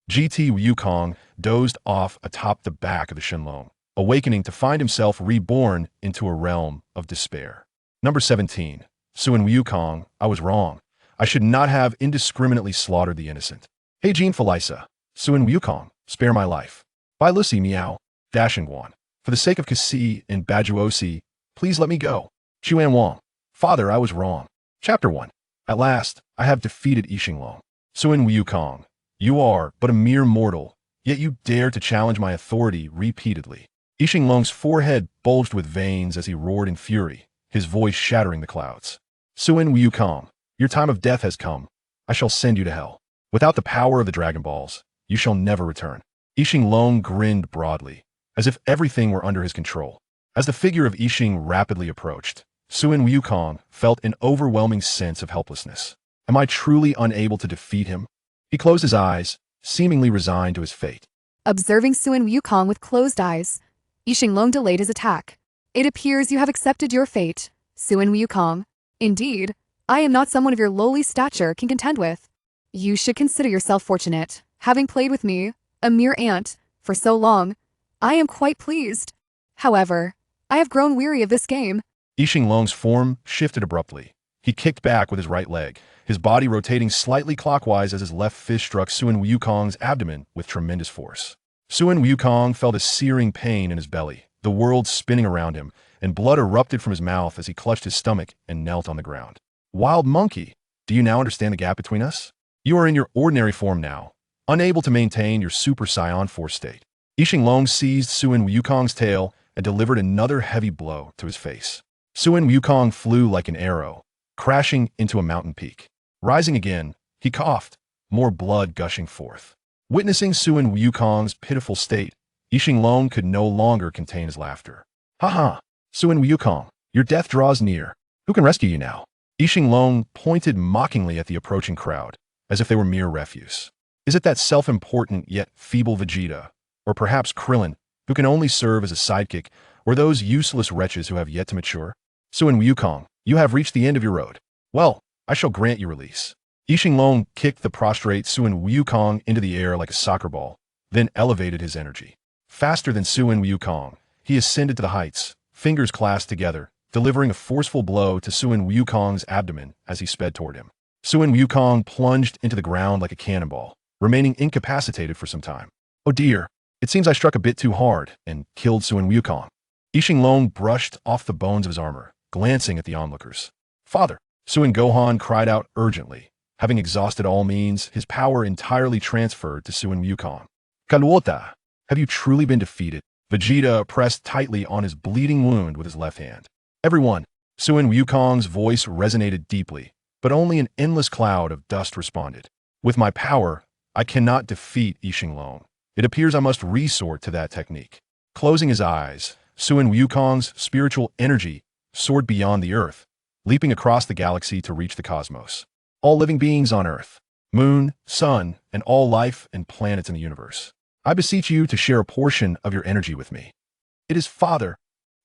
GT Wukong dozed off atop the back of the Shenlong, awakening to find himself reborn into a realm of despair. Number 17. Suin Wukong, I was wrong. I should not have indiscriminately slaughtered the innocent. Hey Jean Felisa, Suin Wukong, spare my life. By Lucy Meow, Dashingwan. For the sake of Kasi and Bajuosi, please let me go. Chuan Wang. Father, I was wrong. Chapter 1. At last, I have defeated Yixinglong. Suin Wukong, you are but a mere mortal, yet you dare to challenge my authority repeatedly. Yixinglong's forehead bulged with veins as he roared in fury, his voice shattering the clouds. Suin Wukong, your time of death has come. I shall send you to hell. Without the power of the Dragon Balls, you shall never return. Yixinglong grinned broadly, as if everything were under his control. As the figure of Yixing rapidly approached, Suin Wukong felt an overwhelming sense of helplessness. Am I truly unable to defeat him? He closed his eyes, seemingly resigned to his fate. Observing Suin Wukong with closed eyes, Yixinglong delayed his attack. It appears you have accepted your fate, Suin Wukong. Indeed, I am not someone of your lowly stature can contend with. You should consider yourself fortunate, having played with me, a mere ant, for so long. I am quite pleased. However, I have grown weary of this game. Yixinglong's form shifted abruptly. He kicked back with his right leg, his body rotating slightly clockwise as his left fist struck Suin Wukong's abdomen with tremendous force. Suin Wukong felt a searing pain in his belly, the world spinning around him, and blood erupted from his mouth as he clutched his stomach and knelt on the ground. Wild monkey, do you now understand the gap between us? You are in your ordinary form now, unable to maintain your Super Saiyan Force state. Yixinglong seized Suin Wukong's tail and delivered another heavy blow to his face. Suin Wukong flew like an arrow, crashing into a mountain peak. Rising again, he coughed, more blood gushing forth. Witnessing Suin Wukong's pitiful state, Yixinglong could no longer contain his laughter. Ha ha! Suin Wukong, your death draws near. Who can rescue you now? Yixinglong pointed mockingly at the approaching crowd, as if they were mere refuse. Is it that self-important yet feeble Vegeta, or perhaps Krillin, who can only serve as a sidekick, or those useless wretches who have yet to mature? Suin Wukong, you have reached the end of your road. Well, I shall grant you release. Yixinglong kicked the prostrate Suin Wukong into the air like a soccer ball, then elevated his energy. Faster than Suin Wukong, he ascended to the heights, fingers clasped together, delivering a forceful blow to Suin Wukong's abdomen as he sped toward him. Suin Wukong plunged into the ground like a cannonball, remaining incapacitated for some time. Oh dear, it seems I struck a bit too hard and killed Suin Wukong. Yixinglong brushed off the bones of his armor, glancing at the onlookers. Father, Suin Gohan cried out urgently, having exhausted all means, his power entirely transferred to Suin Wukong. Kaluota, have you truly been defeated? Vegeta pressed tightly on his bleeding wound with his left hand. Everyone, Suin Wukong's voice resonated deeply, but only an endless cloud of dust responded. With my power, I cannot defeat Yixinglong. It appears I must resort to that technique. Closing his eyes, Suin Wukong's spiritual energy soared beyond the earth, leaping across the galaxy to reach the cosmos. All living beings on Earth, Moon, Sun, and all life and planets in the universe. I beseech you to share a portion of your energy with me. It is Father.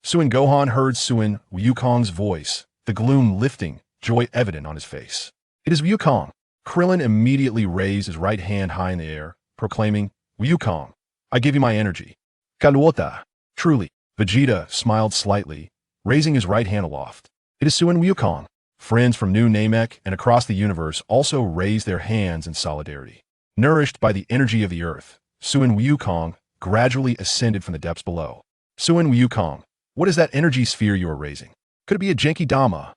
Suin Gohan heard Suin Wukong's voice, the gloom lifting, joy evident on his face. It is Wukong. Krillin immediately raised his right hand high in the air, proclaiming, Wukong, I give you my energy. Kaluota. Truly, Vegeta smiled slightly, raising his right hand aloft. It is Suin Wukong. Friends from New Namek and across the universe also raised their hands in solidarity. Nourished by the energy of the earth, Suin Wukong gradually ascended from the depths below. Suin Wukong, what is that energy sphere you are raising? Could it be a Genki Dama?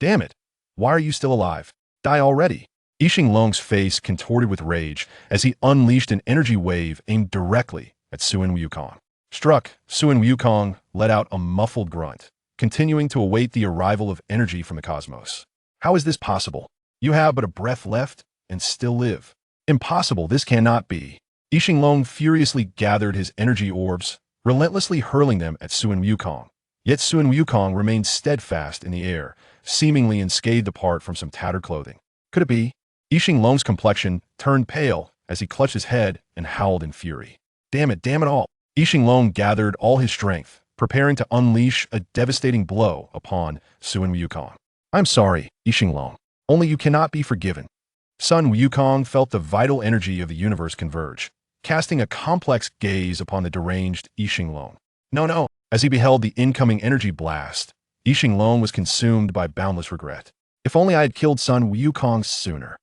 Damn it! Why are you still alive? Die already! Yixinglong's face contorted with rage as he unleashed an energy wave aimed directly at Suin Wukong. Struck, Suin Wukong let out a muffled grunt, continuing to await the arrival of energy from the cosmos. How is this possible? You have but a breath left and still live. Impossible, this cannot be. Yixinglong furiously gathered his energy orbs, relentlessly hurling them at Suin Wukong. Yet Suin Wukong remained steadfast in the air, seemingly unscathed apart from some tattered clothing. Could it be? Yixinglong's complexion turned pale as he clutched his head and howled in fury. Damn it all. Yixinglong gathered all his strength, preparing to unleash a devastating blow upon Suin Wukong. I'm sorry, Yixinglong. Only you cannot be forgiven. Sun Wukong felt the vital energy of the universe converge, casting a complex gaze upon the deranged Yixing. No, no. As he beheld the incoming energy blast, Yixing was consumed by boundless regret. If only I had killed Sun Wukong sooner.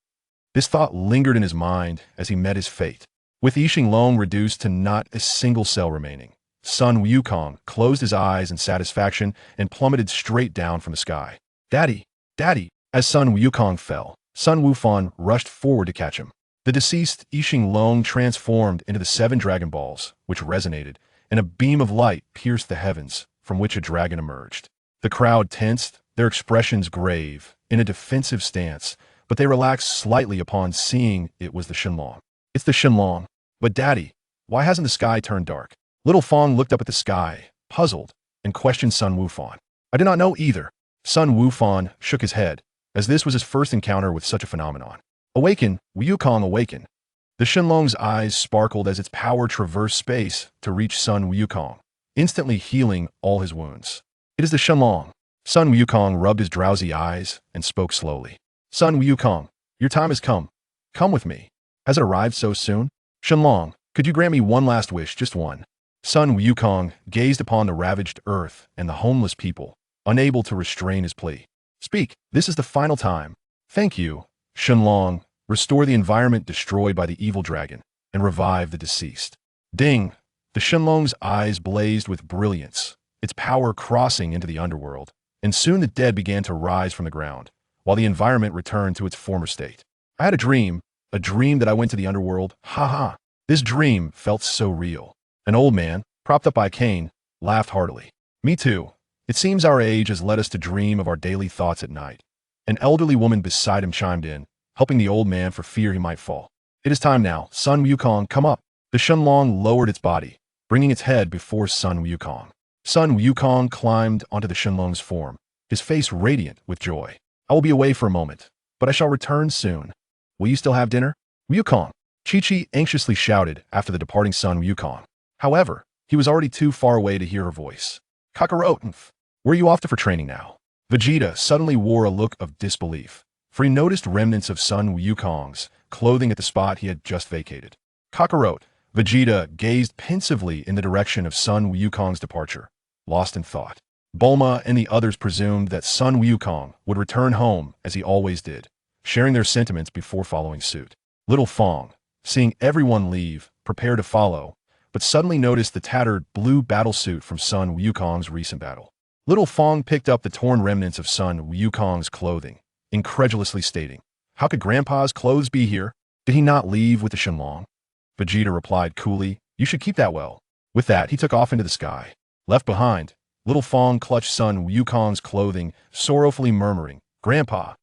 This thought lingered in his mind as he met his fate. With Yixing reduced to not a single cell remaining, Sun Wukong closed his eyes in satisfaction and plummeted straight down from the sky. Daddy! Daddy! As Sun Wukong fell, Sun Wufan rushed forward to catch him. The deceased Yixing transformed into the 7 Dragon Balls, which resonated, and a beam of light pierced the heavens, from which a dragon emerged. The crowd tensed, their expressions grave, in a defensive stance, but they relaxed slightly upon seeing it was the Shenron. It's the Shenron. But Daddy, why hasn't the sky turned dark? Little Fong looked up at the sky, puzzled, and questioned Sun Wufan. I do not know either. Sun Wufan shook his head, as this was his first encounter with such a phenomenon. Awaken, Wukong, awaken. The Shenlong's eyes sparkled as its power traversed space to reach Sun Wukong, instantly healing all his wounds. It is the Shenlong. Sun Wukong rubbed his drowsy eyes and spoke slowly. Sun Wukong, your time has come. Come with me. Has it arrived so soon? Shenlong, could you grant me one last wish, just one? Sun Wukong gazed upon the ravaged earth and the homeless people, unable to restrain his plea. Speak, this is the final time. Thank you, Shenlong. Restore the environment destroyed by the evil dragon, and revive the deceased. Ding! The Shenlong's eyes blazed with brilliance, its power crossing into the underworld, and soon the dead began to rise from the ground, while the environment returned to its former state. I had a dream that I went to the underworld. Ha ha! This dream felt so real. An old man, propped up by a cane, laughed heartily. Me too. It seems our age has led us to dream of our daily thoughts at night. An elderly woman beside him chimed in, helping the old man for fear he might fall. It is time now. Sun Wukong, come up. The Shenlong lowered its body, bringing its head before Sun Wukong. Sun Wukong climbed onto the Shenlong's form, his face radiant with joy. I will be away for a moment, but I shall return soon. Will you still have dinner? Wukong! Chi-Chi anxiously shouted after the departing Sun Wukong. However, he was already too far away to hear her voice. Kakarot, where are you off to for training now? Vegeta suddenly wore a look of disbelief, for he noticed remnants of Sun Wukong's clothing at the spot he had just vacated. Kakarot, Vegeta gazed pensively in the direction of Sun Wukong's departure, lost in thought. Bulma and the others presumed that Sun Wukong would return home as he always did, sharing their sentiments before following suit. Little Fong, seeing everyone leave, prepared to follow, but suddenly noticed the tattered blue battlesuit from Sun Wukong's recent battle. Little Fong picked up the torn remnants of Sun Wukong's clothing, incredulously stating, "How could Grandpa's clothes be here? Did he not leave with the Shenlong?" Vegeta replied coolly, "You should keep that well." With that, he took off into the sky. Left behind, Little Fong clutched Sun Wukong's clothing, sorrowfully murmuring, "Grandpa."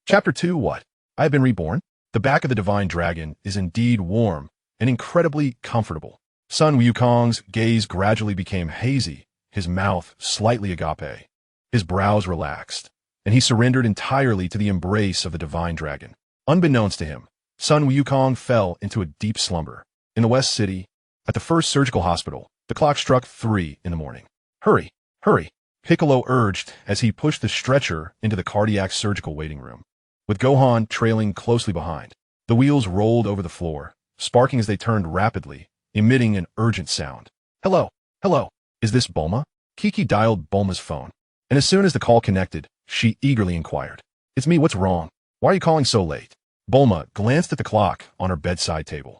Chapter 2 What? I have been reborn? The back of the divine dragon is indeed warm and incredibly comfortable. Sun Wukong's gaze gradually became hazy, his mouth slightly agape. His brows relaxed, and he surrendered entirely to the embrace of the divine dragon. Unbeknownst to him, Sun Wukong fell into a deep slumber. In the West City, at the first surgical hospital, the clock struck 3 in the morning. Hurry, hurry, Piccolo urged as he pushed the stretcher into the cardiac surgical waiting room. With Gohan trailing closely behind, the wheels rolled over the floor, sparking as they turned rapidly, emitting an urgent sound. Hello, hello, is this Bulma? Kiki dialed Bulma's phone, and as soon as the call connected, she eagerly inquired, "It's me, what's wrong? Why are you calling so late?" Bulma glanced at the clock on her bedside table,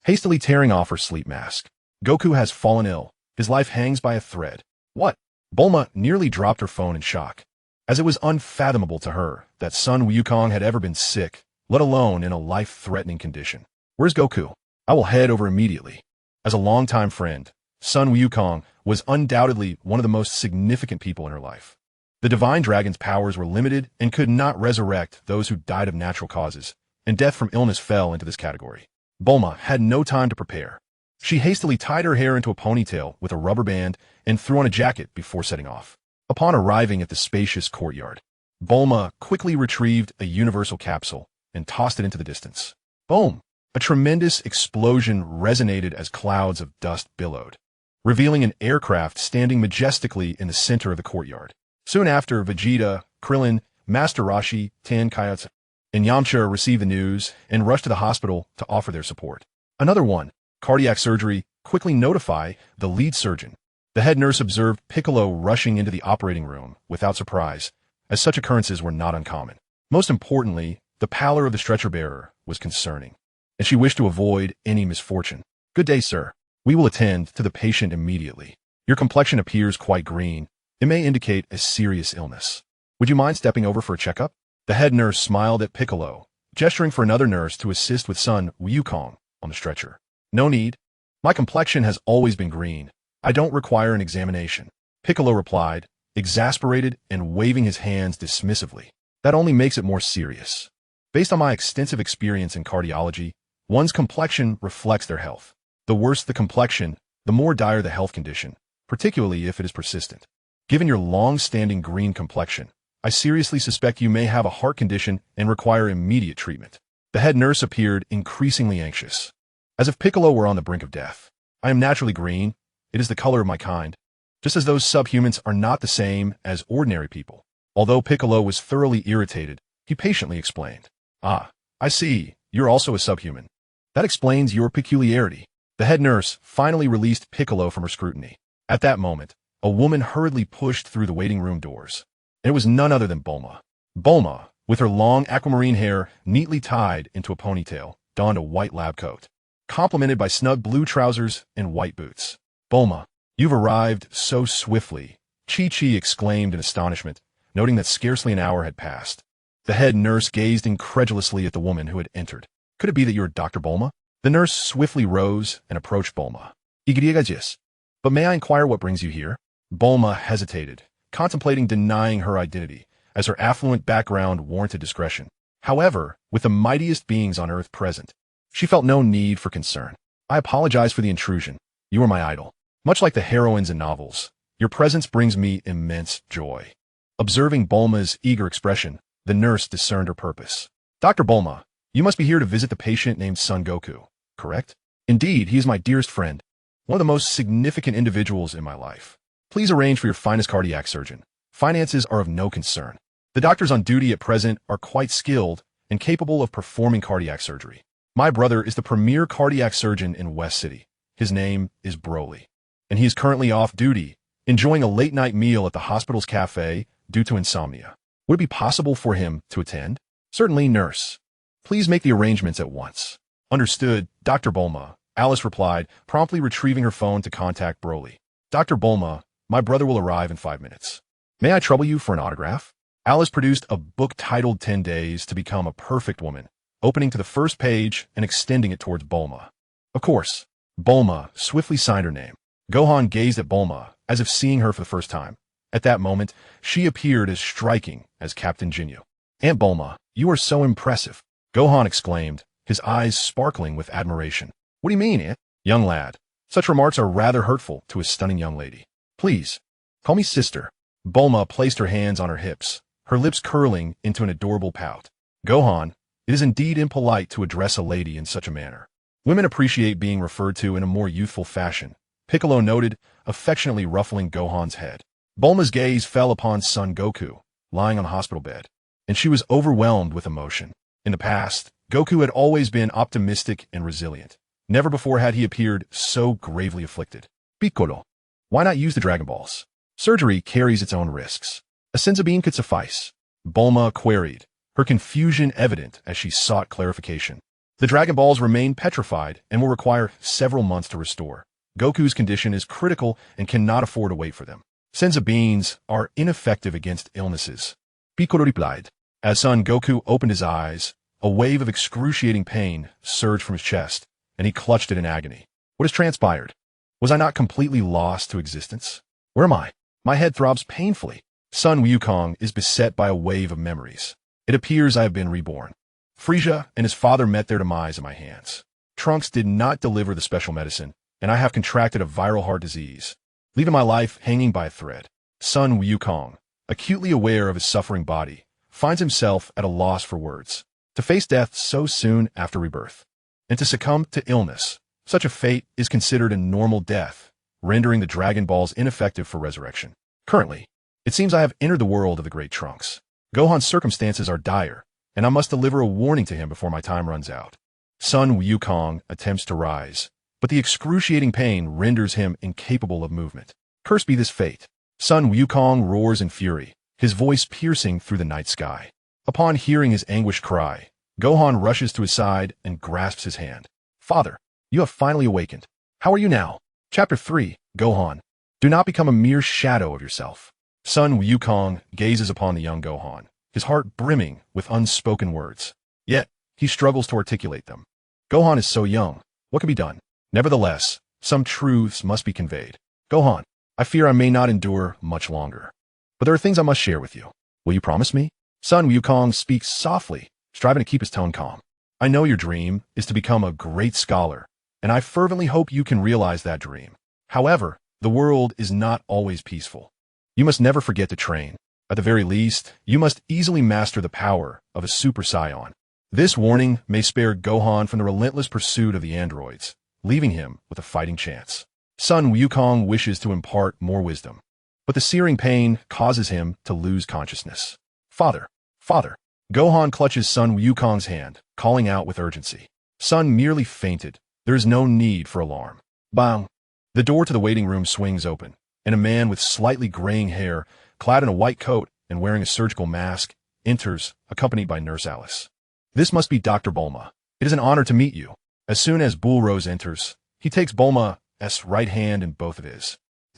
hastily tearing off her sleep mask. Goku has fallen ill. His life hangs by a thread. What? Bulma nearly dropped her phone in shock, as it was unfathomable to her that Sun Wukong had ever been sick, let alone in a life-threatening condition. Where's Goku? I will head over immediately. As a longtime friend, Sun Wukong was undoubtedly one of the most significant people in her life. The divine dragon's powers were limited and could not resurrect those who died of natural causes, and death from illness fell into this category. Bulma had no time to prepare. She hastily tied her hair into a ponytail with a rubber band and threw on a jacket before setting off. Upon arriving at the spacious courtyard, Bulma quickly retrieved a universal capsule and tossed it into the distance. Boom! A tremendous explosion resonated as clouds of dust billowed, revealing an aircraft standing majestically in the center of the courtyard. Soon after, Vegeta, Krillin, Master Roshi, Ten Kaiotsu, and Yamcha received the news and rushed to the hospital to offer their support. Another one, cardiac surgery, quickly notify the lead surgeon. The head nurse observed Piccolo rushing into the operating room without surprise, as such occurrences were not uncommon. Most importantly, the pallor of the stretcher-bearer was concerning, and she wished to avoid any misfortune. "Good day, sir. We will attend to the patient immediately. Your complexion appears quite green. It may indicate a serious illness. Would you mind stepping over for a checkup?" The head nurse smiled at Piccolo, gesturing for another nurse to assist with son Wukong on the stretcher. "No need. My complexion has always been green. I don't require an examination," Piccolo replied, exasperated and waving his hands dismissively. "That only makes it more serious. Based on my extensive experience in cardiology, one's complexion reflects their health. The worse the complexion, the more dire the health condition, particularly if it is persistent. Given your long-standing green complexion, I seriously suspect you may have a heart condition and require immediate treatment." The head nurse appeared increasingly anxious, as if Piccolo were on the brink of death. "I am naturally green. It is the color of my kind. Just as those subhumans are not the same as ordinary people." Although Piccolo was thoroughly irritated, he patiently explained. "Ah, I see. You're also a subhuman. That explains your peculiarity." The head nurse finally released Piccolo from her scrutiny. At that moment, a woman hurriedly pushed through the waiting room doors, and it was none other than Bulma. Bulma, with her long aquamarine hair neatly tied into a ponytail, donned a white lab coat, complemented by snug blue trousers and white boots. "Bulma, you've arrived so swiftly," Chi-Chi exclaimed in astonishment, noting that scarcely an hour had passed. The head nurse gazed incredulously at the woman who had entered. "Could it be that you're Dr. Bulma?" The nurse swiftly rose and approached Bulma. "Igriagajis. But may I inquire what brings you here?" Bulma hesitated, contemplating denying her identity, as her affluent background warranted discretion. However, with the mightiest beings on earth present, she felt no need for concern. "I apologize for the intrusion. You are my idol. Much like the heroines in novels, your presence brings me immense joy." Observing Bulma's eager expression, the nurse discerned her purpose. "Dr. Bulma, you must be here to visit the patient named Son Goku, correct?" "Indeed, he is my dearest friend, one of the most significant individuals in my life. Please arrange for your finest cardiac surgeon. Finances are of no concern. The doctors on duty at present are quite skilled and capable of performing cardiac surgery. My brother is the premier cardiac surgeon in West City. His name is Broly, and he is currently off duty, enjoying a late-night meal at the hospital's cafe due to insomnia. Would it be possible for him to attend?" "Certainly, nurse. Please make the arrangements at once." "Understood, Dr. Bulma," Alice replied, promptly retrieving her phone to contact Broly. "Dr. Bulma, my brother will arrive in 5 minutes. May I trouble you for an autograph?" Alice produced a book titled 10 Days to Become a Perfect Woman, opening to the first page and extending it towards Bulma. "Of course." Bulma swiftly signed her name. Gohan gazed at Bulma, as if seeing her for the first time. At that moment, she appeared as striking as Captain Jinyu. "Aunt Bulma, you are so impressive," Gohan exclaimed, his eyes sparkling with admiration. "What do you mean, Aunt?" "Young lad, such remarks are rather hurtful to a stunning young lady. Please, call me sister." Bulma placed her hands on her hips, her lips curling into an adorable pout. "Gohan, it is indeed impolite to address a lady in such a manner. Women appreciate being referred to in a more youthful fashion," Piccolo noted, affectionately ruffling Gohan's head. Bulma's gaze fell upon Son Goku, lying on the hospital bed, and she was overwhelmed with emotion. In the past, Goku had always been optimistic and resilient. Never before had he appeared so gravely afflicted. "Piccolo, why not use the Dragon Balls? Surgery carries its own risks. A Senzu could suffice," Bulma queried, her confusion evident as she sought clarification. "The Dragon Balls remain petrified and will require several months to restore. Goku's condition is critical and cannot afford to wait for them. Senzu beans are ineffective against illnesses," Piccolo replied. As Son Goku opened his eyes, a wave of excruciating pain surged from his chest, and he clutched it in agony. "What has transpired? Was I not completely lost to existence? Where am I? My head throbs painfully." Son Wukong is beset by a wave of memories. "It appears I have been reborn. Frieza and his father met their demise at my hands. Trunks did not deliver the special medicine, and I have contracted a viral heart disease, leaving my life hanging by a thread." Son Wukong, acutely aware of his suffering body, finds himself at a loss for words. To face death so soon after rebirth, and to succumb to illness, such a fate is considered a normal death, rendering the Dragon Balls ineffective for resurrection. Currently, it seems I have entered the world of the Great Trunks. Gohan's circumstances are dire, and I must deliver a warning to him before my time runs out. Sun Wukong attempts to rise, but the excruciating pain renders him incapable of movement. Cursed be this fate. Sun Wukong roars in fury, his voice piercing through the night sky. Upon hearing his anguished cry, Gohan rushes to his side and grasps his hand. Father, you have finally awakened. How are you now? Chapter 3, Gohan. Do not become a mere shadow of yourself. Sun Wukong gazes upon the young Gohan, his heart brimming with unspoken words. Yet, he struggles to articulate them. Gohan is so young. What can be done? Nevertheless, some truths must be conveyed. Gohan, I fear I may not endure much longer. But there are things I must share with you. Will you promise me? Sun Wukong speaks softly, striving to keep his tone calm. I know your dream is to become a great scholar, and I fervently hope you can realize that dream. However, the world is not always peaceful. You must never forget to train. At the very least, you must easily master the power of a Super Saiyan. This warning may spare Gohan from the relentless pursuit of the androids, leaving him with a fighting chance. Sun Wukong wishes to impart more wisdom, but the searing pain causes him to lose consciousness. Father, Father. Gohan clutches Sun Wukong's hand, calling out with urgency. Sun merely fainted. There is no need for alarm. Bang! The door to the waiting room swings open, and a man with slightly graying hair, clad in a white coat and wearing a surgical mask, enters, accompanied by Nurse Alice. This must be Dr. Bulma. It is an honor to meet you. As soon as Bullrose enters, he takes Bulma's right hand in both of his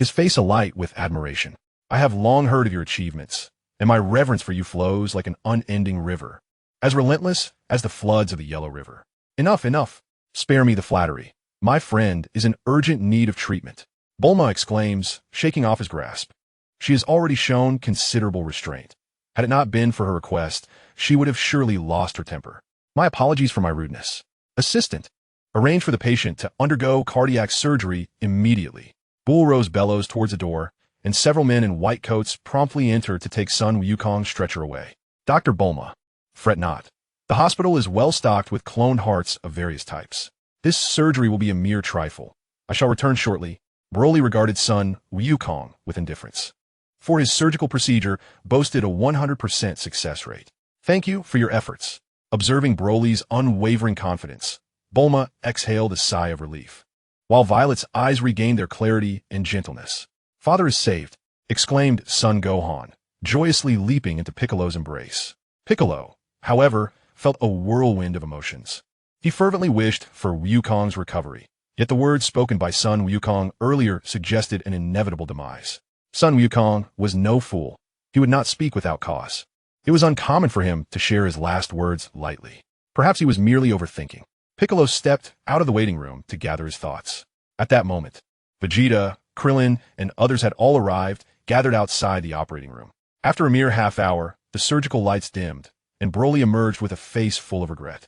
face alight with admiration. I have long heard of your achievements, and my reverence for you flows like an unending river, as relentless as the floods of the Yellow River. Enough, enough. Spare me the flattery. My friend is in urgent need of treatment. Bulma exclaims, shaking off his grasp. She has already shown considerable restraint. Had it not been for her request, she would have surely lost her temper. My apologies for my rudeness. Assistant, arrange for the patient to undergo cardiac surgery immediately. Bullrose bellows towards the door, and several men in white coats promptly enter to take Sun Wukong's stretcher away. Dr. Bulma, fret not. The hospital is well stocked with cloned hearts of various types. This surgery will be a mere trifle. I shall return shortly. Broly regarded Sun Wukong with indifference, for his surgical procedure boasted a 100% success rate. Thank you for your efforts. Observing Broly's unwavering confidence, Bulma exhaled a sigh of relief, while Violet's eyes regained their clarity and gentleness. Father is saved, exclaimed Son Gohan, joyously leaping into Piccolo's embrace. Piccolo, however, felt a whirlwind of emotions. He fervently wished for Wukong's recovery, yet the words spoken by Sun Wukong earlier suggested an inevitable demise. Sun Wukong was no fool. He would not speak without cause. It was uncommon for him to share his last words lightly. Perhaps he was merely overthinking. Piccolo stepped out of the waiting room to gather his thoughts. At that moment, Vegeta, Krillin, and others had all arrived, gathered outside the operating room. After a mere half hour, the surgical lights dimmed, and Broly emerged with a face full of regret.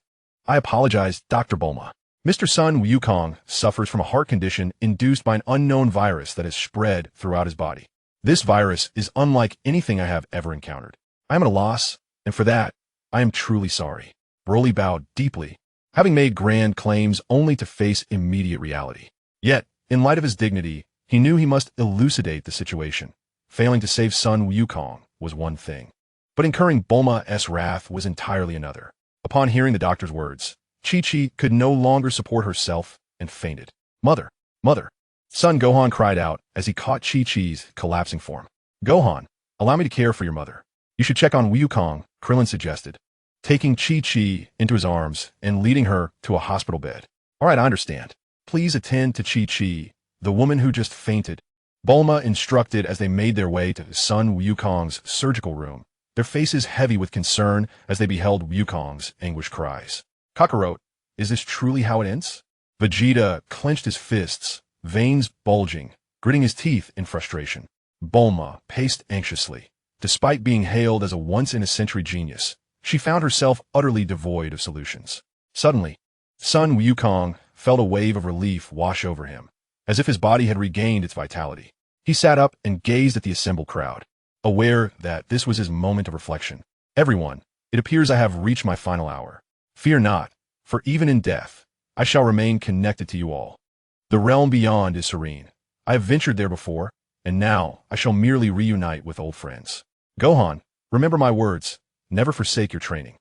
I apologize, Dr. Bulma. Mr. Sun Wukong suffers from a heart condition induced by an unknown virus that has spread throughout his body. This virus is unlike anything I have ever encountered. I am at a loss, and for that, I am truly sorry. Broly bowed deeply, having made grand claims only to face immediate reality. Yet, in light of his dignity, he knew he must elucidate the situation. Failing to save Sun Wukong was one thing, but incurring Bulma's wrath was entirely another. Upon hearing the doctor's words, Chi-Chi could no longer support herself and fainted. Mother! Mother! Son Gohan cried out as he caught Chi-Chi's collapsing form. Gohan, allow me to care for your mother. You should check on Wukong, Krillin suggested, taking Chi-Chi into his arms and leading her to a hospital bed. All right, I understand. Please attend to Chi-Chi, the woman who just fainted. Bulma instructed as they made their way to Sun Wukong's surgical room, their faces heavy with concern as they beheld Wukong's anguished cries. Kakarot, is this truly how it ends? Vegeta clenched his fists, veins bulging, gritting his teeth in frustration. Bulma paced anxiously. Despite being hailed as a once-in-a-century genius, she found herself utterly devoid of solutions. Suddenly, Sun Wukong felt a wave of relief wash over him, as if his body had regained its vitality. He sat up and gazed at the assembled crowd, aware that this was his moment of reflection. Everyone, it appears I have reached my final hour. Fear not, for even in death, I shall remain connected to you all. The realm beyond is serene. I have ventured there before, and now I shall merely reunite with old friends. Gohan, remember my words, never forsake your training.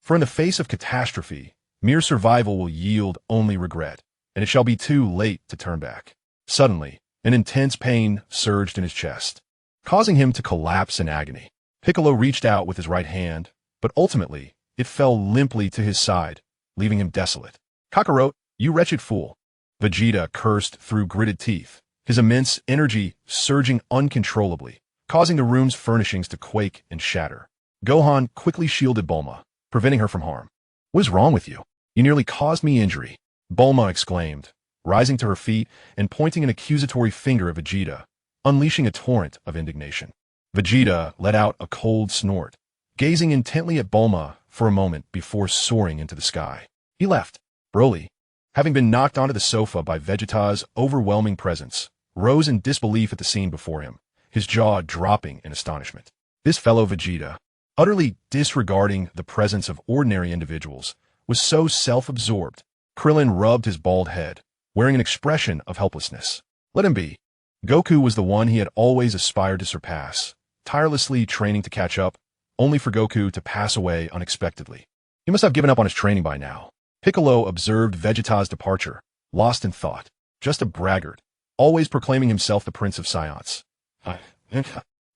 For in the face of catastrophe, mere survival will yield only regret, and it shall be too late to turn back. Suddenly, an intense pain surged in his chest, causing him to collapse in agony. Piccolo reached out with his right hand, but ultimately, it fell limply to his side, leaving him desolate. Kakarot, you wretched fool! Vegeta cursed through gritted teeth, his immense energy surging uncontrollably, causing the room's furnishings to quake and shatter. Gohan quickly shielded Bulma, preventing her from harm. What is wrong with you? You nearly caused me injury, Bulma exclaimed, rising to her feet and pointing an accusatory finger at Vegeta, unleashing a torrent of indignation. Vegeta let out a cold snort, gazing intently at Bulma for a moment before soaring into the sky. He left. Broly, having been knocked onto the sofa by Vegeta's overwhelming presence, rose in disbelief at the scene before him, his jaw dropping in astonishment. This fellow Vegeta, utterly disregarding the presence of ordinary individuals, was so self-absorbed. Krillin rubbed his bald head, wearing an expression of helplessness. Let him be. Goku was the one he had always aspired to surpass, tirelessly training to catch up, only for Goku to pass away unexpectedly. He must have given up on his training by now. Piccolo observed Vegeta's departure, lost in thought. Just a braggart, always proclaiming himself the Prince of Saiyans. I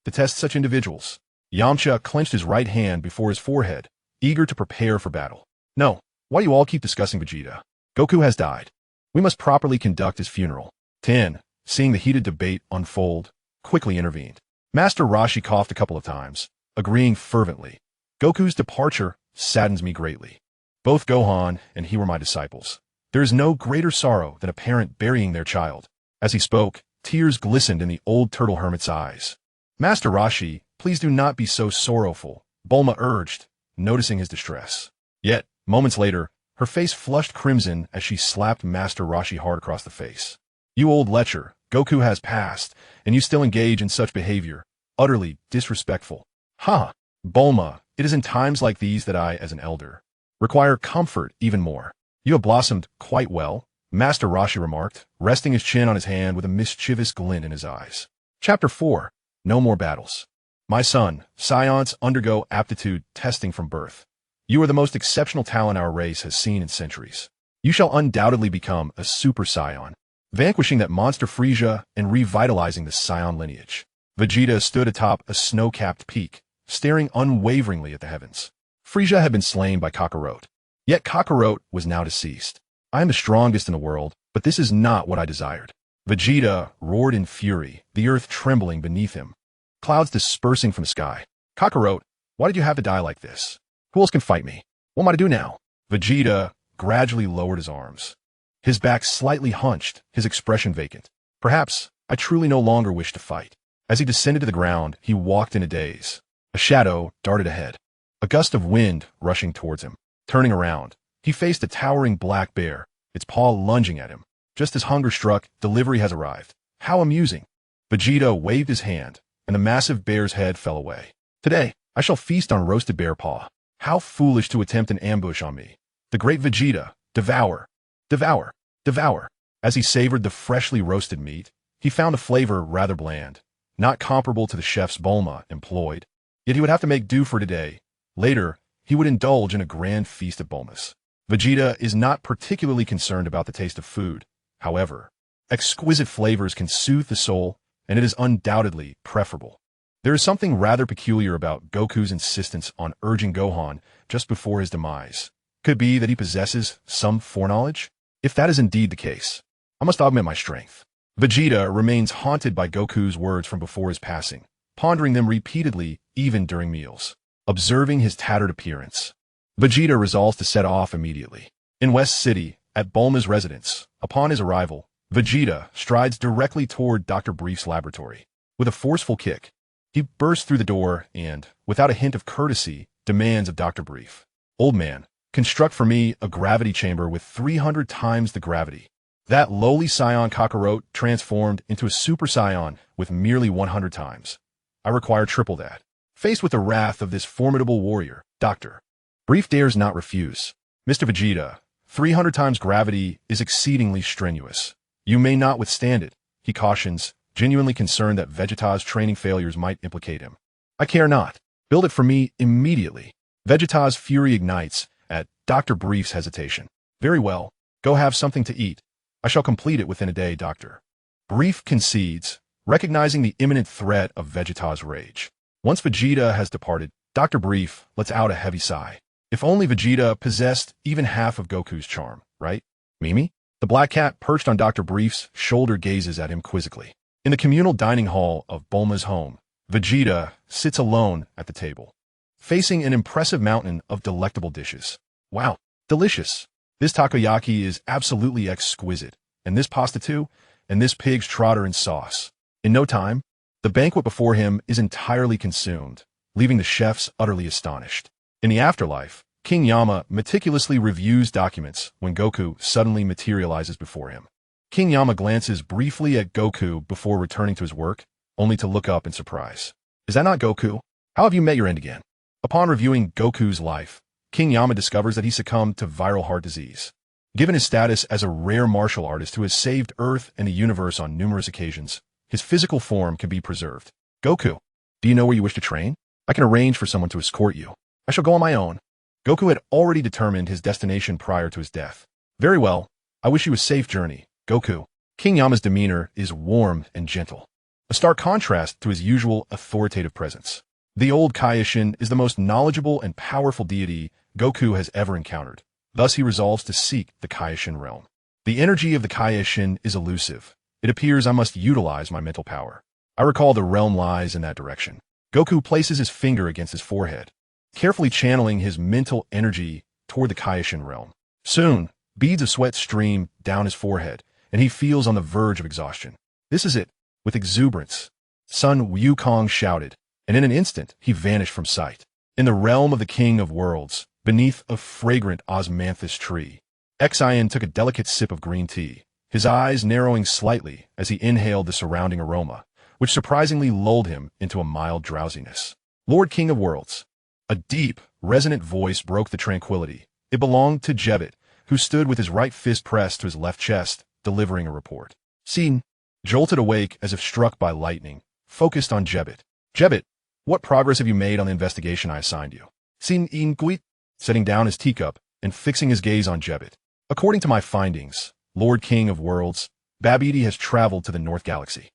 detest such individuals. Yamcha clenched his right hand before his forehead, eager to prepare for battle. No, why do you all keep discussing Vegeta? Goku has died. We must properly conduct his funeral. 10, seeing the heated debate unfold, quickly intervened. Master Roshi coughed a couple of times, agreeing fervently. Goku's departure saddens me greatly. Both Gohan and he were my disciples. There is no greater sorrow than a parent burying their child. As he spoke, tears glistened in the old turtle hermit's eyes. Master Roshi, please do not be so sorrowful, Bulma urged, noticing his distress. Yet, moments later, her face flushed crimson as she slapped Master Roshi hard across the face. You old lecher, Goku has passed, and you still engage in such behavior. Utterly disrespectful. Ha! Bulma, it is in times like these that I, as an elder, require comfort even more. You have blossomed quite well, Master Roshi remarked, resting his chin on his hand with a mischievous glint in his eyes. Chapter 4. No More Battles. My son, Saiyans undergo aptitude testing from birth. You are the most exceptional talent our race has seen in centuries. You shall undoubtedly become a Super Saiyan, vanquishing that monster Frieza and revitalizing the Saiyan lineage. Vegeta stood atop a snow-capped peak, staring unwaveringly at the heavens. Frieza had been slain by Kakarot. Yet Kakarot was now deceased. I am the strongest in the world, but this is not what I desired. Vegeta roared in fury, the earth trembling beneath him, clouds dispersing from the sky. Kakarot, why did you have to die like this? Who else can fight me? What am I to do now? Vegeta gradually lowered his arms, his back slightly hunched, his expression vacant. Perhaps I truly no longer wish to fight. As he descended to the ground, he walked in a daze. A shadow darted ahead, a gust of wind rushing towards him. Turning around, he faced a towering black bear, its paw lunging at him. Just as hunger struck, delivery has arrived. How amusing. Vegeta waved his hand, and the massive bear's head fell away. Today, I shall feast on roasted bear paw. How foolish to attempt an ambush on me. The great Vegeta, devour, devour, devour. As he savored the freshly roasted meat, he found the flavor rather bland, not comparable to the chefs Bulma employed. Yet he would have to make do for today. Later, he would indulge in a grand feast at Bulma's. Vegeta is not particularly concerned about the taste of food. However, exquisite flavors can soothe the soul, and it is undoubtedly preferable. There is something rather peculiar about Goku's insistence on urging Gohan just before his demise. Could it be that he possesses some foreknowledge? If that is indeed the case, I must augment my strength. Vegeta remains haunted by Goku's words from before his passing, pondering them repeatedly even during meals. Observing his tattered appearance, Vegeta resolves to set off immediately. In West City, at Bulma's residence, upon his arrival, Vegeta strides directly toward Dr. Brief's laboratory. With a forceful kick, he bursts through the door and, without a hint of courtesy, demands of Dr. Brief, "Old man, construct for me a gravity chamber with 300 times the gravity." That lowly Saiyan Kakarot transformed into a Super Saiyan with merely 100 times. I require triple that. Faced with the wrath of this formidable warrior, Dr. Brief dares not refuse. Mr. Vegeta, 300 times gravity is exceedingly strenuous. You may not withstand it, he cautions, genuinely concerned that Vegeta's training failures might implicate him. I care not. Build it for me immediately. Vegeta's fury ignites at Dr. Brief's hesitation. Very well. Go have something to eat. I shall complete it within a day, Doctor. Brief concedes, recognizing the imminent threat of Vegeta's rage. Once Vegeta has departed, Dr. Brief lets out a heavy sigh. If only Vegeta possessed even half of Goku's charm, right? Mimi? The black cat perched on Dr. Brief's shoulder gazes at him quizzically. In the communal dining hall of Bulma's home, Vegeta sits alone at the table, facing an impressive mountain of delectable dishes. Wow, delicious. This takoyaki is absolutely exquisite, and this pasta too, and this pig's trotter and sauce. In no time, the banquet before him is entirely consumed, leaving the chefs utterly astonished. In the afterlife, King Yama meticulously reviews documents when Goku suddenly materializes before him. King Yama glances briefly at Goku before returning to his work, only to look up in surprise. Is that not Goku? How have you met your end again? Upon reviewing Goku's life, King Yama discovers that he succumbed to viral heart disease. Given his status as a rare martial artist who has saved Earth and the universe on numerous occasions, his physical form can be preserved. Goku, do you know where you wish to train? I can arrange for someone to escort you. I shall go on my own. Goku had already determined his destination prior to his death. Very well. I wish you a safe journey, Goku. King Yama's demeanor is warm and gentle, a stark contrast to his usual authoritative presence. The old Kaioshin is the most knowledgeable and powerful deity Goku has ever encountered. Thus he resolves to seek the Kaioshin realm. The energy of the Kaioshin is elusive. It appears I must utilize my mental power. I recall the realm lies in that direction. Goku places his finger against his forehead, carefully channeling his mental energy toward the Kaioshin realm. Soon, beads of sweat stream down his forehead, and he feels on the verge of exhaustion. This is it. With exuberance, Sun Wukong shouted, and in an instant he vanished from sight. In the realm of the King of Worlds, beneath a fragrant osmanthus tree, Xian took a delicate sip of green tea, his eyes narrowing slightly as he inhaled the surrounding aroma, which surprisingly lulled him into a mild drowsiness. Lord King of Worlds. A deep, resonant voice broke the tranquility. It belonged to Jebet, who stood with his right fist pressed to his left chest, delivering a report. Scene jolted awake as if struck by lightning, focused on Jebet. Jebet, what progress have you made on the investigation I assigned you? Scene Inquit, setting down his teacup and fixing his gaze on Jebet. According to my findings, Lord King of Worlds, Babidi has traveled to the North Galaxy.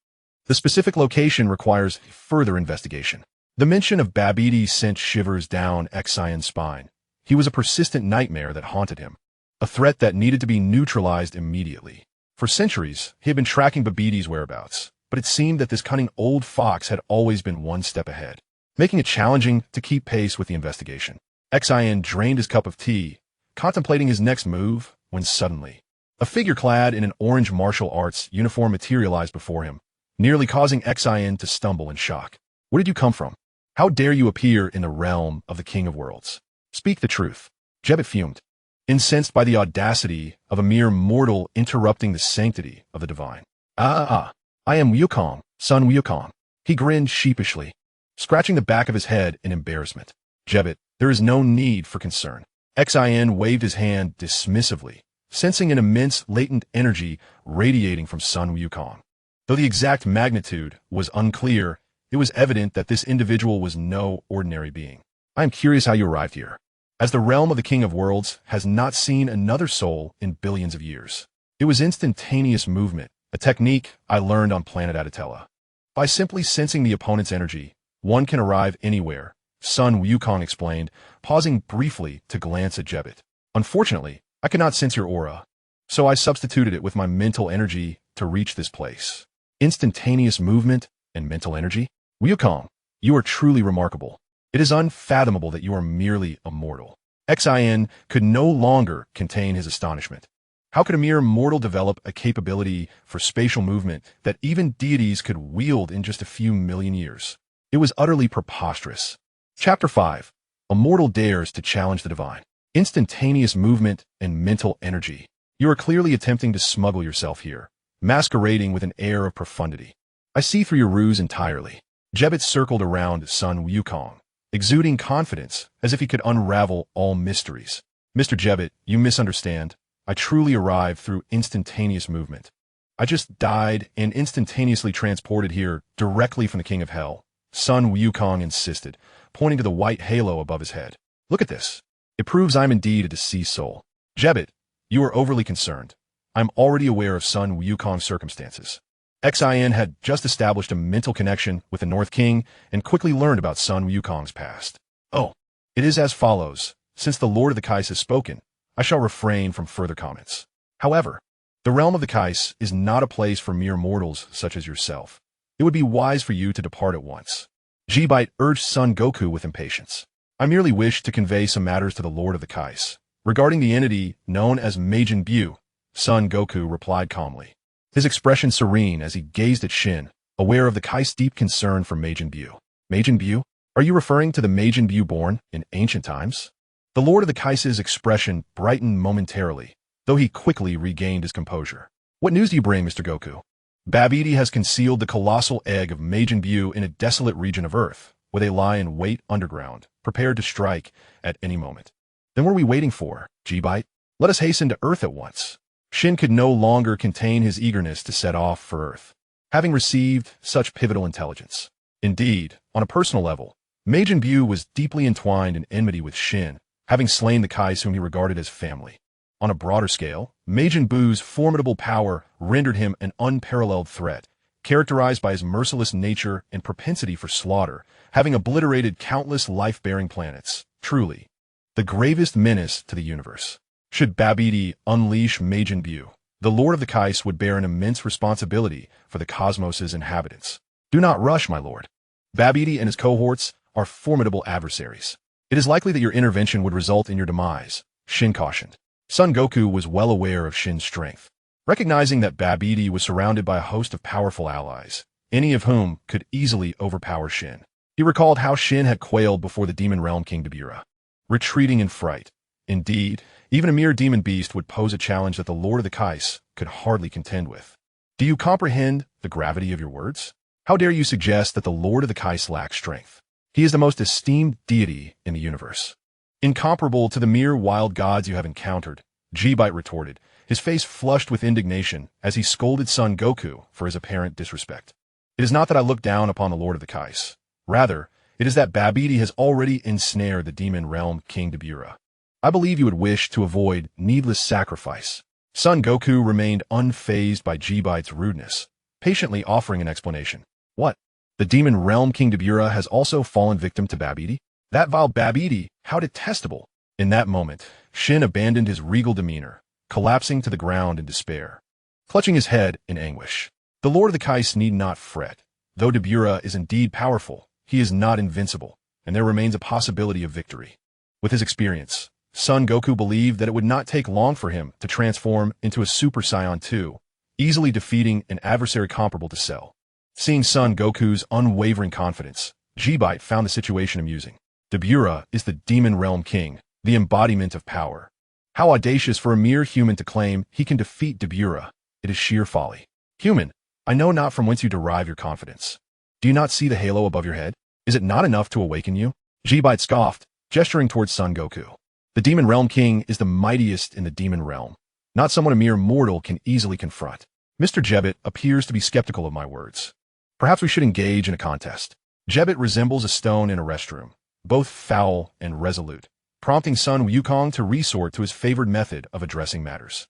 The specific location requires further investigation. The mention of Babidi sent shivers down Xian's spine. He was a persistent nightmare that haunted him, a threat that needed to be neutralized immediately. For centuries, he had been tracking Babidi's whereabouts, but it seemed that this cunning old fox had always been one step ahead, making it challenging to keep pace with the investigation. Xian drained his cup of tea, contemplating his next move, when suddenly, a figure clad in an orange martial arts uniform materialized before him, nearly causing Xian to stumble in shock. Where did you come from? How dare you appear in the realm of the King of Worlds? Speak the truth. Jebet fumed, incensed by the audacity of a mere mortal interrupting the sanctity of the divine. I am Wukong, Sun Wukong. He grinned sheepishly, scratching the back of his head in embarrassment. Jebet, there is no need for concern. Xian waved his hand dismissively, sensing an immense latent energy radiating from Sun Wukong. Though the exact magnitude was unclear, it was evident that this individual was no ordinary being. I am curious how you arrived here, as the realm of the King of Worlds has not seen another soul in billions of years. It was instantaneous movement, a technique I learned on planet Adatella. By simply sensing the opponent's energy, one can arrive anywhere, Sun Wukong explained, pausing briefly to glance at Jebet. Unfortunately, I cannot sense your aura, so I substituted it with my mental energy to reach this place. Instantaneous movement and mental energy? Wukong, you are truly remarkable. It is unfathomable that you are merely a mortal. Xian could no longer contain his astonishment. How could a mere mortal develop a capability for spatial movement that even deities could wield in just a few million years? It was utterly preposterous. Chapter 5. A mortal dares to challenge the divine. Instantaneous movement and mental energy. You are clearly attempting to smuggle yourself here, masquerading with an air of profundity. I see through your ruse entirely. Jebet circled around Sun Wukong, exuding confidence as if he could unravel all mysteries. Mr. Jebet, you misunderstand. I truly arrived through instantaneous movement. I just died and instantaneously transported here directly from the King of Hell, Sun Wukong insisted, pointing to the white halo above his head. Look at this. It proves I'm indeed a deceased soul. Jebet, you are overly concerned. I'm already aware of Sun Wukong's circumstances. Xin had just established a mental connection with the North King and quickly learned about Sun Wukong's past. Oh, it is as follows. Since the Lord of the Kais has spoken, I shall refrain from further comments. However, the realm of the Kais is not a place for mere mortals such as yourself. It would be wise for you to depart at once. Jibite urged Son Goku with impatience. I merely wish to convey some matters to the Lord of the Kais. Regarding the entity known as Majin Buu, Son Goku replied calmly, his expression serene as he gazed at Shin, aware of the Kais' deep concern for Majin Buu. Majin Buu? Are you referring to the Majin Buu born in ancient times? The Lord of the Kais' expression brightened momentarily, though he quickly regained his composure. What news do you bring, Mr. Goku? Babidi has concealed the colossal egg of Majin Buu in a desolate region of Earth, where they lie in wait underground, prepared to strike at any moment. Then what are we waiting for, Jibite? Let us hasten to Earth at once. Shin could no longer contain his eagerness to set off for Earth, having received such pivotal intelligence. Indeed, on a personal level, Majin Buu was deeply entwined in enmity with Shin, having slain the Kais whom he regarded as family. On a broader scale, Majin Buu's formidable power rendered him an unparalleled threat, characterized by his merciless nature and propensity for slaughter, having obliterated countless life-bearing planets. Truly, the gravest menace to the universe. Should Babidi unleash Majin Buu, the Lord of the Kais would bear an immense responsibility for the cosmos' inhabitants. Do not rush, my lord. Babidi and his cohorts are formidable adversaries. It is likely that your intervention would result in your demise, Shin cautioned. Son Goku was well aware of Shin's strength. Recognizing that Babidi was surrounded by a host of powerful allies, any of whom could easily overpower Shin. He recalled how Shin had quailed before the Demon Realm King Beerus, retreating in fright. Indeed, even a mere demon beast would pose a challenge that the Lord of the Kais could hardly contend with. Do you comprehend the gravity of your words? How dare you suggest that the Lord of the Kais lacks strength? He is the most esteemed deity in the universe. Incomparable to the mere wild gods you have encountered, Jibite retorted, his face flushed with indignation as he scolded Son Goku for his apparent disrespect. It is not that I look down upon the Lord of the Kais. Rather, it is that Babidi has already ensnared the Demon Realm King Beerus. I believe you would wish to avoid needless sacrifice. Son Goku remained unfazed by Jibite's rudeness, patiently offering an explanation. What? The Demon Realm King Beerus has also fallen victim to Babidi? That vile Babidi, how detestable! In that moment, Shin abandoned his regal demeanor, collapsing to the ground in despair, clutching his head in anguish. The Lord of the Kais need not fret. Though Beerus is indeed powerful, he is not invincible, and there remains a possibility of victory. With his experience, Son Goku believed that it would not take long for him to transform into a Super Saiyan 2, easily defeating an adversary comparable to Cell. Seeing Son Goku's unwavering confidence, Jibite found the situation amusing. Beerus is the Demon Realm King, the embodiment of power. How audacious for a mere human to claim he can defeat Beerus. It is sheer folly. Human, I know not from whence you derive your confidence. Do you not see the halo above your head? Is it not enough to awaken you? Jibite scoffed, gesturing towards Son Goku. The Demon Realm King is the mightiest in the Demon Realm, not someone a mere mortal can easily confront. Mr. Jebet appears to be skeptical of my words. Perhaps we should engage in a contest. Jebet resembles a stone in a restroom, both foul and resolute, prompting Sun Wukong to resort to his favored method of addressing matters.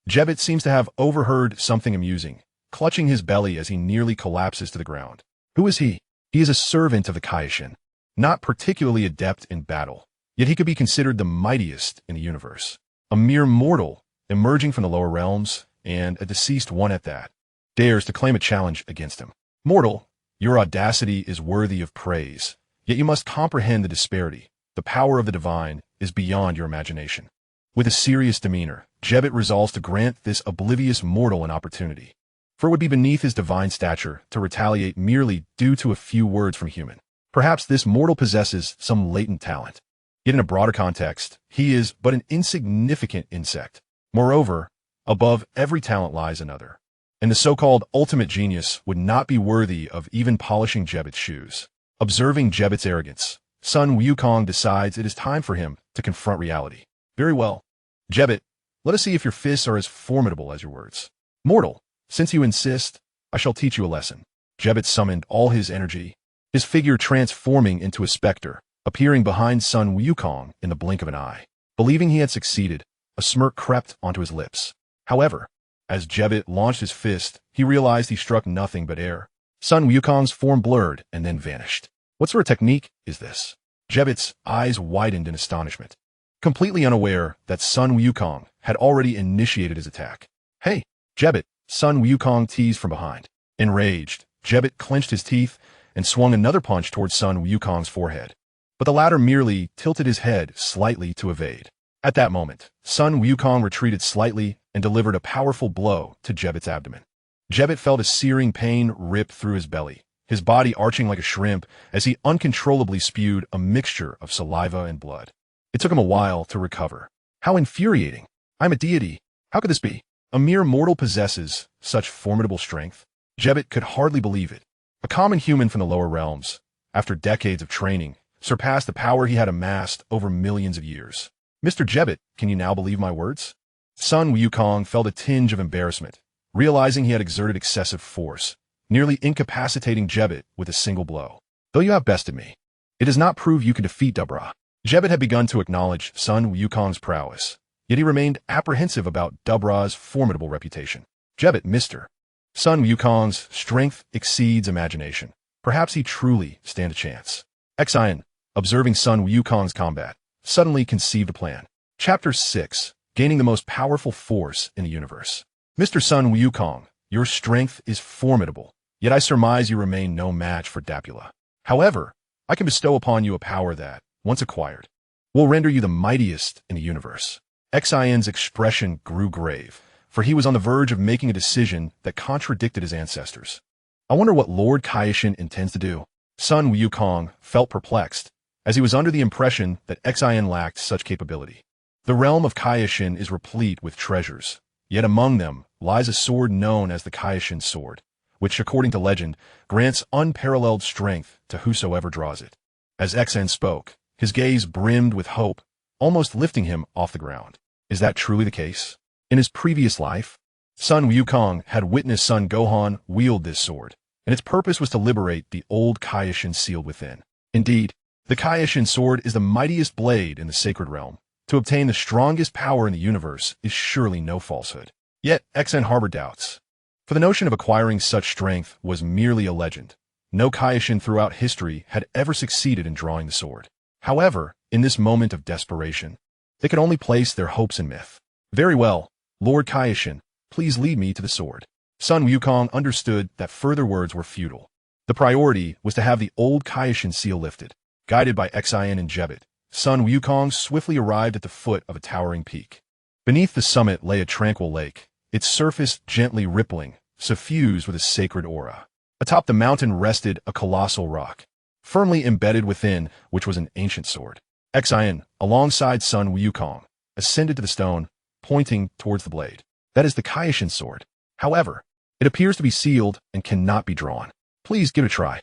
Jebet seems to have overheard something amusing, clutching his belly as he nearly collapses to the ground. Who is he? He is a servant of the Kaishin, not particularly adept in battle, yet he could be considered the mightiest in the universe. A mere mortal, emerging from the lower realms, and a deceased one at that, dares to claim a challenge against him. Mortal, your audacity is worthy of praise, yet you must comprehend the disparity. The power of the divine is beyond your imagination. With a serious demeanor, Jebet resolves to grant this oblivious mortal an opportunity, for it would be beneath his divine stature to retaliate merely due to a few words from human. Perhaps this mortal possesses some latent talent. Yet in a broader context, he is but an insignificant insect. Moreover, above every talent lies another, and the so-called ultimate genius would not be worthy of even polishing Jebet's shoes. Observing Jebet's arrogance, Sun Wukong decides it is time for him to confront reality. Very well. Jebet, let us see if your fists are as formidable as your words. Mortal, since you insist, I shall teach you a lesson. Jebet summoned all his energy, his figure transforming into a specter, appearing behind Sun Wukong in the blink of an eye. Believing he had succeeded, a smirk crept onto his lips. However, as Jebit launched his fist, he realized he struck nothing but air. Sun Wukong's form blurred and then vanished. What sort of technique is this? Jebit's eyes widened in astonishment, completely unaware that Sun Wukong had already initiated his attack. Hey, Jebit, Sun Wukong teased from behind. Enraged, Jebit clenched his teeth and swung another punch towards Sun Wukong's forehead. But the latter merely tilted his head slightly to evade. At that moment, Sun Wukong retreated slightly and delivered a powerful blow to Jebit's abdomen. Jebit felt a searing pain rip through his belly, his body arching like a shrimp as he uncontrollably spewed a mixture of saliva and blood. It took him a while to recover. How infuriating! I'm a deity. How could this be? A mere mortal possesses such formidable strength? Jebit could hardly believe it. A common human from the lower realms, after decades of training, surpassed the power he had amassed over millions of years. Mr. Jebit, can you now believe my words? Sun Wukong felt a tinge of embarrassment, realizing he had exerted excessive force, nearly incapacitating Jebit with a single blow. Though you have bested me, it does not prove you can defeat Dabra. Jebit had begun to acknowledge Sun Wukong's prowess, yet he remained apprehensive about Dabra's formidable reputation. Jebit, Mr. Sun Wukong's strength exceeds imagination. Perhaps he truly stand a chance. Saiyan, observing Sun Wukong's combat, suddenly conceived a plan. Chapter 6, Gaining the Most Powerful Force in the Universe. Mr. Sun Wukong, your strength is formidable, yet I surmise you remain no match for Dapula. However, I can bestow upon you a power that, once acquired, will render you the mightiest in the universe. Saiyan's expression grew grave, for he was on the verge of making a decision that contradicted his ancestors. I wonder what Lord Kaioshin intends to do. Sun Wukong felt perplexed, as he was under the impression that Saiyan lacked such capability. The realm of Kaioshin is replete with treasures, yet among them lies a sword known as the Kaioshin sword, which, according to legend, grants unparalleled strength to whosoever draws it. As Saiyan spoke, his gaze brimmed with hope, almost lifting him off the ground. Is that truly the case? In his previous life, Sun Wukong had witnessed Son Gohan wield this sword, and its purpose was to liberate the old Kaioshin sealed within. Indeed, the Kaioshin sword is the mightiest blade in the sacred realm. To obtain the strongest power in the universe is surely no falsehood. Yet, Saiyan harbored doubts. For the notion of acquiring such strength was merely a legend. No Kaioshin throughout history had ever succeeded in drawing the sword. However, in this moment of desperation, they could only place their hopes in myth. Very well, Lord Kaioshin, please lead me to the sword. Sun Wukong understood that further words were futile. The priority was to have the old Kaioshin seal lifted. Guided by Saiyan and Jebit, Sun Wukong swiftly arrived at the foot of a towering peak. Beneath the summit lay a tranquil lake, its surface gently rippling, suffused with a sacred aura. Atop the mountain rested a colossal rock, firmly embedded within which was an ancient sword. Saiyan, alongside Sun Wukong, ascended to the stone, pointing towards the blade. That is the Kaioshin sword. However, it appears to be sealed and cannot be drawn. Please give it a try.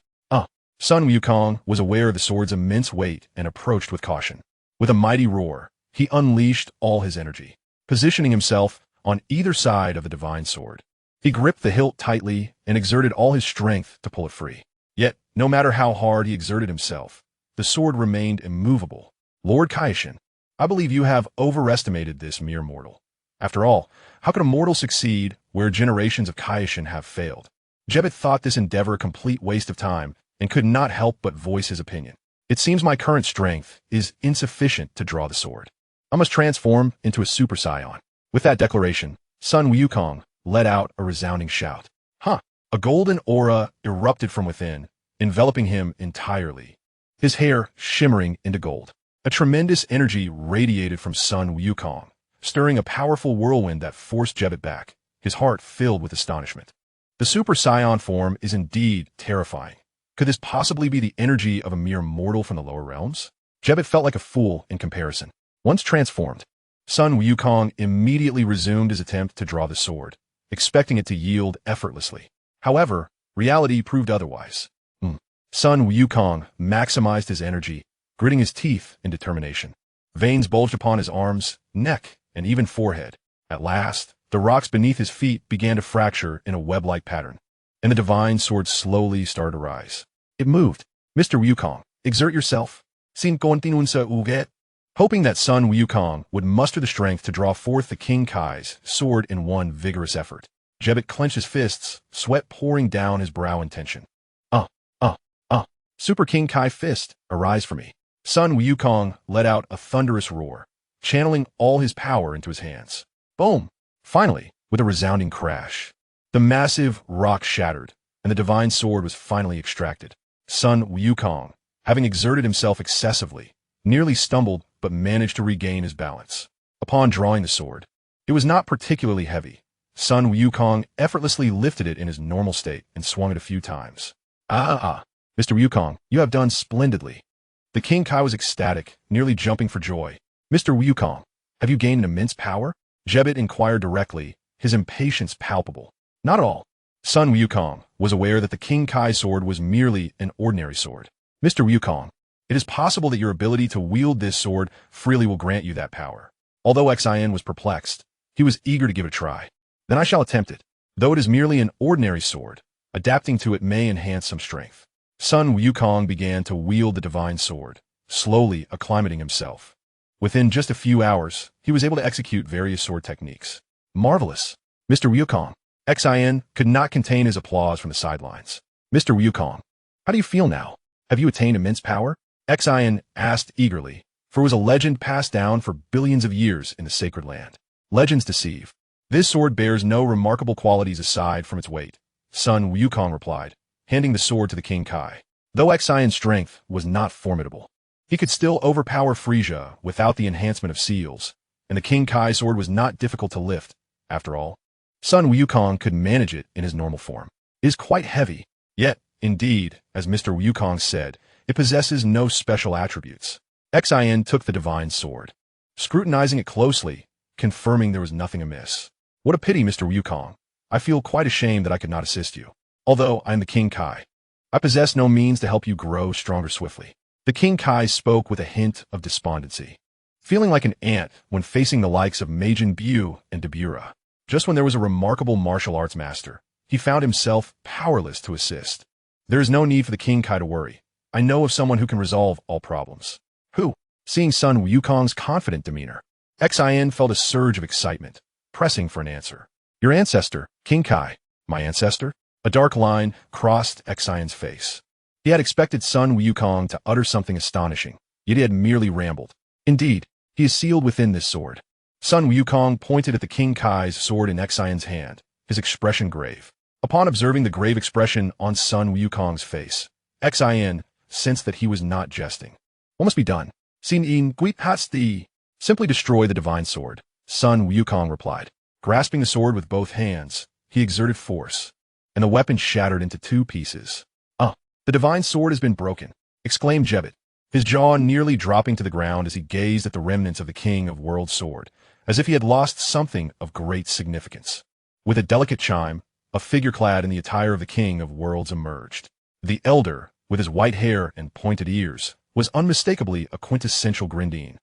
Sun Wukong was aware of the sword's immense weight and approached with caution. With a mighty roar, he unleashed all his energy, positioning himself on either side of the divine sword. He gripped the hilt tightly and exerted all his strength to pull it free. Yet, no matter how hard he exerted himself, the sword remained immovable. Lord Kaioshin, I believe you have overestimated this mere mortal. After all, how could a mortal succeed where generations of Kaioshin have failed? Jebit thought this endeavor a complete waste of time and could not help but voice his opinion. It seems my current strength is insufficient to draw the sword. I must transform into a Super Saiyan. With that declaration, Sun Wukong let out a resounding shout. A golden aura erupted from within, enveloping him entirely, his hair shimmering into gold. A tremendous energy radiated from Sun Wukong, stirring a powerful whirlwind that forced Jebit back, his heart filled with astonishment. The Super Saiyan form is indeed terrifying. Could this possibly be the energy of a mere mortal from the lower realms? Jebit felt like a fool in comparison. Once transformed, Sun Wukong immediately resumed his attempt to draw the sword, expecting it to yield effortlessly. However, reality proved otherwise. Sun Wukong maximized his energy, gritting his teeth in determination. Veins bulged upon his arms, neck, and even forehead. At last, the rocks beneath his feet began to fracture in a web-like pattern, and the divine sword slowly started to rise. It moved. Mr. Wukong, exert yourself. Sin continuun sa uget. Hoping that Sun Wukong would muster the strength to draw forth the King Kai's sword in one vigorous effort. Jebbet clenched his fists, sweat pouring down his brow in tension. Uh, uh, Super King Kai fist, arise for me. Sun Wukong let out a thunderous roar, channeling all his power into his hands. Boom! Finally, with a resounding crash, the massive rock shattered, and the divine sword was finally extracted. Sun Wukong, having exerted himself excessively, nearly stumbled but managed to regain his balance. Upon drawing the sword, it was not particularly heavy. Sun Wukong effortlessly lifted it in his normal state and swung it a few times. Mr. Wukong, you have done splendidly. The King Kai was ecstatic, nearly jumping for joy. Mr. Wukong, have you gained an immense power? Jebbet inquired directly, his impatience palpable. Not at all. Sun Wukong was aware that the King Kai sword was merely an ordinary sword. Mr. Wukong, it is possible that your ability to wield this sword freely will grant you that power. Although Xian was perplexed, he was eager to give it a try. Then I shall attempt it. Though it is merely an ordinary sword, adapting to it may enhance some strength. Sun Wukong began to wield the divine sword, slowly acclimating himself. Within just a few hours, he was able to execute various sword techniques. Marvelous! Mr. Wukong. Xian could not contain his applause from the sidelines. Mr. Wukong, how do you feel now? Have you attained immense power? Xian asked eagerly, for it was a legend passed down for billions of years in the sacred land. Legends deceive. This sword bears no remarkable qualities aside from its weight, Sun Wukong replied, handing the sword to the King Kai. Though Xian's strength was not formidable, he could still overpower Frieza without the enhancement of seals, and the King Kai sword was not difficult to lift, after all. Sun Wukong could manage it in his normal form. It is quite heavy, yet, indeed, as Mr. Wukong said, it possesses no special attributes. Xian took the divine sword, scrutinizing it closely, confirming there was nothing amiss. What a pity, Mr. Wukong. I feel quite ashamed that I could not assist you. Although I am the King Kai, I possess no means to help you grow stronger swiftly. The King Kai spoke with a hint of despondency, feeling like an ant when facing the likes of Majin Buu and Dabura. Just when there was a remarkable martial arts master, he found himself powerless to assist. There is no need for the King Kai to worry. I know of someone who can resolve all problems. Who? Seeing Sun Wukong's confident demeanor, Xian felt a surge of excitement, pressing for an answer. Your ancestor, King Kai. My ancestor? A dark line crossed Xian's face. He had expected Sun Wukong to utter something astonishing, yet he had merely rambled. Indeed, he is sealed within this sword. Sun Wukong pointed at the King Kai's sword in Xian's hand, his expression grave. Upon observing the grave expression on Sun Wukong's face, Xian sensed that he was not jesting. What must be done? Simply destroy the divine sword, Sun Wukong replied. Grasping the sword with both hands, he exerted force, and the weapon shattered into two pieces. The divine sword has been broken, exclaimed Jebbet, his jaw nearly dropping to the ground as he gazed at the remnants of the King of Worlds' sword, as if he had lost something of great significance. With a delicate chime, a figure clad in the attire of the King of Worlds emerged. The elder, with his white hair and pointed ears, was unmistakably a quintessential Grindine,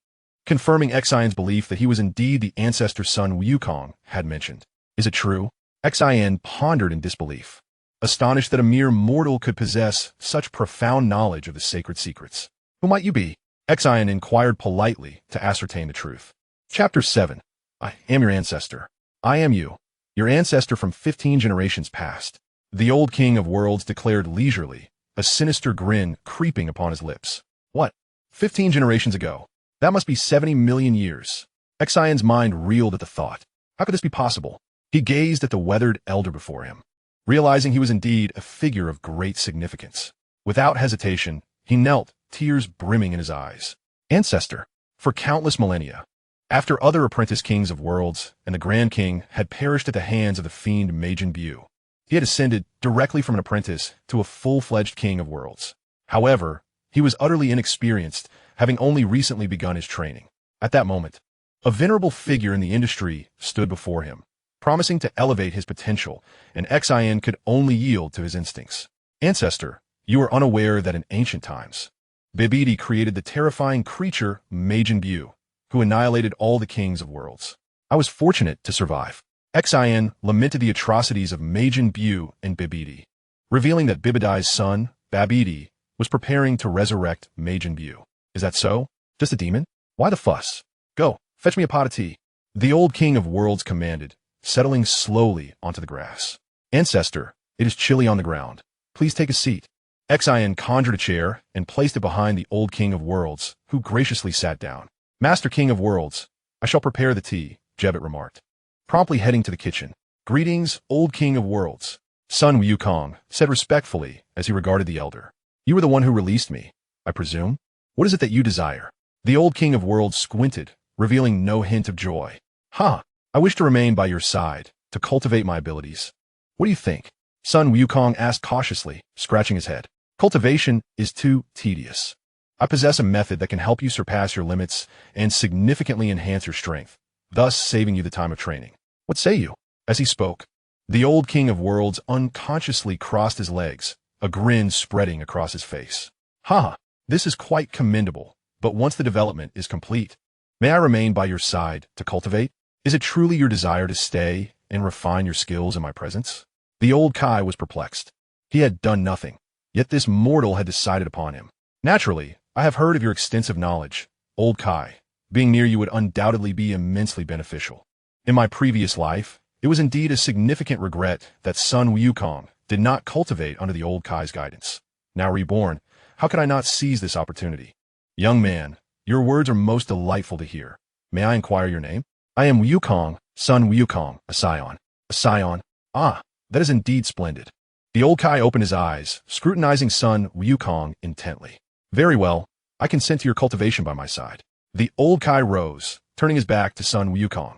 confirming Xian's belief that he was indeed the ancestor Sun Wukong had mentioned. Is it true? Xian pondered in disbelief, astonished that a mere mortal could possess such profound knowledge of the sacred secrets. Who might you be? Xian inquired politely to ascertain the truth. Chapter 7. I am your ancestor. I am you, your ancestor from 15 generations past. The old King of Worlds declared leisurely, a sinister grin creeping upon his lips. What? 15 generations ago? That must be 70 million years. Xian's mind reeled at the thought. How could this be possible? He gazed at the weathered elder before him, realizing he was indeed a figure of great significance. Without hesitation, he knelt, tears brimming in his eyes. Ancestor, for countless millennia, after other apprentice kings of worlds and the Grand King had perished at the hands of the fiend Majin Buu, he had ascended directly from an apprentice to a full-fledged king of worlds. However, he was utterly inexperienced, having only recently begun his training. At that moment, a venerable figure in the industry stood before him, promising to elevate his potential, and Xian could only yield to his instincts. Ancestor, you are unaware that in ancient times, Bibidi created the terrifying creature Majin Buu, who annihilated all the kings of worlds. I was fortunate to survive. Xian lamented the atrocities of Majin Buu and Bibidi, revealing that Bibidi's son, Babidi, was preparing to resurrect Majin Buu. Is that so? Just a demon? Why the fuss? Go, fetch me a pot of tea. The old king of worlds commanded, settling slowly onto the grass. Ancestor, it is chilly on the ground. Please take a seat. Xian conjured a chair and placed it behind the old king of worlds, who graciously sat down. Master king of worlds, I shall prepare the tea, Jebbet remarked, promptly heading to the kitchen. Greetings, old king of worlds. Sun Wukong said respectfully as he regarded the elder. You were the one who released me, I presume? What is it that you desire? The old king of worlds squinted, revealing no hint of joy. I wish to remain by your side, to cultivate my abilities. What do you think? Sun Wukong asked cautiously, scratching his head. Cultivation is too tedious. I possess a method that can help you surpass your limits and significantly enhance your strength, thus saving you the time of training. What say you? As he spoke, the old king of worlds unconsciously crossed his legs, a grin spreading across his face. This is quite commendable, but once the development is complete, may I remain by your side to cultivate? Is it truly your desire to stay and refine your skills in my presence? The old Kai was perplexed. He had done nothing, yet this mortal had decided upon him. Naturally, I have heard of your extensive knowledge, old Kai. Being near you would undoubtedly be immensely beneficial. In my previous life, it was indeed a significant regret that Sun Wukong did not cultivate under the old Kai's guidance. Now reborn, how could I not seize this opportunity? Young man, your words are most delightful to hear. May I inquire your name? I am Wukong, Sun Wukong, a Saiyan. A Saiyan? Ah, that is indeed splendid. The old Kai opened his eyes, scrutinizing Sun Wukong intently. Very well, I consent to your cultivation by my side. The old Kai rose, turning his back to Sun Wukong.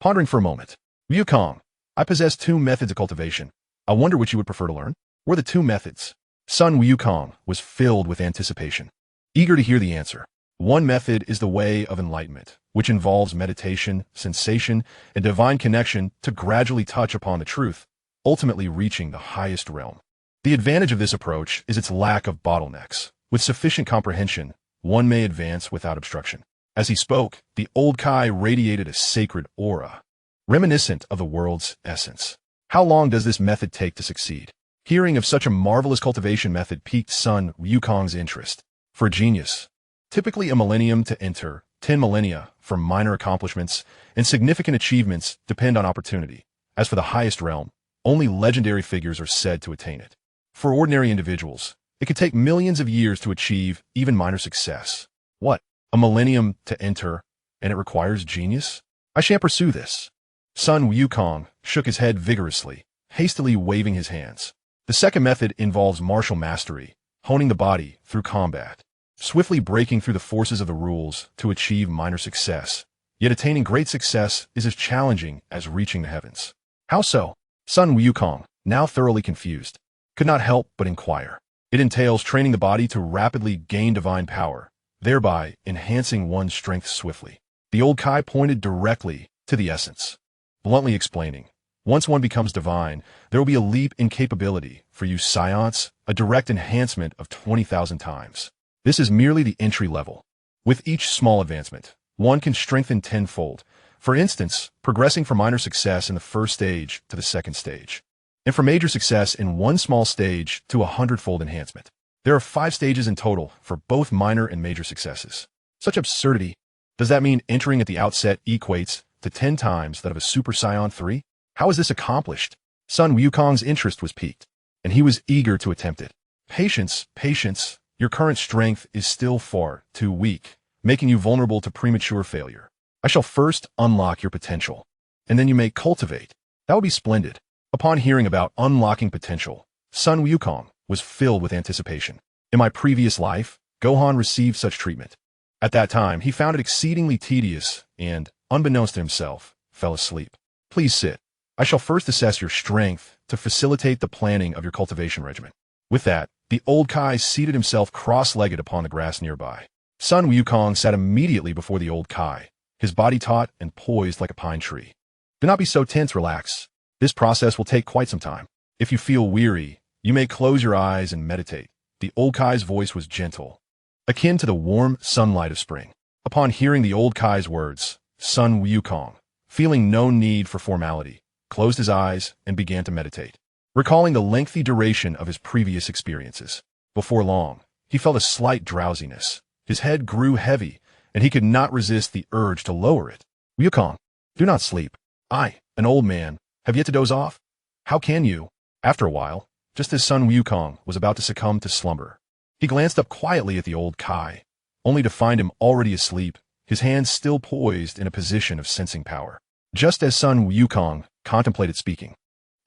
Pondering for a moment. Wukong, I possess 2 methods of cultivation. I wonder which you would prefer to learn. What are the 2 methods? Sun Wukong was filled with anticipation, eager to hear the answer. One method is the way of enlightenment, which involves meditation, sensation, and divine connection to gradually touch upon the truth, ultimately reaching the highest realm. The advantage of this approach is its lack of bottlenecks. With sufficient comprehension, one may advance without obstruction. As he spoke, the old Kai radiated a sacred aura, reminiscent of the world's essence. How long does this method take to succeed? Hearing of such a marvelous cultivation method piqued Sun Wukong's interest. For a genius, typically a millennium to enter, 10 millennia for minor accomplishments, and significant achievements depend on opportunity. As for the highest realm, only legendary figures are said to attain it. For ordinary individuals, it could take millions of years to achieve even minor success. What? A millennium to enter, and it requires genius? I shan't pursue this. Sun Wukong shook his head vigorously, hastily waving his hands. The second method involves martial mastery, honing the body through combat, swiftly breaking through the forces of the rules to achieve minor success. Yet attaining great success is as challenging as reaching the heavens. How so? Sun Wukong, now thoroughly confused, could not help but inquire. It entails training the body to rapidly gain divine power, thereby enhancing one's strength swiftly. The old Kai pointed directly to the essence, bluntly explaining, once one becomes divine, there will be a leap in capability for you Saiyans, a direct enhancement of 20,000 times. This is merely the entry level. With each small advancement, one can strengthen tenfold, for instance, progressing from minor success in the first stage to the second stage, and from major success in one small stage to 100-fold enhancement. There are 5 stages in total for both minor and major successes. Such absurdity. Does that mean entering at the outset equates to 10 times that of a Super Saiyan 3? How is this accomplished? Sun Wukong's interest was piqued, and he was eager to attempt it. Patience, patience. Your current strength is still far too weak, making you vulnerable to premature failure. I shall first unlock your potential, and then you may cultivate. That would be splendid. Upon hearing about unlocking potential, Sun Wukong was filled with anticipation. In my previous life, Gohan received such treatment. At that time, he found it exceedingly tedious and, unbeknownst to himself, fell asleep. Please sit. I shall first assess your strength to facilitate the planning of your cultivation regimen. With that, the old Kai seated himself cross-legged upon the grass nearby. Sun Wukong sat immediately before the old Kai, his body taut and poised like a pine tree. Do not be so tense, relax. This process will take quite some time. If you feel weary, you may close your eyes and meditate. The old Kai's voice was gentle, akin to the warm sunlight of spring. Upon hearing the old Kai's words, Sun Wukong, feeling no need for formality, closed his eyes and began to meditate, recalling the lengthy duration of his previous experiences. Before long, he felt a slight drowsiness, His head grew heavy, and he could not resist the urge to lower it. Wukong, do not sleep. I, an old man, have yet to doze off. How can you? After a while, just as Sun Wukong was about to succumb to slumber, he glanced up quietly at the old Kai, only to find him already asleep, his hands still poised in a position of sensing power. Just as Sun Wukong contemplated speaking,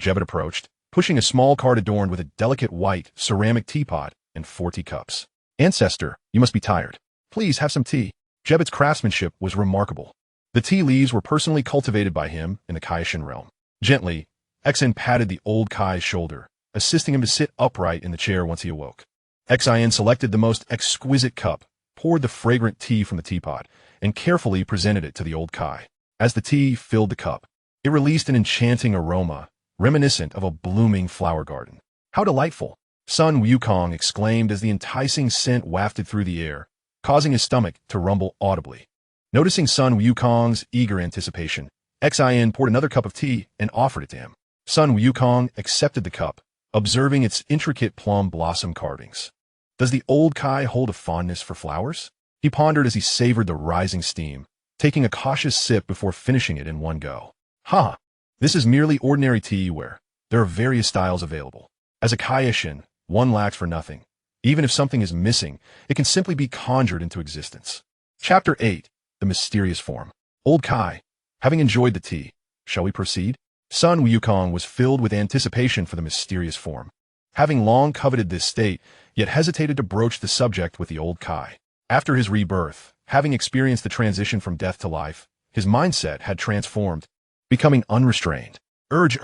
Jebbet approached, pushing a small cart adorned with a delicate white ceramic teapot and 4 teacups. Ancestor, you must be tired. Please have some tea. Jebbet's craftsmanship was remarkable. The tea leaves were personally cultivated by him in the Kaishin realm. Gently, Xin patted the old Kai's shoulder, assisting him to sit upright in the chair once he awoke. Xin selected the most exquisite cup, poured the fragrant tea from the teapot, and carefully presented it to the old Kai. As the tea filled the cup, it released an enchanting aroma, reminiscent of a blooming flower garden. How delightful! Sun Wukong exclaimed as the enticing scent wafted through the air, causing his stomach to rumble audibly. Noticing Sun Wukong's eager anticipation, Xin poured another cup of tea and offered it to him. Sun Wukong accepted the cup, observing its intricate plum blossom carvings. Does the old Kai hold a fondness for flowers? He pondered as he savored the rising steam, taking a cautious sip before finishing it in one go. Ha! This is merely ordinary tea where there are various styles available. As a Kaishin, one lacks for nothing. Even if something is missing, it can simply be conjured into existence. Chapter 8. The Mysterious Form. Old Kai, having enjoyed the tea, shall we proceed? Sun Wukong was filled with anticipation for the mysterious form. Having long coveted this state, yet hesitated to broach the subject with the old Kai. After his rebirth, having experienced the transition from death to life, his mindset had transformed, becoming unrestrained. Urge.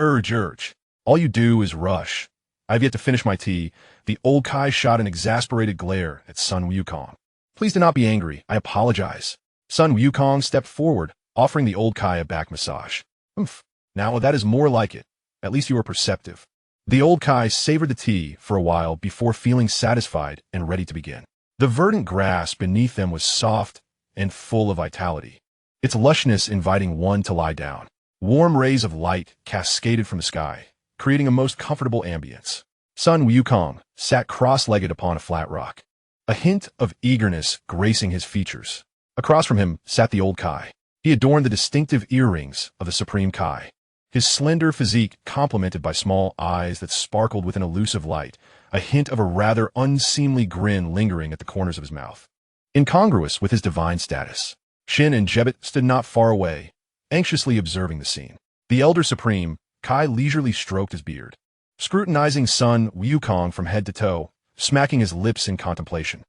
All you do is rush. I've yet to finish my tea. The old Kai shot an exasperated glare at Sun Wukong. Please do not be angry. I apologize. Sun Wukong stepped forward, offering the old Kai a back massage. Oomph. Now that is more like it. At least you are perceptive. The old Kai savored the tea for a while before feeling satisfied and ready to begin. The verdant grass beneath them was soft and full of vitality, its lushness inviting one to lie down. Warm rays of light cascaded from the sky, creating a most comfortable ambience. Sun Wukong sat cross-legged upon a flat rock, a hint of eagerness gracing his features. Across from him sat the old Kai. He adorned the distinctive earrings of the Supreme Kai, his slender physique complemented by small eyes that sparkled with an elusive light, a hint of a rather unseemly grin lingering at the corners of his mouth. Incongruous with his divine status, Shin and Jebbet stood not far away, anxiously observing the scene. The Elder Supreme, Kai leisurely stroked his beard, scrutinizing Sun Wukong from head to toe, smacking his lips in contemplation.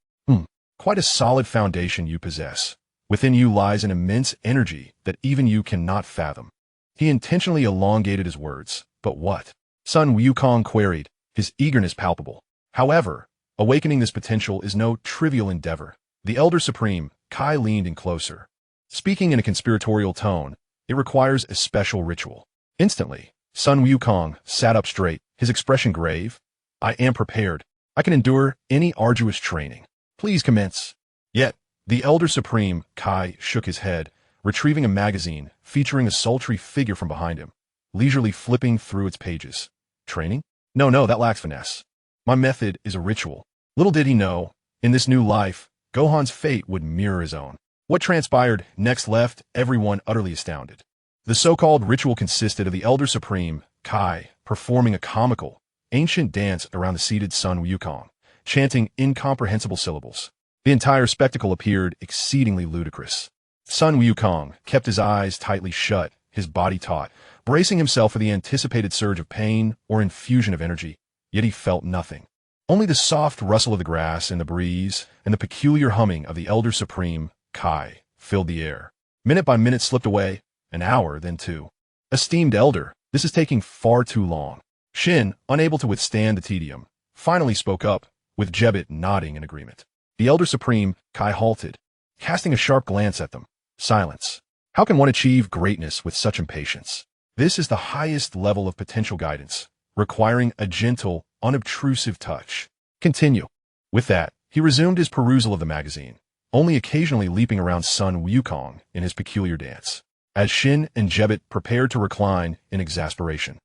Quite a solid foundation you possess. Within you lies an immense energy that even you cannot fathom. He intentionally elongated his words. But what? Sun Wukong queried, his eagerness palpable. However, awakening this potential is no trivial endeavor. The Elder Supreme, Kai, leaned in closer. Speaking in a conspiratorial tone, it requires a special ritual. Instantly, Sun Wukong sat up straight, his expression grave. I am prepared. I can endure any arduous training. Please commence. Yet, the Elder Supreme, Kai, shook his head, retrieving a magazine featuring a sultry figure from behind him, leisurely flipping through its pages. Training? No, that lacks finesse. My method is a ritual. Little did he know, in this new life, Gohan's fate would mirror his own. What transpired next left everyone utterly astounded. The so-called ritual consisted of the Elder Supreme, Kai, performing a comical, ancient dance around the seated Sun Wukong, chanting incomprehensible syllables. The entire spectacle appeared exceedingly ludicrous. Sun Wukong kept his eyes tightly shut, his body taut, bracing himself for the anticipated surge of pain or infusion of energy, yet he felt nothing. Only the soft rustle of the grass in the breeze and the peculiar humming of the Elder Supreme, Kai, filled the air. Minute by minute slipped away, an hour, then 2. Esteemed Elder, this is taking far too long. Shin, unable to withstand the tedium, finally spoke up, with Jebbet nodding in agreement. The Elder Supreme, Kai, halted, casting a sharp glance at them. Silence. How can one achieve greatness with such impatience? This is the highest level of potential guidance, requiring a gentle, unobtrusive touch. Continue. With that, he resumed his perusal of the magazine, only occasionally leaping around Sun Wukong in his peculiar dance, as Shin and Jebbet prepared to recline in exasperation.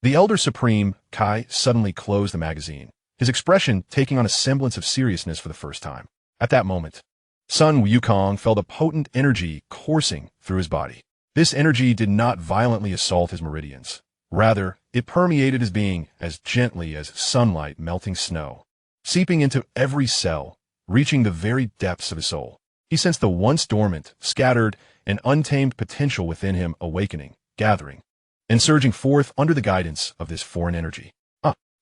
The Elder Supreme, Kai, suddenly closed the magazine, his expression taking on a semblance of seriousness for the first time. At that moment, Sun Wukong felt a potent energy coursing through his body. This energy did not violently assault his meridians. Rather, it permeated his being as gently as sunlight melting snow, seeping into every cell, reaching the very depths of his soul. He sensed the once dormant, scattered, and untamed potential within him awakening, gathering, and surging forth under the guidance of this foreign energy.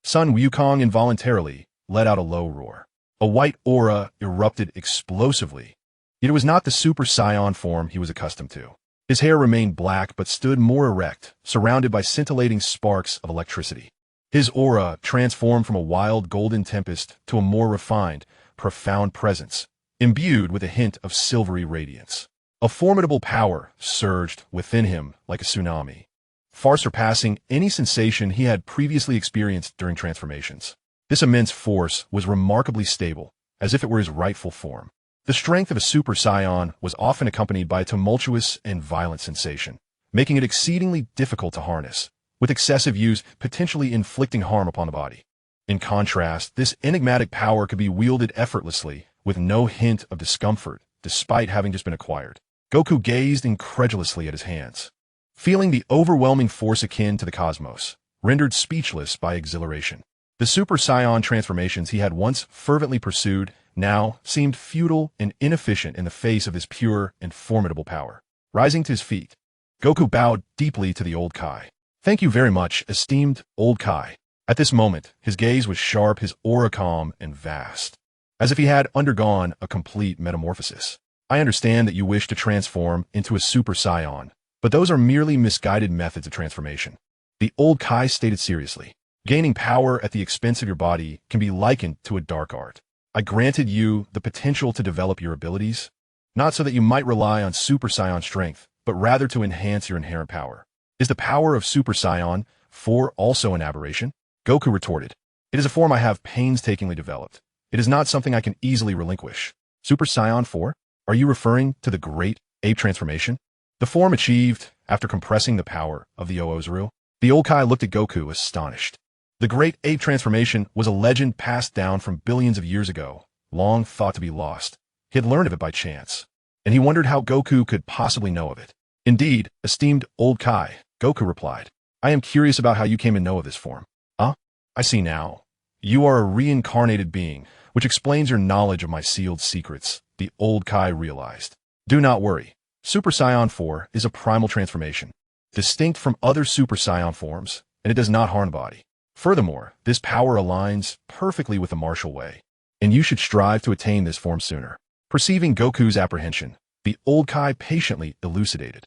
Sun Wukong involuntarily let out a low roar. A white aura erupted explosively. Yet it was not the Super Saiyan form he was accustomed to. His hair remained black but stood more erect, surrounded by scintillating sparks of electricity. His aura transformed from a wild golden tempest to a more refined, profound presence, imbued with a hint of silvery radiance. A formidable power surged within him like a tsunami, far surpassing any sensation he had previously experienced during transformations. This immense force was remarkably stable, as if it were his rightful form. The strength of a Super Saiyan was often accompanied by a tumultuous and violent sensation, making it exceedingly difficult to harness, with excessive use potentially inflicting harm upon the body. In contrast, this enigmatic power could be wielded effortlessly, with no hint of discomfort, despite having just been acquired. Goku gazed incredulously at his hands, feeling the overwhelming force akin to the cosmos, rendered speechless by exhilaration. The Super Saiyan transformations he had once fervently pursued now seemed futile and inefficient in the face of his pure and formidable power. Rising to his feet, Goku bowed deeply to the old Kai. "Thank you very much, esteemed old Kai." At this moment, his gaze was sharp, his aura calm and vast, as if he had undergone a complete metamorphosis. "I understand that you wish to transform into a Super Saiyan, but those are merely misguided methods of transformation," the old Kai stated seriously. "Gaining power at the expense of your body can be likened to a dark art. I granted you the potential to develop your abilities, not so that you might rely on Super Saiyan strength, but rather to enhance your inherent power. Is the power of Super Saiyan 4 also an aberration?" Goku retorted. "It is a form I have painstakingly developed. It is not something I can easily relinquish." "Super Saiyan 4? Are you referring to the Great Ape Transformation? The form achieved after compressing the power of the Oozuru?" The old Kai looked at Goku astonished. The Great Ape Transformation was a legend passed down from billions of years ago, long thought to be lost. He had learned of it by chance, and he wondered how Goku could possibly know of it. "Indeed, esteemed old Kai," Goku replied. "I am curious about how you came to know of this form." "I see now. You are a reincarnated being, which explains your knowledge of my sealed secrets," the old Kai realized. "Do not worry. Super Saiyan 4 is a primal transformation, distinct from other Super Saiyan forms, and it does not harm the body. Furthermore, this power aligns perfectly with the martial way, and you should strive to attain this form sooner." Perceiving Goku's apprehension, the old Kai patiently elucidated.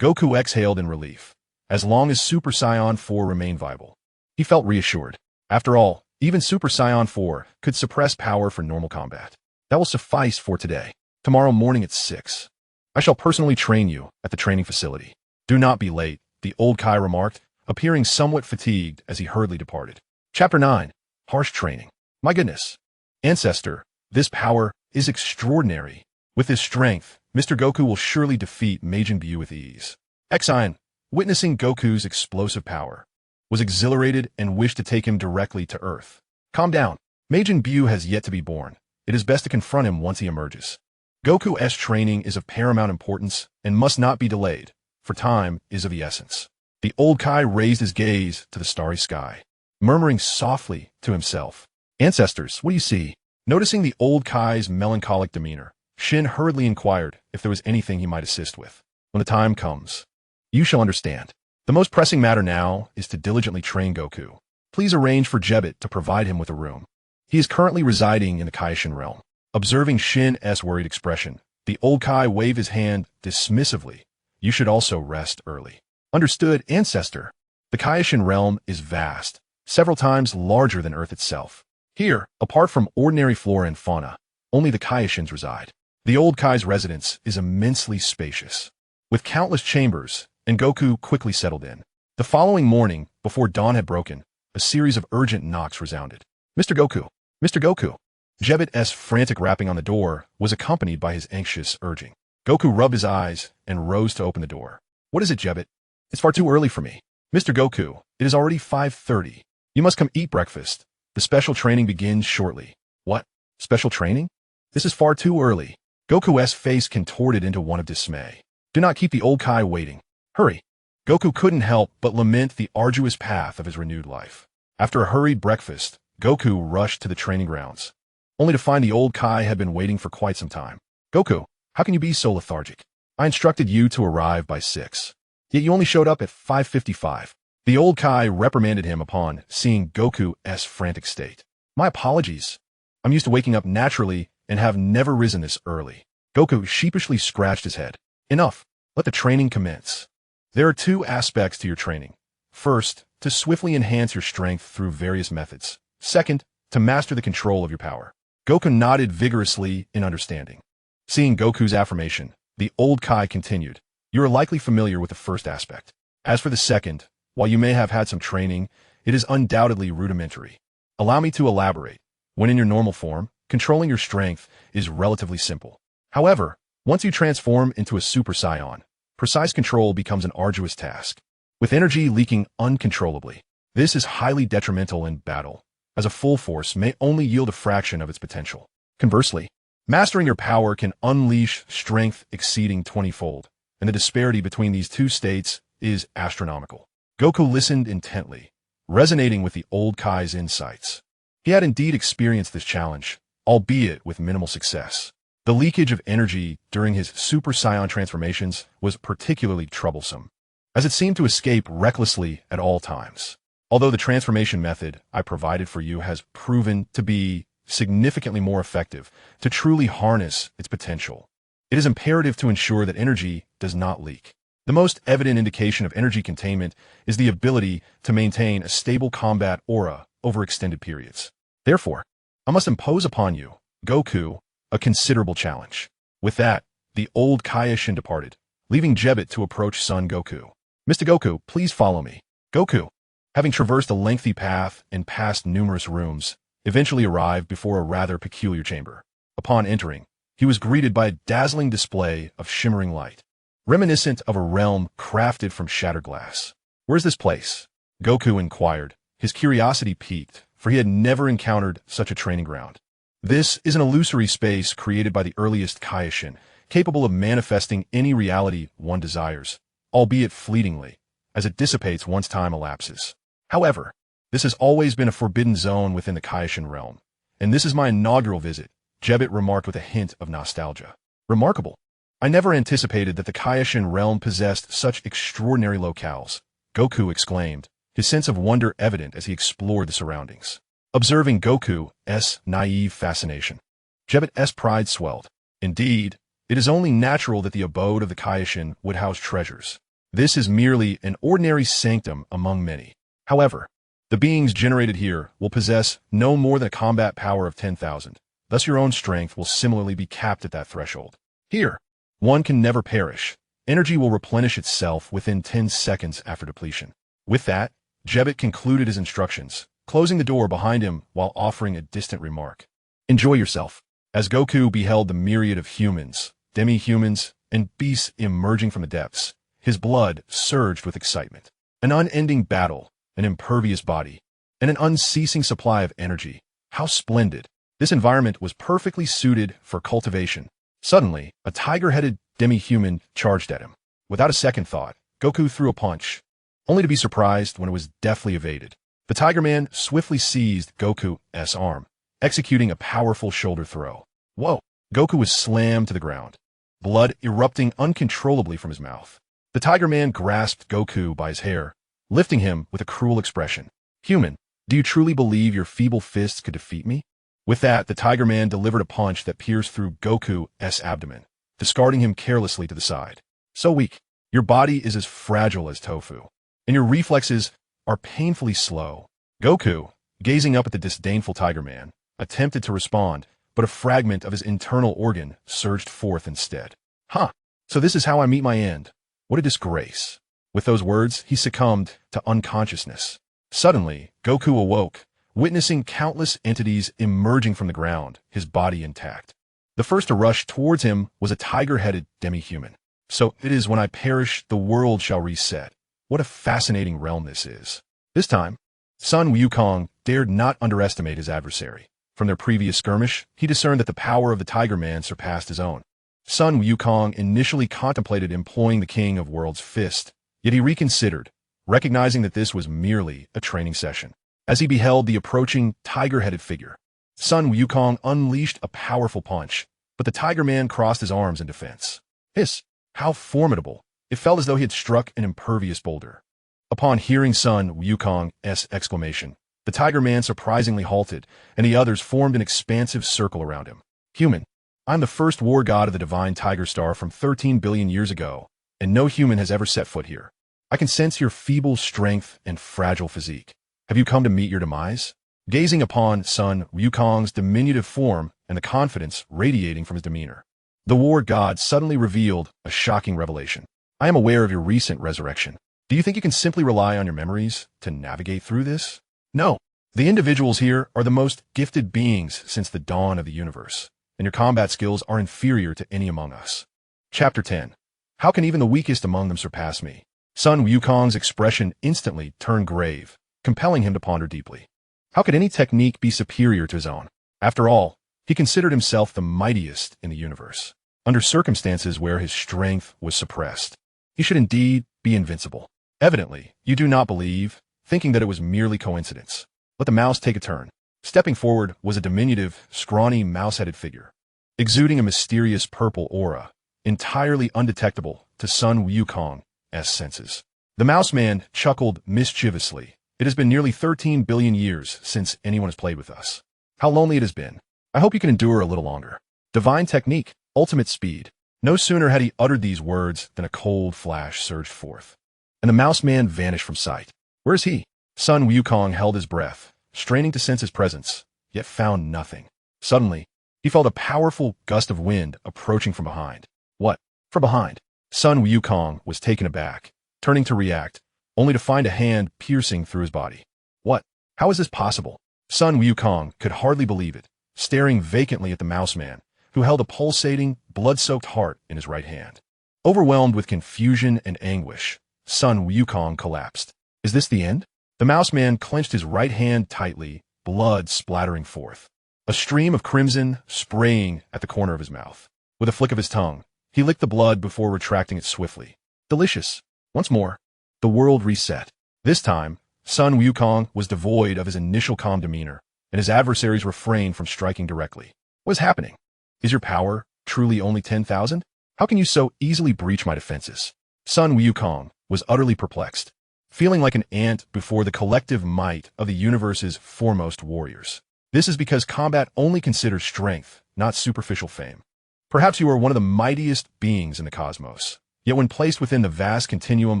Goku exhaled in relief. As long as Super Saiyan 4 remained viable, he felt reassured. After all, even Super Saiyan 4 could suppress power for normal combat. "That will suffice for today. Tomorrow morning at 6. I shall personally train you at the training facility. Do not be late," the old Kai remarked, appearing somewhat fatigued as he hurriedly departed. Chapter 9. Harsh Training. "My goodness, Ancestor, this power is extraordinary. With this strength, Mr. Goku will surely defeat Majin Buu with ease." Xian, witnessing Goku's explosive power, was exhilarated and wished to take him directly to Earth. "Calm down. Majin Buu has yet to be born. It is best to confront him once he emerges. Goku's training is of paramount importance and must not be delayed, for time is of the essence." The old Kai raised his gaze to the starry sky, murmuring softly to himself. "Ancestors, what do you see?" Noticing the old Kai's melancholic demeanor, Shin hurriedly inquired if there was anything he might assist with. "When the time comes, you shall understand. The most pressing matter now is to diligently train Goku. Please arrange for Jebet to provide him with a room. He is currently residing in the Kaishin realm." Observing Shin's worried expression, the old Kai waved his hand dismissively. "You should also rest early." "Understood, Ancestor." The Kaishin realm is vast, several times larger than Earth itself. Here, apart from ordinary flora and fauna, only the Kaishins reside. The old Kai's residence is immensely spacious, with countless chambers, and Goku quickly settled in. The following morning, before dawn had broken, a series of urgent knocks resounded. "Mr. Goku! Mr. Goku!" Jebet's frantic rapping on the door was accompanied by his anxious urging. Goku rubbed his eyes and rose to open the door. "What is it, Jebet?" "It's far too early for me. Mr. Goku, it is already 5:30. You must come eat breakfast. The special training begins shortly." "What? Special training? This is far too early." Goku's face contorted into one of dismay. Do not keep the old Kai waiting. Hurry. Goku couldn't help but lament the arduous path of his renewed life. After a hurried breakfast, Goku rushed to the training grounds, only to find the old Kai had been waiting for quite some time. Goku, how can you be so lethargic? I instructed you to arrive by 6. Yet you only showed up at 5:55. The old Kai reprimanded him upon seeing Goku's frantic state. My apologies. I'm used to waking up naturally and have never risen this early. Goku sheepishly scratched his head. Enough. Let the training commence. There are 2 aspects to your training. First, to swiftly enhance your strength through various methods. Second, to master the control of your power. Goku nodded vigorously in understanding. Seeing Goku's affirmation, the old Kai continued. You are likely familiar with the first aspect. As for the second, while you may have had some training, it is undoubtedly rudimentary. Allow me to elaborate. When in your normal form, controlling your strength is relatively simple. However, once you transform into a Super Saiyan, precise control becomes an arduous task, with energy leaking uncontrollably. This is highly detrimental in battle, as a full force may only yield a fraction of its potential. Conversely, mastering your power can unleash strength exceeding 20-fold, and the disparity between these 2 states is astronomical. Goku listened intently, resonating with the old Kai's insights. He had indeed experienced this challenge, albeit with minimal success. The leakage of energy during his Super Saiyan transformations was particularly troublesome, as it seemed to escape recklessly at all times. Although the transformation method I provided for you has proven to be significantly more effective to truly harness its potential, it is imperative to ensure that energy does not leak. The most evident indication of energy containment is the ability to maintain a stable combat aura over extended periods. Therefore, I must impose upon you, Goku, a considerable challenge. With that, the old Kaioshin departed, leaving Jebbit to approach son Goku. Mr. Goku, please follow me. Goku, having traversed a lengthy path and passed numerous rooms, eventually arrived before a rather peculiar chamber. Upon entering, he was greeted by a dazzling display of shimmering light, reminiscent of a realm crafted from shattered glass. Where's this place? Goku inquired, his curiosity piqued, for he had never encountered such a training ground. This is an illusory space created by the earliest Kaioshin, capable of manifesting any reality one desires, albeit fleetingly, as it dissipates once time elapses. However, this has always been a forbidden zone within the Kaioshin realm, and this is my inaugural visit, Jebbit remarked with a hint of nostalgia. Remarkable. I never anticipated that the Kaioshin realm possessed such extraordinary locales, Goku exclaimed, his sense of wonder evident as he explored the surroundings. Observing Goku's naive fascination, Jebbit's pride swelled. Indeed, it is only natural that the abode of the Kaioshin would house treasures. This is merely an ordinary sanctum among many. However, the beings generated here will possess no more than a combat power of 10,000. Thus your own strength will similarly be capped at that threshold. Here, one can never perish. Energy will replenish itself within 10 seconds after depletion. With that, Jebbit concluded his instructions, closing the door behind him while offering a distant remark. Enjoy yourself. As Goku beheld the myriad of humans, demi-humans, and beasts emerging from the depths, his blood surged with excitement. An unending battle, an impervious body, and an unceasing supply of energy. How splendid! This environment was perfectly suited for cultivation. Suddenly, a tiger-headed demi-human charged at him. Without a second thought, Goku threw a punch, only to be surprised when it was deftly evaded. The Tiger Man swiftly seized Goku's arm, executing a powerful shoulder throw. Whoa! Goku was slammed to the ground, blood erupting uncontrollably from his mouth. The Tiger Man grasped Goku by his hair, lifting him with a cruel expression. Human, do you truly believe your feeble fists could defeat me? With that, the Tiger Man delivered a punch that pierced through Goku's abdomen, discarding him carelessly to the side. So weak. Your body is as fragile as tofu, and your reflexes are painfully slow. Goku, gazing up at the disdainful Tiger Man, attempted to respond, but a fragment of his internal organ surged forth instead. Huh, so this is how I meet my end. What a disgrace. With those words, he succumbed to unconsciousness. Suddenly, Goku awoke, witnessing countless entities emerging from the ground, his body intact. The first to rush towards him was a tiger-headed demi-human. So it is when I perish, the world shall reset. What a fascinating realm this is. This time, Sun Wukong dared not underestimate his adversary. From their previous skirmish, he discerned that the power of the Tiger Man surpassed his own. Sun Wukong initially contemplated employing the King of Worlds' fist, yet he reconsidered, recognizing that this was merely a training session. As he beheld the approaching tiger-headed figure, Sun Wukong unleashed a powerful punch, but the Tiger Man crossed his arms in defense. Hiss! How formidable! It felt as though he had struck an impervious boulder. Upon hearing Sun Wukong's exclamation, the Tiger Man surprisingly halted, and the others formed an expansive circle around him. Human, I'm the first war god of the divine Tiger Star from 13 billion years ago, and no human has ever set foot here. I can sense your feeble strength and fragile physique. Have you come to meet your demise? Gazing upon Sun Wukong's diminutive form and the confidence radiating from his demeanor, the war god suddenly revealed a shocking revelation. I am aware of your recent resurrection. Do you think you can simply rely on your memories to navigate through this? No. The individuals here are the most gifted beings since the dawn of the universe, and your combat skills are inferior to any among us. Chapter 10. How can even the weakest among them surpass me? Sun Wukong's expression instantly turned grave, compelling him to ponder deeply. How could any technique be superior to his own? After all, he considered himself the mightiest in the universe, under circumstances where his strength was suppressed. He should indeed be invincible. Evidently, you do not believe, thinking that it was merely coincidence. Let the mouse take a turn. Stepping forward was a diminutive, scrawny, mouse-headed figure, exuding a mysterious purple aura, entirely undetectable to Sun Wukong's senses. The mouse man chuckled mischievously. It has been nearly 13 billion years since anyone has played with us. How lonely it has been. I hope you can endure a little longer. Divine technique, ultimate speed. No sooner had he uttered these words than a cold flash surged forth, and the mouse man vanished from sight. Where is he? Sun Wukong held his breath, straining to sense his presence, yet found nothing. Suddenly, he felt a powerful gust of wind approaching from behind. What? From behind? Sun Wukong was taken aback, turning to react, only to find a hand piercing through his body. What? How is this possible? Sun Wukong could hardly believe it, staring vacantly at the mouse man, who held a pulsating, blood-soaked heart in his right hand. Overwhelmed with confusion and anguish, Sun Wukong collapsed. Is this the end? The mouse man clenched his right hand tightly, blood splattering forth, a stream of crimson spraying at the corner of his mouth. With a flick of his tongue, he licked the blood before retracting it swiftly. Delicious. Once more, the world reset. This time, Sun Wukong was devoid of his initial calm demeanor, and his adversaries refrained from striking directly. What is happening? Is your power truly only 10,000? How can you so easily breach my defenses? Sun Wukong was utterly perplexed, feeling like an ant before the collective might of the universe's foremost warriors. This is because combat only considers strength, not superficial fame. Perhaps you are one of the mightiest beings in the cosmos, yet when placed within the vast continuum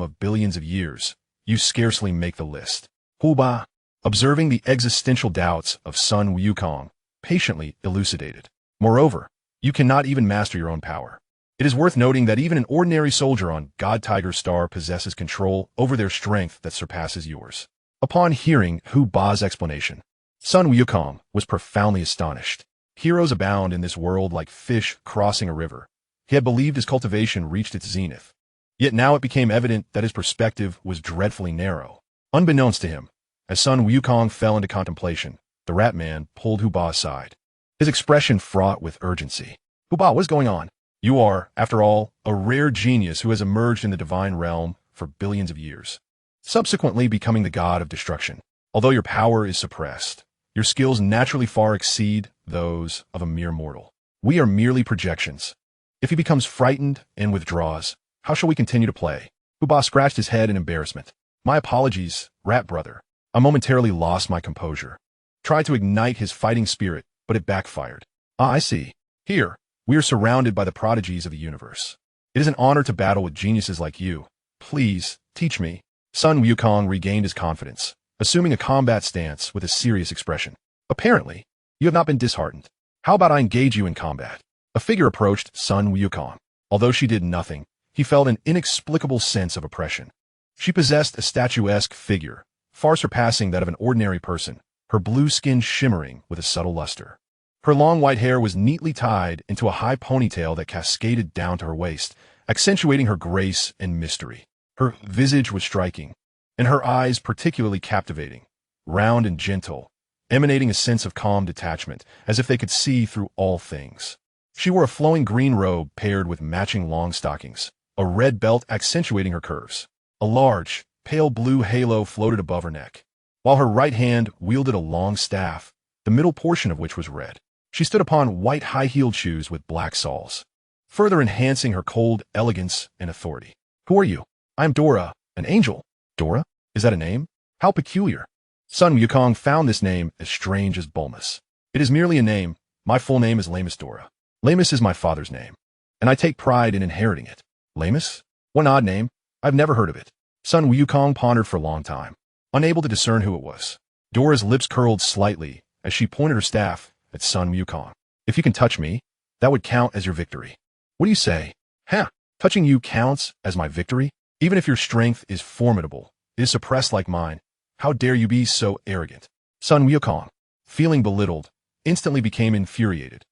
of billions of years, you scarcely make the list. Huba, observing the existential doubts of Sun Wukong, patiently elucidated. Moreover, you cannot even master your own power. It is worth noting that even an ordinary soldier on God Tiger Star possesses control over their strength that surpasses yours. Upon hearing Hu Ba's explanation, Sun Wukong was profoundly astonished. Heroes abound in this world like fish crossing a river. He had believed his cultivation reached its zenith. Yet now it became evident that his perspective was dreadfully narrow. Unbeknownst to him, as Sun Wukong fell into contemplation, the Rat Man pulled Hu Ba aside, his expression fraught with urgency. Hu Ba, what is going on? You are, after all, a rare genius who has emerged in the divine realm for billions of years, subsequently becoming the god of destruction. Although your power is suppressed, your skills naturally far exceed those of a mere mortal. We are merely projections. If he becomes frightened and withdraws, how shall we continue to play? Hu Ba scratched his head in embarrassment. My apologies, Rat Brother. I momentarily lost my composure. Tried to ignite his fighting spirit, but it backfired. Ah, I see. Here, we are surrounded by the prodigies of the universe. It is an honor to battle with geniuses like you. Please, teach me. Sun Wukong regained his confidence, assuming a combat stance with a serious expression. Apparently, you have not been disheartened. How about I engage you in combat? A figure approached Sun Wukong. Although she did nothing, he felt an inexplicable sense of oppression. She possessed a statuesque figure, far surpassing that of an ordinary person, her blue skin shimmering with a subtle luster. Her long white hair was neatly tied into a high ponytail that cascaded down to her waist, accentuating her grace and mystery. Her visage was striking, and her eyes particularly captivating, round and gentle, emanating a sense of calm detachment, as if they could see through all things. She wore a flowing green robe paired with matching long stockings, a red belt accentuating her curves. A large, pale blue halo floated above her neck, while her right hand wielded a long staff, the middle portion of which was red. She stood upon white high-heeled shoes with black soles, further enhancing her cold elegance and authority. Who are you? I am Dora, an angel. Dora? Is that a name? How peculiar. Sun Wukong found this name as strange as Bulmas. It is merely a name. My full name is Lamus Dora. Lamus is my father's name, and I take pride in inheriting it. Lamus? What an odd name. I've never heard of it. Sun Wukong pondered for a long time, unable to discern who it was. Dora's lips curled slightly as she pointed her staff at Sun Wukong. If you can touch me, that would count as your victory. What do you say? Huh? Touching you counts as my victory? Even if your strength is formidable, it is suppressed like mine. How dare you be so arrogant? Sun Wukong, feeling belittled, instantly became infuriated.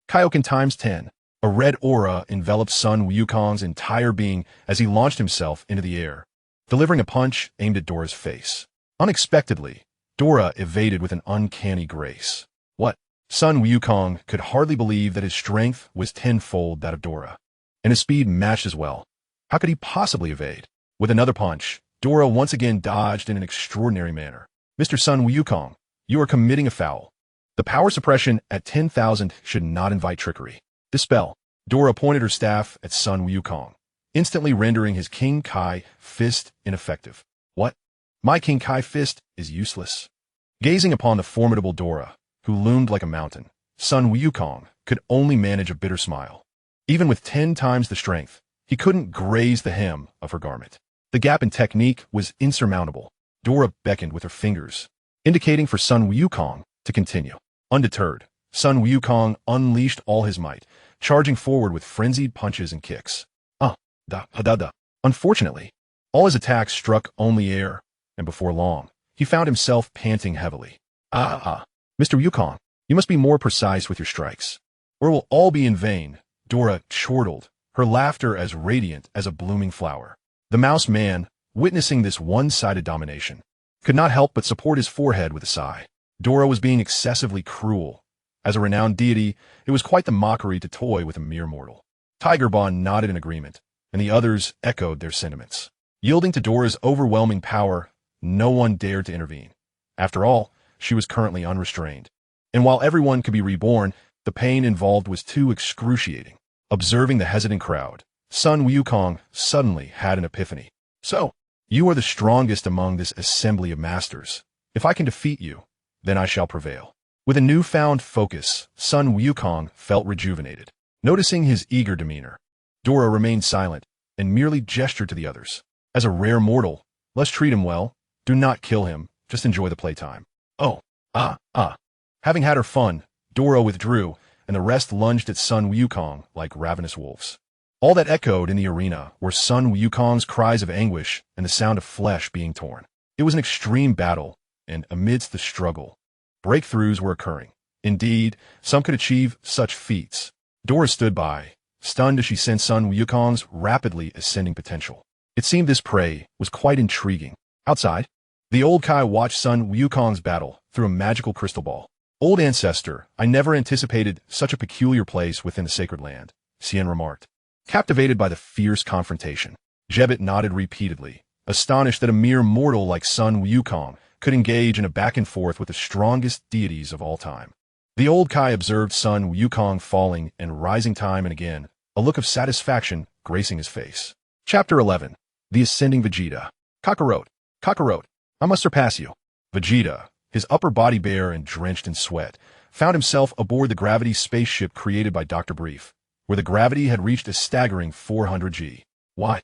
Kaioken times 10. A red aura enveloped Sun Wukong's entire being as he launched himself into the air, delivering a punch aimed at Dora's face. Unexpectedly, Dora evaded with an uncanny grace. What? Sun Wukong could hardly believe that his strength was tenfold that of Dora, and his speed matched as well. How could he possibly evade? With another punch, Dora once again dodged in an extraordinary manner. Mr. Sun Wukong, you are committing a foul. The power suppression at 10,000 should not invite trickery. Dispel. Dora pointed her staff at Sun Wukong, instantly rendering his King Kai fist ineffective. What? My King Kai fist is useless. Gazing upon the formidable Dora, who loomed like a mountain, Sun Wukong could only manage a bitter smile. Even with 10 times the strength, he couldn't graze the hem of her garment. The gap in technique was insurmountable. Dora beckoned with her fingers, indicating for Sun Wukong to continue. Undeterred, Sun Wukong unleashed all his might, charging forward with frenzied punches and kicks. Unfortunately, all his attacks struck only air, and before long, he found himself panting heavily. Mr. Wukong, you must be more precise with your strikes, or it will all be in vain. Dora chortled, her laughter as radiant as a blooming flower. The mouse man, witnessing this one-sided domination, could not help but support his forehead with a sigh. Dora was being excessively cruel. As a renowned deity, it was quite the mockery to toy with a mere mortal. Tiger Bond nodded in agreement, and the others echoed their sentiments. Yielding to Dora's overwhelming power, no one dared to intervene. After all, she was currently unrestrained. And while everyone could be reborn, the pain involved was too excruciating. Observing the hesitant crowd, Sun Wukong suddenly had an epiphany. So, you are the strongest among this assembly of masters. If I can defeat you, then I shall prevail. With a newfound focus, Sun Wukong felt rejuvenated. Noticing his eager demeanor, Dora remained silent and merely gestured to the others. As a rare mortal, let's treat him well. Do not kill him, just enjoy the playtime. Having had her fun, Dora withdrew, and the rest lunged at Sun Wukong like ravenous wolves. All that echoed in the arena were Sun Wukong's cries of anguish and the sound of flesh being torn. It was an extreme battle, and amidst the struggle, breakthroughs were occurring. Indeed, some could achieve such feats. Dora stood by, stunned as she sensed Sun Wukong's rapidly ascending potential. It seemed this prey was quite intriguing. Outside, the old Kai watched Sun Wukong's battle through a magical crystal ball. Old ancestor, I never anticipated such a peculiar place within the sacred land, Saiyan remarked. Captivated by the fierce confrontation, Jebbet nodded repeatedly, astonished that a mere mortal like Sun Wukong could engage in a back and forth with the strongest deities of all time. The old Kai observed Sun Wukong falling and rising time and again, a look of satisfaction gracing his face. Chapter 11. The Ascending Vegeta. Kakarot, I must surpass you. Vegeta, his upper body bare and drenched in sweat, found himself aboard the gravity spaceship created by Dr. Brief, where the gravity had reached a staggering 400 G. Why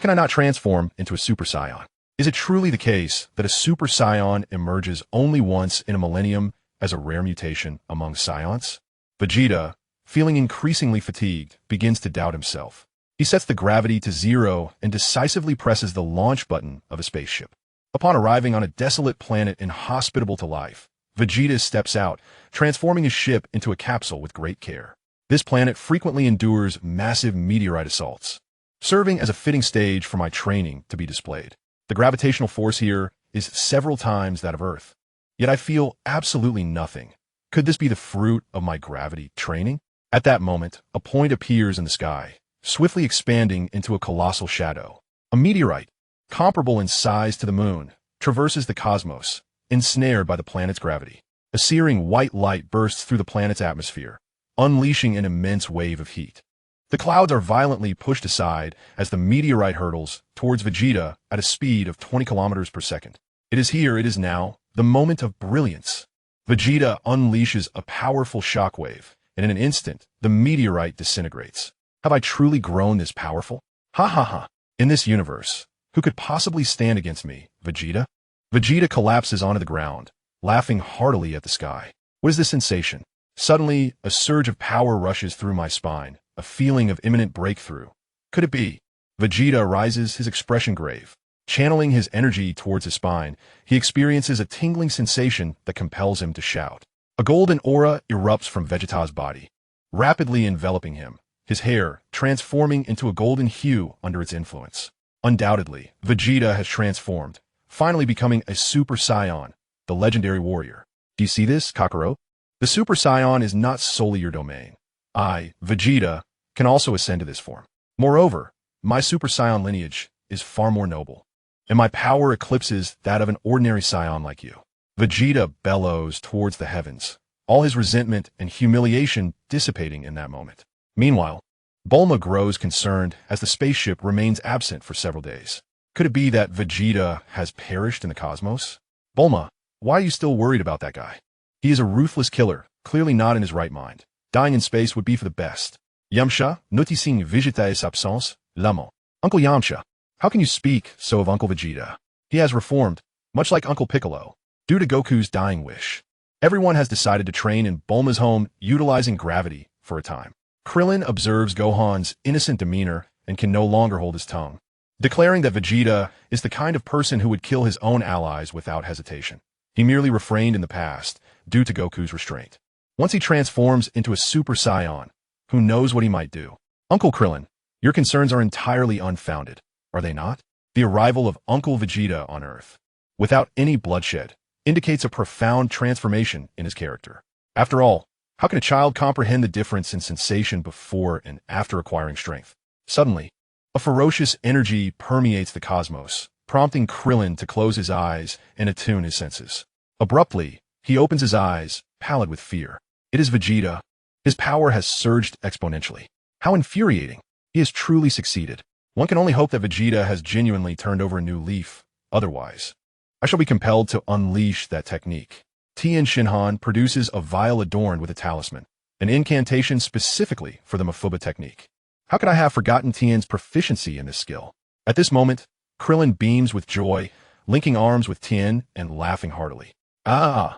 can I not transform into a Super Saiyan? Is it truly the case that a Super Saiyan emerges only once in a millennium as a rare mutation among Saiyans? Vegeta, feeling increasingly fatigued, begins to doubt himself. He sets the gravity to 0 and decisively presses the launch button of a spaceship. Upon arriving on a desolate planet inhospitable to life, Vegeta steps out, transforming his ship into a capsule with great care. This planet frequently endures massive meteorite assaults, serving as a fitting stage for my training to be displayed. The gravitational force here is several times that of Earth, yet I feel absolutely nothing. Could this be the fruit of my gravity training? At that moment, a point appears in the sky, swiftly expanding into a colossal shadow. A meteorite, comparable in size to the moon, traverses the cosmos, ensnared by the planet's gravity. A searing white light bursts through the planet's atmosphere, unleashing an immense wave of heat. The clouds are violently pushed aside as the meteorite hurtles towards Vegeta at a speed of 20 kilometers per second. It is here, it is now, the moment of brilliance. Vegeta unleashes a powerful shockwave, and in an instant, the meteorite disintegrates. Have I truly grown this powerful? Ha ha ha. In this universe, who could possibly stand against me, Vegeta? Vegeta collapses onto the ground, laughing heartily at the sky. What is this sensation? Suddenly, a surge of power rushes through my spine, a feeling of imminent breakthrough. Could it be? Vegeta rises, his expression grave. Channeling his energy towards his spine, he experiences a tingling sensation that compels him to shout. A golden aura erupts from Vegeta's body, rapidly enveloping him, his hair transforming into a golden hue under its influence. Undoubtedly, Vegeta has transformed, finally becoming a Super Saiyan, the legendary warrior. Do you see this, Kakarot? The Super Saiyan is not solely your domain. I, Vegeta, can also ascend to this form. Moreover, my Super Saiyan lineage is far more noble, and my power eclipses that of an ordinary Saiyan like you. Vegeta bellows towards the heavens, all his resentment and humiliation dissipating in that moment. Meanwhile, Bulma grows concerned as the spaceship remains absent for several days. Could it be that Vegeta has perished in the cosmos? Bulma, why are you still worried about that guy? He is a ruthless killer, clearly not in his right mind. Dying in space would be for the best. Yamcha, noticing Vegeta's absence, l'amant. Uncle Yamcha, how can you speak so of Uncle Vegeta? He has reformed, much like Uncle Piccolo, due to Goku's dying wish. Everyone has decided to train in Bulma's home utilizing gravity for a time. Krillin observes Gohan's innocent demeanor and can no longer hold his tongue, declaring that Vegeta is the kind of person who would kill his own allies without hesitation. He merely refrained in the past due to Goku's restraint. Once he transforms into a Super Saiyan, who knows what he might do? Uncle Krillin, your concerns are entirely unfounded, are they not? The arrival of Uncle Vegeta on Earth, without any bloodshed, indicates a profound transformation in his character. After all, how can a child comprehend the difference in sensation before and after acquiring strength? Suddenly, a ferocious energy permeates the cosmos, prompting Krillin to close his eyes and attune his senses. Abruptly, he opens his eyes, pallid with fear. It is Vegeta. His power has surged exponentially. How infuriating. He has truly succeeded. One can only hope that Vegeta has genuinely turned over a new leaf. Otherwise, I shall be compelled to unleash that technique. Tien Shinhan produces a vial adorned with a talisman, an incantation specifically for the Mafuba technique. How could I have forgotten Tien's proficiency in this skill? At this moment, Krillin beams with joy, linking arms with Tien and laughing heartily. Ah,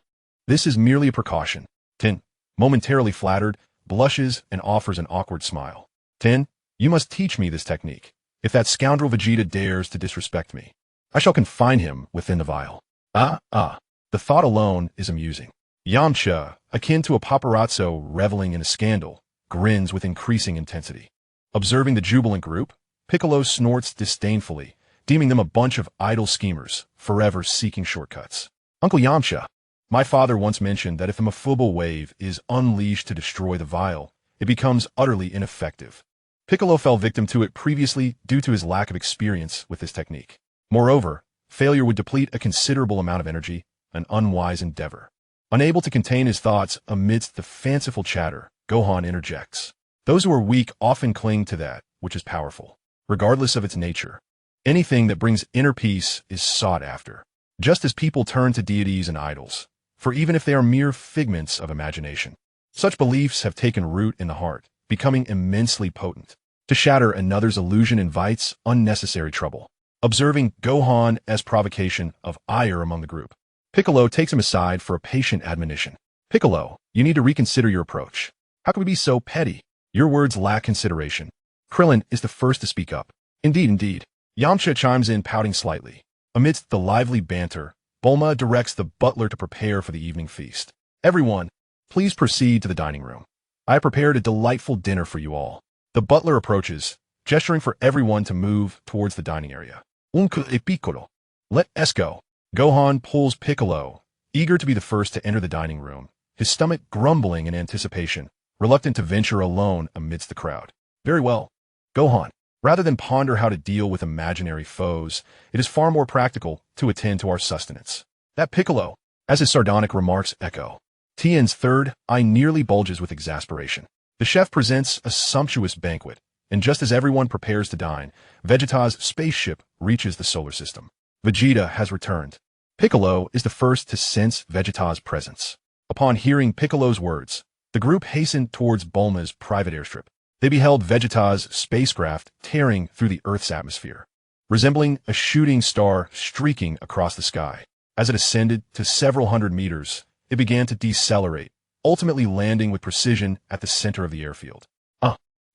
this is merely a precaution. Tien, momentarily flattered, blushes and offers an awkward smile. Tien, you must teach me this technique. If that scoundrel Vegeta dares to disrespect me, I shall confine him within the vial. The thought alone is amusing. Yamcha, akin to a paparazzo reveling in a scandal, grins with increasing intensity. Observing the jubilant group, Piccolo snorts disdainfully, deeming them a bunch of idle schemers, forever seeking shortcuts. Uncle Yamcha, my father once mentioned that if the Mafuba wave is unleashed to destroy the vial, it becomes utterly ineffective. Piccolo fell victim to it previously due to his lack of experience with this technique. Moreover, failure would deplete a considerable amount of energy, an unwise endeavor. Unable to contain his thoughts amidst the fanciful chatter, Gohan interjects. Those who are weak often cling to that which is powerful, regardless of its nature. Anything that brings inner peace is sought after, just as people turn to deities and idols, for even if they are mere figments of imagination. Such beliefs have taken root in the heart, becoming immensely potent. To shatter another's illusion invites unnecessary trouble. Observing Gohan as provocation of ire among the group, Piccolo takes him aside for a patient admonition. Piccolo, you need to reconsider your approach. How can we be so petty? Your words lack consideration. Krillin is the first to speak up. Indeed. Yamcha chimes in, pouting slightly. Amidst the lively banter, Bulma directs the butler to prepare for the evening feast. Everyone, please proceed to the dining room. I have prepared a delightful dinner for you all. The butler approaches, gesturing for everyone to move towards the dining area. Uncle e Piccolo. Let us go. Gohan pulls Piccolo, eager to be the first to enter the dining room, his stomach grumbling in anticipation, reluctant to venture alone amidst the crowd. Very well, Gohan. Rather than ponder how to deal with imaginary foes, it is far more practical to attend to our sustenance. That Piccolo, as his sardonic remarks echo. Tien's third eye nearly bulges with exasperation. The chef presents a sumptuous banquet, and just as everyone prepares to dine, Vegeta's spaceship reaches the solar system. Vegeta has returned. Piccolo is the first to sense Vegeta's presence. Upon hearing Piccolo's words, the group hastened towards Bulma's private airstrip. They beheld Vegeta's spacecraft tearing through the Earth's atmosphere, resembling a shooting star streaking across the sky. As it ascended to several hundred meters, it began to decelerate, ultimately landing with precision at the center of the airfield.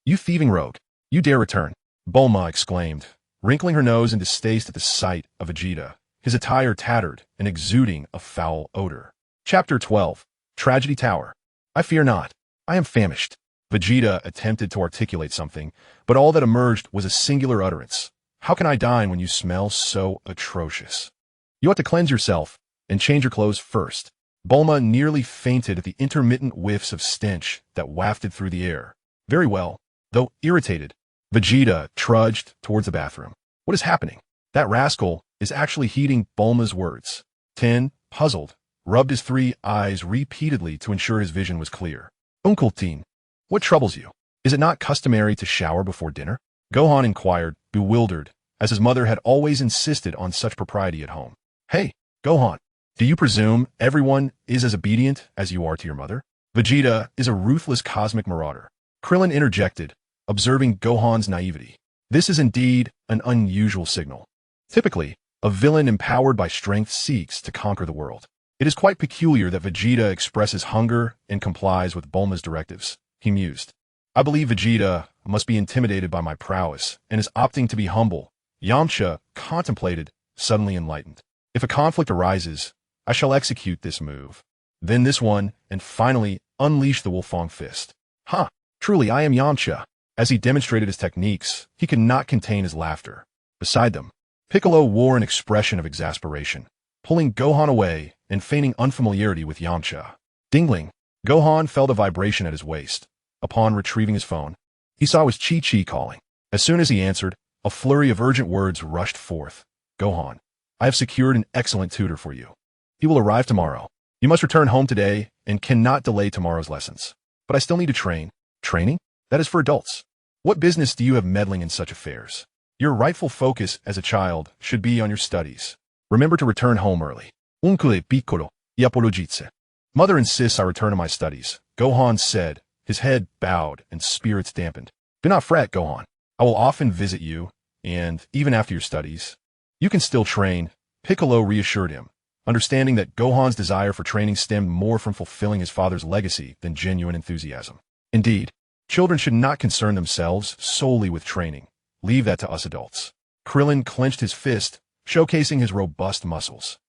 You thieving rogue! You dare return!" Bulma exclaimed, wrinkling her nose in distaste at the sight of Vegeta, his attire tattered and exuding a foul odor. Chapter 12. Tragedy Tower. "I fear not. I am famished." Vegeta attempted to articulate something, but all that emerged was a singular utterance. "How can I dine when you smell so atrocious? You ought to cleanse yourself and change your clothes first." Bulma nearly fainted at the intermittent whiffs of stench that wafted through the air. Very well. Though irritated, Vegeta trudged towards the bathroom. What is happening? That rascal is actually heeding Bulma's words. Tien, puzzled, rubbed his 3 eyes repeatedly to ensure his vision was clear. "Uncle Tien, what troubles you? Is it not customary to shower before dinner?" Gohan inquired, bewildered, as his mother had always insisted on such propriety at home. "Hey, Gohan, do you presume everyone is as obedient as you are to your mother? Vegeta is a ruthless cosmic marauder." Krillin interjected, observing Gohan's naivety. This is indeed an unusual signal. Typically, a villain empowered by strength seeks to conquer the world. It is quite peculiar that Vegeta expresses hunger and complies with Bulma's directives, he mused. "I believe Vegeta must be intimidated by my prowess and is opting to be humble." Yamcha contemplated, suddenly enlightened. "If a conflict arises, I shall execute this move, then this one, and finally unleash the Wolfang Fist. Ha! Truly, I am Yamcha." As he demonstrated his techniques, he could not contain his laughter. Beside them, Piccolo wore an expression of exasperation, pulling Gohan away and feigning unfamiliarity with Yamcha. Dingling, Gohan felt a vibration at his waist. Upon retrieving his phone, he saw it was Chi-Chi calling. As soon as he answered, a flurry of urgent words rushed forth. "Gohan, I have secured an excellent tutor for you. He will arrive tomorrow. You must return home today and cannot delay tomorrow's lessons." "But I still need to train." "Training? That is for adults. What business do you have meddling in such affairs? Your rightful focus as a child should be on your studies. Remember to return home early." "Uncle piccolo, y apologise." "Mother insists I return to my studies," Gohan said, his head bowed and spirits dampened. "Do not fret, Gohan. I will often visit you, and even after your studies, you can still train," Piccolo reassured him, understanding that Gohan's desire for training stemmed more from fulfilling his father's legacy than genuine enthusiasm. Indeed, children should not concern themselves solely with training. Leave that to us adults. Krillin clenched his fist, showcasing his robust muscles.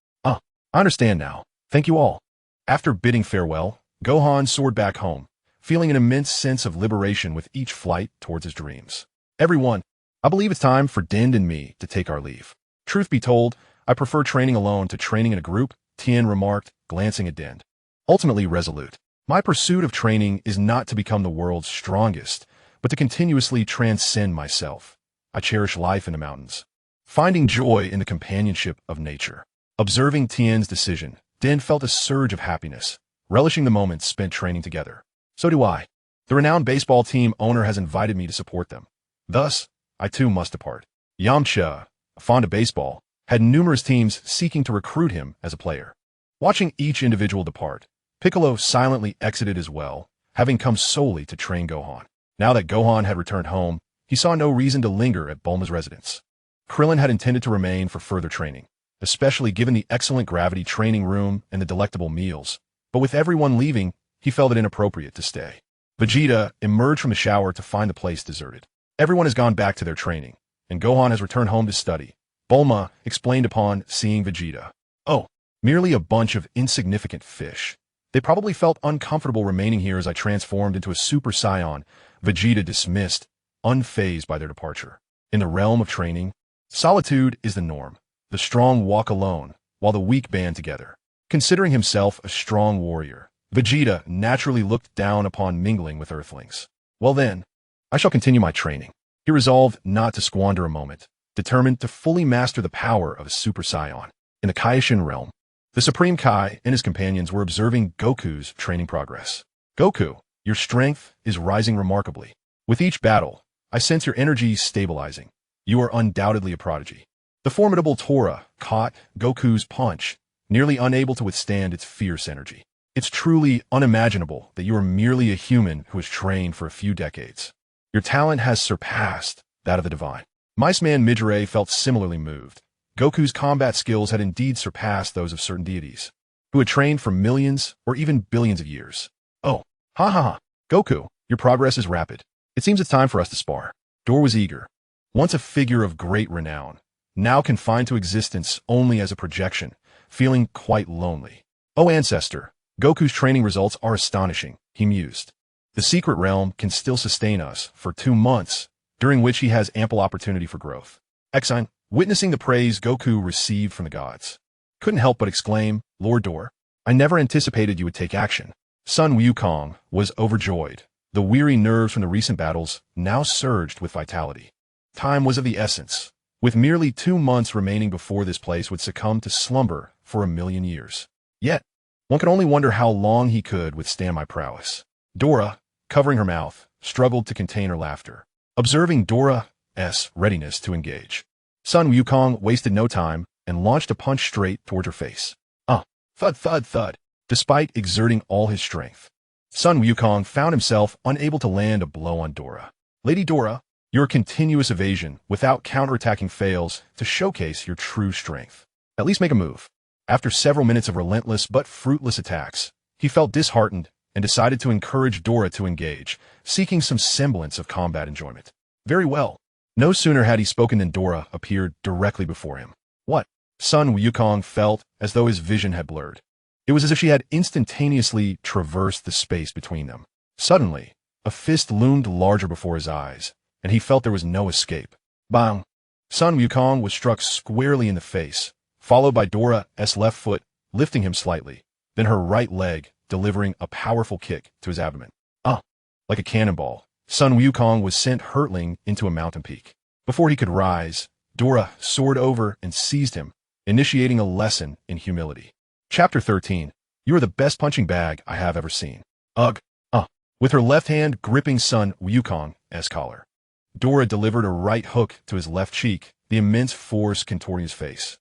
I understand now. Thank you all." After bidding farewell, Gohan soared back home, feeling an immense sense of liberation with each flight towards his dreams. "Everyone, I believe it's time for Dend and me to take our leave. Truth be told, I prefer training alone to training in a group," Tien remarked, glancing at Dend. Ultimately resolute, "My pursuit of training is not to become the world's strongest, but to continuously transcend myself. I cherish life in the mountains, finding joy in the companionship of nature." Observing Tien's decision, Dend felt a surge of happiness, relishing the moments spent training together. "So do I. The renowned baseball team owner has invited me to support them. Thus, I too must depart." Yamcha, fond of baseball, had numerous teams seeking to recruit him as a player. Watching each individual depart, Piccolo silently exited as well, having come solely to train Gohan. Now that Gohan had returned home, he saw no reason to linger at Bulma's residence. Krillin had intended to remain for further training, especially given the excellent gravity training room and the delectable meals, but with everyone leaving, he felt it inappropriate to stay. Vegeta emerged from the shower to find the place deserted. Everyone has gone back to their training, and Gohan has returned home to study, Bulma explained upon seeing Vegeta. "Oh, merely a bunch of insignificant fish. They probably felt uncomfortable remaining here as I transformed into a Super Saiyan," Vegeta dismissed, unfazed by their departure. In the realm of training, solitude is the norm. The strong walk alone, while the weak band together. Considering himself a strong warrior, Vegeta naturally looked down upon mingling with Earthlings. Well then, I shall continue my training. He resolved not to squander a moment, determined to fully master the power of a Super Saiyan. In the Kaishin realm, the Supreme Kai and his companions were observing Goku's training progress. Goku, your strength is rising remarkably. With each battle, I sense your energy stabilizing. You are undoubtedly a prodigy. The formidable Tora caught Goku's punch, nearly unable to withstand its fierce energy. It's truly unimaginable that you are merely a human who has trained for a few decades. Your talent has surpassed that of the divine. Mice-Man Midorei felt similarly moved. Goku's combat skills had indeed surpassed those of certain deities, who had trained for millions or even billions of years. Oh, ha ha ha. Goku, your progress is rapid. It seems it's time for us to spar. Dora was eager. Once a figure of great renown, now confined to existence only as a projection, feeling quite lonely. Oh ancestor, Goku's training results are astonishing, he mused. The secret realm can still sustain us for 2 months, during which he has ample opportunity for growth. Exine, witnessing the praise Goku received from the gods, couldn't help but exclaim, Lord Dor, I never anticipated you would take action. Sun Wukong was overjoyed. The weary nerves from the recent battles now surged with vitality. Time was of the essence, with merely 2 months remaining before this place would succumb to slumber for 1,000,000 years. Yet, one could only wonder how long he could withstand my prowess. Dora, covering her mouth, struggled to contain her laughter, observing Dora's readiness to engage. Sun Wukong wasted no time and launched a punch straight towards her face. Thud, thud, thud. Despite exerting all his strength, Sun Wukong found himself unable to land a blow on Dora. Lady Dora, your continuous evasion without counterattacking fails to showcase your true strength. At least make a move. After several minutes of relentless but fruitless attacks, he felt disheartened and decided to encourage Dora to engage, seeking some semblance of combat enjoyment. Very well. No sooner had he spoken than Dora appeared directly before him. What? Sun Wukong felt as though his vision had blurred. It was as if she had instantaneously traversed the space between them. Suddenly, a fist loomed larger before his eyes, and he felt there was no escape. Bang! Sun Wukong was struck squarely in the face, followed by Dora's left foot lifting him slightly, then her right leg delivering a powerful kick to his abdomen. Like a cannonball, Sun Wukong was sent hurtling into a mountain peak. Before he could rise, Dora soared over and seized him, initiating a lesson in humility. Chapter 13. You are the best punching bag I have ever seen. Ugh. With her left hand gripping Sun Wukong's collar, Dora delivered a right hook to his left cheek, the immense force contorting his face.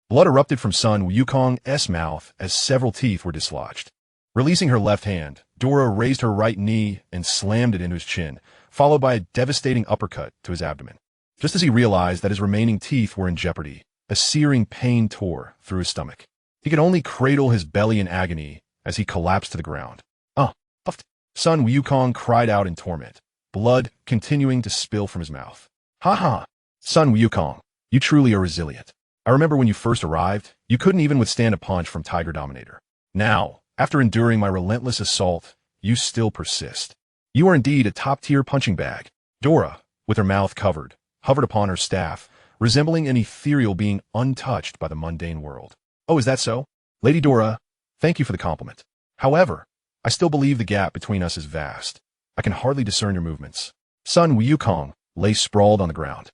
Blood erupted from Sun Wukong's mouth as several teeth were dislodged. Releasing her left hand, Dora raised her right knee and slammed it into his chin, followed by a devastating uppercut to his abdomen. Just as he realized that his remaining teeth were in jeopardy, a searing pain tore through his stomach. He could only cradle his belly in agony as he collapsed to the ground. Puffed. Sun Wukong cried out in torment, blood continuing to spill from his mouth. Ha ha! Sun Wukong, you truly are resilient. I remember when you first arrived, you couldn't even withstand a punch from Tiger Dominator. Now, after enduring my relentless assault, you still persist. You are indeed a top-tier punching bag. Dora, with her mouth covered, hovered upon her staff, resembling an ethereal being untouched by the mundane world. Oh, is that so? Lady Dora, thank you for the compliment. However, I still believe the gap between us is vast. I can hardly discern your movements. Sun Wukong lay sprawled on the ground,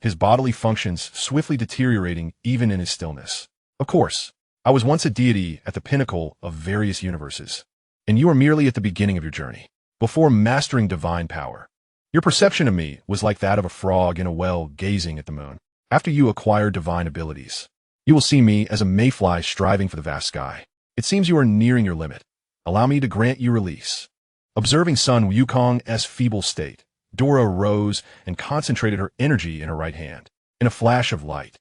his bodily functions swiftly deteriorating even in his stillness. Of course, I was once a deity at the pinnacle of various universes, and you are merely at the beginning of your journey. Before mastering divine power, your perception of me was like that of a frog in a well gazing at the moon. After you acquire divine abilities, you will see me as a mayfly striving for the vast sky. It seems you are nearing your limit. Allow me to grant you release. Observing Sun Wukong's feeble state, Dora rose and concentrated her energy in her right hand. In a flash of light,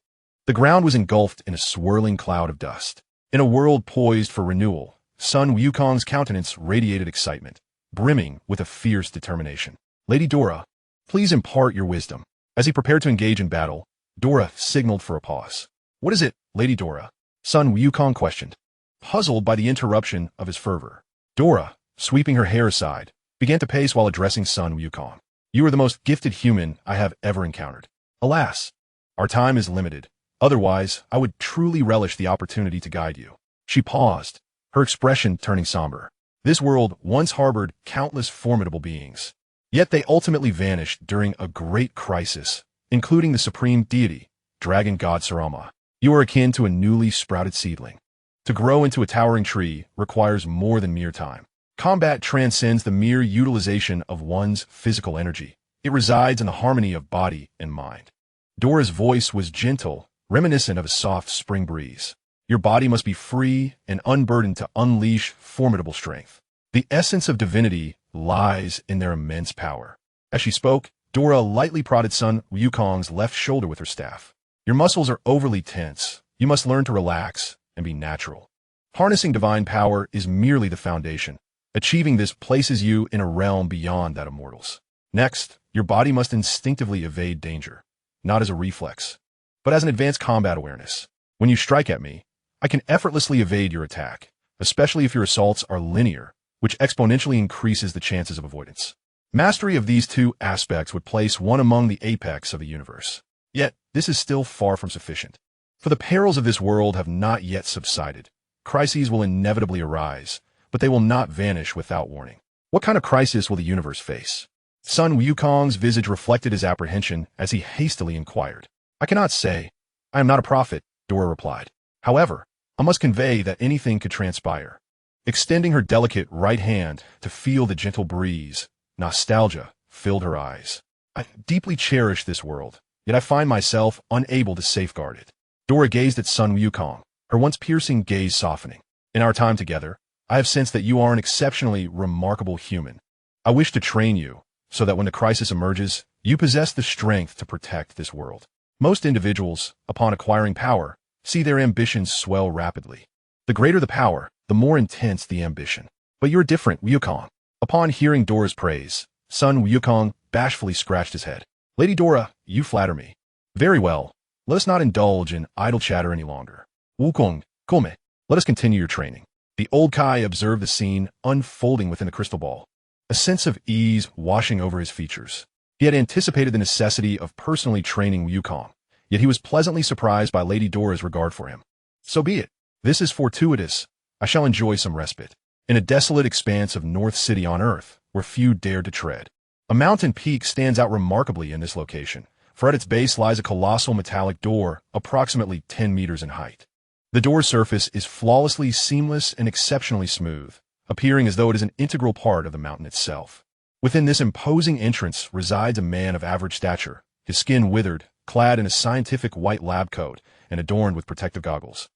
the ground was engulfed in a swirling cloud of dust. In a world poised for renewal, Sun Wukong's countenance radiated excitement, brimming with a fierce determination. Lady Dora, please impart your wisdom. As he prepared to engage in battle, Dora signaled for a pause. What is it, Lady Dora? Sun Wukong questioned, puzzled by the interruption of his fervor. Dora, sweeping her hair aside, began to pace while addressing Sun Wukong. You are the most gifted human I have ever encountered. Alas, our time is limited. Otherwise, I would truly relish the opportunity to guide you. She paused, her expression turning somber. This world once harbored countless formidable beings. Yet they ultimately vanished during a great crisis, including the supreme deity, dragon god Sarama. You are akin to a newly sprouted seedling. To grow into a towering tree requires more than mere time. Combat transcends the mere utilization of one's physical energy. It resides in the harmony of body and mind. Dora's voice was gentle, reminiscent of a soft spring breeze. Your body must be free and unburdened to unleash formidable strength. The essence of divinity lies in their immense power. As she spoke, Dora lightly prodded Sun Wukong's left shoulder with her staff. Your muscles are overly tense. You must learn to relax and be natural. Harnessing divine power is merely the foundation. Achieving this places you in a realm beyond that of mortals. Next, your body must instinctively evade danger, not as a reflex, but as an advanced combat awareness. When you strike at me, I can effortlessly evade your attack, especially if your assaults are linear, which exponentially increases the chances of avoidance. Mastery of these two aspects would place one among the apex of the universe. Yet, this is still far from sufficient. For the perils of this world have not yet subsided. Crises will inevitably arise, but they will not vanish without warning. What kind of crisis will the universe face? Sun Wukong's visage reflected his apprehension as he hastily inquired. I cannot say. I am not a prophet, Dora replied. However, I must convey that anything could transpire. Extending her delicate right hand to feel the gentle breeze, nostalgia filled her eyes. I deeply cherish this world, yet I find myself unable to safeguard it. Dora gazed at Sun Wukong, her once piercing gaze softening. In our time together, I have sensed that you are an exceptionally remarkable human. I wish to train you, so that when the crisis emerges, you possess the strength to protect this world. Most individuals, upon acquiring power, see their ambitions swell rapidly. The greater the power, the more intense the ambition. But you're different, Wukong. Upon hearing Dora's praise, Sun Wukong bashfully scratched his head. Lady Dora, you flatter me. Very well, let us not indulge in idle chatter any longer. Wukong, come, let us continue your training. The old Kai observed the scene unfolding within the crystal ball, a sense of ease washing over his features. He had anticipated the necessity of personally training Wukong, yet he was pleasantly surprised by Lady Dora's regard for him. So be it. This is fortuitous. I shall enjoy some respite. In a desolate expanse of North City on Earth, where few dared to tread, a mountain peak stands out remarkably in this location, for at its base lies a colossal metallic door approximately 10 meters in height. The door's surface is flawlessly seamless and exceptionally smooth, appearing as though it is an integral part of the mountain itself. Within this imposing entrance resides a man of average stature, his skin withered, clad in a scientific white lab coat and adorned with protective goggles.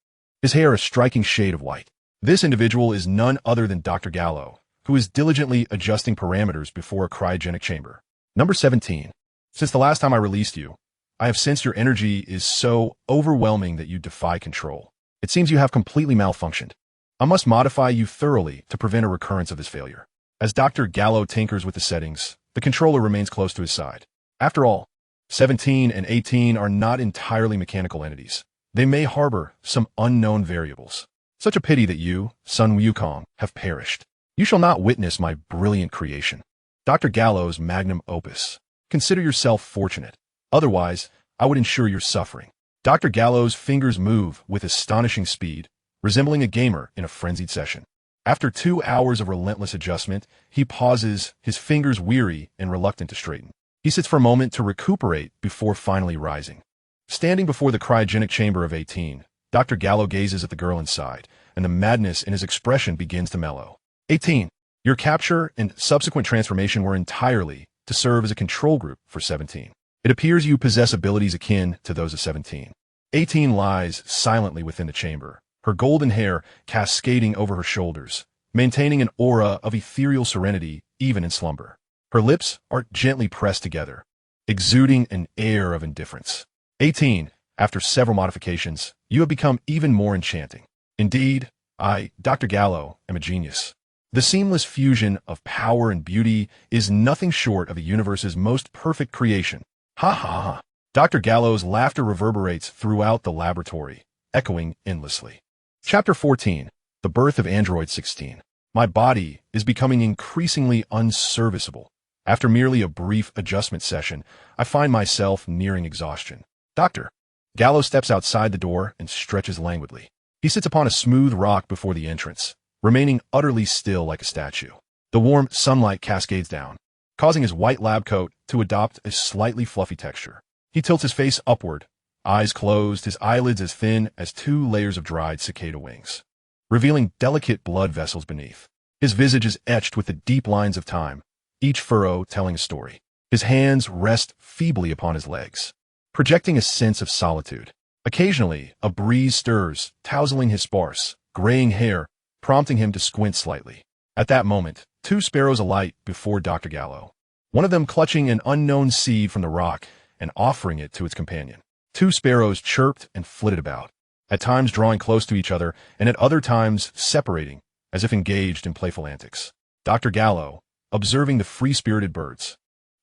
His hair a striking shade of white. This individual is none other than Dr. Gallo, who is diligently adjusting parameters before a cryogenic chamber. Number 17. Since the last time I released you, I have sensed your energy is so overwhelming that you defy control. It seems you have completely malfunctioned. I must modify you thoroughly to prevent a recurrence of this failure. As Dr. Gallo tinkers with the settings, the controller remains close to his side. After all, 17 and 18 are not entirely mechanical entities. They may harbor some unknown variables. Such a pity that you, Sun Wukong, have perished. You shall not witness my brilliant creation, Dr. Gallo's magnum opus. Consider yourself fortunate. Otherwise, I would ensure your suffering. Dr. Gallo's fingers move with astonishing speed, resembling a gamer in a frenzied session. After 2 hours of relentless adjustment, he pauses, his fingers weary and reluctant to straighten. He sits for a moment to recuperate before finally rising. Standing before the cryogenic chamber of 18, Dr. Gallo gazes at the girl inside, and the madness in his expression begins to mellow. 18. Your capture and subsequent transformation were entirely to serve as a control group for 17. It appears you possess abilities akin to those of 17. 18 lies silently within the chamber, her golden hair cascading over her shoulders, maintaining an aura of ethereal serenity even in slumber. Her lips are gently pressed together, exuding an air of indifference. 18. After several modifications, you have become even more enchanting. Indeed, I, Dr. Gallo, am a genius. The seamless fusion of power and beauty is nothing short of the universe's most perfect creation. Ha ha ha. Dr. Gallo's laughter reverberates throughout the laboratory, echoing endlessly. Chapter 14. The Birth of Android 16. My body is becoming increasingly unserviceable. After merely a brief adjustment session, I find myself nearing exhaustion. Dr. Gallo steps outside the door and stretches languidly. He sits upon a smooth rock before the entrance, remaining utterly still like a statue. The warm sunlight cascades down, causing his white lab coat to adopt a slightly fluffy texture. He tilts his face upward, eyes closed, his eyelids as thin as 2 layers of dried cicada wings, revealing delicate blood vessels beneath. His visage is etched with the deep lines of time, each furrow telling a story. His hands rest feebly upon his legs, projecting a sense of solitude. Occasionally, a breeze stirs, tousling his sparse, graying hair, prompting him to squint slightly. At that moment, 2 sparrows alight before Dr. Gallo, one of them clutching an unknown seed from the rock and offering it to its companion. 2 sparrows chirped and flitted about, at times drawing close to each other and at other times separating, as if engaged in playful antics. Dr. Gallo, observing the free-spirited birds,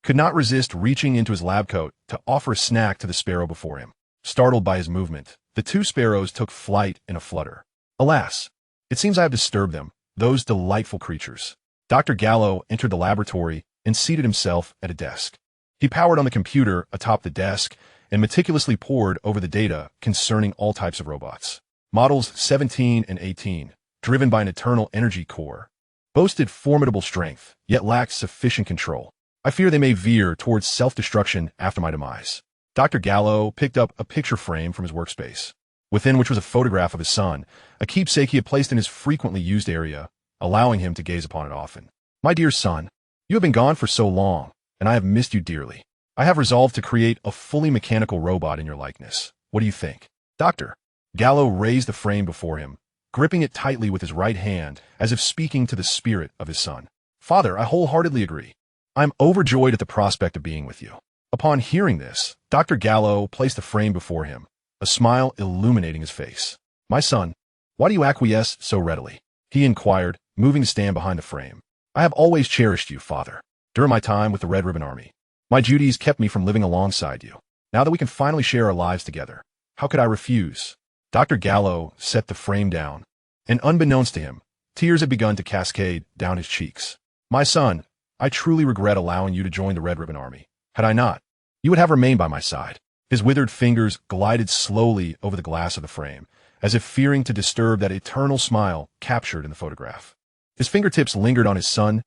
could not resist reaching into his lab coat to offer a snack to the sparrow before him. Startled by his movement, the 2 sparrows took flight in a flutter. Alas, it seems I have disturbed them, those delightful creatures. Dr. Gallo entered the laboratory and seated himself at a desk. He powered on the computer atop the desk and meticulously pored over the data concerning all types of robots. Models 17 and 18, driven by an eternal energy core, boasted formidable strength, yet lacked sufficient control. I fear they may veer towards self-destruction after my demise. Dr. Gallo picked up a picture frame from his workspace, within which was a photograph of his son, a keepsake he had placed in his frequently used area, allowing him to gaze upon it often. My dear son, you have been gone for so long, and I have missed you dearly. I have resolved to create a fully mechanical robot in your likeness. What do you think? Dr. Gallo raised the frame before him, gripping it tightly with his right hand as if speaking to the spirit of his son. Father, I wholeheartedly agree. I am overjoyed at the prospect of being with you. Upon hearing this, Dr. Gallo placed the frame before him, a smile illuminating his face. My son, why do you acquiesce so readily? He inquired, moving to stand behind the frame. I have always cherished you, Father. During my time with the Red Ribbon Army, my duties kept me from living alongside you. Now that we can finally share our lives together, how could I refuse? Dr. Gallo set the frame down, and unbeknownst to him, tears had begun to cascade down his cheeks. My son, I truly regret allowing you to join the Red Ribbon Army. Had I not, you would have remained by my side. His withered fingers glided slowly over the glass of the frame, as if fearing to disturb that eternal smile captured in the photograph. His fingertips lingered on his son's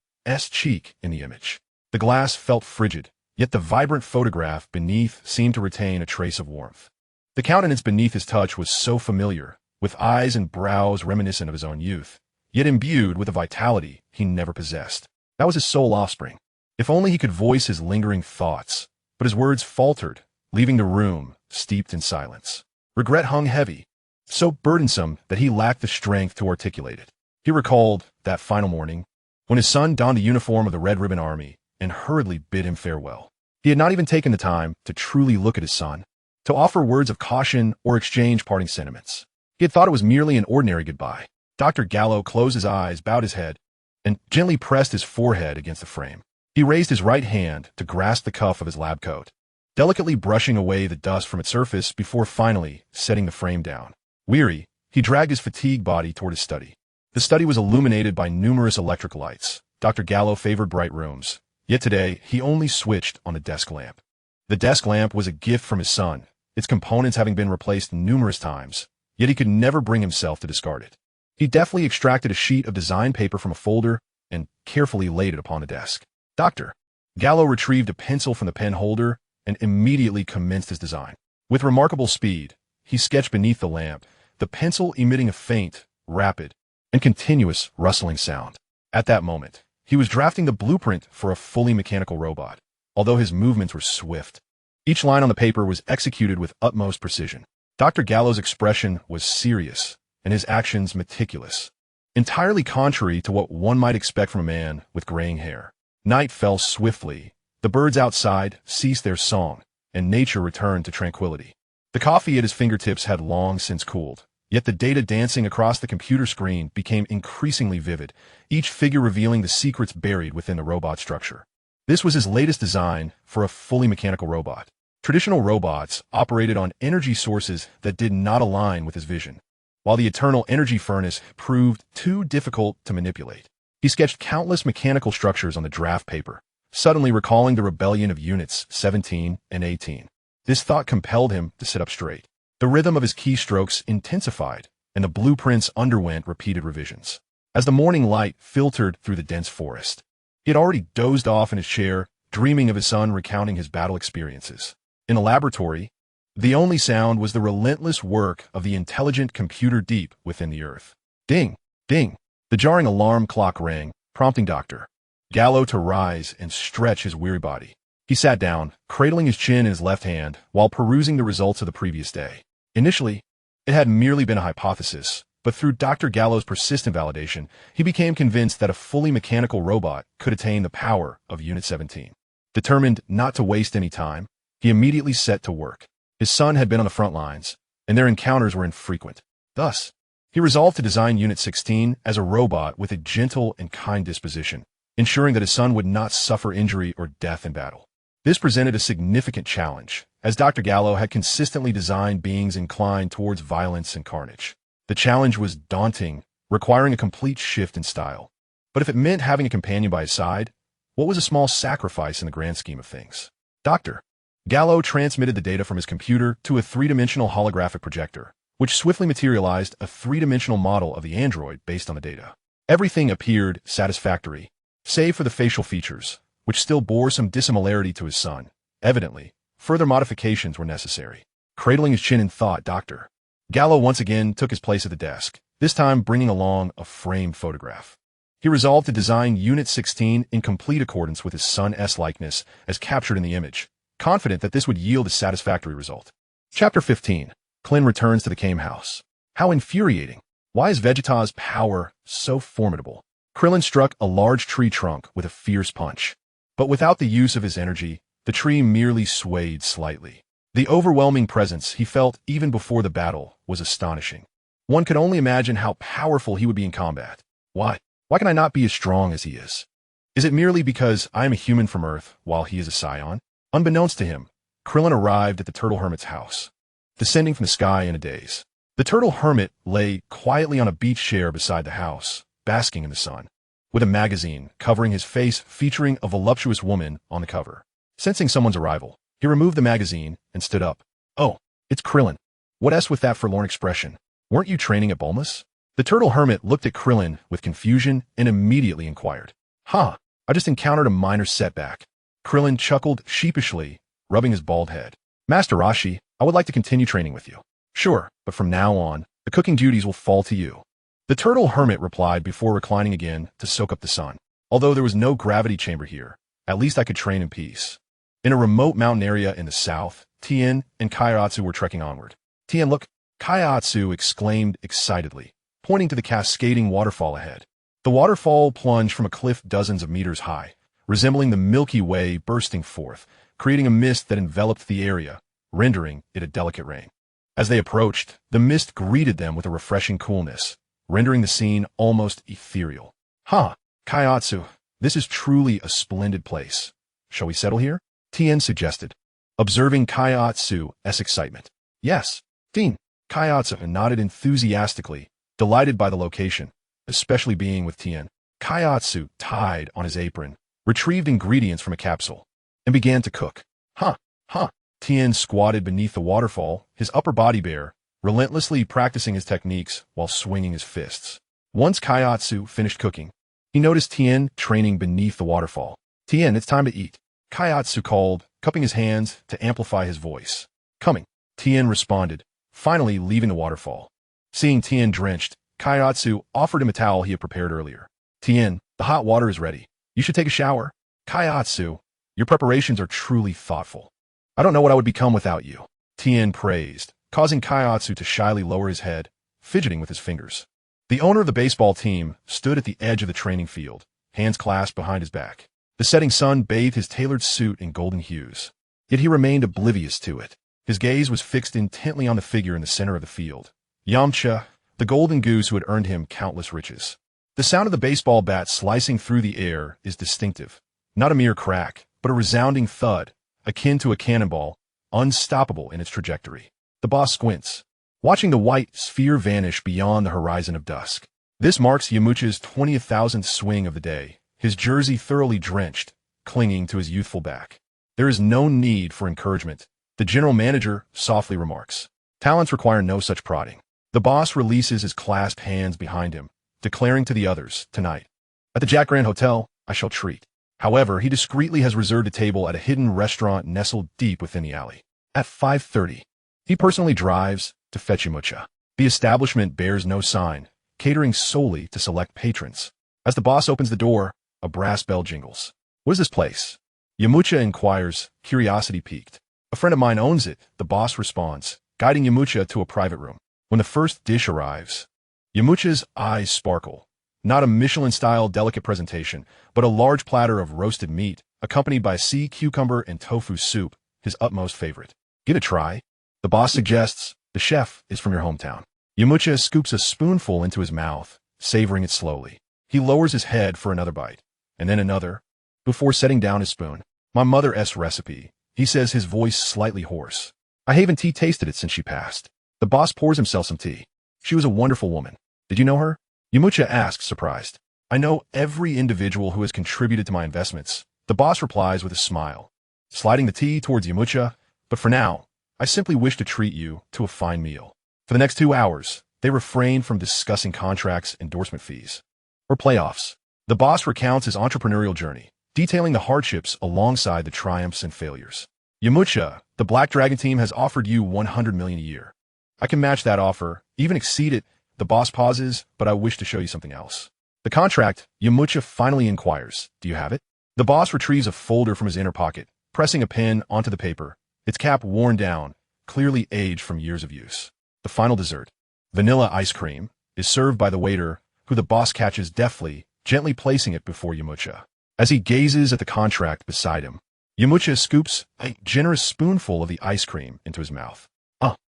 cheek in the image. The glass felt frigid, yet the vibrant photograph beneath seemed to retain a trace of warmth. The countenance beneath his touch was so familiar, with eyes and brows reminiscent of his own youth, yet imbued with a vitality he never possessed. That was his sole offspring. If only he could voice his lingering thoughts, but his words faltered, leaving the room steeped in silence. Regret hung heavy, so burdensome that he lacked the strength to articulate it. He recalled that final morning, when his son donned the uniform of the Red Ribbon Army and hurriedly bid him farewell. He had not even taken the time to truly look at his son, to offer words of caution or exchange parting sentiments. He had thought it was merely an ordinary goodbye. Dr. Gallo closed his eyes, bowed his head, and gently pressed his forehead against the frame. He raised his right hand to grasp the cuff of his lab coat, delicately brushing away the dust from its surface before finally setting the frame down. Weary, he dragged his fatigued body toward his study. The study was illuminated by numerous electric lights. Dr. Gallo favored bright rooms, yet today he only switched on a desk lamp. The desk lamp was a gift from his son, its components having been replaced numerous times, yet he could never bring himself to discard it. He deftly extracted a sheet of design paper from a folder and carefully laid it upon the desk. Dr. Gallo retrieved a pencil from the pen holder and immediately commenced his design. With remarkable speed, he sketched beneath the lamp, the pencil emitting a faint, rapid, and continuous rustling sound. At that moment, he was drafting the blueprint for a fully mechanical robot, although his movements were swift. Each line on the paper was executed with utmost precision. Dr. Gallo's expression was serious, and his actions meticulous, entirely contrary to what one might expect from a man with graying hair. Night fell swiftly, the birds outside ceased their song, and nature returned to tranquility. The coffee at his fingertips had long since cooled, yet the data dancing across the computer screen became increasingly vivid, each figure revealing the secrets buried within the robot structure. This was his latest design for a fully mechanical robot. Traditional robots operated on energy sources that did not align with his vision, while the eternal energy furnace proved too difficult to manipulate. He sketched countless mechanical structures on the draft paper, suddenly recalling the rebellion of Units 17 and 18. This thought compelled him to sit up straight. The rhythm of his keystrokes intensified, and the blueprints underwent repeated revisions. as the morning light filtered through the dense forest. He had already dozed off in his chair, dreaming of his son recounting his battle experiences. In the laboratory, the only sound was the relentless work of the intelligent computer deep within the earth. Ding! Ding! The jarring alarm clock rang, prompting Dr. Gallo to rise and stretch his weary body. He sat down, cradling his chin in his left hand, while perusing the results of the previous day. Initially, it had merely been a hypothesis, but through Dr. Gallo's persistent validation, he became convinced that a fully mechanical robot could attain the power of Unit 17. Determined not to waste any time, he immediately set to work. His son had been on the front lines, and their encounters were infrequent. Thus, he resolved to design Unit 16 as a robot with a gentle and kind disposition, ensuring that his son would not suffer injury or death in battle. This presented a significant challenge, as Dr. Gallo had consistently designed beings inclined towards violence and carnage. The challenge was daunting, requiring a complete shift in style. But if it meant having a companion by his side, what was a small sacrifice in the grand scheme of things? Dr. Gallo transmitted the data from his computer to a three-dimensional holographic projector, which swiftly materialized a three-dimensional model of the android based on the data. Everything appeared satisfactory, save for the facial features, which still bore some dissimilarity to his son. Evidently, further modifications were necessary. Cradling his chin in thought, Dr. Gallo once again took his place at the desk, this time bringing along a framed photograph. He resolved to design Unit 16 in complete accordance with his son's likeness as captured in the image, confident that this would yield a satisfactory result. Chapter 15. Clint returns to the Kame house. How infuriating! Why is Vegeta's power so formidable? Krillin struck a large tree trunk with a fierce punch. But without the use of his energy, the tree merely swayed slightly. The overwhelming presence he felt even before the battle was astonishing. One could only imagine how powerful he would be in combat. Why can I not be as strong as he is? Is it merely because I am a human from Earth while he is a Saiyan? Unbeknownst to him, Krillin arrived at the Turtle Hermit's house, descending from the sky in a daze. The Turtle Hermit lay quietly on a beach chair beside the house, basking in the sun, with a magazine covering his face featuring a voluptuous woman on the cover. Sensing someone's arrival, he removed the magazine and stood up. Oh, it's Krillin. What with that forlorn expression? Weren't you training at Bulma's? The Turtle Hermit looked at Krillin with confusion and immediately inquired. I just encountered a minor setback. Krillin chuckled sheepishly, rubbing his bald head. Master Roshi, I would like to continue training with you. Sure, but from now on, the cooking duties will fall to you. The Turtle Hermit replied before reclining again to soak up the sun. Although there was no gravity chamber here, at least I could train in peace. In a remote mountain area in the south, Tien and Kairatsu were trekking onward. Tien, look! Kairatsu exclaimed excitedly, pointing to the cascading waterfall ahead. The waterfall plunged from a cliff dozens of meters high, resembling the Milky Way bursting forth, creating a mist that enveloped the area, rendering it a delicate rain. As they approached, the mist greeted them with a refreshing coolness, rendering the scene almost ethereal. Kairatsu, this is truly a splendid place. Shall we settle here? Tien suggested, observing Kairatsu's excitement. Yes, Tien. Kairatsu nodded enthusiastically, delighted by the location, especially being with Tien. Kairatsu tied on his apron, retrieved ingredients from a capsule, and began to cook. Tien squatted beneath the waterfall, his upper body bare, relentlessly practicing his techniques while swinging his fists. Once Kairatsu finished cooking, he noticed Tien training beneath the waterfall. Tien, it's time to eat. Kairatsu called, cupping his hands to amplify his voice. Coming, Tien responded, finally leaving the waterfall. Seeing Tien drenched, Kairatsu offered him a towel he had prepared earlier. Tien, the hot water is ready. You should take a shower. Kairatsu, your preparations are truly thoughtful. I don't know what I would become without you. Tien praised, causing Kairatsu to shyly lower his head, fidgeting with his fingers. The owner of the baseball team stood at the edge of the training field, hands clasped behind his back. The setting sun bathed his tailored suit in golden hues. Yet he remained oblivious to it. His gaze was fixed intently on the figure in the center of the field. Yamcha, the golden goose who had earned him countless riches. The sound of the baseball bat slicing through the air is distinctive. Not a mere crack, but a resounding thud, akin to a cannonball, unstoppable in its trajectory. The boss squints, watching the white sphere vanish beyond the horizon of dusk. This marks Yamcha's 20,000th swing of the day, his jersey thoroughly drenched, clinging to his youthful back. There is no need for encouragement, the general manager softly remarks. Talents require no such prodding. The boss releases his clasped hands behind him, declaring to the others, tonight, at the Jack Grand Hotel, I shall treat. However, he discreetly has reserved a table at a hidden restaurant nestled deep within the alley. At 5:30, he personally drives to fetch Yamcha. The establishment bears no sign, catering solely to select patrons. As the boss opens the door, a brass bell jingles. What is this place? Yamcha inquires, curiosity piqued. A friend of mine owns it, the boss responds, guiding Yamcha to a private room. When the first dish arrives, Yamcha's eyes sparkle. Not a Michelin-style delicate presentation, but a large platter of roasted meat, accompanied by sea cucumber and tofu soup, his utmost favorite. Give it a try. The boss suggests, the chef is from your hometown. Yamcha scoops a spoonful into his mouth, savoring it slowly. He lowers his head for another bite, and then another, before setting down his spoon. My mother's recipe, he says, his voice slightly hoarse. I haven't tasted it since she passed. The boss pours himself some tea. She was a wonderful woman. Did you know her? Yamcha asks, surprised. I know every individual who has contributed to my investments. The boss replies with a smile, sliding the tea towards Yamcha, but for now, I simply wish to treat you to a fine meal. For the next 2 hours, they refrain from discussing contracts, endorsement fees, or playoffs. The boss recounts his entrepreneurial journey, detailing the hardships alongside the triumphs and failures. Yamcha, the Black Dragon team has offered you 100 million a year. I can match that offer, even exceed it. The boss pauses, but I wish to show you something else. The contract, Yamcha finally inquires, do you have it? The boss retrieves a folder from his inner pocket, pressing a pen onto the paper, its cap worn down, clearly aged from years of use. The final dessert, vanilla ice cream, is served by the waiter, who the boss catches deftly, gently placing it before Yamcha. As he gazes at the contract beside him, Yamcha scoops a generous spoonful of the ice cream into his mouth.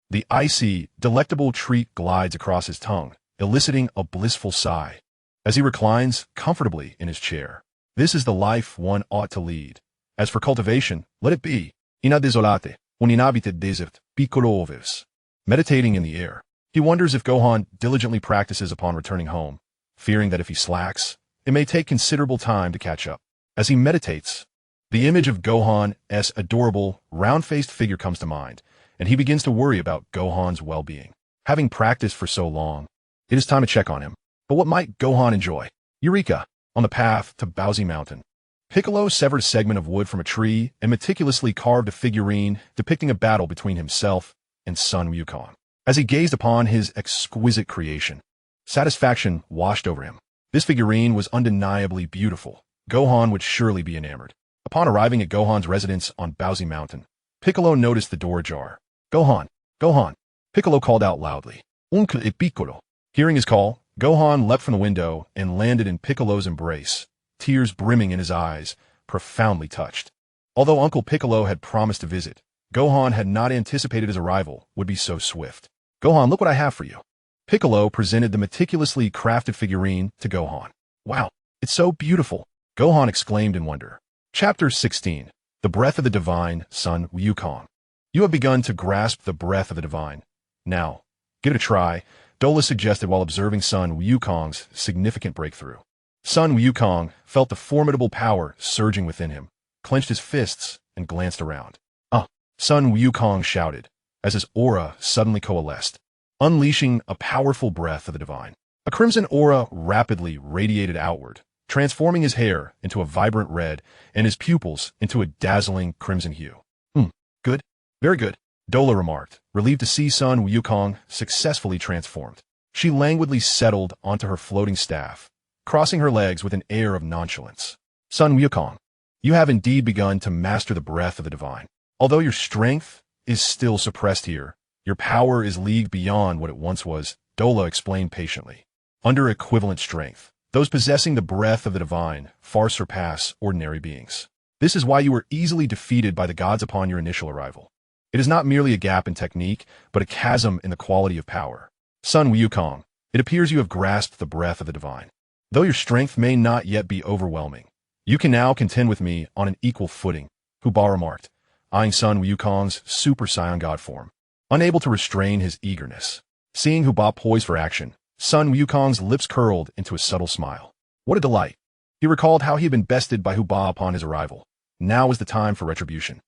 The icy, delectable treat glides across his tongue, eliciting a blissful sigh. As he reclines comfortably in his chair, this is the life one ought to lead. As for cultivation, let it be. Ina desolate, un inhabited desert, piccolo oves. Meditating in the air, he wonders if Gohan diligently practices upon returning home, fearing that if he slacks, it may take considerable time to catch up. As he meditates, the image of Gohan's adorable, round-faced figure comes to mind, and he begins to worry about Gohan's well-being. Having practiced for so long, it is time to check on him. But what might Gohan enjoy? Eureka! On the path to Bowsy Mountain, Piccolo severed a segment of wood from a tree and meticulously carved a figurine depicting a battle between himself and Son Wukong. As he gazed upon his exquisite creation, satisfaction washed over him. This figurine was undeniably beautiful. Gohan would surely be enamored. Upon arriving at Gohan's residence on Bowsy Mountain, Piccolo noticed the door ajar. Gohan! Gohan! Piccolo called out loudly. Uncle e Piccolo. Hearing his call, Gohan leapt from the window and landed in Piccolo's embrace, tears brimming in his eyes, profoundly touched. Although Uncle Piccolo had promised to visit, Gohan had not anticipated his arrival would be so swift. Gohan, look what I have for you. Piccolo presented the meticulously crafted figurine to Gohan. Wow, it's so beautiful, Gohan exclaimed in wonder. Chapter 16. The Breath of the Divine, Son Wukong. You have begun to grasp the breath of the divine. Now, give it a try, Dola suggested while observing Son Wukong's significant breakthrough. Son Wukong felt the formidable power surging within him, clenched his fists, and glanced around. Son Wukong shouted, as his aura suddenly coalesced, unleashing a powerful breath of the divine. A crimson aura rapidly radiated outward, transforming his hair into a vibrant red and his pupils into a dazzling crimson hue. Good. Very good, Dola remarked, relieved to see Son Wukong successfully transformed. She languidly settled onto her floating staff, crossing her legs with an air of nonchalance. Son Wukong, you have indeed begun to master the breath of the divine. Although your strength is still suppressed here, your power is leagued beyond what it once was, Dola explained patiently. Under equivalent strength, those possessing the breath of the divine far surpass ordinary beings. This is why you were easily defeated by the gods upon your initial arrival. It is not merely a gap in technique, but a chasm in the quality of power. Son Wukong, it appears you have grasped the breath of the divine. Though your strength may not yet be overwhelming, you can now contend with me on an equal footing, Huba remarked, eyeing Son Wukong's Super Saiyan God form. Unable to restrain his eagerness. Seeing Huba poised for action, Son Wukong's lips curled into a subtle smile. What a delight. He recalled how he had been bested by Huba upon his arrival. Now was the time for retribution.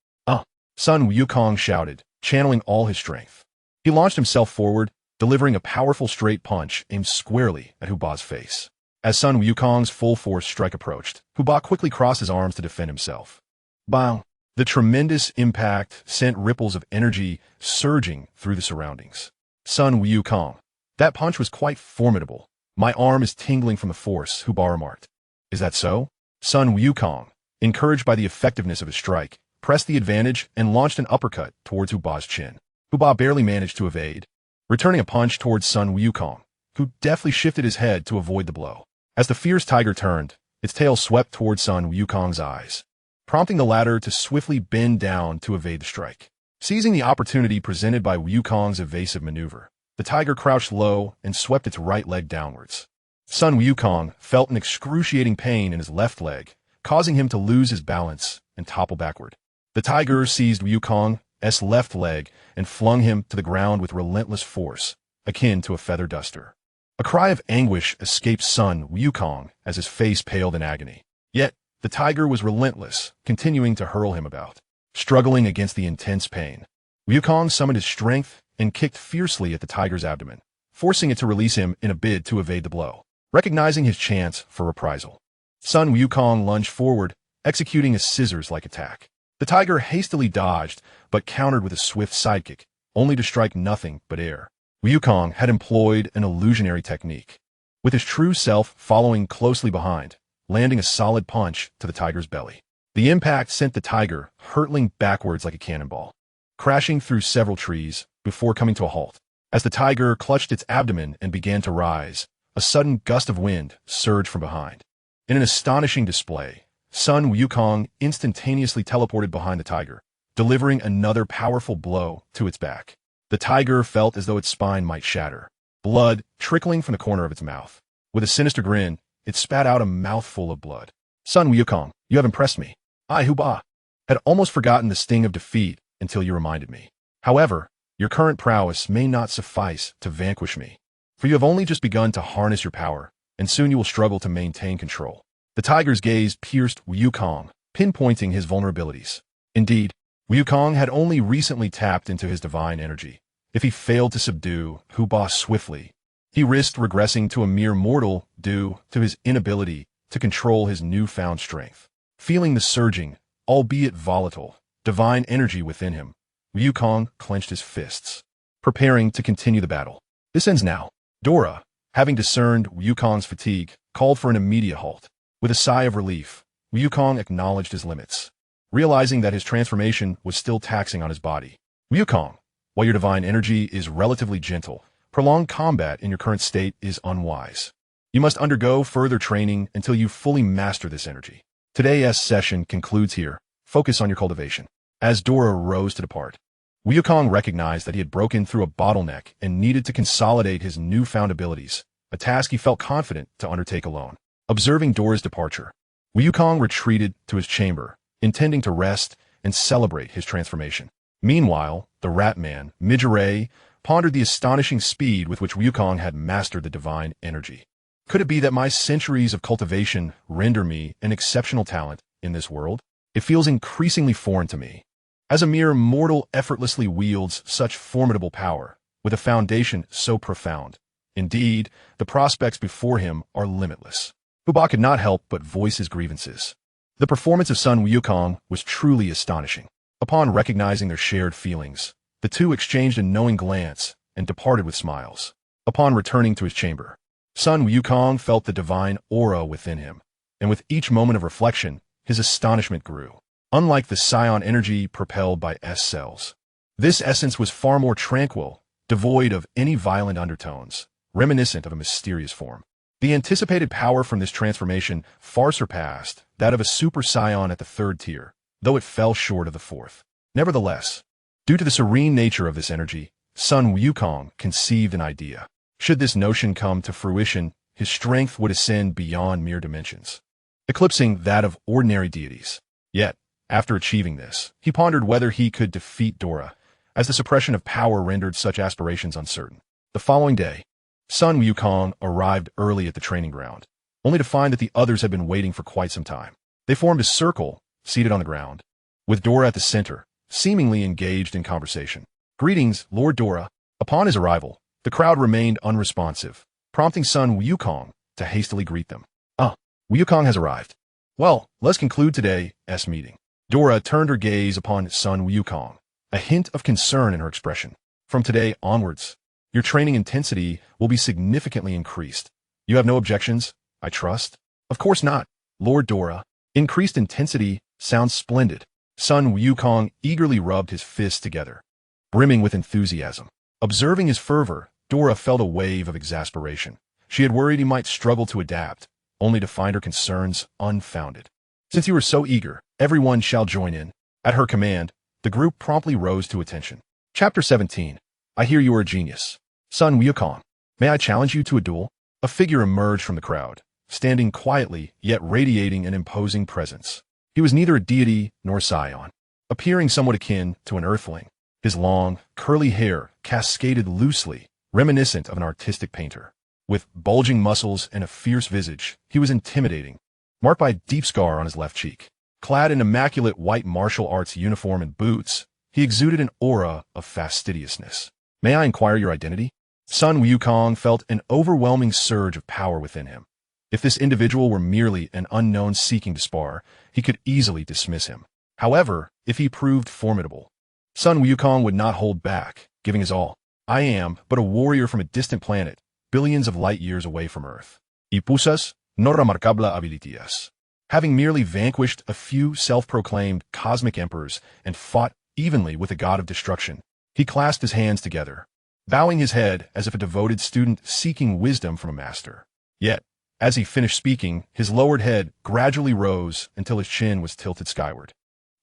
Son Wukong shouted, channeling all his strength. He launched himself forward, delivering a powerful straight punch aimed squarely at Huba's face. As Sun Wukong's full-force strike approached, Huba quickly crossed his arms to defend himself. Bang! The tremendous impact sent ripples of energy surging through the surroundings. Sun Wukong. That punch was quite formidable. My arm is tingling from the force, Huba remarked. Is that so? Sun Wukong, encouraged by the effectiveness of his strike, pressed the advantage and launched an uppercut towards Huba's chin. Huba barely managed to evade, returning a punch towards Sun Wukong, who deftly shifted his head to avoid the blow. As the fierce tiger turned, its tail swept towards Sun Wukong's eyes, prompting the latter to swiftly bend down to evade the strike. Seizing the opportunity presented by Wukong's evasive maneuver, the tiger crouched low and swept its right leg downwards. Sun Wukong felt an excruciating pain in his left leg, causing him to lose his balance and topple backward. The tiger seized Wukong's left leg and flung him to the ground with relentless force, akin to a feather duster. A cry of anguish escaped Sun Wukong as his face paled in agony. Yet, the tiger was relentless, continuing to hurl him about. Struggling against the intense pain, Wukong summoned his strength and kicked fiercely at the tiger's abdomen, forcing it to release him in a bid to evade the blow. Recognizing his chance for reprisal, Sun Wukong lunged forward, executing a scissors-like attack. The tiger hastily dodged, but countered with a swift sidekick, only to strike nothing but air. Wukong had employed an illusionary technique, with his true self following closely behind, landing a solid punch to the tiger's belly. The impact sent the tiger hurtling backwards like a cannonball, crashing through several trees before coming to a halt. As the tiger clutched its abdomen and began to rise, a sudden gust of wind surged from behind. In an astonishing display, Sun Wukong instantaneously teleported behind the tiger, delivering another powerful blow to its back. The tiger felt as though its spine might shatter, blood trickling from the corner of its mouth. With a sinister grin, it spat out a mouthful of blood. Sun Wukong, you have impressed me. I, Huba, had almost forgotten the sting of defeat until you reminded me. However, your current prowess may not suffice to vanquish me, for you have only just begun to harness your power, and soon you will struggle to maintain control. The tiger's gaze pierced Wukong, pinpointing his vulnerabilities. Indeed, Wukong had only recently tapped into his divine energy. If he failed to subdue Huba swiftly, he risked regressing to a mere mortal due to his inability to control his newfound strength. Feeling the surging, albeit volatile, divine energy within him, Wukong clenched his fists, preparing to continue the battle. This ends now. Dora, having discerned Wukong's fatigue, called for an immediate halt. With a sigh of relief, Wukong acknowledged his limits, realizing that his transformation was still taxing on his body. Wukong, while your divine energy is relatively gentle, prolonged combat in your current state is unwise. You must undergo further training until you fully master this energy. Today's session concludes here. Focus on your cultivation. As Dora rose to depart, Wukong recognized that he had broken through a bottleneck and needed to consolidate his newfound abilities, a task he felt confident to undertake alone. Observing Dora's departure, Wukong retreated to his chamber, intending to rest and celebrate his transformation. Meanwhile, the Rat Man, Midgeray, pondered the astonishing speed with which Wukong had mastered the divine energy. Could it be that my centuries of cultivation render me an exceptional talent in this world? It feels increasingly foreign to me, as a mere mortal effortlessly wields such formidable power, with a foundation so profound. Indeed, the prospects before him are limitless. Huba could not help but voice his grievances. The performance of Sun Wukong was truly astonishing. Upon recognizing their shared feelings, the two exchanged a knowing glance and departed with smiles. Upon returning to his chamber, Sun Wukong felt the divine aura within him, and with each moment of reflection, his astonishment grew. Unlike the Saiyan energy propelled by S-cells, this essence was far more tranquil, devoid of any violent undertones, reminiscent of a mysterious form. The anticipated power from this transformation far surpassed that of a Super Saiyan at the third tier, though it fell short of the fourth. Nevertheless, due to the serene nature of this energy, Sun Wukong conceived an idea. Should this notion come to fruition, his strength would ascend beyond mere dimensions, eclipsing that of ordinary deities. Yet, after achieving this, he pondered whether he could defeat Dora, as the suppression of power rendered such aspirations uncertain. The following day, Sun Wukong arrived early at the training ground, only to find that the others had been waiting for quite some time. They formed a circle, seated on the ground, with Dora at the center, seemingly engaged in conversation. "Greetings, Lord Dora." Upon his arrival, The crowd remained unresponsive, prompting Sun Wukong to hastily greet them. Wukong has arrived. Well, let's conclude today's meeting. Dora turned her gaze upon Sun Wukong, a hint of concern in her expression. From today onwards, your training intensity will be significantly increased. You have no objections, I trust? Of course not, Lord Dora. Increased intensity sounds splendid. Sun Wukong eagerly rubbed his fists together, brimming with enthusiasm. Observing his fervor, Dora felt a wave of exasperation. She had worried he might struggle to adapt, only to find her concerns unfounded. Since you are so eager, everyone shall join in. At her command, the group promptly rose to attention. Chapter 17. I hear you are a genius. Sun Wukong, may I challenge you to a duel? A figure emerged from the crowd, standing quietly yet radiating an imposing presence. He was neither a deity nor Saiyan, appearing somewhat akin to an earthling. His long, curly hair cascaded loosely, reminiscent of an artistic painter. With bulging muscles and a fierce visage, he was intimidating, marked by a deep scar on his left cheek. Clad in immaculate white martial arts uniform and boots, he exuded an aura of fastidiousness. May I inquire your identity? Sun Wukong felt an overwhelming surge of power within him. If this individual were merely an unknown seeking to spar, he could easily dismiss him. However, if he proved formidable, Sun Wukong would not hold back, giving his all. I am but a warrior from a distant planet, billions of light years away from Earth. Y pusas no remarcable habilidades. Having merely vanquished a few self-proclaimed cosmic emperors and fought evenly with the god of destruction, he clasped his hands together, bowing his head as if a devoted student seeking wisdom from a master. Yet, as he finished speaking, his lowered head gradually rose until his chin was tilted skyward.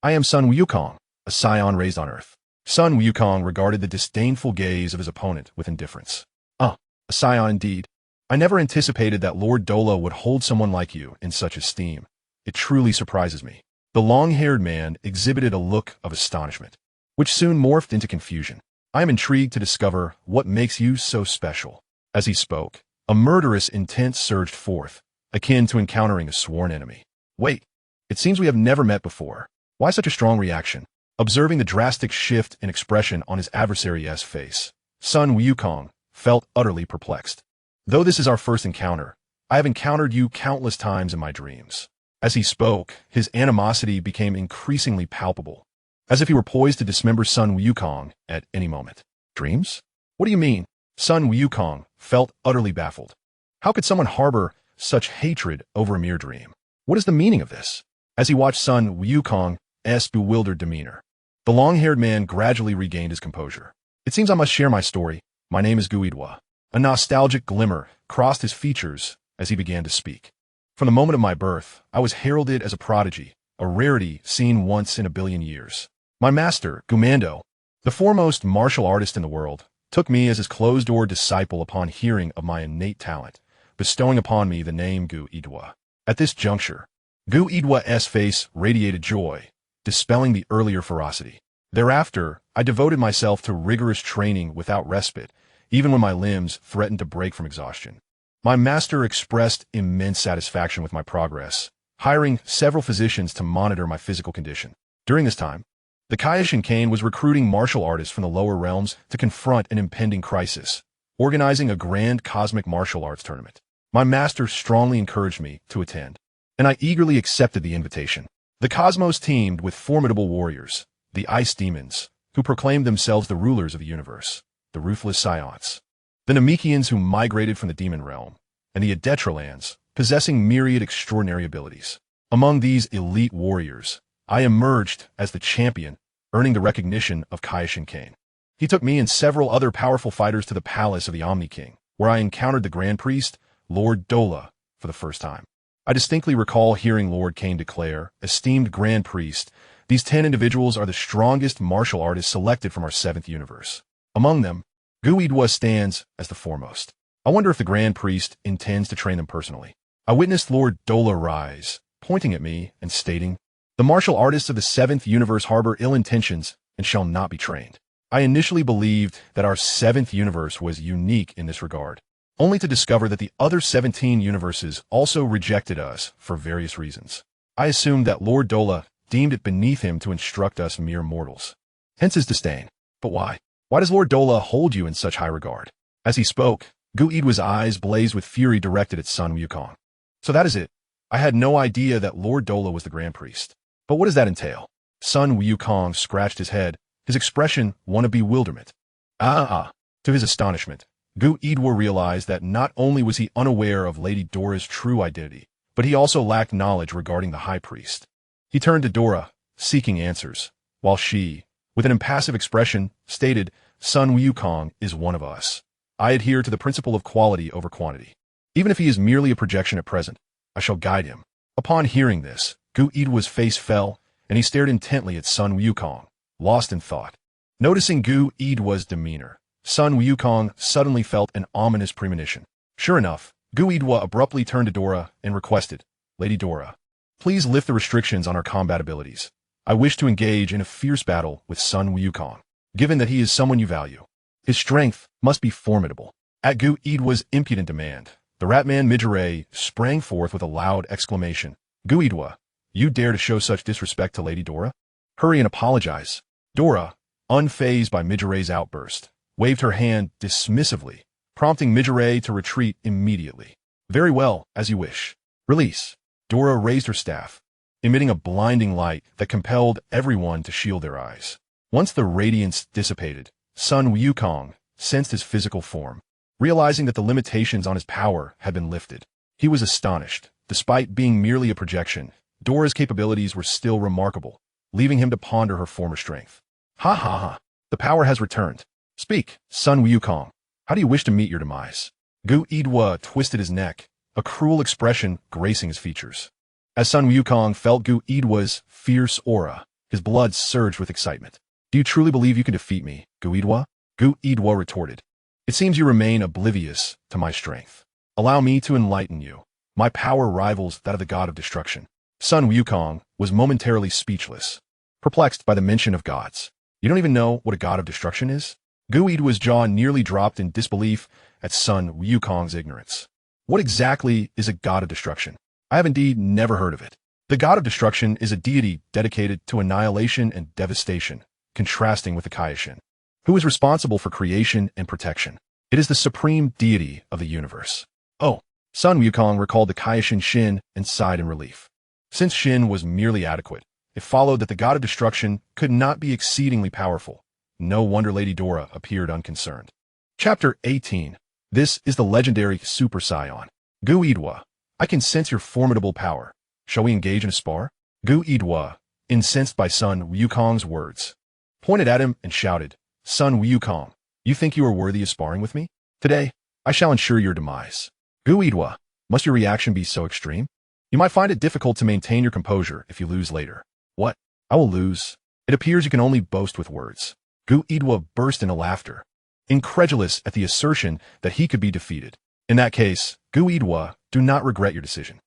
I am Sun Wukong, a Saiyan raised on Earth. Sun Wukong regarded the disdainful gaze of his opponent with indifference. A Saiyan indeed. I never anticipated that Lord Dola would hold someone like you in such esteem. It truly surprises me. The long-haired man exhibited a look of astonishment, which soon morphed into confusion. I am intrigued to discover what makes you so special. As he spoke, a murderous intent surged forth, akin to encountering a sworn enemy. Wait, it seems we have never met before. Why such a strong reaction? Observing the drastic shift in expression on his adversary's face, Sun Wukong felt utterly perplexed. Though this is our first encounter, I have encountered you countless times in my dreams. As he spoke, his animosity became increasingly palpable, as if he were poised to dismember Sun Wukong at any moment. Dreams? What do you mean? Sun Wukong felt utterly baffled. How could someone harbor such hatred over a mere dream? What is the meaning of this? As he watched Sun Wukong's bewildered demeanor, the long-haired man gradually regained his composure. It seems I must share my story. My name is Guidwa. A nostalgic glimmer crossed his features as he began to speak. From the moment of my birth, I was heralded as a prodigy, a rarity seen once in a billion years. My master, Gumando, the foremost martial artist in the world, took me as his closed-door disciple upon hearing of my innate talent, bestowing upon me the name Guidwa. At this juncture, Guidwa's face radiated joy, dispelling the earlier ferocity. Thereafter, I devoted myself to rigorous training without respite, even when my limbs threatened to break from exhaustion. My master expressed immense satisfaction with my progress, hiring several physicians to monitor my physical condition. During this time, the King was recruiting martial artists from the lower realms to confront an impending crisis, organizing a grand cosmic martial arts tournament. My master strongly encouraged me to attend, and I eagerly accepted the invitation. The cosmos teemed with formidable warriors, the ice demons, who proclaimed themselves the rulers of the universe, the ruthless Saiyans, the Namekians who migrated from the demon realm, and the Adetralans, possessing myriad extraordinary abilities. Among these elite warriors, I emerged as the champion, earning the recognition of King. He took me and several other powerful fighters to the palace of the Omni-King, where I encountered the Grand Priest, Lord Dola, for the first time. I distinctly recall hearing Lord Kane declare, "Esteemed Grand Priest, these 10 individuals are the strongest martial artists selected from our 7th universe. Among them, Guidwa stands as the foremost. I wonder if the Grand Priest intends to train them personally." I witnessed Lord Dola rise, pointing at me and stating, "The martial artists of the 7th universe harbor ill intentions and shall not be trained." I initially believed that our 7th universe was unique in this regard, only to discover that the other 17 universes also rejected us for various reasons. I assumed that Lord Dola deemed it beneath him to instruct us mere mortals. Hence his disdain. But why? Why does Lord Dola hold you in such high regard? As he spoke, Gu-Idwa's eyes blazed with fury directed at Sun Wukong. So that is it. I had no idea that Lord Dola was the Grand Priest. But what does that entail? Sun Wukong scratched his head, his expression one of bewilderment. To his astonishment, Gu-Idwa realized that not only was he unaware of Lady Dora's true identity, but he also lacked knowledge regarding the High Priest. He turned to Dora, seeking answers, while she, with an impassive expression, stated, Sun Wukong is one of us. I adhere to the principle of quality over quantity. Even if he is merely a projection at present, I shall guide him. Upon hearing this, Gu-Idwa's face fell, and he stared intently at Sun Wukong, lost in thought. Noticing Gu-Idwa's demeanor, Sun Wukong suddenly felt an ominous premonition. Sure enough, Gu-Idwa abruptly turned to Dora and requested, Lady Dora, please lift the restrictions on our combat abilities. I wish to engage in a fierce battle with Sun Wukong, given that he is someone you value. His strength must be formidable. At Gu-Idwa's impudent demand, the Ratman Midgeray sprang forth with a loud exclamation. Gu-Idwa, you dare to show such disrespect to Lady Dora? Hurry and apologize. Dora, unfazed by Midgeray's outburst, waved her hand dismissively, prompting Midgeray to retreat immediately. Very well, as you wish. Release. Dora raised her staff, emitting a blinding light that compelled everyone to shield their eyes. Once the radiance dissipated, Sun Wukong sensed his physical form. Realizing that the limitations on his power had been lifted, he was astonished. Despite being merely a projection, Dora's capabilities were still remarkable, leaving him to ponder her former strength. Ha! The power has returned. Speak, Sun Wukong. How do you wish to meet your demise? Gu-Idwa twisted his neck, a cruel expression gracing his features. As Sun Wukong felt Gu-Idwa's fierce aura, his blood surged with excitement. Do you truly believe you can defeat me, Gu-Idwa? Gu-Idwa retorted. It seems you remain oblivious to my strength. Allow me to enlighten you. My power rivals that of the god of destruction. Sun Wukong was momentarily speechless, perplexed by the mention of gods. You don't even know what a god of destruction is? Gu-Idwa's jaw nearly dropped in disbelief at Sun Wukong's ignorance. What exactly is a god of destruction? I have indeed never heard of it. The god of destruction is a deity dedicated to annihilation and devastation, contrasting with the Kaioshin, who is responsible for creation and protection. It is the supreme deity of the universe. Oh, Sun Wukong recalled the Kaioshin Shin and sighed in relief. Since Shin was merely adequate, it followed that the god of destruction could not be exceedingly powerful. No wonder Lady Dora appeared unconcerned. Chapter 18. This is the legendary Super Saiyan. Gu-Idwa, I can sense your formidable power. Shall we engage in a spar? Gu-Idwa, incensed by Sun Wukong's words, pointed at him and shouted, Sun Wukong, you think you are worthy of sparring with me? Today, I shall ensure your demise. Gu-Idwa, must your reaction be so extreme? You might find it difficult to maintain your composure if you lose later. What? I will lose? It appears you can only boast with words. Gu-Idwa burst into laughter, incredulous at the assertion that he could be defeated. In that case, Gu-Idwa, do not regret your decision.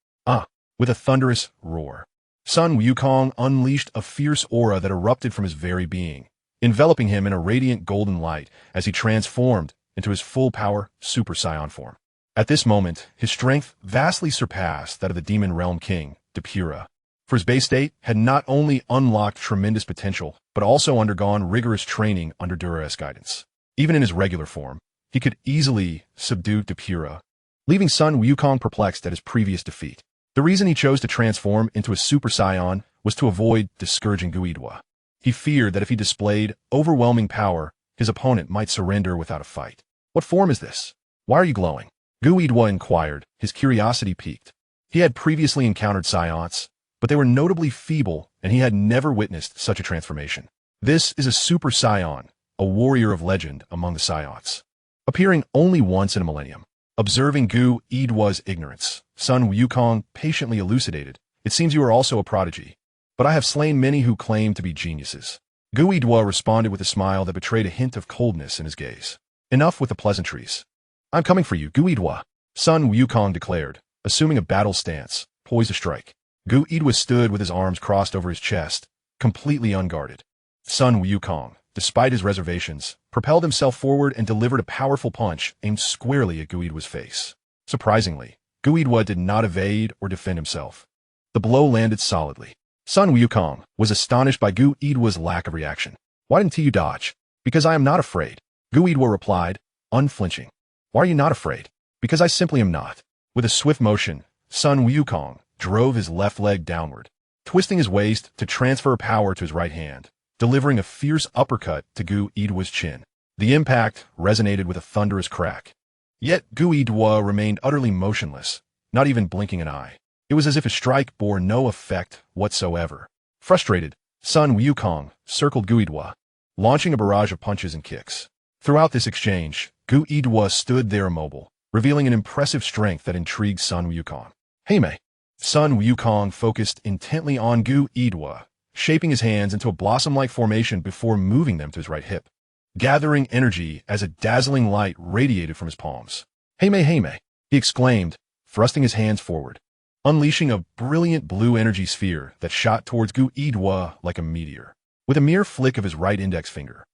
With a thunderous roar, Sun Wukong unleashed a fierce aura that erupted from his very being, enveloping him in a radiant golden light as he transformed into his full-power Super Saiyan form. At this moment, his strength vastly surpassed that of the Demon Realm King, Depura, for his base state had not only unlocked tremendous potential, but also undergone rigorous training under Dura's guidance. Even in his regular form, he could easily subdue Depura, leaving Sun Wukong perplexed at his previous defeat. The reason he chose to transform into a Super Saiyan was to avoid discouraging Gu-Idwa. He feared that if he displayed overwhelming power, his opponent might surrender without a fight. What form is this? Why are you glowing? Gu-Idwa inquired, his curiosity piqued. He had previously encountered Saiyans, but they were notably feeble, and he had never witnessed such a transformation. This is a Super Saiyan, a warrior of legend among the Saiyans, appearing only once in a millennium. Observing Gu-Idwa's ignorance, Sun Wukong patiently elucidated, It seems you are also a prodigy, but I have slain many who claim to be geniuses. Gu-Idwa responded with a smile that betrayed a hint of coldness in his gaze. Enough with the pleasantries. I'm coming for you, Gu-Idwa, Sun Wukong declared, assuming a battle stance, poised to strike. Gu-Idwa stood with his arms crossed over his chest, completely unguarded. Sun Wukong, despite his reservations, propelled himself forward and delivered a powerful punch aimed squarely at Gu-Idwa's face. Surprisingly, Gu-Idwa did not evade or defend himself. The blow landed solidly. Sun Wukong was astonished by Gu-Idwa's lack of reaction. Why didn't you dodge? Because I am not afraid, Gu-Idwa replied, unflinching. Why are you not afraid? Because I simply am not. With a swift motion, Sun Wukong drove his left leg downward, twisting his waist to transfer power to his right hand, delivering a fierce uppercut to Gu Idua's chin. The impact resonated with a thunderous crack. Yet Gu Idua remained utterly motionless, not even blinking an eye. It was as if his strike bore no effect whatsoever. Frustrated, Sun Wukong circled Gu Idua, launching a barrage of punches and kicks. Throughout this exchange, Gu Idua stood there immobile, revealing an impressive strength that intrigued Sun Wukong. Hey Mei. Sun Wukong focused intently on Gu Idua, shaping his hands into a blossom-like formation before moving them to his right hip, gathering energy as a dazzling light radiated from his palms. Hey Mei, he exclaimed, thrusting his hands forward, unleashing a brilliant blue energy sphere that shot towards Gu Idua like a meteor. With a mere flick of his right index finger,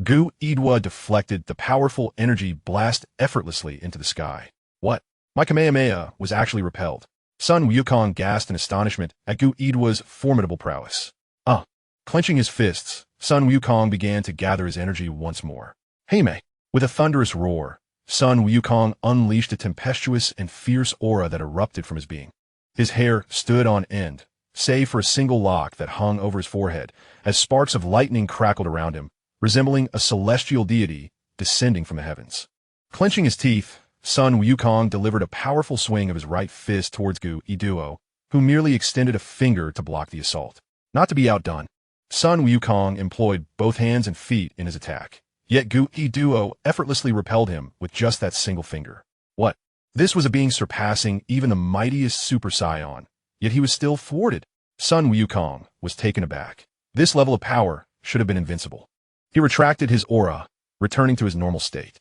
Gu Idua deflected the powerful energy blast effortlessly into the sky. What? My Kamehameha was actually repelled. Sun Wukong gasped in astonishment at Gu Idua's formidable prowess. Clenching his fists, Sun Wukong began to gather his energy once more. Hey Mei. With a thunderous roar, Sun Wukong unleashed a tempestuous and fierce aura that erupted from his being. His hair stood on end, save for a single lock that hung over his forehead, as sparks of lightning crackled around him, resembling a celestial deity descending from the heavens. Clenching his teeth, Sun Wukong delivered a powerful swing of his right fist towards Gu Iduo, who merely extended a finger to block the assault. Not to be outdone, Sun Wukong employed both hands and feet in his attack, yet Gu Iduo effortlessly repelled him with just that single finger. What? This was a being surpassing even the mightiest Super Saiyan, yet he was still thwarted. Sun Wukong was taken aback. This level of power should have been invincible. He retracted his aura, returning to his normal state.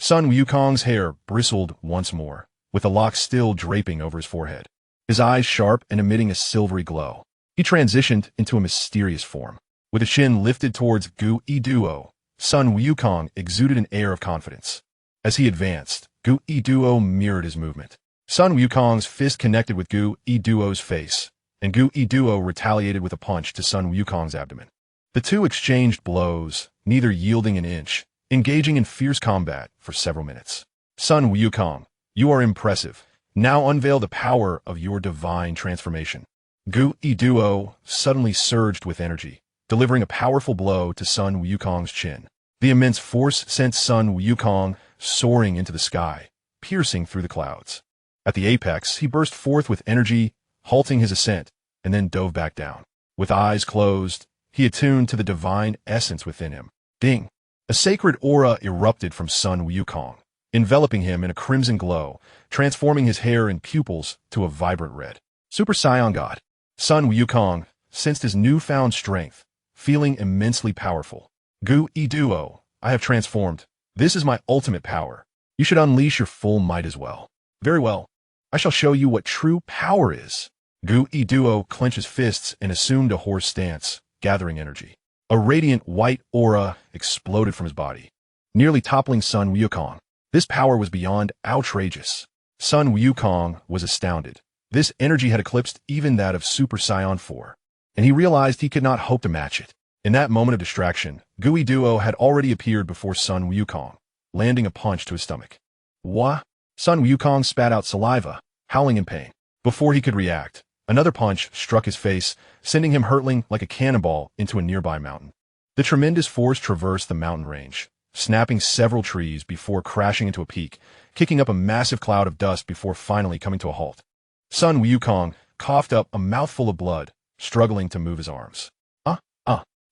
Sun Wukong's hair bristled once more, with the lock still draping over his forehead, his eyes sharp and emitting a silvery glow. He transitioned into a mysterious form. With a chin lifted towards Gu Iduo, Sun Wukong exuded an air of confidence. As he advanced, Gu Iduo mirrored his movement. Sun Wukong's fist connected with Gu Iduo's face, and Gu Iduo retaliated with a punch to Sun Wukong's abdomen. The two exchanged blows, neither yielding an inch, engaging in fierce combat for several minutes. Sun Wukong, you are impressive. Now unveil the power of your divine transformation. Gu Iduo suddenly surged with energy, delivering a powerful blow to Sun Wukong's chin. The immense force sent Sun Wukong soaring into the sky, piercing through the clouds. At the apex, he burst forth with energy, halting his ascent, and then dove back down. With eyes closed, he attuned to the divine essence within him. Ding! A sacred aura erupted from Sun Wukong, enveloping him in a crimson glow, transforming his hair and pupils to a vibrant red. Super Saiyan God. Sun Wukong sensed his newfound strength, feeling immensely powerful. Gu Iduo, I have transformed. This is my ultimate power. You should unleash your full might as well. Very well. I shall show you what true power is. Gu Iduo clenched his fists and assumed a horse stance, gathering energy. A radiant white aura exploded from his body, nearly toppling Sun Wukong. This power was beyond outrageous. Sun Wukong was astounded. This energy had eclipsed even that of Super Saiyan 4, and he realized he could not hope to match it. In that moment of distraction, Gu Iduo had already appeared before Sun Wukong, landing a punch to his stomach. Wah! Sun Wukong spat out saliva, howling in pain. Before he could react, another punch struck his face, sending him hurtling like a cannonball into a nearby mountain. The tremendous force traversed the mountain range, snapping several trees before crashing into a peak, kicking up a massive cloud of dust before finally coming to a halt. Sun Wukong coughed up a mouthful of blood, struggling to move his arms.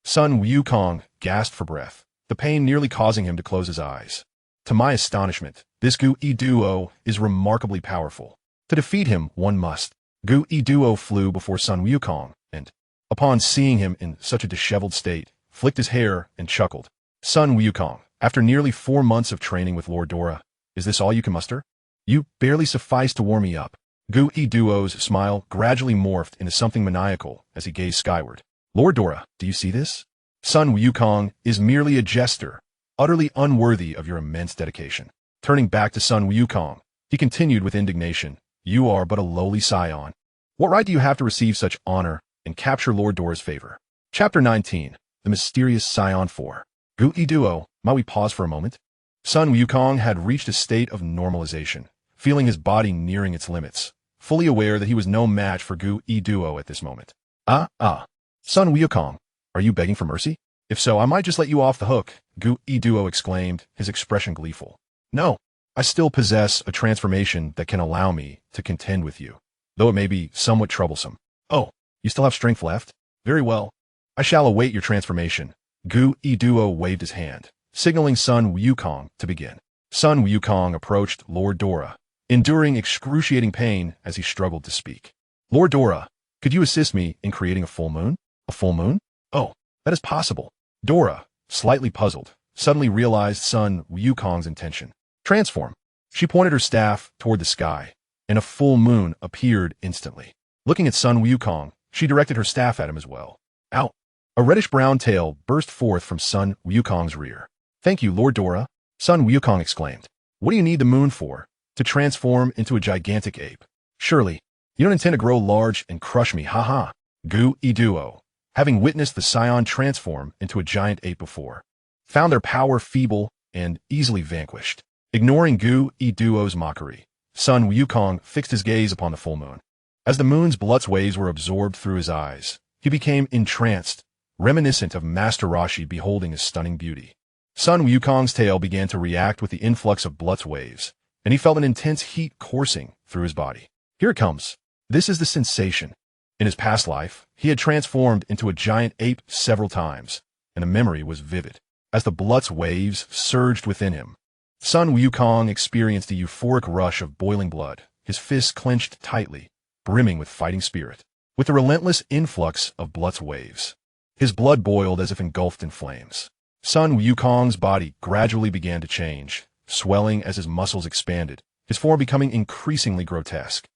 Sun Wukong gasped for breath, the pain nearly causing him to close his eyes. To my astonishment, this Gu Iduo is remarkably powerful. To defeat him, one must. Gu Iduo flew before Sun Wukong, and, upon seeing him in such a disheveled state, flicked his hair and chuckled. Sun Wukong, after nearly 4 months of training with Lord Dora, is this all you can muster? You barely suffice to warm me up. Gu Iduo's smile gradually morphed into something maniacal as he gazed skyward. Lord Dora, do you see this? Sun Wukong is merely a jester, utterly unworthy of your immense dedication. Turning back to Sun Wukong, he continued with indignation. You are but a lowly Saiyan. What right do you have to receive such honor and capture Lord Dora's favor? Chapter 19. The Mysterious Saiyan 4. Gu Iduo, might we pause for a moment? Sun Wukong had reached a state of normalization, feeling his body nearing its limits, fully aware that he was no match for Gu E Duo at this moment. Sun Wukong, are you begging for mercy? If so, I might just let you off the hook, Gu E Duo exclaimed, his expression gleeful. No, I still possess a transformation that can allow me to contend with you, though it may be somewhat troublesome. Oh, you still have strength left? Very well. I shall await your transformation. Gu E Duo waved his hand, signaling Sun Wukong to begin. Sun Wukong approached Lord Dora, enduring excruciating pain as he struggled to speak. Lord Dora, could you assist me in creating a full moon? A full moon? Oh, that is possible. Dora, slightly puzzled, suddenly realized Sun Wukong's intention. Transform. She pointed her staff toward the sky, and a full moon appeared instantly. Looking at Sun Wukong, she directed her staff at him as well. Ow! A reddish-brown tail burst forth from Sun Wukong's rear. Thank you, Lord Dora, Sun Wukong exclaimed. What do you need the moon for? To transform into a gigantic ape. Surely, you don't intend to grow large and crush me, haha. Gu E Duo, having witnessed the Saiyan transform into a giant ape before, found their power feeble and easily vanquished. Ignoring Gu E Duo's mockery, Sun Wukong fixed his gaze upon the full moon. As the moon's blood waves were absorbed through his eyes, he became entranced, reminiscent of Master Roshi beholding his stunning beauty. Sun Wukong's tail began to react with the influx of blood waves, and he felt an intense heat coursing through his body. Here it comes. This is the sensation. In his past life, he had transformed into a giant ape several times, and the memory was vivid. As the blood waves surged within him, Sun Wukong experienced a euphoric rush of boiling blood, his fists clenched tightly, brimming with fighting spirit. With the relentless influx of blood waves, his blood boiled as if engulfed in flames. Sun Wukong's body gradually began to change, swelling as his muscles expanded, his form becoming increasingly grotesque.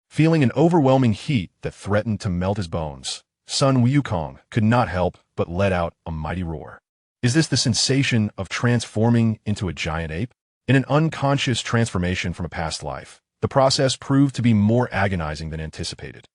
Feeling an overwhelming heat that threatened to melt his bones, Sun Wukong could not help but let out a mighty roar. Is this the sensation of transforming into a giant ape? In an unconscious transformation from a past life, the process proved to be more agonizing than anticipated.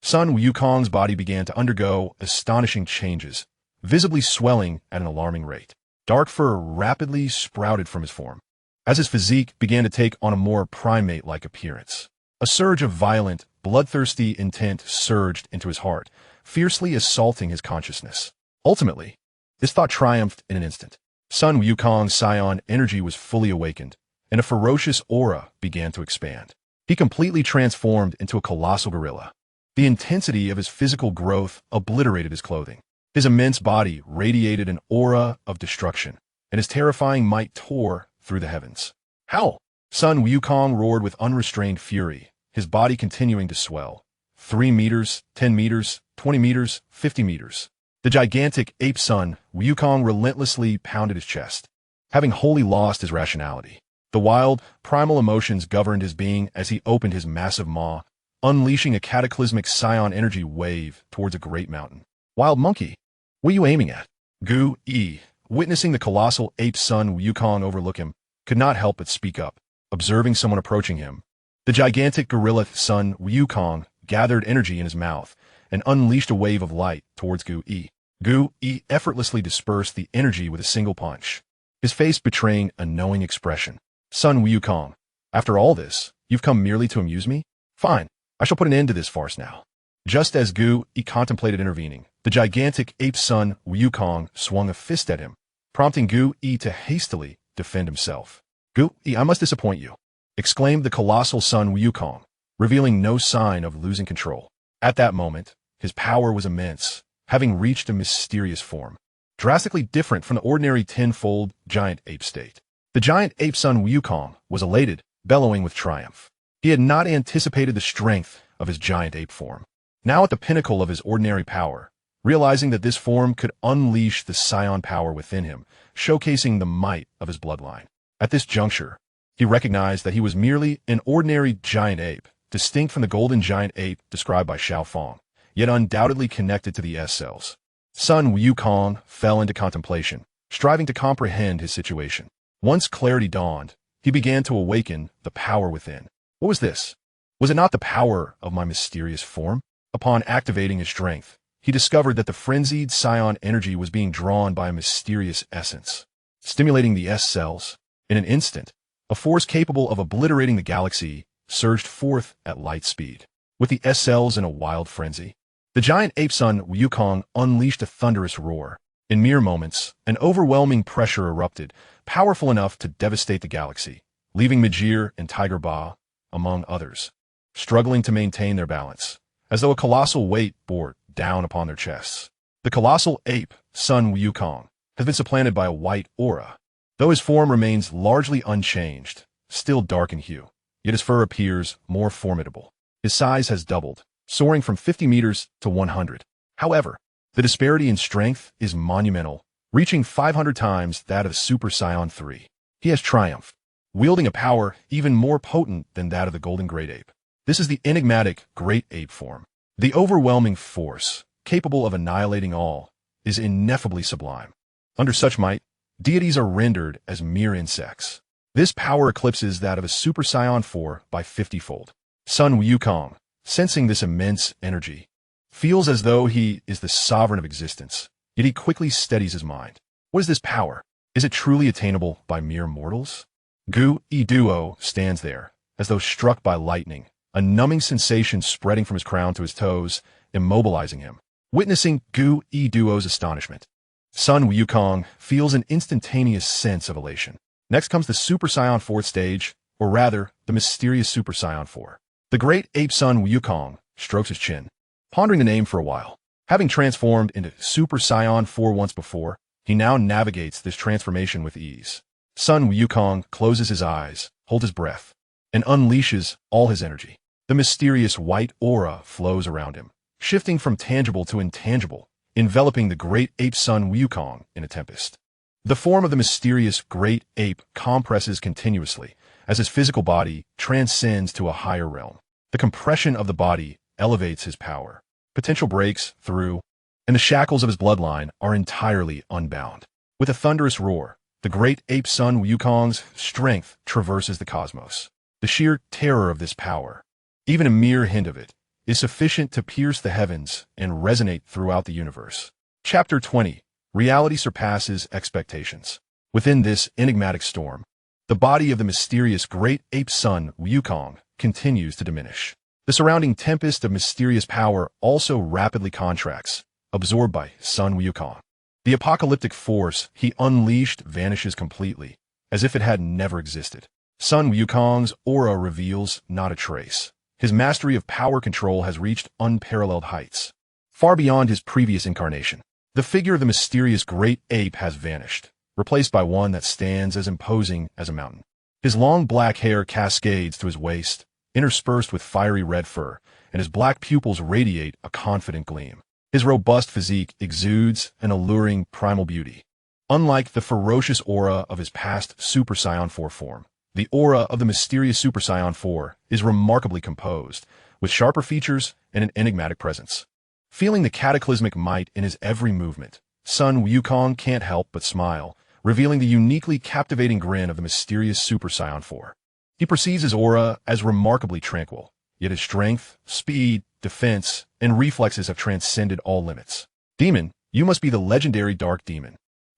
Sun Wukong's body began to undergo astonishing changes, visibly swelling at an alarming rate. Dark fur rapidly sprouted from his form, as his physique began to take on a more primate-like appearance. A surge of violent, bloodthirsty intent surged into his heart, fiercely assaulting his consciousness. Ultimately, this thought triumphed in an instant. Sun Wukong's Saiyan energy was fully awakened, and a ferocious aura began to expand. He completely transformed into a colossal gorilla. The intensity of his physical growth obliterated his clothing. His immense body radiated an aura of destruction, and his terrifying might tore through the heavens. Howl! Sun Wukong roared with unrestrained fury, his body continuing to swell. 3 meters, 10 meters, 20 meters, 50 meters. The gigantic ape Sun Wukong relentlessly pounded his chest, having wholly lost his rationality. The wild, primal emotions governed his being as he opened his massive maw, unleashing a cataclysmic Saiyan energy wave towards a great mountain. Wild monkey, what are you aiming at? Gu E, witnessing the colossal ape Sun Wukong overlook him, could not help but speak up. Observing someone approaching him, the gigantic gorilla Sun Wukong gathered energy in his mouth and unleashed a wave of light towards Gu E. Gu E effortlessly dispersed the energy with a single punch, his face betraying a knowing expression. Sun Wukong, after all this, you've come merely to amuse me? Fine, I shall put an end to this farce now. Just as Gu E contemplated intervening, the gigantic ape Sun Wukong swung a fist at him, prompting Gu E to hastily defend himself. Gu E, I must disappoint you, exclaimed the colossal Sun Wukong, revealing no sign of losing control. At that moment, his power was immense, having reached a mysterious form, drastically different from the ordinary tenfold giant ape state. The giant ape Sun Wukong was elated, bellowing with triumph. He had not anticipated the strength of his giant ape form. Now at the pinnacle of his ordinary power, realizing that this form could unleash the Saiyan power within him, showcasing the might of his bloodline. At this juncture, he recognized that he was merely an ordinary giant ape, distinct from the golden giant ape described by Xiao Fong, yet undoubtedly connected to the S-cells. Sun Wukong fell into contemplation, striving to comprehend his situation. Once clarity dawned, he began to awaken the power within. What was this? Was it not the power of my mysterious form? Upon activating his strength, he discovered that the frenzied Saiyan energy was being drawn by a mysterious essence. stimulating the S cells. In an instant, a force capable of obliterating the galaxy surged forth at light speed. With the S cells in a wild frenzy, the giant ape son Wukong unleashed a thunderous roar. In mere moments, an overwhelming pressure erupted, powerful enough to devastate the galaxy, leaving Majir and Tiger Ba, among others, struggling to maintain their balance, as though a colossal weight bore down upon their chests. The colossal ape, son Wukong, has been supplanted by a white aura. Though his form remains largely unchanged, still dark in hue, yet his fur appears more formidable. His size has doubled, soaring from 50 meters to 100. However, the disparity in strength is monumental, reaching 500 times that of Super Saiyan 3. He has triumphed, wielding a power even more potent than that of the Golden Great Ape. This is the enigmatic Great Ape form. The overwhelming force, capable of annihilating all, is ineffably sublime. Under such might, deities are rendered as mere insects. This power eclipses that of a Super Saiyan 4 by 50-fold. Son Wukong, sensing this immense energy, feels as though he is the sovereign of existence, yet he quickly steadies his mind. What is this power? Is it truly attainable by mere mortals? Gu Iduo stands there, as though struck by lightning, a numbing sensation spreading from his crown to his toes, immobilizing him. Witnessing Gu Iduo's astonishment, Son Wukong feels an instantaneous sense of elation. Next comes the Super Saiyan 4th stage, or rather, the mysterious Super Saiyan 4. The great ape son Wukong strokes his chin, pondering the name for a while. Having transformed into Super Saiyan 4 once before, he now navigates this transformation with ease. Son Wukong closes his eyes, holds his breath, and unleashes all his energy. The mysterious white aura flows around him, shifting from tangible to intangible, enveloping the great ape son Wukong in a tempest. The form of the mysterious great ape compresses continuously, as his physical body transcends to a higher realm. The compression of the body elevates his power. Potential breaks through, and the shackles of his bloodline are entirely unbound. With a thunderous roar, the great ape son Wukong's strength traverses the cosmos. The sheer terror of this power, even a mere hint of it, is sufficient to pierce the heavens and resonate throughout the universe. Chapter 20. Reality surpasses expectations. Within this enigmatic storm, the body of the mysterious great ape son Wukong continues to diminish. The surrounding tempest of mysterious power also rapidly contracts, absorbed by son Wukong. The apocalyptic force he unleashed vanishes completely, as if it had never existed. Son Wukong's aura reveals not a trace. His mastery of power control has reached unparalleled heights, far beyond his previous incarnation. The figure of the mysterious great ape has vanished, replaced by one that stands as imposing as a mountain. His long black hair cascades to his waist, interspersed with fiery red fur, and his black pupils radiate a confident gleam. His robust physique exudes an alluring primal beauty. Unlike the ferocious aura of his past Super Saiyan 4 form, the aura of the mysterious Super Saiyan 4 is remarkably composed, with sharper features and an enigmatic presence. Feeling the cataclysmic might in his every movement, son Wukong can't help but smile, revealing the uniquely captivating grin of the mysterious Super Saiyan 4. He perceives his aura as remarkably tranquil, yet his strength, speed, defense, and reflexes have transcended all limits. Demon, you must be the legendary Dark Demon.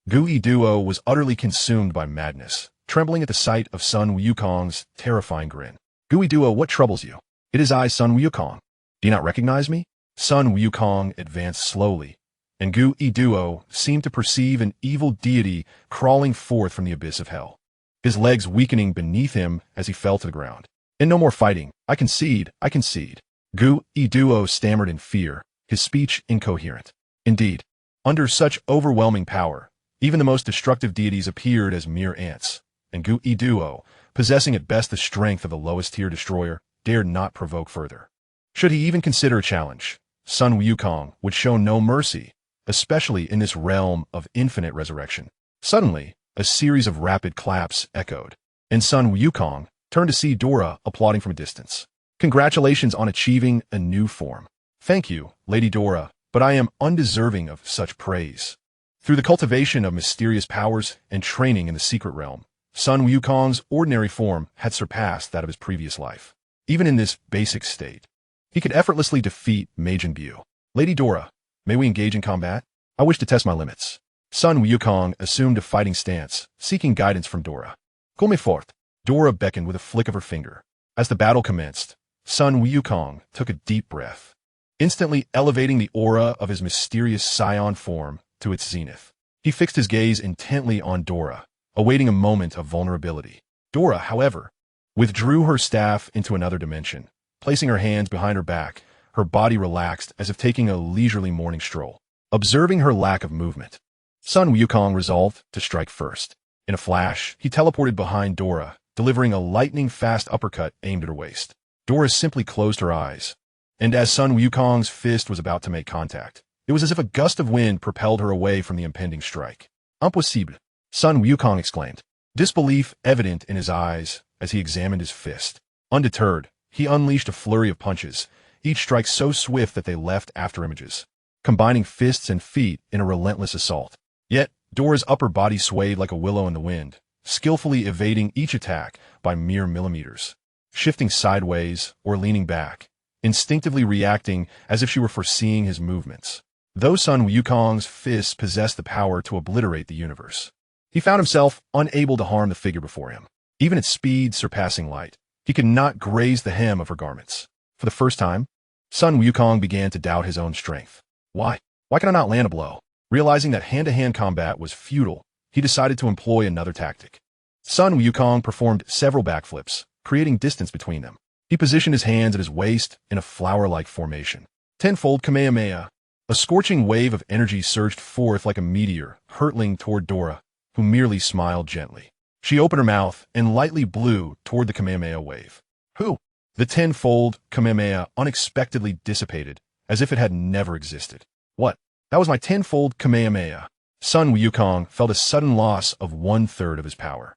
Gu Duo was utterly consumed by madness, trembling at the sight of son Wukong's terrifying grin. Gu Duo, what troubles you? It is I, son Wukong. Do you not recognize me? Son Wukong advanced slowly, and Gu Duo seemed to perceive an evil deity crawling forth from the abyss of hell, his legs weakening beneath him as he fell to the ground. And no more fighting. I concede, I concede. Gu Duo stammered in fear, his speech incoherent. Indeed, under such overwhelming power, even the most destructive deities appeared as mere ants, and Gu Duo, possessing at best the strength of the lowest-tier destroyer, dared not provoke further. Should he even consider a challenge, son Wukong would show no mercy, especially in this realm of infinite resurrection. Suddenly, a series of rapid claps echoed, and son Wukong turned to see Dora applauding from a distance. Congratulations on achieving a new form. Thank you, Lady Dora, but I am undeserving of such praise. Through the cultivation of mysterious powers and training in the secret realm, son Wukong's ordinary form had surpassed that of his previous life. Even in this basic state, he could effortlessly defeat Majin Buu. Lady Dora, may we engage in combat? I wish to test my limits. Sun Wukong assumed a fighting stance, seeking guidance from Dora. Come forth. Dora beckoned with a flick of her finger. As the battle commenced, Sun Wukong took a deep breath, instantly elevating the aura of his mysterious Saiyan form to its zenith. He fixed his gaze intently on Dora, awaiting a moment of vulnerability. Dora, however, withdrew her staff into another dimension. Placing her hands behind her back, her body relaxed as if taking a leisurely morning stroll. Observing her lack of movement, Sun Wukong resolved to strike first. In a flash, he teleported behind Dora, delivering a lightning-fast uppercut aimed at her waist. Dora simply closed her eyes, and as Sun Wukong's fist was about to make contact, it was as if a gust of wind propelled her away from the impending strike. Impossible! Sun Wukong exclaimed, disbelief evident in his eyes as he examined his fist. Undeterred, he unleashed a flurry of punches, each strike so swift that they left afterimages, combining fists and feet in a relentless assault. Yet, Dora's upper body swayed like a willow in the wind, skillfully evading each attack by mere millimeters, shifting sideways or leaning back, instinctively reacting as if she were foreseeing his movements. Though Sun Wukong's fists possessed the power to obliterate the universe, he found himself unable to harm the figure before him. Even at speed surpassing light, he could not graze the hem of her garments. For the first time, Sun Wukong began to doubt his own strength. Why? Why could I not land a blow? Realizing that hand-to-hand combat was futile, he decided to employ another tactic. Sun Wukong performed several backflips, creating distance between them. He positioned his hands at his waist in a flower-like formation. Tenfold Kamehameha. A scorching wave of energy surged forth like a meteor, hurtling toward Dora, who merely smiled gently. She opened her mouth and lightly blew toward the Kamehameha wave. Who? The tenfold Kamehameha unexpectedly dissipated, as if it had never existed. What? That was my tenfold Kamehameha. Sun Wukong felt a sudden loss of 1/3 of his power.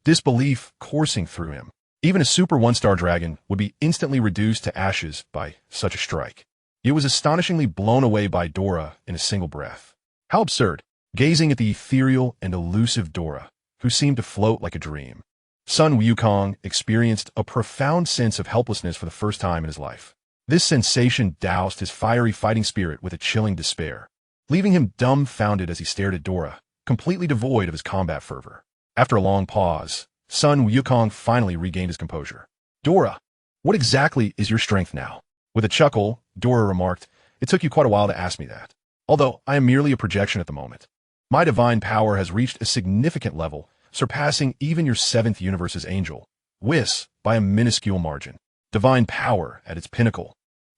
Disbelief coursing through him. Even a super one-star dragon would be instantly reduced to ashes by such a strike. He was astonishingly blown away by Dora in a single breath. How absurd, gazing at the ethereal and elusive Dora, who seemed to float like a dream. Sun Wukong experienced a profound sense of helplessness for the first time in his life. This sensation doused his fiery fighting spirit with a chilling despair, leaving him dumbfounded as he stared at Dora, completely devoid of his combat fervor. After a long pause, Sun Wukong finally regained his composure. Dora, what exactly is your strength now? With a chuckle, Dora remarked, it took you quite a while to ask me that. Although I am merely a projection at the moment. My divine power has reached a significant level, surpassing even your 7th universe's angel, Whis, by a minuscule margin. Divine power at its pinnacle.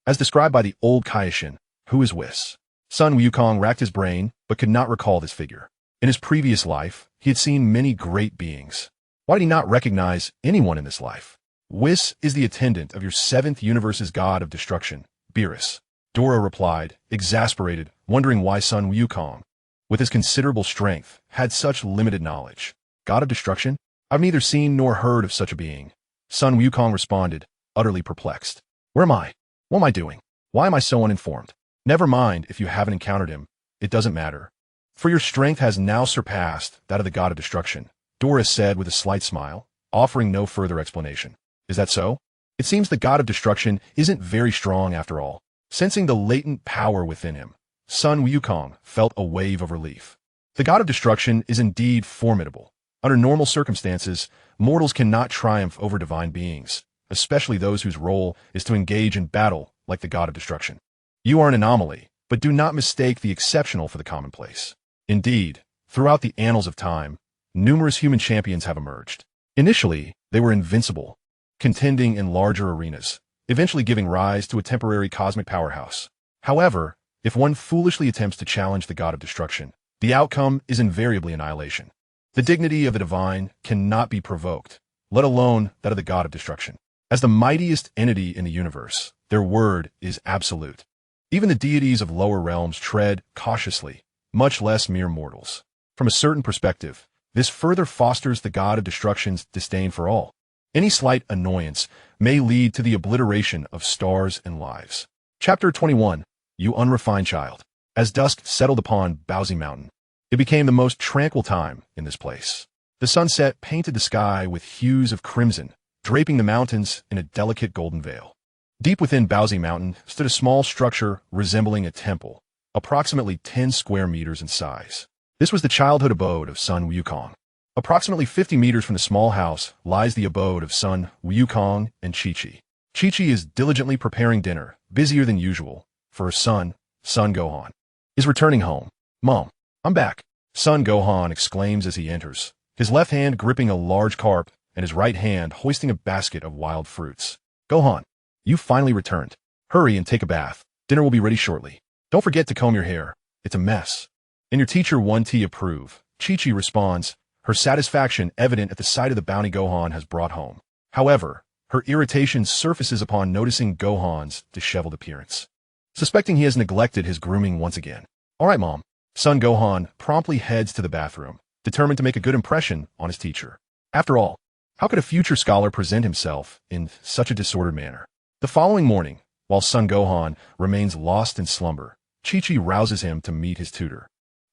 As described by the old Kaioshin, who is Whis? Sun Wukong racked his brain, but could not recall this figure. In his previous life, he had seen many great beings. Why did he not recognize anyone in this life? Whis is the attendant of your 7th universe's god of destruction, Beerus. Dora replied, exasperated, wondering why Sun Wukong, with his considerable strength, had such limited knowledge. God of destruction? I've neither seen nor heard of such a being. Sun Wukong responded, utterly perplexed. Where am I? What am I doing? Why am I so uninformed? Never mind if you haven't encountered him. It doesn't matter. For your strength has now surpassed that of the god of destruction, Dora said with a slight smile, offering no further explanation. Is that so? It seems the god of destruction isn't very strong after all. Sensing the latent power within him, Sun Wukong felt a wave of relief. The god of destruction is indeed formidable. Under normal circumstances, mortals cannot triumph over divine beings, especially those whose role is to engage in battle like the god of destruction. You are an anomaly, but do not mistake the exceptional for the commonplace. Indeed, throughout the annals of time, numerous human champions have emerged. Initially, they were invincible, contending in larger arenas, eventually giving rise to a temporary cosmic powerhouse. However, if one foolishly attempts to challenge the god of destruction, the outcome is invariably annihilation. The dignity of the divine cannot be provoked, let alone that of the god of destruction. As the mightiest entity in the universe, their word is absolute. Even the deities of lower realms tread cautiously, much less mere mortals. From a certain perspective, this further fosters the god of destruction's disdain for all. Any slight annoyance may lead to the obliteration of stars and lives. Chapter 21, You Unrefined Child. As dusk settled upon Bowsy Mountain, it became the most tranquil time in this place. The sunset painted the sky with hues of crimson, draping the mountains in a delicate golden veil. Deep within Bowsy Mountain stood a small structure resembling a temple, approximately 10 square meters in size. This was the childhood abode of Sun Wukong. Approximately 50 meters from the small house lies the abode of Sun Wukong and Chi-Chi. Chi-Chi is diligently preparing dinner, busier than usual, for her son, Sun Gohan, is returning home. "Mom, I'm back," Sun Gohan exclaims as he enters, his left hand gripping a large carp and his right hand hoisting a basket of wild fruits. "Gohan, you finally returned. Hurry and take a bath. Dinner will be ready shortly. Don't forget to comb your hair. It's a mess." "And your teacher 1T approve," Chi-Chi responds, her satisfaction evident at the sight of the bounty Gohan has brought home. However, her irritation surfaces upon noticing Gohan's disheveled appearance. Suspecting he has neglected his grooming once again. "All right, Mom." Son Gohan promptly heads to the bathroom, determined to make a good impression on his teacher. After all, how could a future scholar present himself in such a disordered manner? The following morning, while Son Gohan remains lost in slumber, Chi-Chi rouses him to meet his tutor.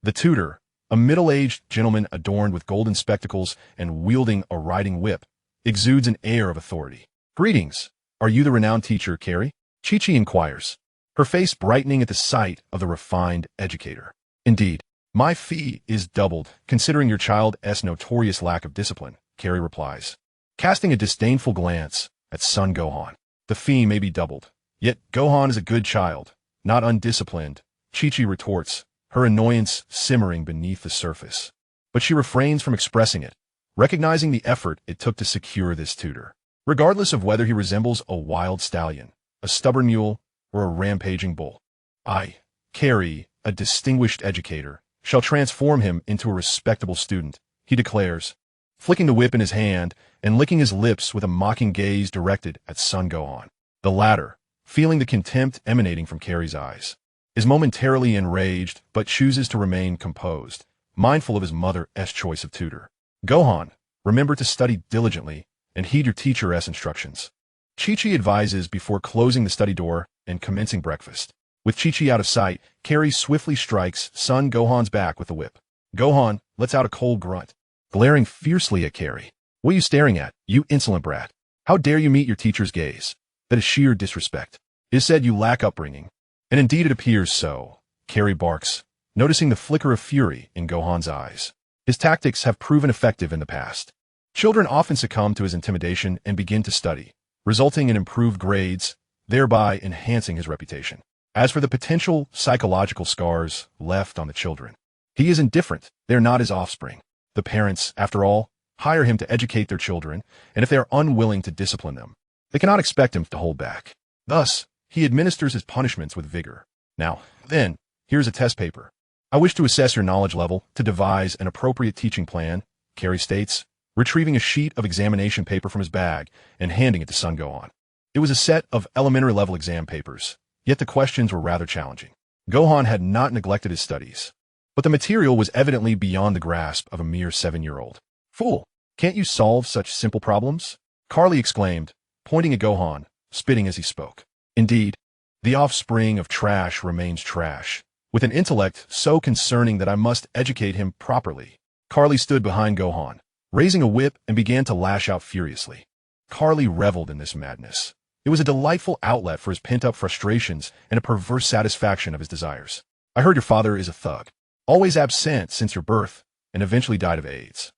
The tutor, a middle-aged gentleman adorned with golden spectacles and wielding a riding whip, exudes an air of authority. "Greetings. Are you the renowned teacher, Carrie?" Chi-Chi inquires, her face brightening at the sight of the refined educator. "Indeed. My fee is doubled, considering your child's notorious lack of discipline," Carrie replies, casting a disdainful glance at Son Gohan. "The fee may be doubled, yet Gohan is a good child, not undisciplined," Chi-Chi retorts, her annoyance simmering beneath the surface. But she refrains from expressing it, recognizing the effort it took to secure this tutor. Regardless of whether he resembles a wild stallion, a stubborn mule, or a rampaging bull, I, Carrie, a distinguished educator, shall transform him into a respectable student, he declares, flicking the whip in his hand and licking his lips with a mocking gaze directed at Son Gohan. The latter, feeling the contempt emanating from Carrie's eyes, is momentarily enraged but chooses to remain composed, mindful of his mother's choice of tutor. "Gohan, remember to study diligently and heed your teacher's instructions," Chi-Chi advises before closing the study door and commencing breakfast. With Chi-Chi out of sight, Carrie swiftly strikes Son Gohan's back with the whip. Gohan lets out a cold grunt, glaring fiercely at Carrie. "What are you staring at, you insolent brat? How dare you meet your teacher's gaze? That is sheer disrespect. It is said you lack upbringing." And indeed it appears so, Carrie barks, noticing the flicker of fury in Gohan's eyes. His tactics have proven effective in the past. Children often succumb to his intimidation and begin to study, resulting in improved grades, thereby enhancing his reputation. As for the potential psychological scars left on the children, he is indifferent. They are not his offspring. The parents, after all, hire him to educate their children, and if they are unwilling to discipline them, they cannot expect him to hold back. Thus, he administers his punishments with vigor. "Now, then, here's a test paper. I wish to assess your knowledge level to devise an appropriate teaching plan," Carrie states, retrieving a sheet of examination paper from his bag and handing it to Son Gohan. It was a set of elementary-level exam papers, yet the questions were rather challenging. Gohan had not neglected his studies, but the material was evidently beyond the grasp of a mere 7-year-old. "Fool, can't you solve such simple problems?" Carly exclaimed, pointing at Gohan, spitting as he spoke. "Indeed, the offspring of trash remains trash, with an intellect so concerning that I must educate him properly." Carly stood behind Gohan, raising a whip and began to lash out furiously. Carly reveled in this madness. It was a delightful outlet for his pent-up frustrations and a perverse satisfaction of his desires. "I heard your father is a thug, always absent since your birth, and eventually died of AIDS.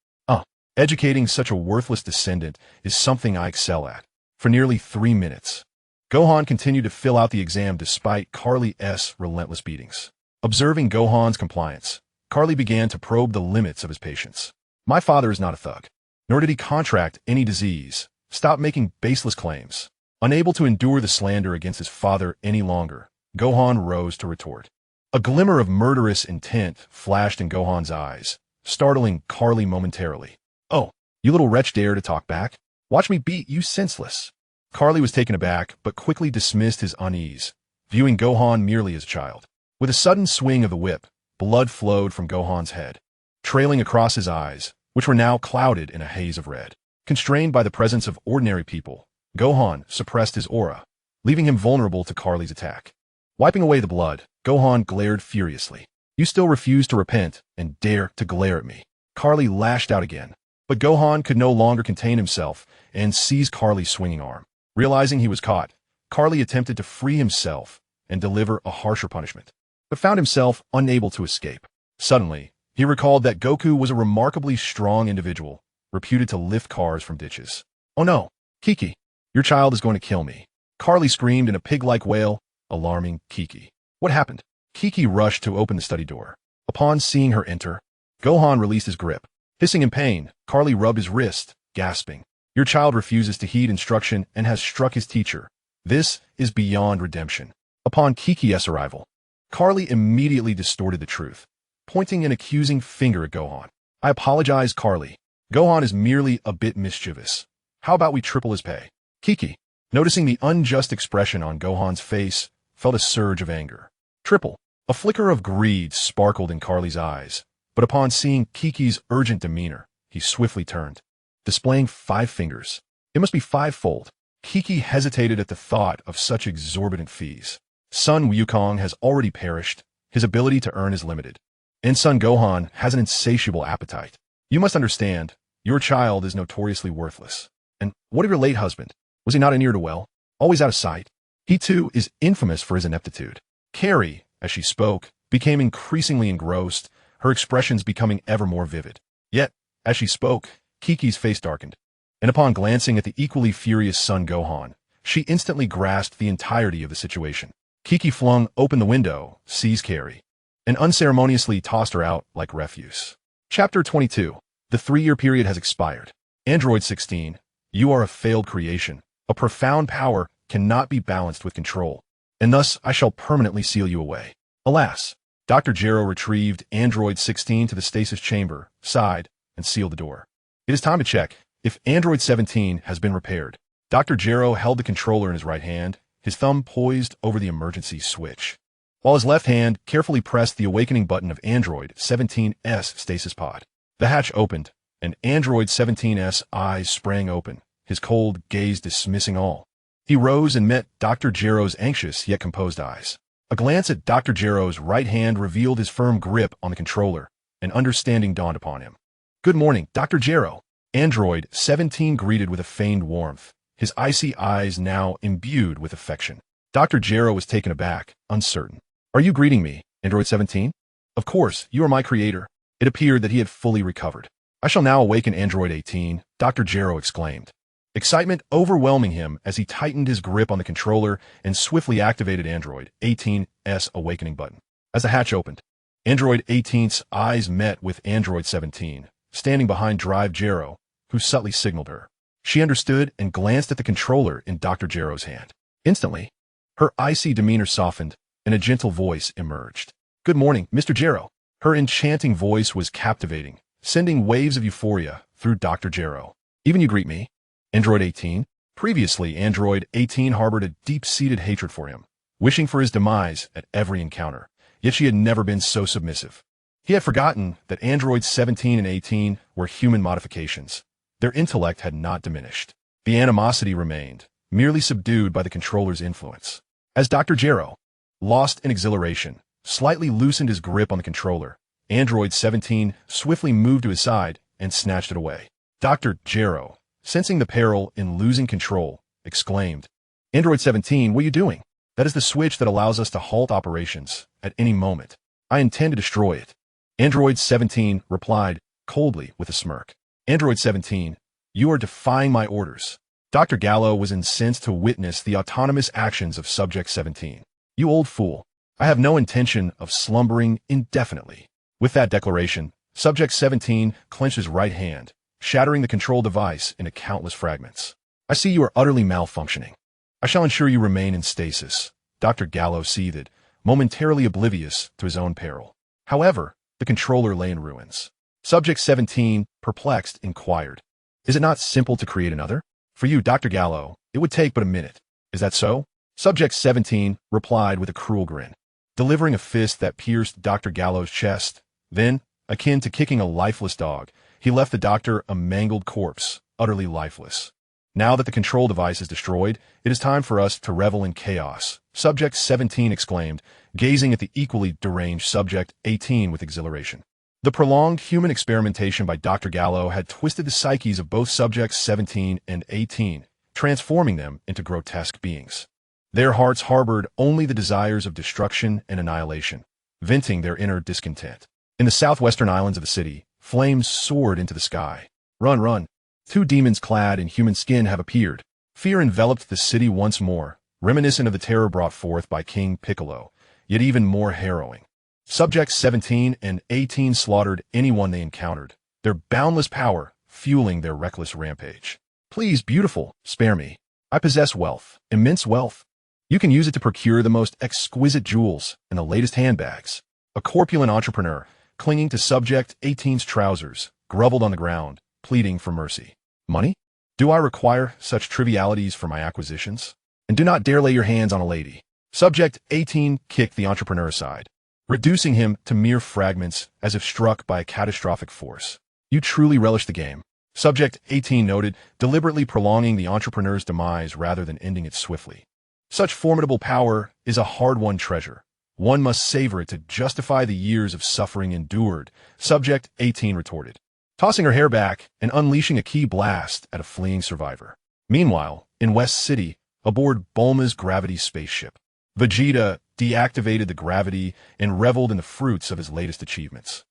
Educating such a worthless descendant is something I excel at." For nearly 3 minutes, Gohan continued to fill out the exam despite Carly's relentless beatings. Observing Gohan's compliance, Carly began to probe the limits of his patience. "My father is not a thug, nor did he contract any disease. Stop making baseless claims." Unable to endure the slander against his father any longer, Gohan rose to retort. A glimmer of murderous intent flashed in Gohan's eyes, startling Carly momentarily. "Oh, you little wretch dare to talk back? Watch me beat you senseless." Carly was taken aback, but quickly dismissed his unease, viewing Gohan merely as a child. With a sudden swing of the whip, blood flowed from Gohan's head, trailing across his eyes, which were now clouded in a haze of red. Constrained by the presence of ordinary people, Gohan suppressed his aura, leaving him vulnerable to Carly's attack. Wiping away the blood, Gohan glared furiously. "You still refuse to repent and dare to glare at me." Carly lashed out again, but Gohan could no longer contain himself and seized Carly's swinging arm. Realizing he was caught, Carly attempted to free himself and deliver a harsher punishment, but found himself unable to escape. Suddenly, He recalled that Goku was a remarkably strong individual, reputed to lift cars from ditches. "Oh no, Kiki, your child is going to kill me," Carly screamed in a pig-like wail, alarming Kiki. "What happened?" Kiki rushed to open the study door. Upon seeing her enter, Gohan released his grip. Hissing in pain, Carly rubbed his wrist, gasping. "Your child refuses to heed instruction and has struck his teacher. This is beyond redemption." Upon Kiki's arrival, Carly immediately distorted the truth, pointing an accusing finger at Gohan. "I apologize, Carly. Gohan is merely a bit mischievous. How about we triple his pay?" Kiki, noticing the unjust expression on Gohan's face, felt a surge of anger. "Triple." A flicker of greed sparkled in Carly's eyes, but upon seeing Kiki's urgent demeanor, he swiftly turned, displaying 5 fingers. It must be 5-fold. Kiki hesitated at the thought of such exorbitant fees. Son Wukong has already perished. His ability to earn is limited. And son Gohan has an insatiable appetite. You must understand, your child is notoriously worthless. And what of your late husband? Was he not a ne'er-do-well? Always out of sight? He too is infamous for his ineptitude. Carrie, as she spoke, became increasingly engrossed, her expressions becoming ever more vivid. Yet, as she spoke, Kiki's face darkened, and upon glancing at the equally furious son Gohan, she instantly grasped the entirety of the situation. Kiki flung open the window, seized Carrie, and unceremoniously tossed her out like refuse. Chapter 22. The 3-year period has expired. Android 16, you are a failed creation. A profound power cannot be balanced with control, and thus I shall permanently seal you away. Alas, Dr. Gero retrieved Android 16 to the stasis chamber, sighed, and sealed the door. It is time to check if Android 17 has been repaired. Dr. Gero held the controller in his right hand, his thumb poised over the emergency switch, while his left hand carefully pressed the awakening button of Android 17's stasis pod. The hatch opened, and Android 17's eyes sprang open, his cold gaze dismissing all. He rose and met Dr. Gero's anxious yet composed eyes. A glance at Dr. Gero's right hand revealed his firm grip on the controller, and understanding dawned upon him. "Good morning, Dr. Gero." Android 17 greeted with a feigned warmth, his icy eyes now imbued with affection. Dr. Gero was taken aback, uncertain. "Are you greeting me, Android 17? Of course, you are my creator." It appeared that he had fully recovered. "I shall now awaken Android 18, Dr. Gero exclaimed, excitement overwhelming him as he tightened his grip on the controller and swiftly activated Android 18's awakening button. As the hatch opened, Android 18's eyes met with Android 17, standing behind Drive Gero, who subtly signaled her. She understood and glanced at the controller in Dr. Gero's hand. Instantly, her icy demeanor softened, and a gentle voice emerged. "Good morning, Mr. Gero." Her enchanting voice was captivating, sending waves of euphoria through Dr. Gero. "Even you greet me, Android 18?" Previously, Android 18 harbored a deep-seated hatred for him, wishing for his demise at every encounter, yet she had never been so submissive. He had forgotten that Androids 17 and 18 were human modifications. Their intellect had not diminished. The animosity remained, merely subdued by the controller's influence. As Dr. Gero, lost in exhilaration, slightly loosened his grip on the controller, Android 17 swiftly moved to his side and snatched it away. Dr. Gero, sensing the peril in losing control, exclaimed, "Android 17, what are you doing? That is the switch that allows us to halt operations at any moment. I intend to destroy it." Android 17 replied coldly with a smirk. "Android 17, you are defying my orders." Dr. Gallo was incensed to witness the autonomous actions of Subject 17. "You old fool, I have no intention of slumbering indefinitely." With that declaration, Subject 17 clenched his right hand, shattering the control device into countless fragments. "I see you are utterly malfunctioning. I shall ensure you remain in stasis." Dr. Gallo seethed, momentarily oblivious to his own peril. However, the controller lay in ruins. Subject 17, perplexed, inquired, "Is it not simple to create another? For you, Dr. Gallo, it would take but a minute. Is that so?" Subject 17 replied with a cruel grin, delivering a fist that pierced Dr. Gallo's chest. Then, akin to kicking a lifeless dog, he left the doctor a mangled corpse, utterly lifeless. "Now that the control device is destroyed, it is time for us to revel in chaos," Subject 17 exclaimed, gazing at the equally deranged Subject 18 with exhilaration. The prolonged human experimentation by Dr. Gallo had twisted the psyches of both Subjects 17 and 18, transforming them into grotesque beings. Their hearts harbored only the desires of destruction and annihilation, venting their inner discontent. In the southwestern islands of the city, flames soared into the sky. Run, run. Two demons clad in human skin have appeared. Fear enveloped the city once more, reminiscent of the terror brought forth by King Piccolo, yet even more harrowing. Subjects 17 and 18 slaughtered anyone they encountered, their boundless power fueling their reckless rampage. Please, beautiful, spare me. I possess wealth, immense wealth. You can use it to procure the most exquisite jewels and the latest handbags. A corpulent entrepreneur, clinging to Subject 18's trousers, groveled on the ground, pleading for mercy. Money? Do I require such trivialities for my acquisitions? And do not dare lay your hands on a lady. Subject 18 kicked the entrepreneur aside, reducing him to mere fragments as if struck by a catastrophic force. You truly relish the game. Subject 18 noted, deliberately prolonging the entrepreneur's demise rather than ending it swiftly. Such formidable power is a hard-won treasure. One must savor it to justify the years of suffering endured, Subject 18 retorted, tossing her hair back and unleashing a key blast at a fleeing survivor. Meanwhile, in West City, aboard Bulma's gravity spaceship, Vegeta deactivated the gravity and reveled in the fruits of his latest achievements.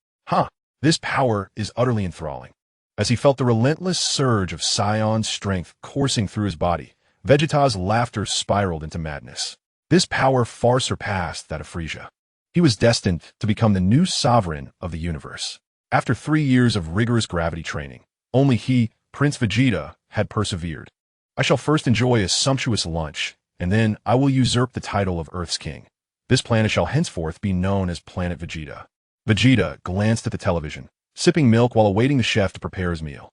This power is utterly enthralling. As he felt the relentless surge of Saiyan's strength coursing through his body, Vegeta's laughter spiraled into madness. This power far surpassed that of Frieza. He was destined to become the new sovereign of the universe. After 3 years of rigorous gravity training, only he, Prince Vegeta, had persevered. I shall first enjoy a sumptuous lunch, and then I will usurp the title of Earth's King. This planet shall henceforth be known as Planet Vegeta. Vegeta glanced at the television, sipping milk while awaiting the chef to prepare his meal.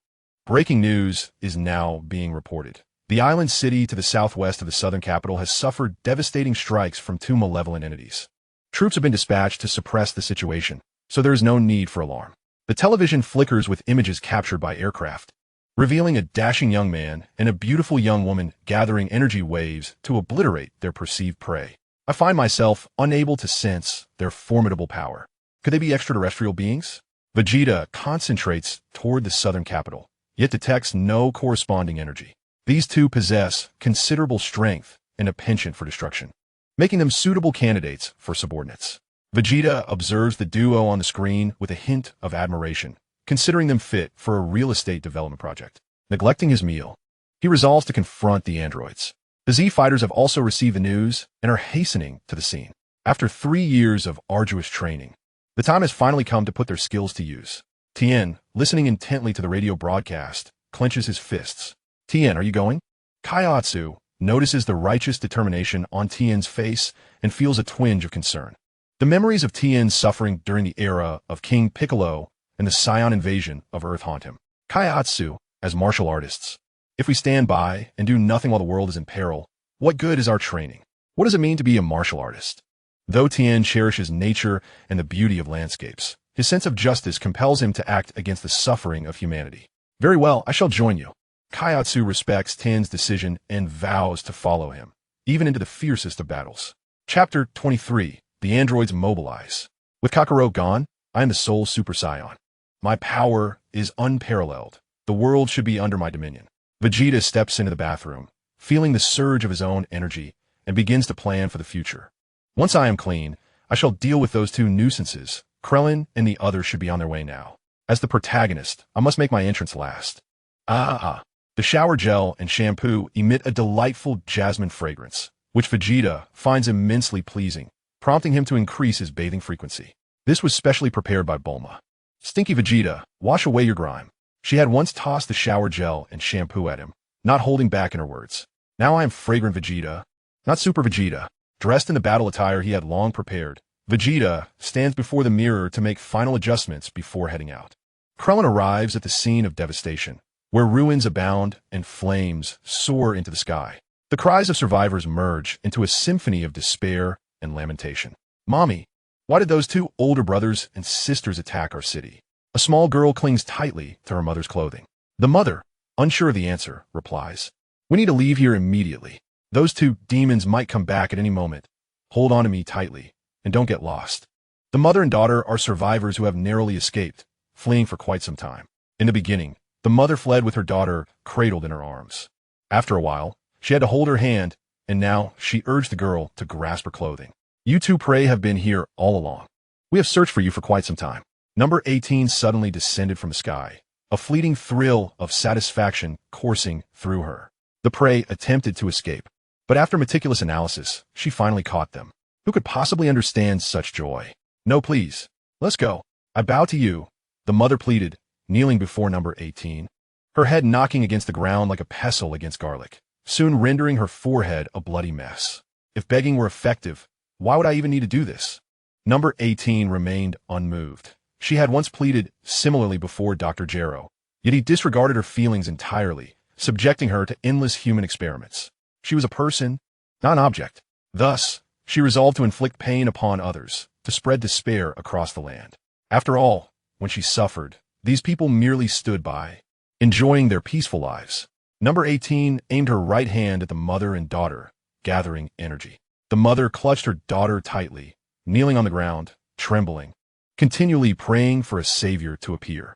Breaking news is now being reported. The island city to the southwest of the southern capital has suffered devastating strikes from 2 malevolent entities. Troops have been dispatched to suppress the situation, so there is no need for alarm. The television flickers with images captured by aircraft, revealing a dashing young man and a beautiful young woman gathering energy waves to obliterate their perceived prey. I find myself unable to sense their formidable power. Could they be extraterrestrial beings? Vegeta concentrates toward the southern capital, yet detects no corresponding energy. These two possess considerable strength and a penchant for destruction, making them suitable candidates for subordinates. Vegeta observes the duo on the screen with a hint of admiration, considering them fit for a real estate development project. Neglecting his meal, he resolves to confront the androids. The Z fighters have also received the news and are hastening to the scene. After 3 years of arduous training, the time has finally come to put their skills to use. Tien, listening intently to the radio broadcast, clenches his fists. Tien, are you going? Kaiatsu notices the righteous determination on Tien's face and feels a twinge of concern. The memories of Tien's suffering during the era of King Piccolo and the Saiyan invasion of Earth haunt him. Kaiatsu, as martial artists, if we stand by and do nothing while the world is in peril, what good is our training? What does it mean to be a martial artist? Though Tien cherishes nature and the beauty of landscapes, his sense of justice compels him to act against the suffering of humanity. Very well, I shall join you. Kaiatsu respects Tien's decision and vows to follow him, even into the fiercest of battles. Chapter 23. The androids mobilize. With Kakarot gone, I am the sole Super Saiyan. My power is unparalleled. The world should be under my dominion. Vegeta steps into the bathroom, feeling the surge of his own energy, and begins to plan for the future. Once I am clean, I shall deal with those 2 nuisances. Krillin and the others should be on their way now. As the protagonist, I must make my entrance last. The shower gel and shampoo emit a delightful jasmine fragrance, which Vegeta finds immensely pleasing, prompting him to increase his bathing frequency. This was specially prepared by Bulma. Stinky Vegeta, wash away your grime. She had once tossed the shower gel and shampoo at him, not holding back in her words. Now I am fragrant Vegeta, not Super Vegeta. Dressed in the battle attire he had long prepared, Vegeta stands before the mirror to make final adjustments before heading out. Krillin arrives at the scene of devastation, where ruins abound and flames soar into the sky. The cries of survivors merge into a symphony of despair and lamentation. Mommy, why did those 2 older brothers and sisters attack our city? A small girl clings tightly to her mother's clothing. The mother, unsure of the answer, replies, "We need to leave here immediately. Those 2 demons might come back at any moment. Hold on to me tightly, and don't get lost." The mother and daughter are survivors who have narrowly escaped, fleeing for quite some time. In the beginning, the mother fled with her daughter cradled in her arms. After a while, she had to hold her hand, and now she urged the girl to grasp her clothing. "You 2 pray have been here all along. We have searched for you for quite some time. Number 18 suddenly descended from the sky, a fleeting thrill of satisfaction coursing through her. The prey attempted to escape, but after meticulous analysis, she finally caught them. Who could possibly understand such joy? No, please. Let's go. I bow to you, the mother pleaded, kneeling before number 18, her head knocking against the ground like a pestle against garlic, soon rendering her forehead a bloody mess. If begging were effective, why would I even need to do this? Number 18 remained unmoved. She had once pleaded similarly before Dr. Gero, yet he disregarded her feelings entirely, subjecting her to endless human experiments. She was a person, not an object. Thus, she resolved to inflict pain upon others, to spread despair across the land. After all, when she suffered, these people merely stood by, enjoying their peaceful lives. Number 18 aimed her right hand at the mother and daughter, gathering energy. The mother clutched her daughter tightly, kneeling on the ground, trembling, continually praying for a savior to appear.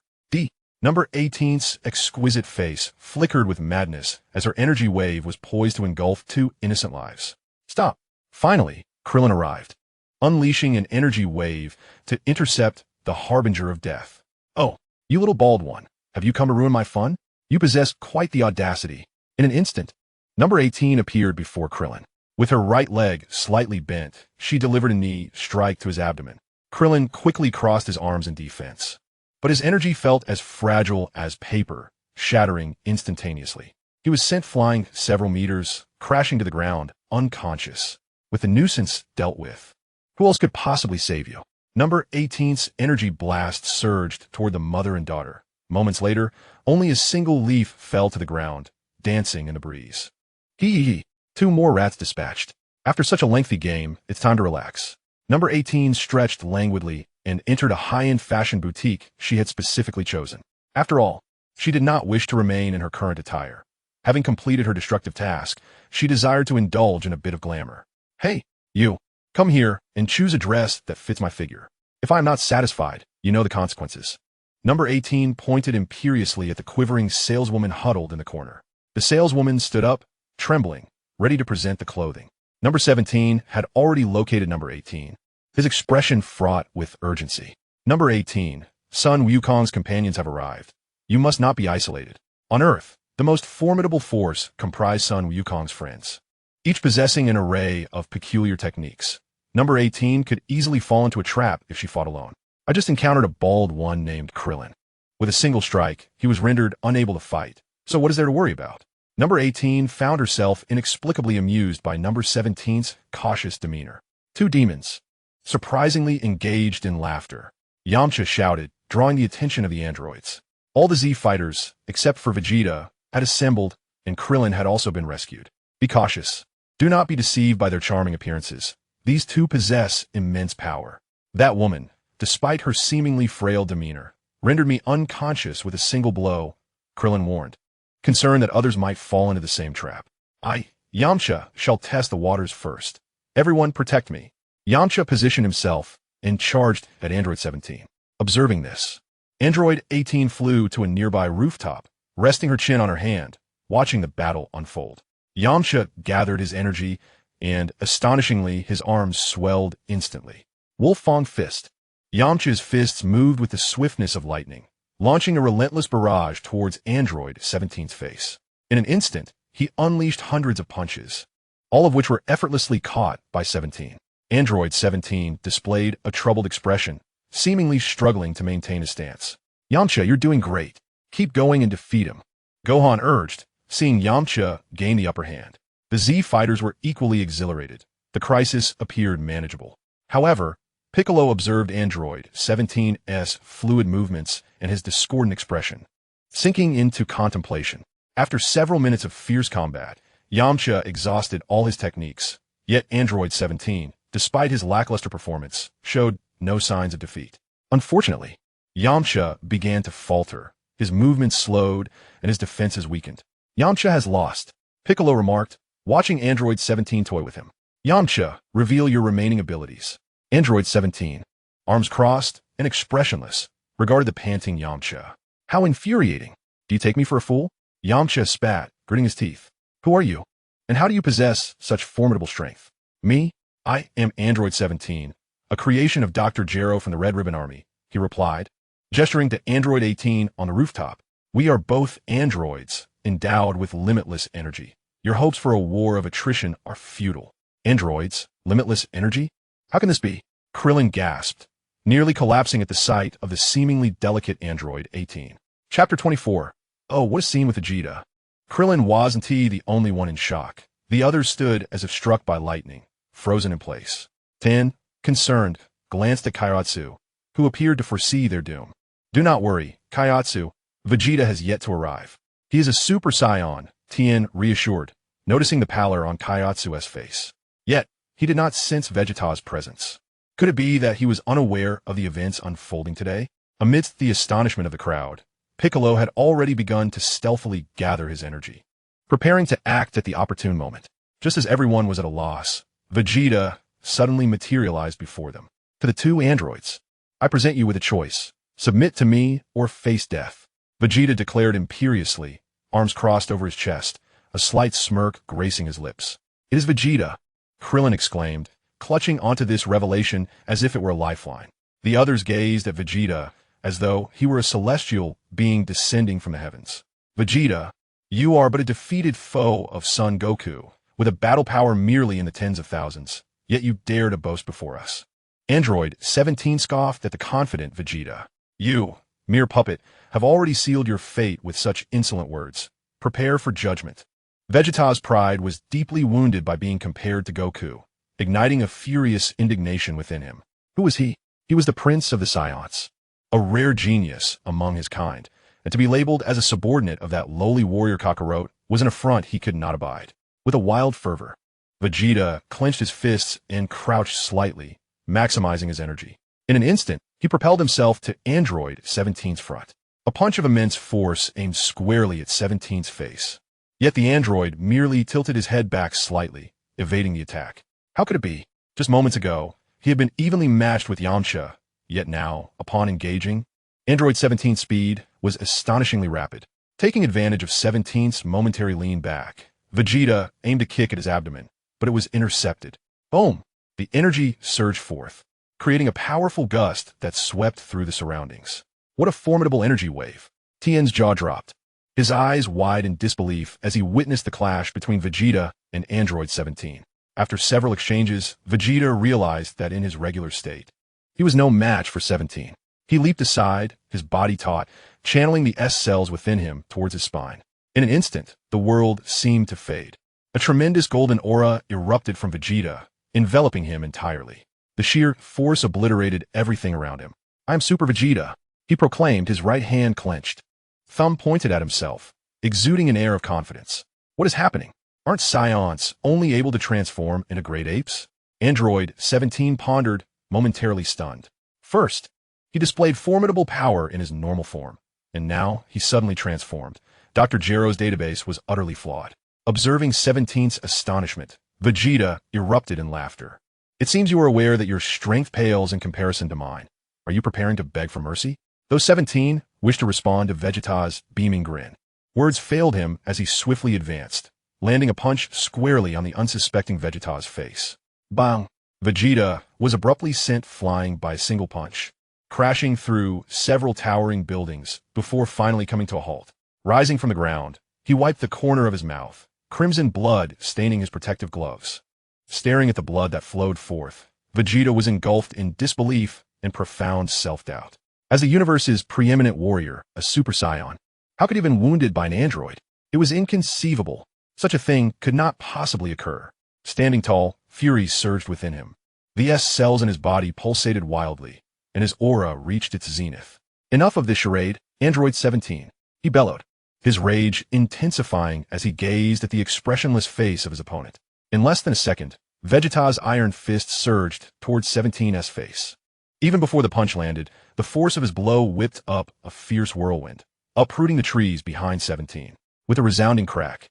Number 18's exquisite face flickered with madness as her energy wave was poised to engulf two innocent lives. Stop. Finally, Krillin arrived, unleashing an energy wave to intercept the harbinger of death. Oh, you little bald one, have you come to ruin my fun? You possess quite the audacity. In an instant, number 18 appeared before Krillin. With her right leg slightly bent, she delivered a knee strike to his abdomen. Krillin quickly crossed his arms in defense, but his energy felt as fragile as paper, shattering instantaneously. He was sent flying several meters, crashing to the ground, unconscious. With the nuisance dealt with, who else could possibly save you? Number 18's energy blast surged toward the mother and daughter. Moments later, only a single leaf fell to the ground, dancing in the breeze. Hee. 2 more rats dispatched. After such a lengthy game, it's time to relax. Number 18 stretched languidly and entered a high-end fashion boutique she had specifically chosen. After all, she did not wish to remain in her current attire. Having completed her destructive task, she desired to indulge in a bit of glamour. Hey, you, come here and choose a dress that fits my figure. If I am not satisfied, you know the consequences. Number 18 pointed imperiously at the quivering saleswoman huddled in the corner. The saleswoman stood up, trembling, ready to present the clothing. Number 17 had already located number 18, his expression fraught with urgency. Number 18, Sun Wukong's companions have arrived. You must not be isolated. On Earth, the most formidable force comprised Sun Wukong's friends, each possessing an array of peculiar techniques. Number 18 could easily fall into a trap if she fought alone. I just encountered a bald one named Krillin. With a single strike, he was rendered unable to fight. So what is there to worry about? Number 18 found herself inexplicably amused by number 17's cautious demeanor. 2 demons, surprisingly engaged in laughter. Yamcha shouted, drawing the attention of the androids. All the Z fighters, except for Vegeta, had assembled, and Krillin had also been rescued. Be cautious. Do not be deceived by their charming appearances. These 2 possess immense power. That woman, despite her seemingly frail demeanor, rendered me unconscious with a single blow, Krillin warned, concerned that others might fall into the same trap. I, Yamcha, shall test the waters first. Everyone protect me. Yamcha positioned himself and charged at Android 17. Observing this, Android 18 flew to a nearby rooftop, resting her chin on her hand, watching the battle unfold. Yamcha gathered his energy, and, astonishingly, his arms swelled instantly. Wolfang Fist. Yamcha's fists moved with the swiftness of lightning, launching a relentless barrage towards Android 17's face. In an instant, he unleashed hundreds of punches, all of which were effortlessly caught by 17. Android 17 displayed a troubled expression, seemingly struggling to maintain his stance. Yamcha, you're doing great. Keep going and defeat him, Gohan urged, seeing Yamcha gain the upper hand. The Z fighters were equally exhilarated. The crisis appeared manageable. However, Piccolo observed Android 17's fluid movements and his discordant expression, sinking into contemplation. After several minutes of fierce combat, Yamcha exhausted all his techniques, yet Android 17, despite his lackluster performance, showed no signs of defeat. Unfortunately, Yamcha began to falter, his movements slowed, and his defenses weakened. Yamcha has lost, Piccolo remarked, watching Android 17 toy with him. Yamcha, reveal your remaining abilities. Android 17, arms crossed and expressionless, regarded the panting Yamcha. How infuriating. Do you take me for a fool? Yamcha spat, gritting his teeth. Who are you? And how do you possess such formidable strength? Me? I am Android 17, a creation of Dr. Gero from the Red Ribbon Army, he replied, gesturing to Android 18 on the rooftop. We are both androids, endowed with limitless energy. Your hopes for a war of attrition are futile. Androids? Limitless energy? How can this be? Krillin gasped, nearly collapsing at the sight of the seemingly delicate Android 18. Chapter 24. Oh, what a scene with Vegeta. Krillin wasn't the only one in shock. The others stood as if struck by lightning, frozen in place. Ten, concerned, glanced at Kairatsu, who appeared to foresee their doom. Do not worry, Kairatsu. Vegeta has yet to arrive. He is a Super Saiyan, Tien reassured, noticing the pallor on Kairatsu's face. Yet, he did not sense Vegeta's presence. Could it be that he was unaware of the events unfolding today? Amidst the astonishment of the crowd, Piccolo had already begun to stealthily gather his energy, preparing to act at the opportune moment. Just as everyone was at a loss, Vegeta suddenly materialized before them. To the two androids, I present you with a choice. Submit to me or face death. Vegeta declared imperiously, arms crossed over his chest, a slight smirk gracing his lips. It is Vegeta, Krillin exclaimed, clutching onto this revelation as if it were a lifeline. The others gazed at Vegeta as though he were a celestial being descending from the heavens. Vegeta, you are but a defeated foe of Son Goku, with a battle power merely in the tens of thousands, yet you dare to boast before us. Android 17 scoffed at the confident Vegeta. You, mere puppet, have already sealed your fate with such insolent words. Prepare for judgment. Vegeta's pride was deeply wounded by being compared to Goku, igniting a furious indignation within him. Who was he? He was the prince of the Saiyans, a rare genius among his kind, and to be labeled as a subordinate of that lowly warrior Kakarot was an affront he could not abide. With a wild fervor, Vegeta clenched his fists and crouched slightly, maximizing his energy. In an instant, he propelled himself to Android 17's front. A punch of immense force aimed squarely at 17's face. Yet the android merely tilted his head back slightly, evading the attack. How could it be? Just moments ago, he had been evenly matched with Yamcha, yet now, upon engaging, Android 17's speed was astonishingly rapid. Taking advantage of 17's momentary lean back, Vegeta aimed a kick at his abdomen, but it was intercepted. Boom! The energy surged forth, creating a powerful gust that swept through the surroundings. What a formidable energy wave! Tien's jaw dropped, his eyes wide in disbelief as he witnessed the clash between Vegeta and Android 17. After several exchanges, Vegeta realized that in his regular state, he was no match for 17. He leaped aside, his body taut, channeling the S cells within him towards his spine. In an instant, the world seemed to fade. A tremendous golden aura erupted from Vegeta, enveloping him entirely. The sheer force obliterated everything around him. I am Super Vegeta, he proclaimed, his right hand clenched. Thumb pointed at himself, exuding an air of confidence. What is happening? Aren't Saiyans only able to transform into great apes? Android 17 pondered, momentarily stunned. First, he displayed formidable power in his normal form, and now he suddenly transformed. Dr. Gero's database was utterly flawed. Observing 17's astonishment, Vegeta erupted in laughter. It seems you are aware that your strength pales in comparison to mine. Are you preparing to beg for mercy? Though 17 wished to respond to Vegeta's beaming grin, words failed him as he swiftly advanced, landing a punch squarely on the unsuspecting Vegeta's face. Bang! Vegeta was abruptly sent flying by a single punch, crashing through several towering buildings before finally coming to a halt. Rising from the ground, he wiped the corner of his mouth, crimson blood staining his protective gloves. Staring at the blood that flowed forth, Vegeta was engulfed in disbelief and profound self-doubt. As the universe's preeminent warrior, a Super Saiyan, how could he have been wounded by an android? It was inconceivable. Such a thing could not possibly occur. Standing tall, fury surged within him. The S cells in his body pulsated wildly, and his aura reached its zenith. Enough of this charade, Android 17, he bellowed, his rage intensifying as he gazed at the expressionless face of his opponent. In less than a second, Vegeta's iron fist surged towards 17's face. Even before the punch landed, the force of his blow whipped up a fierce whirlwind, uprooting the trees behind 17. With a resounding crack,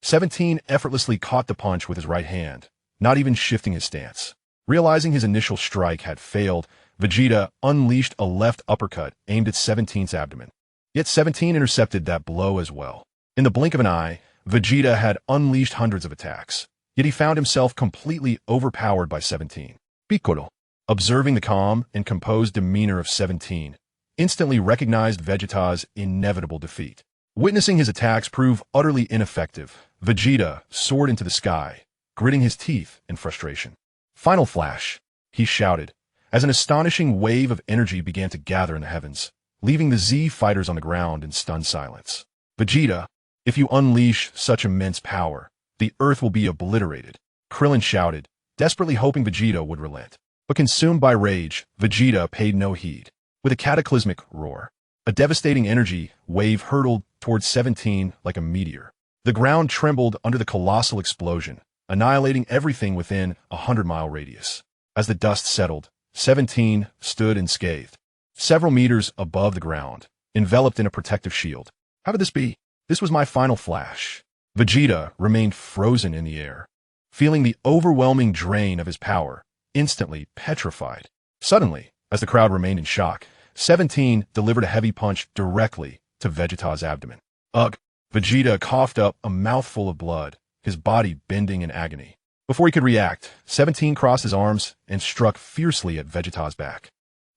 17 effortlessly caught the punch with his right hand, not even shifting his stance. Realizing his initial strike had failed, Vegeta unleashed a left uppercut aimed at 17's abdomen. Yet 17 intercepted that blow as well. In the blink of an eye, Vegeta had unleashed hundreds of attacks, yet he found himself completely overpowered by 17. Piccolo. observing the calm and composed demeanor of 17, instantly recognized Vegeta's inevitable defeat. Witnessing his attacks prove utterly ineffective, Vegeta soared into the sky, gritting his teeth in frustration. "Final flash," he shouted, as an astonishing wave of energy began to gather in the heavens, leaving the Z fighters on the ground in stunned silence. "Vegeta, if you unleash such immense power, the Earth will be obliterated," Krillin shouted, desperately hoping Vegeta would relent. But consumed by rage, Vegeta paid no heed. With a cataclysmic roar, a devastating energy wave hurtled towards 17 like a meteor. The ground trembled under the colossal explosion, annihilating everything within a 100-mile radius. As the dust settled, 17 stood unscathed, several meters above the ground, enveloped in a protective shield. How could this be? This was my final flash. Vegeta remained frozen in the air, feeling the overwhelming drain of his power, instantly petrified. Suddenly, as the crowd remained in shock, 17 delivered a heavy punch directly to Vegeta's abdomen. Ugh! Vegeta coughed up a mouthful of blood, his body bending in agony. Before he could react, 17 crossed his arms and struck fiercely at Vegeta's back.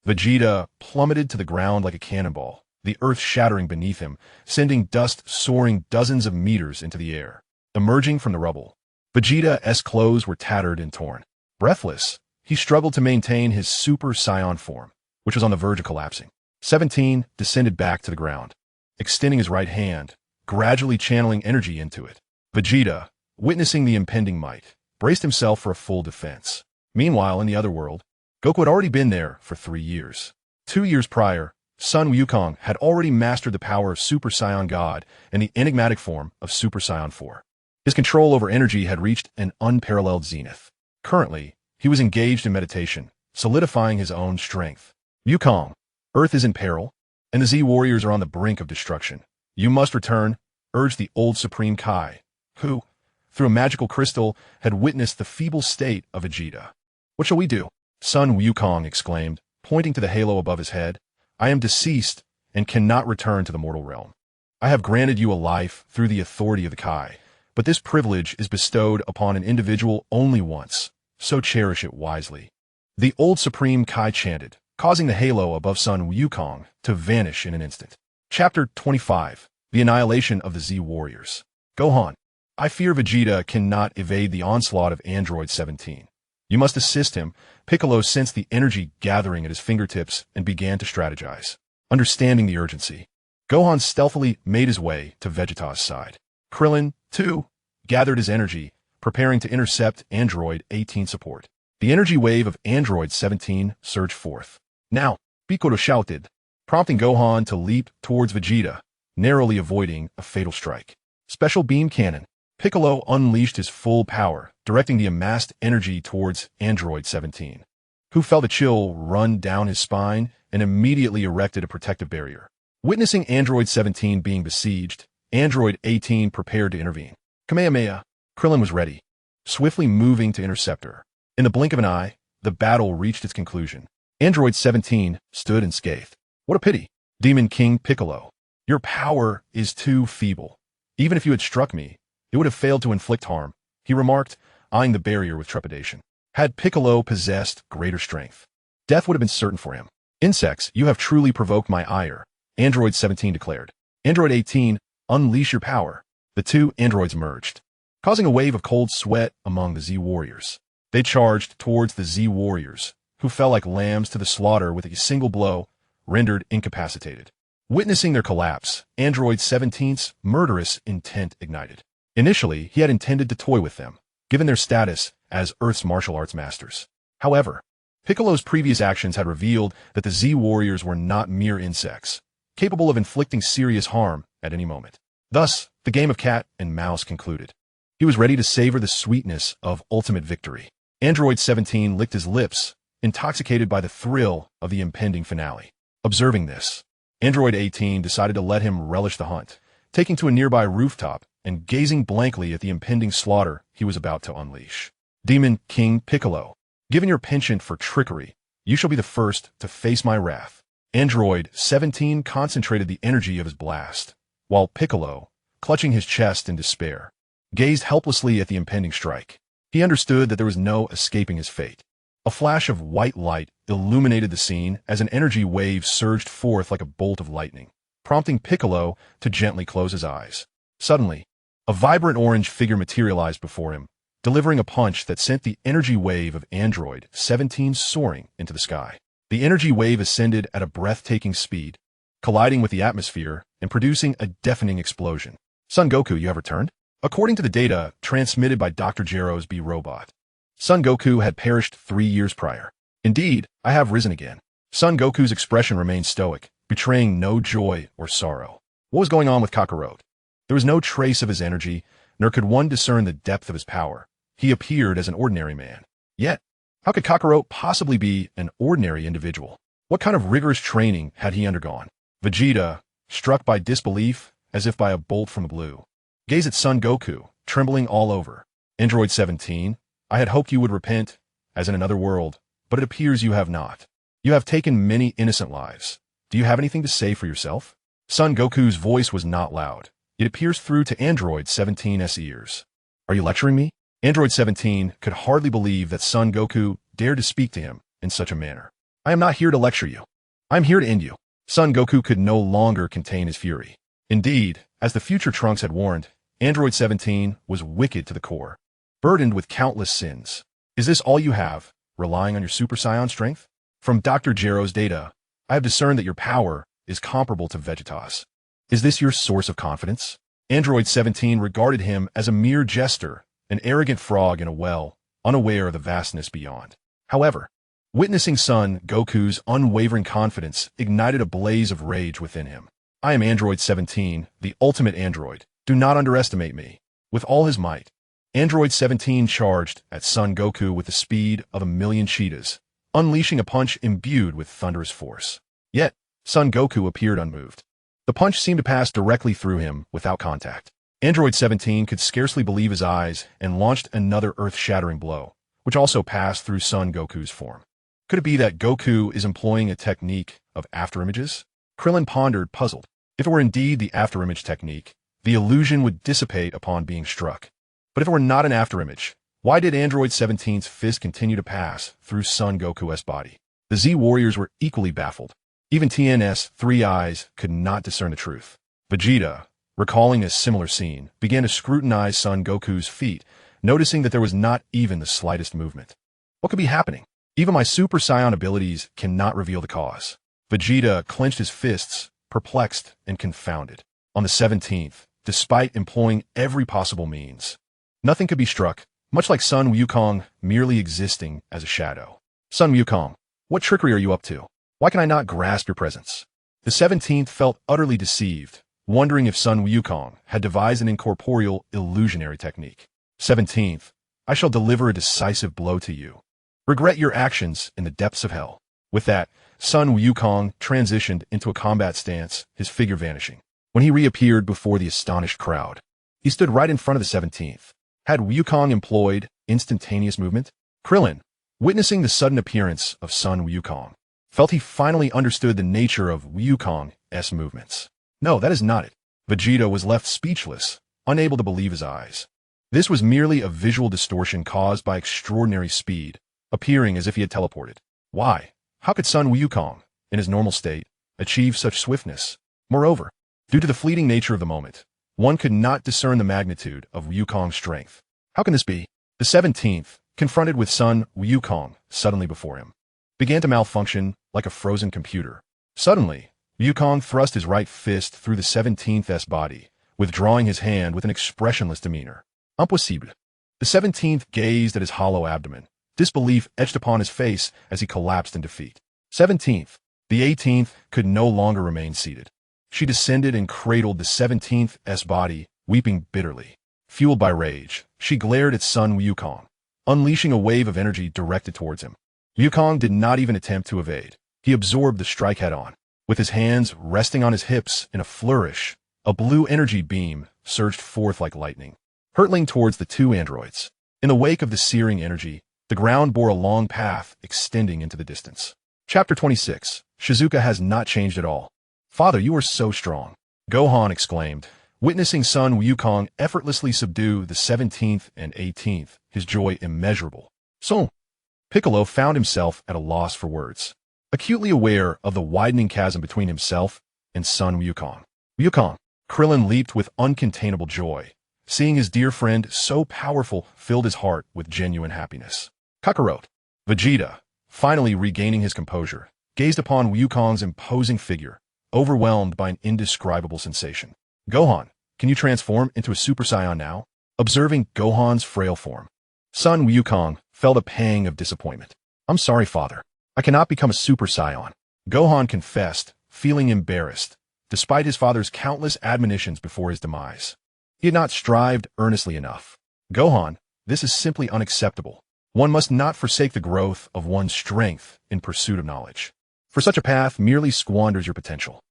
Vegeta plummeted to the ground like a cannonball, the earth shattering beneath him, sending dust soaring dozens of meters into the air. Emerging from the rubble, Vegeta's clothes were tattered and torn. Breathless, he struggled to maintain his Super Saiyan form, which was on the verge of collapsing. 17 descended back to the ground, extending his right hand, gradually channeling energy into it. Vegeta, witnessing the impending might, braced himself for a full defense. Meanwhile, in the other world, Goku had already been there for 3 years. 2 years prior, Sun Wukong had already mastered the power of Super Saiyan God and the enigmatic form of Super Saiyan 4. His control over energy had reached an unparalleled zenith. Currently, he was engaged in meditation, solidifying his own strength. "Wukong, Earth is in peril, and the Z warriors are on the brink of destruction. You must return," urged the old Supreme Kai, who, through a magical crystal, had witnessed the feeble state of Vegeta. "What shall we do?" Sun Wukong exclaimed, pointing to the halo above his head. "I am deceased and cannot return to the mortal realm. I have granted you a life through the authority of the Kai, but this privilege is bestowed upon an individual only once, so cherish it wisely." The old Supreme Kai chanted, causing the halo above Sun Wukong to vanish in an instant. Chapter 25. The Annihilation of the Z Warriors. Gohan, I fear Vegeta cannot evade the onslaught of Android 17. You must assist him. Piccolo sensed the energy gathering at his fingertips and began to strategize. Understanding the urgency, Gohan stealthily made his way to Vegeta's side. Krillin, too, gathered his energy, preparing to intercept Android 18 support. The energy wave of Android 17 surged forth. "Now," Piccolo shouted, prompting Gohan to leap towards Vegeta, narrowly avoiding a fatal strike. Special Beam Cannon. Piccolo unleashed his full power, directing the amassed energy towards Android 17, who felt a chill run down his spine and immediately erected a protective barrier. Witnessing Android 17 being besieged, Android 18 prepared to intervene. Kamehameha, Krillin was ready, swiftly moving to intercept her. In the blink of an eye, the battle reached its conclusion. Android 17 stood unscathed. "What a pity, Demon King Piccolo. Your power is too feeble. Even if you had struck me, it would have failed to inflict harm," he remarked, eyeing the barrier with trepidation. Had Piccolo possessed greater strength, death would have been certain for him. "Insects, you have truly provoked my ire," Android 17 declared. "Android 18, unleash your power." The two androids merged, causing a wave of cold sweat among the Z warriors. They charged towards the Z warriors, who fell like lambs to the slaughter with a single blow, rendered incapacitated. Witnessing their collapse, Android 17's murderous intent ignited. Initially, he had intended to toy with them, given their status as Earth's martial arts masters. However, Piccolo's previous actions had revealed that the Z warriors were not mere insects, capable of inflicting serious harm at any moment. Thus, the game of cat and mouse concluded. He was ready to savor the sweetness of ultimate victory. Android 17 licked his lips, intoxicated by the thrill of the impending finale. Observing this, Android 18 decided to let him relish the hunt, taking to a nearby rooftop and gazing blankly at the impending slaughter he was about to unleash. "Demon King Piccolo, given your penchant for trickery, you shall be the first to face my wrath." Android 17 concentrated the energy of his blast, while Piccolo, clutching his chest in despair, gazed helplessly at the impending strike. He understood that there was no escaping his fate. A flash of white light illuminated the scene as an energy wave surged forth like a bolt of lightning, prompting Piccolo to gently close his eyes. Suddenly, a vibrant orange figure materialized before him, delivering a punch that sent the energy wave of Android 17 soaring into the sky. The energy wave ascended at a breathtaking speed, colliding with the atmosphere and producing a deafening explosion. Son Goku, you have returned? According to the data transmitted by Dr. Gero's B-Robot, Son Goku had perished 3 years prior. Indeed, I have risen again. Son Goku's expression remained stoic, betraying no joy or sorrow. What was going on with Kakarot? There was no trace of his energy, nor could one discern the depth of his power. He appeared as an ordinary man. Yet, how could Kakarot possibly be an ordinary individual? What kind of rigorous training had he undergone? Vegeta, struck by disbelief, as if by a bolt from the blue, gazed at Son Goku, trembling all over. Android 17, I had hoped you would repent, as in another world, but it appears you have not. You have taken many innocent lives. Do you have anything to say for yourself? Son Goku's voice was not loud. It pierced through to Android 17's ears. Are you lecturing me? Android 17 could hardly believe that Son Goku dared to speak to him in such a manner. I am not here to lecture you. I am here to end you. Son Goku could no longer contain his fury. Indeed, as the future Trunks had warned, Android 17 was wicked to the core, burdened with countless sins. Is this all you have, relying on your Super Saiyan strength? From Dr. Gero's data, I have discerned that your power is comparable to Vegeta's. Is this your source of confidence? Android 17 regarded him as a mere jester, an arrogant frog in a well, unaware of the vastness beyond. However, witnessing Son Goku's unwavering confidence ignited a blaze of rage within him. I am Android 17, the ultimate android. Do not underestimate me. With all his might, Android 17 charged at Son Goku with the speed of 1,000,000 cheetahs, unleashing a punch imbued with thunderous force. Yet, Son Goku appeared unmoved. The punch seemed to pass directly through him without contact. Android 17 could scarcely believe his eyes and launched another earth-shattering blow, which also passed through Son Goku's form. Could it be that Goku is employing a technique of afterimages? Krillin pondered, puzzled. If it were indeed the afterimage technique, the illusion would dissipate upon being struck. But if it were not an afterimage, why did Android 17's fist continue to pass through Son Goku's body? The Z warriors were equally baffled. Even TN's 3 eyes could not discern the truth. Vegeta, recalling a similar scene, began to scrutinize Son Goku's feet, noticing that there was not even the slightest movement. What could be happening? Even my Super Saiyan abilities cannot reveal the cause. Vegeta clenched his fists, perplexed and confounded. On the 17th, despite employing every possible means, nothing could be struck, much like Sun Wukong merely existing as a shadow. Sun Wukong, what trickery are you up to? Why can I not grasp your presence? The 17th felt utterly deceived, wondering if Sun Wukong had devised an incorporeal illusionary technique. 17th, I shall deliver a decisive blow to you. Regret your actions in the depths of hell. With that, Sun Wukong transitioned into a combat stance, his figure vanishing. When he reappeared before the astonished crowd, he stood right in front of the 17th. Had Wukong employed instantaneous movement? Krillin, witnessing the sudden appearance of Sun Wukong, felt he finally understood the nature of Wukong's movements. No, that is not it. Vegeta was left speechless, unable to believe his eyes. This was merely a visual distortion caused by extraordinary speed, appearing as if he had teleported. Why? How could Sun Wukong, in his normal state, achieve such swiftness? Moreover, due to the fleeting nature of the moment, one could not discern the magnitude of Wukong's strength. How can this be? The 17th, confronted with Sun Wukong suddenly before him, began to malfunction like a frozen computer. Suddenly, Wukong thrust his right fist through the 17th's body, withdrawing his hand with an expressionless demeanor. Impossible. The 17th gazed at his hollow abdomen, disbelief etched upon his face as he collapsed in defeat. 17th. The 18th could no longer remain seated. She descended and cradled the 17th's body, weeping bitterly. Fueled by rage, she glared at Sun Wukong, unleashing a wave of energy directed towards him. Wukong did not even attempt to evade. He absorbed the strike head-on. With his hands resting on his hips in a flourish, a blue energy beam surged forth like lightning, hurtling towards the 2 androids. In the wake of the searing energy, the ground bore a long path extending into the distance. Chapter 26. Shizuka has not changed at all. Father, you are so strong. Gohan exclaimed, witnessing Sun Wukong effortlessly subdue the 17th and 18th, his joy immeasurable. So, Piccolo found himself at a loss for words, acutely aware of the widening chasm between himself and son Wukong. Wukong! Krillin leaped with uncontainable joy. Seeing his dear friend so powerful filled his heart with genuine happiness. Kakarot! Vegeta, finally regaining his composure, gazed upon Wukong's imposing figure, overwhelmed by an indescribable sensation. Gohan, can you transform into a Super Saiyan now? Observing Gohan's frail form, son Wukong felt a pang of disappointment. I'm sorry, father. I cannot become a Super Saiyan. Gohan confessed, feeling embarrassed, despite his father's countless admonitions before his demise. He had not strived earnestly enough. Gohan, this is simply unacceptable. One must not forsake the growth of one's strength in pursuit of knowledge. For such a path merely squanders your potential.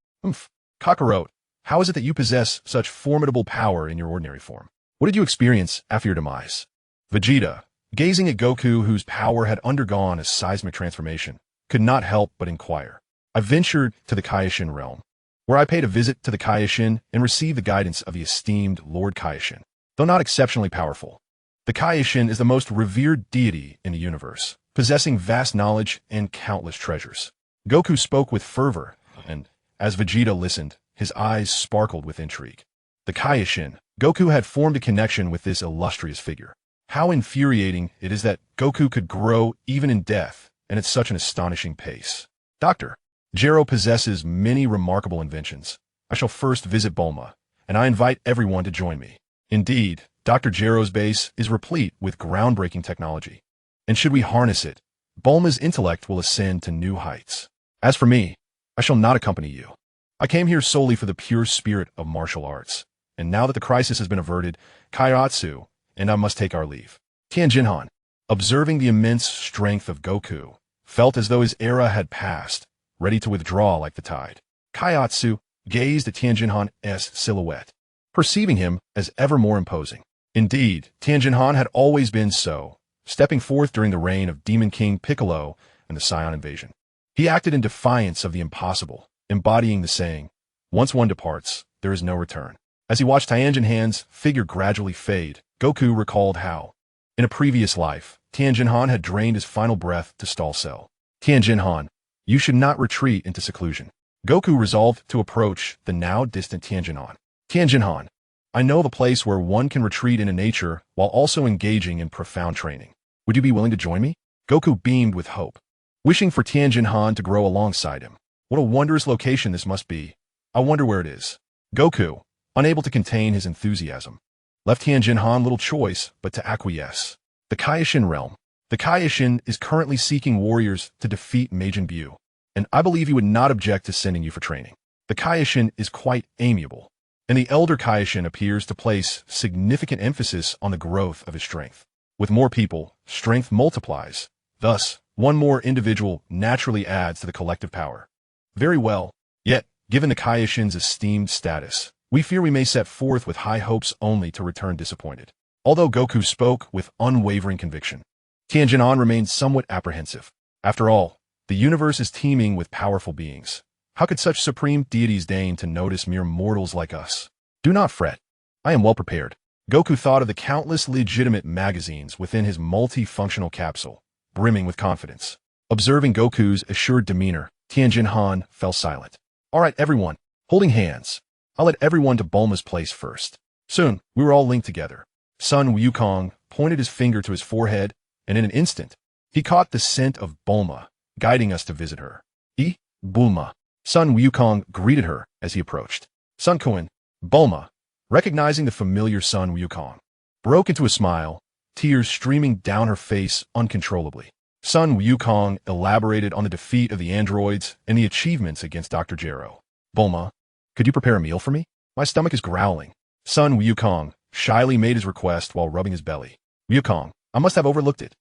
Kakarot, how is it that you possess such formidable power in your ordinary form? What did you experience after your demise? Vegeta, gazing at Goku, whose power had undergone a seismic transformation, could not help but inquire. I ventured to the Kaioshin realm, where I paid a visit to the Kaioshin and received the guidance of the esteemed Lord Kaioshin. Though not exceptionally powerful, the Kaioshin is the most revered deity in the universe, possessing vast knowledge and countless treasures. Goku spoke with fervor, and, as Vegeta listened, his eyes sparkled with intrigue. The Kaioshin, Goku had formed a connection with this illustrious figure. How infuriating it is that Goku could grow even in death, and at such an astonishing pace. Dr. Gero possesses many remarkable inventions. I shall first visit Bulma, and I invite everyone to join me. Indeed, Dr. Gero's base is replete with groundbreaking technology, and should we harness it, Bulma's intellect will ascend to new heights. As for me, I shall not accompany you. I came here solely for the pure spirit of martial arts, and now that the crisis has been averted, Kairatsu and I must take our leave. Tien Jinhan, observing the immense strength of Goku, felt as though his era had passed, ready to withdraw like the tide. Kairatsu gazed at Tien Jinhan's silhouette, perceiving him as ever more imposing. Indeed, Tien Jinhan had always been so, stepping forth during the reign of Demon King Piccolo and the Saiyan invasion. He acted in defiance of the impossible, embodying the saying, once one departs, there is no return. As he watched Tien Jinhan's figure gradually fade, Goku recalled how, in a previous life, Tien Jinhan had drained his final breath to stall Cell. Tien Jinhan, you should not retreat into seclusion. Goku resolved to approach the now distant Tien Jinhan. Tien Jinhan, I know of a place where one can retreat into nature while also engaging in profound training. Would you be willing to join me? Goku beamed with hope, wishing for Tien Jinhan to grow alongside him. What a wondrous location this must be. I wonder where it is. Goku, unable to contain his enthusiasm, left Tien Jinhan little choice but to acquiesce. The Kaioshin realm. The Kaioshin is currently seeking warriors to defeat Majin Buu, and I believe he would not object to sending you for training. The Kaioshin is quite amiable, and the elder Kaioshin appears to place significant emphasis on the growth of his strength. With more people, strength multiplies. Thus, one more individual naturally adds to the collective power. Very well. Yet, given the Kaioshin's esteemed status, we fear we may set forth with high hopes only to return disappointed. Although Goku spoke with unwavering conviction, Tien Jinhan remained somewhat apprehensive. After all, the universe is teeming with powerful beings. How could such supreme deities deign to notice mere mortals like us? Do not fret. I am well prepared. Goku thought of the countless legitimate magazines within his multifunctional capsule, brimming with confidence. Observing Goku's assured demeanor, Tien Jinhan fell silent. All right, everyone, holding hands. I'll let everyone to Bulma's place first. Soon, we were all linked together. Son Wukong pointed his finger to his forehead, and in an instant, he caught the scent of Bulma, guiding us to visit her. Bulma. Son Wukong greeted her as he approached. Sun Quan, Bulma, recognizing the familiar Son Wukong, broke into a smile, tears streaming down her face uncontrollably. Son Wukong elaborated on the defeat of the androids and the achievements against Dr. Gero. Bulma, could you prepare a meal for me? My stomach is growling. Son Wukong shyly made his request while rubbing his belly. Wukong, I must have overlooked it.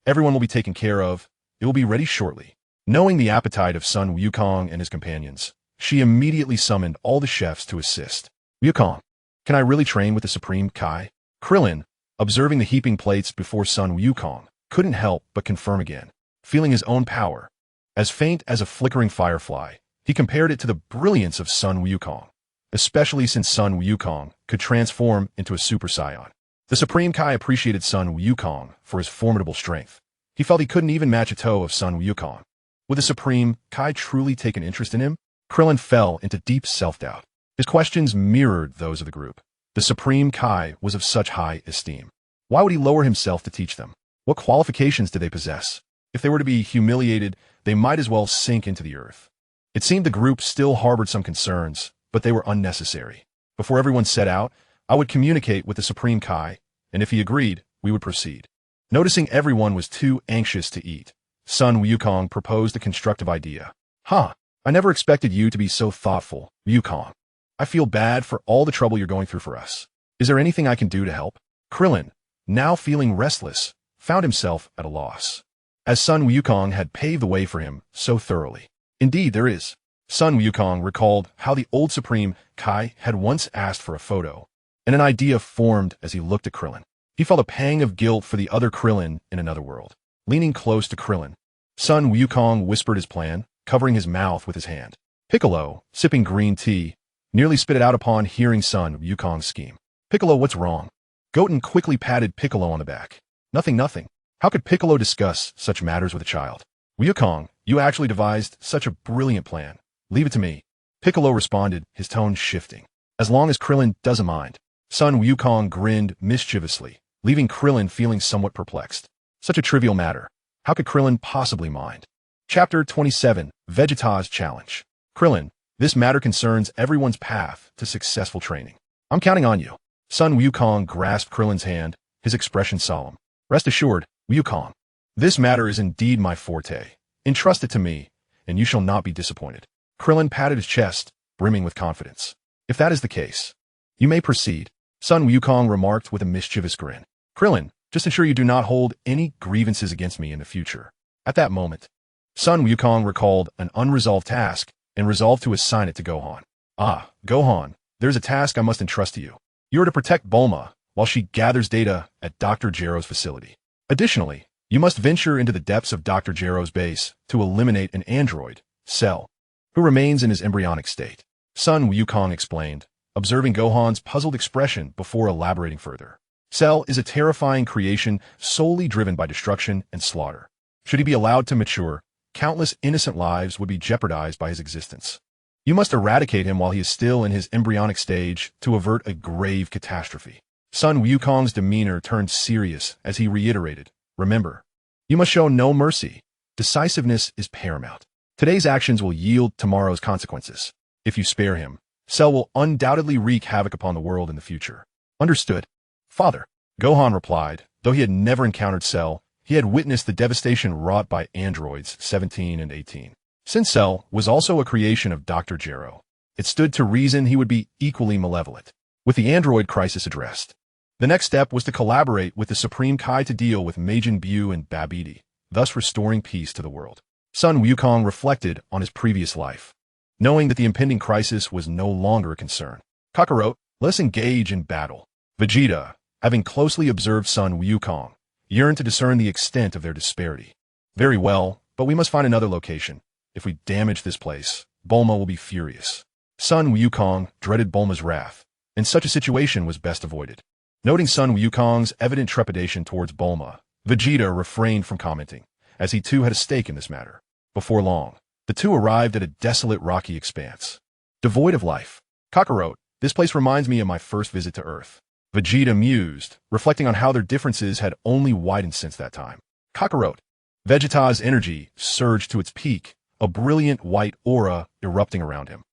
Everyone will be taken care of. It will be ready shortly. Knowing the appetite of Son Wukong and his companions, she immediately summoned all the chefs to assist. Wukong, can I really train with the Supreme Kai? Krillin, observing the heaping plates before Son Wukong, couldn't help but confirm again, feeling his own power. As faint as a flickering firefly, he compared it to the brilliance of Son Wukong, especially since Son Wukong could transform into a Super Saiyan. The Supreme Kai appreciated Son Wukong for his formidable strength, He felt he couldn't even match a toe of Sun Wukong. Would the Supreme Kai truly take an interest in him? Krillin fell into deep self-doubt. His questions mirrored those of the group. The Supreme Kai was of such high esteem. Why would he lower himself to teach them? What qualifications did they possess? If they were to be humiliated, they might as well sink into the earth. It seemed the group still harbored some concerns, but they were unnecessary. Before everyone set out, I would communicate with the Supreme Kai, and if he agreed, we would proceed. Noticing everyone was too anxious to eat, Sun Wukong proposed a constructive idea. I never expected you to be so thoughtful, Wukong. I feel bad for all the trouble you're going through for us. Is there anything I can do to help? Krillin, now feeling restless, found himself at a loss. As Sun Wukong had paved the way for him so thoroughly. Indeed, there is. Sun Wukong recalled how the old Supreme Kai had once asked for a photo, and an idea formed as he looked at Krillin. He felt a pang of guilt for the other Krillin in another world. Leaning close to Krillin, Sun Wukong whispered his plan, covering his mouth with his hand. Piccolo, sipping green tea, nearly spit it out upon hearing Sun Wukong's scheme. Piccolo, what's wrong? Goten quickly patted Piccolo on the back. Nothing. How could Piccolo discuss such matters with a child? Wukong, you actually devised such a brilliant plan. Leave it to me. Piccolo responded, his tone shifting. As long as Krillin doesn't mind. Sun Wukong grinned mischievously, leaving Krillin feeling somewhat perplexed. Such a trivial matter. How could Krillin possibly mind? Chapter 27, Vegeta's Challenge. Krillin, this matter concerns everyone's path to successful training. I'm counting on you. Sun Wukong grasped Krillin's hand, his expression solemn. Rest assured, Wukong. This matter is indeed my forte. Entrust it to me, and you shall not be disappointed. Krillin patted his chest, brimming with confidence. If that is the case, you may proceed, Sun Wukong remarked with a mischievous grin. Krillin, just ensure you do not hold any grievances against me in the future. At that moment, Sun Wukong recalled an unresolved task and resolved to assign it to Gohan. Gohan, there's a task I must entrust to you. You are to protect Bulma while she gathers data at Dr. Gero's facility. Additionally, you must venture into the depths of Dr. Gero's base to eliminate an android, Cell, who remains in his embryonic state. Sun Wukong explained, observing Gohan's puzzled expression before elaborating further. Cell is a terrifying creation solely driven by destruction and slaughter. Should he be allowed to mature, countless innocent lives would be jeopardized by his existence. You must eradicate him while he is still in his embryonic stage to avert a grave catastrophe. Sun Wukong's demeanor turned serious as he reiterated, remember, you must show no mercy. Decisiveness is paramount. Today's actions will yield tomorrow's consequences. If you spare him, Cell will undoubtedly wreak havoc upon the world in the future. Understood. Father, Gohan replied. Though he had never encountered Cell, he had witnessed the devastation wrought by androids 17 and 18. Since Cell was also a creation of Dr. Gero, it stood to reason he would be equally malevolent. With the android crisis addressed, the next step was to collaborate with the Supreme Kai to deal with Majin Buu and Babidi, thus restoring peace to the world. Sun Wukong reflected on his previous life, knowing that the impending crisis was no longer a concern. Kakarot, let us engage in battle. Vegeta, having closely observed Sun Wukong, yearned to discern the extent of their disparity. Very well, but we must find another location. If we damage this place, Bulma will be furious. Sun Wukong dreaded Bulma's wrath, and such a situation was best avoided. Noting Sun Wukong's evident trepidation towards Bulma, Vegeta refrained from commenting, as he too had a stake in this matter. Before long, the two arrived at a desolate rocky expanse, devoid of life. Kakarot, this place reminds me of my first visit to Earth. Vegeta mused, reflecting on how their differences had only widened since that time. Kakarot, Vegeta's energy surged to its peak, a brilliant white aura erupting around him.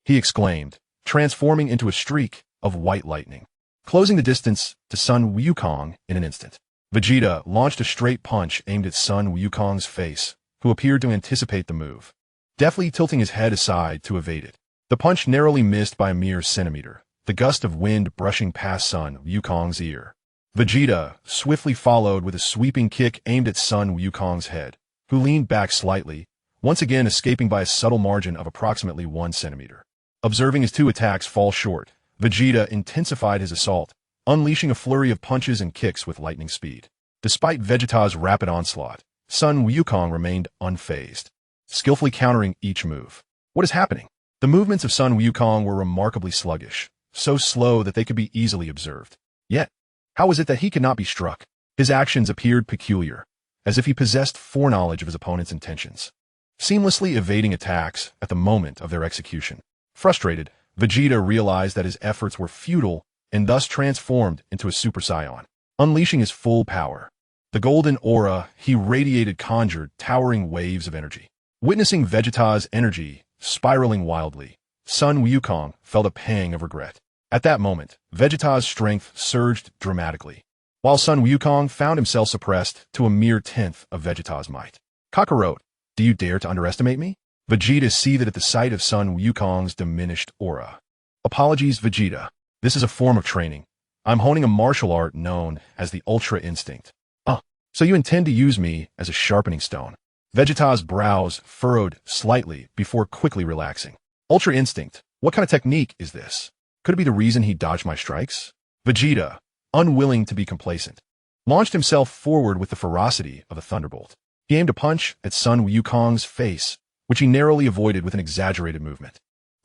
He exclaimed, transforming into a streak of white lightning, closing the distance to Sun Wukong in an instant. Vegeta launched a straight punch aimed at Sun Wukong's face, who appeared to anticipate the move, deftly tilting his head aside to evade it. The punch narrowly missed by a mere centimeter, the gust of wind brushing past Sun Wukong's ear. Vegeta swiftly followed with a sweeping kick aimed at Sun Wukong's head, who leaned back slightly, once again escaping by a subtle margin of approximately 1 centimeter. Observing his two attacks fall short, Vegeta intensified his assault, unleashing a flurry of punches and kicks with lightning speed. Despite Vegeta's rapid onslaught, Sun Wukong remained unfazed, skillfully countering each move. What is happening? The movements of Sun Wukong were remarkably sluggish, so slow that they could be easily observed. Yet, how was it that he could not be struck? His actions appeared peculiar, as if he possessed foreknowledge of his opponent's intentions, seamlessly evading attacks at the moment of their execution. Frustrated, Vegeta realized that his efforts were futile and thus transformed into a Super Saiyan, unleashing his full power. The golden aura he radiated conjured towering waves of energy. Witnessing Vegeta's energy spiraling wildly, Sun Wukong felt a pang of regret. At that moment, Vegeta's strength surged dramatically, while Sun Wukong found himself suppressed to a mere tenth of Vegeta's might. Kakarot, do you dare to underestimate me? Vegeta seethed at the sight of Sun Wukong's diminished aura. Apologies, Vegeta. This is a form of training. I'm honing a martial art known as the Ultra Instinct. So you intend to use me as a sharpening stone? Vegeta's brows furrowed slightly before quickly relaxing. Ultra Instinct, what kind of technique is this? Could it be the reason he dodged my strikes? Vegeta, unwilling to be complacent, launched himself forward with the ferocity of a thunderbolt. He aimed a punch at Sun Wukong's face, which he narrowly avoided with an exaggerated movement.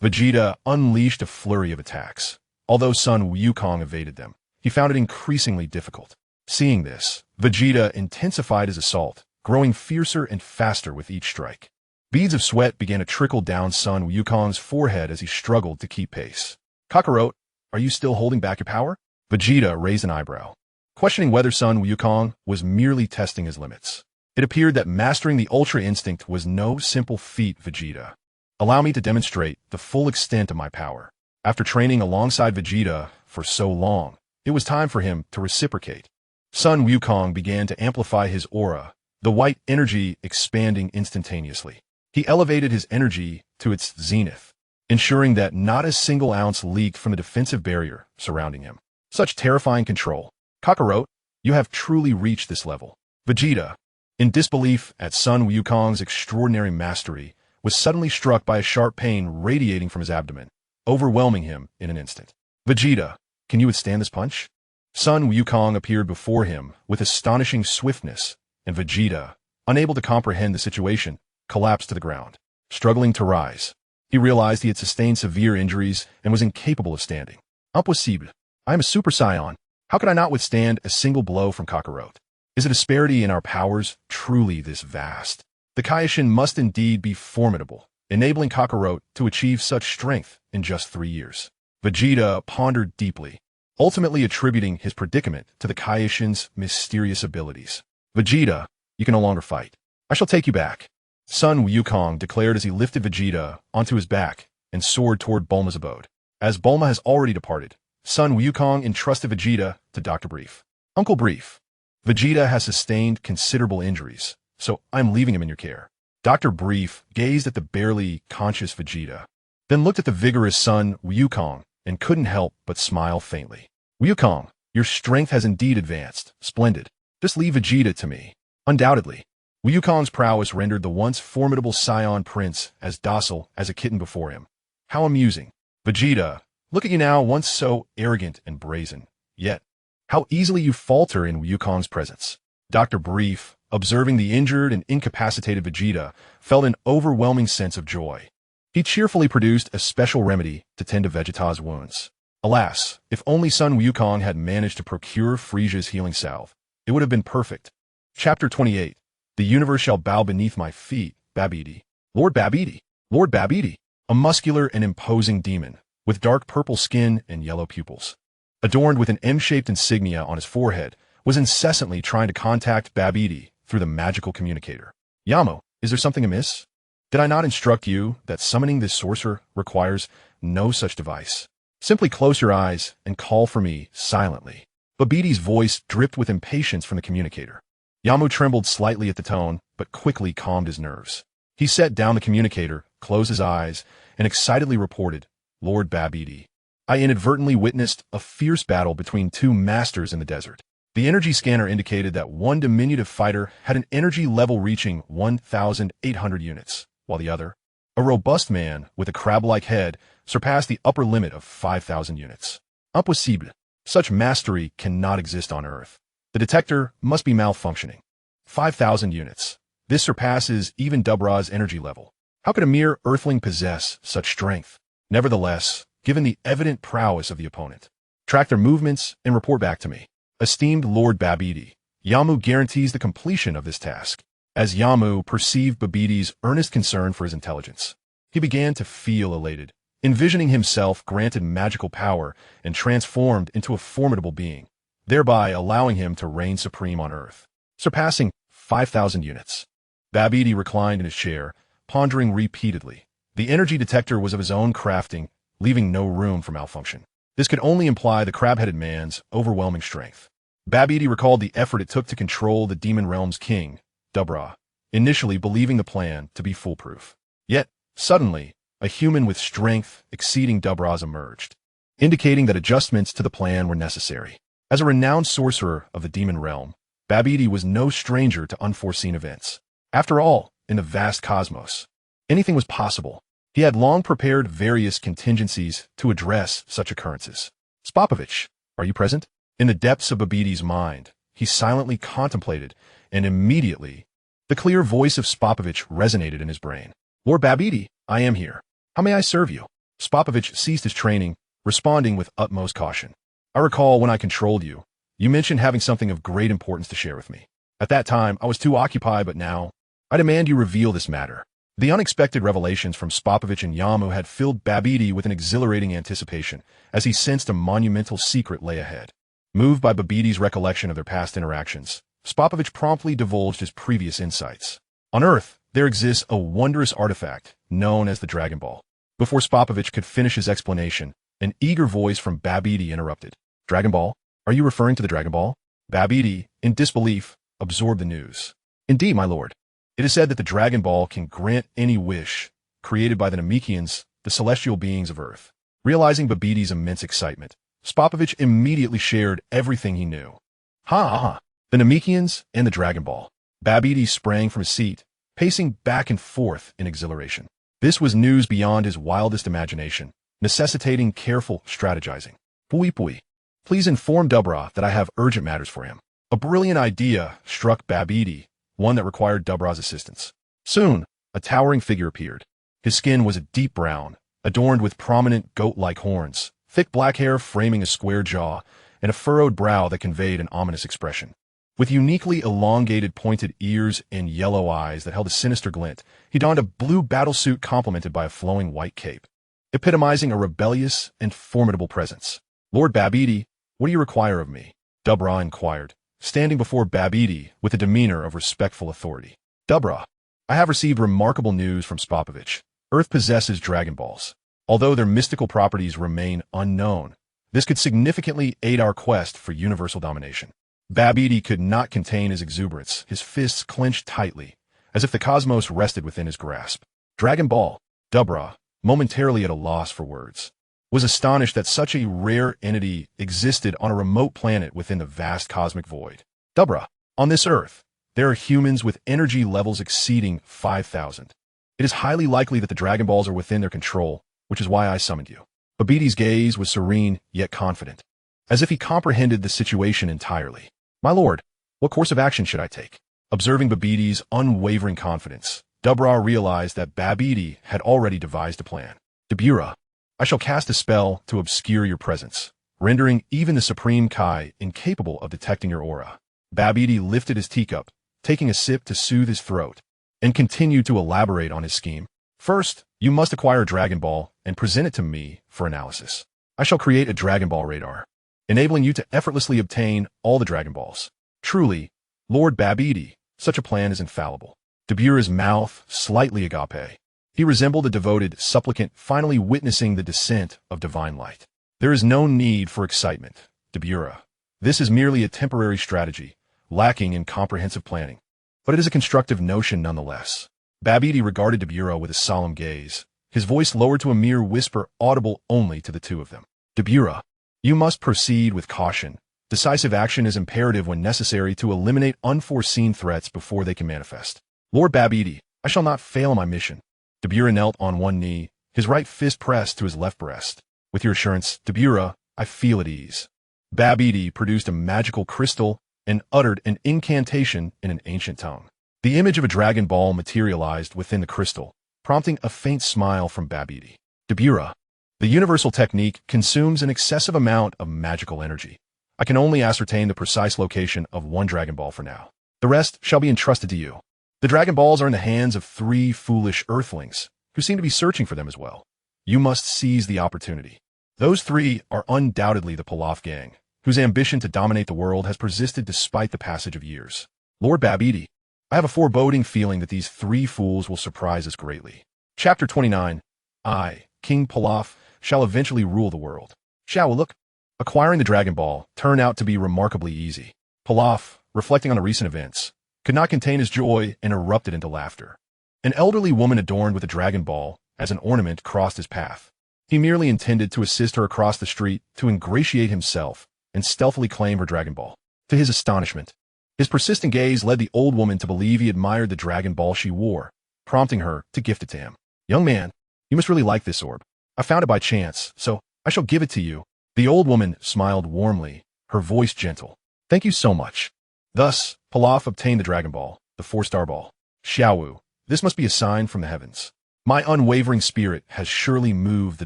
Vegeta unleashed a flurry of attacks. Although Sun Wukong evaded them, he found it increasingly difficult. Seeing this, Vegeta intensified his assault, growing fiercer and faster with each strike. Beads of sweat began to trickle down Sun Wukong's forehead as he struggled to keep pace. Kakarot, are you still holding back your power? Vegeta raised an eyebrow, questioning whether Sun Wukong was merely testing his limits. It appeared that mastering the Ultra Instinct was no simple feat, Vegeta. Allow me to demonstrate the full extent of my power. After training alongside Vegeta for so long, it was time for him to reciprocate. Sun Wukong began to amplify his aura, the white energy expanding instantaneously. He elevated his energy to its zenith, ensuring that not a single ounce leaked from the defensive barrier surrounding him. Such terrifying control. Kakarot, you have truly reached this level. Vegeta, in disbelief at Sun Wukong's extraordinary mastery, was suddenly struck by a sharp pain radiating from his abdomen, overwhelming him in an instant. Vegeta, can you withstand this punch? Sun Wukong appeared before him with astonishing swiftness, and Vegeta, unable to comprehend the situation, collapsed to the ground, struggling to rise. He realized he had sustained severe injuries and was incapable of standing. Impossible. I am a Super Saiyan. How could I not withstand a single blow from Kakarot? Is the disparity in our powers truly this vast? The Kaioshin must indeed be formidable, enabling Kakarot to achieve such strength in just 3 years. Vegeta pondered deeply, ultimately attributing his predicament to the Kaioshin's mysterious abilities. Vegeta, you can no longer fight. I shall take you back. Sun Wukong declared as he lifted Vegeta onto his back and soared toward Bulma's abode. As Bulma has already departed, Sun Wukong entrusted Vegeta to Dr. Brief. Uncle Brief, Vegeta has sustained considerable injuries, so I'm leaving him in your care. Dr. Brief gazed at the barely conscious Vegeta, then looked at the vigorous Sun Wukong and couldn't help but smile faintly. Wukong, your strength has indeed advanced. Splendid. Just leave Vegeta to me. Undoubtedly. Wukong's prowess rendered the once formidable Saiyan prince as docile as a kitten before him. How amusing. Vegeta, look at you now, once so arrogant and brazen. Yet, how easily you falter in Wukong's presence. Dr. Brief, observing the injured and incapacitated Vegeta, felt an overwhelming sense of joy. He cheerfully produced a special remedy to tend to Vegeta's wounds. Alas, if only Sun Wukong had managed to procure Frieza's healing salve, it would have been perfect. Chapter 28. The universe shall bow beneath my feet, Babidi. Lord Babidi. Lord Babidi. A muscular and imposing demon, with dark purple skin and yellow pupils, adorned with an M-shaped insignia on his forehead, was incessantly trying to contact Babidi through the magical communicator. Yamo, is there something amiss? Did I not instruct you that summoning this sorcerer requires no such device? Simply close your eyes and call for me silently. Babidi's voice dripped with impatience from the communicator. Yamo trembled slightly at the tone, but quickly calmed his nerves. He set down the communicator, closed his eyes, and excitedly reported, Lord Babidi, I inadvertently witnessed a fierce battle between two masters in the desert. The energy scanner indicated that one diminutive fighter had an energy level reaching 1,800 units, while the other, a robust man with a crab-like head, surpassed the upper limit of 5,000 units. Impossible. Such mastery cannot exist on Earth. The detector must be malfunctioning. 5,000 units. This surpasses even Dubra's energy level. How could a mere earthling possess such strength? Nevertheless, given the evident prowess of the opponent, track their movements and report back to me. Esteemed Lord Babidi, Yamu guarantees the completion of this task. As Yamu perceived Babiti's earnest concern for his intelligence, he began to feel elated, envisioning himself granted magical power and transformed into a formidable being, thereby allowing him to reign supreme on Earth, surpassing 5,000 units. Babidi reclined in his chair, pondering repeatedly. The energy detector was of his own crafting, leaving no room for malfunction. This could only imply the crab-headed man's overwhelming strength. Babidi recalled the effort it took to control the demon realm's king, Dubra, initially believing the plan to be foolproof. Yet, suddenly, a human with strength exceeding Dubra's emerged, indicating that adjustments to the plan were necessary. As a renowned sorcerer of the demon realm, Babidi was no stranger to unforeseen events. After all, in the vast cosmos, anything was possible. He had long prepared various contingencies to address such occurrences. Spopovich, are you present? In the depths of Babidi's mind, he silently contemplated, and immediately, the clear voice of Spopovich resonated in his brain. Lord Babidi, I am here. How may I serve you? Spopovich ceased his training, responding with utmost caution. I recall when I controlled you, you mentioned having something of great importance to share with me. At that time, I was too occupied, but now, I demand you reveal this matter. The unexpected revelations from Spopovich and Yamu had filled Babidi with an exhilarating anticipation, as he sensed a monumental secret lay ahead. Moved by Babidi's recollection of their past interactions, Spopovich promptly divulged his previous insights. On Earth, there exists a wondrous artifact known as the Dragon Ball. Before Spopovich could finish his explanation, an eager voice from Babidi interrupted. Dragon Ball? Are you referring to the Dragon Ball? Babidi, in disbelief, absorbed the news. Indeed, my lord. It is said that the Dragon Ball can grant any wish created by the Namekians, the celestial beings of Earth. Realizing Babidi's immense excitement, Spopovich immediately shared everything he knew. Ha! The Namekians and the Dragon Ball. Babidi sprang from his seat, pacing back and forth in exhilaration. This was news beyond his wildest imagination, necessitating careful strategizing. Pui. Please inform Dubra that I have urgent matters for him. A brilliant idea struck Babidi, one that required Dubra's assistance. Soon, a towering figure appeared. His skin was a deep brown, adorned with prominent goat-like horns, thick black hair framing a square jaw, and a furrowed brow that conveyed an ominous expression. With uniquely elongated pointed ears and yellow eyes that held a sinister glint, he donned a blue battlesuit complemented by a flowing white cape, epitomizing a rebellious and formidable presence. Lord Babidi, what do you require of me? Dubra inquired, standing before Babidi with a demeanor of respectful authority. Dubra, I have received remarkable news from Spopovich. Earth possesses Dragon Balls. Although their mystical properties remain unknown, this could significantly aid our quest for universal domination. Babidi could not contain his exuberance, his fists clenched tightly, as if the cosmos rested within his grasp. Dragon Ball, Dubra, momentarily at a loss for words, was astonished that such a rare entity existed on a remote planet within the vast cosmic void. Dubra, on this Earth, there are humans with energy levels exceeding 5,000. It is highly likely that the Dragon Balls are within their control, which is why I summoned you. Babidi's gaze was serene yet confident, as if he comprehended the situation entirely. My lord, what course of action should I take? Observing Babidi's unwavering confidence, Dubra realized that Babidi had already devised a plan. Dubura, I shall cast a spell to obscure your presence, rendering even the Supreme Kai incapable of detecting your aura. Babidi lifted his teacup, taking a sip to soothe his throat, and continued to elaborate on his scheme. First, you must acquire a Dragon Ball and present it to me for analysis. I shall create a Dragon Ball radar, enabling you to effortlessly obtain all the Dragon Balls. Truly, Lord Babidi, such a plan is infallible. Dubura's mouth slightly agape. He resembled a devoted supplicant finally witnessing the descent of divine light. There is no need for excitement, Dubura. This is merely a temporary strategy, lacking in comprehensive planning. But it is a constructive notion nonetheless. Babidi regarded Dubura with a solemn gaze, his voice lowered to a mere whisper audible only to the two of them. Dubura, you must proceed with caution. Decisive action is imperative when necessary to eliminate unforeseen threats before they can manifest. Lord Babidi, I shall not fail in my mission. Dubura knelt on one knee, his right fist pressed to his left breast. With your assurance, Dubura, I feel at ease. Babidi produced a magical crystal and uttered an incantation in an ancient tongue. The image of a Dragon Ball materialized within the crystal, prompting a faint smile from Babidi. Dubura, the universal technique consumes an excessive amount of magical energy. I can only ascertain the precise location of one Dragon Ball for now. The rest shall be entrusted to you. The Dragon Balls are in the hands of 3 foolish Earthlings, who seem to be searching for them as well. You must seize the opportunity. Those 3 are undoubtedly the Pilaf gang, whose ambition to dominate the world has persisted despite the passage of years. Lord Babidi, I have a foreboding feeling that these 3 fools will surprise us greatly. Chapter 29. I, King Pilaf, shall eventually rule the world. Shall look. Acquiring the Dragon Ball turned out to be remarkably easy. Pilaf, reflecting on the recent events, could not contain his joy and erupted into laughter. An elderly woman adorned with a Dragon Ball as an ornament crossed his path. He merely intended to assist her across the street to ingratiate himself and stealthily claim her Dragon Ball. To his astonishment, his persistent gaze led the old woman to believe he admired the Dragon Ball she wore, prompting her to gift it to him. Young man, you must really like this orb. I found it by chance, so I shall give it to you. The old woman smiled warmly, her voice gentle. Thank you so much. Thus, Pilaf obtained the Dragon Ball, the 4-star ball. Xiaowu, this must be a sign from the heavens. My unwavering spirit has surely moved the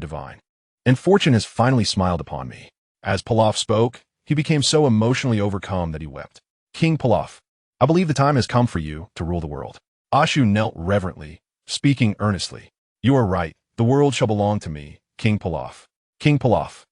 divine, and fortune has finally smiled upon me. As Pilaf spoke, he became so emotionally overcome that he wept. King Pilaf, I believe the time has come for you to rule the world. Ashu knelt reverently, speaking earnestly. You are right, the world shall belong to me, King Pilaf. King Pilaf,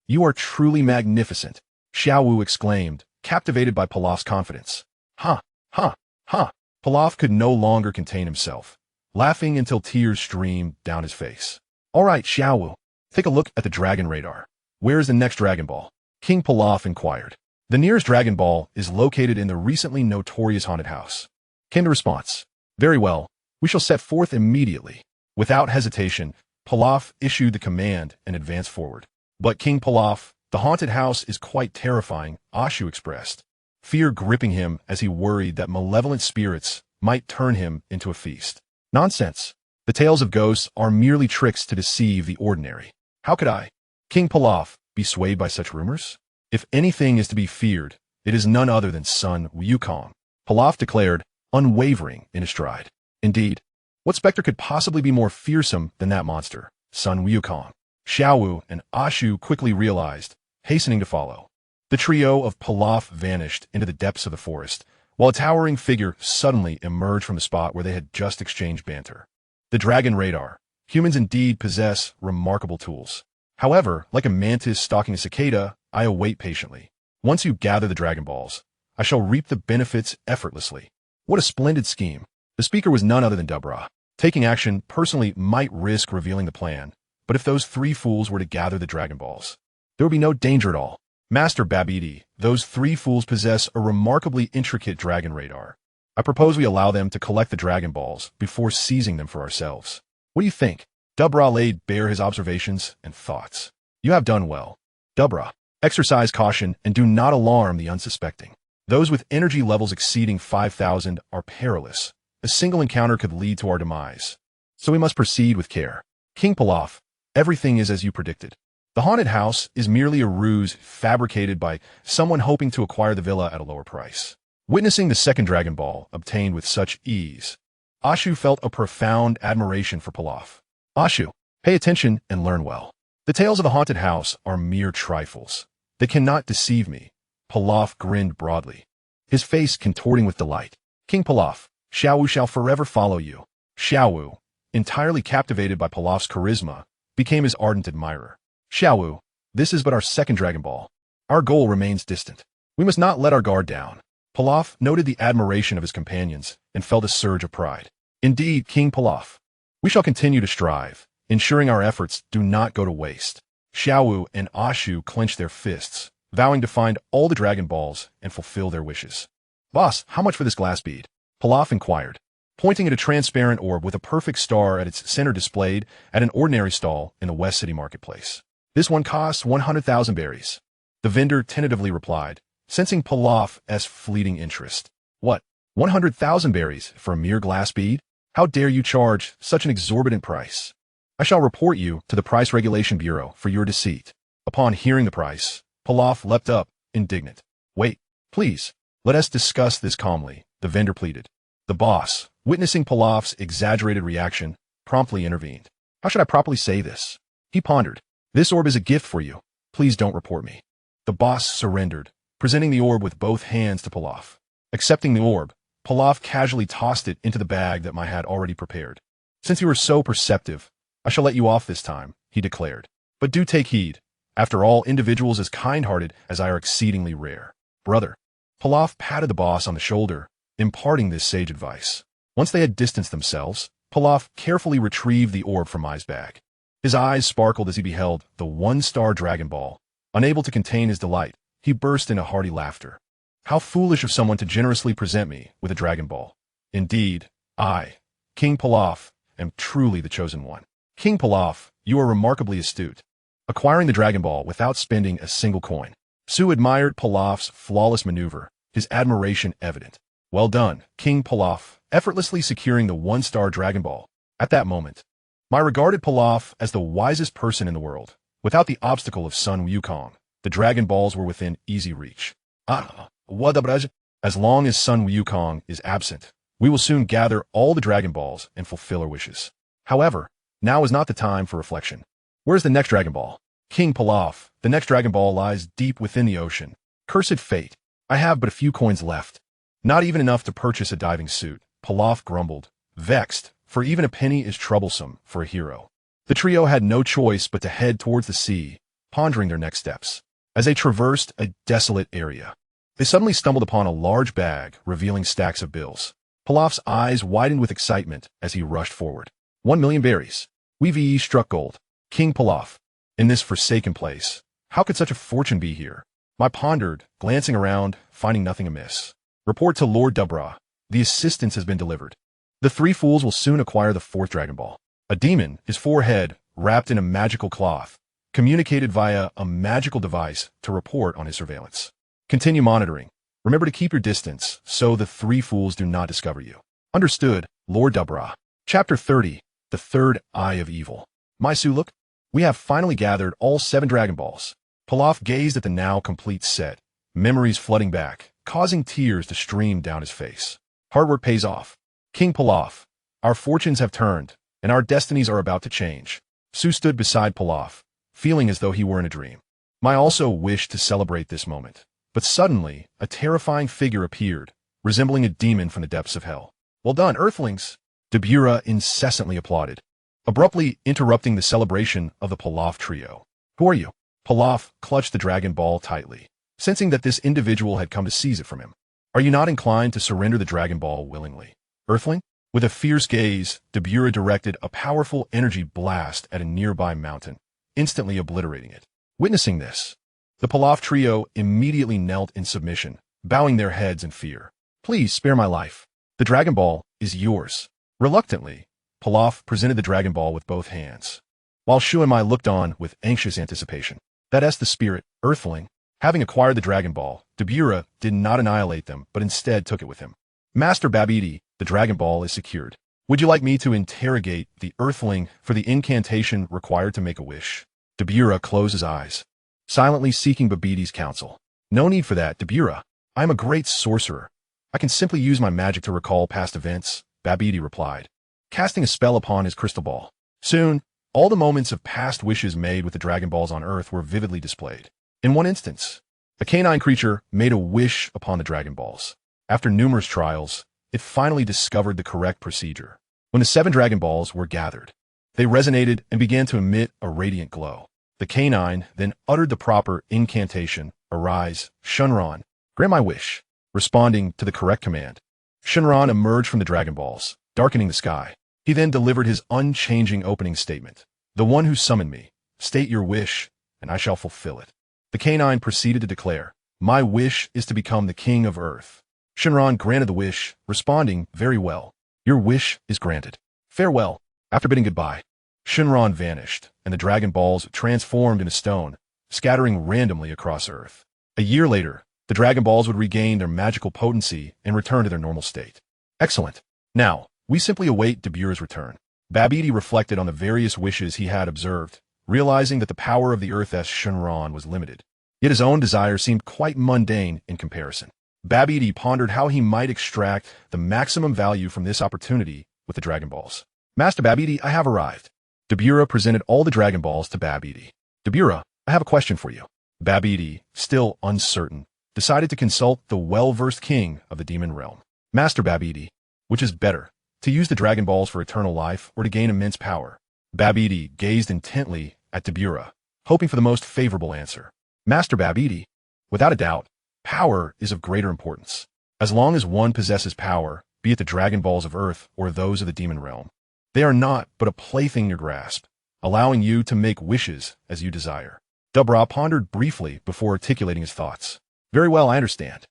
you are truly magnificent, Xiaowu exclaimed, captivated by Pilaf's confidence. Ha, ha, ha. Pilaf could no longer contain himself, laughing until tears streamed down his face. All right, Xiaowu, take a look at the Dragon Radar. Where is the next Dragon Ball? King Pilaf inquired. The nearest Dragon Ball is located in the recently notorious haunted house. Came the response. Very well, we shall set forth immediately. Without hesitation, Pilaf issued the command and advanced forward. But King Pilaf, the haunted house is quite terrifying, Ashu expressed, fear gripping him as he worried that malevolent spirits might turn him into a feast. Nonsense. The tales of ghosts are merely tricks to deceive the ordinary. How could I, King Pilaf, be swayed by such rumors? If anything is to be feared, it is none other than Sun Wukong, Pilaf declared, unwavering in his stride. Indeed, what specter could possibly be more fearsome than that monster, Sun Wukong? Xiaowu and Ashu quickly realized, hastening to follow. The trio of Pilaf vanished into the depths of the forest, while a towering figure suddenly emerged from the spot where they had just exchanged banter. The Dragon Radar. Humans indeed possess remarkable tools. However, like a mantis stalking a cicada, I await patiently. Once you gather the Dragon Balls, I shall reap the benefits effortlessly. What a splendid scheme. The speaker was none other than Dubra. Taking action personally might risk revealing the plan, but if those 3 fools were to gather the Dragon Balls, there would be no danger at all. Master Babidi, those 3 fools possess a remarkably intricate Dragon Radar. I propose we allow them to collect the Dragon Balls before seizing them for ourselves. What do you think? Dubra laid bare his observations and thoughts. You have done well. Dubra, exercise caution and do not alarm the unsuspecting. Those with energy levels exceeding 5,000 are perilous. A single encounter could lead to our demise. So we must proceed with care. King Pilaf, everything is as you predicted. The haunted house is merely a ruse fabricated by someone hoping to acquire the villa at a lower price. Witnessing the second Dragon Ball obtained with such ease, Ashu felt a profound admiration for Pilaf. Ashu, pay attention and learn well. The tales of the haunted house are mere trifles. They cannot deceive me. Pilaf grinned broadly, his face contorting with delight. King Pilaf, Xiaowu shall forever follow you. Xiaowu, entirely captivated by Pilaf's charisma, became his ardent admirer. Xiaowu, this is but our second Dragon Ball. Our goal remains distant. We must not let our guard down. Pilaf noted the admiration of his companions and felt a surge of pride. Indeed, King Pilaf, we shall continue to strive, ensuring our efforts do not go to waste. Xiaowu and Ashu clenched their fists, vowing to find all the Dragon Balls and fulfill their wishes. Boss, how much for this glass bead? Pilaf inquired, pointing at a transparent orb with a perfect star at its center displayed at an ordinary stall in the West City Marketplace. This one costs 100,000 berries. The vendor tentatively replied, sensing Pilaf's fleeting interest. What, 100,000 berries for a mere glass bead? How dare you charge such an exorbitant price? I shall report you to the Price Regulation Bureau for your deceit. Upon hearing the price, Pilaf leapt up, indignant. Wait, please, let us discuss this calmly, the vendor pleaded. The boss, witnessing Pilaf's exaggerated reaction, promptly intervened. How should I properly say this? He pondered. This orb is a gift for you. Please don't report me. The boss surrendered, presenting the orb with both hands to Pilaf. Accepting the orb, Pilaf casually tossed it into the bag that I had already prepared. "Since you are so perceptive, I shall let you off this time," he declared. "But do take heed. After all, individuals as kind-hearted as I are exceedingly rare. Brother." Pilaf patted the boss on the shoulder, imparting this sage advice. Once they had distanced themselves, Pilaf carefully retrieved the orb from Ai's bag. His eyes sparkled as he beheld the one-star Dragon Ball. Unable to contain his delight, he burst into hearty laughter. "How foolish of someone to generously present me with a Dragon Ball. Indeed, I, King Pilaf, am truly the chosen one." "King Pilaf, you are remarkably astute, acquiring the Dragon Ball without spending a single coin." Su admired Pilaf's flawless maneuver, his admiration evident. "Well done, King Pilaf, effortlessly securing the one-star Dragon Ball." At that moment, I regarded Pilaf as the wisest person in the world. Without the obstacle of Sun Wukong, the Dragon Balls were within easy reach. As long as Sun Wukong is absent, we will soon gather all the Dragon Balls and fulfill our wishes. However, now is not the time for reflection. Where's the next Dragon Ball? King Pilaf, the next Dragon Ball lies deep within the ocean. Cursed fate. I have but a few coins left. Not even enough to purchase a diving suit, Pilaf grumbled, vexed, for even a penny is troublesome for a hero. The trio had no choice but to head towards the sea, pondering their next steps. As they traversed a desolate area, they suddenly stumbled upon a large bag revealing stacks of bills. Pilaf's eyes widened with excitement as he rushed forward. 1,000,000 berries. We struck gold. King Pilaf. In this forsaken place, how could such a fortune be here? I pondered, glancing around, finding nothing amiss. Report to Lord Dubra. The assistance has been delivered. The three fools will soon acquire the fourth Dragon Ball. A demon, his forehead wrapped in a magical cloth, communicated via a magical device to report on his surveillance. Continue monitoring. Remember to keep your distance so the three fools do not discover you. Understood, Lord Dubra. Chapter 30. The Third Eye of Evil. Look, we have finally gathered all 7 Dragon Balls. Pilaf gazed at the now complete set, memories flooding back, causing tears to stream down his face. Hard work pays off. King Pilaf, our fortunes have turned, and our destinies are about to change. Su stood beside Pilaf, feeling as though he were in a dream. I also wished to celebrate this moment, but suddenly a terrifying figure appeared, resembling a demon from the depths of hell. "Well done, Earthlings!" Debura incessantly applauded, abruptly interrupting the celebration of the Pilaf trio. "Who are you?" Pilaf clutched the Dragon Ball tightly, sensing that this individual had come to seize it from him. "Are you not inclined to surrender the Dragon Ball willingly, Earthling?" With a fierce gaze, Debura directed a powerful energy blast at a nearby mountain, instantly obliterating it. Witnessing this, the Pilaf trio immediately knelt in submission, bowing their heads in fear. "Please spare my life. The Dragon Ball is yours." Reluctantly, Pilaf presented the Dragon Ball with both hands, while Shu and I looked on with anxious anticipation. "That's the spirit, Earthling." Having acquired the Dragon Ball, Debura did not annihilate them, but instead took it with him. "Master Babidi, the Dragon Ball is secured. Would you like me to interrogate the Earthling for the incantation required to make a wish?" Debura closed his eyes, silently seeking Babidi's counsel. "No need for that, Debura. I am a great sorcerer. I can simply use my magic to recall past events," Babidi replied, casting a spell upon his crystal ball. Soon, all the moments of past wishes made with the Dragon Balls on Earth were vividly displayed. In one instance, a canine creature made a wish upon the Dragon Balls. After numerous trials, it finally discovered the correct procedure. When the 7 Dragon Balls were gathered, they resonated and began to emit a radiant glow. The canine then uttered the proper incantation, "Arise, Shenron, grant my wish." Responding to the correct command, Shenron emerged from the Dragon Balls, darkening the sky. He then delivered his unchanging opening statement. "The one who summoned me, state your wish, and I shall fulfill it." The canine proceeded to declare, "My wish is to become the king of Earth." Shenron granted the wish, responding, "Very well. Your wish is granted. Farewell." After bidding goodbye, Shenron vanished, and the Dragon Balls transformed into stone, scattering randomly across Earth. A year later, the Dragon Balls would regain their magical potency and return to their normal state. Excellent. Now, we simply await Debura's return. Babidi reflected on the various wishes he had observed, realizing that the power of the Earth-S Shenron was limited. Yet his own desires seemed quite mundane in comparison. Babidi pondered how he might extract the maximum value from this opportunity with the Dragon Balls. "Master Babidi, I have arrived." Debura presented all the Dragon Balls to Babidi. "Debura, I have a question for you." Babidi, still uncertain, decided to consult the well-versed king of the demon realm, Master Babidi. Which is better, to use the Dragon Balls for eternal life or to gain immense power? Babidi gazed intently at Dabura, hoping for the most favorable answer. Master Babidi, without a doubt, power is of greater importance. As long as one possesses power, be it the Dragon Balls of Earth or those of the demon realm, they are not but a plaything in your grasp, allowing you to make wishes as you desire. Dabura pondered briefly before articulating his thoughts. Very well, I understand.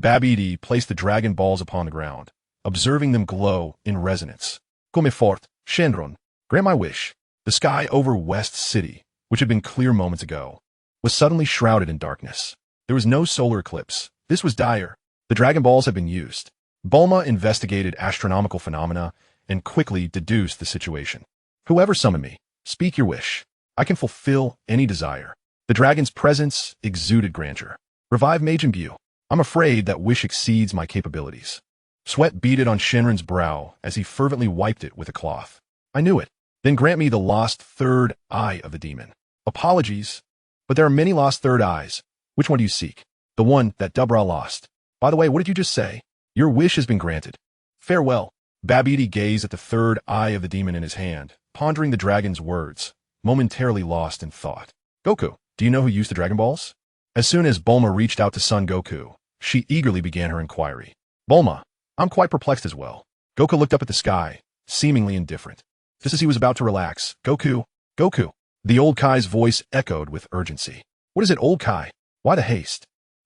Babidi placed the Dragon Balls upon the ground, observing them glow in resonance. Come fort, Shenron. Grant my wish. The sky over West City, which had been clear moments ago, was suddenly shrouded in darkness. There was no solar eclipse. This was dire. The Dragon Balls had been used. Bulma investigated astronomical phenomena and quickly deduced the situation. Whoever summoned me, speak your wish. I can fulfill any desire. The dragon's presence exuded grandeur. Revive Majin Buu. I'm afraid that wish exceeds my capabilities. Sweat beaded on Shenron's brow as he fervently wiped it with a cloth. I knew it. Then grant me the lost third eye of the demon. Apologies, but there are many lost third eyes. Which one do you seek? The one that Dabura lost. By the way, what did you just say? Your wish has been granted. Farewell. Babidi gazed at the third eye of the demon in his hand, pondering the dragon's words, momentarily lost in thought. Goku, do you know who used the Dragon Balls? As soon as Bulma reached out to Son Goku, she eagerly began her inquiry. Bulma, I'm quite perplexed as well. Goku looked up at the sky, seemingly indifferent. Just as he was about to relax, Goku, Goku. The old Kai's voice echoed with urgency. What is it, old Kai? Why the haste?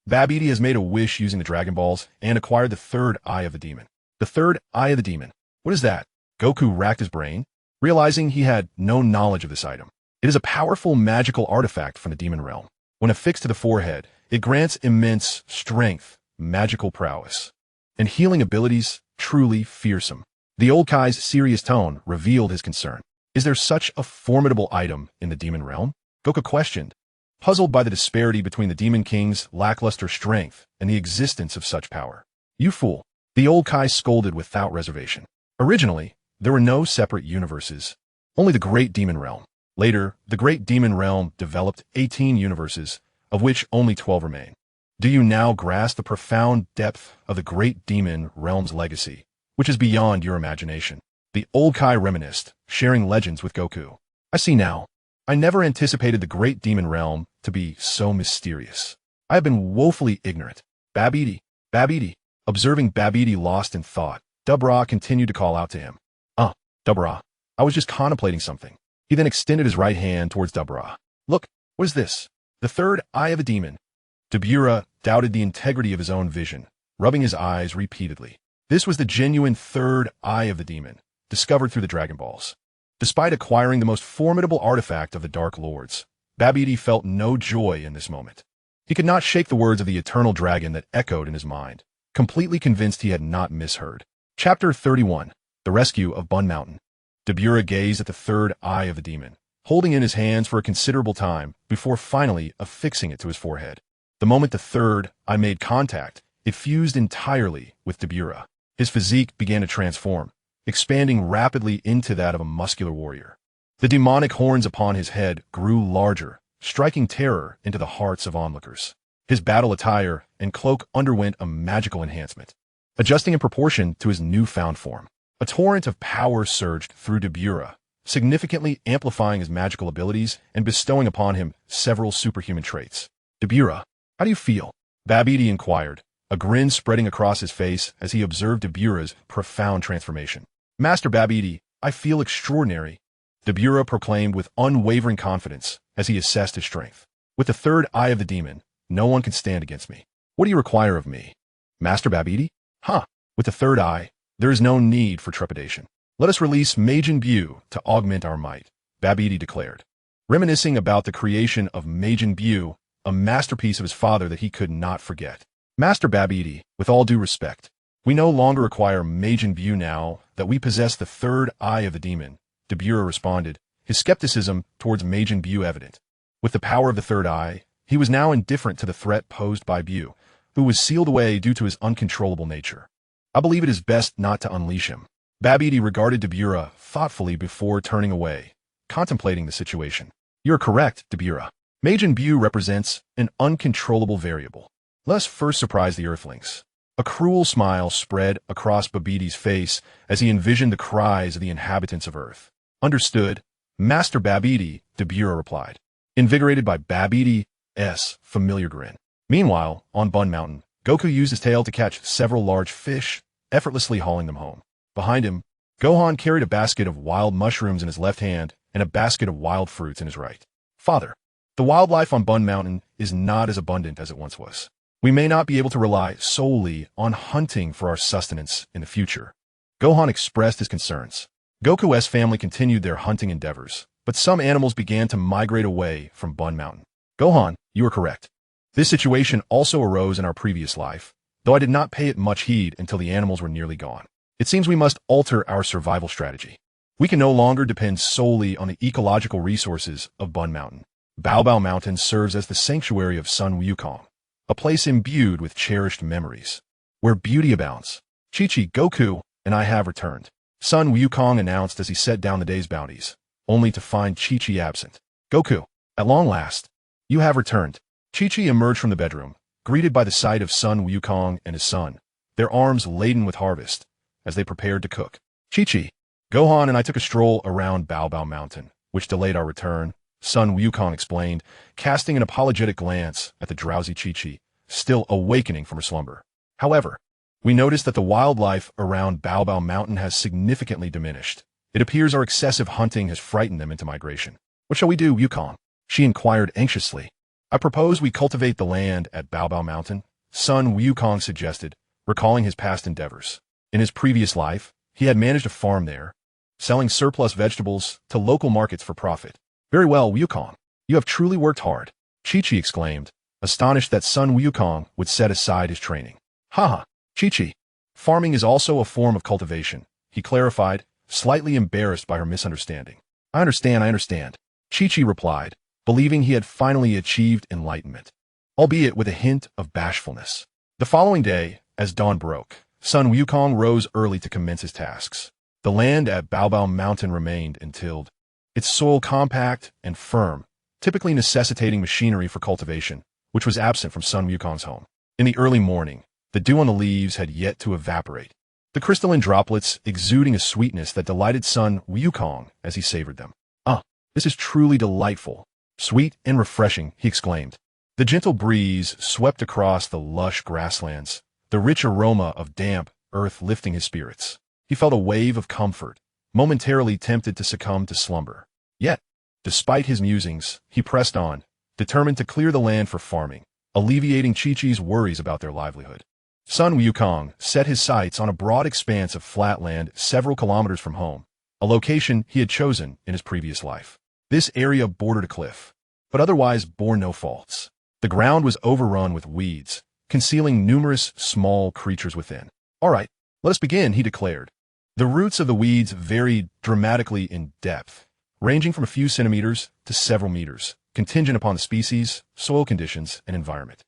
Babidi has made a wish using the Dragon Balls and acquired the third eye of the demon. The third eye of the demon. What is that? Goku racked his brain, realizing he had no knowledge of this item. It is a powerful magical artifact from the demon realm. When affixed to the forehead, it grants immense strength, magical prowess, and healing abilities truly fearsome. The old Kai's serious tone revealed his concern. Is there such a formidable item in the demon realm? Goku questioned, puzzled by the disparity between the Demon King's lackluster strength and the existence of such power. You fool. The old Kai scolded without reservation. Originally, there were no separate universes, only the Great Demon Realm. Later, the Great Demon Realm developed 18 universes, of which only 12 remain. Do you now grasp the profound depth of the Great Demon Realm's legacy, which is beyond your imagination? The old Kai reminisced, sharing legends with Goku. I see now. I never anticipated the Great Demon Realm to be so mysterious. I have been woefully ignorant. Babidi, Babidi. Observing Babidi lost in thought, Dabura continued to call out to him. Dabura, I was just contemplating something. He then extended his right hand towards Dabura. Look, what is this? The third eye of a demon. Dabura doubted the integrity of his own vision, rubbing his eyes repeatedly. This was the genuine third eye of the demon, discovered through the Dragon Balls. Despite acquiring the most formidable artifact of the Dark Lords, Babidi felt no joy in this moment. He could not shake the words of the eternal dragon that echoed in his mind, completely convinced he had not misheard. Chapter 31. The Rescue of Bun Mountain. Dabura gazed at the third eye of the demon, holding in his hands for a considerable time before finally affixing it to his forehead. The moment the third eye made contact, it fused entirely with Dabura. His physique began to transform, expanding rapidly into that of a muscular warrior. The demonic horns upon his head grew larger, striking terror into the hearts of onlookers. His battle attire and cloak underwent a magical enhancement, adjusting in proportion to his newfound form. A torrent of power surged through Dabura, significantly amplifying his magical abilities and bestowing upon him several superhuman traits. Dabura, how do you feel? Babidi inquired, a grin spreading across his face as he observed Dabura's profound transformation. Master Babidi, I feel extraordinary, Dabura proclaimed with unwavering confidence as he assessed his strength. With the third eye of the demon, no one can stand against me. What do you require of me? Master Babidi? With the third eye, there is no need for trepidation. Let us release Majin Buu to augment our might, Babidi declared, reminiscing about the creation of Majin Buu, a masterpiece of his father that he could not forget. Master Babidi, with all due respect, we no longer require Majin Buu now that we possess the third eye of the demon, Dabura responded, his skepticism towards Majin Buu evident. With the power of the third eye, he was now indifferent to the threat posed by Buu, who was sealed away due to his uncontrollable nature. I believe it is best not to unleash him. Babidi regarded Dabura thoughtfully before turning away, contemplating the situation. You're correct, Dabura. Majin Buu represents an uncontrollable variable. Let us first surprise the Earthlings. A cruel smile spread across Babiti's face as he envisioned the cries of the inhabitants of Earth. Understood, Master Babidi, Beerus replied, invigorated by Babiti's familiar grin. Meanwhile, on Bun Mountain, Goku used his tail to catch several large fish, effortlessly hauling them home. Behind him, Gohan carried a basket of wild mushrooms in his left hand and a basket of wild fruits in his right. Father, the wildlife on Bun Mountain is not as abundant as it once was. We may not be able to rely solely on hunting for our sustenance in the future. Gohan expressed his concerns. Goku's family continued their hunting endeavors, but some animals began to migrate away from Bun Mountain. Gohan, you are correct. This situation also arose in our previous life, though I did not pay it much heed until the animals were nearly gone. It seems we must alter our survival strategy. We can no longer depend solely on the ecological resources of Bun Mountain. Bao Mountain serves as the sanctuary of Sun Wukong, a place imbued with cherished memories, where beauty abounds. Chi-Chi, Goku, and I have returned, Sun Wukong announced as he set down the day's bounties, only to find Chi-Chi absent. Goku, at long last, you have returned. Chi-Chi emerged from the bedroom, greeted by the sight of Sun Wukong and his son, their arms laden with harvest, as they prepared to cook. Chi-Chi, Gohan and I took a stroll around Bao Mountain, which delayed our return, Sun Wukong explained, casting an apologetic glance at the drowsy Chi-Chi, still awakening from her slumber. However, we noticed that the wildlife around Bao Mountain has significantly diminished. It appears our excessive hunting has frightened them into migration. What shall we do, Wukong? She inquired anxiously. I propose we cultivate the land at Bao Mountain, Sun Wukong suggested, recalling his past endeavors. In his previous life, he had managed a farm there, selling surplus vegetables to local markets for profit. Very well, Wukong. You have truly worked hard, Chi-Chi exclaimed, astonished that Sun Wukong would set aside his training. Haha, Chi-Chi. Farming is also a form of cultivation, he clarified, slightly embarrassed by her misunderstanding. I understand, Chi-Chi replied, believing he had finally achieved enlightenment, albeit with a hint of bashfulness. The following day, as dawn broke, Sun Wukong rose early to commence his tasks. The land at Bao Mountain remained untilled, its soil compact and firm, typically necessitating machinery for cultivation, which was absent from Sun Wukong's home. In the early morning, the dew on the leaves had yet to evaporate, the crystalline droplets exuding a sweetness that delighted Sun Wukong as he savored them. Ah, this is truly delightful, sweet and refreshing, he exclaimed. The gentle breeze swept across the lush grasslands, the rich aroma of damp earth lifting his spirits. He felt a wave of comfort, momentarily tempted to succumb to slumber. Yet, despite his musings, he pressed on, determined to clear the land for farming, alleviating Chi-Chi's worries about their livelihood. Sun Wukong set his sights on a broad expanse of flat land several kilometers from home, a location he had chosen in his previous life. This area bordered a cliff, but otherwise bore no faults. The ground was overrun with weeds, concealing numerous small creatures within. All right, let us begin, he declared. The roots of the weeds varied dramatically in depth, ranging from a few centimeters to several meters, contingent upon the species, soil conditions, and environment.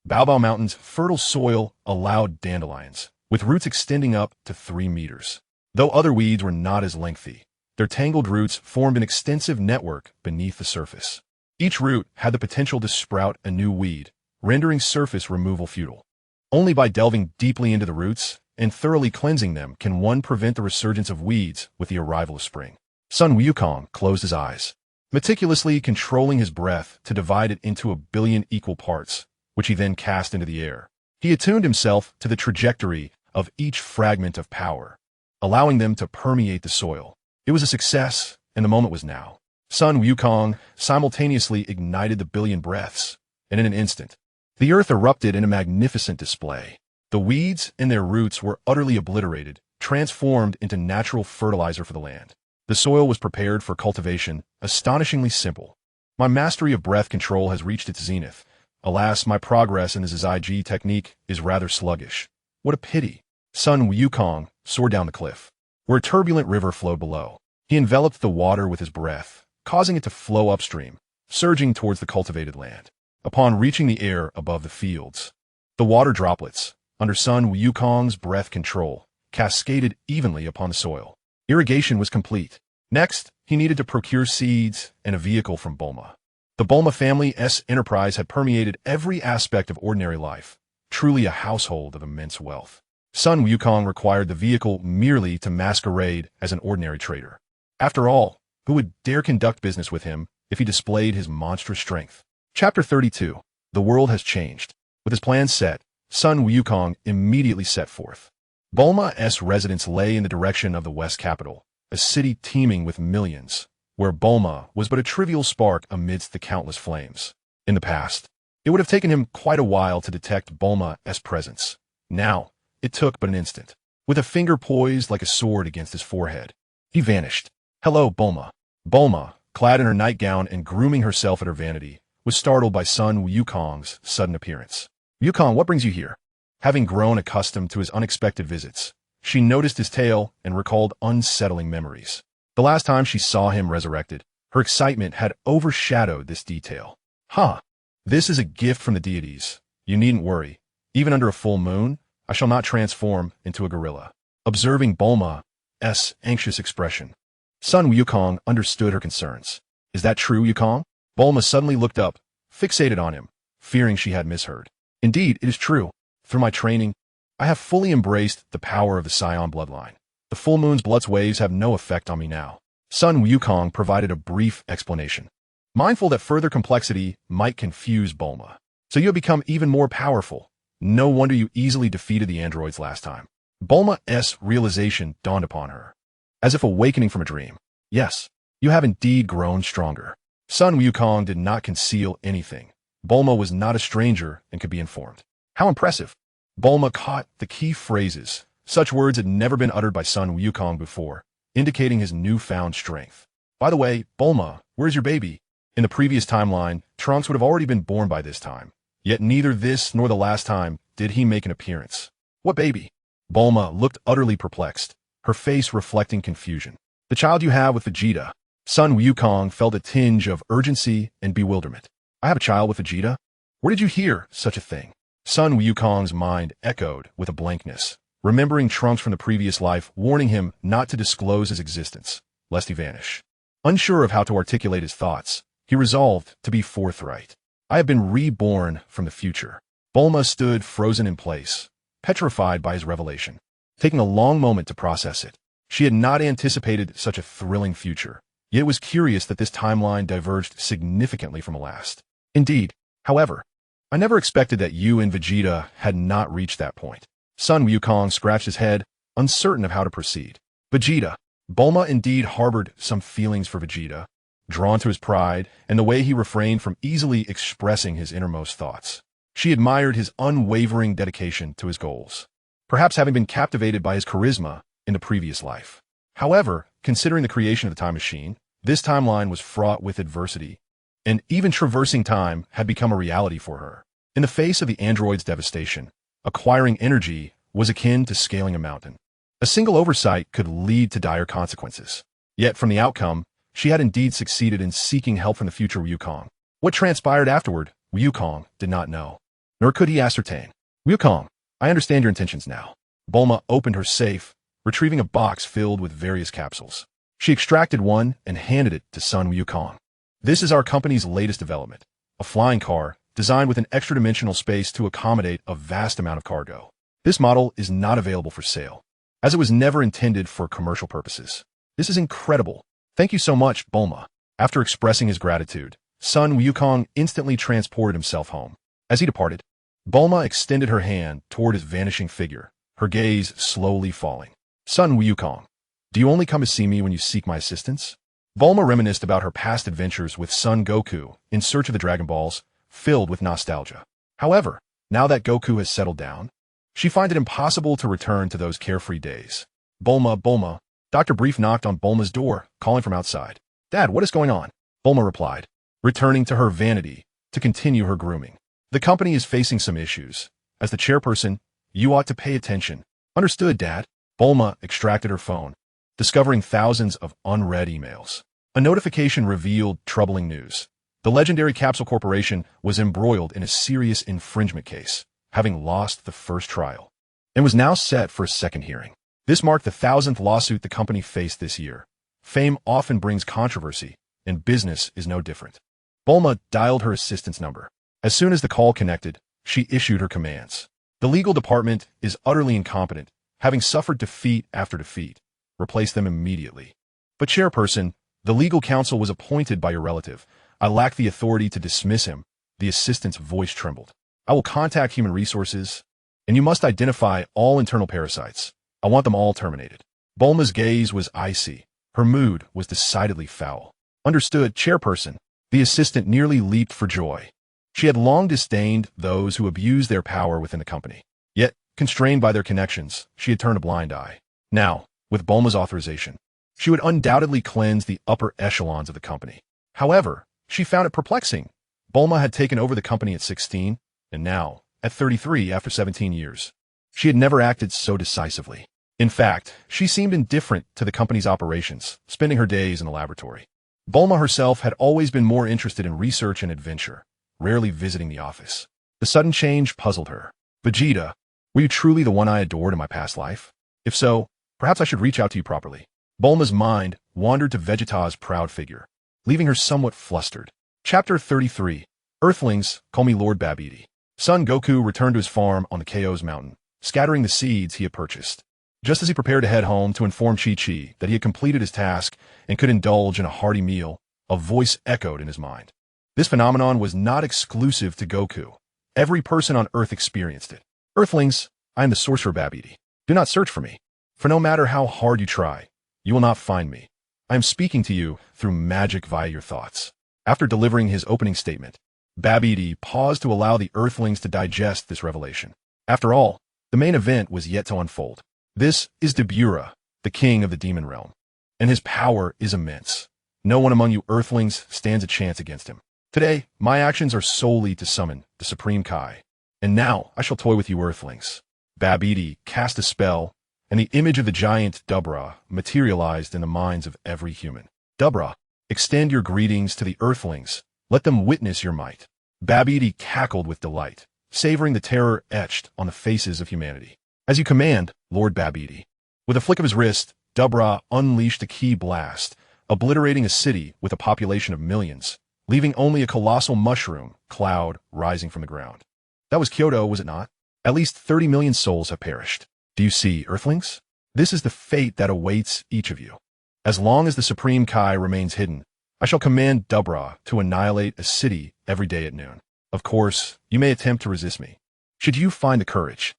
Bao Mountain's fertile soil allowed dandelions, with roots extending up to 3 meters. Though other weeds were not as lengthy, their tangled roots formed an extensive network beneath the surface. Each root had the potential to sprout a new weed, rendering surface removal futile. Only by delving deeply into the roots and thoroughly cleansing them can one prevent the resurgence of weeds with the arrival of spring. Sun Wukong closed his eyes, meticulously controlling his breath to divide it into 1 billion equal parts, which he then cast into the air. He attuned himself to the trajectory of each fragment of power, allowing them to permeate the soil. It was a success, and the moment was now. Sun Wukong simultaneously ignited the 1 billion breaths, and in an instant, the earth erupted in a magnificent display. The weeds and their roots were utterly obliterated, transformed into natural fertilizer for the land. The soil was prepared for cultivation, astonishingly simple. My mastery of breath control has reached its zenith. Alas, my progress in the Zai technique is rather sluggish. What a pity. Sun Wukong soared down the cliff, where a turbulent river flowed below. He enveloped the water with his breath, causing it to flow upstream, surging towards the cultivated land. Upon reaching the air above the fields, the water droplets, under Sun Wukong's breath control, cascaded evenly upon the soil. Irrigation was complete. Next, he needed to procure seeds and a vehicle from Bulma. The Bulma family's enterprise had permeated every aspect of ordinary life, truly a household of immense wealth. Sun Wukong required the vehicle merely to masquerade as an ordinary trader. After all, who would dare conduct business with him if he displayed his monstrous strength? Chapter 32. The world has changed. With his plans set, Sun Wukong immediately set forth. Bulma's residence lay in the direction of the West capital, a city teeming with millions, where Bulma was but a trivial spark amidst the countless flames. In the past, it would have taken him quite a while to detect Bulma's presence. Now, it took but an instant. With a finger poised like a sword against his forehead, he vanished. "Hello, Bulma." Bulma, clad in her nightgown and grooming herself at her vanity, was startled by Sun Wukong's sudden appearance. "Wukong, what brings you here?" Having grown accustomed to his unexpected visits, she noticed his tail and recalled unsettling memories. The last time she saw him resurrected, her excitement had overshadowed this detail. "Huh. This is a gift from the deities. You needn't worry. Even under a full moon, I shall not transform into a gorilla." Observing Bulma's anxious expression, Sun Wukong understood her concerns. "Is that true, Wukong?" Bulma suddenly looked up, fixated on him, fearing she had misheard. "Indeed, it is true. Through my training, I have fully embraced the power of the Saiyan bloodline. The full moon's blood's waves have no effect on me now." Sun Wukong provided a brief explanation, mindful that further complexity might confuse Bulma. "So you have become even more powerful. No wonder you easily defeated the androids last time." Bulma's realization dawned upon her, as if awakening from a dream. "Yes, you have indeed grown stronger." Sun Wukong did not conceal anything. Bulma was not a stranger and could be informed. "How impressive." Bulma caught the key phrases. Such words had never been uttered by Sun Wukong before, indicating his newfound strength. "By the way, Bulma, where's your baby?" In the previous timeline, Trunks would have already been born by this time. Yet neither this nor the last time did he make an appearance. "What baby?" Bulma looked utterly perplexed, her face reflecting confusion. "The child you have with Vegeta." Sun Wukong felt a tinge of urgency and bewilderment. "I have a child with Vegeta? Where did you hear such a thing?" Sun Wukong's mind echoed with a blankness, remembering Trunks from the previous life warning him not to disclose his existence, lest he vanish. Unsure of how to articulate his thoughts, he resolved to be forthright. "I have been reborn from the future." Bulma stood frozen in place, petrified by his revelation, taking a long moment to process it. She had not anticipated such a thrilling future, yet was curious that this timeline diverged significantly from the last. "Indeed, however, I never expected that you and Vegeta had not reached that point." Sun Wukong scratched his head, uncertain of how to proceed. Vegeta. Bulma indeed harbored some feelings for Vegeta, drawn to his pride and the way he refrained from easily expressing his innermost thoughts. She admired his unwavering dedication to his goals, perhaps having been captivated by his charisma in the previous life. However, considering the creation of the time machine, this timeline was fraught with adversity, and even traversing time had become a reality for her. In the face of the android's devastation, acquiring energy was akin to scaling a mountain. A single oversight could lead to dire consequences. Yet from the outcome, she had indeed succeeded in seeking help from the future Wukong. What transpired afterward, Wukong did not know, nor could he ascertain. "Wukong, I understand your intentions now." Bulma opened her safe, retrieving a box filled with various capsules. She extracted one and handed it to Sun Wukong. "This is our company's latest development, a flying car designed with an extra-dimensional space to accommodate a vast amount of cargo. This model is not available for sale, as it was never intended for commercial purposes." "This is incredible. Thank you so much, Bulma." After expressing his gratitude, Sun Wukong instantly transported himself home. As he departed, Bulma extended her hand toward his vanishing figure, her gaze slowly falling. "Sun Wukong, do you only come to see me when you seek my assistance?" Bulma reminisced about her past adventures with Son Goku in search of the Dragon Balls, filled with nostalgia. However, now that Goku has settled down, she finds it impossible to return to those carefree days. Bulma. Dr. Brief knocked on Bulma's door, calling from outside. "Dad, what is going on?" Bulma replied, returning to her vanity to continue her grooming. "The company is facing some issues. As the chairperson, you ought to pay attention." "Understood, Dad." Bulma extracted her phone, discovering thousands of unread emails. A notification revealed troubling news. The legendary Capsule Corporation was embroiled in a serious infringement case, having lost the first trial, and was now set for a second hearing. This marked the 1,000th lawsuit the company faced this year. Fame often brings controversy, and business is no different. Bulma dialed her assistant's number. As soon as the call connected, she issued her commands. The legal department is utterly incompetent, having suffered defeat after defeat. Replace them immediately. But chairperson, the legal counsel was appointed by your relative. I lack the authority to dismiss him. The assistant's voice trembled. I will contact human resources, and you must identify all internal parasites. I want them all terminated. Bulma's gaze was icy. Her mood was decidedly foul. Understood, chairperson. The assistant nearly leaped for joy. She had long disdained those who abused their power within the company. Yet, constrained by their connections, she had turned a blind eye. Now, with Bulma's authorization, she would undoubtedly cleanse the upper echelons of the company. However, she found it perplexing. Bulma had taken over the company at 16, and now, at 33 after 17 years. She had never acted so decisively. In fact, she seemed indifferent to the company's operations, spending her days in the laboratory. Bulma herself had always been more interested in research and adventure, rarely visiting the office. The sudden change puzzled her. Vegeta, were you truly the one I adored in my past life? If so, perhaps I should reach out to you properly. Bulma's mind wandered to Vegeta's proud figure, leaving her somewhat flustered. Chapter 33. Earthlings, call me Lord Babidi. Son Goku returned to his farm on the Chaos Mountain, scattering the seeds he had purchased. Just as he prepared to head home to inform Chi-Chi that he had completed his task and could indulge in a hearty meal, a voice echoed in his mind. This phenomenon was not exclusive to Goku. Every person on Earth experienced it. Earthlings, I am the sorcerer Babidi. Do not search for me, for no matter how hard you try, you will not find me. I am speaking to you through magic via your thoughts. After delivering his opening statement, Babidi paused to allow the Earthlings to digest this revelation. After all, the main event was yet to unfold. This is Beerus, the king of the demon realm, and his power is immense. No one among you Earthlings stands a chance against him. Today, my actions are solely to summon the Supreme Kai, and now I shall toy with you Earthlings. Babidi cast a spell, and the image of the giant Dubra materialized in the minds of every human. Dubra, extend your greetings to the Earthlings. Let them witness your might. Babidi cackled with delight, savoring the terror etched on the faces of humanity. As you command, Lord Babidi. With a flick of his wrist, Dubra unleashed a ki blast, obliterating a city with a population of millions, leaving only a colossal mushroom cloud rising from the ground. That was Kyoto, was it not? At least 30 million souls have perished. Do you see, Earthlings? This is the fate that awaits each of you. As long as the Supreme Kai remains hidden, I shall command Dubra to annihilate a city every day at noon. Of course, you may attempt to resist me. Should you find the courage?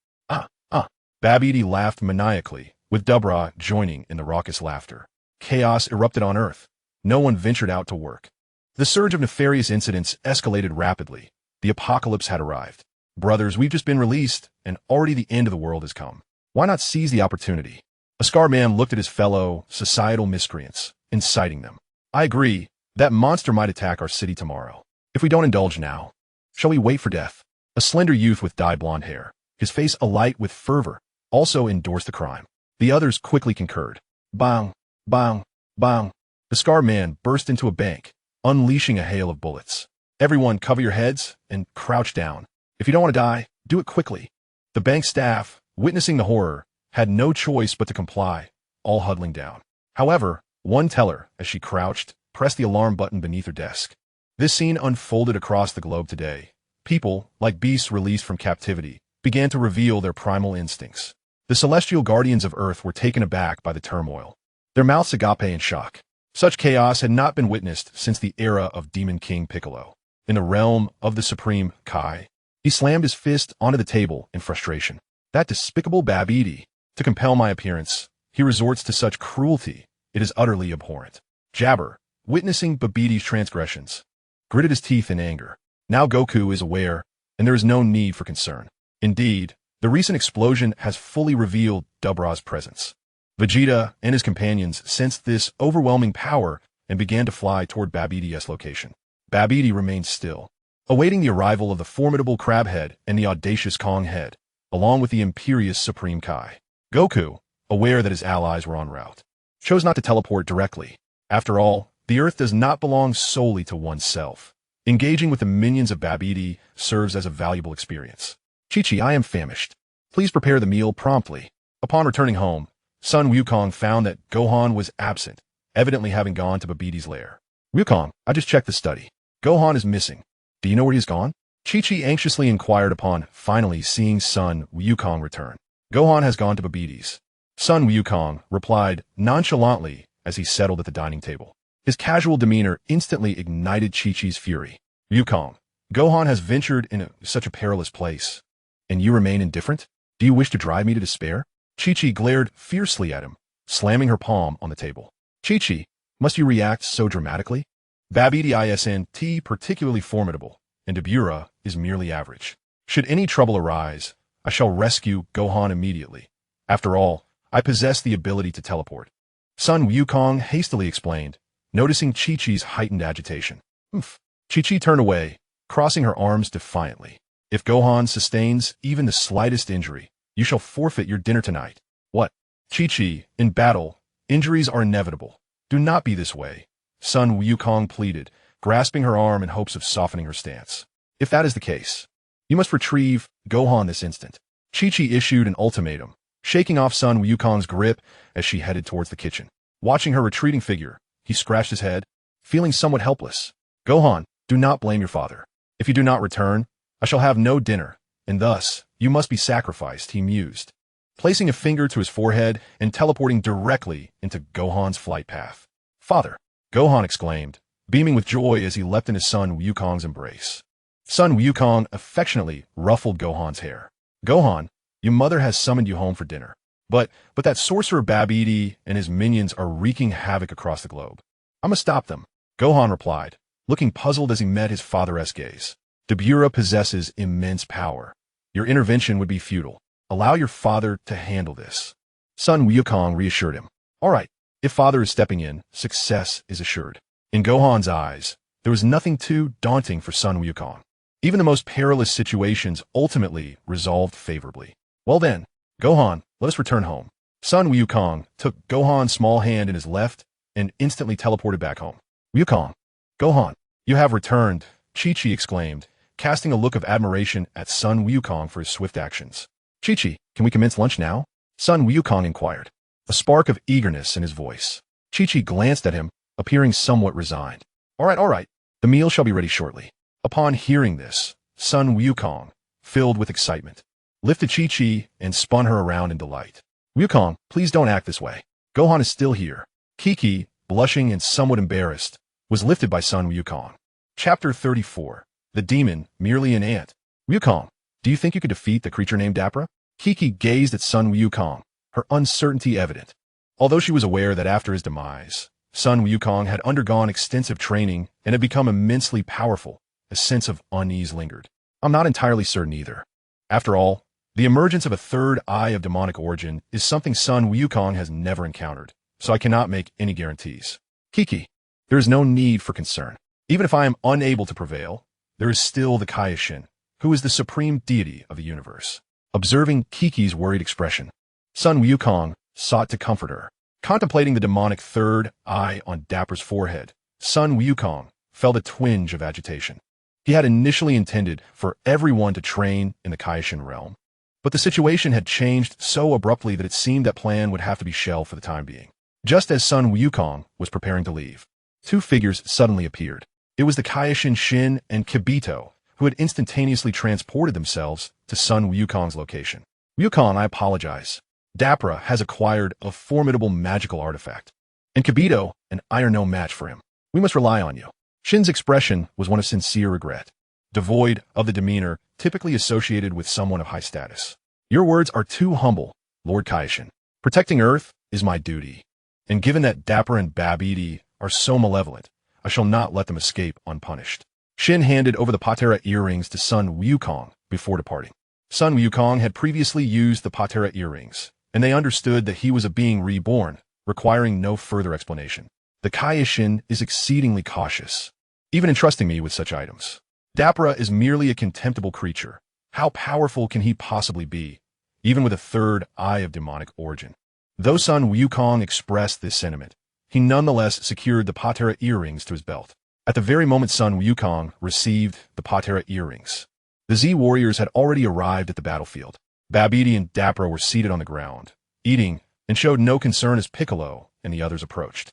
Babidi laughed maniacally, with Dubra joining in the raucous laughter. Chaos erupted on Earth. No one ventured out to work. The surge of nefarious incidents escalated rapidly. The apocalypse had arrived. Brothers, we've just been released, and already the end of the world has come. Why not seize the opportunity? A scarred man looked at his fellow societal miscreants, inciting them. I agree. That monster might attack our city tomorrow. If we don't indulge now, shall we wait for death? A slender youth with dyed blonde hair, his face alight with fervor, also endorsed the crime. The others quickly concurred. Bang, bang, bang. The scarred man burst into a bank, unleashing a hail of bullets. Everyone cover your heads and crouch down. If you don't want to die, do it quickly. The bank staff, witnessing the horror, had no choice but to comply, all huddling down. However, one teller, as she crouched, pressed the alarm button beneath her desk. This scene unfolded across the globe today. People, like beasts released from captivity, began to reveal their primal instincts. The celestial guardians of Earth were taken aback by the turmoil, their mouths agape in shock. Such chaos had not been witnessed since the era of Demon King Piccolo. In the realm of the Supreme Kai, he slammed his fist onto the table in frustration. That despicable Babidi. To compel my appearance, he resorts to such cruelty, it is utterly abhorrent. Jabber, witnessing Babidi's transgressions, gritted his teeth in anger. Now Goku is aware, and there is no need for concern. Indeed, the recent explosion has fully revealed Dubra's presence. Vegeta and his companions sensed this overwhelming power and began to fly toward Babidi's location. Babidi remained still, awaiting the arrival of the formidable Crabhead and the audacious Konghead, along with the imperious Supreme Kai. Goku, aware that his allies were en route, chose not to teleport directly. After all, the Earth does not belong solely to oneself. Engaging with the minions of Babidi serves as a valuable experience. Chi-Chi, I am famished. Please prepare the meal promptly. Upon returning home, son Wukong found that Gohan was absent, evidently having gone to Babidi's lair. Wukong, I just checked the study. Gohan is missing. Do you know where he's gone? Chi-Chi anxiously inquired upon finally seeing son Wukong return. Gohan has gone to Babiti's. Son Wukong replied nonchalantly as he settled at the dining table. His casual demeanor instantly ignited Chi-Chi's fury. Wukong, Gohan has ventured in such a perilous place, and you remain indifferent? Do you wish to drive me to despair? Chi-Chi glared fiercely at him, slamming her palm on the table. Chi-Chi, must you react so dramatically? Babidi isn't particularly formidable, and Beerus is merely average. Should any trouble arise, I shall rescue Gohan immediately. After all, I possess the ability to teleport. Son Wukong hastily explained, noticing Chi-Chi's heightened agitation. Chi-Chi turned away, crossing her arms defiantly. If Gohan sustains even the slightest injury, you shall forfeit your dinner tonight. What? Chi-Chi, in battle, injuries are inevitable. Do not be this way, Son Wukong pleaded, grasping her arm in hopes of softening her stance. If that is the case, you must retrieve Gohan this instant. Chi-Chi issued an ultimatum, shaking off Son Wukong's grip as she headed towards the kitchen. Watching her retreating figure, he scratched his head, feeling somewhat helpless. Gohan, do not blame your father. If you do not return, I shall have no dinner, and thus, you must be sacrificed, he mused, placing a finger to his forehead and teleporting directly into Gohan's flight path. Father, Gohan exclaimed, beaming with joy as he leapt into Son Wukong's embrace. Son Wukong affectionately ruffled Gohan's hair. Gohan, your mother has summoned you home for dinner. But that sorcerer Babidi and his minions are wreaking havoc across the globe. I must stop them, Gohan replied, looking puzzled as he met his father-esque gaze. Beerus possesses immense power. Your intervention would be futile. Allow your father to handle this. Son Wukong reassured him. All right, if father is stepping in, success is assured. In Gohan's eyes, there was nothing too daunting for Son Wukong. Even the most perilous situations ultimately resolved favorably. Well then, Gohan, let us return home. Son Wukong took Gohan's small hand in his left and instantly teleported back home. Wukong, Gohan, you have returned, Chi-Chi exclaimed, casting a look of admiration at Son Wukong for his swift actions. Chi-Chi, can we commence lunch now? Son Wukong inquired, a spark of eagerness in his voice. Chi-Chi glanced at him, appearing somewhat resigned. All right, the meal shall be ready shortly. Upon hearing this, Son Wukong, filled with excitement, lifted Chi-Chi and spun her around in delight. Wukong, please don't act this way. Gohan is still here. Kiki, blushing and somewhat embarrassed, was lifted by Son Wukong. Chapter 34. The Demon, Merely an Ant. Wukong, do you think you could defeat the creature named Dapra? Kiki gazed at Son Wukong, her uncertainty evident. Although she was aware that after his demise, Son Wukong had undergone extensive training and had become immensely powerful, a sense of unease lingered. I'm not entirely certain either. After all, the emergence of a third eye of demonic origin is something Son Wukong has never encountered, so I cannot make any guarantees. Kiki, there is no need for concern. Even if I am unable to prevail, there is still the Kaioshin, who is the supreme deity of the universe. Observing Kiki's worried expression, Son Wukong sought to comfort her. Contemplating the demonic third eye on Dapra's forehead, Son Wukong felt a twinge of agitation. He had initially intended for everyone to train in the Kaioshin realm, but the situation had changed so abruptly that it seemed that plan would have to be shelved for the time being. Just as Son Wukong was preparing to leave, two figures suddenly appeared. It was the Kaioshin Shin and Kibito, who had instantaneously transported themselves to Son Wukong's location. Wukong, I apologize. Dapra has acquired a formidable magical artifact, and Kibito, and I are no match for him. We must rely on you. Shin's expression was one of sincere regret, devoid of the demeanor typically associated with someone of high status. Your words are too humble, Lord Kaioshin. Protecting Earth is my duty, and given that Dapra and Babidi are so malevolent, I shall not let them escape unpunished. Shin handed over the Patera earrings to Son Wukong before departing. Son Wukong had previously used the Patera earrings, and they understood that he was a being reborn, requiring no further explanation. The Kaioshin is exceedingly cautious, even entrusting me with such items. Dapra is merely a contemptible creature. How powerful can he possibly be, even with a third eye of demonic origin? Though Son Wukong expressed this sentiment, he nonetheless secured the Patera earrings to his belt. At the very moment Son Wukong received the Patera earrings, the Z warriors had already arrived at the battlefield. Babidi and Dapra were seated on the ground, eating, and showed no concern as Piccolo and the others approached.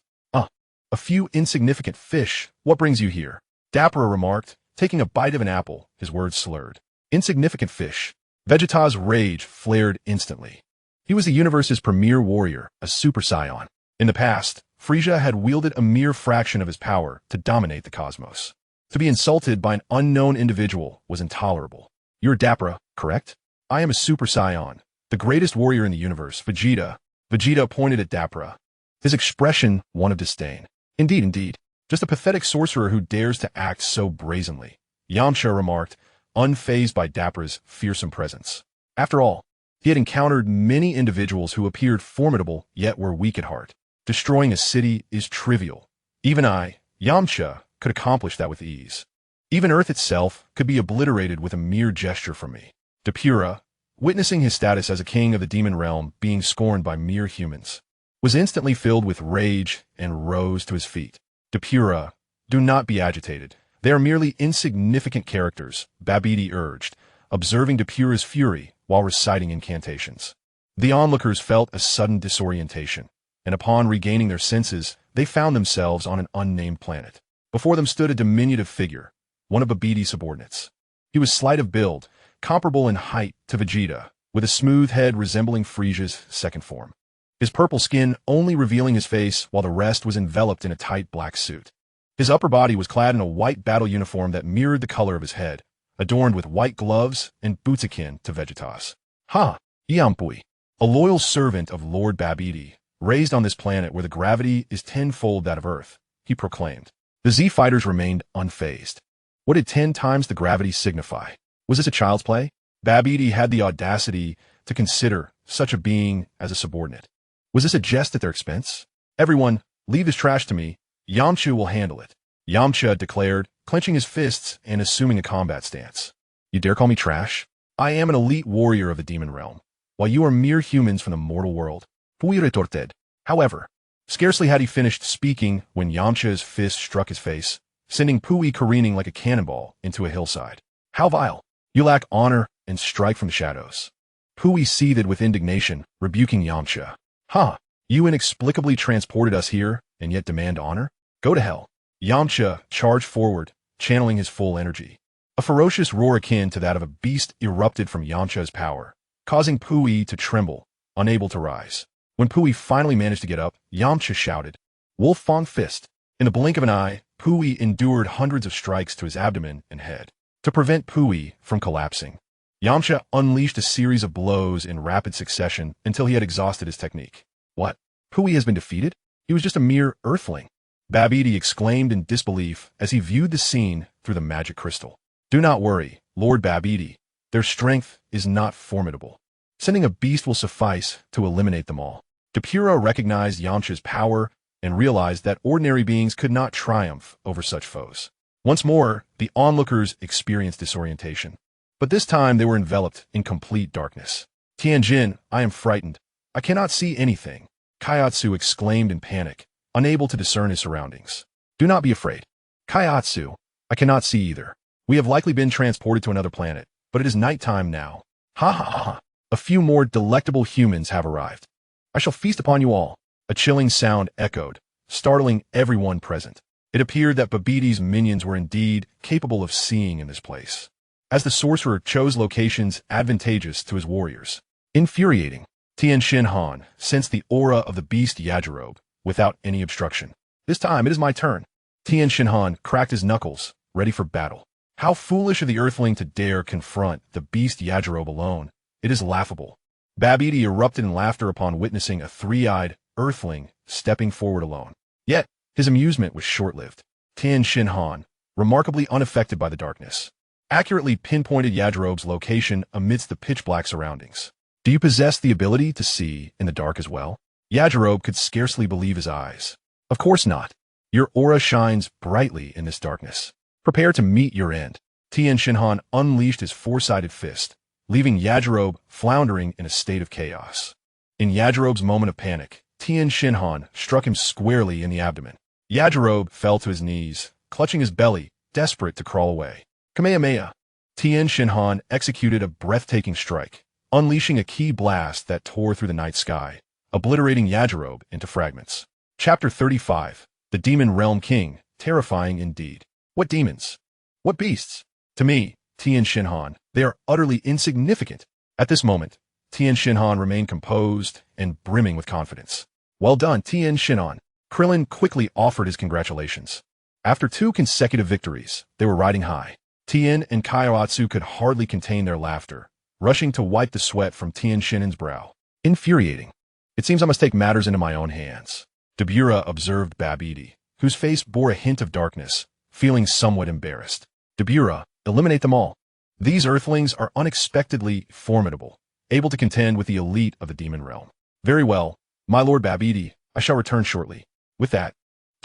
A few insignificant fish, what brings you here? Dapra remarked, taking a bite of an apple, his words slurred. Insignificant fish. Vegeta's rage flared instantly. He was the universe's premier warrior, a Super Saiyan. In the past, Frieza had wielded a mere fraction of his power to dominate the cosmos. To be insulted by an unknown individual was intolerable. You're Dapra, correct? I am a Super Saiyan, the greatest warrior in the universe, Vegeta. Vegeta pointed at Dapra, his expression one of disdain. Indeed. Just a pathetic sorcerer who dares to act so brazenly, Yamcha remarked, unfazed by Dapra's fearsome presence. After all, he had encountered many individuals who appeared formidable yet were weak at heart. Destroying a city is trivial. Even I, Yamcha, could accomplish that with ease. Even Earth itself could be obliterated with a mere gesture from me. Dapura, witnessing his status as a king of the demon realm being scorned by mere humans, was instantly filled with rage and rose to his feet. Dapura, do not be agitated. They are merely insignificant characters, Babidi urged, observing Dapura's fury while reciting incantations. The onlookers felt a sudden disorientation, and upon regaining their senses, they found themselves on an unnamed planet. Before them stood a diminutive figure, one of Babidi's subordinates. He was slight of build, comparable in height to Vegeta, with a smooth head resembling Frieza's second form. His purple skin only revealing his face while the rest was enveloped in a tight black suit. His upper body was clad in a white battle uniform that mirrored the color of his head, adorned with white gloves and boots akin to Vegeta's. Iampui, a loyal servant of Lord Babidi, raised on this planet where the gravity is tenfold that of Earth, he proclaimed. The Z-fighters remained unfazed. What did 10 times the gravity signify? Was this a child's play? Babidi had the audacity to consider such a being as a subordinate. Was this a jest at their expense? Everyone, leave this trash to me. Yamcha will handle it. Yamcha declared, clenching his fists and assuming a combat stance. You dare call me trash? I am an elite warrior of the demon realm, while you are mere humans from the mortal world. Pui retorted. However, scarcely had he finished speaking when Yamcha's fist struck his face, sending Pui careening like a cannonball into a hillside. How vile! You lack honor and strike from the shadows. Pui seethed with indignation, rebuking Yamcha. You inexplicably transported us here and yet demand honor? Go to hell. Yamcha charged forward, channeling his full energy. A ferocious roar akin to that of a beast erupted from Yamcha's power, causing Pui to tremble, unable to rise. When Pui finally managed to get up, Yamcha shouted, Wolf Fang Fist. In the blink of an eye, Pui endured hundreds of strikes to his abdomen and head. To prevent Pui from collapsing, Yamcha unleashed a series of blows in rapid succession until he had exhausted his technique. What? Pui has been defeated? He was just a mere earthling. Babidi exclaimed in disbelief as he viewed the scene through the magic crystal. Do not worry, Lord Babidi. Their strength is not formidable. Sending a beast will suffice to eliminate them all. Dapura recognized Yamcha's power and realized that ordinary beings could not triumph over such foes. Once more, the onlookers experienced disorientation. But this time they were enveloped in complete darkness. Tianjin, I am frightened. I cannot see anything, Kaiatsu exclaimed in panic, unable to discern his surroundings. Do not be afraid. Kaiatsu, I cannot see either. We have likely been transported to another planet, but it is nighttime now. A few more delectable humans have arrived. I shall feast upon you all. A chilling sound echoed, startling everyone present. It appeared that Babidi's minions were indeed capable of seeing in this place, as the sorcerer chose locations advantageous to his warriors. Infuriating, Tien Shinhan sensed the aura of the beast Yajirobe without any obstruction. This time it is my turn. Tien Shinhan cracked his knuckles, ready for battle. How foolish of the earthling to dare confront the beast Yajirobe alone. It is laughable. Babidi erupted in laughter upon witnessing a three-eyed earthling stepping forward alone. Yet, his amusement was short-lived. Tien Shinhan, remarkably unaffected by the darkness, accurately pinpointed Yajirobe's location amidst the pitch-black surroundings. Do you possess the ability to see in the dark as well? Yajirobe could scarcely believe his eyes. Of course not. Your aura shines brightly in this darkness. Prepare to meet your end. Tien Shinhan unleashed his four-sided fist, leaving Yajirobe floundering in a state of chaos. In Yajirobe's moment of panic, Tien Shinhan struck him squarely in the abdomen. Yajirobe fell to his knees, clutching his belly, desperate to crawl away. Kamehameha! Tien Shinhan executed a breathtaking strike, unleashing a ki blast that tore through the night sky, obliterating Yajirobe into fragments. Chapter 35. The Demon Realm King, terrifying indeed. What demons? What beasts? To me, Tien Shinhan, they are utterly insignificant. At this moment, Tien Shinhan remained composed and brimming with confidence. Well done, Tien Shinhan. Krillin quickly offered his congratulations. After 2 consecutive victories, they were riding high. Tien and Kaiotsu could hardly contain their laughter, rushing to wipe the sweat from Tien Shinhan's brow. Infuriating. It seems I must take matters into my own hands. Dabura observed Babidi, whose face bore a hint of darkness, feeling somewhat embarrassed. Dabura, eliminate them all. These earthlings are unexpectedly formidable, able to contend with the elite of the demon realm. Very well, my lord Babidi, I shall return shortly. With that,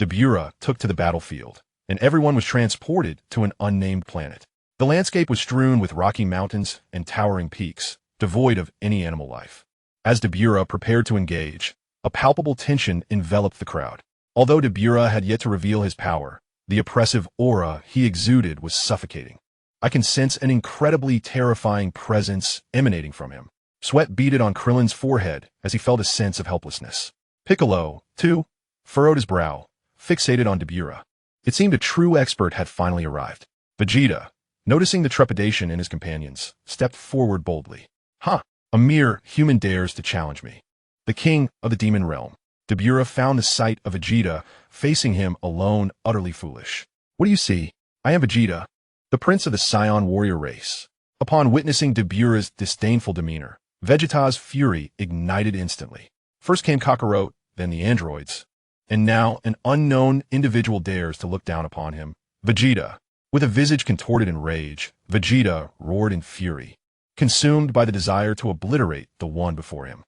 Dabura took to the battlefield, and everyone was transported to an unnamed planet. The landscape was strewn with rocky mountains and towering peaks, devoid of any animal life. As Dabura prepared to engage, a palpable tension enveloped the crowd. Although Dabura had yet to reveal his power, the oppressive aura he exuded was suffocating. I can sense an incredibly terrifying presence emanating from him. Sweat beaded on Krillin's forehead as he felt a sense of helplessness. Piccolo, too, furrowed his brow, fixated on Dabura. It seemed a true expert had finally arrived. Vegeta, noticing the trepidation in his companions, stepped forward boldly. Ha! A mere human dares to challenge me. The king of the demon realm. Dabura found the sight of Vegeta facing him alone utterly foolish. What do you see? I am Vegeta, the prince of the Saiyan warrior race. Upon witnessing Dabura's disdainful demeanor, Vegeta's fury ignited instantly. First came Kakarot, then the androids, and now an unknown individual dares to look down upon him. Vegeta. With a visage contorted in rage, Vegeta roared in fury, consumed by the desire to obliterate the one before him.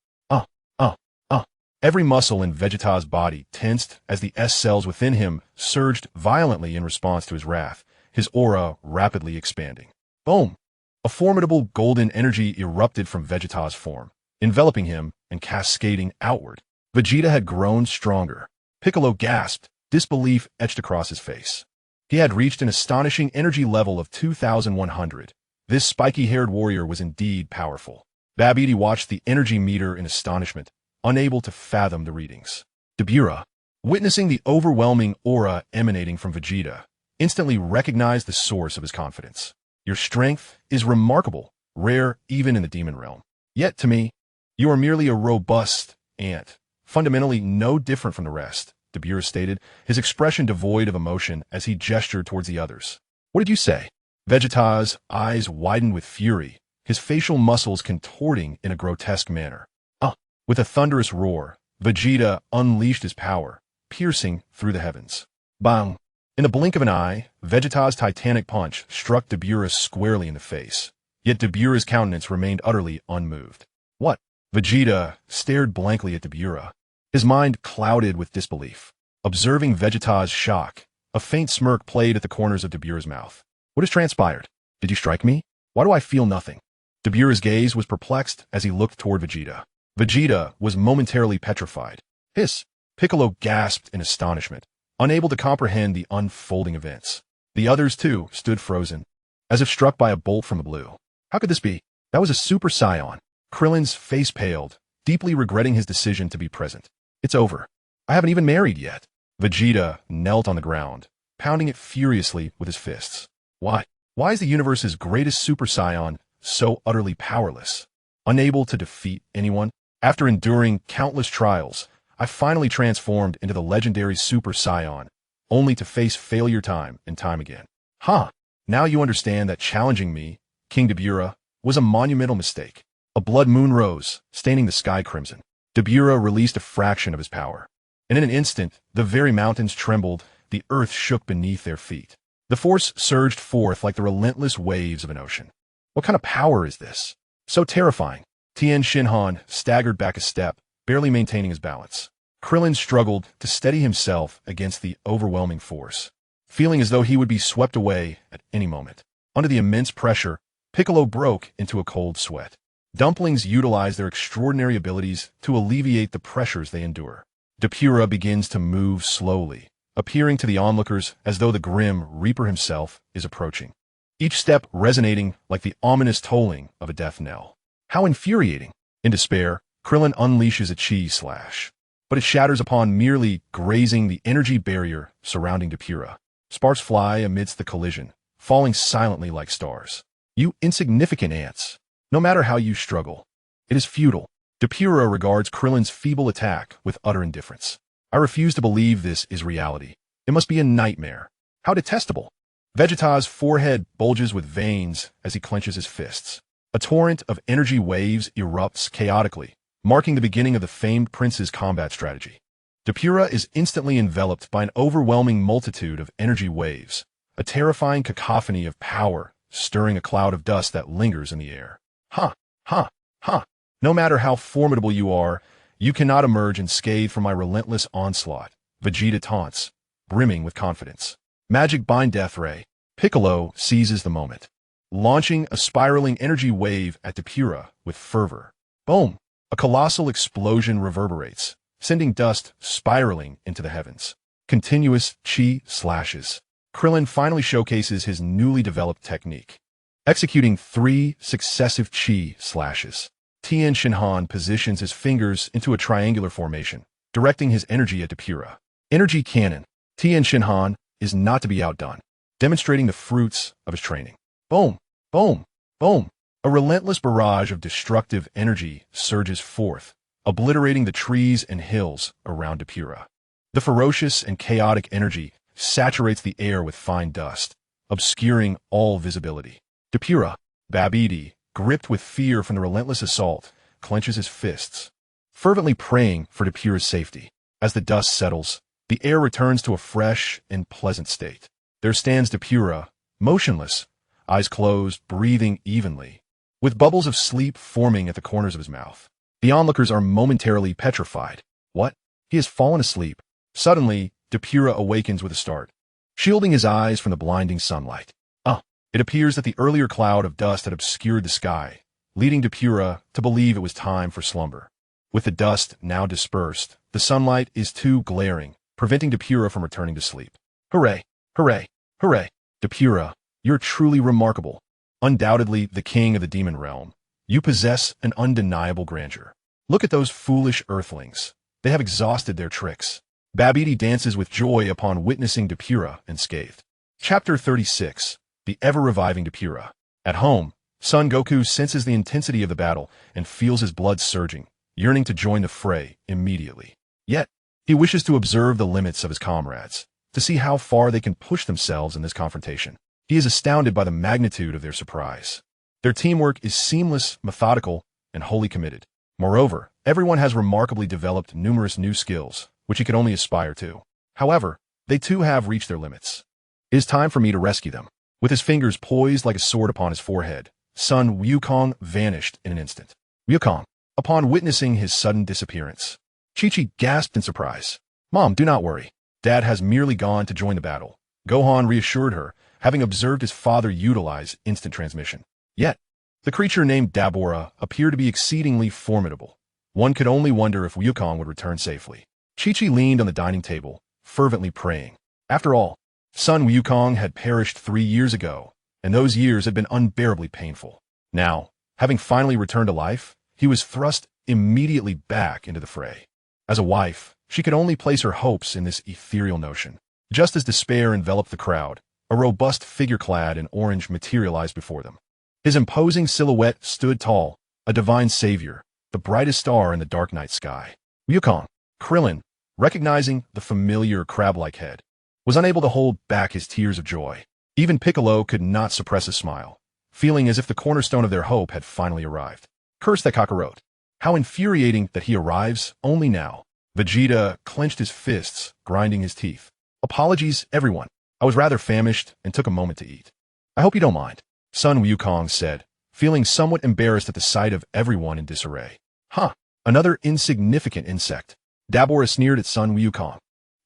Every muscle in Vegeta's body tensed as the S cells within him surged violently in response to his wrath, his aura rapidly expanding. Boom! A formidable golden energy erupted from Vegeta's form, enveloping him and cascading outward. Vegeta had grown stronger. Piccolo gasped, disbelief etched across his face. He had reached an astonishing energy level of 2,100. This spiky-haired warrior was indeed powerful. Babidi watched the energy meter in astonishment, unable to fathom the readings. Dabura, witnessing the overwhelming aura emanating from Vegeta, instantly recognized the source of his confidence. Your strength is remarkable, rare even in the demon realm. Yet, to me, you are merely a robust ant, fundamentally no different from the rest, Dabura stated, his expression devoid of emotion as he gestured towards the others. What did you say? Vegeta's eyes widened with fury, his facial muscles contorting in a grotesque manner. With a thunderous roar, Vegeta unleashed his power, piercing through the heavens. Bang! In the blink of an eye, Vegeta's titanic punch struck Dabura squarely in the face. Yet Dabura's countenance remained utterly unmoved. What? Vegeta stared blankly at Dabura, his mind clouded with disbelief. Observing Vegeta's shock, a faint smirk played at the corners of Dabura's mouth. What has transpired? Did you strike me? Why do I feel nothing? Dabura's gaze was perplexed as he looked toward Vegeta. Vegeta was momentarily petrified. Hiss! Piccolo gasped in astonishment, unable to comprehend the unfolding events. The others, too, stood frozen, as if struck by a bolt from the blue. How could this be? That was a Super Saiyan. Krillin's face paled, deeply regretting his decision to be present. It's over. I haven't even married yet. Vegeta knelt on the ground, pounding it furiously with his fists. Why? Why is the universe's greatest Super Saiyan so utterly powerless? Unable to defeat anyone? After enduring countless trials, I finally transformed into the legendary Super Saiyan, only to face failure time and time again. Now you understand that challenging me, King Dabura, was a monumental mistake. A blood moon rose, staining the sky crimson. Dabura released a fraction of his power, and in an instant, the very mountains trembled, the earth shook beneath their feet. The force surged forth like the relentless waves of an ocean. What kind of power is this? So terrifying. Tien Shinhan staggered back a step, barely maintaining his balance. Krillin struggled to steady himself against the overwhelming force, feeling as though he would be swept away at any moment. Under the immense pressure, Piccolo broke into a cold sweat. Dumplings utilize their extraordinary abilities to alleviate the pressures they endure. Dabura begins to move slowly, appearing to the onlookers as though the grim Reaper himself is approaching. Each step resonating like the ominous tolling of a death knell. How infuriating! In despair, Krillin unleashes a chi slash, but it shatters upon merely grazing the energy barrier surrounding Dabura. Sparks fly amidst the collision, falling silently like stars. You insignificant ants. No matter how you struggle, it is futile. Depura regards Krillin's feeble attack with utter indifference. I refuse to believe this is reality. It must be a nightmare. How detestable. Vegeta's forehead bulges with veins as he clenches his fists. A torrent of energy waves erupts chaotically, marking the beginning of the famed prince's combat strategy. Depura is instantly enveloped by an overwhelming multitude of energy waves, a terrifying cacophony of power stirring a cloud of dust that lingers in the air. Ha! Ha! Ha! No matter how formidable you are, you cannot emerge unscathed from my relentless onslaught, Vegeta taunts, brimming with confidence. Magic Bind Death Ray. Piccolo seizes the moment, launching a spiraling energy wave at Depura with fervor. Boom! A colossal explosion reverberates, sending dust spiraling into the heavens. Continuous chi slashes. Krillin finally showcases his newly developed technique, executing 3 successive chi slashes. Tien Shinhan positions his fingers into a triangular formation, directing his energy at Depura. Energy Cannon. Tien Shinhan is not to be outdone, demonstrating the fruits of his training. Boom! Boom! Boom! A relentless barrage of destructive energy surges forth, obliterating the trees and hills around Depura. The ferocious and chaotic energy saturates the air with fine dust, obscuring all visibility. Depura, Babidi, gripped with fear from the relentless assault, clenches his fists, fervently praying for Depura's safety. As the dust settles, the air returns to a fresh and pleasant state. There stands Depura, motionless, eyes closed, breathing evenly, with bubbles of sleep forming at the corners of his mouth. The onlookers are momentarily petrified. What? He has fallen asleep. Suddenly, Depura awakens with a start, shielding his eyes from the blinding sunlight. It appears that the earlier cloud of dust had obscured the sky, leading Depura to believe it was time for slumber. With the dust now dispersed, the sunlight is too glaring, preventing Depura from returning to sleep. Hooray! Hooray! Hooray! Depura, you're truly remarkable. Undoubtedly the king of the demon realm. You possess an undeniable grandeur. Look at those foolish earthlings. They have exhausted their tricks. Babidi dances with joy upon witnessing Depura unscathed. Chapter 36. The ever-reviving Depura. At home, Son Goku senses the intensity of the battle and feels his blood surging, yearning to join the fray immediately. Yet, he wishes to observe the limits of his comrades, to see how far they can push themselves in this confrontation. He is astounded by the magnitude of their surprise. Their teamwork is seamless, methodical, and wholly committed. Moreover, everyone has remarkably developed numerous new skills, which he could only aspire to. However, they too have reached their limits. It is time for me to rescue them. With his fingers poised like a sword upon his forehead, Son Wukong vanished in an instant. Wukong, upon witnessing his sudden disappearance, Chi-Chi gasped in surprise. Mom, do not worry. Dad has merely gone to join the battle. Gohan reassured her, having observed his father utilize instant transmission. Yet, the creature named Dabura appeared to be exceedingly formidable. One could only wonder if Wukong would return safely. Chi-Chi leaned on the dining table, fervently praying. After all, Son Wukong had perished 3 years ago, and those years had been unbearably painful. Now, having finally returned to life, he was thrust immediately back into the fray. As a wife, she could only place her hopes in this ethereal notion. Just as despair enveloped the crowd, a robust figure clad in orange materialized before them. His imposing silhouette stood tall, a divine savior, the brightest star in the dark night sky. Wukong, Krillin, recognizing the familiar crab-like head, was unable to hold back his tears of joy. Even Piccolo could not suppress a smile, feeling as if the cornerstone of their hope had finally arrived. Curse that Kakarot. How infuriating that he arrives only now. Vegeta clenched his fists, grinding his teeth. Apologies, everyone. I was rather famished and took a moment to eat. I hope you don't mind, Son Wukong said, feeling somewhat embarrassed at the sight of everyone in disarray. Huh, another insignificant insect. Dabura sneered at Son Wukong,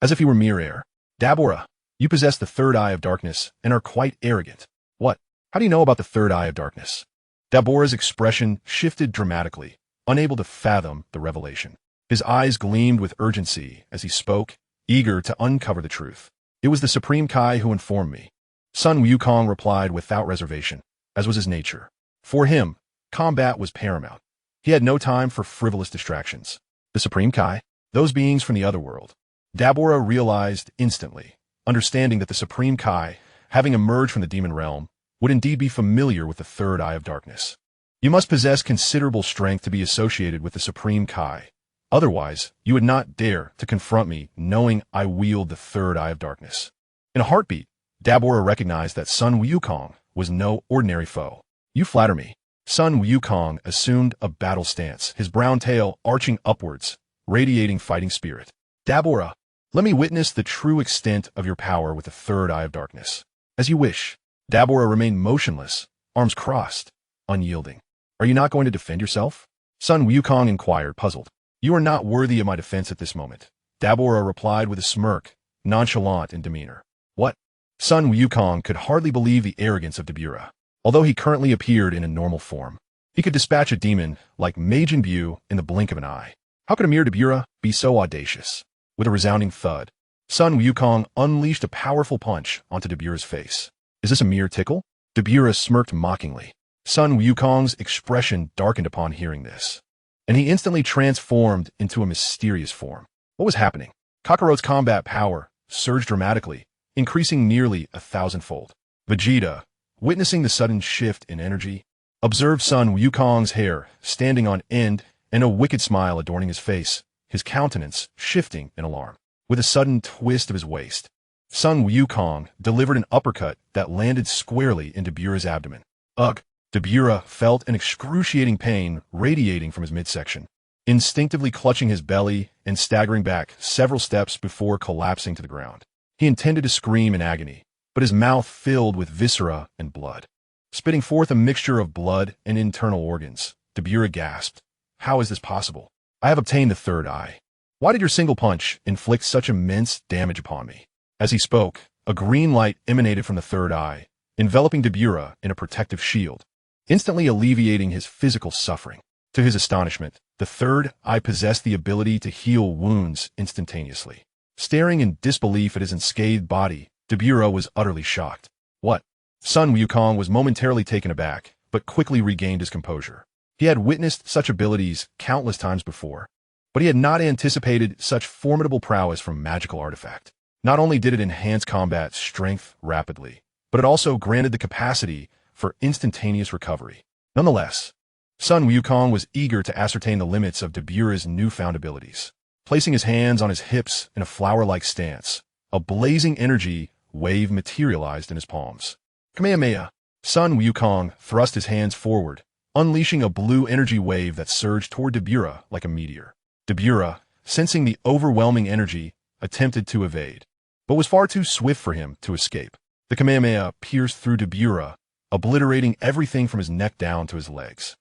as if he were mere air. Dabura, you possess the third eye of darkness and are quite arrogant. What? How do you know about the third eye of darkness? Dabura's expression shifted dramatically, unable to fathom the revelation. His eyes gleamed with urgency as he spoke, eager to uncover the truth. It was the Supreme Kai who informed me. Son Wukong replied without reservation, as was his nature. For him, combat was paramount. He had no time for frivolous distractions. The Supreme Kai? Those beings from the other world. Dabura realized instantly, understanding that the Supreme Kai having emerged from the demon realm, would indeed be familiar with the third eye of darkness. You must possess considerable strength to be associated with the supreme Kai. Otherwise, you would not dare to confront me knowing I wield the third eye of darkness. In a heartbeat, Dabura recognized that Sun Wukong was no ordinary foe. You flatter me. Sun Wukong assumed a battle stance, his brown tail arching upwards, radiating fighting spirit. Dabura, let me witness the true extent of your power with the third eye of darkness. As you wish. Dabura remained motionless, arms crossed, unyielding. Are you not going to defend yourself? Sun Wukong inquired, puzzled. You are not worthy of my defense at this moment. Dabura replied with a smirk, nonchalant in demeanor. What? Sun Wukong could hardly believe the arrogance of Dabura. Although he currently appeared in a normal form, he could dispatch a demon like Majin Buu in the blink of an eye. How could a mere Dabura be so audacious? With a resounding thud, Sun Wukong unleashed a powerful punch onto Dabura's face. Is this a mere tickle? Dabura smirked mockingly. Sun Wukong's expression darkened upon hearing this, and he instantly transformed into a mysterious form. What was happening? Kakarot's combat power surged dramatically, increasing nearly 1,000-fold. Vegeta, witnessing the sudden shift in energy, observed Sun Wukong's hair standing on end and a wicked smile adorning his face, his countenance shifting in alarm. With a sudden twist of his waist, Sun Wukong delivered an uppercut that landed squarely into Dabura's abdomen. Ugh! Dabura felt an excruciating pain radiating from his midsection, instinctively clutching his belly and staggering back several steps before collapsing to the ground. He intended to scream in agony, but his mouth filled with viscera and blood. Spitting forth a mixture of blood and internal organs, Dabura gasped. How is this possible? I have obtained the third eye. Why did your single punch inflict such immense damage upon me? As he spoke, a green light emanated from the third eye, enveloping Dabura in a protective shield, instantly alleviating his physical suffering. To his astonishment, the third eye possessed the ability to heal wounds instantaneously. Staring in disbelief at his unscathed body, Dabura was utterly shocked. What? Sun Wukong was momentarily taken aback, but quickly regained his composure. He had witnessed such abilities countless times before, but he had not anticipated such formidable prowess from magical artifact. Not only did it enhance combat strength rapidly, but it also granted the capacity for instantaneous recovery. Nonetheless, Sun Wukong was eager to ascertain the limits of Dabura's newfound abilities. Placing his hands on his hips in a flower-like stance, a blazing energy wave materialized in his palms. Kamehameha! Sun Wukong thrust his hands forward, unleashing a blue energy wave that surged toward Dabura like a meteor. Dabura, sensing the overwhelming energy, attempted to evade, but was far too swift for him to escape. The Kamehameha pierced through Dabura, obliterating everything from his neck down to his legs.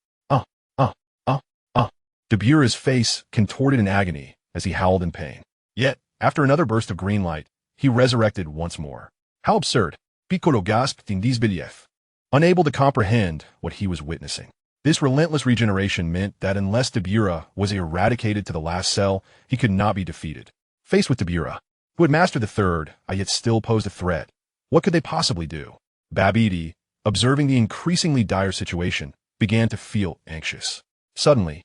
Dabura's face contorted in agony as he howled in pain. Yet, after another burst of green light, he resurrected once more. How absurd! Piccolo gasped in disbelief, unable to comprehend what he was witnessing. This relentless regeneration meant that unless Dabura was eradicated to the last cell, he could not be defeated. Faced with Dabura, who had mastered the third, yet still posed a threat, what could they possibly do? Babidi, observing the increasingly dire situation, began to feel anxious. Suddenly,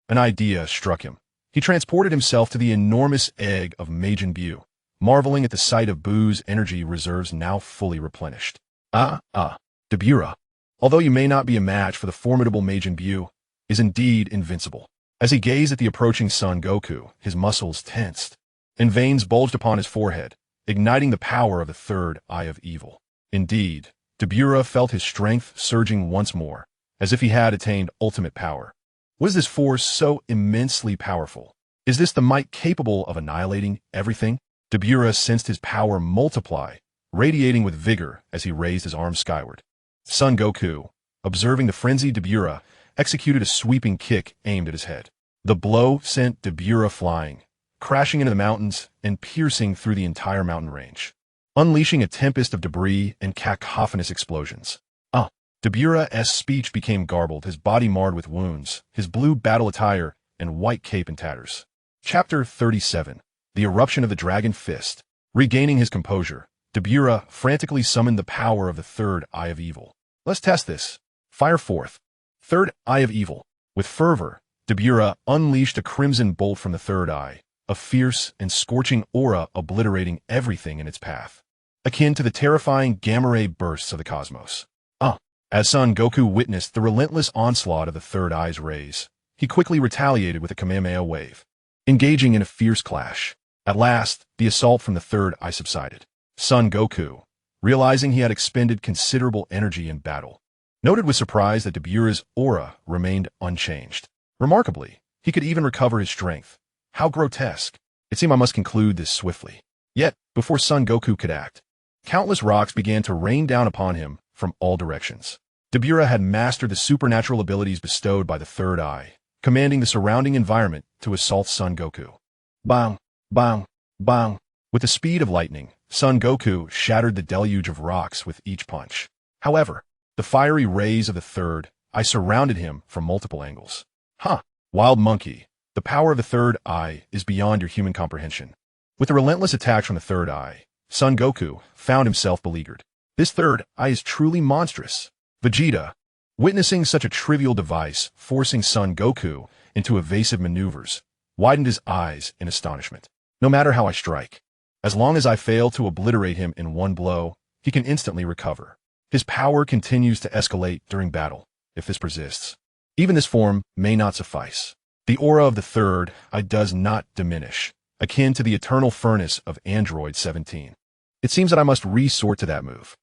an idea struck him. He transported himself to the enormous egg of Majin Buu, marveling at the sight of Buu's energy reserves now fully replenished. Dabura, although you may not be a match for the formidable Majin Buu, is indeed invincible. As he gazed at the approaching Son Goku, his muscles tensed, and veins bulged upon his forehead, igniting the power of the third eye of evil. Indeed, Dabura felt his strength surging once more, as if he had attained ultimate power. Was this force so immensely powerful? Is this the might capable of annihilating everything? Dabura sensed his power multiply, radiating with vigor as he raised his arms skyward. Son Goku, observing the frenzied Dabura, executed a sweeping kick aimed at his head. The blow sent Dabura flying, crashing into the mountains and piercing through the entire mountain range, unleashing a tempest of debris and cacophonous explosions. Dabura's speech became garbled, his body marred with wounds, his blue battle attire and white cape in tatters. Chapter 37. The Eruption of the Dragon Fist. Regaining his composure, Dabura frantically summoned the power of the third eye of evil. Let's test this. Fire forth. Third eye of evil. With fervor, Dabura unleashed a crimson bolt from the third eye, a fierce and scorching aura obliterating everything in its path. akin to the terrifying gamma-ray bursts of the cosmos. As Son Goku witnessed the relentless onslaught of the third eye's rays, he quickly retaliated with a Kamehameha wave, engaging in a fierce clash. At last, the assault from the third eye subsided. Son Goku, realizing he had expended considerable energy in battle, noted with surprise that Beerus' aura remained unchanged. Remarkably, he could even recover his strength. How grotesque. It seemed I must conclude this swiftly. Yet, before Son Goku could act, countless rocks began to rain down upon him from all directions. Beerus had mastered the supernatural abilities bestowed by the third eye, commanding the surrounding environment to assault Son Goku. Bang, bang, bang. With the speed of lightning, Son Goku shattered the deluge of rocks with each punch. However, the fiery rays of the third eye surrounded him from multiple angles. Wild monkey, the power of the third eye is beyond your human comprehension. With the relentless attacks from the third eye, Son Goku found himself beleaguered. This third eye is truly monstrous. Vegeta, witnessing such a trivial device forcing Son Goku into evasive maneuvers, widened his eyes in astonishment. No matter how I strike, as long as I fail to obliterate him in one blow, he can instantly recover. His power continues to escalate during battle, if this persists. Even this form may not suffice. The aura of the third eye does not diminish, akin to the eternal furnace of Android 17. It seems that I must resort to that move.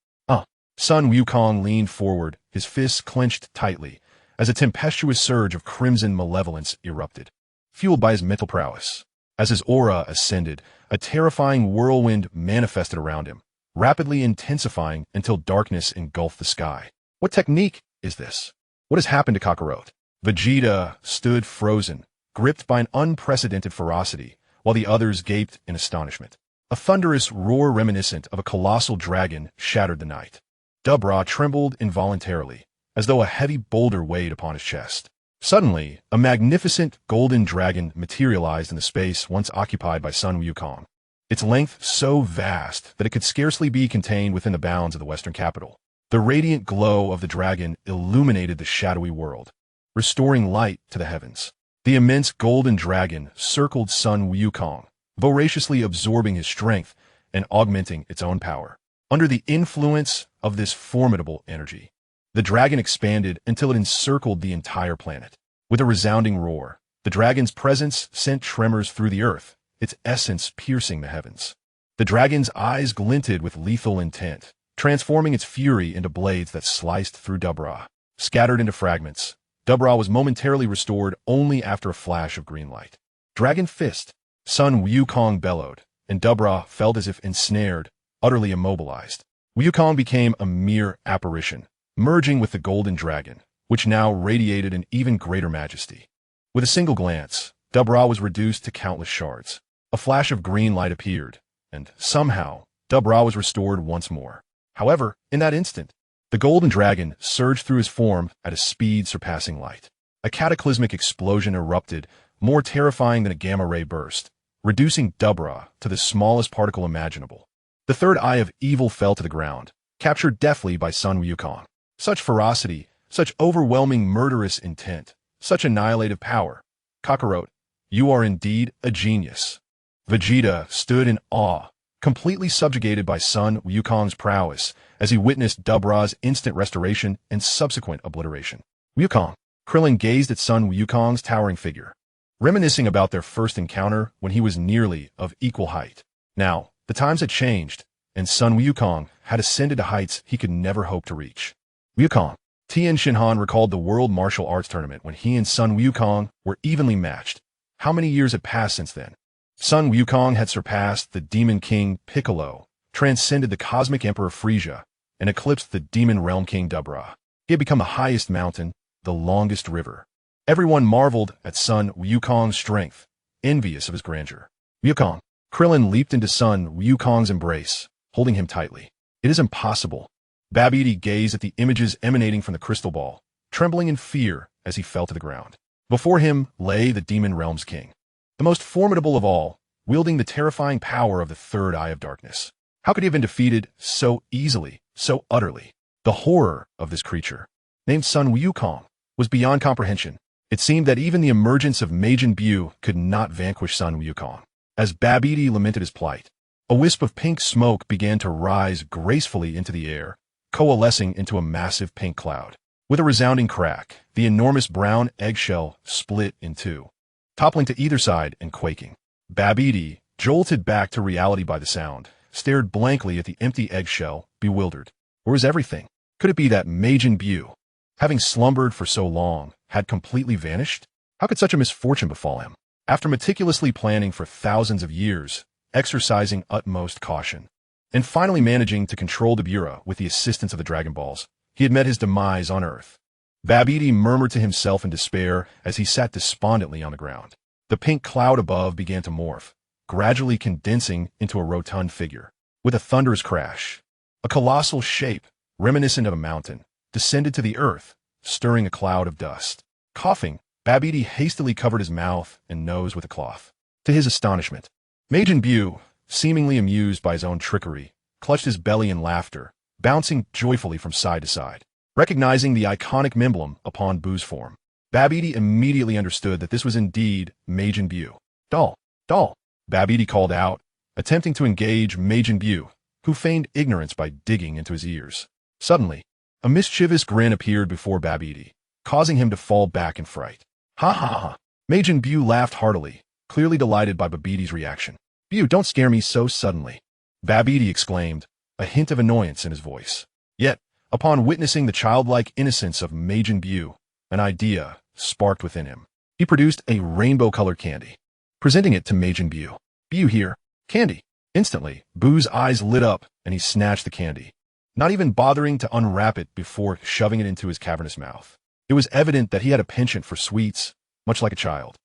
Sun Wukong leaned forward, his fists clenched tightly, as a tempestuous surge of crimson malevolence erupted, fueled by his mental prowess. As his aura ascended, a terrifying whirlwind manifested around him, rapidly intensifying until darkness engulfed the sky. What technique is this? What has happened to Kakarot? Vegeta stood frozen, gripped by an unprecedented ferocity, while the others gaped in astonishment. A thunderous roar reminiscent of a colossal dragon shattered the night. Dabra trembled involuntarily, as though a heavy boulder weighed upon his chest. Suddenly, a magnificent golden dragon materialized in the space once occupied by Sun Wukong, its length so vast that it could scarcely be contained within the bounds of the western capital. The radiant glow of the dragon illuminated the shadowy world, restoring light to the heavens. The immense golden dragon circled Sun Wukong, voraciously absorbing his strength and augmenting its own power. Under the influence of this formidable energy, the dragon expanded until it encircled the entire planet. With a resounding roar, the dragon's presence sent tremors through the earth, its essence piercing the heavens. The dragon's eyes glinted with lethal intent, transforming its fury into blades that sliced through Dabra. Scattered into fragments, Dabra was momentarily restored only after a flash of green light. Dragon Fist! Sun Wukong bellowed, and Dabra felt as if ensnared, utterly immobilized. Wukong became a mere apparition, merging with the golden dragon, which now radiated an even greater majesty. With a single glance, Dabra was reduced to countless shards. A flash of green light appeared, and somehow, Dabra was restored once more. However, in that instant, the golden dragon surged through his form at a speed surpassing light. A cataclysmic explosion erupted, more terrifying than a gamma-ray burst, reducing Dabra to the smallest particle imaginable. The third eye of evil fell to the ground, captured deftly by Sun Wukong. Such ferocity, such overwhelming murderous intent, such annihilative power. Kakarot, you are indeed a genius. Vegeta stood in awe, completely subjugated by Sun Wukong's prowess as he witnessed Dabra's instant restoration and subsequent obliteration. Wukong. Krillin gazed at Sun Wukong's towering figure, reminiscing about their first encounter when he was nearly of equal height. Now, the times had changed, and Sun Wukong had ascended to heights he could never hope to reach. Wukong. Tien Shinhan recalled the World Martial Arts Tournament when he and Sun Wukong were evenly matched. How many years had passed since then? Sun Wukong had surpassed the Demon King Piccolo, transcended the Cosmic Emperor Frieza, and eclipsed the Demon Realm King Dabra. He had become the highest mountain, the longest river. Everyone marveled at Sun Wukong's strength, envious of his grandeur. Wukong. Krillin leaped into Sun Wukong's embrace, holding him tightly. It is impossible. Babidi gazed at the images emanating from the crystal ball, trembling in fear as he fell to the ground. Before him lay the Demon Realm's king, the most formidable of all, wielding the terrifying power of the third eye of darkness. How could he have been defeated so easily, so utterly? The horror of this creature, named Sun Wukong, was beyond comprehension. It seemed that even the emergence of Majin Buu could not vanquish Sun Wukong. As Babidi lamented his plight, A wisp of pink smoke began to rise gracefully into the air, coalescing into a massive pink cloud. With a resounding crack, the enormous brown eggshell split in two, toppling to either side and quaking. Babidi, jolted back to reality by the sound, stared blankly at the empty eggshell, bewildered. Where was everything? Could it be that Majin Buu, having slumbered for so long, had completely vanished? How could such a misfortune befall him? After meticulously planning for thousands of years, exercising utmost caution, and finally managing to control the Beerus with the assistance of the Dragon Balls, he had met his demise on Earth. Babidi murmured to himself in despair as he sat despondently on the ground. The pink cloud above began to morph, gradually condensing into a rotund figure. With a thunderous crash, a colossal shape, reminiscent of a mountain, descended to the earth, stirring a cloud of dust. Coughing, Babidi hastily covered his mouth and nose with a cloth. To his astonishment, Majin Buu, seemingly amused by his own trickery, clutched his belly in laughter, bouncing joyfully from side to side. Recognizing the iconic emblem upon Buu's form, Babidi immediately understood that this was indeed Majin Buu. Doll, doll, Babidi called out, attempting to engage Majin Buu, who feigned ignorance by digging into his ears. Suddenly, a mischievous grin appeared before Babidi, causing him to fall back in fright. Ha ha ha! Majin Buu laughed heartily, clearly delighted by Babidi's reaction. Buu, don't scare me so suddenly, Babidi exclaimed, a hint of annoyance in his voice. Yet, upon witnessing the childlike innocence of Majin Buu, an idea sparked within him. He produced a rainbow-colored candy, presenting it to Majin Buu. Buu, here, candy. Instantly, Buu's eyes lit up and he snatched the candy, not even bothering to unwrap it before shoving it into his cavernous mouth. It was evident that he had a penchant for sweets, much like a child.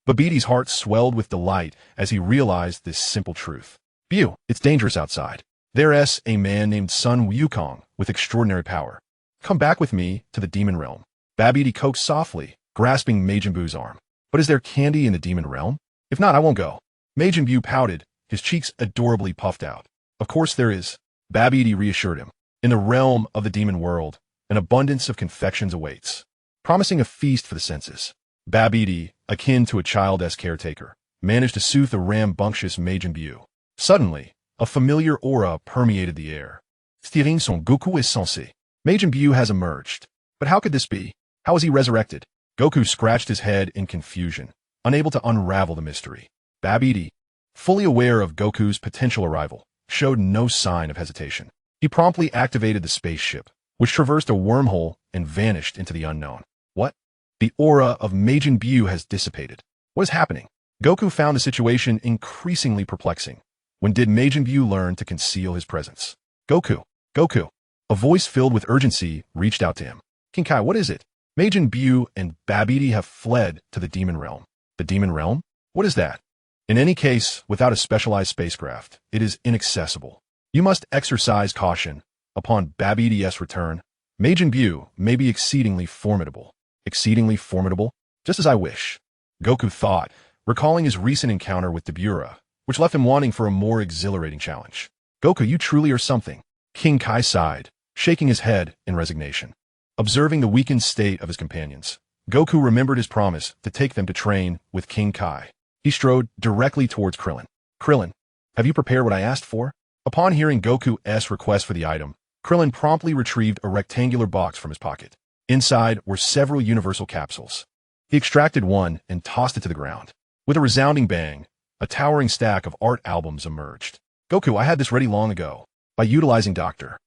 Babidi's heart swelled with delight as he realized this simple truth. Buu, it's dangerous outside. There's a man named Sun Wukong with extraordinary power. Come back with me to the demon realm. Babidi coaxed softly, grasping Majin Buu's arm. But is there candy in the demon realm? If not, I won't go. Majin Buu pouted, his cheeks adorably puffed out. Of course there is, Babidi reassured him. In the realm of the demon world, an abundance of confections awaits, promising a feast for the senses. Babidi, akin to a child-esque caretaker, managed to soothe the rambunctious Majin Buu. Suddenly, a familiar aura permeated the air. Stirring son Goku est censé. Majin Buu has emerged. But how could this be? How was he resurrected? Goku scratched his head in confusion, unable to unravel the mystery. Babidi, fully aware of Goku's potential arrival, showed no sign of hesitation. He promptly activated the spaceship, which traversed a wormhole and vanished into the unknown. What? The aura of Majin Buu has dissipated. What is happening? Goku found the situation increasingly perplexing. When did Majin Buu learn to conceal his presence? Goku, Goku. A voice filled with urgency reached out to him. King Kai, what is it? Majin Buu and Babidi have fled to the demon realm. The demon realm? What is that? In any case, without a specialized spacecraft, it is inaccessible. You must exercise caution. Upon Babidi's return, Majin Buu may be exceedingly formidable. Exceedingly formidable? Just as I wish. Goku thought, recalling his recent encounter with the Beerus, which left him wanting for a more exhilarating challenge. Goku, you truly are something. King Kai sighed, shaking his head in resignation. Observing the weakened state of his companions, Goku remembered his promise to take them to train with King Kai. He strode directly towards Krillin. Krillin, have you prepared what I asked for? Upon hearing Goku's request for the item, Krillin promptly retrieved a rectangular box from his pocket. Inside were several universal capsules. He extracted one and tossed it to the ground. With a resounding bang, a towering stack of art albums emerged. Goku, I had this ready long ago. By utilizing Dr.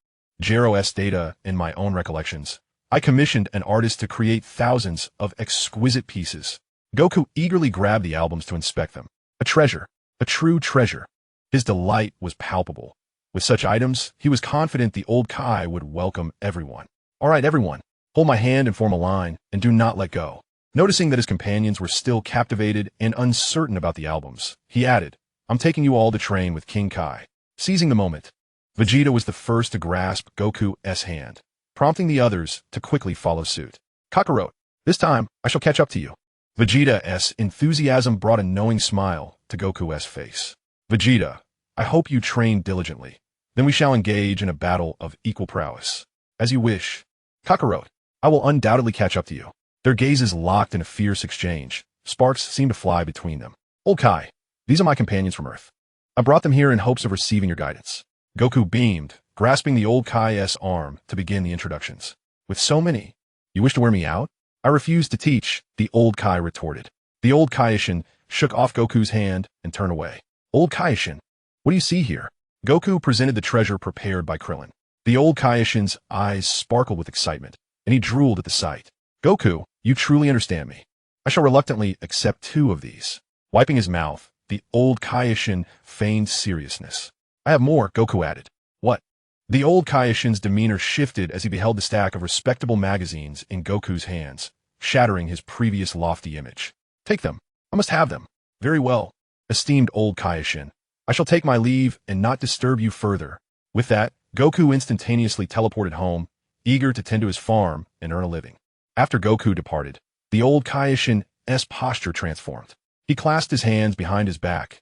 Jero's data and my own recollections, I commissioned an artist to create thousands of exquisite pieces. Goku eagerly grabbed the albums to inspect them. A treasure, a true treasure. His delight was palpable. With such items, he was confident the old Kai would welcome everyone. All right, everyone, hold my hand and form a line, and do not let go. Noticing that his companions were still captivated and uncertain about the albums, he added, I'm taking you all to train with King Kai. Seizing the moment, Vegeta was the first to grasp Goku's hand, prompting the others to quickly follow suit. Kakarot, this time I shall catch up to you. Vegeta's enthusiasm brought a knowing smile to Goku's face. Vegeta, I hope you train diligently. Then we shall engage in a battle of equal prowess. As you wish. Kakarot, I will undoubtedly catch up to you. Their gazes locked in a fierce exchange. Sparks seemed to fly between them. Old Kai, these are my companions from Earth. I brought them here in hopes of receiving your guidance. Goku beamed, grasping the old Kai's arm to begin the introductions. With so many, you wish to wear me out? I refuse to teach, the old Kai retorted. The old Kaioshin shook off Goku's hand and turned away. Old Kaioshin, what do you see here? Goku presented the treasure prepared by Krillin. The old Kaioshin's eyes sparkled with excitement, and he drooled at the sight. Goku, you truly understand me. I shall reluctantly accept 2 of these. Wiping his mouth, the old Kaioshin feigned seriousness. I have more, Goku added. What? The old Kaioshin's demeanor shifted as he beheld the stack of respectable magazines in Goku's hands, shattering his previous lofty image. Take them. I must have them. Very well, esteemed old Kaioshin. I shall take my leave and not disturb you further. With that, Goku instantaneously teleported home, eager to tend to his farm and earn a living. After Goku departed, the old Kaioshin's posture transformed. He clasped his hands behind his back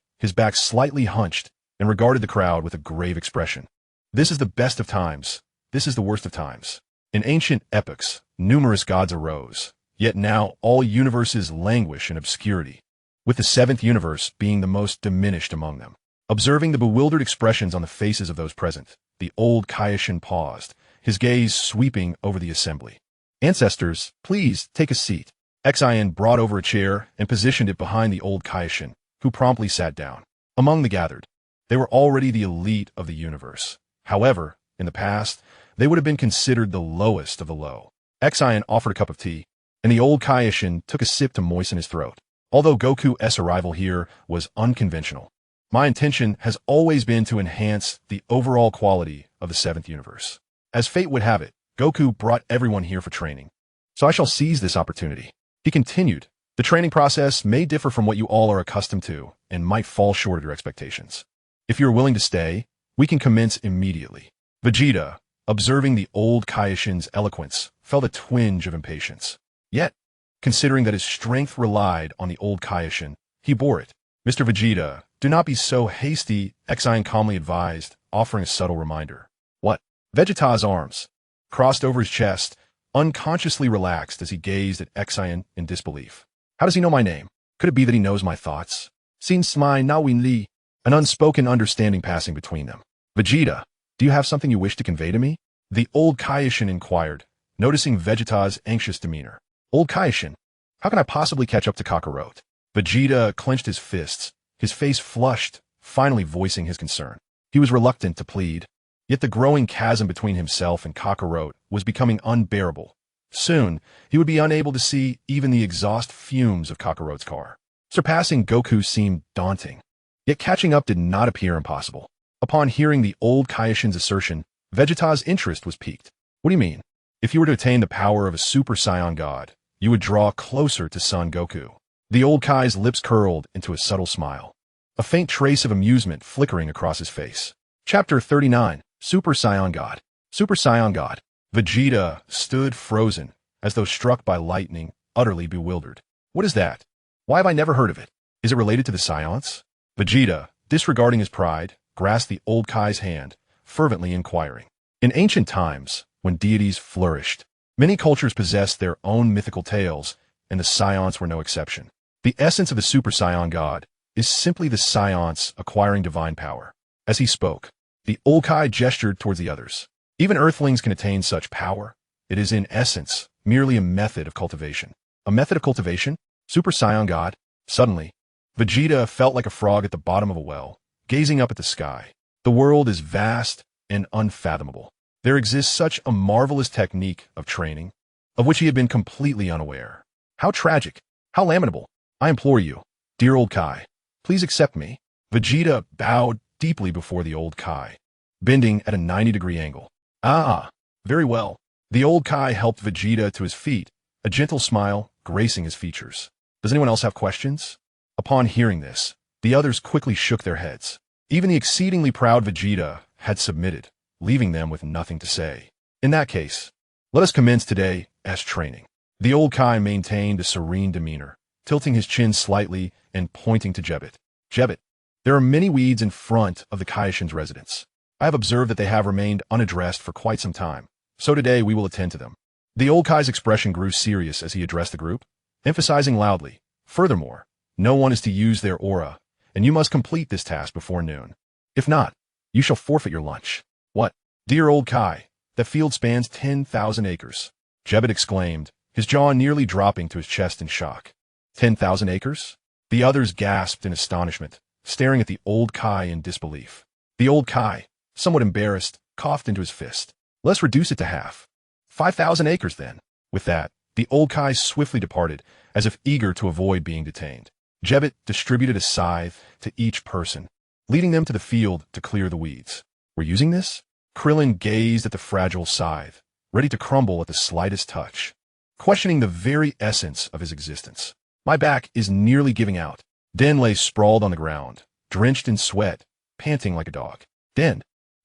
slightly hunched, and regarded the crowd with a grave expression. This is the best of times. This is the worst of times. In ancient epochs, numerous gods arose, yet now all universes languish in obscurity, with the 7th universe being the most diminished among them. Observing the bewildered expressions on the faces of those present, the old Kaioshin paused, his gaze sweeping over the assembly. Ancestors, please take a seat. Xian brought over a chair and positioned it behind the old Kaioshin, who promptly sat down. Among the gathered, they were already the elite of the universe. However, in the past, they would have been considered the lowest of the low. Xian offered a cup of tea, and the old Kaioshin took a sip to moisten his throat. Although Goku's arrival here was unconventional, my intention has always been to enhance the overall quality of the 7th universe. As fate would have it, Goku brought everyone here for training, so I shall seize this opportunity. He continued, the training process may differ from what you all are accustomed to and might fall short of your expectations. If you are willing to stay, we can commence immediately. Vegeta, observing the old Kaioshin's eloquence, felt a twinge of impatience. Yet, considering that his strength relied on the old Kaioshin, he bore it. Mr. Vegeta, do not be so hasty, Xian calmly advised, offering a subtle reminder. What? Vegeta's arms, crossed over his chest, unconsciously relaxed as he gazed at Xian in disbelief. How does he know my name? Could it be that he knows my thoughts? Sin smai na win li, an unspoken understanding passing between them. Vegeta, do you have something you wish to convey to me? The old Kaioshin inquired, noticing Vegeta's anxious demeanor. Old Kaioshin, how can I possibly catch up to Kakarot? Vegeta clenched his fists, his face flushed, finally voicing his concern. He was reluctant to plead, yet the growing chasm between himself and Kakarot was becoming unbearable. Soon, he would be unable to see even the exhaust fumes of Kakarot's car. Surpassing Goku seemed daunting, yet catching up did not appear impossible. Upon hearing the old Kaioshin's assertion, Vegeta's interest was piqued. What do you mean? If you were to attain the power of a Super Saiyan God, you would draw closer to Son Goku. The old Kai's lips curled into a subtle smile, a faint trace of amusement flickering across his face. Chapter 39, Super Saiyan God. Super Saiyan God. Vegeta stood frozen, as though struck by lightning, utterly bewildered. What is that? Why have I never heard of it? Is it related to the Saiyans? Vegeta, disregarding his pride, grasped the old Kai's hand, fervently inquiring. In ancient times, when deities flourished, many cultures possessed their own mythical tales, and the Saiyans were no exception. The essence of the Super Saiyan God is simply the Saiyans acquiring divine power. As he spoke, the old Kai gestured towards the others. Even earthlings can attain such power. It is in essence merely a method of cultivation. A method of cultivation? Super Saiyan God? Suddenly, Vegeta felt like a frog at the bottom of a well, gazing up at the sky. The world is vast and unfathomable. There exists such a marvelous technique of training, of which he had been completely unaware. How tragic! How lamentable! I implore you, dear old Kai, please accept me. Vegeta bowed deeply before the old Kai, bending at a 90-degree angle. Ah, very well. The old Kai helped Vegeta to his feet, a gentle smile gracing his features. Does anyone else have questions? Upon hearing this, the others quickly shook their heads. Even the exceedingly proud Vegeta had submitted, leaving them with nothing to say. In that case, let us commence today as training. The old Kai maintained a serene demeanor, tilting his chin slightly and pointing to Jebbet. Jebbet, there are many weeds in front of the Kaioshin's residence. I have observed that they have remained unaddressed for quite some time, so today we will attend to them. The old Kai's expression grew serious as he addressed the group, emphasizing loudly, furthermore, no one is to use their aura, and you must complete this task before noon. If not, you shall forfeit your lunch. What? Dear old Kai, that field spans 10,000 acres. Jebbet exclaimed, his jaw nearly dropping to his chest in shock. 10,000 acres? The others gasped in astonishment, staring at the old Kai in disbelief. The old Kai, somewhat embarrassed, coughed into his fist. Let's reduce it to half. 5,000 acres then. With that, the old Kai swiftly departed, as if eager to avoid being detained. Jebbet distributed a scythe to each person, leading them to the field to clear the weeds. We're using this? Krillin gazed at the fragile scythe, ready to crumble at the slightest touch, questioning the very essence of his existence. My back is nearly giving out. Den lay sprawled on the ground, drenched in sweat, panting like a dog. Den,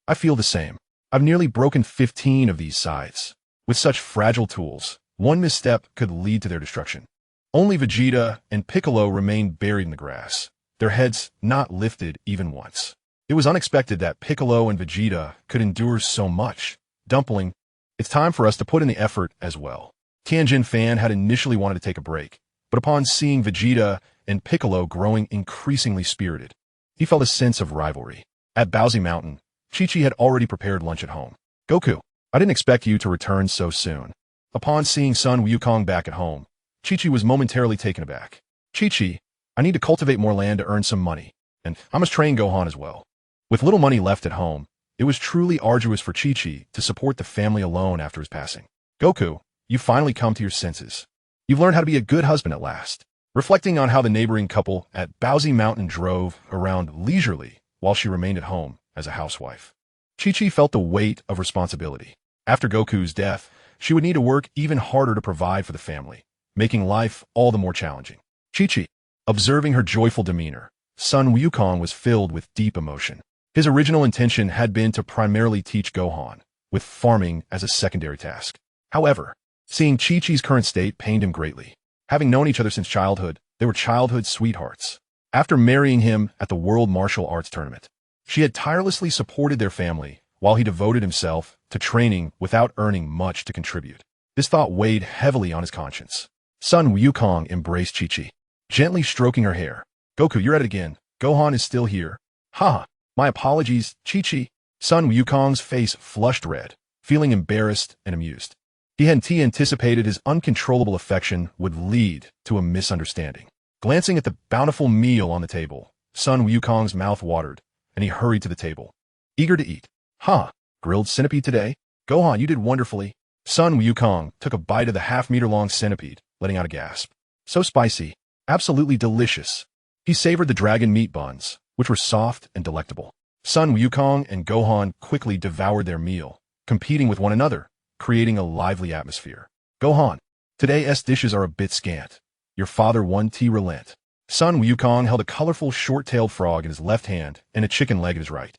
I feel the same. I've nearly broken 15 of these scythes. With such fragile tools, one misstep could lead to their destruction. Only Vegeta and Piccolo remained buried in the grass, their heads not lifted even once. It was unexpected that Piccolo and Vegeta could endure so much. Dumpling, it's time for us to put in the effort as well. Tianjin Fan had initially wanted to take a break, but upon seeing Vegeta and Piccolo growing increasingly spirited, he felt a sense of rivalry. At Bowsy Mountain, Chi-Chi had already prepared lunch at home. Goku, I didn't expect you to return so soon. Upon seeing son Wukong back at home, Chi-Chi was momentarily taken aback. Chi-Chi, I need to cultivate more land to earn some money, and I must train Gohan as well. With little money left at home, it was truly arduous for Chi-Chi to support the family alone after his passing. Goku, you've finally come to your senses. You've learned how to be a good husband at last. Reflecting on how the neighboring couple at Bowsy Mountain drove around leisurely while she remained at home as a housewife, Chi-Chi felt the weight of responsibility. After Goku's death, she would need to work even harder to provide for the family, making life all the more challenging. Chi-Chi, observing her joyful demeanor, son Wukong was filled with deep emotion. His original intention had been to primarily teach Gohan, with farming as a secondary task. However, seeing Chi-Chi's current state pained him greatly. Having known each other since childhood, they were childhood sweethearts. After marrying him at the World Martial Arts Tournament, she had tirelessly supported their family while he devoted himself to training without earning much to contribute. This thought weighed heavily on his conscience. Son Wukong embraced Chi-Chi, gently stroking her hair. Goku, you're at it again. Gohan is still here. Ha! My apologies, Chi-Chi. Son Wukong's face flushed red, feeling embarrassed and amused. He hadn't anticipated his uncontrollable affection would lead to a misunderstanding. Glancing at the bountiful meal on the table, son Wukong's mouth watered, and he hurried to the table, eager to eat. Huh, grilled centipede today? Gohan, you did wonderfully. Son Wukong took a bite of the half-meter-long centipede, letting out a gasp. So spicy, absolutely delicious. He savored the dragon meat buns, which were soft and delectable. Son Wukong and Gohan quickly devoured their meal, competing with one another, creating a lively atmosphere. Gohan, today's dishes are a bit scant. Your father won tea relent. Son Wukong held a colorful short-tailed frog in his left hand and a chicken leg in his right,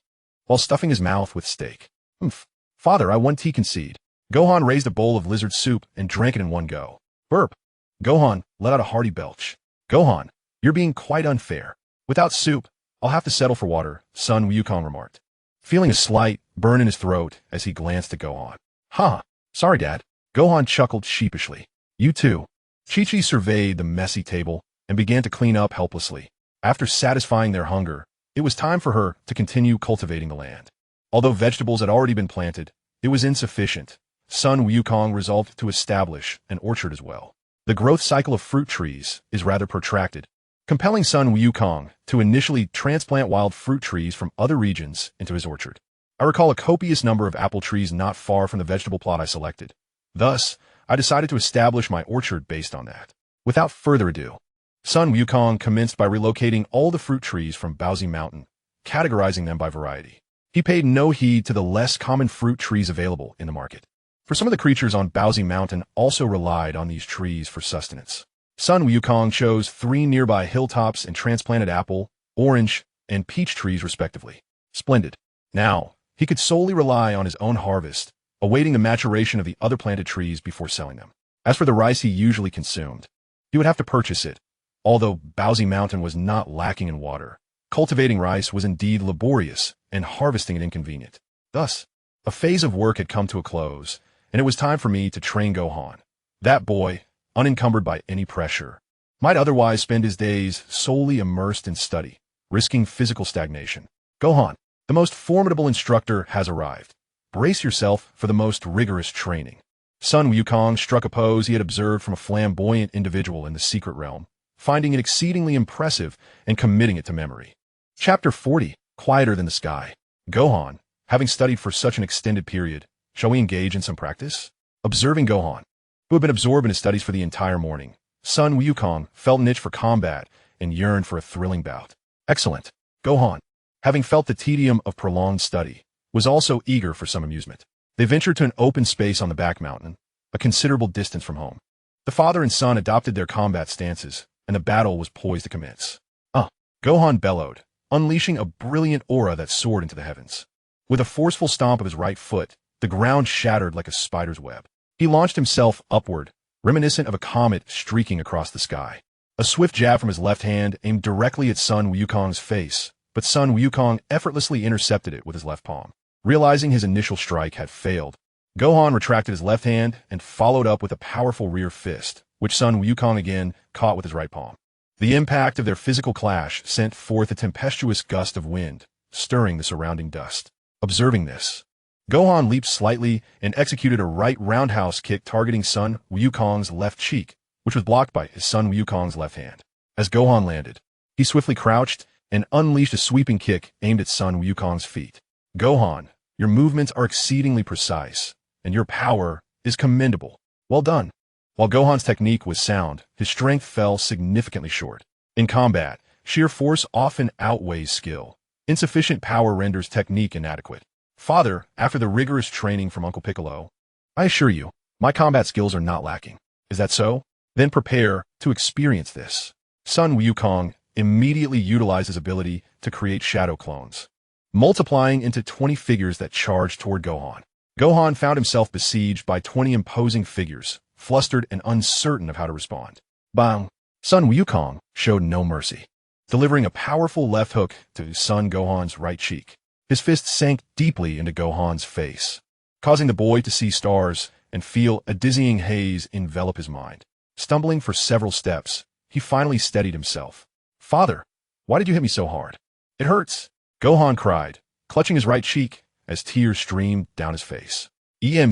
while stuffing his mouth with steak. Father, I won tea concede. Gohan raised a bowl of lizard soup and drank it in one go. Burp. Gohan let out a hearty belch. Gohan, you're being quite unfair. Without soup, I'll have to settle for water, son Wukong remarked, feeling a slight burn in his throat as he glanced at Gohan. Sorry, Dad. Gohan chuckled sheepishly. You too. Chi-Chi surveyed the messy table and began to clean up helplessly. After satisfying their hunger, it was time for her to continue cultivating the land. Although vegetables had already been planted, it was insufficient. Son Wukong resolved to establish an orchard as well. The growth cycle of fruit trees is rather protracted, compelling son Wukong to initially transplant wild fruit trees from other regions into his orchard. I recall a copious number of apple trees not far from the vegetable plot I selected. Thus, I decided to establish my orchard based on that. Without further ado, son Wukong commenced by relocating all the fruit trees from Bowsy Mountain, categorizing them by variety. He paid no heed to the less common fruit trees available in the market, for some of the creatures on Bowsy Mountain also relied on these trees for sustenance. Son Wukong chose 3 nearby hilltops and transplanted apple, orange, and peach trees respectively. Splendid. Now, he could solely rely on his own harvest, awaiting the maturation of the other planted trees before selling them. As for the rice he usually consumed, he would have to purchase it. Although Bowsy Mountain was not lacking in water, cultivating rice was indeed laborious and harvesting it inconvenient. Thus, a phase of work had come to a close, and it was time for me to train Gohan. That boy, unencumbered by any pressure, might otherwise spend his days solely immersed in study, risking physical stagnation. Gohan, the most formidable instructor, has arrived. Brace yourself for the most rigorous training. Sun Wukong struck a pose he had observed from a flamboyant individual in the secret realm, finding it exceedingly impressive and committing it to memory. Chapter 40, Quieter Than the Sky. Gohan, having studied for such an extended period, shall we engage in some practice? Observing Gohan, who had been absorbed in his studies for the entire morning, Sun Wukong felt an itch for combat and yearned for a thrilling bout. Excellent. Gohan, having felt the tedium of prolonged study, was also eager for some amusement. They ventured to an open space on the back mountain, a considerable distance from home. The father and son adopted their combat stances, and the battle was poised to commence. Gohan bellowed, unleashing a brilliant aura that soared into the heavens. With a forceful stomp of his right foot, the ground shattered like a spider's web. He launched himself upward, reminiscent of a comet streaking across the sky. A swift jab from his left hand aimed directly at Sun Wukong's face, but Sun Wukong effortlessly intercepted it with his left palm. Realizing his initial strike had failed, Gohan retracted his left hand and followed up with a powerful rear fist, which Sun Wukong again caught with his right palm. The impact of their physical clash sent forth a tempestuous gust of wind, stirring the surrounding dust. Observing this, Gohan leaped slightly and executed a right roundhouse kick targeting Sun Wukong's left cheek, which was blocked by his Sun Wukong's left hand. As Gohan landed, he swiftly crouched and unleashed a sweeping kick aimed at Sun Wukong's feet. Gohan, your movements are exceedingly precise, and your power is commendable. Well done. While Gohan's technique was sound, his strength fell significantly short. In combat, sheer force often outweighs skill. Insufficient power renders technique inadequate. Father, after the rigorous training from Uncle Piccolo, I assure you, my combat skills are not lacking. Is that so? Then prepare to experience this. Sun Wukong immediately utilized his ability to create shadow clones, multiplying into 20 figures that charged toward Gohan. Gohan found himself besieged by 20 imposing figures, flustered and uncertain of how to respond. Bang! Sun Wukong showed no mercy, delivering a powerful left hook to Son Gohan's right cheek. His fist sank deeply into Gohan's face, causing the boy to see stars and feel a dizzying haze envelop his mind. Stumbling for several steps, he finally steadied himself. Father, why did you hit me so hard? It hurts, Gohan cried, clutching his right cheek as tears streamed down his face.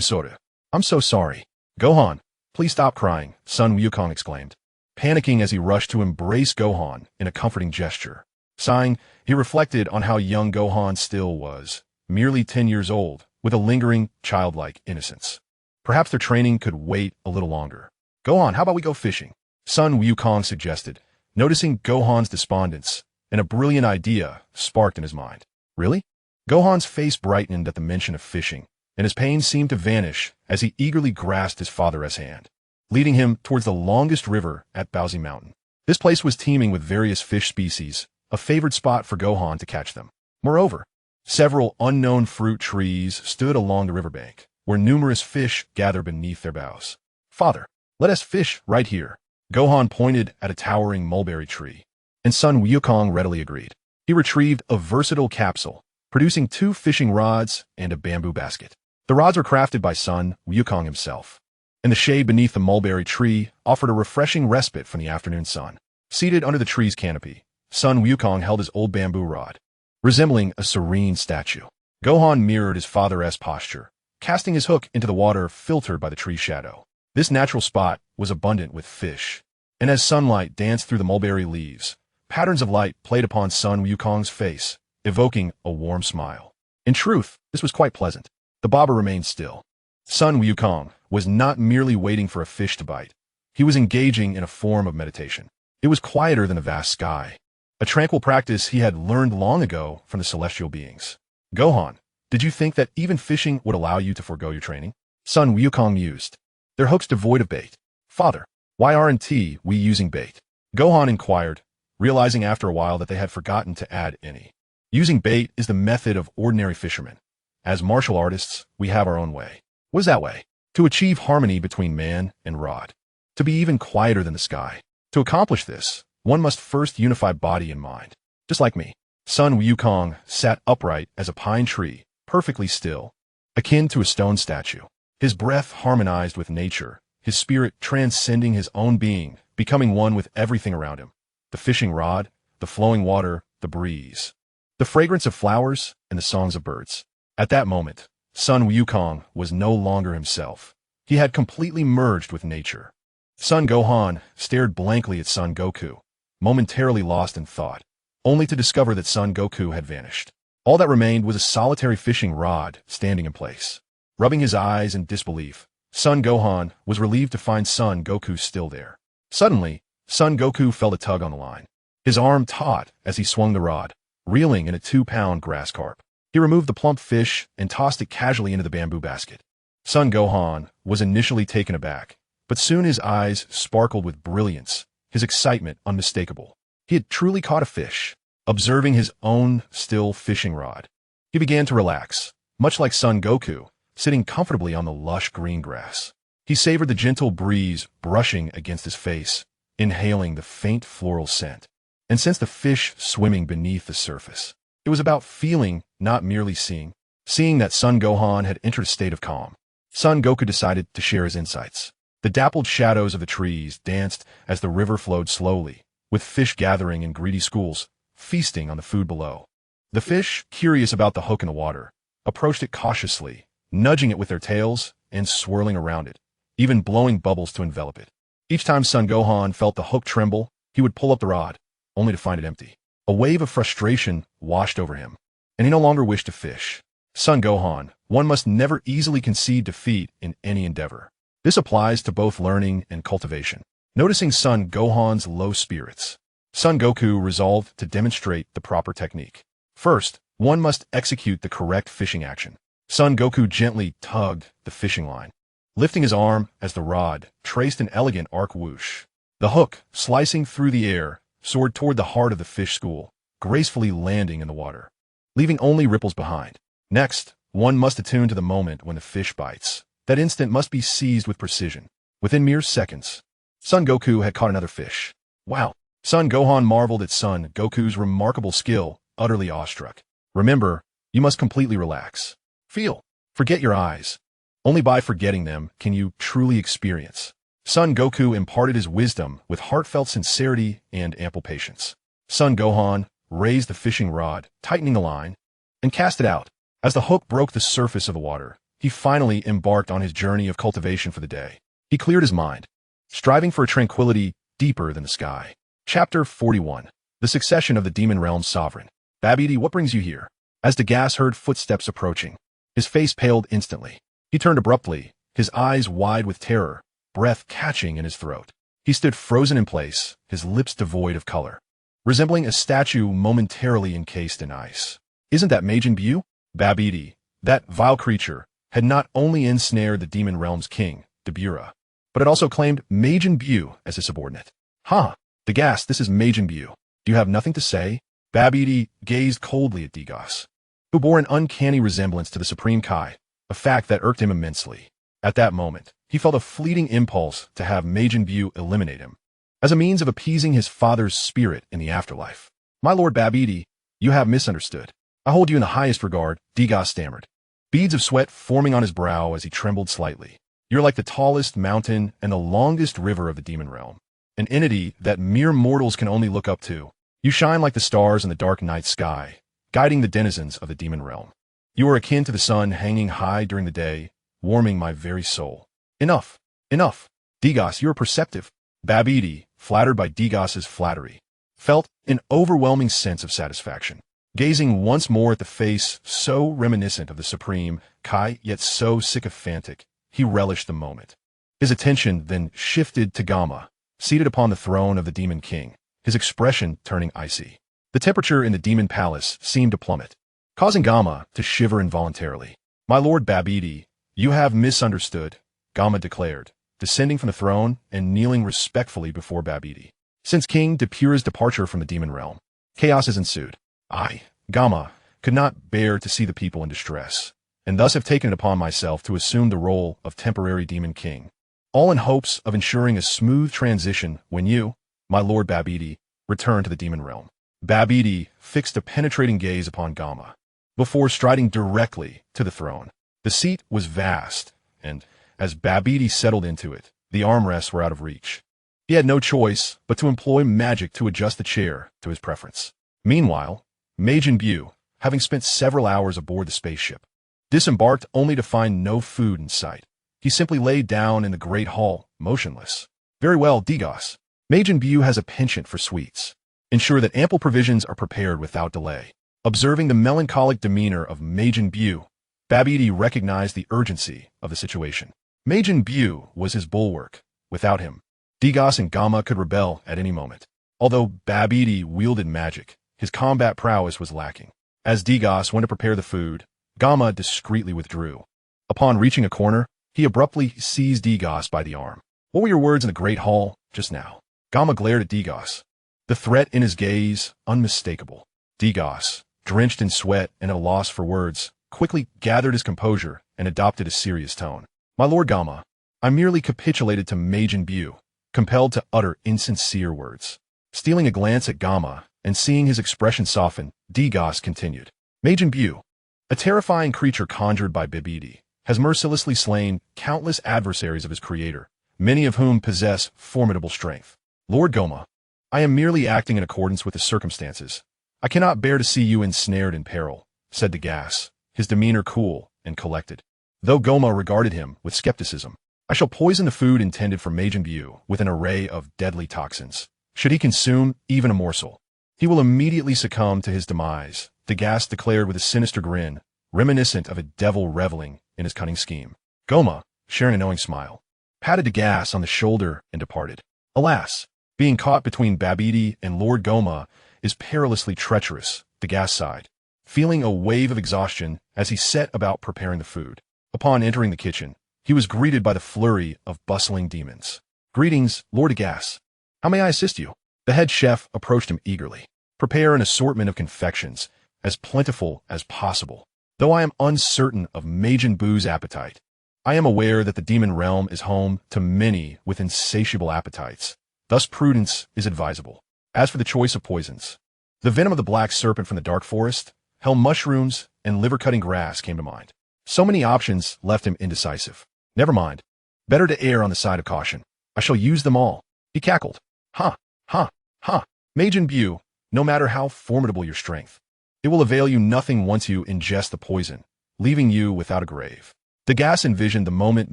Soda, I'm so sorry. Gohan, please stop crying, Sun Wukong exclaimed, panicking as he rushed to embrace Gohan in a comforting gesture. Sighing, he reflected on how young Gohan still was, merely 10 years old, with a lingering, childlike innocence. Perhaps their training could wait a little longer. Gohan, how about we go fishing? Sun Wukong suggested, noticing Gohan's despondence, and a brilliant idea sparked in his mind. Really? Gohan's face brightened at the mention of fishing, and his pain seemed to vanish as he eagerly grasped his father's hand, leading him towards the longest river at Bowsy Mountain. This place was teeming with various fish species, a favored spot for Gohan to catch them. Moreover, several unknown fruit trees stood along the riverbank, where numerous fish gathered beneath their boughs. Father, let us fish right here. Gohan pointed at a towering mulberry tree, and Sun Wukong readily agreed. He retrieved a versatile capsule, producing 2 fishing rods and a bamboo basket. The rods were crafted by Sun Wukong himself, and the shade beneath the mulberry tree offered a refreshing respite from the afternoon sun. Seated under the tree's canopy, Sun Wukong held his old bamboo rod, resembling a serene statue. Gohan mirrored his father-esque posture, casting his hook into the water filtered by the tree's shadow. This natural spot was abundant with fish, and as sunlight danced through the mulberry leaves, patterns of light played upon Sun Wukong's face, evoking a warm smile. In truth, this was quite pleasant. The bobber remained still. Sun Wukong was not merely waiting for a fish to bite. He was engaging in a form of meditation. It was quieter than the vast sky, a tranquil practice he had learned long ago from the celestial beings. Gohan, did you think that even fishing would allow you to forego your training? Sun Wukong mused. Their hooks devoid of bait. Father, why aren't we using bait? Gohan inquired, realizing after a while that they had forgotten to add any. Using bait is the method of ordinary fishermen. As martial artists, we have our own way. What is that way? To achieve harmony between man and rod. To be even quieter than the sky. To accomplish this, one must first unify body and mind. Just like me. Sun Wukong sat upright as a pine tree, perfectly still, akin to a stone statue. His breath harmonized with nature, his spirit transcending his own being, becoming one with everything around him. The fishing rod, the flowing water, the breeze, the fragrance of flowers, and the songs of birds. At that moment, Sun Wukong was no longer himself. He had completely merged with nature. Son Gohan stared blankly at Son Goku, momentarily lost in thought, only to discover that Son Goku had vanished. All that remained was a solitary fishing rod standing in place. Rubbing his eyes in disbelief, Son Gohan was relieved to find Son Goku still there. Suddenly, Son Goku felt a tug on the line. His arm taut as he swung the rod, reeling in a 2-pound grass carp. He removed the plump fish and tossed it casually into the bamboo basket. Son Gohan was initially taken aback, but soon his eyes sparkled with brilliance, his excitement unmistakable. He had truly caught a fish. Observing his own still fishing rod, he began to relax, much like Son Goku, sitting comfortably on the lush green grass. He savored the gentle breeze brushing against his face, inhaling the faint floral scent, and sensed the fish swimming beneath the surface. It was about feeling, not merely seeing. Seeing that Son Gohan had entered a state of calm, Son Goku decided to share his insights. The dappled shadows of the trees danced as the river flowed slowly, with fish gathering in greedy schools, feasting on the food below. The fish, curious about the hook in the water, approached it cautiously, nudging it with their tails and swirling around it, even blowing bubbles to envelop it. Each time Son Gohan felt the hook tremble, he would pull up the rod, only to find it empty. A wave of frustration washed over him, and he no longer wished to fish. Son Gohan, one must never easily concede defeat in any endeavor. This applies to both learning and cultivation. Noticing Son Gohan's low spirits, Son Goku resolved to demonstrate the proper technique. First, one must execute the correct fishing action. Son Goku gently tugged the fishing line, lifting his arm as the rod traced an elegant arc whoosh. The hook, slicing through the air, soared toward the heart of the fish school, gracefully landing in the water, leaving only ripples behind. Next, one must attune to the moment when the fish bites. That instant must be seized with precision. Within mere seconds, Son Goku had caught another fish. Wow! Son Gohan marveled at Son Goku's remarkable skill, utterly awestruck. Remember, you must completely relax. Feel. Forget your eyes. Only by forgetting them can you truly experience. Son Goku imparted his wisdom with heartfelt sincerity and ample patience. Son Gohan raised the fishing rod, tightening the line, and cast it out. As the hook broke the surface of the water, he finally embarked on his journey of cultivation for the day. He cleared his mind, striving for a tranquility deeper than the sky. Chapter 41. The Succession of the Demon Realm's Sovereign. Babidi, what brings you here? As Degas heard footsteps approaching, his face paled instantly. He turned abruptly, his eyes wide with terror, breath catching in his throat. He stood frozen in place, his lips devoid of color, resembling a statue momentarily encased in ice. Isn't that Majin Buu? Babidi, that vile creature, had not only ensnared the Demon Realm's king, Beerus, but had also claimed Majin Buu as his subordinate. Huh, Degas, this is Majin Buu. Do you have nothing to say? Babidi gazed coldly at Degas, who bore an uncanny resemblance to the Supreme Kai, a fact that irked him immensely. At that moment, he felt a fleeting impulse to have Majin Buu eliminate him, as a means of appeasing his father's spirit in the afterlife. My lord Babidi, you have misunderstood. I hold you in the highest regard, Degas stammered, beads of sweat forming on his brow as he trembled slightly. You're like the tallest mountain and the longest river of the demon realm, an entity that mere mortals can only look up to. You shine like the stars in the dark night sky, guiding the denizens of the demon realm. You are akin to the sun hanging high during the day, warming my very soul. Enough, enough. Degas, you are perceptive. Babidi, flattered by Degas's flattery, felt an overwhelming sense of satisfaction. Gazing once more at the face so reminiscent of the Supreme Kai, yet so sycophantic, he relished the moment. His attention then shifted to Gamma, seated upon the throne of the Demon King, his expression turning icy. The temperature in the Demon Palace seemed to plummet, causing Gamma to shiver involuntarily. My lord Babidi, you have misunderstood, Gamma declared, descending from the throne and kneeling respectfully before Babidi. Since King Depura's departure from the demon realm, chaos has ensued. I, Gamma, could not bear to see the people in distress, and thus have taken it upon myself to assume the role of temporary Demon King, all in hopes of ensuring a smooth transition when you, my lord Babidi, return to the demon realm. Babidi fixed a penetrating gaze upon Gamma, before striding directly to the throne. The seat was vast, and, as Babidi settled into it, the armrests were out of reach. He had no choice but to employ magic to adjust the chair to his preference. Meanwhile, Majin Buu, having spent several hours aboard the spaceship, disembarked only to find no food in sight. He simply lay down in the Great Hall, motionless. Very well, Digos. Majin Buu has a penchant for sweets. Ensure that ample provisions are prepared without delay. Observing the melancholic demeanor of Majin Buu, Babidi recognized the urgency of the situation. Majin Buu was his bulwark. Without him, Digos and Gamma could rebel at any moment. Although Babidi wielded magic, his combat prowess was lacking. As Digos went to prepare the food, Gamma discreetly withdrew. Upon reaching a corner, he abruptly seized Digos by the arm. What were your words in the Great Hall just now? Gamma glared at Digos, the threat in his gaze unmistakable. Digos, drenched in sweat and at a loss for words, quickly gathered his composure and adopted a serious tone. My lord Gamma, I merely capitulated to Majin Buu, compelled to utter insincere words. Stealing a glance at Gamma and seeing his expression soften, Digos continued. Majin Buu, a terrifying creature conjured by Babidi, has mercilessly slain countless adversaries of his creator, many of whom possess formidable strength. Lord Goma, I am merely acting in accordance with the circumstances. I cannot bear to see you ensnared in peril, said Digos, his demeanor cool and collected. Though Goma regarded him with skepticism, I shall poison the food intended for Majin Buu with an array of deadly toxins. Should he consume even a morsel, he will immediately succumb to his demise, Digos declared with a sinister grin, reminiscent of a devil reveling in his cunning scheme. Goma, sharing a knowing smile, patted Digos on the shoulder and departed. Alas, being caught between Babidi and Lord Goma is perilously treacherous, Digos sighed, feeling a wave of exhaustion as he set about preparing the food. Upon entering the kitchen, he was greeted by the flurry of bustling demons. Greetings, Lord Digos. How may I assist you? The head chef approached him eagerly. Prepare an assortment of confections, as plentiful as possible. Though I am uncertain of Majin Buu's appetite, I am aware that the demon realm is home to many with insatiable appetites. Thus prudence is advisable. As for the choice of poisons, the venom of the black serpent from the dark forest, hell mushrooms, and liver-cutting grass came to mind. So many options left him indecisive. Never mind. Better to err on the side of caution. I shall use them all. He cackled. Ha, ha, ha. Majin Buu, no matter how formidable your strength, it will avail you nothing once you ingest the poison, leaving you without a grave. Digos envisioned the moment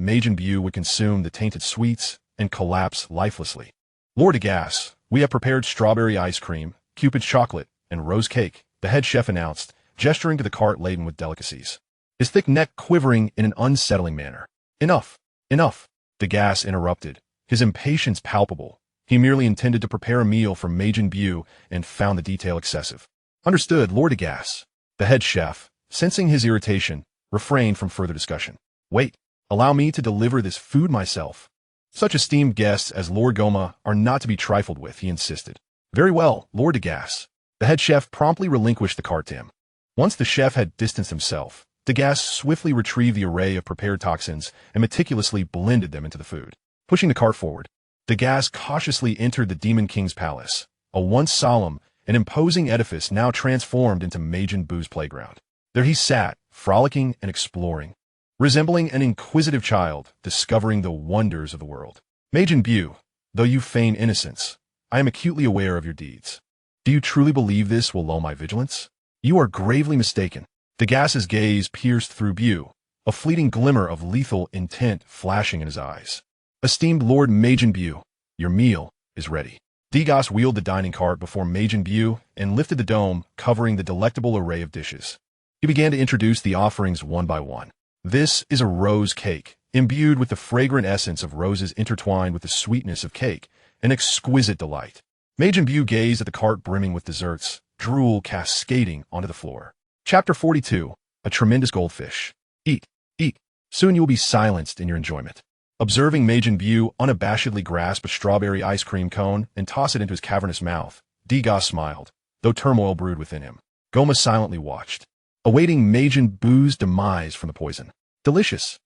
Majin Buu would consume the tainted sweets and collapse lifelessly. Lord Digos, we have prepared strawberry ice cream, Cupid's chocolate, and rose cake, the head chef announced, gesturing to the cart laden with delicacies, his thick neck quivering in an unsettling manner. Enough, enough, Digos interrupted, his impatience palpable. He merely intended to prepare a meal for Majin Buu and found the detail excessive. Understood, Lord Digos. The head chef, sensing his irritation, refrained from further discussion. Wait, allow me to deliver this food myself. Such esteemed guests as Lord Goma are not to be trifled with, he insisted. Very well, Lord Digos. The head chef promptly relinquished the cart to him. Once the chef had distanced himself, Digos swiftly retrieved the array of prepared toxins and meticulously blended them into the food. Pushing the cart forward, Digos cautiously entered the Demon King's palace, a once solemn and imposing edifice now transformed into Majin Buu's playground. There he sat, frolicking and exploring, resembling an inquisitive child discovering the wonders of the world. Majin Buu, though you feign innocence, I am acutely aware of your deeds. Do you truly believe this will lull my vigilance? You are gravely mistaken. Digos's gaze pierced through Buu, a fleeting glimmer of lethal intent flashing in his eyes. Esteemed Lord Majin Buu, your meal is ready. Digos wheeled the dining cart before Majin Buu and lifted the dome covering the delectable array of dishes. He began to introduce the offerings one by one. This is a rose cake, imbued with the fragrant essence of roses intertwined with the sweetness of cake, an exquisite delight. Majin Buu gazed at the cart brimming with desserts, drool cascading onto the floor. Chapter 42, A Tremendous Goldfish. Eat, eat. Soon you will be silenced in your enjoyment. Observing Majin Buu unabashedly grasp a strawberry ice cream cone and toss it into his cavernous mouth, Digos smiled, though turmoil brewed within him. Goma silently watched, awaiting Majin Buu's demise from the poison. Delicious.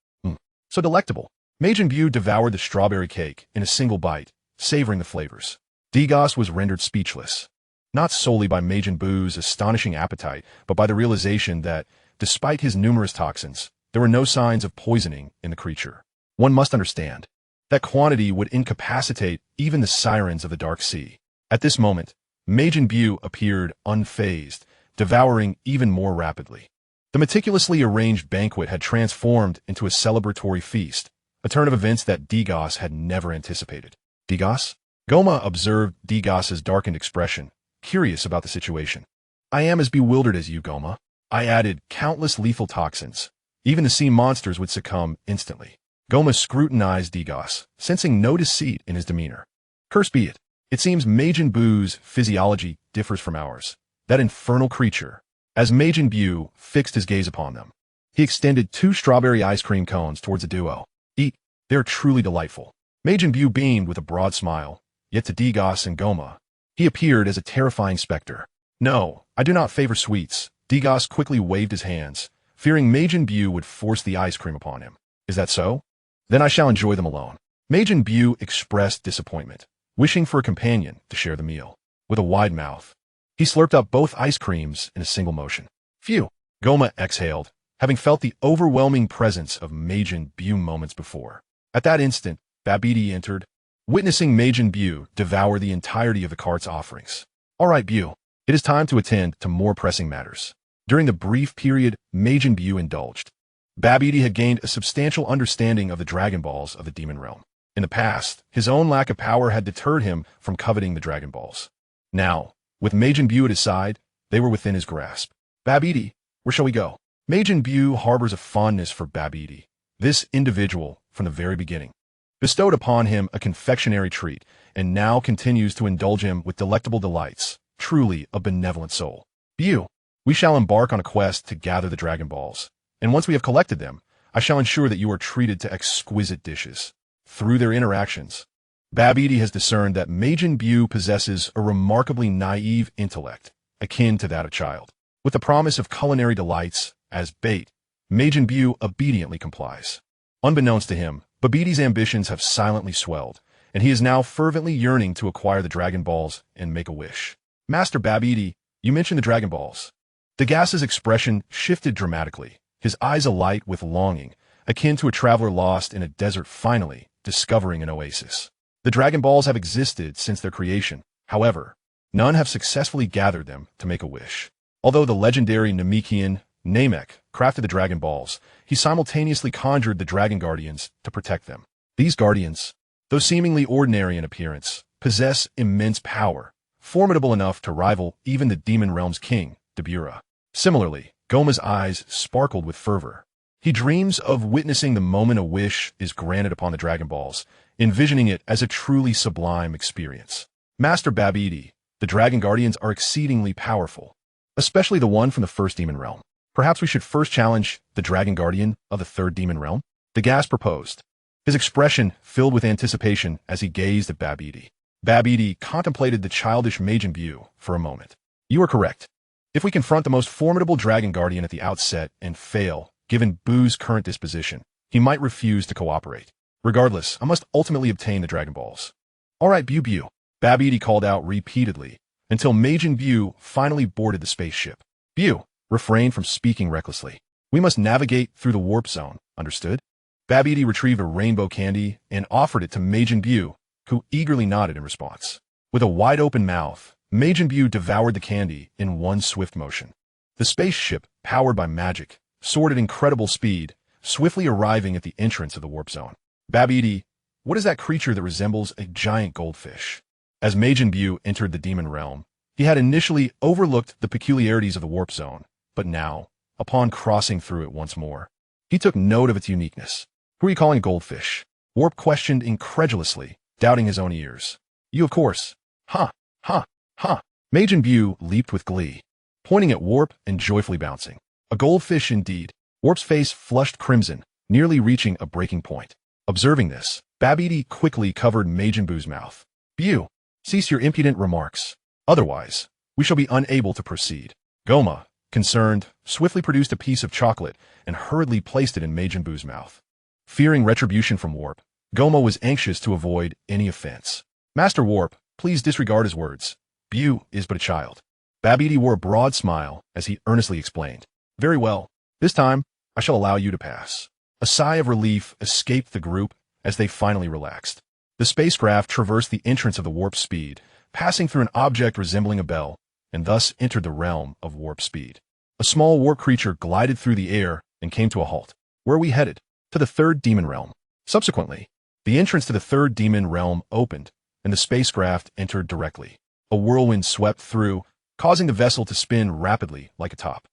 So delectable. Majin Buu devoured the strawberry cake in a single bite, savoring the flavors. Digos was rendered speechless, not solely by Majin Buu's astonishing appetite, but by the realization that, despite his numerous toxins, there were no signs of poisoning in the creature. One must understand that quantity would incapacitate even the sirens of the Dark Sea. At this moment, Majin Buu appeared unfazed, devouring even more rapidly. The meticulously arranged banquet had transformed into a celebratory feast, a turn of events that Digos had never anticipated. Digos? Goma observed Digos' darkened expression, curious about the situation. I am as bewildered as you, Goma. I added countless lethal toxins. Even the sea monsters would succumb instantly. Goma scrutinized Digos, sensing no deceit in his demeanor. Curse be it. It seems Majin Buu's physiology differs from ours. That infernal creature. As Majin Buu fixed his gaze upon them, he extended 2 strawberry ice cream cones towards the duo. Eat. They are truly delightful. Majin Buu beamed with a broad smile, yet to Digos and Goma, he appeared as a terrifying specter. No, I do not favor sweets. Digos quickly waved his hands, fearing Majin Buu would force the ice cream upon him. Is that so? Then I shall enjoy them alone. Majin Buu expressed disappointment, wishing for a companion to share the meal. With a wide mouth, he slurped up both ice creams in a single motion. Phew! Goma exhaled, having felt the overwhelming presence of Majin Buu moments before. At that instant, Babidi entered, witnessing Majin Buu devour the entirety of the cart's offerings. All right, Buu. It is time to attend to more pressing matters. During the brief period Majin Buu indulged, Babidi had gained a substantial understanding of the Dragon Balls of the Demon Realm. In the past, his own lack of power had deterred him from coveting the Dragon Balls. Now, with Majin Buu at his side, they were within his grasp. Babidi, where shall we go? Majin Buu harbors a fondness for Babidi. This individual, from the very beginning, bestowed upon him a confectionery treat, and now continues to indulge him with delectable delights. Truly a benevolent soul. Buu, we shall embark on a quest to gather the Dragon Balls, and once we have collected them, I shall ensure that you are treated to exquisite dishes. Through their interactions, Babidi has discerned that Majin Buu possesses a remarkably naive intellect, akin to that of a child. With the promise of culinary delights as bait, Majin Buu obediently complies. Unbeknownst to him, Babidi's ambitions have silently swelled, and he is now fervently yearning to acquire the Dragon Balls and make a wish. Master Babidi, you mentioned the Dragon Balls. Degas's expression shifted dramatically, his eyes alight with longing, akin to a traveler lost in a desert finally discovering an oasis. The Dragon Balls have existed since their creation. However, none have successfully gathered them to make a wish. Although the legendary Namekian Namek crafted the Dragon Balls, he simultaneously conjured the Dragon Guardians to protect them. These guardians, though seemingly ordinary in appearance, possess immense power, formidable enough to rival even the Demon Realm's king, Beerus. Similarly, Goma's eyes sparkled with fervor. He dreams of witnessing the moment a wish is granted upon the Dragon Balls, envisioning it as a truly sublime experience. Master Babidi, the Dragon Guardians are exceedingly powerful, especially the one from the first Demon Realm. Perhaps we should first challenge the Dragon Guardian of the third Demon Realm? Degas proposed, his expression filled with anticipation as he gazed at Babidi. Babidi contemplated the childish Majin Buu for a moment. You are correct. If we confront the most formidable Dragon Guardian at the outset and fail, given Buu's current disposition, he might refuse to cooperate. Regardless, I must ultimately obtain the Dragon Balls. All right, Buu. Babidi called out repeatedly, until Majin Buu finally boarded the spaceship. Buu, refrain from speaking recklessly. We must navigate through the warp zone, understood? Babidi retrieved a rainbow candy and offered it to Majin Buu, who eagerly nodded in response. With a wide-open mouth, Majin Buu devoured the candy in one swift motion. The spaceship, powered by magic, soared at incredible speed, swiftly arriving at the entrance of the warp zone. Babidi, what is that creature that resembles a giant goldfish? As Majin Buu entered the Demon Realm, he had initially overlooked the peculiarities of the warp zone, but now, upon crossing through it once more, he took note of its uniqueness. Who are you calling a goldfish? Warp questioned incredulously, doubting his own ears. You, of course. Ha, ha, ha. Majin Buu leaped with glee, pointing at Warp and joyfully bouncing. A goldfish indeed. Warp's face flushed crimson, nearly reaching a breaking point. Observing this, Babidi quickly covered Majin Buu's mouth. Buu, cease your impudent remarks. Otherwise, we shall be unable to proceed. Goma, concerned, swiftly produced a piece of chocolate and hurriedly placed it in Majin Buu's mouth. Fearing retribution from Warp, Goma was anxious to avoid any offense. Master Warp, please disregard his words. Buu is but a child. Babidi wore a broad smile as he earnestly explained. Very well. This time, I shall allow you to pass. A sigh of relief escaped the group as they finally relaxed. The spacecraft traversed the entrance of the warp speed, passing through an object resembling a bell, and thus entered the realm of warp speed. A small warp creature glided through the air and came to a halt. Where are we headed? To the third demon realm. Subsequently, the entrance to the third demon realm opened, and the spacecraft entered directly. A whirlwind swept through, causing the vessel to spin rapidly like a top.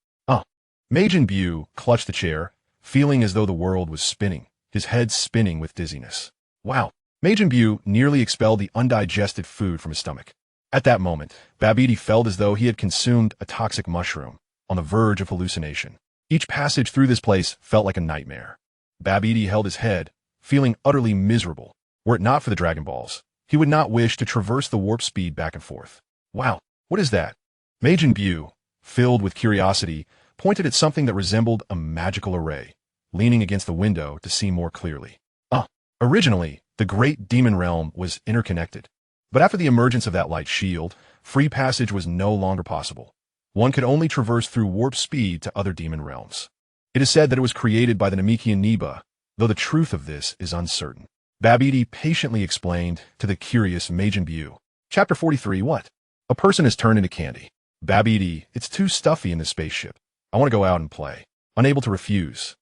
Majin Buu clutched the chair, feeling as though the world was spinning, his head spinning with dizziness. Wow! Majin Buu nearly expelled the undigested food from his stomach. At that moment, Babidi felt as though he had consumed a toxic mushroom, on the verge of hallucination. Each passage through this place felt like a nightmare. Babidi held his head, feeling utterly miserable. Were it not for the Dragon Balls, he would not wish to traverse the warp speed back and forth. Wow, what is that? Majin Buu, filled with curiosity, pointed at something that resembled a magical array, leaning against the window to see more clearly. Originally, the great demon realm was interconnected, but after the emergence of that light shield, free passage was no longer possible. One could only traverse through warp speed to other demon realms. It is said that it was created by the Namekian Neba, though the truth of this is uncertain. Babidi patiently explained to the curious Majin Buu. Chapter 43. What? A person is turned into candy. Babidi, it's too stuffy in this spaceship. I want to go out and play. Unable to refuse,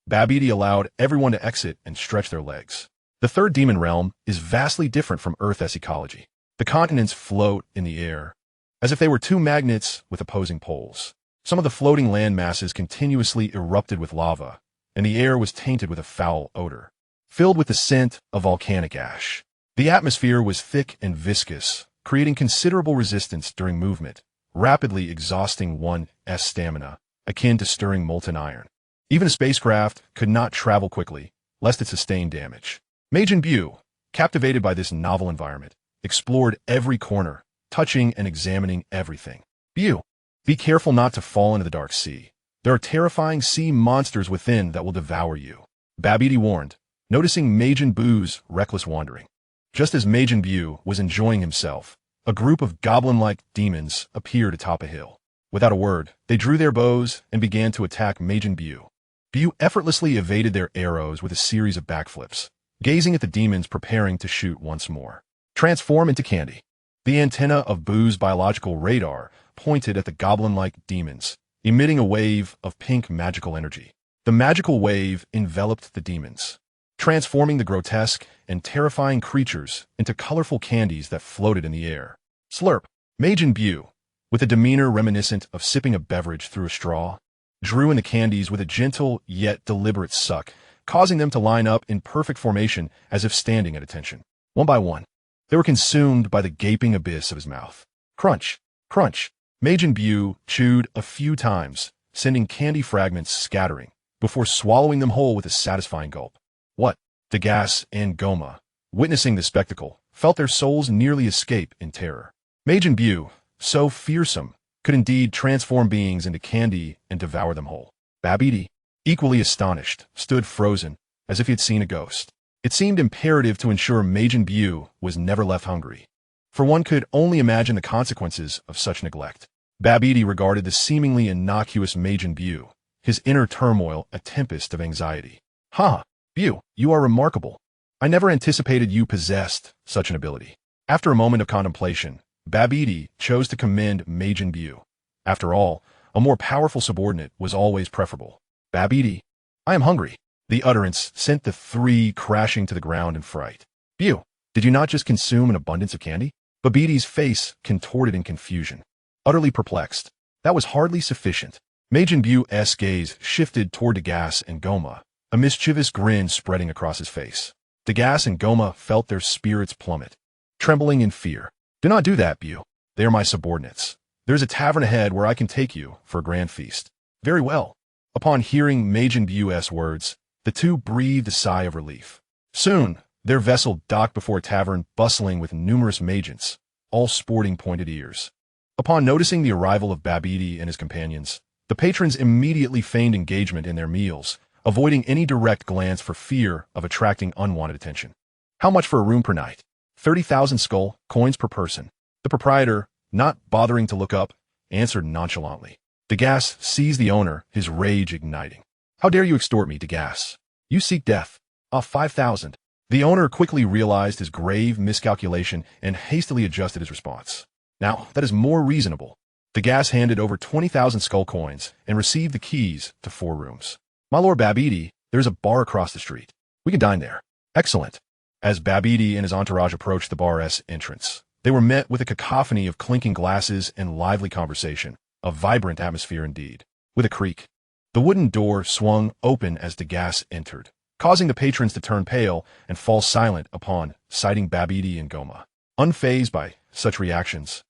Babidi allowed everyone to exit and stretch their legs. The third demon realm is vastly different from Earth's ecology. The continents float in the air, as if they were two magnets with opposing poles. Some of the floating land masses continuously erupted with lava, and the air was tainted with a foul odor, filled with the scent of volcanic ash. The atmosphere was thick and viscous, creating considerable resistance during movement, rapidly exhausting one's stamina, akin to stirring molten iron. Even a spacecraft could not travel quickly, lest it sustain damage. Majin Buu, captivated by this novel environment, explored every corner, touching and examining everything. Buu, be careful not to fall into the dark sea. There are terrifying sea monsters within that will devour you, Babidi warned, noticing Majin Buu's reckless wandering. Just as Majin Buu was enjoying himself, a group of goblin-like demons appeared atop a hill. Without a word, they drew their bows and began to attack Majin Buu. Buu effortlessly evaded their arrows with a series of backflips, gazing at the demons preparing to shoot once more. Transform into candy. The antenna of Buu's biological radar pointed at the goblin-like demons, emitting a wave of pink magical energy. The magical wave enveloped the demons, transforming the grotesque and terrifying creatures into colorful candies that floated in the air. Slurp. Majin Buu, with a demeanor reminiscent of sipping a beverage through a straw, drew in the candies with a gentle yet deliberate suck, causing them to line up in perfect formation as if standing at attention. One by one, they were consumed by the gaping abyss of his mouth. Crunch, crunch. Majin Buu chewed a few times, sending candy fragments scattering, before swallowing them whole with a satisfying gulp. What? Degas and Goma, witnessing the spectacle, felt their souls nearly escape in terror. Majin Buu, so fearsome, could indeed transform beings into candy and devour them whole. Babidi, equally astonished, stood frozen, as if he had seen a ghost. It seemed imperative to ensure Majin Buu was never left hungry, for one could only imagine the consequences of such neglect. Babidi regarded the seemingly innocuous Majin Buu, his inner turmoil a tempest of anxiety. Buu, you are remarkable. I never anticipated you possessed such an ability. After a moment of contemplation, Babidi chose to commend Majin Buu. After all, a more powerful subordinate was always preferable. Babidi, I am hungry. The utterance sent the three crashing to the ground in fright. Buu, did you not just consume an abundance of candy? Babidi's face contorted in confusion. Utterly perplexed, that was hardly sufficient. Majin Buu's gaze shifted toward Degas and Goma, a mischievous grin spreading across his face. Degas and Goma felt their spirits plummet, trembling in fear. Do not do that, Buu. They are my subordinates. There's a tavern ahead where I can take you for a grand feast. Very well. Upon hearing Majin Buu's words, the two breathed a sigh of relief. Soon, their vessel docked before a tavern bustling with numerous Majins, all sporting pointed ears. Upon noticing the arrival of Babidi and his companions, the patrons immediately feigned engagement in their meals, avoiding any direct glance for fear of attracting unwanted attention. How much for a room per night? 30,000 skull coins per person. The proprietor, not bothering to look up, answered nonchalantly. Degas seized the owner, his rage igniting. How dare you extort me, Degas? You seek death. 5,000. The owner quickly realized his grave miscalculation and hastily adjusted his response. Now, that is more reasonable. The gas handed over 20,000 skull coins and received the keys to 4 rooms. My lord Babidi, there's a bar across the street. We can dine there. Excellent. As Babidi and his entourage approached the bar's entrance, they were met with a cacophony of clinking glasses and lively conversation, a vibrant atmosphere indeed. With a creak, the wooden door swung open as the gas entered, causing the patrons to turn pale and fall silent upon sighting Babidi and Goma. Unfazed by such reactions,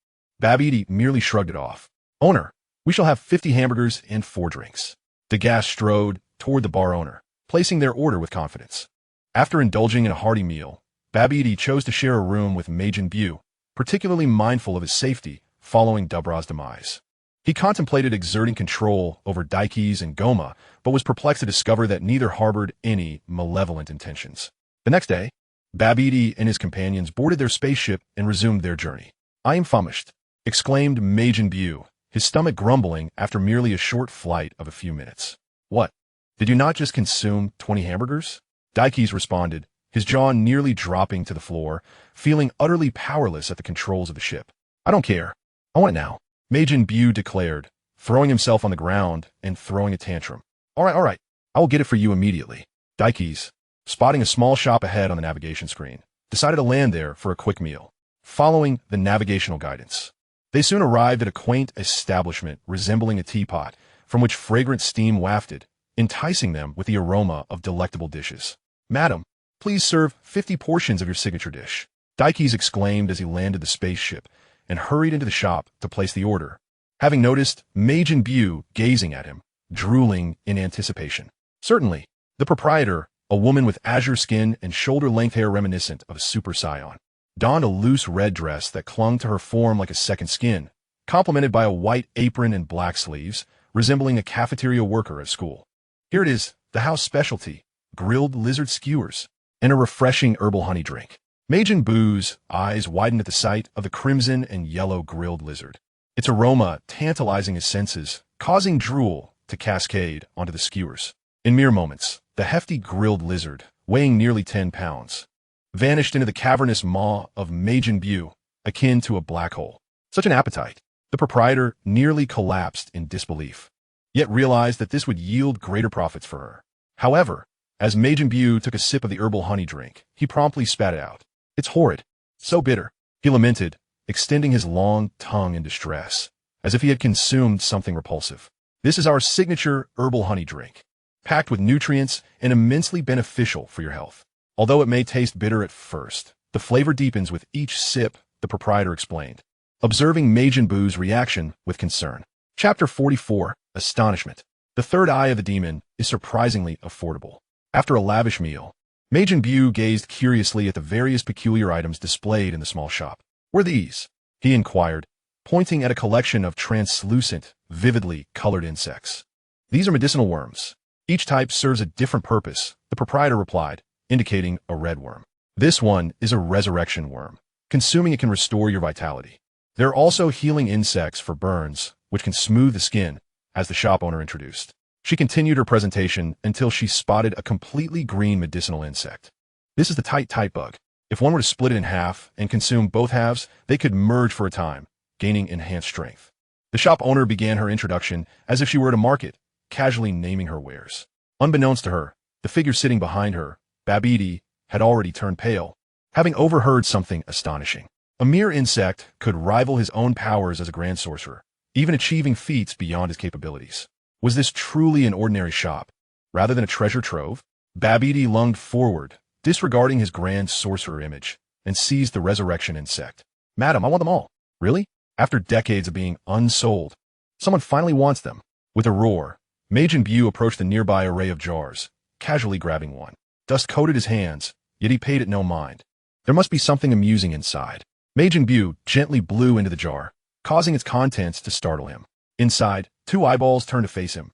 Babidi merely shrugged it off. Owner, we shall have 50 hamburgers and 4 drinks. The gas strode toward the bar owner, placing their order with confidence. After indulging in a hearty meal, Babidi chose to share a room with Majin Buu, particularly mindful of his safety following Dubra's demise. He contemplated exerting control over Daikis and Goma, but was perplexed to discover that neither harbored any malevolent intentions. The next day, Babidi and his companions boarded their spaceship and resumed their journey. I am famished, exclaimed Majin Buu, his stomach grumbling after merely a short flight of a few minutes. What? Did you not just consume 20 hamburgers? Daikis responded, his jaw nearly dropping to the floor, feeling utterly powerless at the controls of the ship. I don't care. I want it now, Majin Buu declared, throwing himself on the ground and throwing a tantrum. All right. I will get it for you immediately. Daikis, spotting a small shop ahead on the navigation screen, decided to land there for a quick meal. Following the navigational guidance, they soon arrived at a quaint establishment resembling a teapot from which fragrant steam wafted, enticing them with the aroma of delectable dishes. Madam, please serve 50 portions of your signature dish, Daikis exclaimed as he landed the spaceship and hurried into the shop to place the order, having noticed Majin Buu gazing at him, drooling in anticipation. Certainly, the proprietor, a woman with azure skin and shoulder-length hair reminiscent of a Super Saiyan, donned a loose red dress that clung to her form like a second skin, complemented by a white apron and black sleeves, resembling a cafeteria worker at school. Here it is, the house specialty, grilled lizard skewers, and a refreshing herbal honey drink. Majin Buu's eyes widened at the sight of the crimson and yellow grilled lizard, its aroma tantalizing his senses, causing drool to cascade onto the skewers. In mere moments, the hefty grilled lizard, weighing nearly 10 pounds, vanished into the cavernous maw of Majin Buu, akin to a black hole. Such an appetite! The proprietor nearly collapsed in disbelief, yet realized that this would yield greater profits for her. However, as Majin Buu took a sip of the herbal honey drink, he promptly spat it out. It's horrid. So bitter, he lamented, extending his long tongue in distress, as if he had consumed something repulsive. This is our signature herbal honey drink, packed with nutrients and immensely beneficial for your health. Although it may taste bitter at first, the flavor deepens with each sip, the proprietor explained, observing Majin Buu's reaction with concern. Chapter 44, Astonishment. The third eye of the demon is surprisingly affordable. After a lavish meal, Majin Buu gazed curiously at the various peculiar items displayed in the small shop. What are these? He inquired, pointing at a collection of translucent, vividly colored insects. These are medicinal worms. Each type serves a different purpose, the proprietor replied, indicating a red worm. This one is a resurrection worm. Consuming it can restore your vitality. There are also healing insects for burns, which can smooth the skin, as the shop owner introduced. She continued her presentation until she spotted a completely green medicinal insect. This is the tight bug. If one were to split it in half and consume both halves, they could merge for a time, gaining enhanced strength. The shop owner began her introduction as if she were at a market, casually naming her wares. Unbeknownst to her, the figure sitting behind her, Babidi, had already turned pale, having overheard something astonishing. A mere insect could rival his own powers as a grand sorcerer, even achieving feats beyond his capabilities. Was this truly an ordinary shop, rather than a treasure trove? Babidi lunged forward, disregarding his grand sorcerer image, and seized the resurrection insect. Madam, I want them all. Really? After decades of being unsold, someone finally wants them. With a roar, Majin Buu approached the nearby array of jars, casually grabbing one. Dust coated his hands, yet he paid it no mind. There must be something amusing inside. Majin Buu gently blew into the jar, causing its contents to startle him. Inside, 2 eyeballs turned to face him,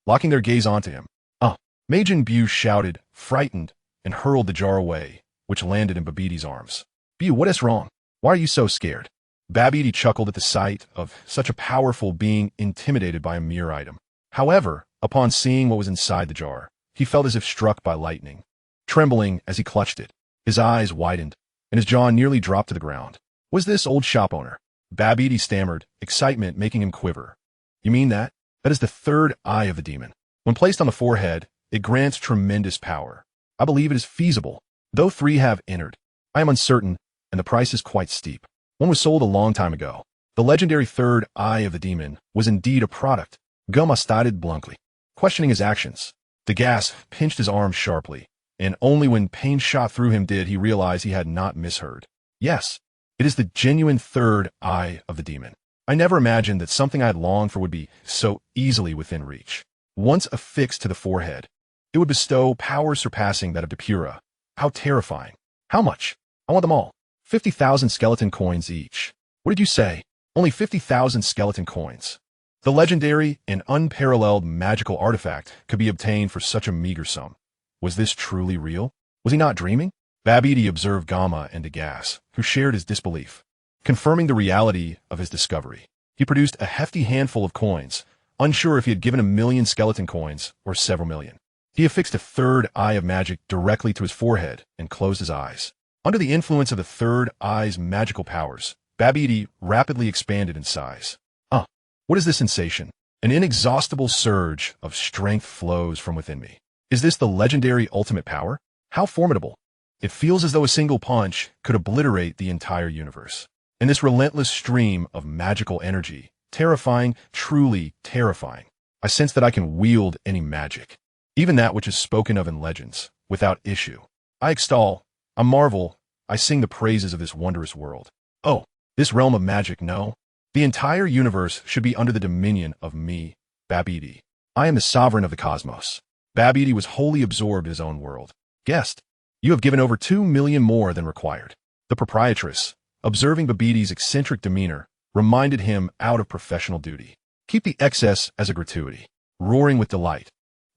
locking their gaze onto him. Majin Buu shouted, frightened, and hurled the jar away, which landed in Babidi's arms. Buu, what is wrong? Why are you so scared? Babidi chuckled at the sight of such a powerful being intimidated by a mere item. However, upon seeing what was inside the jar, he felt as if struck by lightning. Trembling as he clutched it, His eyes widened, and his jaw nearly dropped to the ground. Was this old shop owner? Babidi stammered, excitement making him quiver. You mean that? That is the third eye of the demon. When placed on the forehead, it grants tremendous power. I believe it is feasible, though 3 have entered. I am uncertain, and the price is quite steep. One was sold a long time ago. The legendary third eye of the demon was indeed a product. Guma stated bluntly, questioning his actions. The gas pinched his arm sharply, and only when pain shot through him did he realize he had not misheard. Yes, it is the genuine third eye of the demon. I never imagined that something I had longed for would be so easily within reach. Once affixed to the forehead, it would bestow power surpassing that of Depura. How terrifying. How much? I want them all. 50,000 skeleton coins each. What did you say? Only 50,000 skeleton coins. The legendary and unparalleled magical artifact could be obtained for such a meager sum. Was this truly real? Was he not dreaming? Babidi observed Gama and Degas, who shared his disbelief. Confirming the reality of his discovery, he produced a hefty handful of coins, unsure if he had given 1,000,000 skeleton coins or several million. He affixed a third eye of magic directly to his forehead and closed his eyes. Under the influence of the third eye's magical powers, Babidi rapidly expanded in size. What is this sensation? An inexhaustible surge of strength flows from within me. Is this the legendary ultimate power? How formidable! It feels as though a single punch could obliterate the entire universe. In this relentless stream of magical energy, terrifying, truly terrifying, I sense that I can wield any magic, even that which is spoken of in legends, without issue. I extol, I marvel, I sing the praises of this wondrous world. Oh, this realm of magic, no. The entire universe should be under the dominion of me, Babidi. I am the sovereign of the cosmos. Babidi was wholly absorbed in his own world. Guest, you have given over 2 million more than required. The proprietress, observing Babidi's eccentric demeanor, reminded him out of professional duty. Keep the excess as a gratuity. Roaring with delight,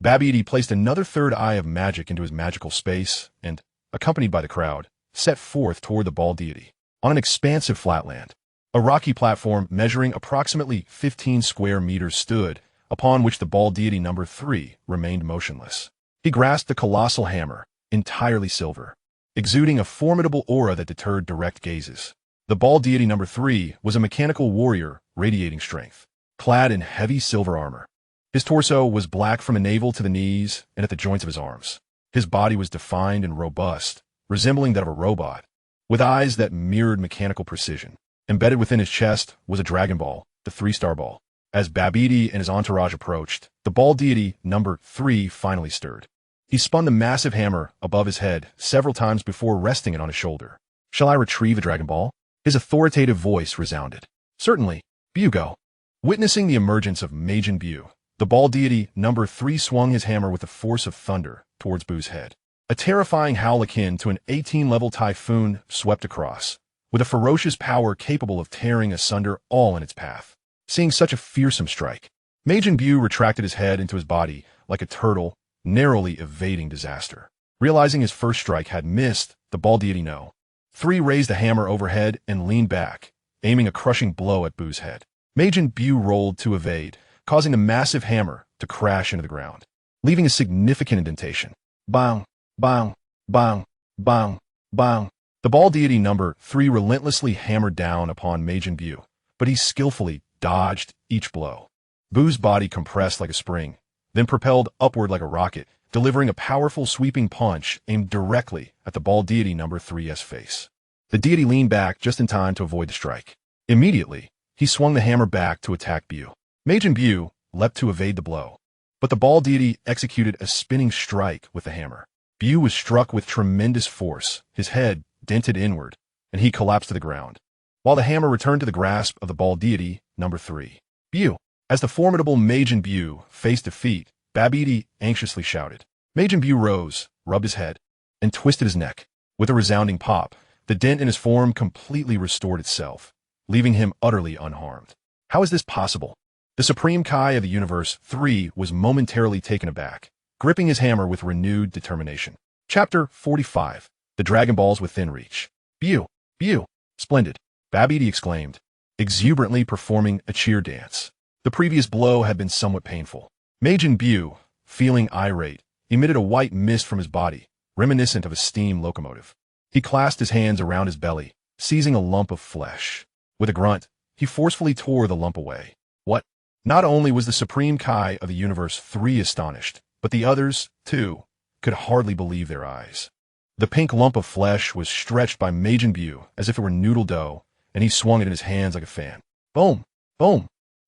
Babidi placed another third eye of magic into his magical space and, accompanied by the crowd, set forth toward the bald deity. On an expansive flatland, a rocky platform measuring approximately 15 square meters stood, upon which the bald deity number 3 remained motionless. He grasped the colossal hammer, entirely silver, exuding a formidable aura that deterred direct gazes. The bald deity number 3 was a mechanical warrior radiating strength, clad in heavy silver armor. His torso was black from the navel to the knees and at the joints of his arms. His body was defined and robust, resembling that of a robot, with eyes that mirrored mechanical precision. Embedded within his chest was a Dragon Ball, the 3-star ball. As Babidi and his entourage approached, the bald deity number 3 finally stirred. He spun the massive hammer above his head several times before resting it on his shoulder. Shall I retrieve the Dragon Ball? His authoritative voice resounded. Certainly, Bu go. Witnessing the emergence of Majin Bu, the bald deity number 3 swung his hammer with the force of thunder towards Bu's head. A terrifying howl akin to an 18-level typhoon swept across, with a ferocious power capable of tearing asunder all in its path. Seeing such a fearsome strike, Majin Bu retracted his head into his body like a turtle, narrowly evading disaster. Realizing his first strike had missed, the bald deity No. 3 raised the hammer overhead and leaned back, aiming a crushing blow at Bu's head. Majin Bu rolled to evade, causing the massive hammer to crash into the ground, leaving a significant indentation. Bang, bang, bang, bang, bang. The bald deity number 3 relentlessly hammered down upon Majin Bu, but he skillfully dodged each blow. Bu's body compressed like a spring, then propelled upward like a rocket, delivering a powerful sweeping punch aimed directly at the bald deity number 3's face. The deity leaned back just in time to avoid the strike. Immediately, he swung the hammer back to attack Bu. Majin Bu leapt to evade the blow, but the bald deity executed a spinning strike with the hammer. Bu was struck with tremendous force, his head dented inward, and he collapsed to the ground, while the hammer returned to the grasp of the bald deity number 3. Bu. As the formidable Majin Bu faced defeat, Babidi anxiously shouted. Majin Bu rose, rubbed his head, and twisted his neck. With a resounding pop, the dent in his form completely restored itself, leaving him utterly unharmed. How is this possible? The supreme Kai of the universe 3 was momentarily taken aback, gripping his hammer with renewed determination. Chapter 45. The Dragon Balls Within Reach. Bu, Bu, splendid, Babidi exclaimed, exuberantly performing a cheer dance. The previous blow had been somewhat painful. Majin Bu, feeling irate, emitted a white mist from his body, reminiscent of a steam locomotive. He clasped his hands around his belly, seizing a lump of flesh. With a grunt, he forcefully tore the lump away. What? Not only was the Supreme Kai of the Universe 3 astonished, but the others, too, could hardly believe their eyes. The pink lump of flesh was stretched by Majin Buu as if it were noodle dough, and he swung it in his hands like a fan. Boom! Boom!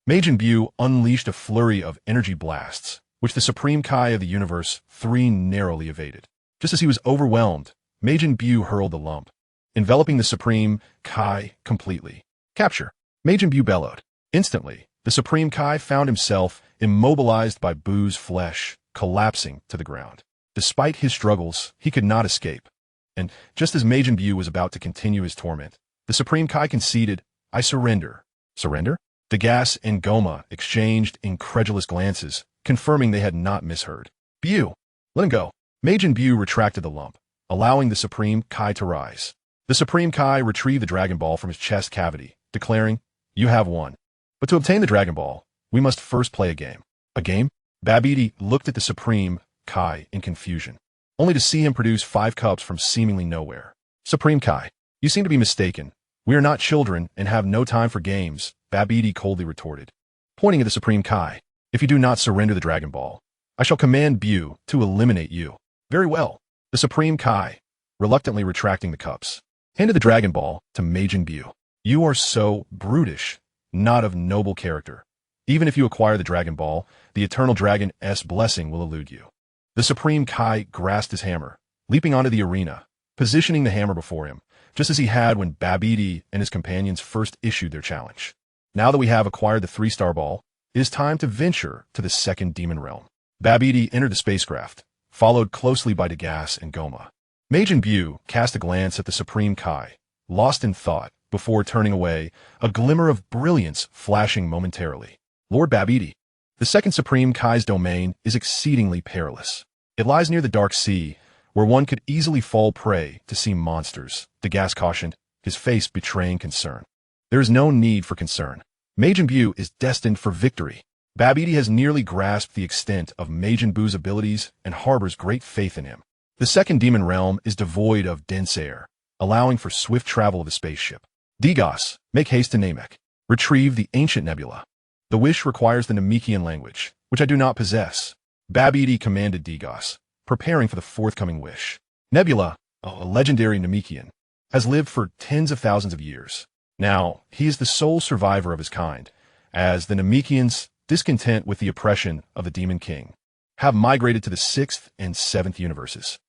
Majin Buu unleashed a flurry of energy blasts, which the Supreme Kai of the Universe 3 narrowly evaded. Just as he was overwhelmed, Majin Buu hurled the lump, enveloping the Supreme Kai completely. Capture! Majin Buu bellowed. Instantly, the Supreme Kai found himself immobilized by Buu's flesh, collapsing to the ground. Despite his struggles, he could not escape. And just as Majin Buu was about to continue his torment, the Supreme Kai conceded, "I surrender." Surrender? Degas and Goma exchanged incredulous glances, confirming they had not misheard. "Buu, let him go." Majin Buu retracted the lump, allowing the Supreme Kai to rise. The Supreme Kai retrieved the Dragon Ball from his chest cavity, declaring, "You have won. But to obtain the Dragon Ball, we must first play a game." A game? Babidi looked at the Supreme Kai in confusion, only to see him produce 5 cups from seemingly nowhere. "Supreme Kai, you seem to be mistaken. We are not children and have no time for games," Babidi coldly retorted. Pointing at the Supreme Kai, "If you do not surrender the Dragon Ball, I shall command Buu to eliminate you." "Very well." The Supreme Kai, reluctantly retracting the cups, handed the Dragon Ball to Majin Buu. "You are so brutish, not of noble character. Even if you acquire the Dragon Ball, the Eternal Dragon's blessing will elude you." The Supreme Kai grasped his hammer, leaping onto the arena, positioning the hammer before him, just as he had when Babidi and his companions first issued their challenge. "Now that we have acquired the 3-star ball, it is time to venture to the second demon realm." Babidi entered the spacecraft, followed closely by Degas and Goma. Majin Buu cast a glance at the Supreme Kai, lost in thought, before turning away, a glimmer of brilliance flashing momentarily. "Lord Babidi, the second Supreme Kai's domain is exceedingly perilous. It lies near the Dark Sea, where one could easily fall prey to sea monsters," Degas cautioned, his face betraying concern. "There is no need for concern. Majin Buu is destined for victory." Babidi has nearly grasped the extent of Majin Buu's abilities and harbors great faith in him. The second demon realm is devoid of dense air, allowing for swift travel of the spaceship. "Degas, make haste to Namek. Retrieve the ancient nebula. The wish requires the Namekian language, which I do not possess." Babidi commanded Degas, preparing for the forthcoming wish. Nebula, a legendary Namekian, has lived for tens of thousands of years. Now, he is the sole survivor of his kind, as the Namekians, discontent with the oppression of the Demon King, have migrated to the 6th and 7th universes.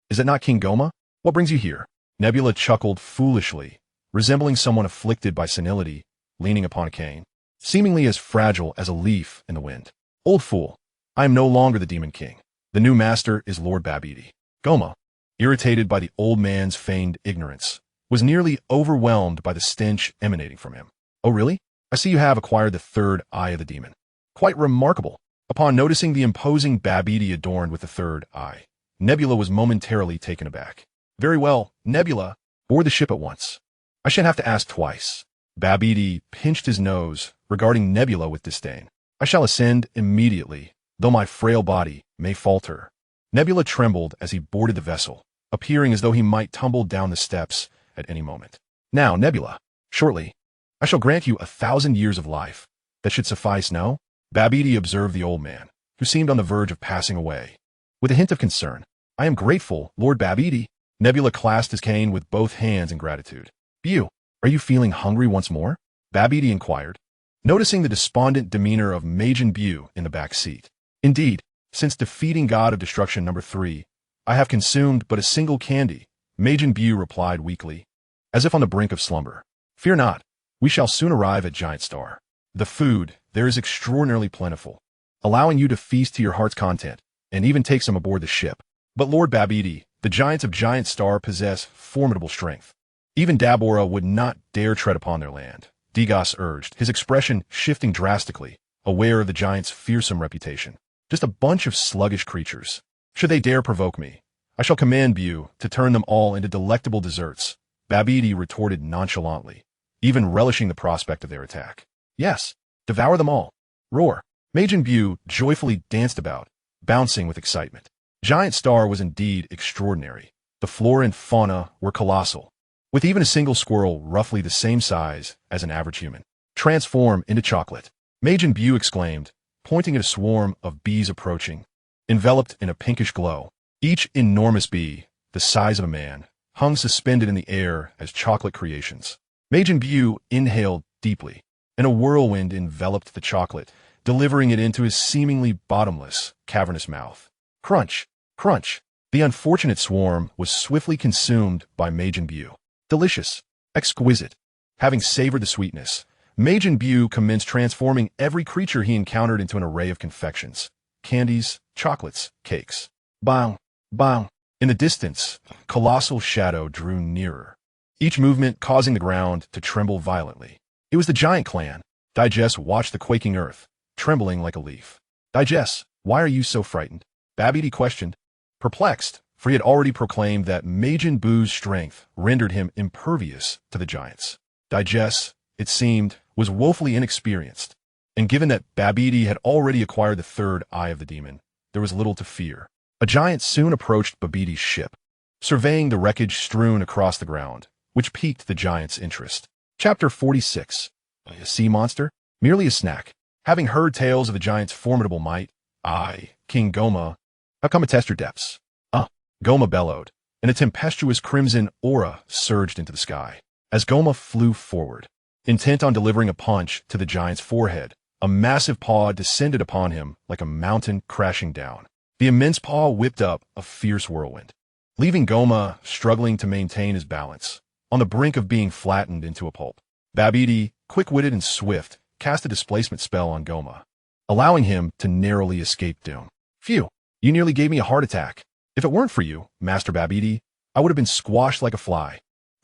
Is it not King Goma? What brings you here?" Nebula chuckled foolishly, resembling someone afflicted by senility, leaning upon a cane, seemingly as fragile as a leaf in the wind. "Old fool, I am no longer the Demon King. The new master is Lord Babidi." Goma, irritated by the old man's feigned ignorance, was nearly overwhelmed by the stench emanating from him. "Oh really? I see you have acquired the 3rd eye of the demon. Quite remarkable." Upon noticing the imposing Babidi adorned with the 3rd eye, Nebula was momentarily taken aback. "Very well, Nebula, board the ship at once. I shan't have to ask twice." Babidi pinched his nose, regarding Nebula with disdain. "I shall ascend immediately, though my frail body may falter." Nebula trembled as he boarded the vessel, appearing as though he might tumble down the steps at any moment. "Now, Nebula, shortly, I shall grant you 1,000 years of life. That should suffice, no?" Babidi observed the old man, who seemed on the verge of passing away, with a hint of concern. "I am grateful, Lord Babidi." Nebula clasped his cane with both hands in gratitude. "Buu, are you feeling hungry once more?" Babidi inquired, noticing the despondent demeanor of Majin Buu in the back seat. "Indeed, since defeating God of Destruction number 3, I have consumed but a single candy," Majin Buu replied weakly, as if on the brink of slumber. "Fear not, we shall soon arrive at Giant Star. The food there is extraordinarily plentiful, allowing you to feast to your heart's content, and even take some aboard the ship. But Lord Babidi, the giants of Giant Star possess formidable strength. Even Dabora would not dare tread upon their land," Degas urged, his expression shifting drastically, aware of the giant's fearsome reputation. "Just a bunch of sluggish creatures. Should they dare provoke me, I shall command Buu to turn them all into delectable desserts," Babidi retorted nonchalantly, even relishing the prospect of their attack. "Yes, devour them all. Roar." Majin Buu joyfully danced about, bouncing with excitement. Giant Star was indeed extraordinary, The flora and fauna were colossal, with even a single squirrel roughly the same size as an average human. Transform into chocolate, Majin Buu exclaimed, pointing at a swarm of bees approaching, enveloped in a pinkish glow. Each enormous bee, the size of a man, hung suspended in the air as chocolate creations. Majin Buu inhaled deeply, and a whirlwind enveloped the chocolate, delivering it into his seemingly bottomless, cavernous mouth. Crunch! Crunch! The unfortunate swarm was swiftly consumed by Majin Buu. Delicious! Exquisite! Having savored the sweetness, Majin Buu commenced transforming every creature he encountered into an array of confections, candies, chocolates, cakes. Bang! Bang! In the distance, a colossal shadow drew nearer, each movement causing the ground to tremble violently. It was the giant clan. Digest watched the quaking earth, trembling like a leaf. Digest, why are you so frightened? Babidi questioned, perplexed, for he had already proclaimed that Majin Buu's strength rendered him impervious to the giants. Digest, it seemed, was woefully inexperienced, and given that Babidi had already acquired the third eye of the demon, there was little to fear. A giant soon approached Babidi's ship, surveying the wreckage strewn across the ground, which piqued the giant's interest. Chapter 46. A sea monster? Merely a snack. Having heard tales of the giant's formidable might, I, King Goma, have come to test your depths. Goma bellowed, and a tempestuous crimson aura surged into the sky. As Goma flew forward, intent on delivering a punch to the giant's forehead, a massive paw descended upon him like a mountain crashing down. The immense paw whipped up a fierce whirlwind, leaving Goma struggling to maintain his balance, on the brink of being flattened into a pulp. Babidi, quick-witted and swift, cast a displacement spell on Goma, allowing him to narrowly escape doom. Phew, you nearly gave me a heart attack. If it weren't for you, Master Babidi, I would have been squashed like a fly.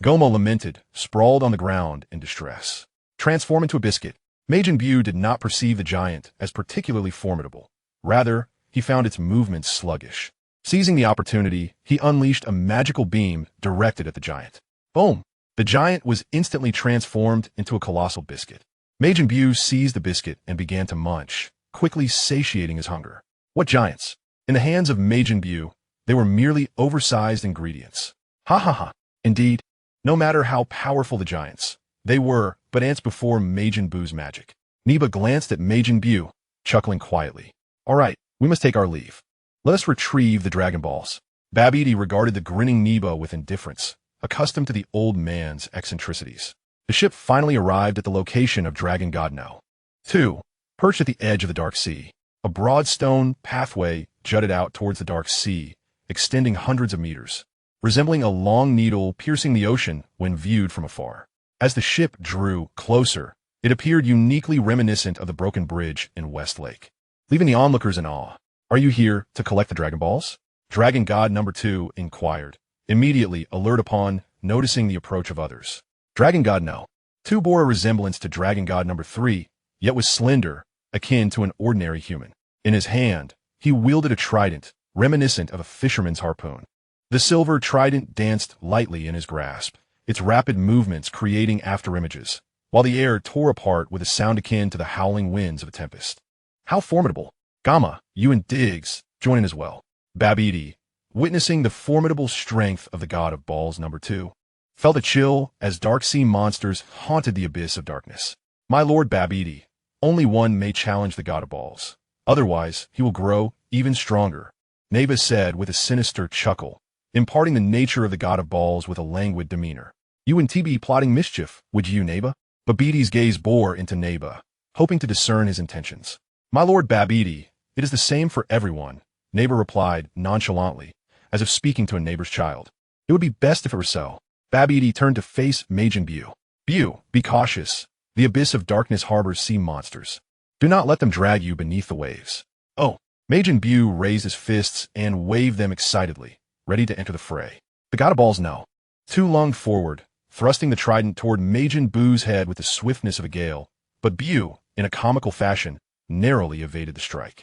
Goma lamented, sprawled on the ground in distress. Transform into a biscuit. Majin Buu did not perceive the giant as particularly formidable. Rather, he found its movements sluggish. Seizing the opportunity, he unleashed a magical beam directed at the giant. Boom! The giant was instantly transformed into a colossal biscuit. Majin Buu seized the biscuit and began to munch, quickly satiating his hunger. What giants? In the hands of Majin Buu, they were merely oversized ingredients. Ha ha ha. Indeed, no matter how powerful the giants, they were but ants before Majin Buu's magic. Neba glanced at Majin Buu, chuckling quietly. All right, we must take our leave. Let us retrieve the Dragon Balls. Babidi regarded the grinning Neba with indifference, accustomed to the old man's eccentricities. The ship finally arrived at the location of Dragon God No. 2. Perched at the edge of the Dark Sea, a broad stone pathway jutted out towards the Dark Sea, extending hundreds of meters, resembling a long needle piercing the ocean when viewed from afar. As the ship drew closer, it appeared uniquely reminiscent of the broken bridge in West Lake, leaving the onlookers in awe. Are you here to collect the Dragon Balls? Dragon God No. 2 inquired, immediately alert upon noticing the approach of others. Dragon God No. 2 bore a resemblance to Dragon God No. 3, yet was slender, akin to an ordinary human. In his hand, he wielded a trident, reminiscent of a fisherman's harpoon. The silver trident danced lightly in his grasp, its rapid movements creating afterimages, while the air tore apart with a sound akin to the howling winds of a tempest. How formidable! Gama, you and Diggs join in as well. Babidi, witnessing the formidable strength of the God of Balls No. 2, felt a chill as dark sea monsters haunted the abyss of darkness. My lord Babidi, only one may challenge the God of Balls. Otherwise, he will grow even stronger, Neba said with a sinister chuckle, imparting the nature of the God of Balls with a languid demeanor. You and TB plotting mischief, would you, Neba? Babidi's gaze bore into Neba, hoping to discern his intentions. My lord Babidi, it is the same for everyone, Neba replied nonchalantly, as if speaking to a neighbor's child. It would be best if it were so. Babidi turned to face Majin Buu. Buu, be cautious. The abyss of darkness harbors sea monsters. Do not let them drag you beneath the waves. Oh, Majin Buu raised his fists and waved them excitedly, ready to enter the fray. The God of Balls No. 2 lunged forward, thrusting the trident toward Majin Buu's head with the swiftness of a gale, but Buu, in a comical fashion, narrowly evaded the strike.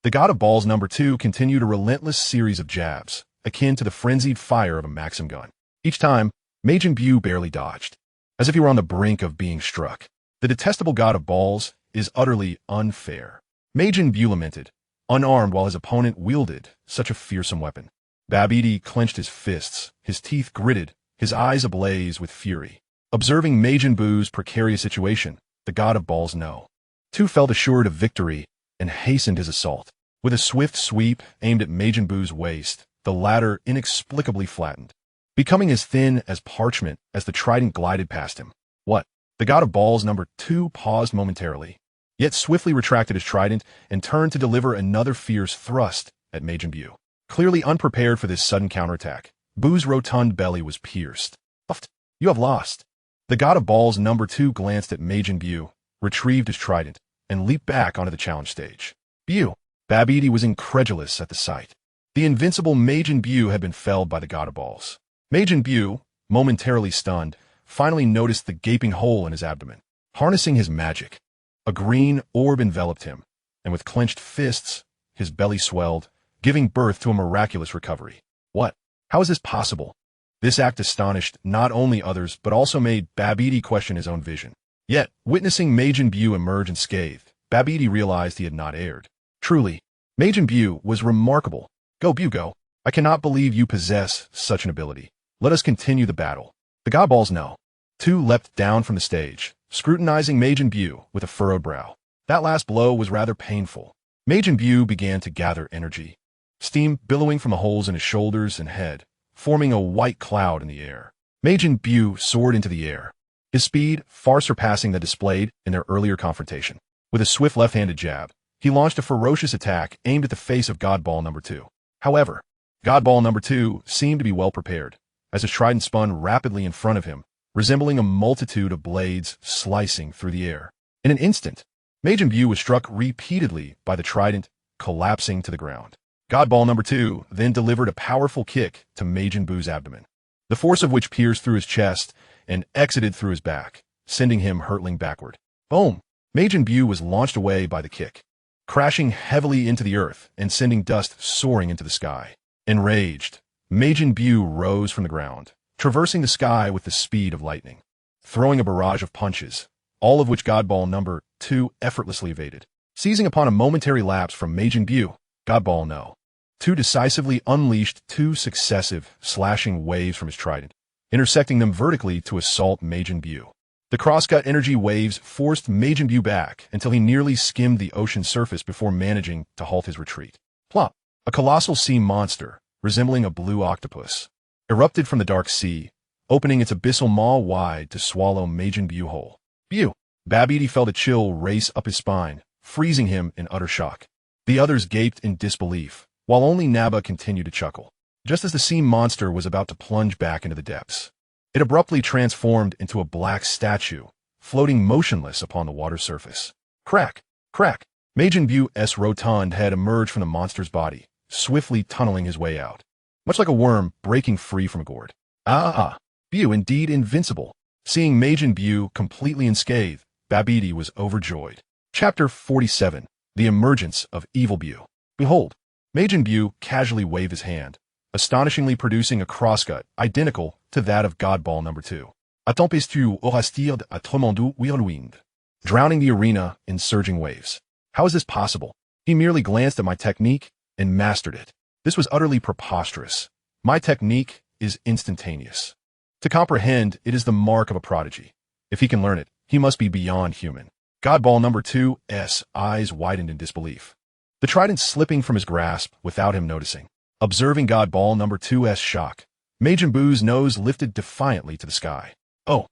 The God of Balls No. 2 continued a relentless series of jabs, akin to the frenzied fire of a Maxim gun. Each time, Majin Buu barely dodged, as if he were on the brink of being struck. The detestable God of Balls is utterly unfair. Majin Buu lamented, unarmed while his opponent wielded such a fearsome weapon. Babidi clenched his fists, his teeth gritted, his eyes ablaze with fury. Observing Majin Buu's precarious situation, the god of balls too felt assured of victory and hastened his assault. With a swift sweep aimed at Majin Buu's waist, the latter inexplicably flattened, becoming as thin as parchment as the trident glided past him. What? The god of balls number 2 paused momentarily, yet swiftly retracted his trident and turned to deliver another fierce thrust at Majin Buu. Clearly unprepared for this sudden counterattack, Buu's rotund belly was pierced. You have lost. The god of balls number 2 glanced at Majin Buu, retrieved his trident, and leaped back onto the challenge stage. Buu. Babidi was incredulous at the sight. The invincible Majin Buu had been felled by the god of balls. Majin Buu, momentarily stunned, finally noticed the gaping hole in his abdomen. Harnessing his magic, a green orb enveloped him, and with clenched fists, his belly swelled, giving birth to a miraculous recovery. What? How is this possible? This act astonished not only others but also made Babidi question his own vision. Yet, witnessing Majin Buu emerge unscathed, Babidi realized he had not erred. Truly, Majin Buu was remarkable. Go Buu go. I cannot believe you possess such an ability. Let us continue the battle. The god balls too leapt down from the stage, scrutinizing Majin Buu with a furrowed brow. That last blow was rather painful. Majin Buu began to gather energy, steam billowing from the holes in his shoulders and head, forming a white cloud in the air. Majin Buu soared into the air, his speed far surpassing that displayed in their earlier confrontation. With a swift left-handed jab, he launched a ferocious attack aimed at the face of God Ball number 2. However, God Ball number 2 seemed to be well prepared, as his trident spun rapidly in front of him, resembling a multitude of blades slicing through the air. In an instant, Majin Buu was struck repeatedly by the trident, collapsing to the ground. God Ball number 2 then delivered a powerful kick to Majin Buu's abdomen, the force of which pierced through his chest and exited through his back, sending him hurtling backward. Boom! Majin Buu was launched away by the kick, crashing heavily into the earth and sending dust soaring into the sky. Enraged, Majin Buu rose from the ground, traversing the sky with the speed of lightning, throwing a barrage of punches, all of which God Ball number 2 effortlessly evaded. Seizing upon a momentary lapse from Majin Buu, God Ball 2 decisively unleashed 2 successive, slashing waves from his trident, intersecting them vertically to assault Majin Buu. The crosscut energy waves forced Majin Buu back until he nearly skimmed the ocean surface before managing to halt his retreat. Plop! A colossal sea monster, resembling a blue octopus, erupted from the dark sea, opening its abyssal maw wide to swallow Majin Buu whole. Buu! Babidi felt a chill race up his spine, freezing him in utter shock. The others gaped in disbelief, while only Naba continued to chuckle. Just as the sea monster was about to plunge back into the depths, it abruptly transformed into a black statue, floating motionless upon the water's surface. Crack! Crack! Majin Buu's rotund head emerged from the monster's body, swiftly tunneling his way out, much like a worm breaking free from a gourd. Buu indeed invincible. Seeing Majin Buu completely unscathed, Babidi was overjoyed. Chapter 47. The Emergence of Evil Buu. Behold! Majin Buu casually waved his hand, astonishingly producing a crosscut identical to that of God Ball number 2. A tempesture aura-t-il a tremble whirlwind, drowning the arena in surging waves. How is this possible? He merely glanced at my technique and mastered it. This was utterly preposterous. My technique is instantaneous. To comprehend, it is the mark of a prodigy. If he can learn it, he must be beyond human. God Ball number 2's eyes widened in disbelief, the trident slipping from his grasp without him noticing. Observing God Ball number 2's shock, Majin Buu's nose lifted defiantly to the sky. Oh!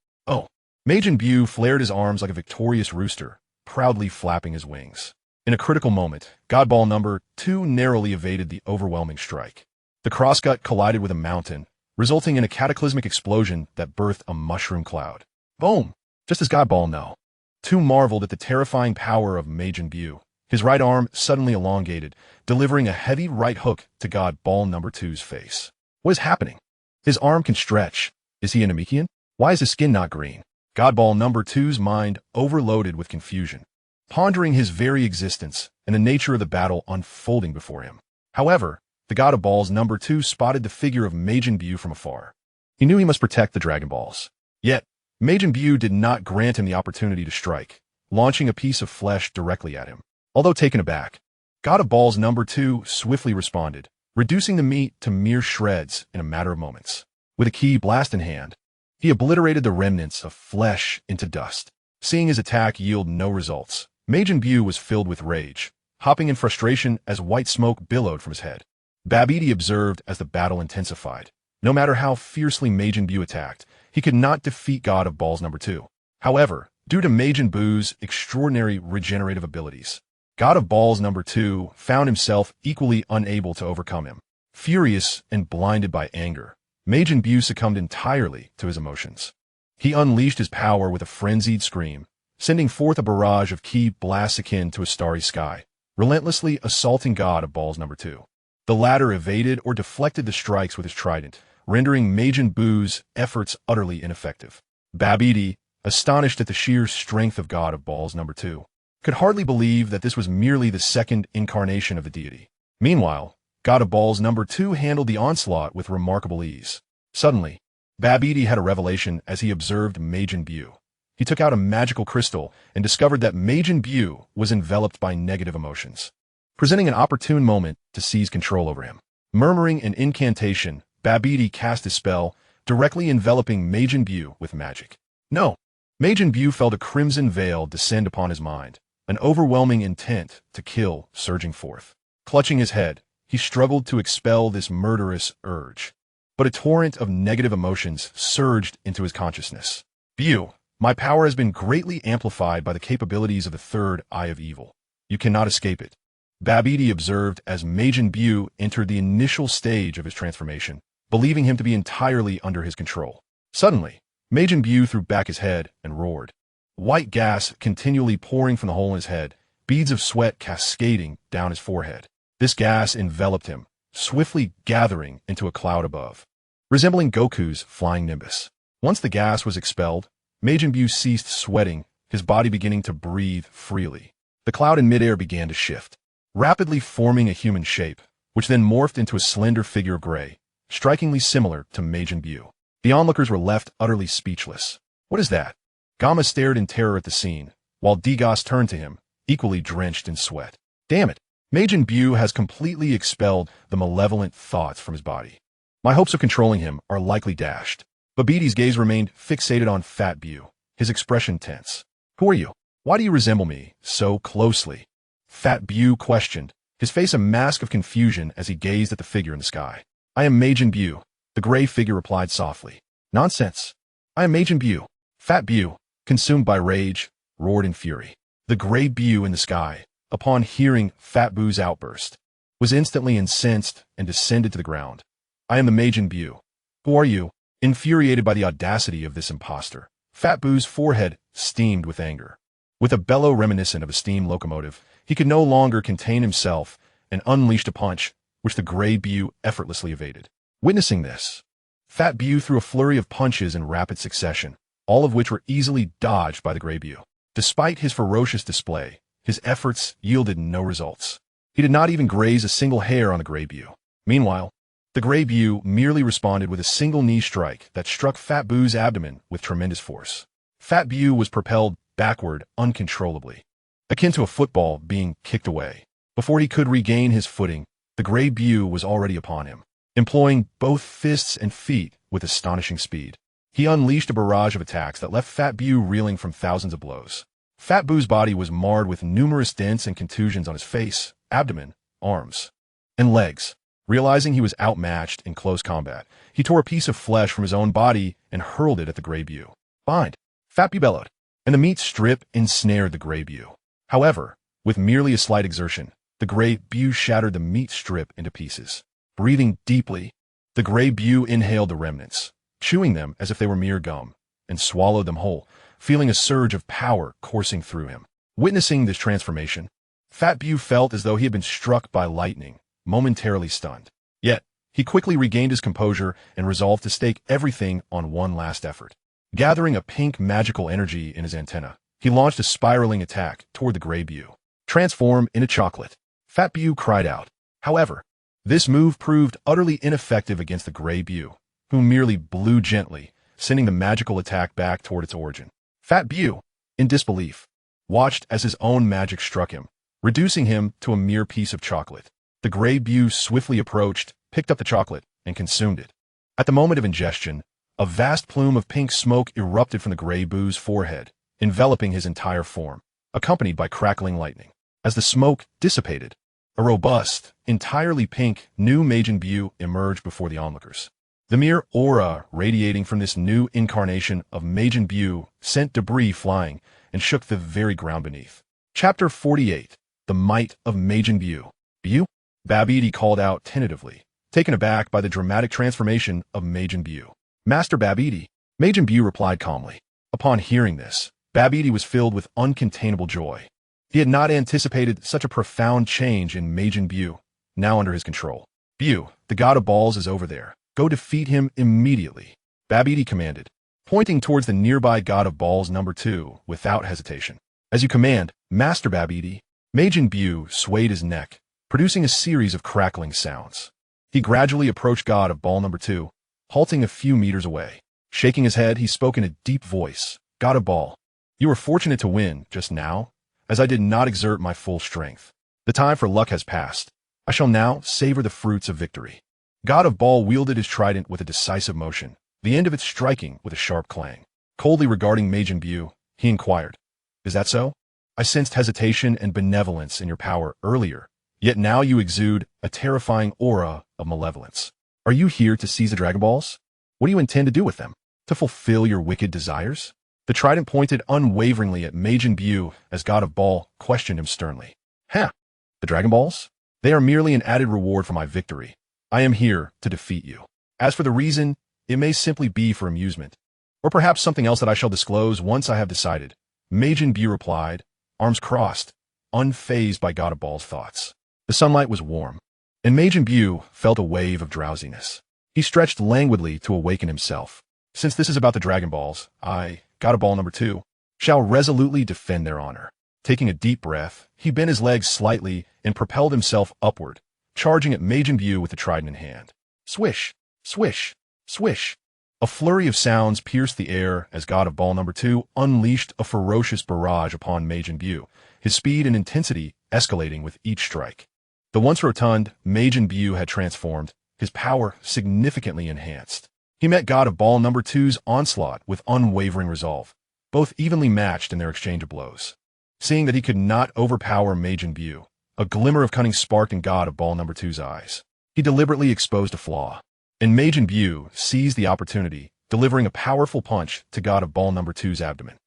Majin Buu flared his arms like a victorious rooster, proudly flapping his wings. In a critical moment, God Ball number 2 narrowly evaded the overwhelming strike. The crosscut collided with a mountain, resulting in a cataclysmic explosion that birthed a mushroom cloud. Boom! Just as God Ball 2 marveled at the terrifying power of Majin Buu, his right arm suddenly elongated, delivering a heavy right hook to God Ball number 2's face. What is happening? His arm can stretch. Is he a Namekian? Why is his skin not green? God Ball number 2's mind overloaded with confusion, pondering his very existence and the nature of the battle unfolding before him. However, the God of Balls number 2 spotted the figure of Majin Buu from afar. He knew he must protect the Dragon Balls. Yet, Majin Buu did not grant him the opportunity to strike, launching a piece of flesh directly at him. Although taken aback, God of Balls number 2 swiftly responded, reducing the meat to mere shreds in a matter of moments. With a ki blast in hand, he obliterated the remnants of flesh into dust. Seeing his attack yield no results, Majin Buu was filled with rage, hopping in frustration as white smoke billowed from his head. Babidi observed as the battle intensified. No matter how fiercely Majin Buu attacked, he could not defeat God of Balls number 2. However, due to Majin Buu's extraordinary regenerative abilities, God of Balls number 2 found himself equally unable to overcome him. Furious and blinded by anger, Majin Buu succumbed entirely to his emotions. He unleashed his power with a frenzied scream, sending forth a barrage of ki blasts akin to a starry sky, relentlessly assaulting God of Balls number 2. The latter evaded or deflected the strikes with his trident, rendering Majin Buu's efforts utterly ineffective. Babidi, astonished at the sheer strength of God of Balls number 2, could hardly believe that this was merely the second incarnation of the deity. Meanwhile, God of Balls number 2 handled the onslaught with remarkable ease. Suddenly, Babidi had a revelation as he observed Majin Buu. He took out a magical crystal and discovered that Majin Buu was enveloped by negative emotions, presenting an opportune moment to seize control over him. Murmuring an incantation, Babidi cast his spell, directly enveloping Majin Buu with magic. No! Majin Buu felt a crimson veil descend upon his mind, an overwhelming intent to kill surging forth. Clutching his head, he struggled to expel this murderous urge. But a torrent of negative emotions surged into his consciousness. Buu, my power has been greatly amplified by the capabilities of the third eye of evil. You cannot escape it. Babidi observed as Majin Buu entered the initial stage of his transformation, believing him to be entirely under his control. Suddenly, Majin Buu threw back his head and roared. White gas continually pouring from the hole in his head, beads of sweat cascading down his forehead. This gas enveloped him, swiftly gathering into a cloud above, resembling Goku's flying nimbus. Once the gas was expelled, Majin Buu ceased sweating, his body beginning to breathe freely. The cloud in midair began to shift, rapidly forming a human shape, which then morphed into a slender figure of gray, strikingly similar to Majin Buu. The onlookers were left utterly speechless. What is that? Gamma stared in terror at the scene, while Digos turned to him, equally drenched in sweat. Damn it! Majin Buu has completely expelled the malevolent thoughts from his body. My hopes of controlling him are likely dashed. Babidi's gaze remained fixated on Fat Buu, his expression tense. Who are you? Why do you resemble me so closely? Fat Buu questioned, his face a mask of confusion as he gazed at the figure in the sky. I am Majin Buu, the gray figure replied softly. Nonsense. I am Majin Buu. Fat Buu, consumed by rage, roared in fury. The gray Buu in the sky, upon hearing Fat Buu's outburst, was instantly incensed and descended to the ground. I am the Majin Buu. Who are you? Infuriated by the audacity of this impostor, Fat Buu's forehead steamed with anger. With a bellow reminiscent of a steam locomotive, he could no longer contain himself and unleashed a punch, which the gray Buu effortlessly evaded. Witnessing this, Fat Buu threw a flurry of punches in rapid succession, all of which were easily dodged by the gray Buu. Despite his ferocious display, his efforts yielded no results. He did not even graze a single hair on the gray Buu. Meanwhile, the gray Buu merely responded with a single knee strike that struck Fat Buu's abdomen with tremendous force. Fat Buu was propelled backward uncontrollably, akin to a football being kicked away. Before he could regain his footing, the gray Buu was already upon him, employing both fists and feet with astonishing speed. He unleashed a barrage of attacks that left Fat Buu reeling from thousands of blows. Fat Buu's body was marred with numerous dents and contusions on his face, abdomen, arms, and legs. Realizing he was outmatched in close combat, he tore a piece of flesh from his own body and hurled it at the gray Buu. Bind! Fat Buu bellowed, and the meat strip ensnared the gray Buu. However, with merely a slight exertion, the gray Buu shattered the meat strip into pieces. Breathing deeply, the gray Buu inhaled the remnants, chewing them as if they were mere gum, and swallowed them whole, feeling a surge of power coursing through him. Witnessing this transformation, Fat Buu felt as though he had been struck by lightning, momentarily stunned. Yet, he quickly regained his composure and resolved to stake everything on one last effort. Gathering a pink magical energy in his antenna, he launched a spiraling attack toward the gray Buu. Transform into chocolate. Fat Buu cried out. However, this move proved utterly ineffective against the gray Buu, who merely blew gently, sending the magical attack back toward its origin. Fat Buu, in disbelief, watched as his own magic struck him, reducing him to a mere piece of chocolate. The gray Bew swiftly approached, picked up the chocolate, and consumed it. At the moment of ingestion, a vast plume of pink smoke erupted from the gray Bew's forehead, enveloping his entire form, accompanied by crackling lightning. As the smoke dissipated, a robust, entirely pink, new Majin Bew emerged before the onlookers. The mere aura radiating from this new incarnation of Majin Bew sent debris flying and shook the very ground beneath. Chapter 48. The Might of Majin Bew. Bew? Babidi called out tentatively, taken aback by the dramatic transformation of Majin Bew. Master Babidi. Majin Bew replied calmly. Upon hearing this, Babidi was filled with uncontainable joy. He had not anticipated such a profound change in Majin Bew, now under his control. Bew, the god of balls is over there. Go defeat him immediately, Babidi commanded, pointing towards the nearby god of balls number 2 without hesitation. As you command, Master Babidi. Majin Bew swayed his neck, producing a series of crackling sounds. He gradually approached god of ball number 2, halting a few meters away. Shaking his head, he spoke in a deep voice. God of ball, you were fortunate to win just now, as I did not exert my full strength. The time for luck has passed. I shall now savor the fruits of victory. God of Ball wielded his trident with a decisive motion, the end of it striking with a sharp clang. Coldly regarding Majin Bew, he inquired, "Is that so? I sensed hesitation and benevolence in your power earlier, yet now you exude a terrifying aura of malevolence. Are you here to seize the Dragon Balls? What do you intend to do with them? To fulfill your wicked desires?" The trident pointed unwaveringly at Majin Bew as God of Ball questioned him sternly. "Huh? The Dragon Balls? They are merely an added reward for my victory. I am here to defeat you. As for the reason, it may simply be for amusement, or perhaps something else that I shall disclose once I have decided," Majin Bew replied, arms crossed, unfazed by God of Ball's thoughts. The sunlight was warm, and Majin Bew felt a wave of drowsiness. He stretched languidly to awaken himself. "Since this is about the Dragon Balls, I, God of Ball number 2, shall resolutely defend their honor." Taking a deep breath, he bent his legs slightly and propelled himself upward, charging at Majin Bew with the trident in hand. Swish, swish, swish. A flurry of sounds pierced the air as God of Ball number 2 unleashed a ferocious barrage upon Majin Bew, his speed and intensity escalating with each strike. The once rotund Majin Bew had transformed, his power significantly enhanced. He met God of Ball number 2's onslaught with unwavering resolve, both evenly matched in their exchange of blows. Seeing that he could not overpower Majin Bew, a glimmer of cunning sparked in God of Ball number 2's eyes. He deliberately exposed a flaw, and Majin Bew seized the opportunity, delivering a powerful punch to God of Ball number 2's abdomen.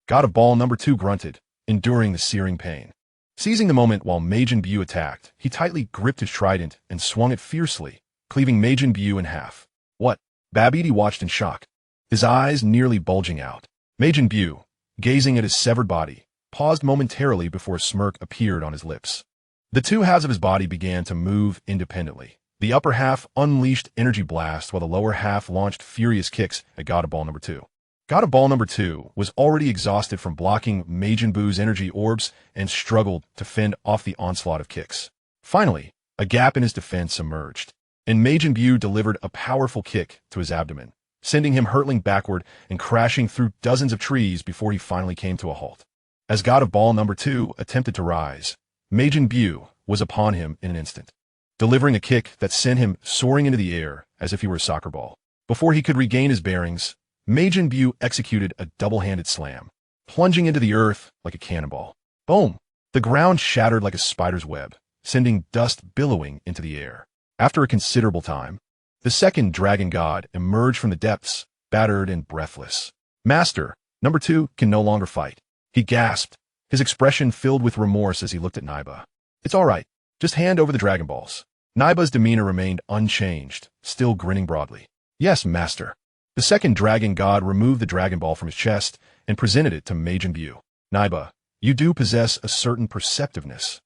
God of Ball number 2 grunted, enduring the searing pain. Seizing the moment while Majin Bew attacked, he tightly gripped his trident and swung it fiercely, cleaving Majin Bew in half. What? Babidi watched in shock, his eyes nearly bulging out. Majin Bew, gazing at his severed body, paused momentarily before a smirk appeared on his lips. The two halves of his body began to move independently. The upper half unleashed energy blasts while the lower half launched furious kicks at God of Ball number 2. God of Ball number 2 was already exhausted from blocking Majin Buu's energy orbs and struggled to fend off the onslaught of kicks. Finally, a gap in his defense emerged, and Majin Buu delivered a powerful kick to his abdomen, sending him hurtling backward and crashing through dozens of trees before he finally came to a halt. As God of Ball number 2 attempted to rise, Majin Buu was upon him in an instant, delivering a kick that sent him soaring into the air as if he were a soccer ball. Before he could regain his bearings, Majin Buu executed a double-handed slam, plunging into the earth like a cannonball. Boom! The ground shattered like a spider's web, sending dust billowing into the air. After a considerable time, the second dragon god emerged from the depths, battered and breathless. Master, number 2 can no longer fight. He gasped, his expression filled with remorse as he looked at Naiba. It's all right. Just hand over the Dragon Balls. Naiba's demeanor remained unchanged, still grinning broadly. Yes, master. The second dragon god removed the Dragon Ball from his chest and presented it to Majin Buu. Naiba, you do possess a certain perceptiveness.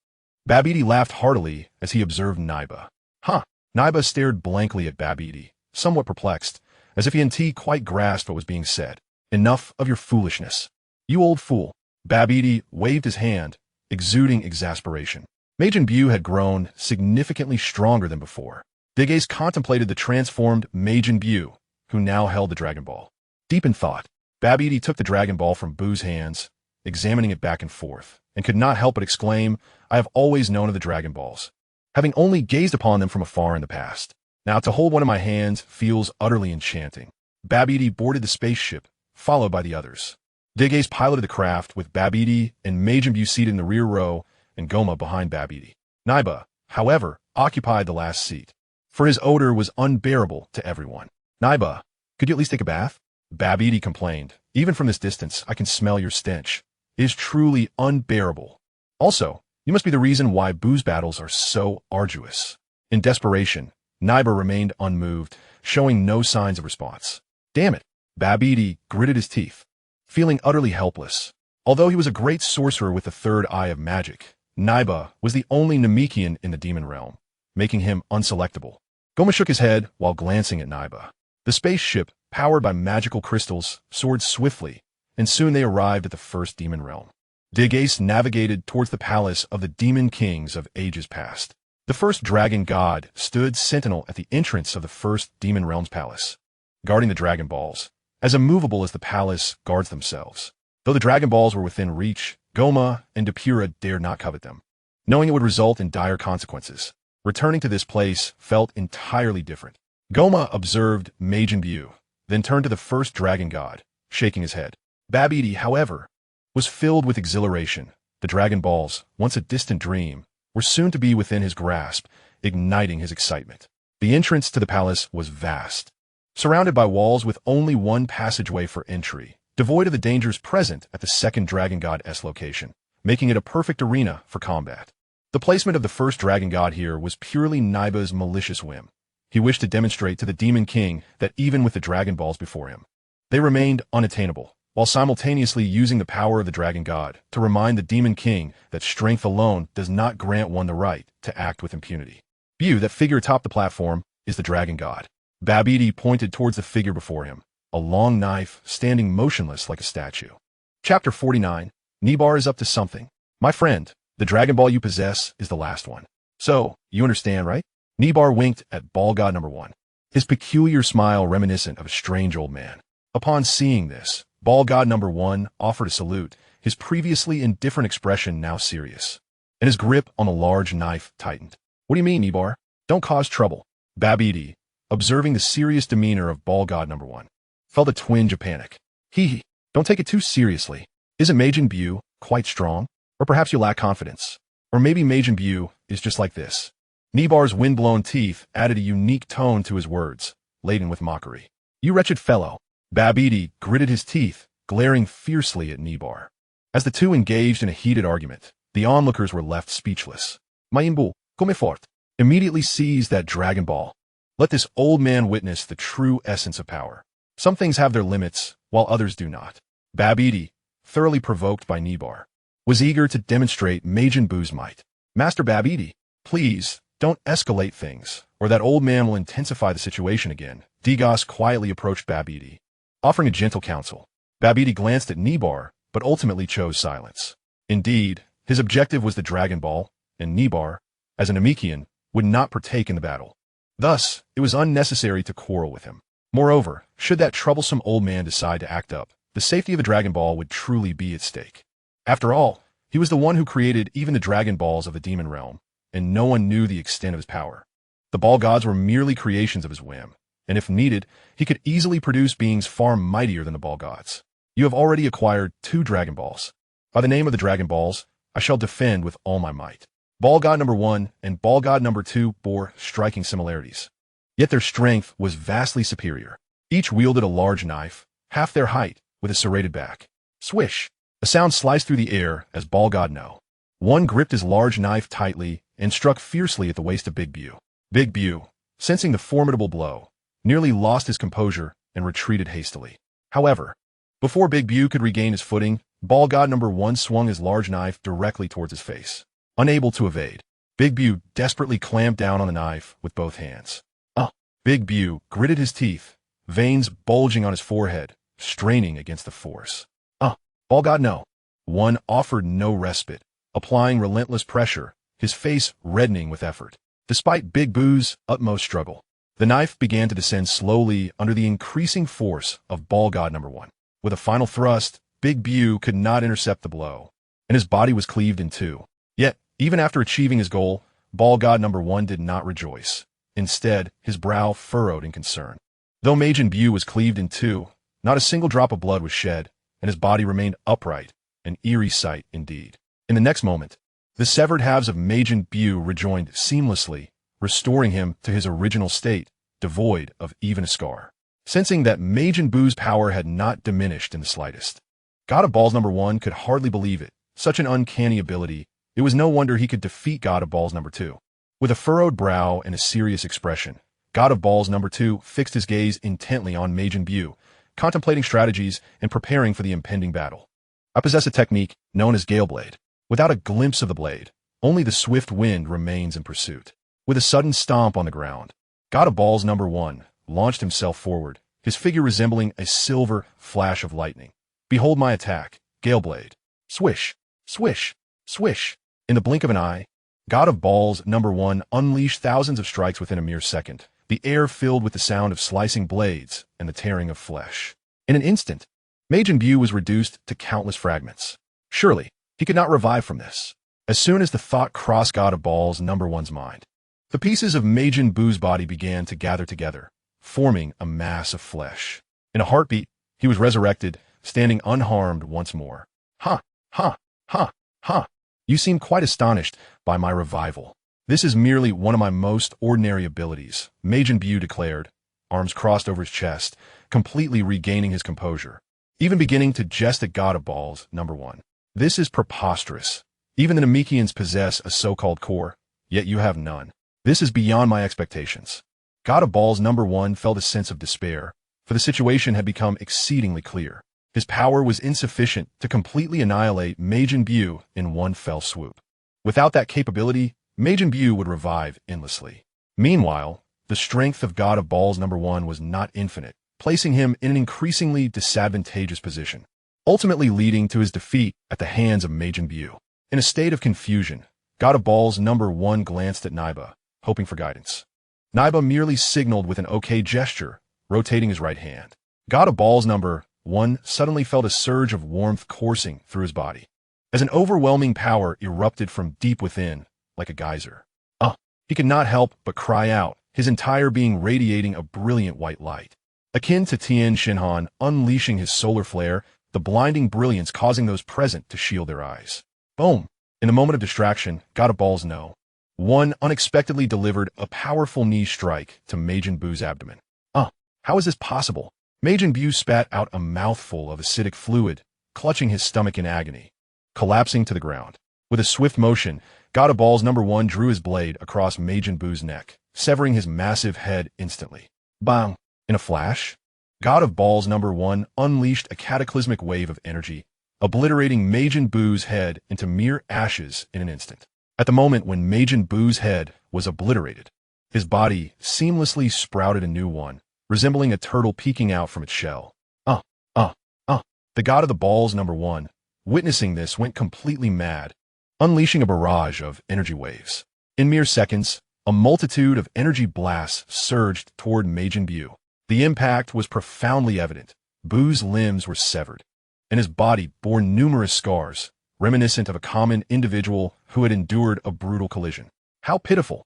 Babidi laughed heartily as he observed Naiba. Huh. Naiba stared blankly at Babidi, somewhat perplexed, as if he hadn't quite grasped what was being said. Enough of your foolishness. You old fool. Babidi waved his hand, exuding exasperation. Majin Buu had grown significantly stronger than before. Their gaze contemplated the transformed Majin Buu, who now held the Dragon Ball. Deep in thought, Babidi took the Dragon Ball from Buu's hands, examining it back and forth, and could not help but exclaim, I have always known of the Dragon Balls. having only gazed upon them from afar in the past. Now to hold one in my hands feels utterly enchanting. Babidi boarded the spaceship, followed by the others. Digace piloted the craft with Babidi and Majin Buu seated in the rear row and Goma behind Babidi. Naiba, however, occupied the last seat, for his odor was unbearable to everyone. Naiba, could you at least take a bath? Babidi complained. Even from this distance, I can smell your stench. It is truly unbearable. Also, you must be the reason why Buu's battles are so arduous. In desperation, Naiba remained unmoved, showing no signs of response. Damn it! Babidi gritted his teeth, feeling utterly helpless. Although he was a great sorcerer with the third eye of magic, Naiba was the only Namekian in the demon realm, making him unselectable. Goma shook his head while glancing at Naiba. The spaceship, powered by magical crystals, soared swiftly, and soon they arrived at the first demon realm. Digace navigated towards the palace of the demon kings of ages past. The first dragon god stood sentinel at the entrance of the first demon realm's palace, guarding the Dragon Balls, as immovable as the palace guards themselves. Though the Dragon Balls were within reach, Goma and Depura dared not covet them, knowing it would result in dire consequences. Returning to this place felt entirely different. Goma observed Majin Buu, then turned to the first dragon god, shaking his head. Babidi, however, was filled with exhilaration. The Dragon Balls, once a distant dream, were soon to be within his grasp, igniting his excitement. The entrance to the palace was vast, surrounded by walls with only one passageway for entry, devoid of the dangers present at the second Dragon God's location, making it a perfect arena for combat. The placement of the first Dragon God here was purely Naiba's malicious whim. He wished to demonstrate to the Demon King that even with the Dragon Balls before him, they remained unattainable, while simultaneously using the power of the Dragon God to remind the Demon King that strength alone does not grant one the right to act with impunity. Buu, that figure atop the platform, is the Dragon God. Babidi pointed towards the figure before him, a long knife standing motionless like a statue. Chapter 49. Nibar is up to something. My friend, the Dragon Ball you possess is the last one. So, you understand, right? Nibar winked at Ball God number 1, his peculiar smile reminiscent of a strange old man. Upon seeing this, Ball God number 1 offered a salute, his previously indifferent expression now serious, and his grip on the large knife tightened. What do you mean, Nibar? Don't cause trouble. Babidi, observing the serious demeanor of Ball God number 1, felt a twinge of panic. Hee, don't take it too seriously. Isn't Majin Buu quite strong? Or perhaps you lack confidence. Or maybe Majin Buu is just like this. Nibar's wind-blown teeth added a unique tone to his words, laden with mockery. You wretched fellow. Babidi gritted his teeth, glaring fiercely at Nibar. As the two engaged in a heated argument, the onlookers were left speechless. Mayimbu, come fort. Immediately seize that Dragon Ball. Let this old man witness the true essence of power. Some things have their limits, while others do not. Babidi, thoroughly provoked by Nibar, was eager to demonstrate Majin Buu's might. Master Babidi, please, don't escalate things, or that old man will intensify the situation again. Digace quietly approached Babidi, offering a gentle counsel. Babidi glanced at Nibar, but ultimately chose silence. Indeed, his objective was the Dragon Ball, and Nibar, as an Namekian, would not partake in the battle. Thus, it was unnecessary to quarrel with him. Moreover, should that troublesome old man decide to act up, the safety of the Dragon Ball would truly be at stake. After all, he was the one who created even the Dragon Balls of the Demon Realm, and no one knew the extent of his power. The Ball Gods were merely creations of his whim, and if needed, he could easily produce beings far mightier than the Ball Gods. You have already acquired 2 Dragon Balls. By the name of the Dragon Balls, I shall defend with all my might. Ball God number 1 and Ball God number 2 bore striking similarities. Yet their strength was vastly superior. Each wielded a large knife, half their height, with a serrated back. Swish! A sound sliced through the air as Ball God No. 1 gripped his large knife tightly and struck fiercely at the waist of Big Buu. Big Buu, sensing the formidable blow, nearly lost his composure and retreated hastily. However, before Big Buu could regain his footing, Ball God number 1 swung his large knife directly towards his face. Unable to evade, Big Buu desperately clamped down on the knife with both hands. Big Buu gritted his teeth, veins bulging on his forehead, straining against the force. Ball God No. 1 offered no respite, applying relentless pressure, his face reddening with effort. Despite Big Buu's utmost struggle, the knife began to descend slowly under the increasing force of Ball God number 1. With a final thrust, Big Buu could not intercept the blow, and his body was cleaved in 2. Yet, even after achieving his goal, Ball God number 1 did not rejoice. Instead, his brow furrowed in concern. Though Majin Buu was cleaved in two, not a single drop of blood was shed, and his body remained upright, an eerie sight indeed. In the next moment, the severed halves of Majin Buu rejoined seamlessly, restoring him to his original state, devoid of even a scar. Sensing that Majin Buu's power had not diminished in the slightest, God of Balls number 1 could hardly believe it. Such an uncanny ability, it was no wonder he could defeat God of Balls number 2. With a furrowed brow and a serious expression, God of Balls number 2 fixed his gaze intently on Majin Buu, contemplating strategies and preparing for the impending battle. I possess a technique known as Gale Blade. Without a glimpse of the blade, only the swift wind remains in pursuit. With a sudden stomp on the ground, God of Balls number 1 launched himself forward, his figure resembling a silver flash of lightning. Behold my attack, Gale Blade. Swish, swish, swish. In the blink of an eye, God of Balls number 1 unleashed thousands of strikes within a mere second, the air filled with the sound of slicing blades and the tearing of flesh. In an instant, Majin Buu was reduced to countless fragments. Surely, he could not revive from this. As soon as the thought crossed God of Balls number 1's mind, the pieces of Majin Buu's body began to gather together, forming a mass of flesh. In a heartbeat, he was resurrected, standing unharmed once more. Ha, ha, ha, ha. You seem quite astonished by my revival. This is merely one of my most ordinary abilities, Majin Buu declared, arms crossed over his chest, completely regaining his composure, even beginning to jest at God of Balls number 1. This is preposterous. Even the Namekians possess a so-called core, yet you have none. This is beyond my expectations. God of Balls number 1 felt a sense of despair, for the situation had become exceedingly clear. His power was insufficient to completely annihilate Majin Buu in one fell swoop. Without that capability, Majin Buu would revive endlessly. Meanwhile, the strength of God of Balls number 1 was not infinite, placing him in an increasingly disadvantageous position, ultimately leading to his defeat at the hands of Majin Buu. In a state of confusion, God of Balls number 1 glanced at Naiba, hoping for guidance. Naiba merely signaled with an okay gesture, rotating his right hand. God of Balls number 1 suddenly felt a surge of warmth coursing through his body, as an overwhelming power erupted from deep within, like a geyser. He could not help but cry out, his entire being radiating a brilliant white light. Akin to Tien Shinhan unleashing his solar flare, the blinding brilliance causing those present to shield their eyes. Boom! In the moment of distraction, God of Balls No. 1 unexpectedly delivered a powerful knee strike to Majin Buu's abdomen. How is this possible? Majin Buu spat out a mouthful of acidic fluid, clutching his stomach in agony, collapsing to the ground. With a swift motion, God of Balls number 1 drew his blade across Majin Buu's neck, severing his massive head instantly. Bang! In a flash, God of Balls number 1 unleashed a cataclysmic wave of energy, obliterating Majin Buu's head into mere ashes in an instant. At the moment when Majin Buu's head was obliterated, his body seamlessly sprouted a new one, resembling a turtle peeking out from its shell. The God of the Balls number 1, witnessing this, went completely mad, unleashing a barrage of energy waves. In mere seconds, a multitude of energy blasts surged toward Majin Buu. The impact was profoundly evident. Buu's limbs were severed, and his body bore numerous scars, reminiscent of a common individual who had endured a brutal collision. How pitiful!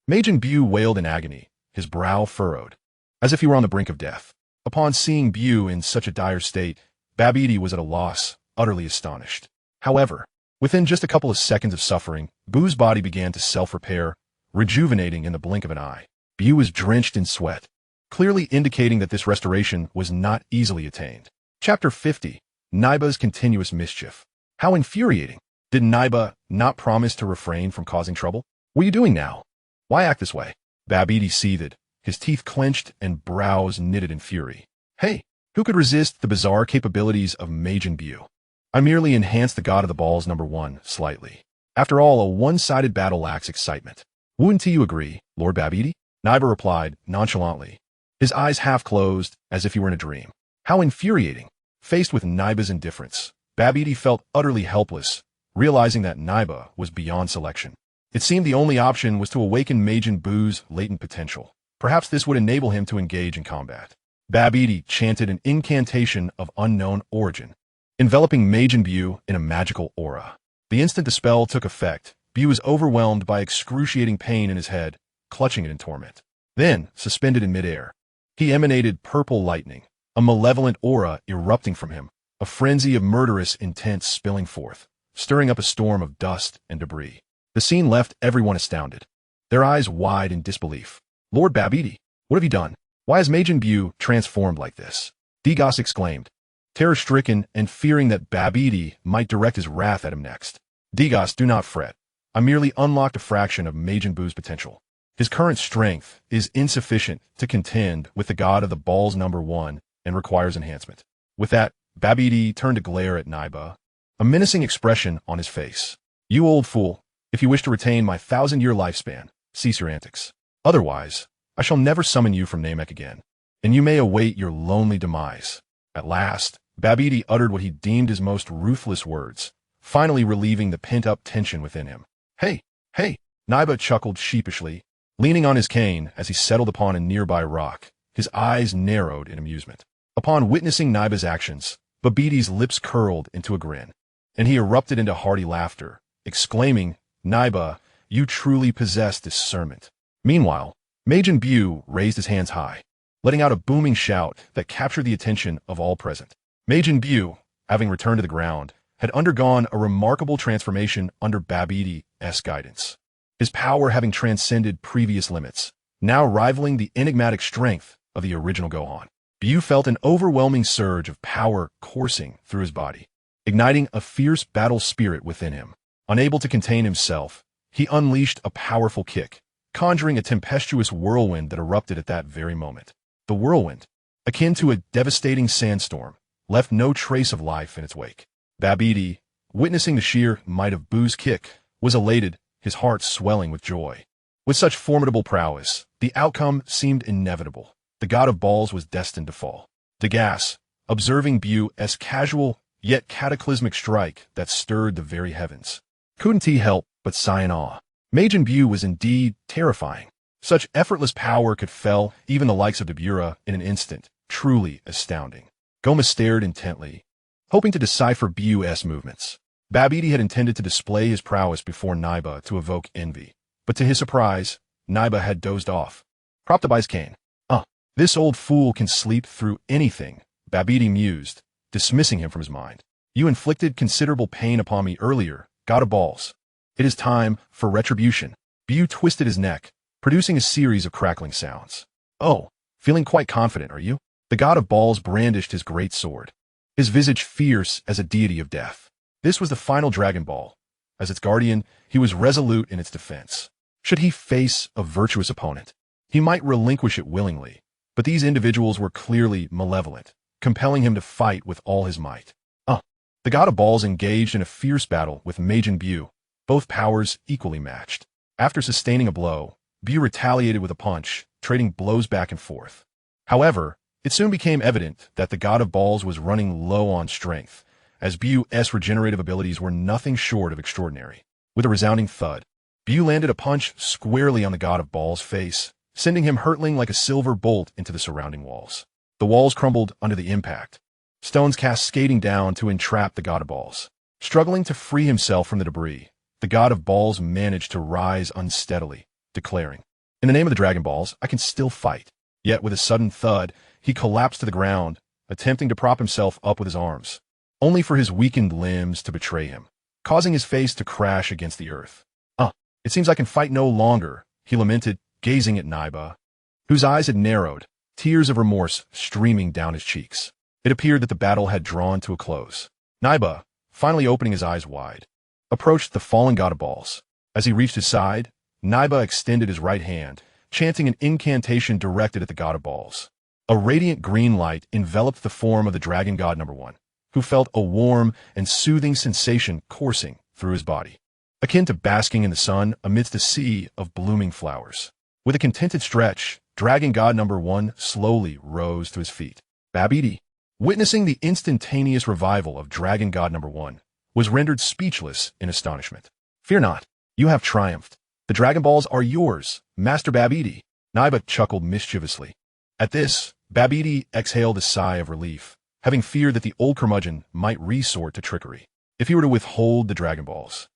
Majin Buu wailed in agony, his brow furrowed, as if he were on the brink of death. Upon seeing Buu in such a dire state, Babidi was at a loss, utterly astonished. However, within just a couple of seconds of suffering, Buu's body began to self-repair, rejuvenating in the blink of an eye. Buu was drenched in sweat, clearly indicating that this restoration was not easily attained. Chapter 50. Naiba's Continuous Mischief. How infuriating! Did Naiba not promise to refrain from causing trouble? What are you doing now? Why act this way? Babidi seethed, his teeth clenched and brows knitted in fury. Hey, who could resist the bizarre capabilities of Majin Buu? I merely enhanced the God of the Balls number 1 slightly. After all, a one-sided battle lacks excitement. Wouldn't you agree, Lord Babidi? Naiba replied nonchalantly, his eyes half closed as if he were in a dream. How infuriating! Faced with Naiba's indifference, Babidi felt utterly helpless, realizing that Naiba was beyond selection. It seemed the only option was to awaken Majin Buu's latent potential. Perhaps this would enable him to engage in combat. Babidi chanted an incantation of unknown origin, enveloping Majin Buu in a magical aura. The instant the spell took effect, Bu was overwhelmed by excruciating pain in his head, clutching it in torment. Then, suspended in midair, he emanated purple lightning, a malevolent aura erupting from him, a frenzy of murderous intent spilling forth, stirring up a storm of dust and debris. The scene left everyone astounded, their eyes wide in disbelief. "Lord Babidi, what have you done? Why has Majin Bu transformed like this?" Degas exclaimed, terror-stricken and fearing that Babidi might direct his wrath at him next. "Degas, do not fret. I merely unlocked a fraction of Majin Bu's potential. His current strength is insufficient to contend with the god of the balls #1 and requires enhancement." With that, Babidi turned to glare at Naiba, a menacing expression on his face. "You old fool, if you wish to retain my 1,000-year lifespan, cease your antics. Otherwise, I shall never summon you from Namek again, and you may await your lonely demise." At last, Babidi uttered what he deemed his most ruthless words, finally relieving the pent-up tension within him. Hey, Naiba chuckled sheepishly, leaning on his cane as he settled upon a nearby rock, his eyes narrowed in amusement. Upon witnessing Naiba's actions, Babidi's lips curled into a grin, and he erupted into hearty laughter, exclaiming, "Naiba, you truly possess discernment." Meanwhile, Majin Bu raised his hands high, letting out a booming shout that captured the attention of all present. Majin Bu, having returned to the ground, had undergone a remarkable transformation under Babidi's guidance, his power having transcended previous limits, now rivaling the enigmatic strength of the original Gohan. Bu felt an overwhelming surge of power coursing through his body, igniting a fierce battle spirit within him. Unable to contain himself, he unleashed a powerful kick, conjuring a tempestuous whirlwind that erupted at that very moment. The whirlwind, akin to a devastating sandstorm, left no trace of life in its wake. Babidi, witnessing the sheer might of Bu's kick, was elated, his heart swelling with joy. With such formidable prowess, the outcome seemed inevitable. The god of balls was destined to fall. Degas, observing Bu's casual yet cataclysmic strike that stirred the very heavens, couldn't he help but sigh in awe. Majin Bu was indeed terrifying. Such effortless power could fell even the likes of Beerus in an instant, truly astounding. Goma stared intently, hoping to decipher Bu's movements. Babidi had intended to display his prowess before Naiba to evoke envy, but to his surprise, Naiba had dozed off, propped up by his cane. This old fool can sleep through anything," Babidi mused, dismissing him from his mind. "You inflicted considerable pain upon me earlier, god of balls. It is time for retribution." Bu twisted his neck, producing a series of crackling sounds. "Oh, feeling quite confident, are you?" The god of balls brandished his great sword, his visage fierce as a deity of death. This was the final Dragon Ball. As its guardian, he was resolute in its defense. Should he face a virtuous opponent, he might relinquish it willingly, but these individuals were clearly malevolent, compelling him to fight with all his might. The god of balls engaged in a fierce battle with Majin Bu, both powers equally matched. After sustaining a blow, Bu retaliated with a punch, trading blows back and forth. However, it soon became evident that the god of balls was running low on strength, as Bu's regenerative abilities were nothing short of extraordinary. With a resounding thud, Bu landed a punch squarely on the god of balls' face, sending him hurtling like a silver bolt into the surrounding walls. The walls crumbled under the impact, stones cascading down to entrap the god of balls. Struggling to free himself from the debris, the god of balls managed to rise unsteadily, declaring, "In the name of the Dragon Balls, I can still fight." Yet with a sudden thud, he collapsed to the ground, attempting to prop himself up with his arms, only for his weakened limbs to betray him, causing his face to crash against the earth. It seems I can fight no longer," he lamented, gazing at Naiba, whose eyes had narrowed, tears of remorse streaming down his cheeks. It appeared that the battle had drawn to a close. Naiba, finally opening his eyes wide, approached the fallen god of balls. As he reached his side, Naiba extended his right hand, chanting an incantation directed at the god of balls. A radiant green light enveloped the form of the dragon god #1, who felt a warm and soothing sensation coursing through his body, akin to basking in the sun amidst a sea of blooming flowers. With a contented stretch, Dragon God #1 slowly rose to his feet. Babidi, witnessing the instantaneous revival of Dragon God #1, was rendered speechless in astonishment. "Fear not, you have triumphed. The Dragon Balls are yours, Master Babidi." Naiba chuckled mischievously. At this, Babidi exhaled a sigh of relief, having feared that the old curmudgeon might resort to trickery if he were to withhold the Dragon Balls.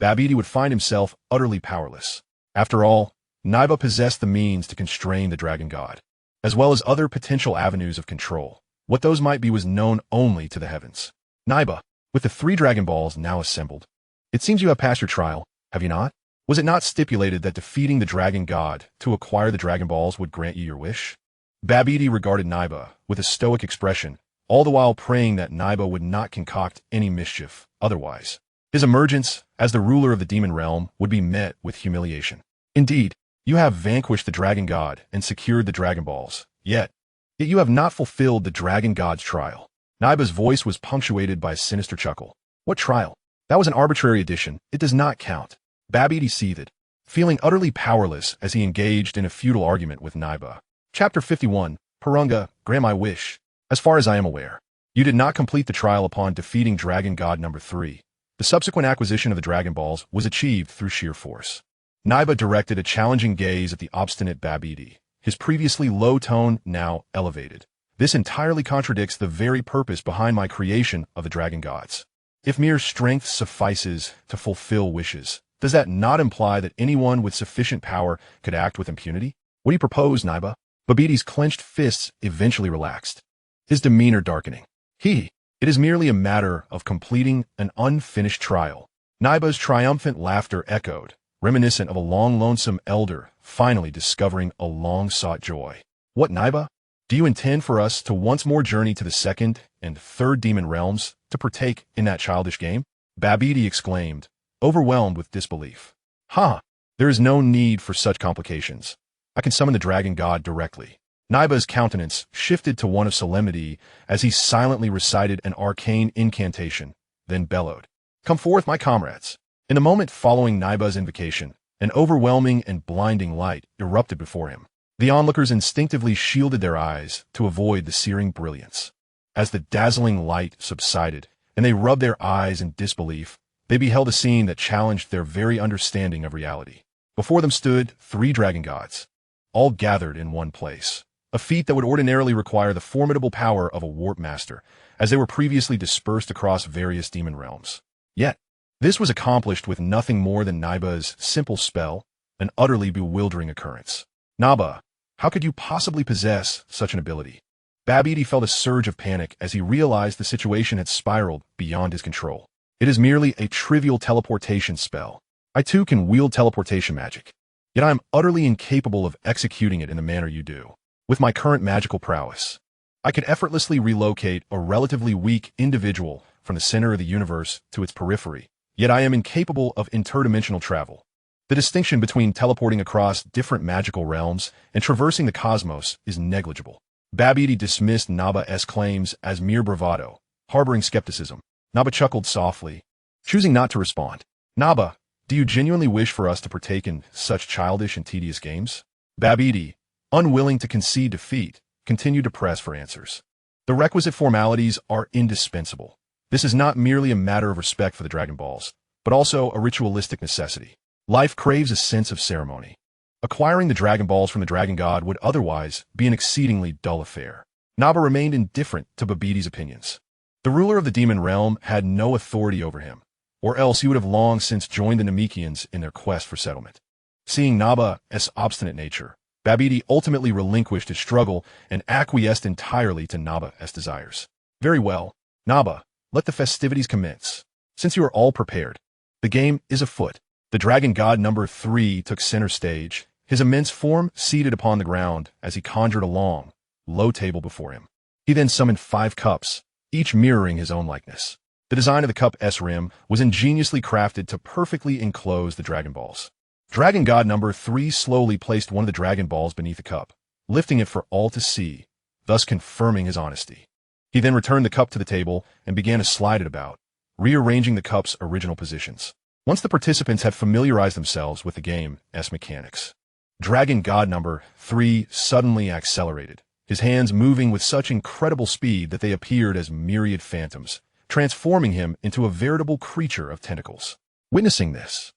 Babidi would find himself utterly powerless. After all, Naiba possessed the means to constrain the dragon god, as well as other potential avenues of control. What those might be was known only to the heavens. Naiba, with the 3 Dragon Balls now assembled, it seems you have passed your trial, have you not? Was it not stipulated that defeating the dragon god to acquire the Dragon Balls would grant you your wish? Babidi regarded Naiba with a stoic expression, all the while praying that Naiba would not concoct any mischief otherwise. His emergence as the ruler of the demon realm would be met with humiliation. Indeed, you have vanquished the dragon god and secured the Dragon Balls, yet you have not fulfilled the dragon god's trial. Naiba's voice was punctuated by a sinister chuckle. What trial? That was an arbitrary addition. It does not count. Babidi seethed, feeling utterly powerless as he engaged in a futile argument with Naiba. Chapter 51, Purunga, grant my wish. As far as I am aware, you did not complete the trial upon defeating Dragon God number 3. The subsequent acquisition of the Dragon Balls was achieved through sheer force. Naiba directed a challenging gaze at the obstinate Babidi, his previously low tone now elevated. This entirely contradicts the very purpose behind my creation of the Dragon Gods. If mere strength suffices to fulfill wishes, does that not imply that anyone with sufficient power could act with impunity? What do you propose, Naiba? Babidi's clenched fists eventually relaxed, his demeanor darkening. It is merely a matter of completing an unfinished trial. Naiba's triumphant laughter echoed, reminiscent of a long lonesome elder finally discovering a long-sought joy. What, Naiba? Do you intend for us to once more journey to the 2nd and 3rd demon realms to partake in that childish game? Babidi exclaimed, overwhelmed with disbelief. There is no need for such complications. I can summon the dragon god directly. Naiba's countenance shifted to one of solemnity as he silently recited an arcane incantation, then bellowed, "Come forth, my comrades." In the moment following Naiba's invocation, an overwhelming and blinding light erupted before him. The onlookers instinctively shielded their eyes to avoid the searing brilliance. As the dazzling light subsided and they rubbed their eyes in disbelief, they beheld a scene that challenged their very understanding of reality. Before them stood 3 dragon gods, all gathered in one place, a feat that would ordinarily require the formidable power of a warp master, as they were previously dispersed across various demon realms. Yet, this was accomplished with nothing more than Naiba's simple spell, an utterly bewildering occurrence. Naiba, how could you possibly possess such an ability? Babidi felt a surge of panic as he realized the situation had spiraled beyond his control. It is merely a trivial teleportation spell. I too can wield teleportation magic, yet I am utterly incapable of executing it in the manner you do. With my current magical prowess, I could effortlessly relocate a relatively weak individual from the center of the universe to its periphery, yet I am incapable of interdimensional travel. The distinction between teleporting across different magical realms and traversing the cosmos is negligible. Babidi dismissed Naiba's claims as mere bravado, harboring skepticism. Naiba chuckled softly, choosing not to respond. Naiba, do you genuinely wish for us to partake in such childish and tedious games? Babidi, unwilling to concede defeat, continued to press for answers. The requisite formalities are indispensable. This is not merely a matter of respect for the Dragon Balls, but also a ritualistic necessity. Life craves a sense of ceremony. Acquiring the Dragon Balls from the Dragon God would otherwise be an exceedingly dull affair. Naiba remained indifferent to Babidi's opinions. The ruler of the demon realm had no authority over him, or else he would have long since joined the Namekians in their quest for settlement. Seeing Naiba's obstinate nature, Babidi ultimately relinquished his struggle and acquiesced entirely to Naiba's desires. Very well, Naiba, let the festivities commence. Since you are all prepared, the game is afoot. The Dragon God number 3 took center stage, his immense form seated upon the ground as he conjured a long, low table before him. He then summoned 5 cups, each mirroring his own likeness. The design of the cup's rim was ingeniously crafted to perfectly enclose the Dragon Balls. Dragon God number 3 slowly placed one of the Dragon Balls beneath the cup, lifting it for all to see, thus confirming his honesty. He then returned the cup to the table and began to slide it about, rearranging the cup's original positions. Once the participants had familiarized themselves with the game's mechanics, Dragon God number 3 suddenly accelerated, his hands moving with such incredible speed that they appeared as myriad phantoms, transforming him into a veritable creature of tentacles. Witnessing this,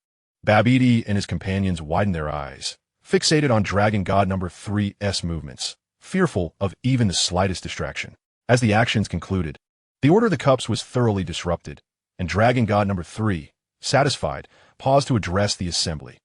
Babidi and his companions widened their eyes, fixated on Dragon God number 3's movements, fearful of even the slightest distraction. As the actions concluded, the order of the cups was thoroughly disrupted, and Dragon God number 3, satisfied, paused to address the assembly.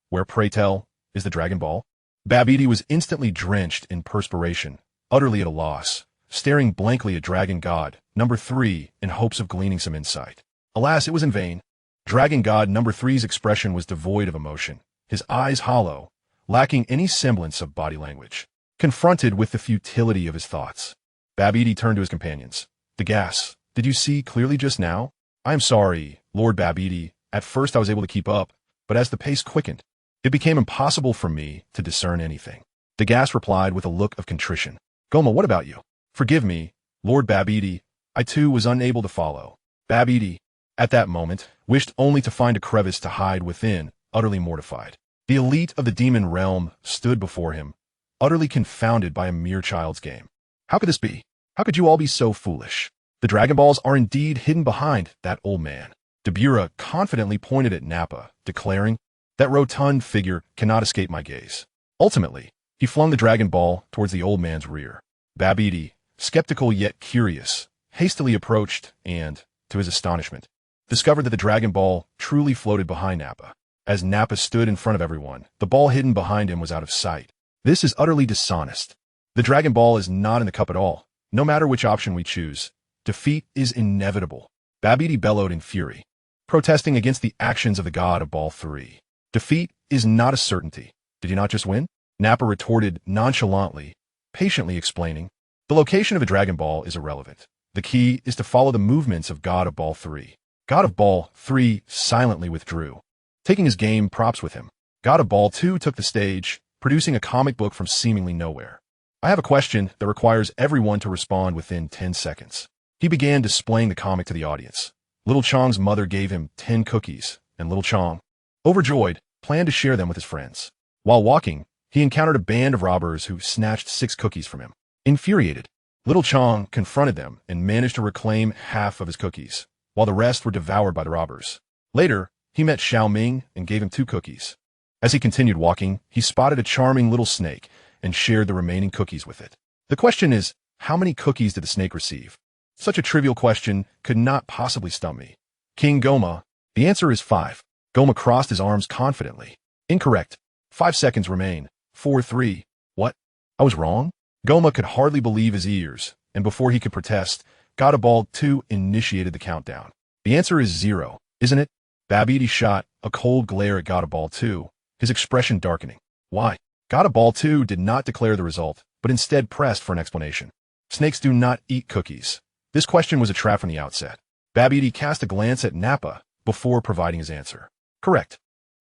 Where, pray tell, is the Dragon Ball? Babidi was instantly drenched in perspiration, utterly at a loss, staring blankly at Dragon God number 3 in hopes of gleaning some insight. Alas, it was in vain. Dragon God number 3's expression was devoid of emotion, his eyes hollow, lacking any semblance of body language. Confronted with the futility of his thoughts, Babidi turned to his companions. The gas, did you see clearly just now? I am sorry, Lord Babidi. At first I was able to keep up, but as the pace quickened, it became impossible for me to discern anything. Degas replied with a look of contrition. Goma, what about you? Forgive me, Lord Babidi. I too was unable to follow. Babidi, at that moment, wished only to find a crevice to hide within, utterly mortified. The elite of the demon realm stood before him, utterly confounded by a mere child's game. How could this be? How could you all be so foolish? The Dragon Balls are indeed hidden behind that old man. Dabura confidently pointed at Nappa, declaring, that rotund figure cannot escape my gaze. Ultimately, he flung the Dragon Ball towards the old man's rear. Babidi, skeptical yet curious, hastily approached and, to his astonishment, discovered that the Dragon Ball truly floated behind Nappa. As Nappa stood in front of everyone, the ball hidden behind him was out of sight. This is utterly dishonest. The Dragon Ball is not in the cup at all. No matter which option we choose, defeat is inevitable. Babidi bellowed in fury, protesting against the actions of the god of Ball 3. Defeat is not a certainty. Did you not just win? Nappa retorted nonchalantly, patiently explaining, the location of a Dragon Ball is irrelevant. The key is to follow the movements of God of Ball 3. God of Ball 3 silently withdrew, taking his game props with him. God of Ball 2 took the stage, producing a comic book from seemingly nowhere. I have a question that requires everyone to respond within 10 seconds. He began displaying the comic to the audience. Little Chong's mother gave him 10 cookies, and Little Chong, overjoyed, planned to share them with his friends. While walking, he encountered a band of robbers who snatched 6 cookies from him. Infuriated, Little Chong confronted them and managed to reclaim half of his cookies, while the rest were devoured by the robbers. Later, he met Xiao Ming and gave him 2 cookies. As he continued walking, he spotted a charming little snake and shared the remaining cookies with it. The question is, how many cookies did the snake receive? Such a trivial question could not possibly stump me. King Goma, the answer is 5. Goma crossed his arms confidently. Incorrect. 5 seconds remain. 4, 3. What? I was wrong? Goma could hardly believe his ears, and before he could protest, God of Ball 2 initiated the countdown. The answer is 0, isn't it? Babidi shot a cold glare at God of Ball 2, his expression darkening. Why? God of Ball 2 did not declare the result, but instead pressed for an explanation. Snakes do not eat cookies. This question was a trap from the outset. Babidi cast a glance at Nappa before providing his answer. Correct.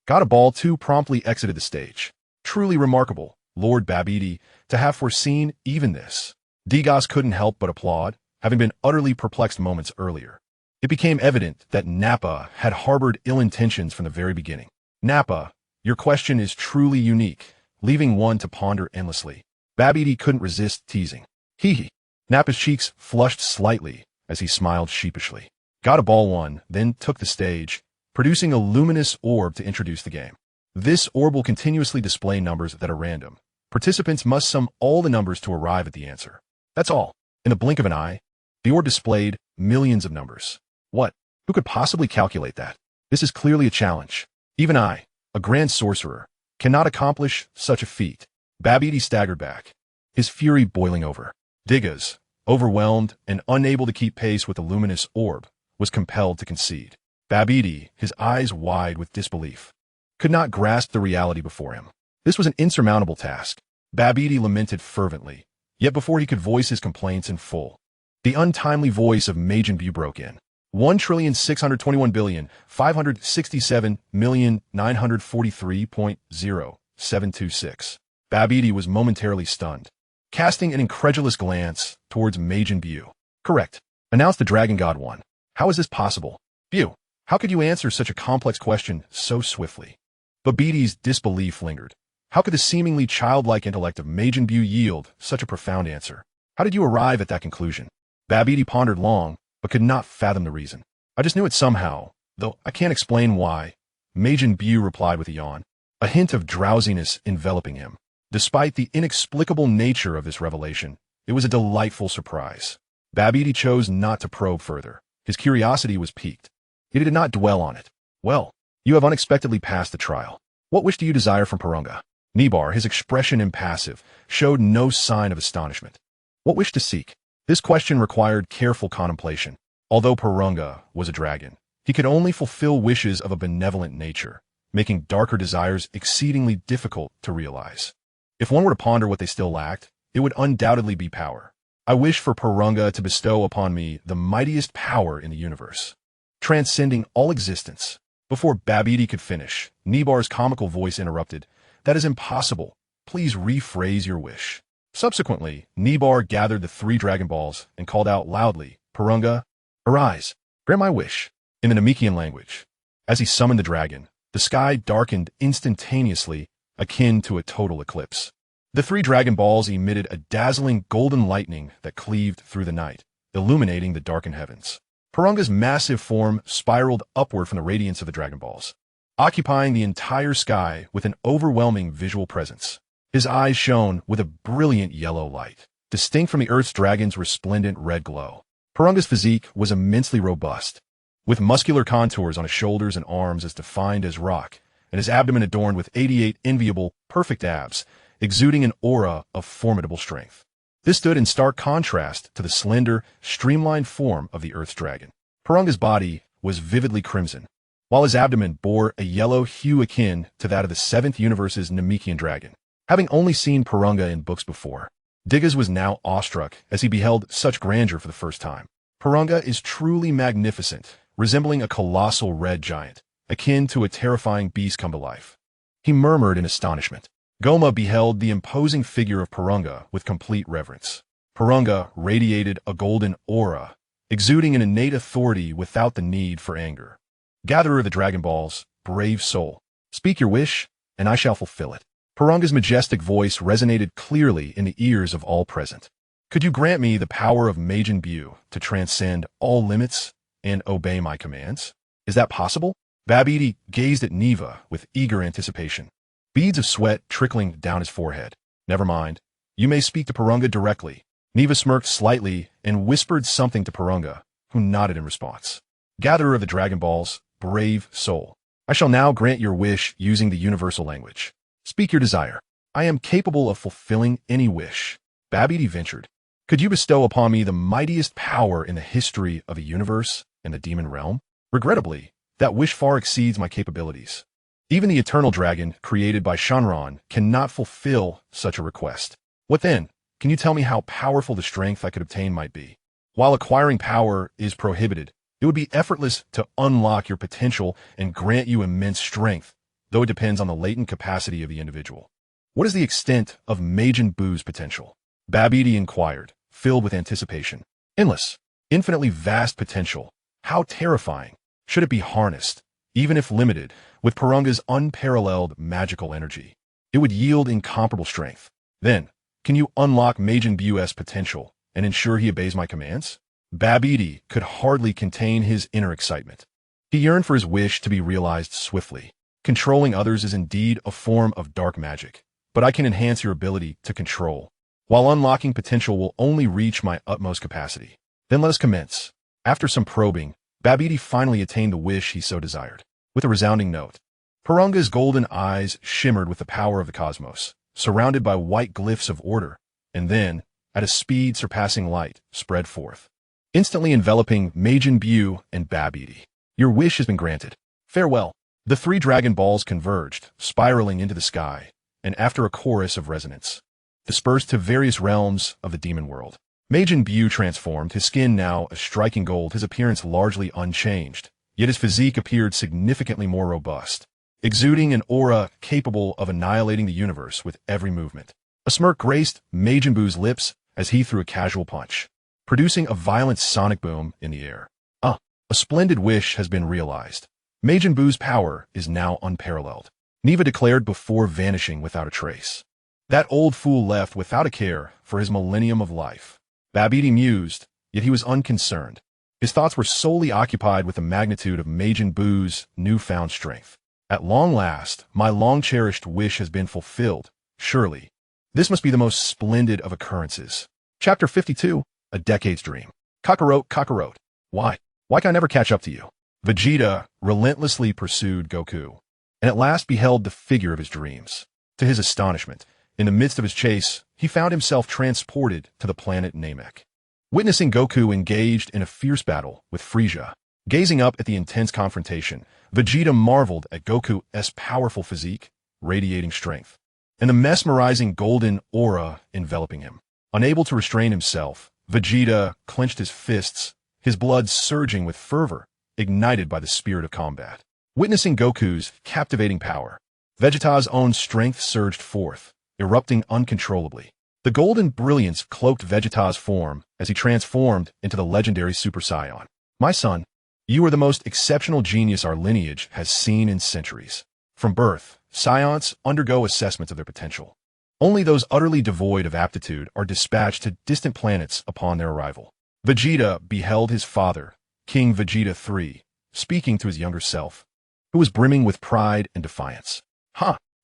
God of Ball 2 promptly exited the stage. Truly remarkable, Lord Babidi, to have foreseen even this. Degas couldn't help but applaud, having been utterly perplexed moments earlier. It became evident that Nappa had harbored ill intentions from the very beginning. Nappa, your question is truly unique, leaving one to ponder endlessly. Babidi couldn't resist teasing. Hee hee. Nappa's cheeks flushed slightly as he smiled sheepishly. God of Ball 1 then took the stage, producing a luminous orb to introduce the game. This orb will continuously display numbers that are random. Participants must sum all the numbers to arrive at the answer. That's all. In the blink of an eye, the orb displayed millions of numbers. What? Who could possibly calculate that? This is clearly a challenge. Even I, a grand sorcerer, cannot accomplish such a feat. Babidi staggered back, his fury boiling over. Degas, overwhelmed and unable to keep pace with the luminous orb, was compelled to concede. Babidi, his eyes wide with disbelief, could not grasp the reality before him. This was an insurmountable task. Babidi lamented fervently, yet before he could voice his complaints in full, the untimely voice of Majin Buu broke in. 1,621,567,943.0726. Babidi was momentarily stunned, casting an incredulous glance towards Majin Buu. Correct. Announced the Dragon God 1. How is this possible? Buu, how could you answer such a complex question so swiftly? Babidi's disbelief lingered. How could the seemingly childlike intellect of Majin Buu yield such a profound answer? How did you arrive at that conclusion? Babidi pondered long, but could not fathom the reason. I just knew it somehow, though I can't explain why. Majin Buu replied with a yawn, a hint of drowsiness enveloping him. Despite the inexplicable nature of this revelation, it was a delightful surprise. Babidi chose not to probe further. His curiosity was piqued. Yet he did not dwell on it. Well, you have unexpectedly passed the trial. What wish do you desire from Purunga? Nibar, his expression impassive, showed no sign of astonishment. What wish to seek? This question required careful contemplation. Although Purunga was a dragon, he could only fulfill wishes of a benevolent nature, making darker desires exceedingly difficult to realize. If one were to ponder what they still lacked, it would undoubtedly be power. I wish for Purunga to bestow upon me the mightiest power in the universe, transcending all existence. Before Babidi could finish, Nibar's comical voice interrupted. That is impossible. Please rephrase your wish. Subsequently, Nibar gathered the 3 Dragon Balls and called out loudly, Purunga, arise, grant my wish, in the Namekian language. As he summoned the dragon, the sky darkened instantaneously, akin to a total eclipse. The 3 Dragon Balls emitted a dazzling golden lightning that cleaved through the night, illuminating the darkened heavens. Purunga's massive form spiraled upward from the radiance of the Dragon Balls, occupying the entire sky with an overwhelming visual presence. His eyes shone with a brilliant yellow light, distinct from the Earth's dragon's resplendent red glow. Purunga's physique was immensely robust, with muscular contours on his shoulders and arms as defined as rock, and his abdomen adorned with 88 enviable, perfect abs, exuding an aura of formidable strength. This stood in stark contrast to the slender, streamlined form of the Earth's dragon. Purunga's body was vividly crimson, while his abdomen bore a yellow hue akin to that of the 7th universe's Namekian dragon. Having only seen Purunga in books before, Diggas was now awestruck as he beheld such grandeur for the first time. Purunga is truly magnificent, resembling a colossal red giant, akin to a terrifying beast come to life. He murmured in astonishment. Goma beheld the imposing figure of Purunga with complete reverence. Purunga radiated a golden aura, exuding an innate authority without the need for anger. Gatherer of the Dragon Balls, brave soul, speak your wish, and I shall fulfill it. Purunga's majestic voice resonated clearly in the ears of all present. Could you grant me the power of Majin Buu to transcend all limits and obey my commands? Is that possible? Babidi gazed at Neva with eager anticipation, beads of sweat trickling down his forehead. Never mind. You may speak to Purunga directly. Neva smirked slightly and whispered something to Purunga, who nodded in response. Gatherer of the Dragon Balls, brave soul, I shall now grant your wish using the universal language. Speak your desire. I am capable of fulfilling any wish. Babidi ventured. Could you bestow upon me the mightiest power in the history of the universe and the demon realm? Regrettably, that wish far exceeds my capabilities. Even the eternal dragon, created by Shenron, cannot fulfill such a request. What then? Can you tell me how powerful the strength I could obtain might be? While acquiring power is prohibited, it would be effortless to unlock your potential and grant you immense strength, though it depends on the latent capacity of the individual. What is the extent of Majin Buu's potential? Babidi inquired, filled with anticipation. Endless, infinitely vast potential. How terrifying. Should it be harnessed, even if limited, with Purunga's unparalleled magical energy? It would yield incomparable strength. Then, can you unlock Majin Buu's potential and ensure he obeys my commands? Babidi could hardly contain his inner excitement. He yearned for his wish to be realized swiftly. Controlling others is indeed a form of dark magic, but I can enhance your ability to control, while unlocking potential will only reach my utmost capacity. Then let us commence. After some probing, Babidi finally attained the wish he so desired. With a resounding note, Purunga's golden eyes shimmered with the power of the cosmos, surrounded by white glyphs of order, and then, at a speed surpassing light, spread forth, instantly enveloping Majin Buu and Babidi. Your wish has been granted. Farewell. The 3 Dragon Balls converged, spiraling into the sky, and after a chorus of resonance, dispersed to various realms of the demon world. Majin Buu transformed, his skin now a striking gold, his appearance largely unchanged, yet his physique appeared significantly more robust, exuding an aura capable of annihilating the universe with every movement. A smirk graced Majin Buu's lips as he threw a casual punch, producing a violent sonic boom in the air. A splendid wish has been realized. Majin Buu's power is now unparalleled, Neva declared before vanishing without a trace. That old fool left without a care for his millennium of life. Babidi mused, yet he was unconcerned. His thoughts were solely occupied with the magnitude of Majin Buu's newfound strength. At long last, my long-cherished wish has been fulfilled, surely. This must be the most splendid of occurrences. Chapter 52, A Decade's Dream. Kakarot, Kakarot. Why can I never catch up to you? Vegeta relentlessly pursued Goku, and at last beheld the figure of his dreams. To his astonishment, in the midst of his chase, he found himself transported to the planet Namek. Witnessing Goku engaged in a fierce battle with Frieza, gazing up at the intense confrontation, Vegeta marveled at Goku's powerful physique, radiating strength, and the mesmerizing golden aura enveloping him. Unable to restrain himself, Vegeta clenched his fists, his blood surging with fervor, ignited by the spirit of combat. Witnessing Goku's captivating power, Vegeta's own strength surged forth, erupting uncontrollably. The golden brilliance cloaked Vegeta's form as he transformed into the legendary Super Saiyan. My son, you are the most exceptional genius our lineage has seen in centuries. From birth, Saiyans undergo assessments of their potential. Only those utterly devoid of aptitude are dispatched to distant planets upon their arrival. Vegeta beheld his father, King Vegeta III, speaking to his younger self, who was brimming with pride and defiance.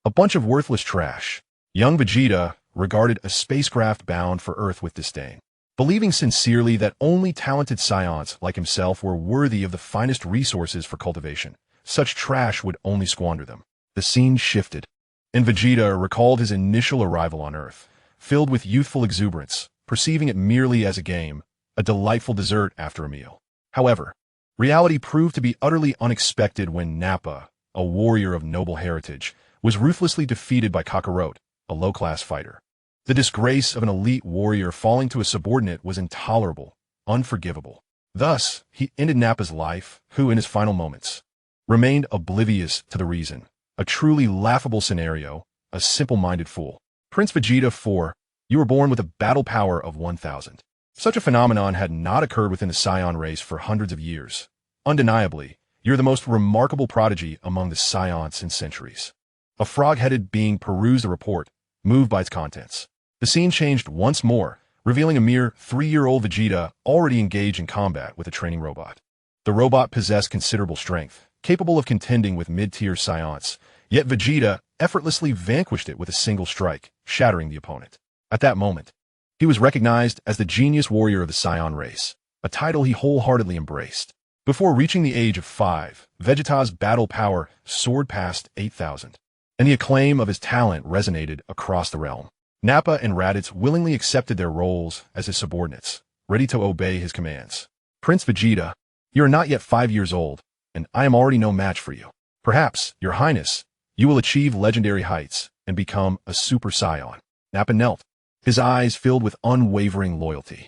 A bunch of worthless trash. Young Vegeta regarded a spacecraft bound for Earth with disdain, believing sincerely that only talented Saiyans like himself were worthy of the finest resources for cultivation. Such trash would only squander them. The scene shifted, and Vegeta recalled his initial arrival on Earth, filled with youthful exuberance, perceiving it merely as a game, a delightful dessert after a meal. However, reality proved to be utterly unexpected when Nappa, a warrior of noble heritage, was ruthlessly defeated by Kakarot, a low-class fighter. The disgrace of an elite warrior falling to a subordinate was intolerable, unforgivable. Thus, he ended Nappa's life, who in his final moments remained oblivious to the reason. A truly laughable scenario, a simple-minded fool. Prince Vegeta IV, you were born with a battle power of 1,000. Such a phenomenon had not occurred within the Saiyan race for hundreds of years. Undeniably, you're the most remarkable prodigy among the Saiyans in centuries. A frog-headed being perused the report, moved by its contents. The scene changed once more, revealing a mere 3-year-old Vegeta already engaged in combat with a training robot. The robot possessed considerable strength, capable of contending with mid-tier Saiyans, yet Vegeta effortlessly vanquished it with a single strike, shattering the opponent. At that moment, he was recognized as the genius warrior of the Saiyan race, a title he wholeheartedly embraced. Before reaching the age of 5, Vegeta's battle power soared past 8,000, and the acclaim of his talent resonated across the realm. Nappa and Raditz willingly accepted their roles as his subordinates, ready to obey his commands. Prince Vegeta, you are not yet 5 years old, and I am already no match for you. Perhaps, Your Highness, you will achieve legendary heights and become a Super Saiyan. Nappa knelt, his eyes filled with unwavering loyalty.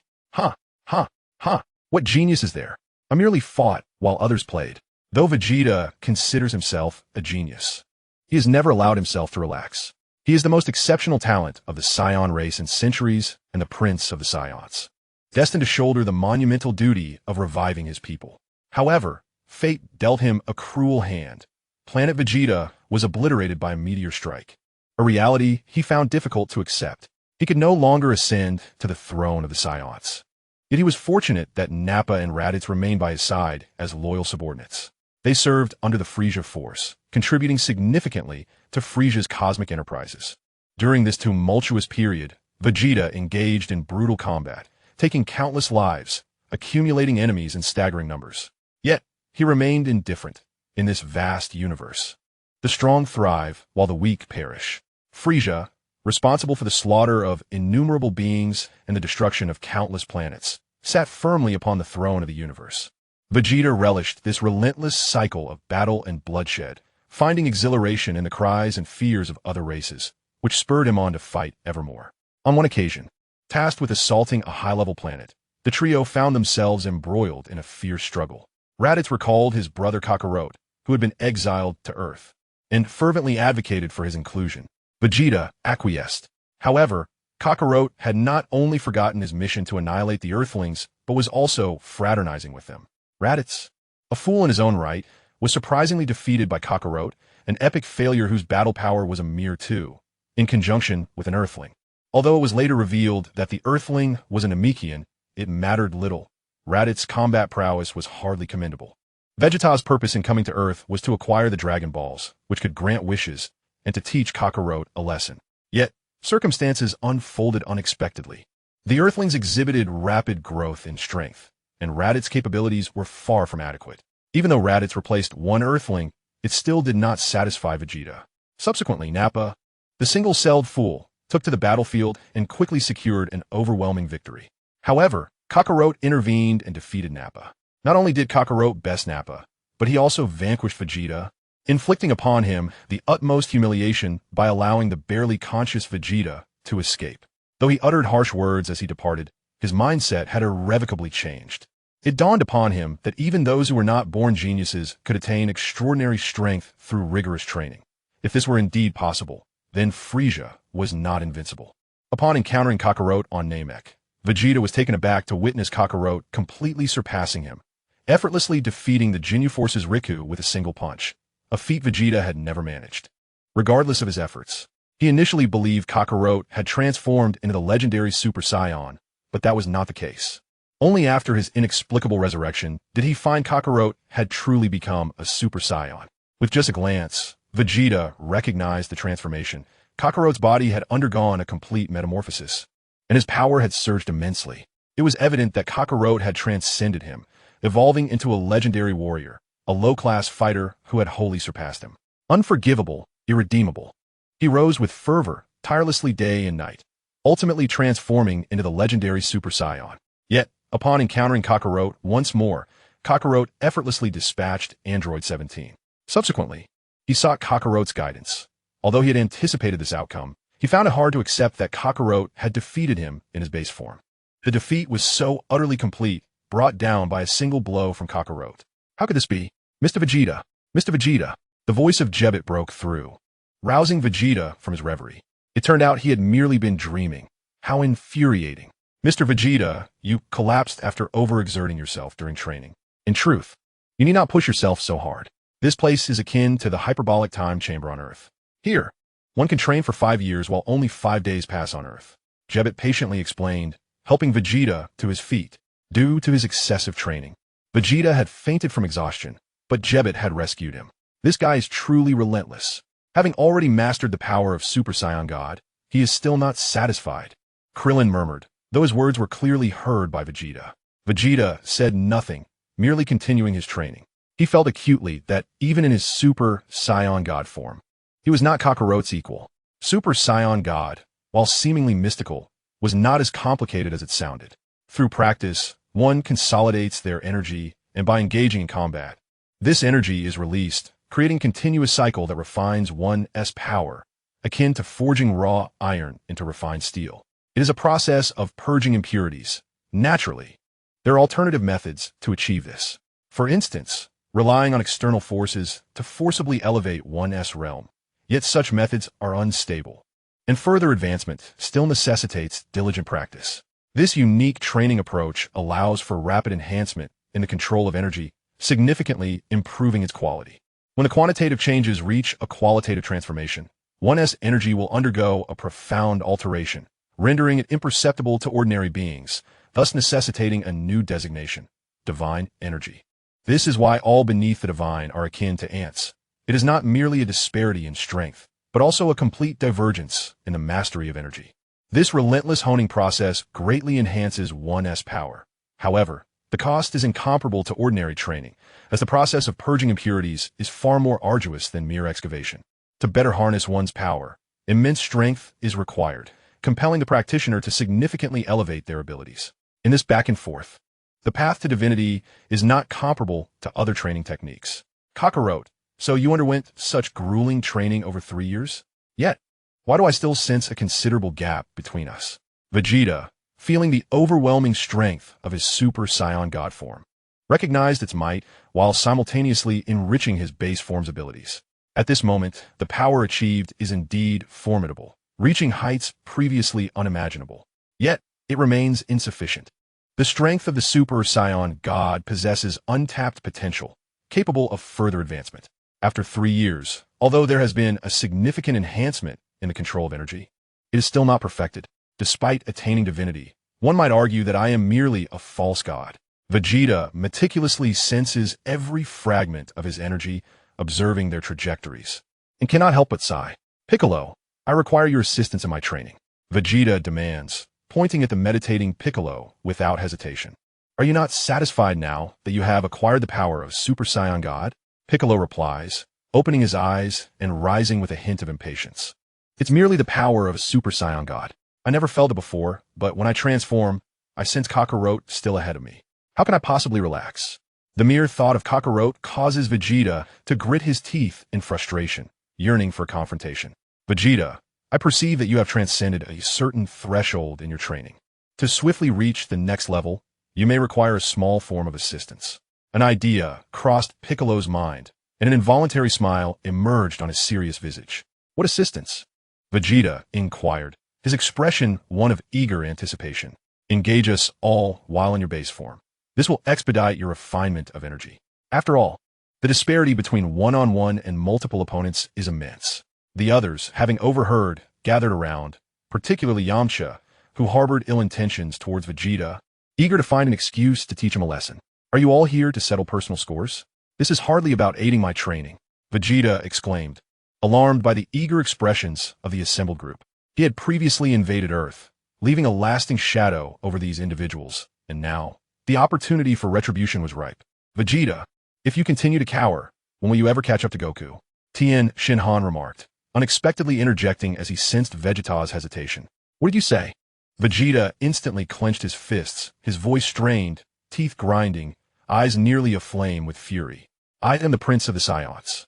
What genius is there? I merely fought while others played. Though Vegeta considers himself a genius, he has never allowed himself to relax. He is the most exceptional talent of the Saiyan race in centuries and the prince of the Saiyans, destined to shoulder the monumental duty of reviving his people. However, fate dealt him a cruel hand. Planet Vegeta was obliterated by a meteor strike, a reality he found difficult to accept. He could no longer ascend to the throne of the Saiyans. Yet he was fortunate that Nappa and Raditz remained by his side as loyal subordinates. They served under the Frieza Force, contributing significantly to Frieza's cosmic enterprises. During this tumultuous period, Vegeta engaged in brutal combat, taking countless lives, accumulating enemies in staggering numbers. Yet, he remained indifferent in this vast universe. The strong thrive while the weak perish. Frieza, responsible for the slaughter of innumerable beings and the destruction of countless planets, sat firmly upon the throne of the universe. Vegeta relished this relentless cycle of battle and bloodshed, finding exhilaration in the cries and fears of other races, which spurred him on to fight evermore. On one occasion, tasked with assaulting a high-level planet, the trio found themselves embroiled in a fierce struggle. Raditz recalled his brother Kakarot, who had been exiled to Earth, and fervently advocated for his inclusion. Vegeta acquiesced. However, Kakarot had not only forgotten his mission to annihilate the Earthlings, but was also fraternizing with them. Raditz, a fool in his own right, was surprisingly defeated by Kakarot, an epic failure whose battle power was a mere 2, in conjunction with an Earthling. Although it was later revealed that the Earthling was an Omni-King, it mattered little. Raditz's combat prowess was hardly commendable. Vegeta's purpose in coming to Earth was to acquire the Dragon Balls, which could grant wishes, and to teach Kakarot a lesson. Yet, circumstances unfolded unexpectedly. The Earthlings exhibited rapid growth in strength, and Raditz's capabilities were far from adequate. Even though Raditz replaced one Earthling, it still did not satisfy Vegeta. Subsequently, Nappa, the single-celled fool, took to the battlefield and quickly secured an overwhelming victory. However, Kakarot intervened and defeated Nappa. Not only did Kakarot best Nappa, but he also vanquished Vegeta, inflicting upon him the utmost humiliation by allowing the barely conscious Vegeta to escape. Though he uttered harsh words as he departed, his mindset had irrevocably changed. It dawned upon him that even those who were not born geniuses could attain extraordinary strength through rigorous training. If this were indeed possible, then Frieza was not invincible. Upon encountering Kakarot on Namek, Vegeta was taken aback to witness Kakarot completely surpassing him, effortlessly defeating the Ginyu Force's Riku with a single punch, a feat Vegeta had never managed. Regardless of his efforts, he initially believed Kakarot had transformed into the legendary Super Saiyan, but that was not the case. Only after his inexplicable resurrection did he find Kakarot had truly become a Super Saiyan. With just a glance, Vegeta recognized the transformation. Kakarot's body had undergone a complete metamorphosis, and his power had surged immensely. It was evident that Kakarot had transcended him, evolving into a legendary warrior, a low-class fighter who had wholly surpassed him. Unforgivable, irredeemable. He rose with fervor, tirelessly day and night, ultimately transforming into the legendary Super Saiyan. Yet, upon encountering Kakarot once more, Kakarot effortlessly dispatched Android 17. Subsequently, he sought Kakarot's guidance. Although he had anticipated this outcome, he found it hard to accept that Kakarot had defeated him in his base form. The defeat was so utterly complete, brought down by a single blow from Kakarot. How could this be? Mr. Vegeta! Mr. Vegeta! The voice of Jebbit broke through, rousing Vegeta from his reverie. It turned out he had merely been dreaming. How infuriating. Mr. Vegeta, you collapsed after overexerting yourself during training. In truth, you need not push yourself so hard. This place is akin to the hyperbolic time chamber on Earth. Here, one can train for 5 years while only 5 days pass on Earth. Jebbit patiently explained, helping Vegeta to his feet. Due to his excessive training, Vegeta had fainted from exhaustion, but Jebbit had rescued him. This guy is truly relentless. Having already mastered the power of Super Saiyan God, he is still not satisfied. Krillin murmured, though his words were clearly heard by Vegeta. Vegeta said nothing, merely continuing his training. He felt acutely that even in his Super Saiyan God form, he was not Kakarot's equal. Super Saiyan God, while seemingly mystical, was not as complicated as it sounded. Through practice, one consolidates their energy, and by engaging in combat, this energy is released, creating a continuous cycle that refines one's power, akin to forging raw iron into refined steel. It is a process of purging impurities. Naturally, there are alternative methods to achieve this. For instance, relying on external forces to forcibly elevate one's realm. Yet such methods are unstable, and further advancement still necessitates diligent practice. This unique training approach allows for rapid enhancement in the control of energy, significantly improving its quality. When the quantitative changes reach a qualitative transformation, one's energy will undergo a profound alteration, rendering it imperceptible to ordinary beings, thus necessitating a new designation, divine energy. This is why all beneath the divine are akin to ants. It is not merely a disparity in strength, but also a complete divergence in the mastery of energy. This relentless honing process greatly enhances one's power. However, the cost is incomparable to ordinary training, as the process of purging impurities is far more arduous than mere excavation. To better harness one's power, immense strength is required, compelling the practitioner to significantly elevate their abilities. In this back and forth, the path to divinity is not comparable to other training techniques. Kakarot, so you underwent such grueling training over 3 years? Yet, why do I still sense a considerable gap between us? Vegeta, feeling the overwhelming strength of his Super Saiyan God form, recognized its might while simultaneously enriching his base form's abilities. At this moment, the power achieved is indeed formidable, reaching heights previously unimaginable. Yet, it remains insufficient. The strength of the Super Saiyan God possesses untapped potential, capable of further advancement. After 3 years, although there has been a significant enhancement in the control of energy, it is still not perfected. Despite attaining divinity, one might argue that I am merely a false god. Vegeta meticulously senses every fragment of his energy, observing their trajectories, and cannot help but sigh. Piccolo, I require your assistance in my training. Vegeta demands, pointing at the meditating Piccolo without hesitation. Are you not satisfied now that you have acquired the power of Super Saiyan God? Piccolo replies, opening his eyes and rising with a hint of impatience. It's merely the power of a Super Saiyan God. I never felt it before, but when I transform, I sense Kakarot still ahead of me. How can I possibly relax? The mere thought of Kakarot causes Vegeta to grit his teeth in frustration, yearning for confrontation. Vegeta, I perceive that you have transcended a certain threshold in your training. To swiftly reach the next level, you may require a small form of assistance. An idea crossed Piccolo's mind, and an involuntary smile emerged on his serious visage. What assistance? Vegeta inquired, his expression one of eager anticipation. Engage us all while in your base form. This will expedite your refinement of energy. After all, the disparity between one-on-one and multiple opponents is immense. The others, having overheard, gathered around, particularly Yamcha, who harbored ill intentions towards Vegeta, eager to find an excuse to teach him a lesson. Are you all here to settle personal scores? This is hardly about aiding my training, Vegeta exclaimed, alarmed by the eager expressions of the assembled group. He had previously invaded Earth, leaving a lasting shadow over these individuals, and now, the opportunity for retribution was ripe. Vegeta, if you continue to cower, when will you ever catch up to Goku? Tien Shinhan remarked, unexpectedly interjecting as he sensed Vegeta's hesitation. What did you say? Vegeta instantly clenched his fists, his voice strained, teeth grinding, eyes nearly aflame with fury. I am the Prince of the Saiyans,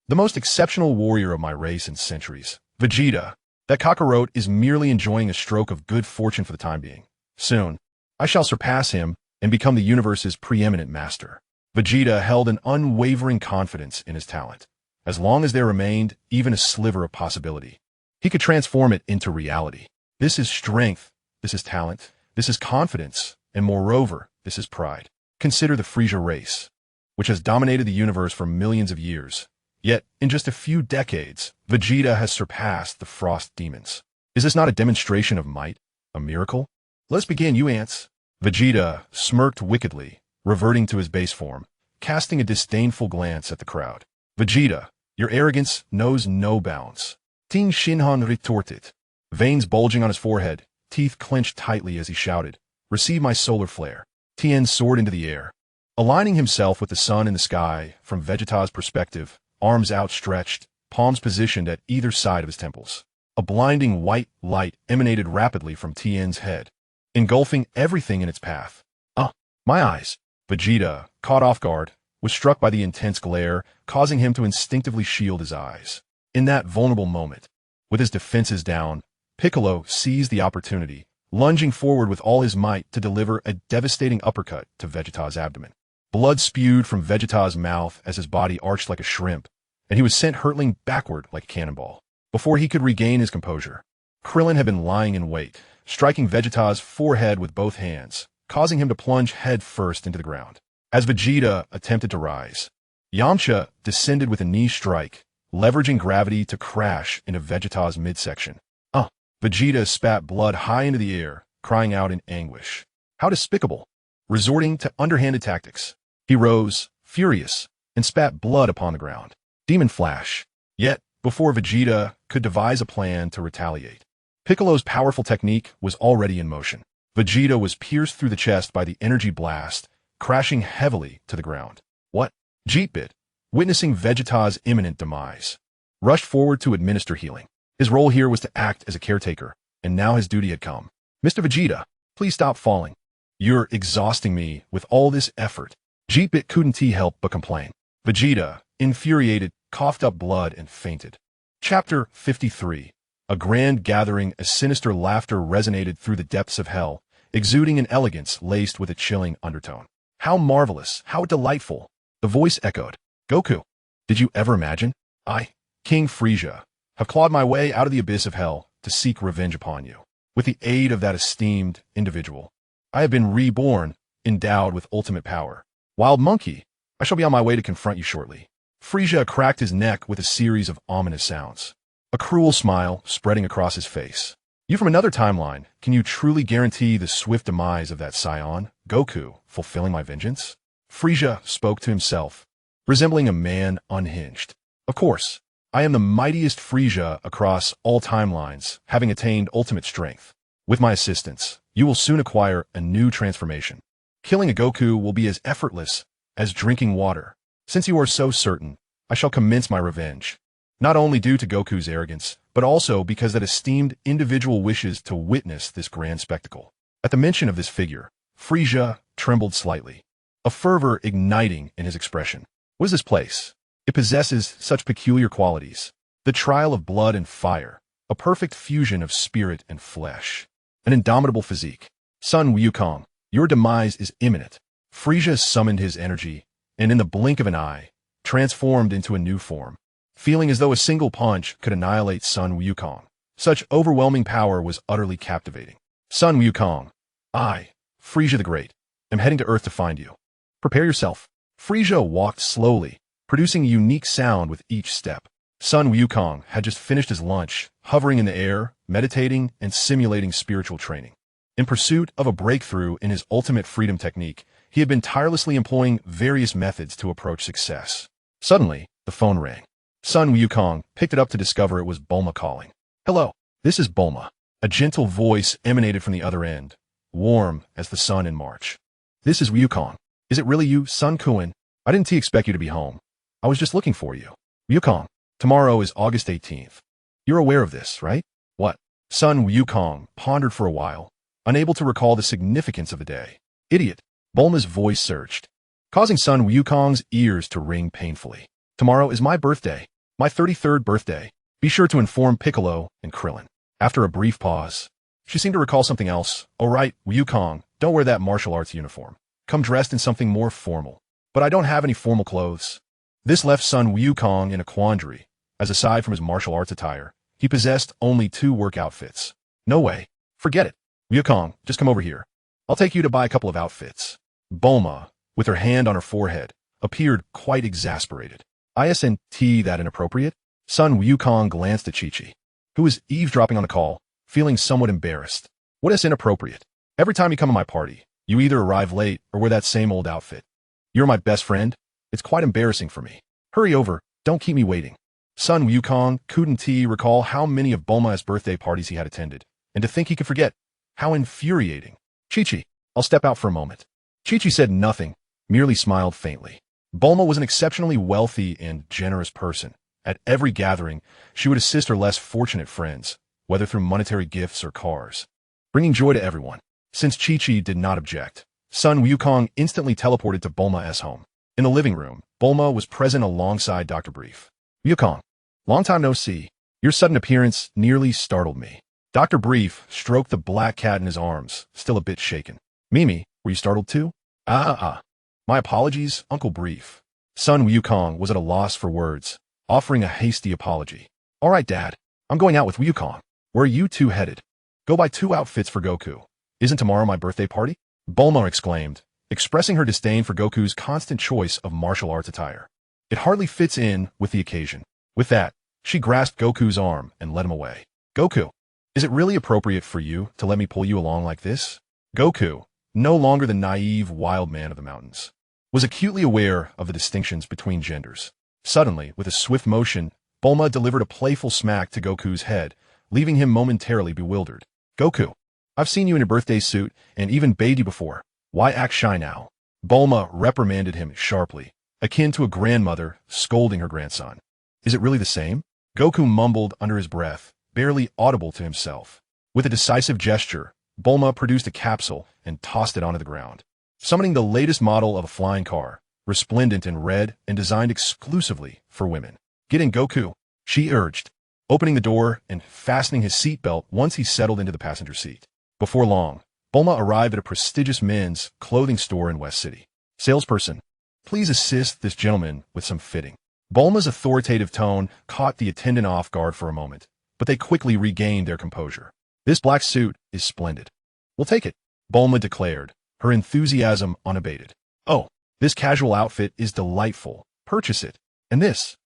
the most exceptional warrior of my race in centuries. Vegeta, that Kakarot is merely enjoying a stroke of good fortune for the time being. Soon, I shall surpass him and become the universe's preeminent master. Vegeta held an unwavering confidence in his talent. As long as there remained even a sliver of possibility, he could transform it into reality. This is strength, this is talent, this is confidence, and moreover, this is pride. Consider the Frieza race, which has dominated the universe for millions of years. Yet, in just a few decades, Vegeta has surpassed the Frost demons. Is this not a demonstration of might? A miracle? Let's begin, you ants. Vegeta smirked wickedly, reverting to his base form, casting a disdainful glance at the crowd. Vegeta, your arrogance knows no bounds. Tien Shinhan retorted, veins bulging on his forehead, teeth clenched tightly as he shouted, receive my solar flare. Tien soared into the air, aligning himself with the sun in the sky from Vegeta's perspective, arms outstretched, palms positioned at either side of his temples. A blinding white light emanated rapidly from Tien's head, engulfing everything in its path. My eyes! Vegeta, caught off guard, was struck by the intense glare, causing him to instinctively shield his eyes. In that vulnerable moment, with his defenses down, Piccolo seized the opportunity, lunging forward with all his might to deliver a devastating uppercut to Vegeta's abdomen. Blood spewed from Vegeta's mouth as his body arched like a shrimp, and he was sent hurtling backward like a cannonball. Before he could regain his composure, Krillin had been lying in wait, striking Vegeta's forehead with both hands, causing him to plunge head first into the ground. As Vegeta attempted to rise, Yamcha descended with a knee strike, leveraging gravity to crash into Vegeta's midsection. Vegeta spat blood high into the air, crying out in anguish. How despicable! Resorting to underhanded tactics, he rose, furious, and spat blood upon the ground. Demon Flash. Yet, before Vegeta could devise a plan to retaliate, Piccolo's powerful technique was already in motion. Vegeta was pierced through the chest by the energy blast, crashing heavily to the ground. What? Jeetbit, witnessing Vegeta's imminent demise, rushed forward to administer healing. His role here was to act as a caretaker, and now his duty had come. Mr. Vegeta, please stop falling. You're exhausting me with all this effort. Jeetbit couldn't help but complain. Vegeta, infuriated, coughed up blood and fainted. Chapter 53. A grand gathering, a sinister laughter resonated through the depths of hell, exuding an elegance laced with a chilling undertone. How marvelous, how delightful! The voice echoed. Goku, did you ever imagine? I, King Frieza, have clawed my way out of the abyss of hell to seek revenge upon you. With the aid of that esteemed individual, I have been reborn, endowed with ultimate power. Wild monkey, I shall be on my way to confront you shortly. Frieza cracked his neck with a series of ominous sounds, a cruel smile spreading across his face. You from another timeline, can you truly guarantee the swift demise of that Saiyan, Goku, fulfilling my vengeance? Frieza spoke to himself, resembling a man unhinged. Of course, I am the mightiest Frieza across all timelines, having attained ultimate strength. With my assistance, you will soon acquire a new transformation. Killing a Goku will be as effortless as drinking water. Since you are so certain, I shall commence my revenge. Not only due to Goku's arrogance, but also because that esteemed individual wishes to witness this grand spectacle. At the mention of this figure, Frieza trembled slightly, a fervor igniting in his expression. What is this place? It possesses such peculiar qualities. The trial of blood and fire, a perfect fusion of spirit and flesh, an indomitable physique. Sun Wukong, your demise is imminent. Frieza summoned his energy, and in the blink of an eye, transformed into a new form, feeling as though a single punch could annihilate Sun Wukong. Such overwhelming power was utterly captivating. Sun Wukong, I, Frieza the Great, am heading to Earth to find you. Prepare yourself. Frieza walked slowly, producing a unique sound with each step. Sun Wukong had just finished his lunch, hovering in the air, meditating and simulating spiritual training. In pursuit of a breakthrough in his ultimate freedom technique, he had been tirelessly employing various methods to approach success. Suddenly, the phone rang. Sun Wukong picked it up to discover it was Bulma calling. Hello, this is Bulma. A gentle voice emanated from the other end, warm as the sun in March. This is Wukong. Is it really you, Sun Kuan? I didn't expect you to be home. I was just looking for you. Wukong, tomorrow is August 18th. You're aware of this, right? What? Sun Wukong pondered for a while, unable to recall the significance of the day. Idiot. Bulma's voice surged, causing Sun Wukong's ears to ring painfully. Tomorrow is my birthday, my 33rd birthday. Be sure to inform Piccolo and Krillin. After a brief pause, she seemed to recall something else. Oh right, Wukong, don't wear that martial arts uniform. Come dressed in something more formal. But I don't have any formal clothes. This left Sun Wukong in a quandary, as aside from his martial arts attire, he possessed only 2 work outfits. No way. Forget it. Wukong, just come over here. I'll take you to buy a couple of outfits. Bulma, with her hand on her forehead, appeared quite exasperated. Isn't that inappropriate? Sun Wukong glanced at Chi-Chi, who was eavesdropping on the call, feeling somewhat embarrassed. What is inappropriate? Every time you come to my party, you either arrive late or wear that same old outfit. You're my best friend. It's quite embarrassing for me. Hurry over, don't keep me waiting. Sun Wukong couldn't recall how many of Bulma's birthday parties he had attended, and to think he could forget. How infuriating. Chi-Chi, I'll step out for a moment. Chi-Chi said nothing, merely smiled faintly. Bulma was an exceptionally wealthy and generous person. At every gathering, she would assist her less fortunate friends, whether through monetary gifts or cars, bringing joy to everyone. Since Chi-Chi did not object, Sun Wukong instantly teleported to Bulma's home. In the living room, Bulma was present alongside Dr. Brief. Wukong, long time no see. Your sudden appearance nearly startled me. Dr. Brief stroked the black cat in his arms, still a bit shaken. Mimi, were you startled too? My apologies, Uncle Brief. Sun Wukong was at a loss for words, offering a hasty apology. All right, Dad. I'm going out with Wukong. Where are you 2 headed? Go buy 2 outfits for Goku. Isn't tomorrow my birthday party? Bulma exclaimed, expressing her disdain for Goku's constant choice of martial arts attire. It hardly fits in with the occasion. With that, she grasped Goku's arm and led him away. Goku, is it really appropriate for you to let me pull you along like this? Goku, no longer the naive wild man of the mountains, was acutely aware of the distinctions between genders. Suddenly, with a swift motion, Bulma delivered a playful smack to Goku's head, leaving him momentarily bewildered. Goku, I've seen you in your birthday suit and even bathed you before. Why act shy now? Bulma reprimanded him sharply, akin to a grandmother scolding her grandson. Is it really the same? Goku mumbled under his breath, barely audible to himself. With a decisive gesture, Bulma produced a capsule and tossed it onto the ground, summoning the latest model of a flying car, resplendent in red and designed exclusively for women. Get in, Goku, she urged, opening the door and fastening his seatbelt once he settled into the passenger seat. Before long, Bulma arrived at a prestigious men's clothing store in West City. Salesperson, please assist this gentleman with some fitting. Bulma's authoritative tone caught the attendant off guard for a moment, but they quickly regained their composure. This black suit is splendid. We'll take it, Bulma declared, her enthusiasm unabated. Oh, this casual outfit is delightful. Purchase it. And this.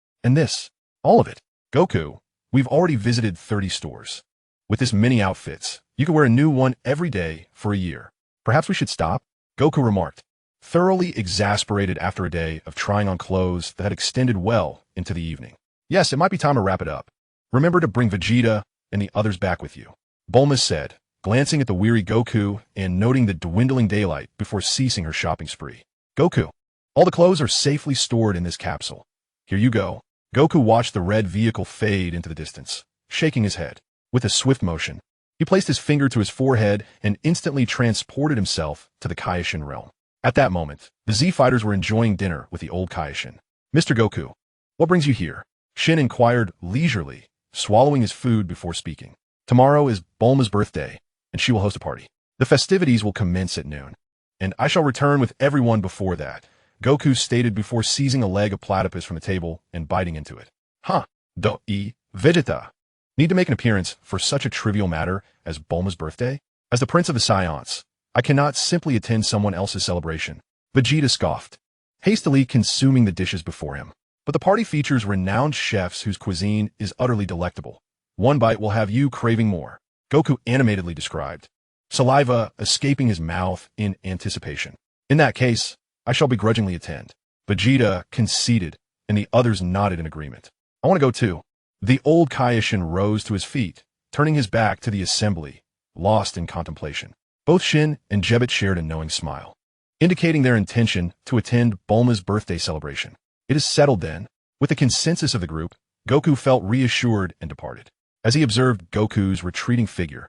All of it. Goku, we've already visited 30 stores. With this many outfits, you could wear a new one every day for a year. Perhaps we should stop? Goku remarked, thoroughly exasperated after a day of trying on clothes that had extended well into the evening. Yes, it might be time to wrap it up. Remember to bring Vegeta and the others back with you, Bulma said, glancing at the weary Goku and noting the dwindling daylight before ceasing her shopping spree. Goku, all the clothes are safely stored in this capsule. Here you go. Goku watched the red vehicle fade into the distance, shaking his head. With a swift motion, he placed his finger to his forehead and instantly transported himself to the Kaioshin realm. At that moment, the Z-Fighters were enjoying dinner with the old Kaioshin. Mr. Goku, what brings you here? Shin inquired leisurely, swallowing his food before speaking. Tomorrow is Bulma's birthday, and she will host a party. The festivities will commence at noon, and I shall return with everyone before that, Goku stated before seizing a leg of platypus from the table and biting into it. Huh, Vegeta. Need to make an appearance for such a trivial matter as Bulma's birthday? As the Prince of the Saiyans, I cannot simply attend someone else's celebration. Vegeta scoffed, hastily consuming the dishes before him. But the party features renowned chefs whose cuisine is utterly delectable. One bite will have you craving more, Goku animatedly described, saliva escaping his mouth in anticipation. In that case, I shall begrudgingly attend. Vegeta conceded, and the others nodded in agreement. I want to go too. The old Kaioshin rose to his feet, turning his back to the assembly, lost in contemplation. Both Shin and Jebet shared a knowing smile, indicating their intention to attend Bulma's birthday celebration. It is settled then. With the consensus of the group, Goku felt reassured and departed. As he observed Goku's retreating figure,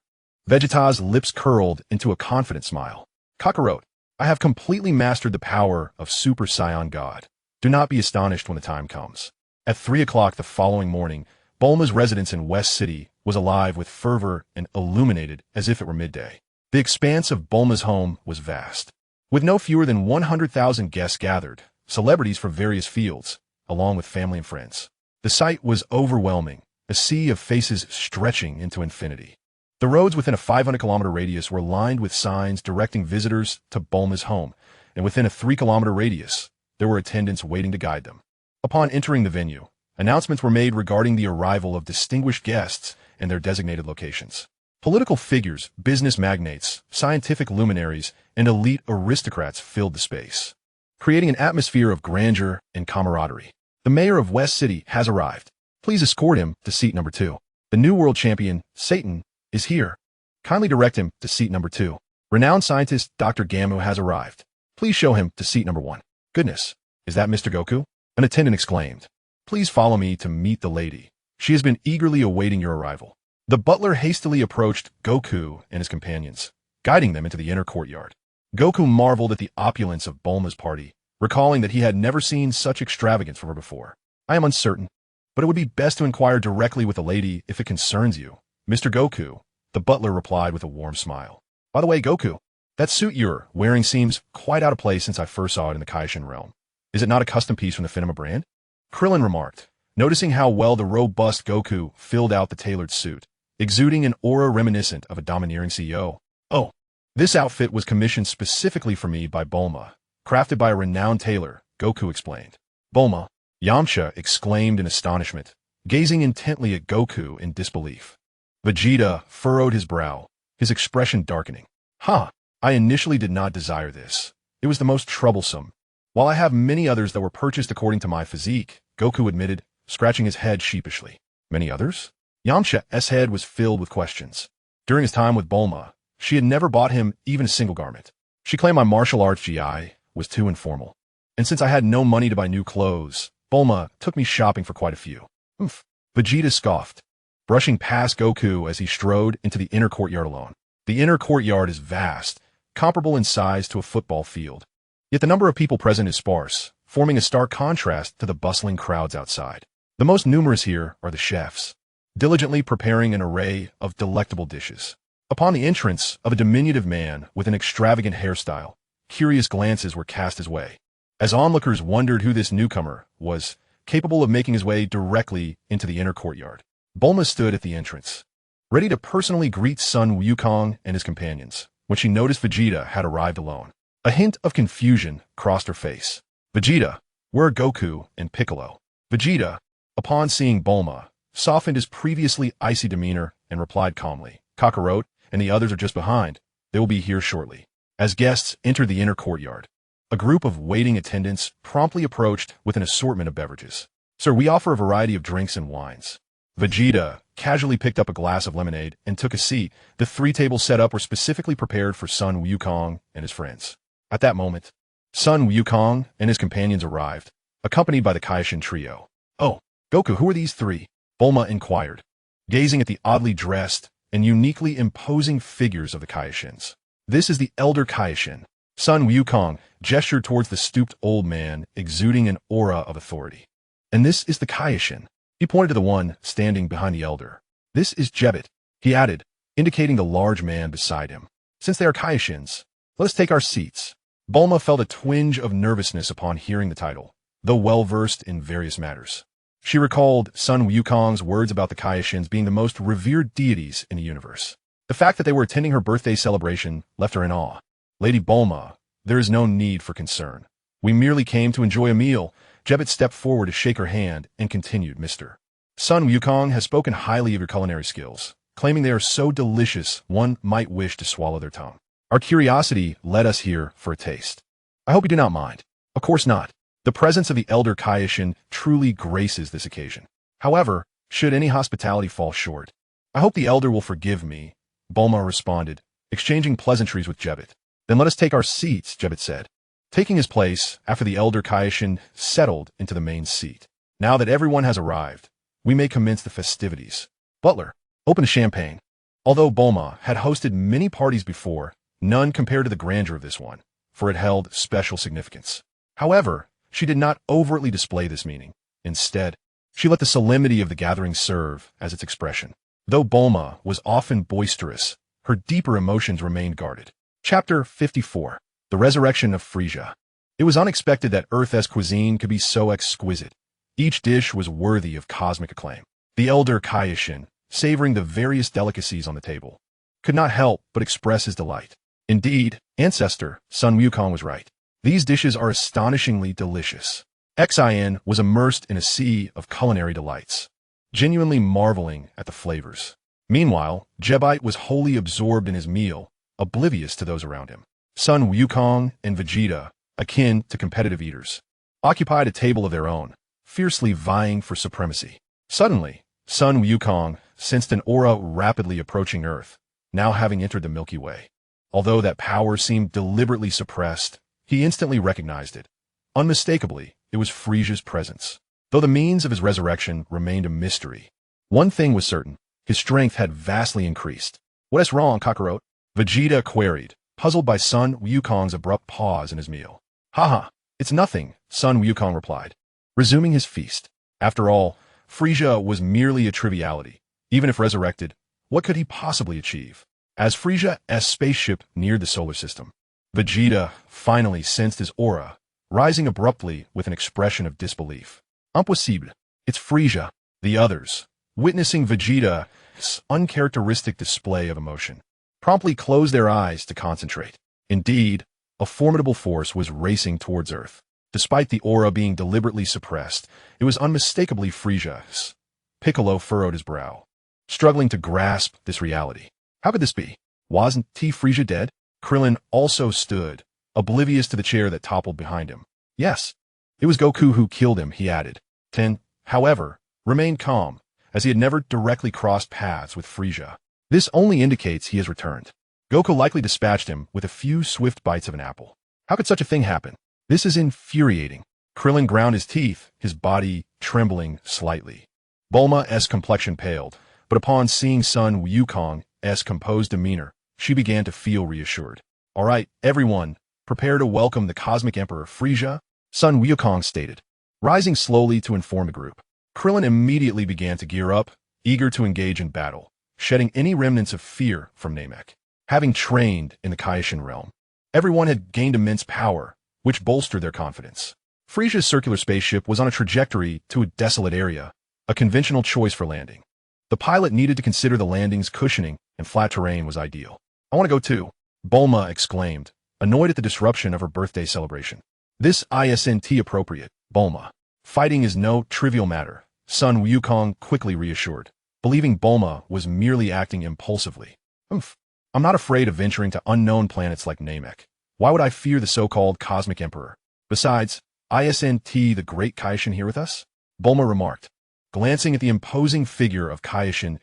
Vegeta's lips curled into a confident smile. Kakarot, I have completely mastered the power of Super Saiyan God. Do not be astonished when the time comes. At 3 o'clock the following morning, Bulma's residence in West City was alive with fervor and illuminated as if it were midday. The expanse of Bulma's home was vast. With no fewer than 100,000 guests gathered, celebrities from various fields, along with family and friends. The sight was overwhelming, a sea of faces stretching into infinity. The roads within a 500-kilometer radius were lined with signs directing visitors to Bulma's home, and within a 3-kilometer radius, there were attendants waiting to guide them. Upon entering the venue, announcements were made regarding the arrival of distinguished guests and their designated locations. Political figures, business magnates, scientific luminaries, and elite aristocrats filled the space, creating an atmosphere of grandeur and camaraderie. The mayor of West City has arrived. Please escort him to seat number 2. The new world champion, Satan, is here. Kindly direct him to seat number 2. Renowned scientist Dr. Gamu has arrived. Please show him to seat number 1. Goodness, is that Mr. Goku? An attendant exclaimed. Please follow me to meet the lady. She has been eagerly awaiting your arrival. The butler hastily approached Goku and his companions, guiding them into the inner courtyard. Goku marveled at the opulence of Bulma's party, recalling that he had never seen such extravagance from her before. I am uncertain, but it would be best to inquire directly with the lady if it concerns you. Mr. Goku, the butler replied with a warm smile. By the way, Goku, that suit you're wearing seems quite out of place since I first saw it in the Kaioshin realm. Is it not a custom piece from the Finema brand? Krillin remarked, noticing how well the robust Goku filled out the tailored suit, exuding an aura reminiscent of a domineering CEO. Oh, this outfit was commissioned specifically for me by Bulma, crafted by a renowned tailor, Goku explained. Bulma, Yamcha exclaimed in astonishment, gazing intently at Goku in disbelief. Vegeta furrowed his brow, his expression darkening. I initially did not desire this. It was the most troublesome. While I have many others that were purchased according to my physique, Goku admitted, scratching his head sheepishly. Many others? Yamcha's head was filled with questions. During his time with Bulma, she had never bought him even a single garment. She claimed my martial arts GI was too informal. And since I had no money to buy new clothes, Bulma took me shopping for quite a few. Oof. Vegeta scoffed, brushing past Goku as he strode into the inner courtyard alone. The inner courtyard is vast, comparable in size to a football field. Yet the number of people present is sparse, forming a stark contrast to the bustling crowds outside. The most numerous here are the chefs, diligently preparing an array of delectable dishes. Upon the entrance of a diminutive man with an extravagant hairstyle, curious glances were cast his way, as onlookers wondered who this newcomer was, capable of making his way directly into the inner courtyard. Bulma stood at the entrance, ready to personally greet Sun Wukong and his companions, when she noticed Vegeta had arrived alone. A hint of confusion crossed her face. Vegeta, where are Goku and Piccolo? Vegeta, upon seeing Bulma, softened his previously icy demeanor and replied calmly, Kakarot and the others are just behind. They will be here shortly. As guests entered the inner courtyard, a group of waiting attendants promptly approached with an assortment of beverages. Sir, we offer a variety of drinks and wines. Vegeta casually picked up a glass of lemonade and took a seat. The 3 tables set up were specifically prepared for Sun Wukong and his friends. At that moment, Sun Wukong and his companions arrived, accompanied by the Kaishin trio. "Oh, Goku, who are these 3? Bulma inquired, gazing at the oddly dressed and uniquely imposing figures of the Kaishins. "This is the Elder Kaishin." Sun Wukong gestured towards the stooped old man, exuding an aura of authority. "And this is the Kaishin." He pointed to the one standing behind the elder. "This is Jebit," he added, indicating the large man beside him. "Since they are Kaishins, let us take our seats." Bulma felt a twinge of nervousness upon hearing the title, though well-versed in various matters. She recalled Sun Wukong's words about the Kaishins being the most revered deities in the universe. The fact that they were attending her birthday celebration left her in awe. "Lady Bulma, there is no need for concern. We merely came to enjoy a meal." Jebit stepped forward to shake her hand and continued, "Mr. Sun Wukong has spoken highly of your culinary skills, claiming they are so delicious one might wish to swallow their tongue. Our curiosity led us here for a taste. I hope you do not mind." "Of course not. The presence of the Elder Kaishin truly graces this occasion. However, should any hospitality fall short, I hope the Elder will forgive me," Bulma responded, exchanging pleasantries with Jebit. "Then let us take our seats," Jebit said, taking his place after the Elder Kaishin settled into the main seat. "Now that everyone has arrived, we may commence the festivities. Butler, open the champagne." Although Bulma had hosted many parties before, none compared to the grandeur of this one, for it held special significance. However, she did not overtly display this meaning. Instead, she let the solemnity of the gathering serve as its expression. Though Bulma was often boisterous, her deeper emotions remained guarded. Chapter 54. The Resurrection of Frieza. It was unexpected that Earth's cuisine could be so exquisite. Each dish was worthy of cosmic acclaim. The Elder Kaishin, savoring the various delicacies on the table, could not help but express his delight. Indeed, ancestor Sun Wukong was right. These dishes are astonishingly delicious. Saiyan was immersed in a sea of culinary delights, genuinely marveling at the flavors. Meanwhile, Jebite was wholly absorbed in his meal, oblivious to those around him. Sun Wukong and Vegeta, akin to competitive eaters, occupied a table of their own, fiercely vying for supremacy. Suddenly, Sun Wukong sensed an aura rapidly approaching Earth, now having entered the Milky Way. Although that power seemed deliberately suppressed, he instantly recognized it. Unmistakably, it was Frieza's presence. Though the means of his resurrection remained a mystery, one thing was certain: his strength had vastly increased. "What is wrong, Kakarot?" Vegeta queried, puzzled by Sun Wukong's abrupt pause in his meal. "Haha, it's nothing," Sun Wukong replied, resuming his feast. After all, Frieza was merely a triviality. Even if resurrected, what could he possibly achieve? As Frieza's spaceship neared the solar system, Vegeta finally sensed his aura, rising abruptly with an expression of disbelief. "Impossible. It's Frieza." The others, witnessing Vegeta's uncharacteristic display of emotion, promptly closed their eyes to concentrate. Indeed, a formidable force was racing towards Earth. Despite the aura being deliberately suppressed, it was unmistakably Frieza's. Piccolo furrowed his brow, struggling to grasp this reality. How could this be? Wasn't Frieza dead? Krillin also stood, oblivious to the chair that toppled behind him. "Yes, it was Goku who killed him," he added. Ten, however, remained calm, as he had never directly crossed paths with Frieza. This only indicates he has returned. Goku likely dispatched him with a few swift bites of an apple. How could such a thing happen? This is infuriating. Krillin ground his teeth, his body trembling slightly. Bulma's complexion paled, but upon seeing Sun Wukong's composed demeanor, she began to feel reassured. "All right, everyone, prepare to welcome the Cosmic Emperor Frieza," Sun Wukong stated, rising slowly to inform the group. Krillin immediately began to gear up, eager to engage in battle, shedding any remnants of fear from Namek. Having trained in the Kaishin realm, everyone had gained immense power, which bolstered their confidence. Frieza's circular spaceship was on a trajectory to a desolate area, a conventional choice for landing. The pilot needed to consider the landing's cushioning, and flat terrain was ideal. "I want to go too," Bulma exclaimed, annoyed at the disruption of her birthday celebration. "This isn't appropriate, Bulma. Fighting is no trivial matter," Sun Wukong quickly reassured, believing Bulma was merely acting impulsively. "I'm not afraid of venturing to unknown planets like Namek. Why would I fear the so-called Cosmic Emperor? Besides, isn't the Great Kaishin here with us?" Bulma remarked. glancing at the imposing figure of Kaioshin,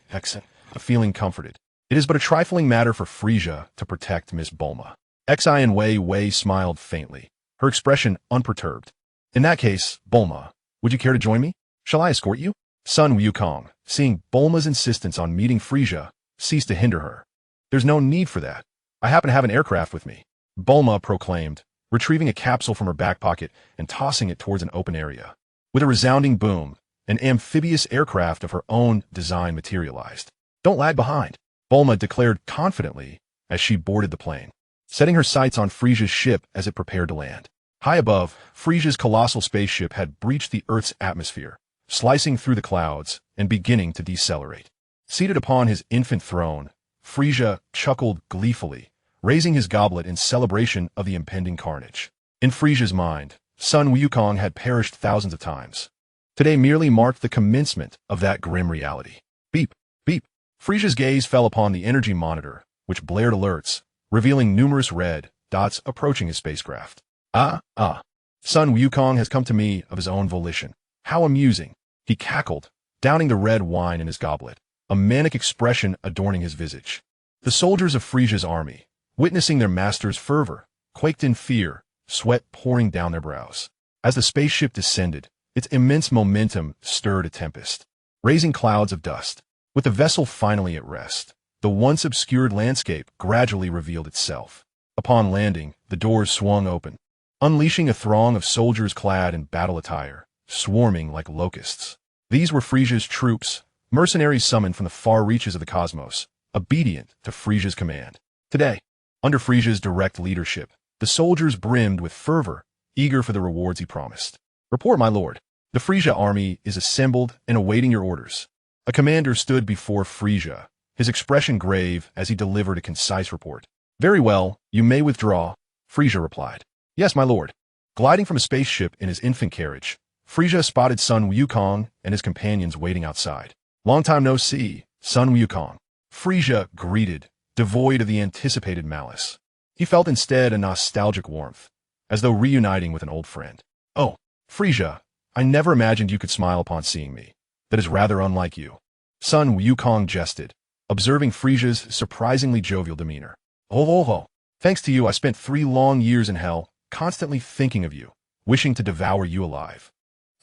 feeling comforted. It is but a trifling matter for Frieza to protect Miss Bulma. Xian Wei smiled faintly, her expression unperturbed. In that case, Bulma, would you care to join me? Shall I escort you? Sun Wukong, seeing Bulma's insistence on meeting Frieza, ceased to hinder her. There's no need for that. I happen to have an aircraft with me, Bulma proclaimed, retrieving a capsule from her back pocket and tossing it towards an open area. With a resounding boom, an amphibious aircraft of her own design materialized. Don't lag behind, Bulma declared confidently as she boarded the plane, setting her sights on Frieza's ship as it prepared to land. High above, Frieza's colossal spaceship had breached the Earth's atmosphere, slicing through the clouds and beginning to decelerate. Seated upon his infant throne, Frieza chuckled gleefully, raising his goblet in celebration of the impending carnage. In Frieza's mind, Sun Wukong had perished thousands of times. Today merely marked the commencement of that grim reality. Beep, beep. Frieza's gaze fell upon the energy monitor, which blared alerts, revealing numerous red dots approaching his spacecraft. Sun Wukong has come to me of his own volition. How amusing, he cackled, downing the red wine in his goblet, a manic expression adorning his visage. The soldiers of Frieza's army, witnessing their master's fervor, quaked in fear, sweat pouring down their brows. As the spaceship descended, its immense momentum stirred a tempest, raising clouds of dust. With the vessel finally at rest, the once obscured landscape gradually revealed itself. Upon landing, the doors swung open, unleashing a throng of soldiers clad in battle attire, swarming like locusts. These were Frieza's troops, mercenaries summoned from the far reaches of the cosmos, obedient to Frieza's command. Today, under Frieza's direct leadership, the soldiers brimmed with fervor, eager for the rewards he promised. Report, my lord. The Frieza army is assembled and awaiting your orders. A commander stood before Frieza, his expression grave as he delivered a concise report. Very well, you may withdraw, Frieza replied. Yes, my lord. Gliding from a spaceship in his infant carriage, Frieza spotted Sun Wukong and his companions waiting outside. Long time no see, Sun Wukong. Frieza greeted, devoid of the anticipated malice. He felt instead a nostalgic warmth, as though reuniting with an old friend. Oh, Frieza, I never imagined you could smile upon seeing me. That is rather unlike you. Sun Wukong jested, observing Frieza's surprisingly jovial demeanor. Oh. Thanks to you, I spent 3 long years in hell, constantly thinking of you, wishing to devour you alive.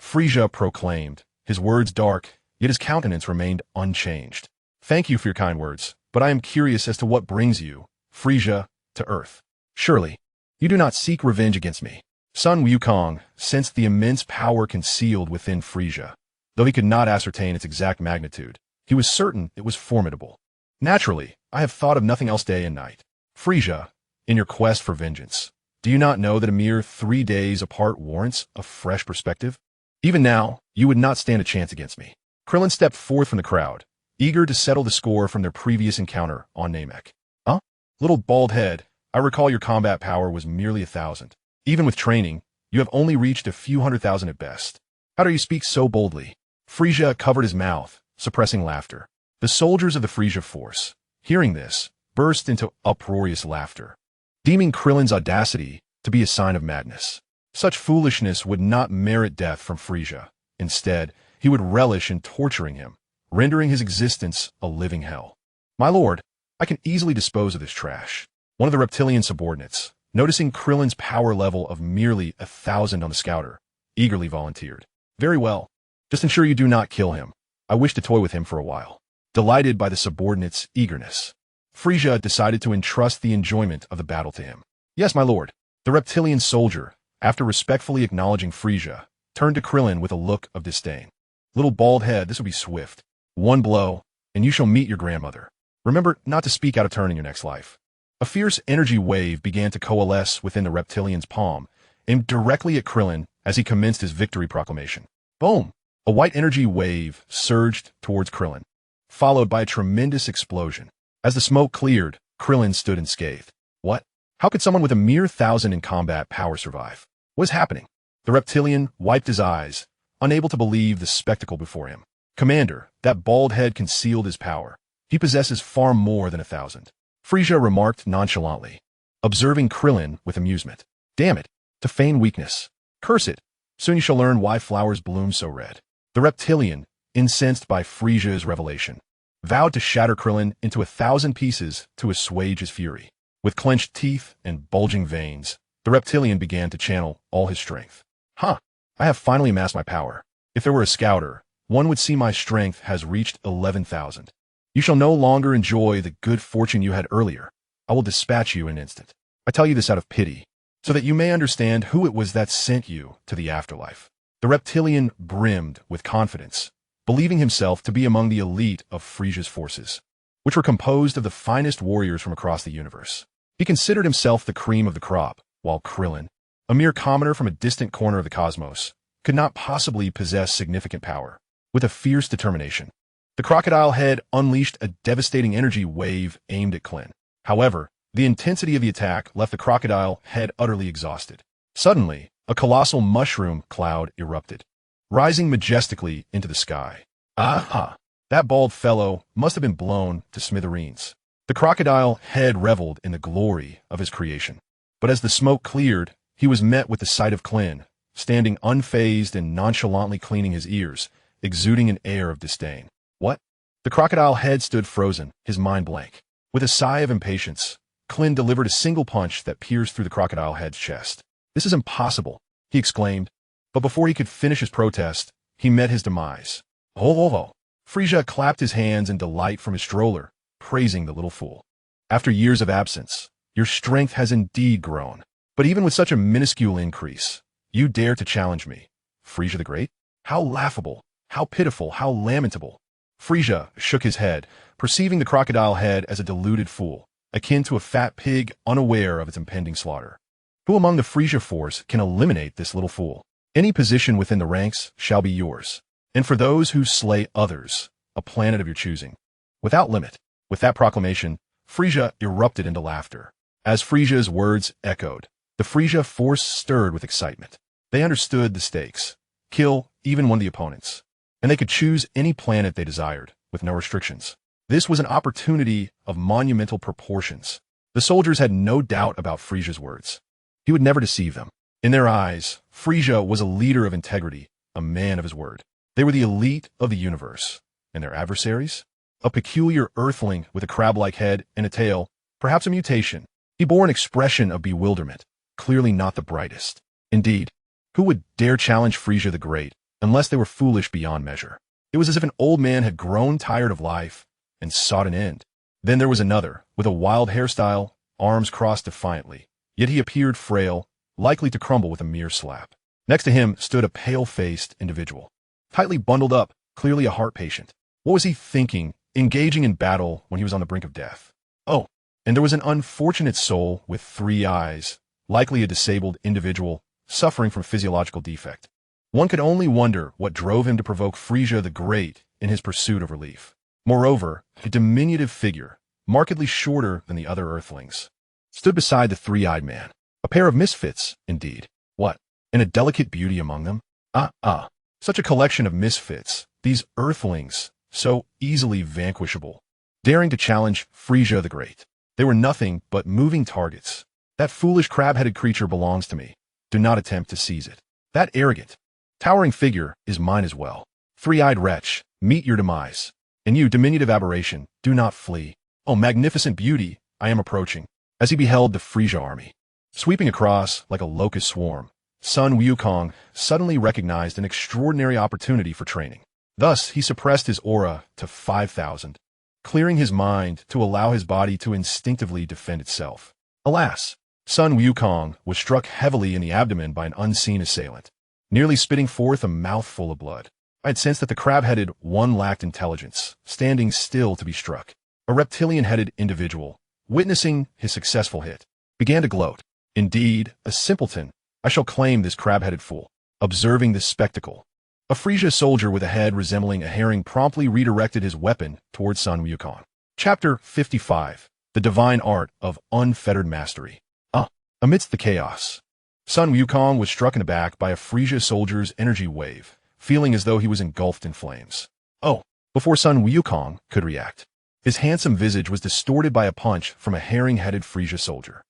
Frieza proclaimed, his words dark, yet his countenance remained unchanged. Thank you for your kind words, but I am curious as to what brings you, Frieza, to Earth. Surely, you do not seek revenge against me. Sun Wukong sensed the immense power concealed within Frieza. Though he could not ascertain its exact magnitude, he was certain it was formidable. Naturally, I have thought of nothing else day and night. Frieza, in your quest for vengeance, do you not know that a mere 3 days apart warrants a fresh perspective? Even now, you would not stand a chance against me. Krillin stepped forth from the crowd, eager to settle the score from their previous encounter on Namek. Huh? Little bald head, I recall your combat power was merely 1,000. Even with training, you have only reached a few 100,000 at best. How do you speak so boldly? Frieza covered his mouth, suppressing laughter. The soldiers of the Frieza force, hearing this, burst into uproarious laughter, deeming Krillin's audacity to be a sign of madness. Such foolishness would not merit death from Frieza. Instead, he would relish in torturing him, rendering his existence a living hell. My lord, I can easily dispose of this trash. One of the reptilian subordinates, noticing Krillin's power level of merely 1,000 on the scouter, eagerly volunteered. Very well. Just ensure you do not kill him. I wish to toy with him for a while. Delighted by the subordinate's eagerness, Frieza decided to entrust the enjoyment of the battle to him. Yes, my lord. The reptilian soldier, after respectfully acknowledging Frieza, turned to Krillin with a look of disdain. Little bald head, this will be swift. 1 blow, and you shall meet your grandmother. Remember not to speak out of turn in your next life. A fierce energy wave began to coalesce within the reptilian's palm, aimed directly at Krillin as he commenced his victory proclamation. Boom! A white energy wave surged towards Krillin, followed by a tremendous explosion. As the smoke cleared, Krillin stood unscathed. What? How could someone with a mere 1,000 in combat power survive? What is happening? The reptilian wiped his eyes, unable to believe the spectacle before him. Commander, that bald head concealed his power. He possesses far more than 1,000. Frieza remarked nonchalantly, observing Krillin with amusement. Damn it, to feign weakness. Curse it. Soon you shall learn why flowers bloom so red. The reptilian, incensed by Frieza's revelation, vowed to shatter Krillin into 1,000 pieces to assuage his fury. With clenched teeth and bulging veins, the reptilian began to channel all his strength. I have finally amassed my power. If there were a scouter, one would see my strength has reached 11,000. You shall no longer enjoy the good fortune you had earlier. I will dispatch you in an instant. I tell you this out of pity, so that you may understand who it was that sent you to the afterlife. The reptilian brimmed with confidence, believing himself to be among the elite of Frieza's forces, which were composed of the finest warriors from across the universe. He considered himself the cream of the crop, while Krillin, a mere commoner from a distant corner of the cosmos, could not possibly possess significant power. With a fierce determination, the crocodile head unleashed a devastating energy wave aimed at Krillin. However, the intensity of the attack left the crocodile head utterly exhausted. Suddenly, a colossal mushroom cloud erupted, rising majestically into the sky. That bald fellow must have been blown to smithereens. The crocodile head reveled in the glory of his creation. But as the smoke cleared, he was met with the sight of Krillin, standing unfazed and nonchalantly cleaning his ears, exuding an air of disdain. What? The crocodile head stood frozen, his mind blank. With a sigh of impatience, Krillin delivered a single punch that pierced through the crocodile head's chest. This is impossible, he exclaimed, but before he could finish his protest, he met his demise. Frieza clapped his hands in delight from his stroller, praising the little fool. After years of absence, your strength has indeed grown. But even with such a minuscule increase, you dare to challenge me, Frieza the Great? How laughable, how pitiful, how lamentable. Frieza shook his head, perceiving the crocodile head as a deluded fool, akin to a fat pig unaware of its impending slaughter. Who among the Frieza force can eliminate this little fool? Any position within the ranks shall be yours. And for those who slay others, a planet of your choosing, without limit. With that proclamation, Frieza erupted into laughter. As Frieza's words echoed, the Frieza force stirred with excitement. They understood the stakes. Kill even one of the opponents. And they could choose any planet they desired, with no restrictions. This was an opportunity of monumental proportions. The soldiers had no doubt about Frieza's words. He would never deceive them. In their eyes, Frieza was a leader of integrity, a man of his word. They were the elite of the universe. And their adversaries? A peculiar earthling with a crab-like head and a tail, perhaps a mutation. He bore an expression of bewilderment, clearly not the brightest. Indeed, who would dare challenge Frieza the Great, unless they were foolish beyond measure? It was as if an old man had grown tired of life and sought an end. Then there was another, with a wild hairstyle, arms crossed defiantly, yet he appeared frail, likely to crumble with a mere slap. Next to him stood a pale-faced individual, tightly bundled up, clearly a heart patient. What was he thinking, engaging in battle when he was on the brink of death? Oh, and there was an unfortunate soul with 3 eyes, likely a disabled individual, suffering from physiological defect. One could only wonder what drove him to provoke Frieza the Great in his pursuit of relief. Moreover, a diminutive figure, markedly shorter than the other Earthlings, stood beside the 3-eyed man. A pair of misfits, indeed. What? And a delicate beauty among them? Such a collection of misfits, these Earthlings, so easily vanquishable, daring to challenge Frieza the Great. They were nothing but moving targets. That foolish crab-headed creature belongs to me. Do not attempt to seize it. That arrogant, towering figure is mine as well. 3-eyed wretch, meet your demise. And you, diminutive aberration, do not flee. Oh, magnificent beauty, I am approaching. As he beheld the Frieza army sweeping across like a locust swarm, Sun Wukong suddenly recognized an extraordinary opportunity for training. Thus, he suppressed his aura to 5,000, clearing his mind to allow his body to instinctively defend itself. Alas, Sun Wukong was struck heavily in the abdomen by an unseen assailant, nearly spitting forth a mouthful of blood. I had sensed that the crab-headed one lacked intelligence, standing still to be struck. A reptilian-headed individual, witnessing his successful hit, began to gloat. Indeed, a simpleton, I shall claim this crab-headed fool. Observing this spectacle, a Frieza soldier with a head resembling a herring promptly redirected his weapon towards Sun Wukong. Chapter 55. The Divine Art of Unfettered Mastery. Amidst the chaos, Sun Wukong was struck in the back by a Frieza soldier's energy wave, feeling as though he was engulfed in flames. Before Sun Wukong could react, his handsome visage was distorted by a punch from a herring-headed Frieza soldier.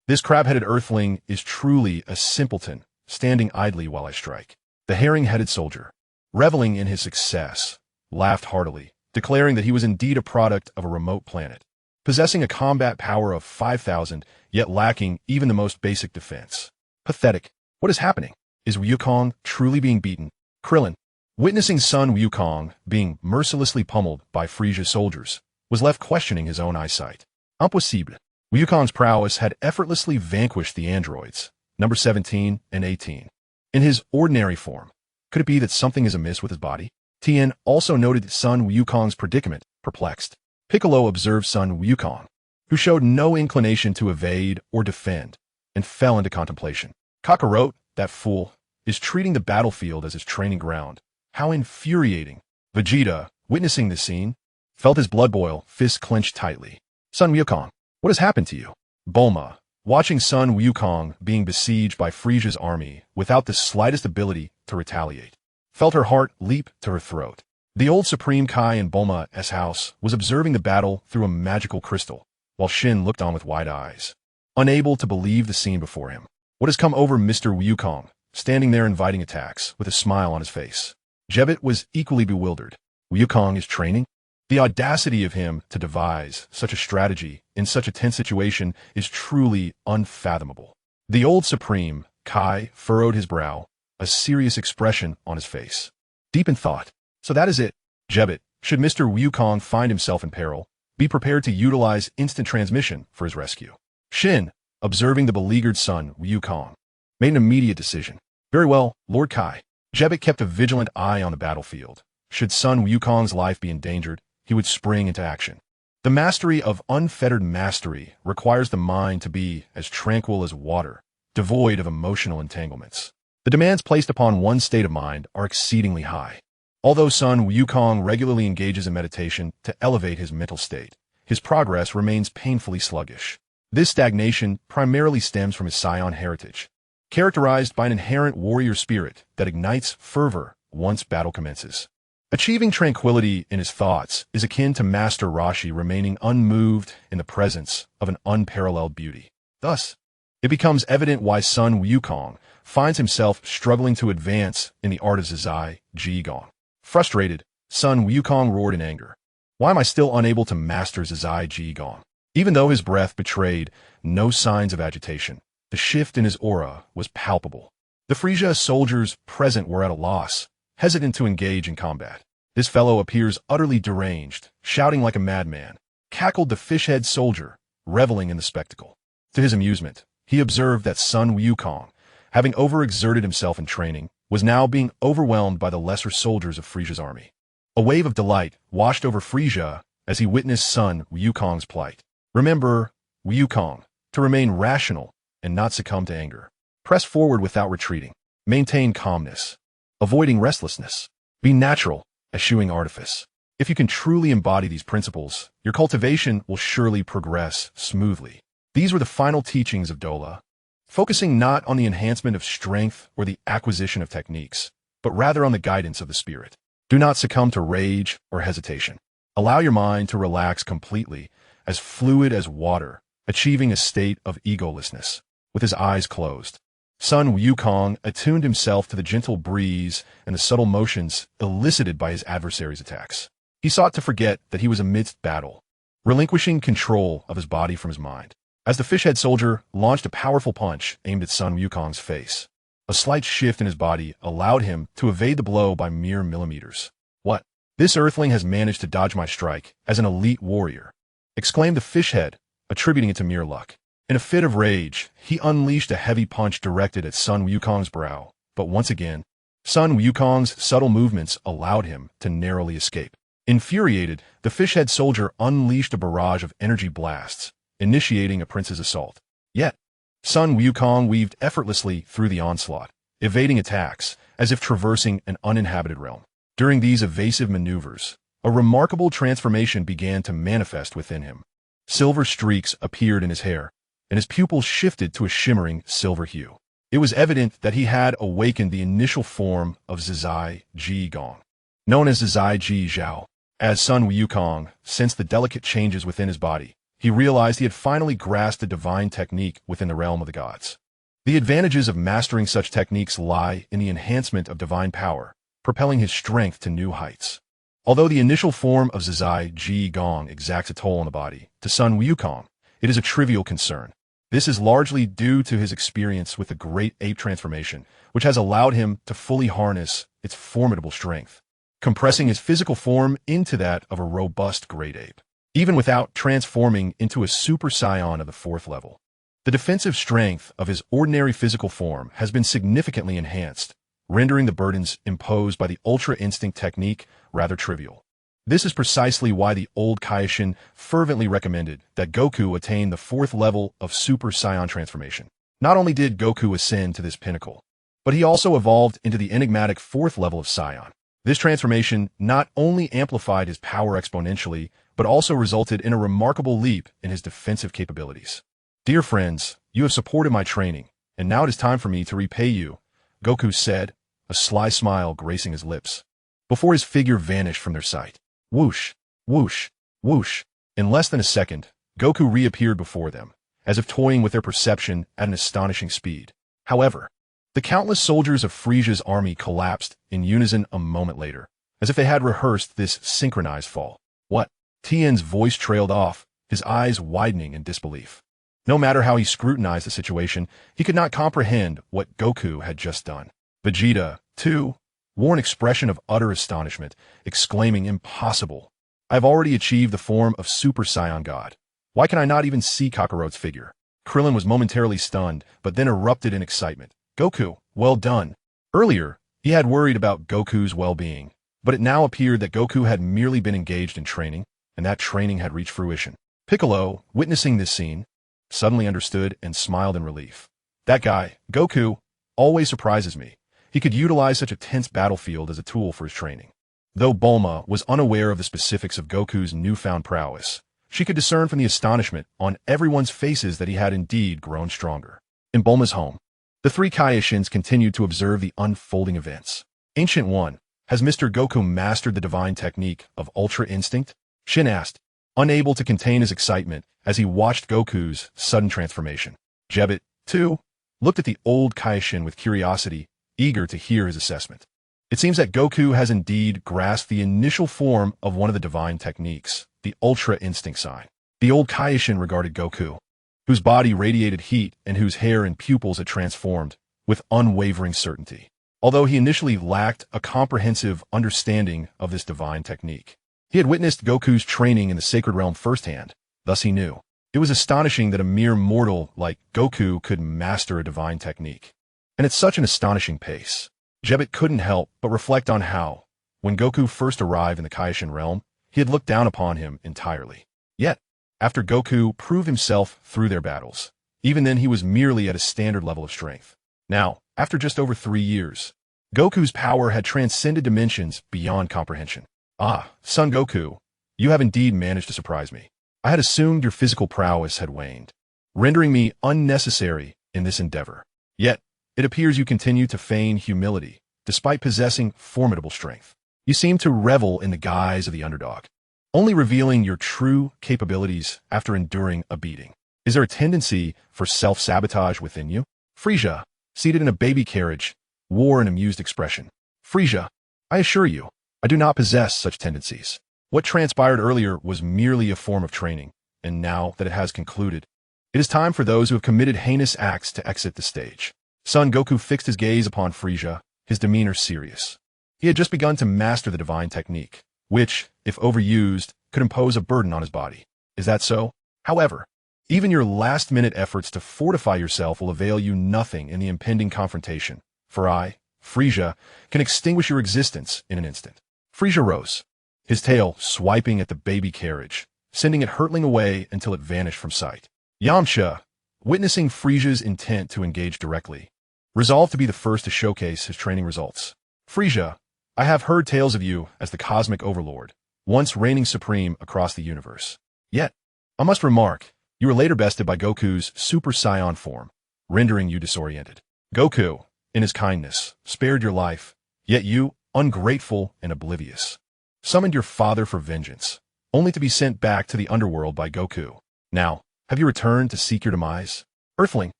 This crab-headed earthling is truly a simpleton, standing idly while I strike. The herring-headed soldier, reveling in his success, laughed heartily, declaring that he was indeed a product of a remote planet, possessing a combat power of 5,000, yet lacking even the most basic defense. Pathetic. What is happening? Is Wukong truly being beaten? Krillin, witnessing son Wukong being mercilessly pummeled by Frieza's soldiers, was left questioning his own eyesight. Impossible. Wukong's prowess had effortlessly vanquished the androids, number 17 and 18. In his ordinary form, could it be that something is amiss with his body? Tien also noted son Wukong's predicament, perplexed. Piccolo observed son Wukong, who showed no inclination to evade or defend, and fell into contemplation. Kakarot, that fool, is treating the battlefield as his training ground. How infuriating. Vegeta, witnessing this scene, felt his blood boil, fists clenched tightly. Son Wukong, what has happened to you? Bulma, watching son Wukong being besieged by Frieza's army without the slightest ability to retaliate, felt her heart leap to her throat. The old Supreme Kai in Bulma's house was observing the battle through a magical crystal, while Shin looked on with wide eyes, unable to believe the scene before him. What has come over Mr. Wukong, standing there inviting attacks, with a smile on his face? Jebbit was equally bewildered. Wukong is training? The audacity of him to devise such a strategy in such a tense situation is truly unfathomable. The old Supreme Kai furrowed his brow, a serious expression on his face. Deep in thought. So that is it. Jebbit, should Mr. Wukong find himself in peril, be prepared to utilize instant transmission for his rescue. Shin, observing the beleaguered son Wukong, made an immediate decision. Very well, Lord Kai. Jebbit kept a vigilant eye on the battlefield. Should son Wukong's life be endangered, he would spring into action. The mastery of unfettered mastery requires the mind to be as tranquil as water, devoid of emotional entanglements. The demands placed upon one's state of mind are exceedingly high. Although son Wukong regularly engages in meditation to elevate his mental state, his progress remains painfully sluggish. This stagnation primarily stems from his Saiyan heritage, characterized by an inherent warrior spirit that ignites fervor once battle commences. Achieving tranquility in his thoughts is akin to Master Roshi remaining unmoved in the presence of an unparalleled beauty. Thus, it becomes evident why son Wukong finds himself struggling to advance in the art of Zizai Jigong. Frustrated, son Wukong roared in anger. Why am I still unable to master Zizai Jigong? Even though his breath betrayed no signs of agitation, the shift in his aura was palpable. The Frieza soldiers present were at a loss, hesitant to engage in combat. This fellow appears utterly deranged, shouting like a madman, cackled the fish-head soldier, reveling in the spectacle. To his amusement, he observed that son Wukong, having overexerted himself in training, was now being overwhelmed by the lesser soldiers of Frieza's army. A wave of delight washed over Frieza as he witnessed son Wukong's plight. Remember, Wukong, to remain rational and not succumb to anger. Press forward without retreating. Maintain calmness, avoiding restlessness. Be natural, eschewing artifice. If you can truly embody these principles, your cultivation will surely progress smoothly. These were the final teachings of Dola, focusing not on the enhancement of strength or the acquisition of techniques, but rather on the guidance of the spirit. Do not succumb to rage or hesitation. Allow your mind to relax completely, as fluid as water, achieving a state of egolessness. With his eyes closed, son Wukong attuned himself to the gentle breeze and the subtle motions elicited by his adversary's attacks. He sought to forget that he was amidst battle, relinquishing control of his body from his mind. As the fish-head soldier launched a powerful punch aimed at son Wukong's face, a slight shift in his body allowed him to evade the blow by mere millimeters. What? This earthling has managed to dodge my strike as an elite warrior, exclaimed the fish-head, attributing it to mere luck. In a fit of rage, he unleashed a heavy punch directed at son Wukong's brow, but once again, son Wukong's subtle movements allowed him to narrowly escape. Infuriated, the fish-head soldier unleashed a barrage of energy blasts, initiating a prince's assault. Yet, son Wukong weaved effortlessly through the onslaught, evading attacks as if traversing an uninhabited realm. During these evasive maneuvers, a remarkable transformation began to manifest within him. Silver streaks appeared in his hair, and his pupils shifted to a shimmering silver hue. It was evident that he had awakened the initial form of Zizai Jigong, known as Zizai Ji Zhao. As son Wukong sensed the delicate changes within his body, he realized he had finally grasped a divine technique within the realm of the gods. The advantages of mastering such techniques lie in the enhancement of divine power, propelling his strength to new heights. Although the initial form of Zizai Ji Gong exacts a toll on the body, to Sun Wukong, it is a trivial concern. This is largely due to his experience with the Great Ape transformation, which has allowed him to fully harness its formidable strength, compressing his physical form into that of a robust Great Ape, even without transforming into a Super Saiyan of the 4th level. The defensive strength of his ordinary physical form has been significantly enhanced, rendering the burdens imposed by the Ultra Instinct technique rather trivial. This is precisely why the old Kaioshin fervently recommended that Goku attain the 4th level of Super Saiyan transformation. Not only did Goku ascend to this pinnacle, but he also evolved into the enigmatic 4th level of Saiyan. This transformation not only amplified his power exponentially, but also resulted in a remarkable leap in his defensive capabilities. Dear friends, you have supported my training, and now it is time for me to repay you, Goku said, a sly smile gracing his lips, before his figure vanished from their sight. Whoosh, whoosh, whoosh. In less than a second, Goku reappeared before them, as if toying with their perception at an astonishing speed. However, the countless soldiers of Frieza's army collapsed in unison a moment later, as if they had rehearsed this synchronized fall. What? Tien's voice trailed off, his eyes widening in disbelief. No matter how he scrutinized the situation, he could not comprehend what Goku had just done. Vegeta, too, wore an expression of utter astonishment, exclaiming, "Impossible! I have already achieved the form of Super Saiyan God. Why can I not even see Kakarot's figure?" Krillin was momentarily stunned, but then erupted in excitement. "Goku, well done." Earlier, he had worried about Goku's well-being, but it now appeared that Goku had merely been engaged in training, and that training had reached fruition. Piccolo, witnessing this scene, suddenly understood and smiled in relief. That guy, Goku, always surprises me. He could utilize such a tense battlefield as a tool for his training. Though Bulma was unaware of the specifics of Goku's newfound prowess, she could discern from the astonishment on everyone's faces that he had indeed grown stronger. In Bulma's home, the 3 Kaioshins continued to observe the unfolding events. Ancient One, has Mr. Goku mastered the divine technique of Ultra Instinct? Shin asked, unable to contain his excitement as he watched Goku's sudden transformation. Jebbit, too, looked at the old Kaioshin with curiosity, eager to hear his assessment. It seems that Goku has indeed grasped the initial form of one of the divine techniques, the Ultra Instinct sign. The old Kaioshin regarded Goku, whose body radiated heat and whose hair and pupils had transformed, with unwavering certainty. Although he initially lacked a comprehensive understanding of this divine technique, he had witnessed Goku's training in the sacred realm firsthand, thus he knew. It was astonishing that a mere mortal like Goku could master a divine technique, and at such an astonishing pace. Jebbit couldn't help but reflect on how, when Goku first arrived in the Kaioshin realm, he had looked down upon him entirely. Yet, after Goku proved himself through their battles, even then he was merely at a standard level of strength. Now, after just over 3 years, Goku's power had transcended dimensions beyond comprehension. Ah, Son Goku, you have indeed managed to surprise me. I had assumed your physical prowess had waned, rendering me unnecessary in this endeavor. Yet, it appears you continue to feign humility, despite possessing formidable strength. You seem to revel in the guise of the underdog, only revealing your true capabilities after enduring a beating. Is there a tendency for self-sabotage within you? Frieza, seated in a baby carriage, wore an amused expression. Frieza, I assure you, I do not possess such tendencies. What transpired earlier was merely a form of training, and now that it has concluded, it is time for those who have committed heinous acts to exit the stage. Son Goku fixed his gaze upon Frieza, his demeanor serious. He had just begun to master the divine technique, which, if overused, could impose a burden on his body. Is that so? However, even your last-minute efforts to fortify yourself will avail you nothing in the impending confrontation, for I, Frieza, can extinguish your existence in an instant. Frieza rose, his tail swiping at the baby carriage, sending it hurtling away until it vanished from sight. Yamcha, witnessing Frieza's intent to engage directly, resolved to be the first to showcase his training results. Frieza, I have heard tales of you as the cosmic overlord, once reigning supreme across the universe. Yet, I must remark, you were later bested by Goku's Super Saiyan form, rendering you disoriented. Goku, in his kindness, spared your life, yet you, ungrateful and oblivious, summoned your father for vengeance, only to be sent back to the underworld by Goku. Now, have you returned to seek your demise? Earthling,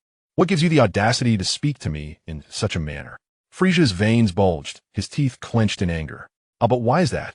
what gives you the audacity to speak to me in such a manner? Frieza's veins bulged, his teeth clenched in anger. But why is that?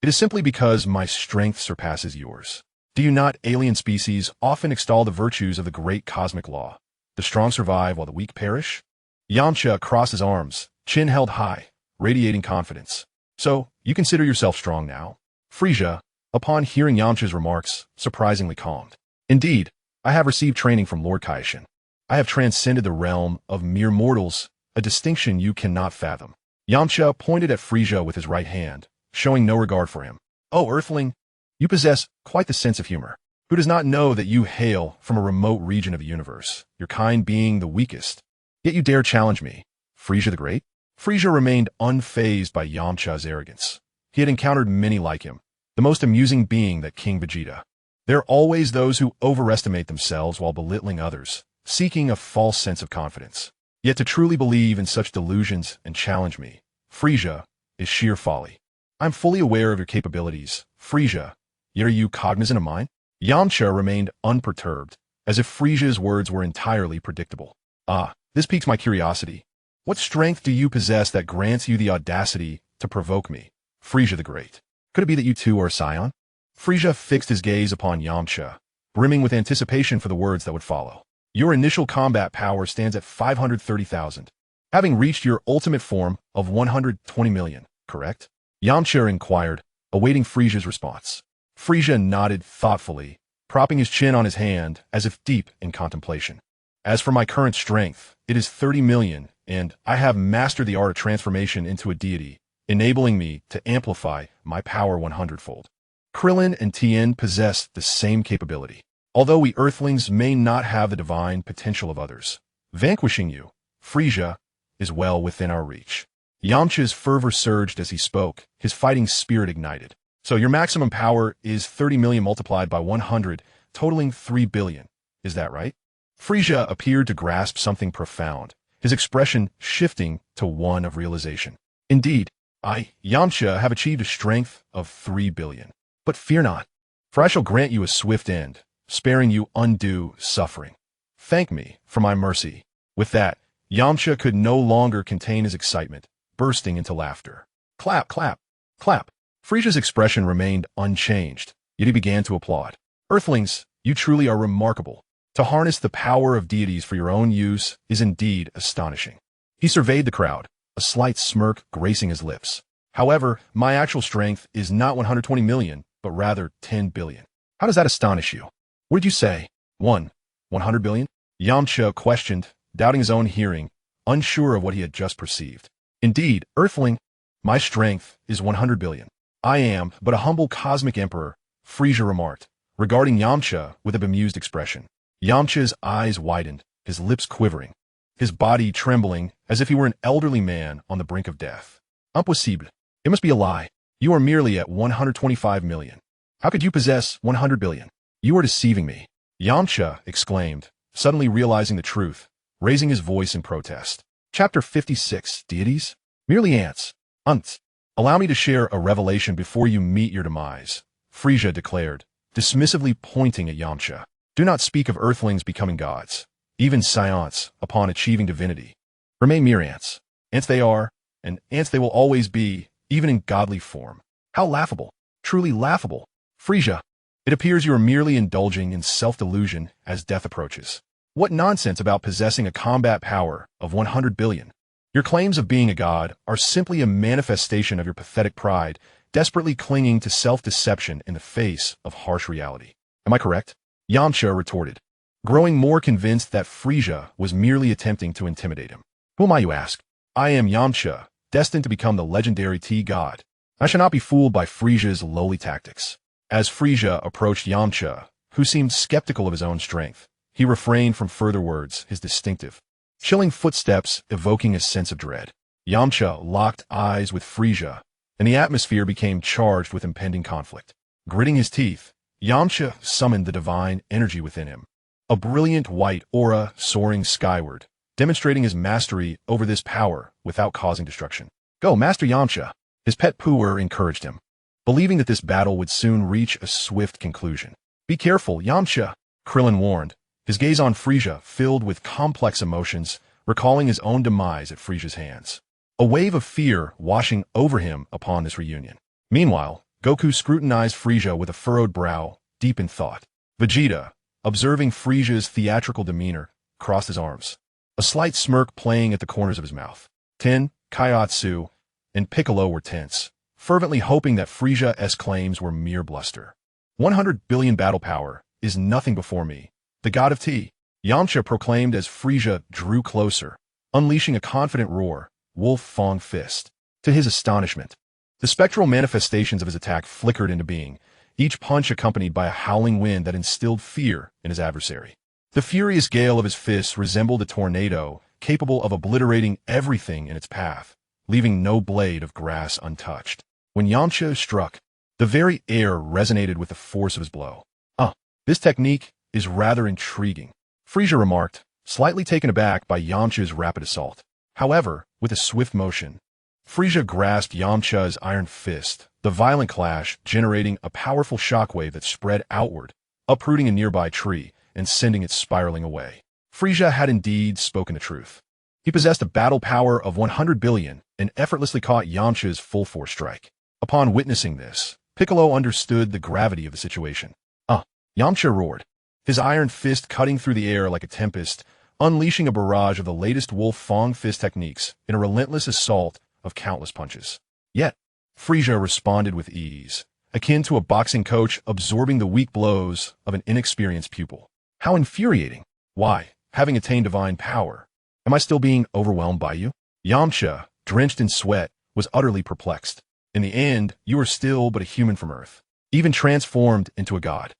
It is simply because my strength surpasses yours. Do you not, alien species, often extol the virtues of the great cosmic law? The strong survive while the weak perish? Yamcha crossed his arms, chin held high, radiating confidence. So, you consider yourself strong now? Frieza, upon hearing Yamcha's remarks, surprisingly calmed. Indeed, I have received training from Lord Kaishin. I have transcended the realm of mere mortals, a distinction you cannot fathom. Yamcha pointed at Frieza with his right hand, showing no regard for him. Oh, Earthling, you possess quite the sense of humor. Who does not know that you hail from a remote region of the universe, your kind being the weakest? Yet you dare challenge me, Frieza the Great? Frieza remained unfazed by Yamcha's arrogance. He had encountered many like him, the most amusing being that King Vegeta. There are always those who overestimate themselves while belittling others, seeking a false sense of confidence. Yet to truly believe in such delusions and challenge me, Frieza, is sheer folly. I'm fully aware of your capabilities, Frieza, yet are you cognizant of mine? Yamcha remained unperturbed, as if Frieza's words were entirely predictable. This piques my curiosity. What strength do you possess that grants you the audacity to provoke me, Frieza the Great? Could it be that you too are a Saiyan? Frieza fixed his gaze upon Yamcha, brimming with anticipation for the words that would follow. Your initial combat power stands at 530,000, having reached your ultimate form of 120 million, correct? Yamcha inquired, awaiting Frieza's response. Frieza nodded thoughtfully, propping his chin on his hand as if deep in contemplation. As for my current strength, it is 30 million, and I have mastered the art of transformation into a deity, enabling me to amplify my power 100-fold. Krillin and Tien possess the same capability. Although we Earthlings may not have the divine potential of others, vanquishing you, Frieza, is well within our reach. Yamcha's fervor surged as he spoke, his fighting spirit ignited. So your maximum power is 30 million multiplied by 100, totaling 3 billion. Is that right? Frieza appeared to grasp something profound, his expression shifting to one of realization. Indeed, I, Yamcha, have achieved a strength of 3 billion. But fear not, for I shall grant you a swift end, sparing you undue suffering. Thank me for my mercy. With that, Yamcha could no longer contain his excitement, bursting into laughter. Clap, clap, clap. Frieza's expression remained unchanged, yet he began to applaud. Earthlings, you truly are remarkable. To harness the power of deities for your own use is indeed astonishing. He surveyed the crowd, a slight smirk gracing his lips. However, my actual strength is not 120 million, but rather 10 billion. How does that astonish you? What did you say? 100 billion? Yamcha questioned, doubting his own hearing, unsure of what he had just perceived. Indeed, Earthling, my strength is 100 billion. I am but a humble cosmic emperor, Frieza remarked, regarding Yamcha with a bemused expression. Yamcha's eyes widened, his lips quivering, his body trembling as if he were an elderly man on the brink of death. Impossible. It must be a lie. You are merely at 125 million. How could you possess 100 billion? You are deceiving me. Yamcha exclaimed, suddenly realizing the truth, raising his voice in protest. Chapter 56, Deities? Merely ants. Unts. Allow me to share a revelation before you meet your demise, Frieza declared, dismissively pointing at Yamcha. Do not speak of Earthlings becoming gods. Even Saiyans, upon achieving divinity, remain mere ants. Ants they are, and ants they will always be, even in godly form. How laughable. Truly laughable. Frieza, it appears you are merely indulging in self-delusion as death approaches. What nonsense about possessing a combat power of 100 billion. Your claims of being a god are simply a manifestation of your pathetic pride, desperately clinging to self-deception in the face of harsh reality. Am I correct? Yamcha retorted, growing more convinced that Frieza was merely attempting to intimidate him. Who am I, you ask? I am Yamcha, destined to become the legendary T-God. I shall not be fooled by Frieza's lowly tactics. As Frieza approached Yamcha, who seemed skeptical of his own strength, he refrained from further words, his distinctive, chilling footsteps evoking a sense of dread. Yamcha locked eyes with Frieza, and the atmosphere became charged with impending conflict. Gritting his teeth, Yamcha summoned the divine energy within him, a brilliant white aura soaring skyward, demonstrating his mastery over this power without causing destruction. Go, Master Yamcha! His pet Puer encouraged him, believing that this battle would soon reach a swift conclusion. Be careful, Yamcha, Krillin warned, his gaze on Frieza filled with complex emotions, recalling his own demise at Frieza's hands. a wave of fear washing over him upon this reunion. Meanwhile, Goku scrutinized Frieza with a furrowed brow, deep in thought. Vegeta, observing Frieza's theatrical demeanor, crossed his arms, a slight smirk playing at the corners of his mouth. Ten, Kaiotsu, and Piccolo were tense, fervently hoping that Frieza's claims were mere bluster. 100 billion battle power is nothing before me, the god of tea, Yamcha proclaimed as Frieza drew closer, unleashing a confident roar, Wolf Fang Fist. To his astonishment, the spectral manifestations of his attack flickered into being, each punch accompanied by a howling wind that instilled fear in his adversary. The furious gale of his fists resembled a tornado, capable of obliterating everything in its path, leaving no blade of grass untouched. When Yamcha struck, the very air resonated with the force of his blow. This technique is rather intriguing, Frieza remarked, slightly taken aback by Yamcha's rapid assault. However, with a swift motion, Frieza grasped Yamcha's iron fist, the violent clash generating a powerful shockwave that spread outward, uprooting a nearby tree and sending it spiraling away. Frieza had indeed spoken the truth. He possessed a battle power of 100 billion and effortlessly caught Yamcha's full-force strike. Upon witnessing this, Piccolo understood the gravity of the situation. Yamcha roared, his iron fist cutting through the air like a tempest, unleashing a barrage of the latest Wolf Fang Fist techniques in a relentless assault of countless punches. Yet, Frieza responded with ease, akin to a boxing coach absorbing the weak blows of an inexperienced pupil. How infuriating! Why, having attained divine power, am I still being overwhelmed by you? Yamcha, drenched in sweat, was utterly perplexed. In the end, you are still but a human from Earth, even transformed into a god.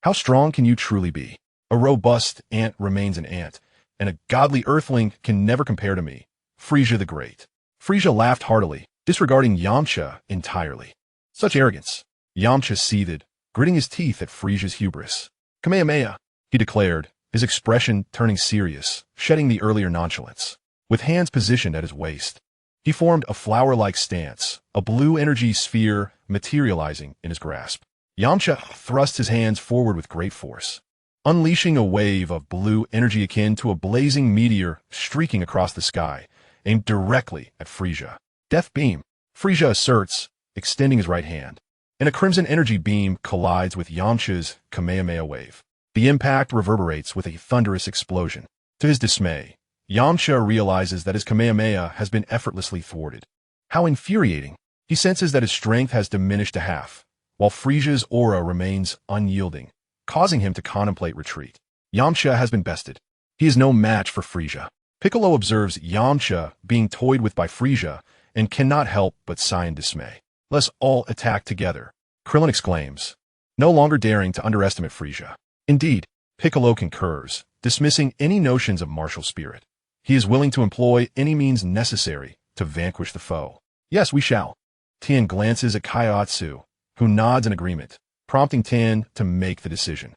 How strong can you truly be? A robust ant remains an ant, and a godly earthling can never compare to me, Frieza the Great. Frieza laughed heartily, disregarding Yamcha entirely. Such arrogance. Yamcha seethed, gritting his teeth at Frieza's hubris. Kamehameha, he declared, his expression turning serious, shedding the earlier nonchalance. With hands positioned at his waist, he formed a flower-like stance, a blue energy sphere materializing in his grasp. Yamcha thrust his hands forward with great force, unleashing a wave of blue energy akin to a blazing meteor streaking across the sky, aimed directly at Frieza. Death Beam, Frieza asserts, extending his right hand, and a crimson energy beam collides with Yamcha's Kamehameha wave. The impact reverberates with a thunderous explosion. To his dismay, Yamcha realizes that his Kamehameha has been effortlessly thwarted. How infuriating! He senses that his strength has diminished to half, while Frieza's aura remains unyielding, causing him to contemplate retreat. Yamcha has been bested. He is no match for Frieza. Piccolo observes Yamcha being toyed with by Frieza and cannot help but sigh in dismay. Let's all attack together, Krillin exclaims, no longer daring to underestimate Frieza. Indeed, Piccolo concurs, dismissing any notions of martial spirit. He is willing to employ any means necessary to vanquish the foe. Yes, we shall. Tien glances at Kaiotsu, who nods in agreement, prompting Tien to make the decision.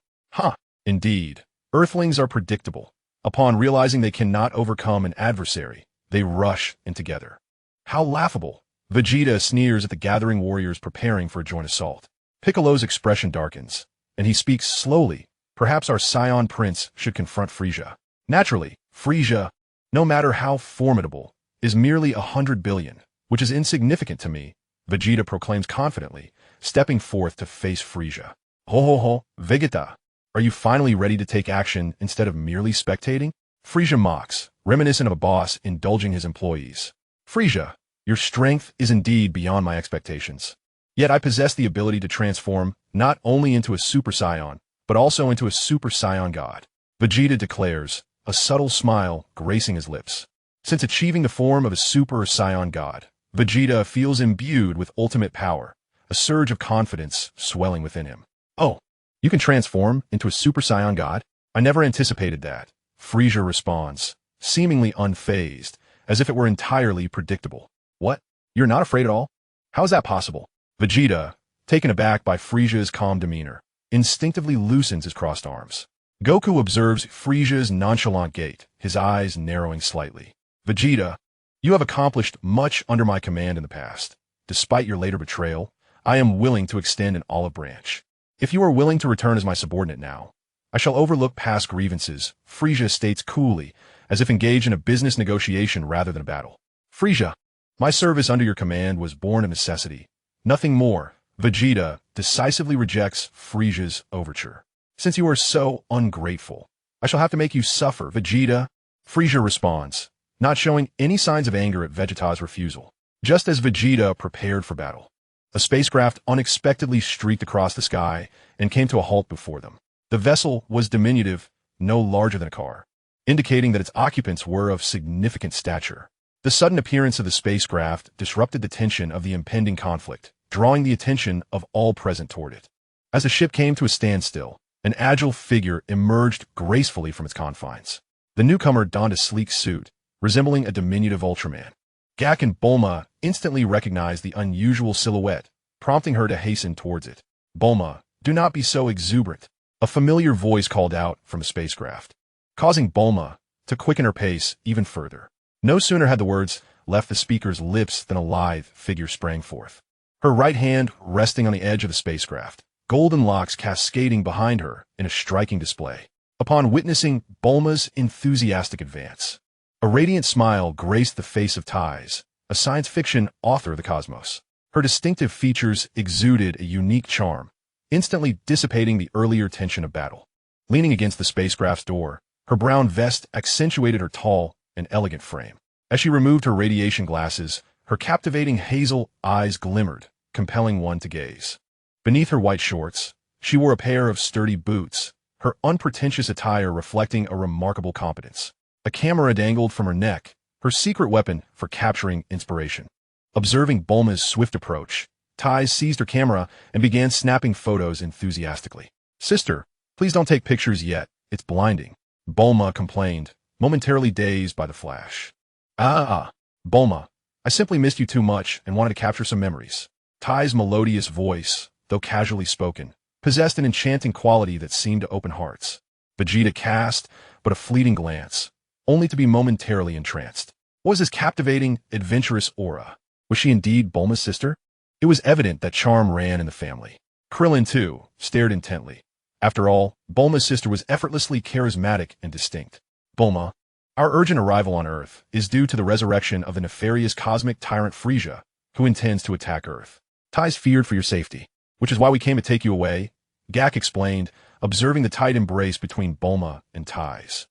Indeed, Earthlings are predictable. Upon realizing they cannot overcome an adversary, they rush in together. How laughable! Vegeta sneers at the gathering warriors preparing for a joint assault. Piccolo's expression darkens, and he speaks slowly. Perhaps our Saiyan prince should confront Frieza. Naturally, Frieza, no matter how formidable, is merely 100 billion, which is insignificant to me, Vegeta proclaims confidently, stepping forth to face Frieza. Ho, Vegeta, are you finally ready to take action instead of merely spectating? Frieza mocks, reminiscent of a boss indulging his employees. Frieza, your strength is indeed beyond my expectations. Yet I possess the ability to transform not only into a Super Saiyan, but also into a Super Saiyan God. Vegeta declares, a subtle smile gracing his lips. Since achieving the form of a Super Saiyan God, Vegeta feels imbued with ultimate power, a surge of confidence swelling within him. Oh, you can transform into a Super Saiyan God? I never anticipated that, Frieza responds, seemingly unfazed, as if it were entirely predictable. What? You're not afraid at all? How is that possible? Vegeta, taken aback by Frieza's calm demeanor, instinctively loosens his crossed arms. Goku observes Frieza's nonchalant gait, his eyes narrowing slightly. Vegeta, you have accomplished much under my command in the past. Despite your later betrayal, I am willing to extend an olive branch. If you are willing to return as my subordinate now, I shall overlook past grievances, Frieza states coolly, as if engaged in a business negotiation rather than a battle. Frieza, My service under your command was born of necessity. Nothing more. Vegeta decisively rejects Frieza's overture. Since you are so ungrateful, I shall have to make you suffer, Vegeta. Frieza responds, not showing any signs of anger at Vegeta's refusal. Just as Vegeta prepared for battle, a spacecraft unexpectedly streaked across the sky and came to a halt before them. The vessel was diminutive, no larger than a car, indicating that its occupants were of significant stature. The sudden appearance of the spacecraft disrupted the tension of the impending conflict, drawing the attention of all present toward it. As the ship came to a standstill, an agile figure emerged gracefully from its confines. The newcomer donned a sleek suit, resembling a diminutive Ultraman. Gak and Bulma instantly recognized the unusual silhouette, prompting her to hasten towards it. Bulma, do not be so exuberant, a familiar voice called out from the spacecraft, causing Bulma to quicken her pace even further. No sooner had the words left the speaker's lips than a lithe figure sprang forth, her right hand resting on the edge of the spacecraft, golden locks cascading behind her in a striking display. Upon witnessing Bulma's enthusiastic advance, a radiant smile graced the face of Ties, a science fiction author of the cosmos. Her distinctive features exuded a unique charm, instantly dissipating the earlier tension of battle. Leaning against the spacecraft's door, her brown vest accentuated her tall and elegant frame. As she removed her radiation glasses, her captivating hazel eyes glimmered, compelling one to gaze. Beneath her white shorts, she wore a pair of sturdy boots, her unpretentious attire reflecting a remarkable competence. A camera dangled from her neck, her secret weapon for capturing inspiration. Observing Bulma's swift approach, Ties seized her camera and began snapping photos enthusiastically. Sister, please don't take pictures yet, it's blinding, Bulma complained, momentarily dazed by the flash. Bulma, I simply missed you too much and wanted to capture some memories. Ties' melodious voice, though casually spoken, possessed an enchanting quality that seemed to open hearts. Vegeta cast but a fleeting glance, only to be momentarily entranced. What was his captivating, adventurous aura? Was she indeed Bulma's sister? It was evident that charm ran in the family. Krillin, too, stared intently. After all, Bulma's sister was effortlessly charismatic and distinct. Bulma, our urgent arrival on Earth is due to the resurrection of the nefarious cosmic tyrant Frieza, who intends to attack Earth. Ties feared for your safety, which is why we came to take you away, Gak explained, observing the tight embrace between Bulma and Ties.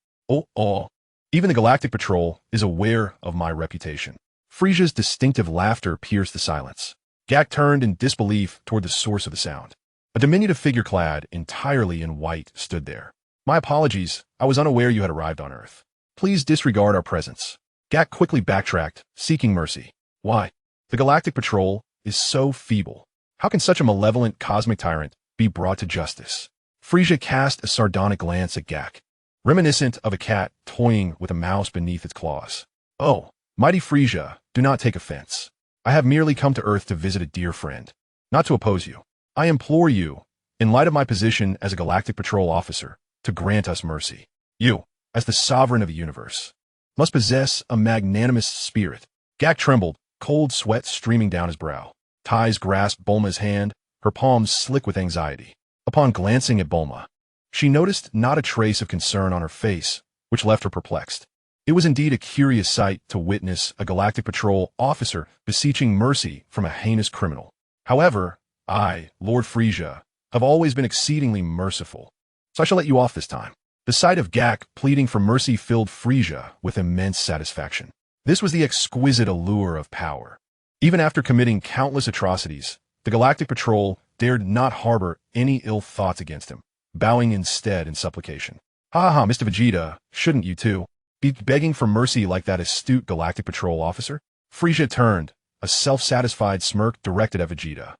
Even the Galactic Patrol is aware of my reputation. Frieza's distinctive laughter pierced the silence. Gak turned in disbelief toward the source of the sound. A diminutive figure clad entirely in white stood there. My apologies, I was unaware you had arrived on Earth. Please disregard our presence. Gak quickly backtracked, seeking mercy. Why? The Galactic Patrol is so feeble. How can such a malevolent cosmic tyrant be brought to justice? Frieza cast a sardonic glance at Gak, reminiscent of a cat toying with a mouse beneath its claws. Oh, mighty Frieza, do not take offense. I have merely come to Earth to visit a dear friend, not to oppose you. I implore you, in light of my position as a Galactic Patrol officer, to grant us mercy. You, as the sovereign of the universe, must possess a magnanimous spirit. Gak trembled, cold sweat streaming down his brow. Ties grasped Bulma's hand, her palms slick with anxiety. Upon glancing at Bulma, she noticed not a trace of concern on her face, which left her perplexed. It was indeed a curious sight to witness a Galactic Patrol officer beseeching mercy from a heinous criminal. However, I, Lord Frieza, have always been exceedingly merciful, so I shall let you off this time. The sight of Gak pleading for mercy filled Frieza with immense satisfaction. This was the exquisite allure of power. Even after committing countless atrocities, the Galactic Patrol dared not harbor any ill thoughts against him, bowing instead in supplication. Ha, Mr. Vegeta, shouldn't you too be begging for mercy like that astute Galactic Patrol officer? Frieza turned, a self-satisfied smirk directed at Vegeta.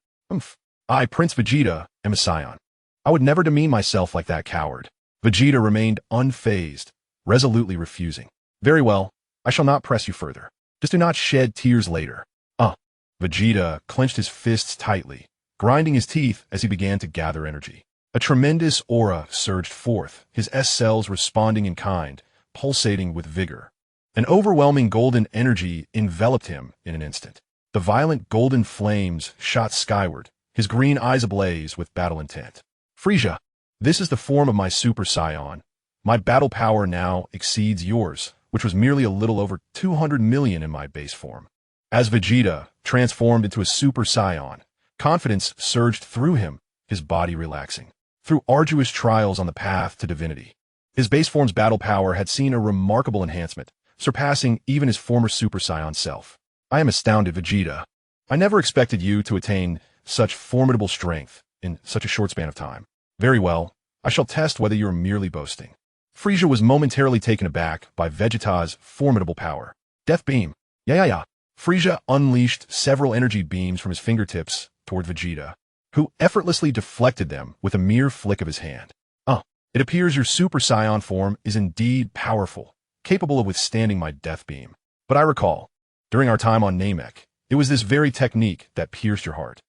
I, Prince Vegeta, am a Saiyan. I would never demean myself like that coward. Vegeta remained unfazed, resolutely refusing. Very well, I shall not press you further. Just do not shed tears later. Vegeta clenched his fists tightly, grinding his teeth as he began to gather energy. A tremendous aura surged forth, his S-cells responding in kind, pulsating with vigor. An overwhelming golden energy enveloped him in an instant. The violent golden flames shot skyward, his green eyes ablaze with battle intent. Frieza, this is the form of my Super Saiyan. My battle power now exceeds yours, which was merely a little over 200 million in my base form. As Vegeta transformed into a Super Saiyan, confidence surged through him, his body relaxing. Through arduous trials on the path to divinity, his base form's battle power had seen a remarkable enhancement, surpassing even his former Super Saiyan self. I am astounded, Vegeta. I never expected you to attain such formidable strength in such a short span of time. Very well, I shall test whether you are merely boasting. Frieza was momentarily taken aback by Vegeta's formidable power. Death Beam. Yeah. Frieza unleashed several energy beams from his fingertips toward Vegeta, who effortlessly deflected them with a mere flick of his hand. It appears your Super Saiyan form is indeed powerful, capable of withstanding my Death Beam. But I recall, during our time on Namek, it was this very technique that pierced your heart.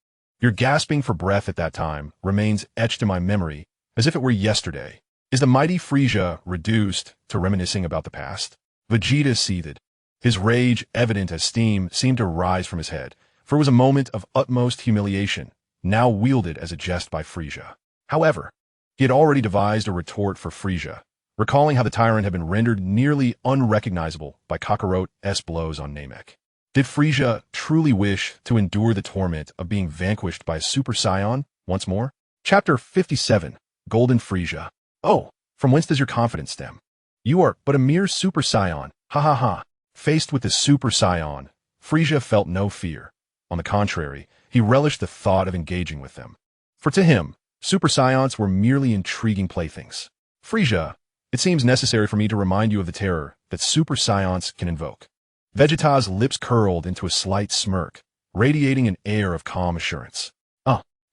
Your gasping for breath at that time remains etched in my memory as if it were yesterday. Is the mighty Frieza reduced to reminiscing about the past? Vegeta seethed. His rage, evident as steam, seemed to rise from his head, for it was a moment of utmost humiliation, now wielded as a jest by Frieza. However, he had already devised a retort for Frieza, recalling how the tyrant had been rendered nearly unrecognizable by Kakarot's blows on Namek. Did Frieza truly wish to endure the torment of being vanquished by a Super Saiyan once more? Chapter 57, Golden Frieza. Oh, from whence does your confidence stem? You are but a mere Super Saiyan, ha. Faced with the Super Saiyan, Frieza felt no fear. On the contrary, he relished the thought of engaging with them. For to him, Super Saiyans were merely intriguing playthings. Frieza, it seems necessary for me to remind you of the terror that Super Saiyans can invoke. Vegeta's lips curled into a slight smirk, radiating an air of calm assurance.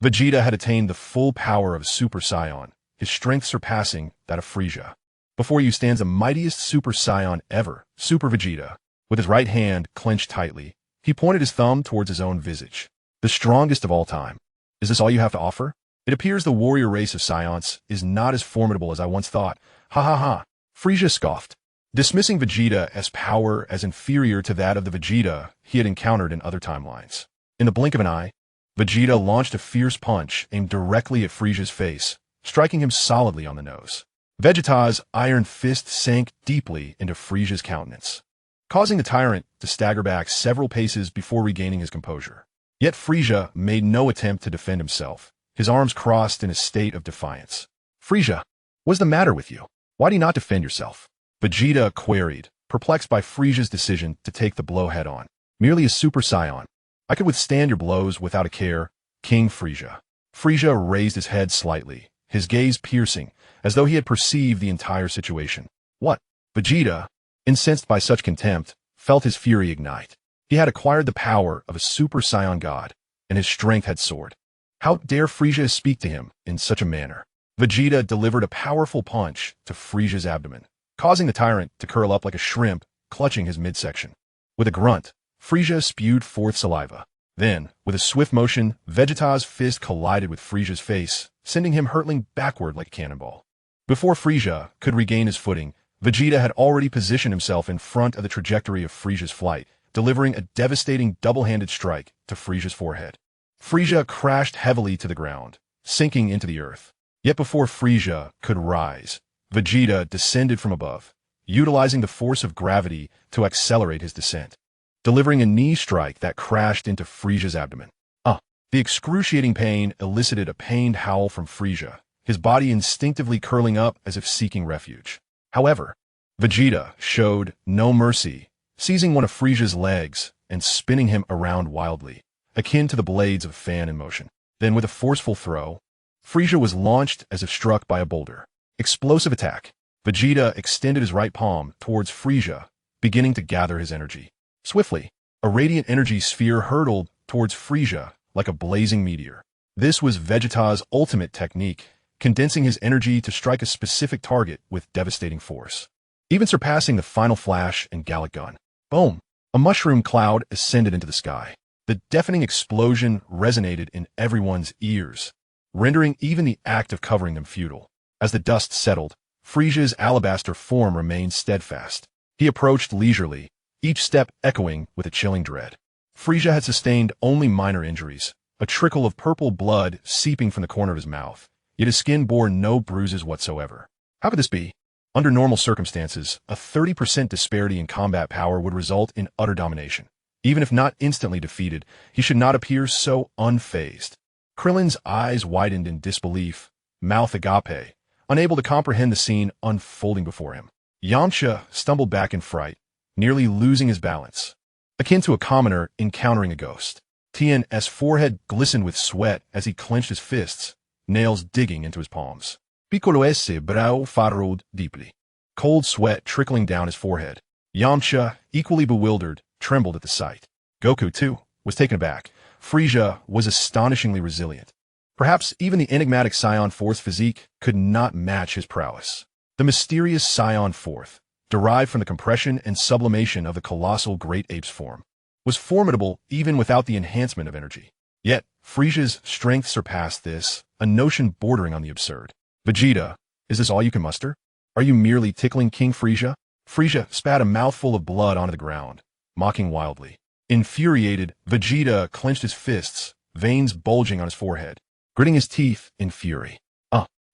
Vegeta had attained the full power of a Super Saiyan, his strength surpassing that of Frieza. Before you stands the mightiest Super Saiyan ever, Super Vegeta. With his right hand clenched tightly, he pointed his thumb towards his own visage. The strongest of all time. Is this all you have to offer? It appears the warrior race of Saiyans is not as formidable as I once thought. Ha. Frieza scoffed, dismissing Vegeta's power as inferior to that of the Vegeta he had encountered in other timelines. In the blink of an eye, Vegeta launched a fierce punch aimed directly at Frieza's face, striking him solidly on the nose. Vegeta's iron fist sank deeply into Frieza's countenance, causing the tyrant to stagger back several paces before regaining his composure. Yet Frieza made no attempt to defend himself, his arms crossed in a state of defiance. Frieza, what's the matter with you? Why do you not defend yourself? Vegeta queried, perplexed by Frieza's decision to take the blow head-on. Merely a Super Saiyan. I could withstand your blows without a care, King Frieza. Frieza raised his head slightly, his gaze piercing, as though he had perceived the entire situation. What? Vegeta, incensed by such contempt, felt his fury ignite. He had acquired the power of a Super Saiyan god, and his strength had soared. How dare Frieza speak to him in such a manner? Vegeta delivered a powerful punch to Frieza's abdomen, causing the tyrant to curl up like a shrimp, clutching his midsection. With a grunt, Frieza spewed forth saliva. Then, with a swift motion, Vegeta's fist collided with Frieza's face, sending him hurtling backward like a cannonball. Before Frieza could regain his footing, Vegeta had already positioned himself in front of the trajectory of Frieza's flight, delivering a devastating double-handed strike to Frieza's forehead. Frieza crashed heavily to the ground, sinking into the earth. Yet before Frieza could rise, Vegeta descended from above, utilizing the force of gravity to accelerate his descent, delivering a knee strike that crashed into Frieza's abdomen. The excruciating pain elicited a pained howl from Frieza, his body instinctively curling up as if seeking refuge. However, Vegeta showed no mercy, seizing one of Frieza's legs and spinning him around wildly, akin to the blades of a fan in motion. Then with a forceful throw, Frieza was launched as if struck by a boulder. Explosive attack. Vegeta extended his right palm towards Frieza, beginning to gather his energy. Swiftly, a radiant energy sphere hurtled towards Frieza like a blazing meteor. This was Vegeta's ultimate technique, condensing his energy to strike a specific target with devastating force, even surpassing the final flash and Gallic gun. Boom! A mushroom cloud ascended into the sky. The deafening explosion resonated in everyone's ears, rendering even the act of covering them futile. As the dust settled, Frieza's alabaster form remained steadfast. He approached leisurely, each step echoing with a chilling dread. Frieza had sustained only minor injuries, a trickle of purple blood seeping from the corner of his mouth, yet his skin bore no bruises whatsoever. How could this be? Under normal circumstances, a 30% disparity in combat power would result in utter domination. Even if not instantly defeated, he should not appear so unfazed. Krillin's eyes widened in disbelief, mouth agape, unable to comprehend the scene unfolding before him. Yamcha stumbled back in fright, nearly losing his balance, akin to a commoner encountering a ghost. Tien's forehead glistened with sweat as he clenched his fists, nails digging into his palms. Piccolo esse brow furrowed deeply, cold sweat trickling down his forehead. Yamcha, equally bewildered, trembled at the sight. Goku, too, was taken aback. Frieza was astonishingly resilient. Perhaps even the enigmatic Saiyan Fourth's physique could not match his prowess. The mysterious Saiyan Fourth, derived from the compression and sublimation of the colossal great ape's form, was formidable even without the enhancement of energy. Yet, Frieza's strength surpassed this, a notion bordering on the absurd. Vegeta, is this all you can muster? Are you merely tickling King Frieza? Frieza spat a mouthful of blood onto the ground, mocking wildly. Infuriated, Vegeta clenched his fists, veins bulging on his forehead, gritting his teeth in fury.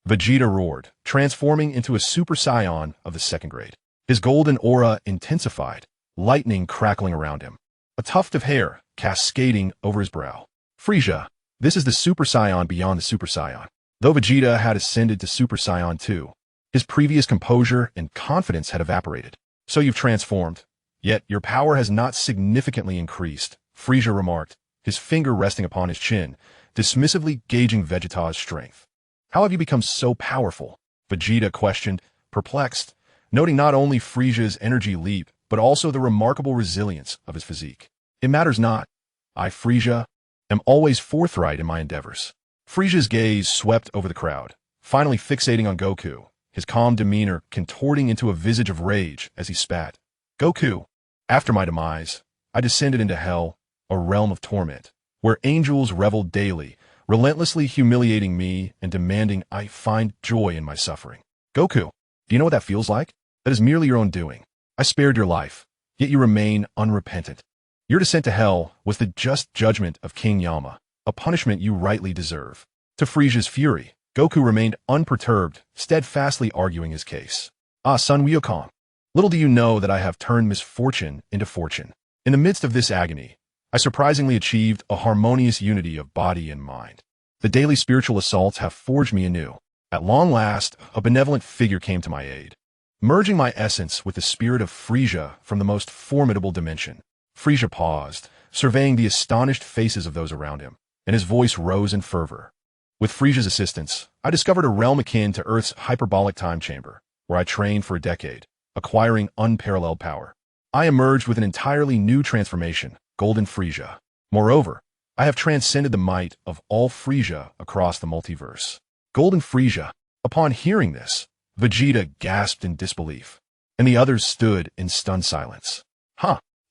Vegeta roared, transforming into a Super Saiyan of the second grade. His golden aura intensified, lightning crackling around him, a tuft of hair cascading over his brow. Frieza, this is the Super Saiyan beyond the Super Saiyan. Though Vegeta had ascended to Super Saiyan 2, his previous composure and confidence had evaporated. So you've transformed, yet your power has not significantly increased, Frieza remarked, his finger resting upon his chin, dismissively gauging Vegeta's strength. How have you become so powerful? Vegeta questioned, perplexed, noting not only Frieza's energy leap, but also the remarkable resilience of his physique. It matters not. I, Frieza, am always forthright in my endeavors. Frieza's gaze swept over the crowd, finally fixating on Goku, his calm demeanor contorting into a visage of rage as he spat. Goku, after my demise, I descended into hell, a realm of torment, where angels reveled daily, relentlessly humiliating me and demanding I find joy in my suffering. Goku, do you know what that feels like? That is merely your own doing. I spared your life, yet you remain unrepentant. Your descent to hell was the just judgment of King Yama, a punishment you rightly deserve. To Frieza's fury, Goku remained unperturbed, steadfastly arguing his case. Son Wukong, little do you know that I have turned misfortune into fortune. In the midst of this agony, I surprisingly achieved a harmonious unity of body and mind. The daily spiritual assaults have forged me anew. At long last, a benevolent figure came to my aid, merging my essence with the spirit of Frieza from the most formidable dimension. Frieza paused, surveying the astonished faces of those around him, and his voice rose in fervor. With Frieza's assistance, I discovered a realm akin to Earth's hyperbolic time chamber, where I trained for a decade, acquiring unparalleled power. I emerged with an entirely new transformation, Golden Frieza. Moreover, I have transcended the might of all Frieza across the multiverse. Golden Frieza. Upon hearing this, Vegeta gasped in disbelief, and the others stood in stunned silence.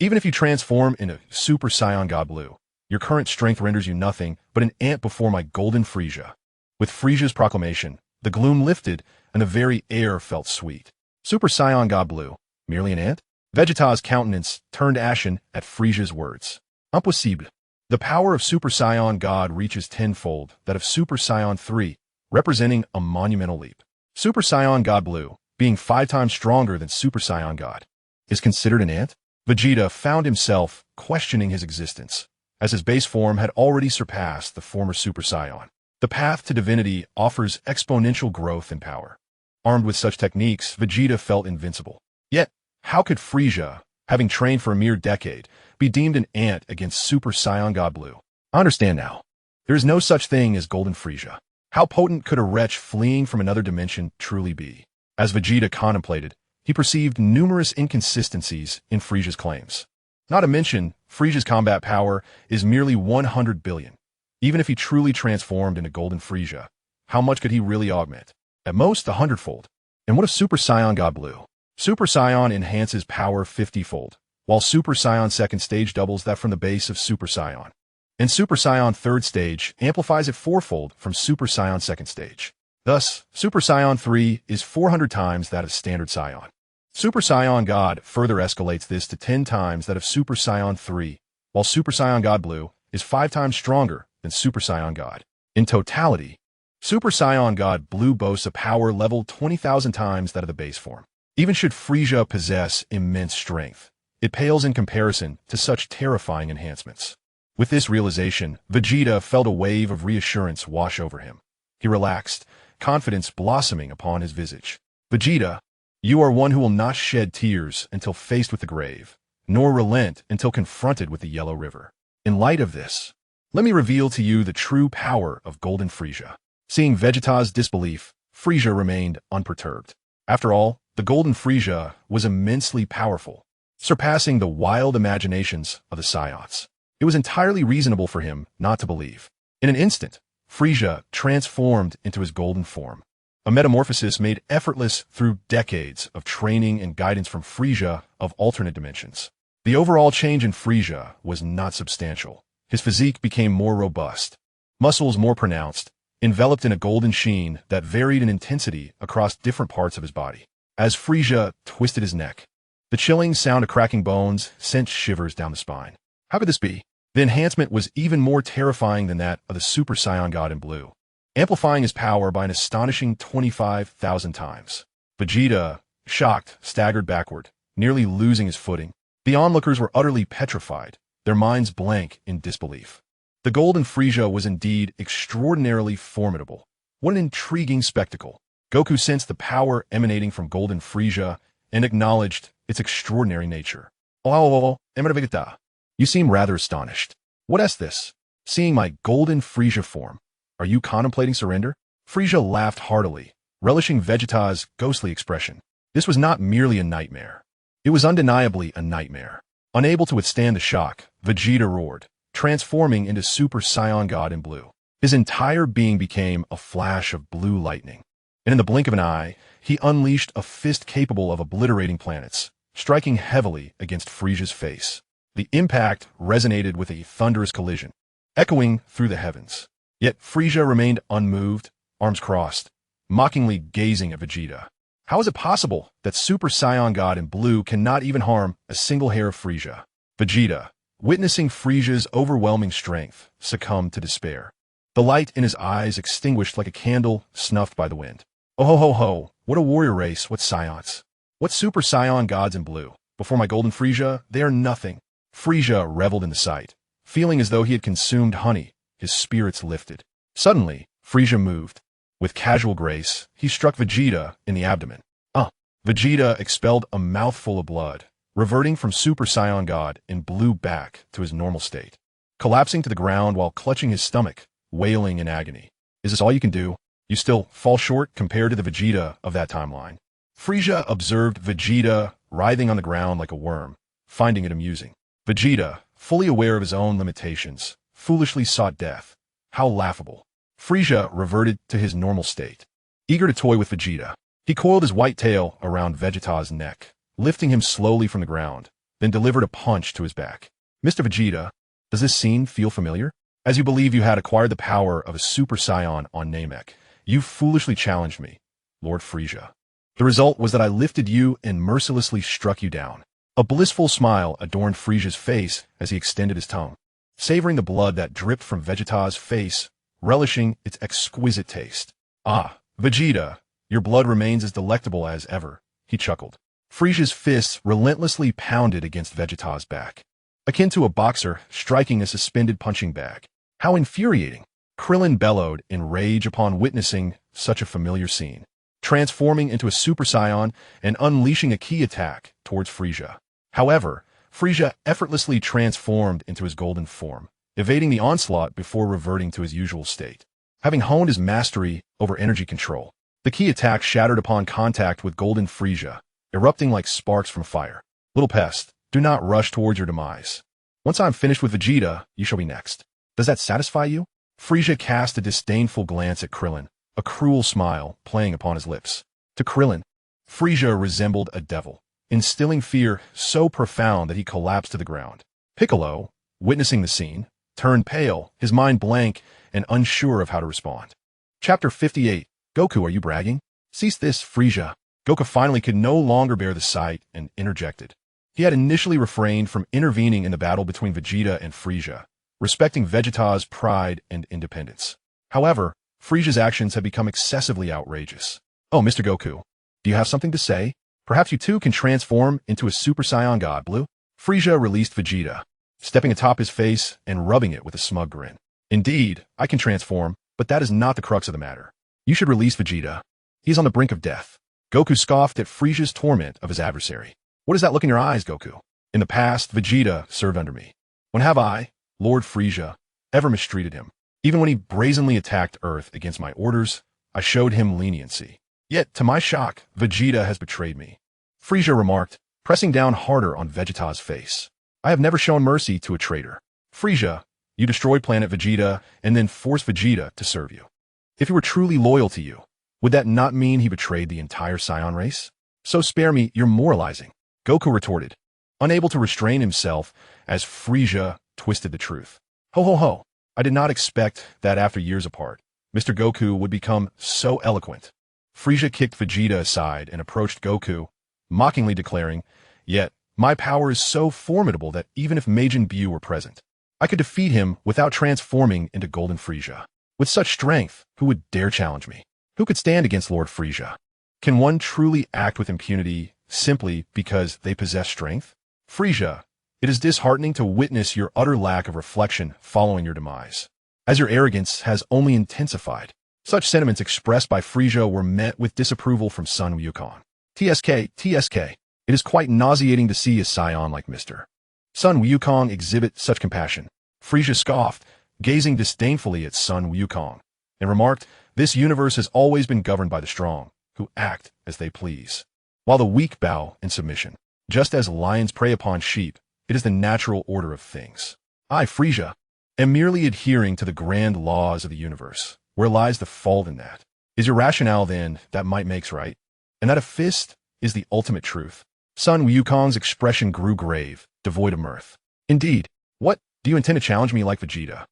Even if you transform into Super Saiyan God Blue, your current strength renders you nothing but an ant before my Golden Frieza. With Frieza's proclamation, the gloom lifted and the very air felt sweet. Super Saiyan God Blue, merely an ant? Vegeta's countenance turned ashen at Frieza's words. Impossible. The power of Super Saiyan God reaches tenfold that of Super Saiyan 3, representing a monumental leap. Super Saiyan God Blue, being 5 times stronger than Super Saiyan God, is considered an ant? Vegeta found himself questioning his existence, as his base form had already surpassed the former Super Saiyan. The path to divinity offers exponential growth in power. Armed with such techniques, Vegeta felt invincible. Yet, how could Frieza, having trained for a mere decade, be deemed an ant against Super Saiyan God Blue? I understand now. There is no such thing as Golden Frieza. How potent could a wretch fleeing from another dimension truly be? As Vegeta contemplated, he perceived numerous inconsistencies in Frieza's claims. Not to mention, Frieza's combat power is merely 100 billion. Even if he truly transformed into Golden Frieza, how much could he really augment? At most, 100-fold. And what of Super Saiyan God Blue? Super Saiyan enhances power 50-fold, while Super Saiyan second stage doubles that from the base of Super Saiyan. And Super Saiyan third stage amplifies it 4-fold from Super Saiyan second stage. Thus, Super Saiyan 3 is 400 times that of standard Saiyan. Super Saiyan God further escalates this to 10 times that of Super Saiyan 3, while Super Saiyan God Blue is 5 times stronger than Super Saiyan God. In totality, Super Saiyan God Blue boasts a power level 20,000 times that of the base form. Even should Frieza possess immense strength, It pales in comparison to such terrifying enhancements. With this realization, Vegeta felt a wave of reassurance wash over him. He relaxed, confidence blossoming upon his visage. Vegeta, you are one who will not shed tears until faced with the grave, nor relent until confronted with the Yellow River. In light of this, let me reveal to you the true power of Golden Frieza. Seeing Vegeta's disbelief, Frieza remained unperturbed. After all, the Golden Frieza was immensely powerful, surpassing the wild imaginations of the Saiyans. It was entirely reasonable for him not to believe. In an instant, Frieza transformed into his golden form. A metamorphosis made effortless through decades of training and guidance from Frieza of alternate dimensions. The overall change in Frieza was not substantial. His physique became more robust, muscles more pronounced, enveloped in a golden sheen that varied in intensity across different parts of his body. As Frieza twisted his neck, the chilling sound of cracking bones sent shivers down the spine. How could this be? The enhancement was even more terrifying than that of the Super Saiyan God in blue, amplifying his power by an astonishing 25,000 times. Vegeta, shocked, staggered backward, nearly losing his footing. The onlookers were utterly petrified, their minds blank in disbelief. The Golden Frieza was indeed extraordinarily formidable. What an intriguing spectacle. Goku sensed the power emanating from Golden Frieza and acknowledged its extraordinary nature. Oh, Vegeta. You seem rather astonished. What is this? Seeing my Golden Frieza form, are you contemplating surrender? Frieza laughed heartily, relishing Vegeta's ghostly expression. This was not merely a nightmare. It was undeniably a nightmare. Unable to withstand the shock, Vegeta roared, transforming into Super Saiyan God in blue. His entire being became a flash of blue lightning. And in the blink of an eye, he unleashed a fist capable of obliterating planets, striking heavily against Frieza's face. The impact resonated with a thunderous collision, echoing through the heavens. Yet Frieza remained unmoved, arms crossed, mockingly gazing at Vegeta. How is it possible that Super Saiyan God in blue cannot even harm a single hair of Frieza? Vegeta, witnessing Frieza's overwhelming strength, succumbed to despair. The light in his eyes extinguished like a candle snuffed by the wind. Oh ho ho ho, what a warrior race, what Saiyans. What Super Saiyan gods in blue. Before my Golden Frieza, they are nothing. Frieza reveled in the sight. Feeling as though he had consumed honey, his spirits lifted. Suddenly, Frieza moved. With casual grace, he struck Vegeta in the abdomen. Vegeta expelled a mouthful of blood, reverting from Super Saiyan God in blue back to his normal state, collapsing to the ground while clutching his stomach, wailing in agony. Is this all you can do? You still fall short compared to the Vegeta of that timeline. Frieza observed Vegeta writhing on the ground like a worm, finding it amusing. Vegeta, fully aware of his own limitations, foolishly sought death. How laughable. Frieza reverted to his normal state. Eager to toy with Vegeta, he coiled his white tail around Vegeta's neck, lifting him slowly from the ground, then delivered a punch to his back. Mr. Vegeta, does this scene feel familiar? As you believe you had acquired the power of a Super Saiyan on Namek, you foolishly challenged me, Lord Frieza. The result was that I lifted you and mercilessly struck you down. A blissful smile adorned Frieza's face as he extended his tongue, savoring the blood that dripped from Vegeta's face, relishing its exquisite taste. Ah, Vegeta, your blood remains as delectable as ever, he chuckled. Frieza's fists relentlessly pounded against Vegeta's back, akin to a boxer striking a suspended punching bag. How infuriating! Krillin bellowed in rage upon witnessing such a familiar scene, transforming into a Super Saiyan and unleashing a key attack towards Frieza. However, Frieza effortlessly transformed into his golden form, evading the onslaught before reverting to his usual state. Having honed his mastery over energy control, the key attack shattered upon contact with Golden Frieza, erupting like sparks from fire. Little pest, do not rush towards your demise. Once I'm finished with Vegeta, you shall be next. Does that satisfy you? Frieza cast a disdainful glance at Krillin, a cruel smile playing upon his lips. To Krillin, Frieza resembled a devil, instilling fear so profound that he collapsed to the ground. Piccolo, witnessing the scene, turned pale, his mind blank and unsure of how to respond. Chapter 58. Goku, are you bragging? Cease this, Frieza. Goku finally could no longer bear the sight and interjected. He had initially refrained from intervening in the battle between Vegeta and Frieza, respecting Vegeta's pride and independence. However, Frieza's actions had become excessively outrageous. Oh, Mr. Goku, do you have something to say? Perhaps you too can transform into a Super Saiyan God, Blue? Frieza released Vegeta, stepping atop his face and rubbing it with a smug grin. Indeed, I can transform, but that is not the crux of the matter. You should release Vegeta. He is on the brink of death. Goku scoffed at Frieza's torment of his adversary. What is that look in your eyes, Goku? In the past, Vegeta served under me. When have I, Lord Frieza, ever mistreated him? Even when he brazenly attacked Earth against my orders, I showed him leniency. Yet, to my shock, Vegeta has betrayed me. Frieza remarked, pressing down harder on Vegeta's face. I have never shown mercy to a traitor. Frieza, you destroyed planet Vegeta and then forced Vegeta to serve you. If he were truly loyal to you, would that not mean he betrayed the entire Saiyan race? So spare me your moralizing. Goku retorted, unable to restrain himself as Frieza twisted the truth. Ho ho ho, I did not expect that after years apart, Mr. Goku would become so eloquent. Frieza kicked Vegeta aside and approached Goku, mockingly declaring, yet, my power is so formidable that even if Majin Buu were present, I could defeat him without transforming into Golden Frieza. With such strength, who would dare challenge me? Who could stand against Lord Frieza? Can one truly act with impunity simply because they possess strength? Frieza, it is disheartening to witness your utter lack of reflection following your demise, as your arrogance has only intensified. Such sentiments expressed by Frieza were met with disapproval from Sun Wukong. TSK, it is quite nauseating to see a Saiyan like Mr. Sun Wukong exhibit such compassion. Frieza scoffed, gazing disdainfully at Sun Wukong, and remarked, this universe has always been governed by the strong, who act as they please, while the weak bow in submission. Just as lions prey upon sheep, it is the natural order of things. I, Frieza, am merely adhering to the grand laws of the universe. Where lies the fault in that? Is your rationale, then, that might makes right? And that a fist is the ultimate truth? Sun Wukong's expression grew grave, devoid of mirth. Indeed, what, do you intend to challenge me like Vegeta?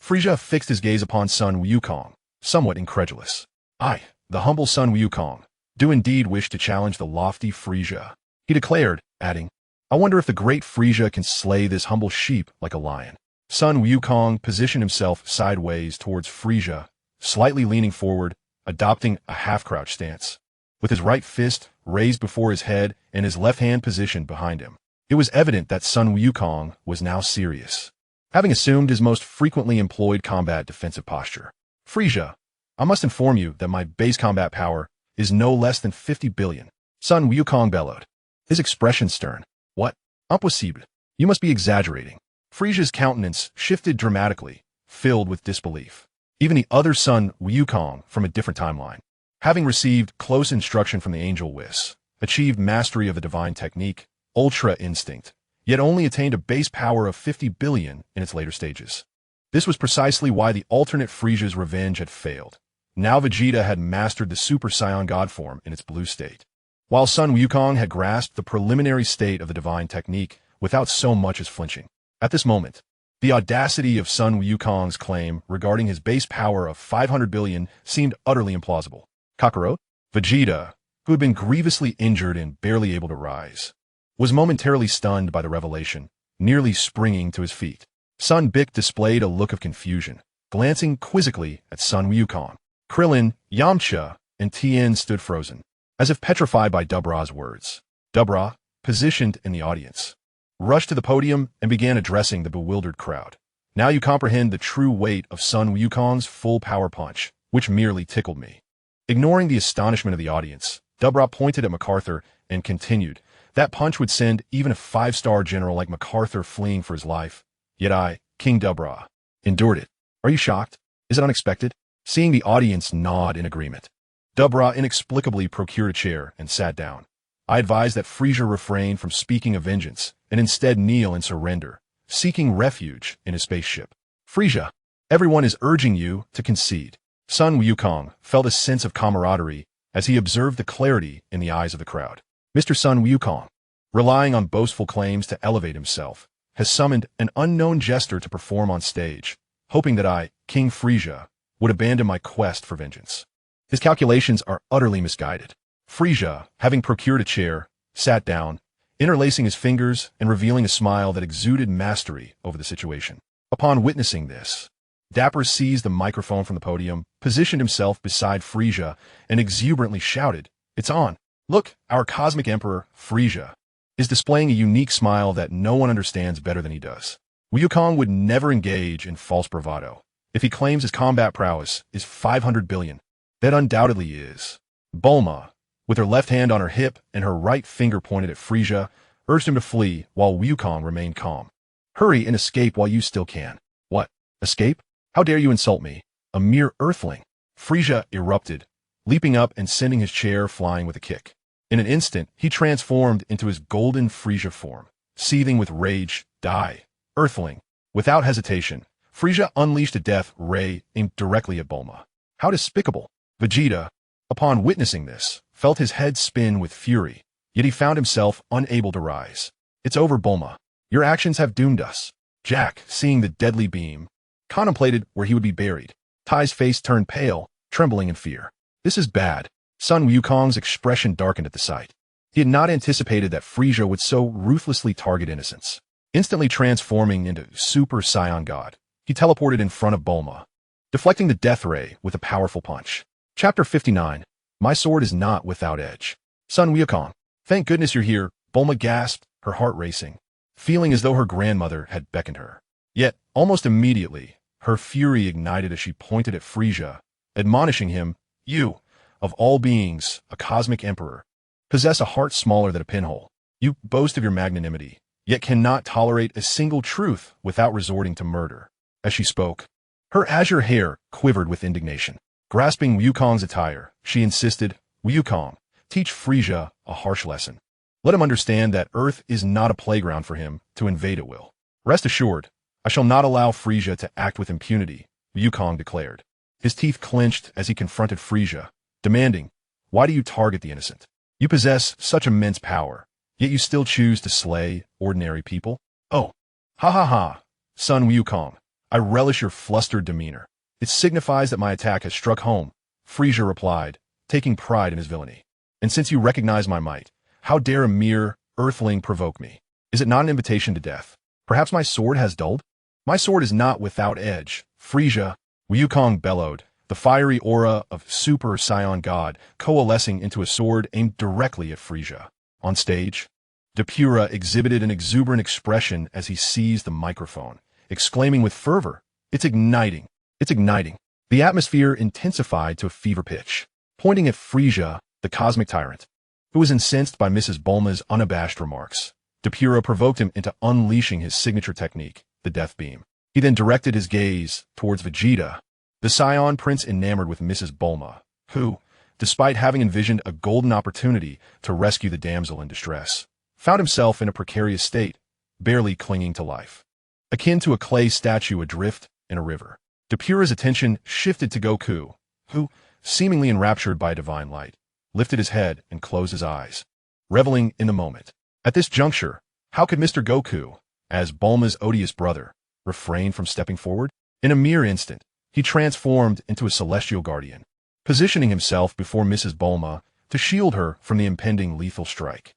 Frieza fixed his gaze upon Sun Wukong, somewhat incredulous. I, the humble Sun Wukong, do indeed wish to challenge the lofty Frieza, he declared, adding, I wonder if the great Frieza can slay this humble sheep like a lion. Sun Wukong positioned himself sideways towards Frieza, slightly leaning forward, adopting a half-crouch stance. With his right fist raised before his head and his left hand positioned behind him, it was evident that Sun Wukong was now serious, having assumed his most frequently employed combat defensive posture. Frieza, I must inform you that my base combat power is no less than 50 billion. Sun Wukong bellowed, his expression stern. What? Impossible. You must be exaggerating. Frieza's countenance shifted dramatically, filled with disbelief. Even the other Sun Wukong from a different timeline, having received close instruction from the Angel Whis, achieved mastery of the divine technique, Ultra Instinct, yet only attained a base power of 50 billion in its later stages. This was precisely why the alternate Frieza's revenge had failed. Now Vegeta had mastered the Super Saiyan God form in its blue state, while Sun Wukong had grasped the preliminary state of the divine technique without so much as flinching. At this moment, the audacity of Sun Wukong's claim regarding his base power of 500 billion seemed utterly implausible. Kakarot, Vegeta, who had been grievously injured and barely able to rise, was momentarily stunned by the revelation, nearly springing to his feet. Sun Bick displayed a look of confusion, glancing quizzically at Sun Wukong. Krillin, Yamcha, and Tien stood frozen, as if petrified by Dubra's words. Dubra, positioned in the audience, rushed to the podium and began addressing the bewildered crowd. Now you comprehend the true weight of Sun Wukong's full power punch, which merely tickled me. Ignoring the astonishment of the audience, Dubra pointed at MacArthur and continued, that punch would send even a 5-star general like MacArthur fleeing for his life. Yet I, King Dubra, endured it. Are you shocked? Is it unexpected? Seeing the audience nod in agreement, Dubra inexplicably procured a chair and sat down. I advised that Frieza refrain from speaking of vengeance and instead kneel and surrender, seeking refuge in his spaceship. Frieza, everyone is urging you to concede. Sun Wukong felt a sense of camaraderie as he observed the clarity in the eyes of the crowd. Mr. Sun Wukong, relying on boastful claims to elevate himself, has summoned an unknown jester to perform on stage, hoping that I, King Frieza, would abandon my quest for vengeance. His calculations are utterly misguided. Frieza, having procured a chair, sat down, interlacing his fingers and revealing a smile that exuded mastery over the situation. Upon witnessing this, Dapper seized the microphone from the podium, positioned himself beside Frieza, and exuberantly shouted, "It's on! Look, our cosmic emperor, Frieza, is displaying a unique smile that no one understands better than he does. Wukong would never engage in false bravado. If he claims his combat prowess is 500 billion, that undoubtedly is. Bulma, with her left hand on her hip and her right finger pointed at Frieza, urged him to flee while Wukong remained calm. Hurry and escape while you still can. What? Escape? How dare you insult me? A mere earthling. Frieza erupted, leaping up and sending his chair flying with a kick. In an instant, he transformed into his golden Frieza form, seething with rage. Die, earthling. Without hesitation, Frieza unleashed a death ray aimed directly at Bulma. How despicable! Vegeta, upon witnessing this, felt his head spin with fury, yet he found himself unable to rise. It's over, Bulma. Your actions have doomed us. Jack, seeing the deadly beam, contemplated where he would be buried. Tai's face turned pale, trembling in fear. This is bad. Sun Wukong's expression darkened at the sight. He had not anticipated that Frieza would so ruthlessly target innocents. Instantly transforming into Super Saiyan God, he teleported in front of Bulma, deflecting the death ray with a powerful punch. Chapter 59. My sword is not without edge. Sun Wukong. Thank goodness you're here, Bulma gasped, her heart racing, feeling as though her grandmother had beckoned her. Yet, almost immediately, her fury ignited as she pointed at Frieza, admonishing him, You, of all beings, a cosmic emperor, possess a heart smaller than a pinhole. You boast of your magnanimity, yet cannot tolerate a single truth without resorting to murder. As she spoke, her azure hair quivered with indignation. Grasping Wukong's attire, she insisted, Wukong, teach Frieza a harsh lesson. Let him understand that Earth is not a playground for him to invade at will. Rest assured, I shall not allow Frieza to act with impunity, Wukong declared. His teeth clenched as he confronted Frieza, demanding, Why do you target the innocent? You possess such immense power, yet you still choose to slay ordinary people? Oh, ha ha ha, Sun Wukong, I relish your flustered demeanor. It signifies that my attack has struck home, Frieza replied, taking pride in his villainy. And since you recognize my might, how dare a mere earthling provoke me? Is it not an invitation to death? Perhaps my sword has dulled? My sword is not without edge, Frieza, Wukong bellowed, the fiery aura of Super Saiyan God coalescing into a sword aimed directly at Frieza. On stage, Depura exhibited an exuberant expression as he seized the microphone, exclaiming with fervor, It's igniting! It's igniting! The atmosphere intensified to a fever pitch. Pointing at Frieza, the cosmic tyrant, who was incensed by Mrs. Bulma's unabashed remarks, Depura provoked him into unleashing his signature technique, the death beam. He then directed his gaze towards Vegeta, the Saiyan prince enamored with Mrs. Bulma, who, despite having envisioned a golden opportunity to rescue the damsel in distress, found himself in a precarious state, barely clinging to life. Akin to a clay statue adrift in a river, Depura's attention shifted to Goku, who, seemingly enraptured by a divine light, lifted his head and closed his eyes, reveling in the moment. At this juncture, how could Mr. Goku, as Bulma's odious brother, refrain from stepping forward? In a mere instant, he transformed into a celestial guardian, positioning himself before Mrs. Bulma to shield her from the impending lethal strike.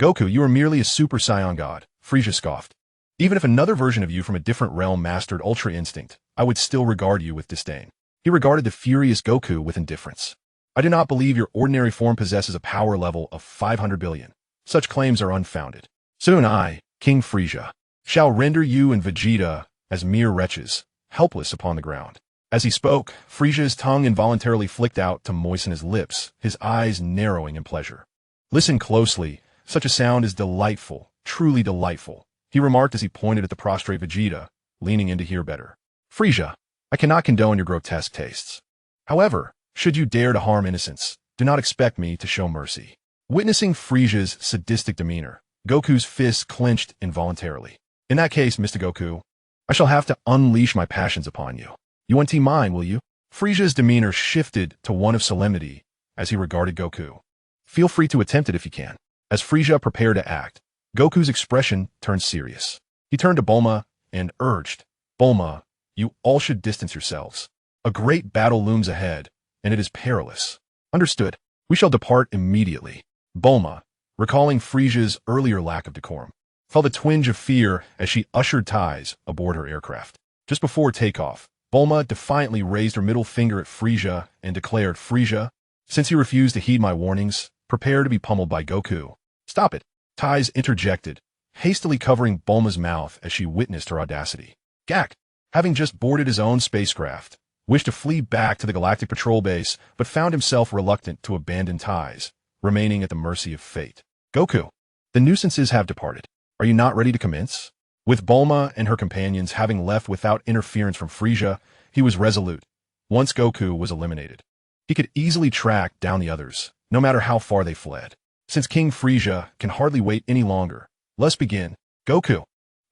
Goku, you are merely a Super Saiyan God, Frieza scoffed. Even if another version of you from a different realm mastered Ultra Instinct, I would still regard you with disdain. He regarded the furious Goku with indifference. I do not believe your ordinary form possesses a power level of 500 billion. Such claims are unfounded. Soon I, King Frieza, shall render you and Vegeta as mere wretches, helpless upon the ground. As he spoke, Frieza's tongue involuntarily flicked out to moisten his lips, his eyes narrowing in pleasure. Listen closely, such a sound is delightful, truly delightful, he remarked as he pointed at the prostrate Vegeta, leaning in to hear better. Frieza, I cannot condone your grotesque tastes. However, should you dare to harm innocents, do not expect me to show mercy. Witnessing Frieza's sadistic demeanor, Goku's fists clenched involuntarily. In that case, Mr. Goku, I shall have to unleash my passions upon you. You want mine, will you? Frieza's demeanor shifted to one of solemnity as he regarded Goku. Feel free to attempt it if you can. As Frieza prepared to act, Goku's expression turned serious. He turned to Bulma and urged, Bulma, you all should distance yourselves. A great battle looms ahead, and it is perilous. Understood. We shall depart immediately. Bulma, recalling Frieza's earlier lack of decorum, felt a twinge of fear as she ushered Ties aboard her aircraft. Just before takeoff, Bulma defiantly raised her middle finger at Frieza and declared, Frieza, since you refuse to heed my warnings, prepare to be pummeled by Goku. Stop it. Ties interjected, hastily covering Bulma's mouth as she witnessed her audacity. Gak, having just boarded his own spacecraft, wished to flee back to the Galactic Patrol Base, but found himself reluctant to abandon Ties, remaining at the mercy of fate. Goku, the nuisances have departed. Are you not ready to commence? With Bulma and her companions having left without interference from Frieza, he was resolute. Once Goku was eliminated, he could easily track down the others, no matter how far they fled. Since King Frieza can hardly wait any longer, let's begin. Goku,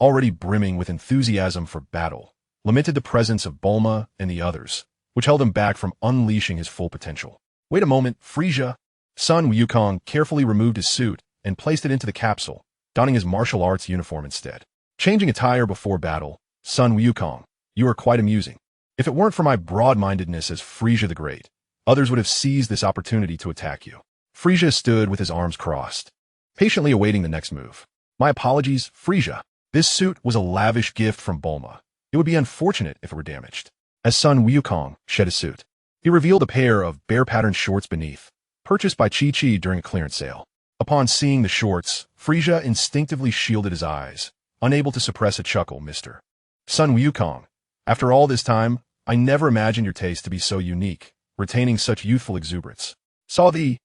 already brimming with enthusiasm for battle, lamented the presence of Bulma and the others, which held him back from unleashing his full potential. Wait a moment, Frieza. Sun Wukong carefully removed his suit and placed it into the capsule, donning his martial arts uniform instead. Changing attire before battle, Sun Wukong, you are quite amusing. If it weren't for my broad-mindedness as Frieza the Great, others would have seized this opportunity to attack you. Frieza stood with his arms crossed, patiently awaiting the next move. My apologies, Frieza. This suit was a lavish gift from Bulma. It would be unfortunate if it were damaged. As Sun Wukong shed his suit, he revealed a pair of bear-patterned shorts beneath, purchased by Chi-Chi during a clearance sale. Upon seeing the shorts, Frieza instinctively shielded his eyes, unable to suppress a chuckle. Mr. Sun Wukong, after all this time, I never imagined your taste to be so unique, retaining such youthful exuberance. Saw thee.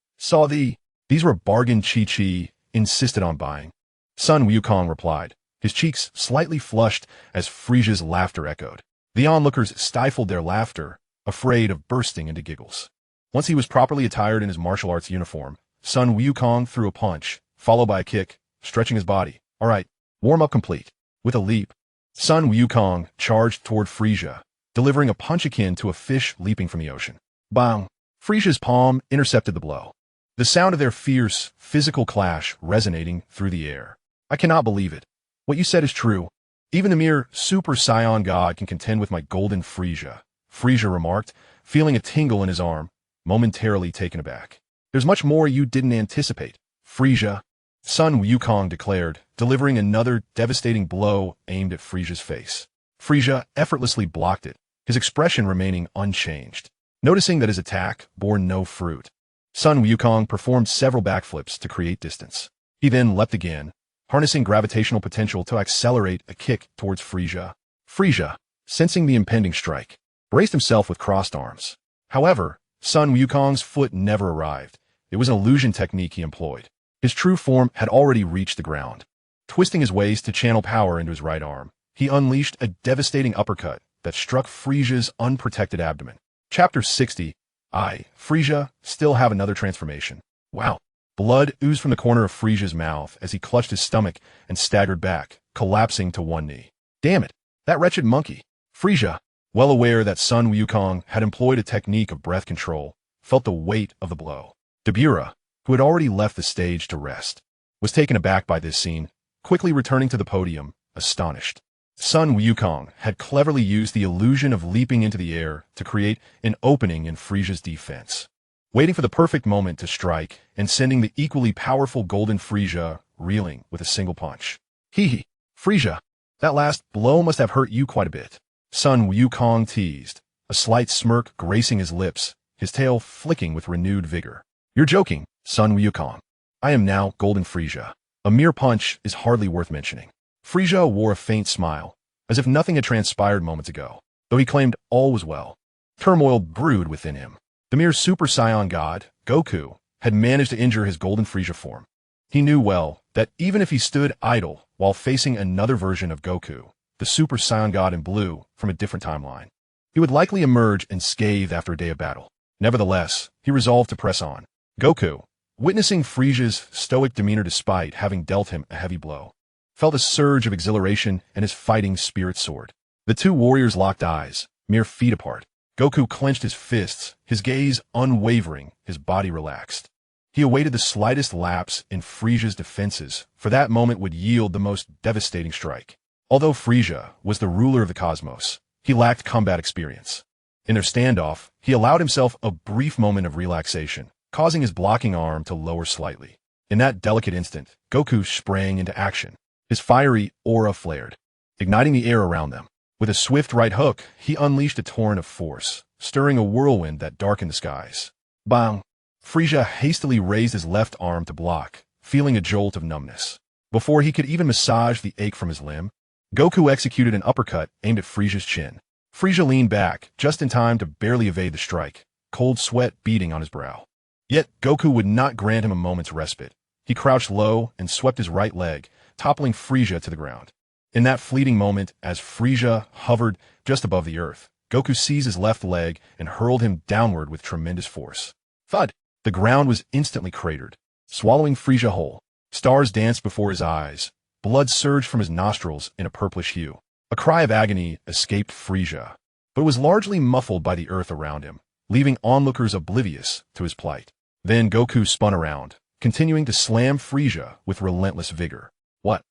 These were bargain. Chi-Chi insisted on buying. Sun Wukong replied, his cheeks slightly flushed as Frieza's laughter echoed. The onlookers stifled their laughter, afraid of bursting into giggles. Once he was properly attired in his martial arts uniform, Sun Wukong threw a punch, followed by a kick, stretching his body. All right, warm-up complete. With a leap, Sun Wukong charged toward Frieza, delivering a punch akin to a fish leaping from the ocean. Bang! Frieza's palm intercepted the blow. The sound of their fierce, physical clash resonating through the air. I cannot believe it. What you said is true. Even the mere Super Saiyan God can contend with my golden Frieza, Frieza remarked, feeling a tingle in his arm, momentarily taken aback. There's much more you didn't anticipate, Frieza, Sun Wukong declared, delivering another devastating blow aimed at Frieza's face. Frieza effortlessly blocked it, his expression remaining unchanged. Noticing that his attack bore no fruit, Sun Wukong performed several backflips to create distance. He then leapt again, harnessing gravitational potential to accelerate a kick towards Frieza. Frieza, sensing the impending strike, braced himself with crossed arms. However, Sun Wukong's foot never arrived. It was an illusion technique he employed. His true form had already reached the ground. Twisting his waist to channel power into his right arm, he unleashed a devastating uppercut that struck Frieza's unprotected abdomen. Chapter 60. Frieza, still have another transformation. Wow. Blood oozed from the corner of Frieza's mouth as he clutched his stomach and staggered back, collapsing to one knee. Damn it, that wretched monkey. Frieza, well aware that Sun Wukong had employed a technique of breath control, felt the weight of the blow. Beerus, who had already left the stage to rest, was taken aback by this scene, quickly returning to the podium, astonished. Sun Wukong had cleverly used the illusion of leaping into the air to create an opening in Frieza's defense, waiting for the perfect moment to strike and sending the equally powerful golden Frieza reeling with a single punch. Hee, Frieza, that last blow must have hurt you quite a bit. Sun Wukong teased, a slight smirk gracing his lips, his tail flicking with renewed vigor. You're joking, Sun Wukong. I am now golden Frieza. A mere punch is hardly worth mentioning. Frieza wore a faint smile, as if nothing had transpired moments ago, though he claimed all was well. Turmoil brewed within him. The mere Super Saiyan God, Goku, had managed to injure his golden Frieza form. He knew well that even if he stood idle while facing another version of Goku, the Super Saiyan God in blue from a different timeline, he would likely emerge unscathed after a day of battle. Nevertheless, he resolved to press on. Goku, witnessing Frieza's stoic demeanor despite having dealt him a heavy blow, felt a surge of exhilaration and his fighting spirit soared. The two warriors locked eyes, mere feet apart. Goku clenched his fists, his gaze unwavering, his body relaxed. He awaited the slightest lapse in Frieza's defenses, for that moment would yield the most devastating strike. Although Frieza was the ruler of the cosmos, he lacked combat experience. In their standoff, he allowed himself a brief moment of relaxation, causing his blocking arm to lower slightly. In that delicate instant, Goku sprang into action. His fiery aura flared, igniting the air around them. With a swift right hook, he unleashed a torrent of force, stirring a whirlwind that darkened the skies. Bang! Frieza hastily raised his left arm to block, feeling a jolt of numbness. Before he could even massage the ache from his limb, Goku executed an uppercut aimed at Frieza's chin. Frieza leaned back, just in time to barely evade the strike, cold sweat beading on his brow. Yet Goku would not grant him a moment's respite. He crouched low and swept his right leg, toppling Frieza to the ground. In that fleeting moment, as Frieza hovered just above the earth, Goku seized his left leg and hurled him downward with tremendous force. Thud! The ground was instantly cratered, swallowing Frieza whole. Stars danced before his eyes. Blood surged from his nostrils in a purplish hue. A cry of agony escaped Frieza, but was largely muffled by the earth around him, leaving onlookers oblivious to his plight. Then Goku spun around, continuing to slam Frieza with relentless vigor. What?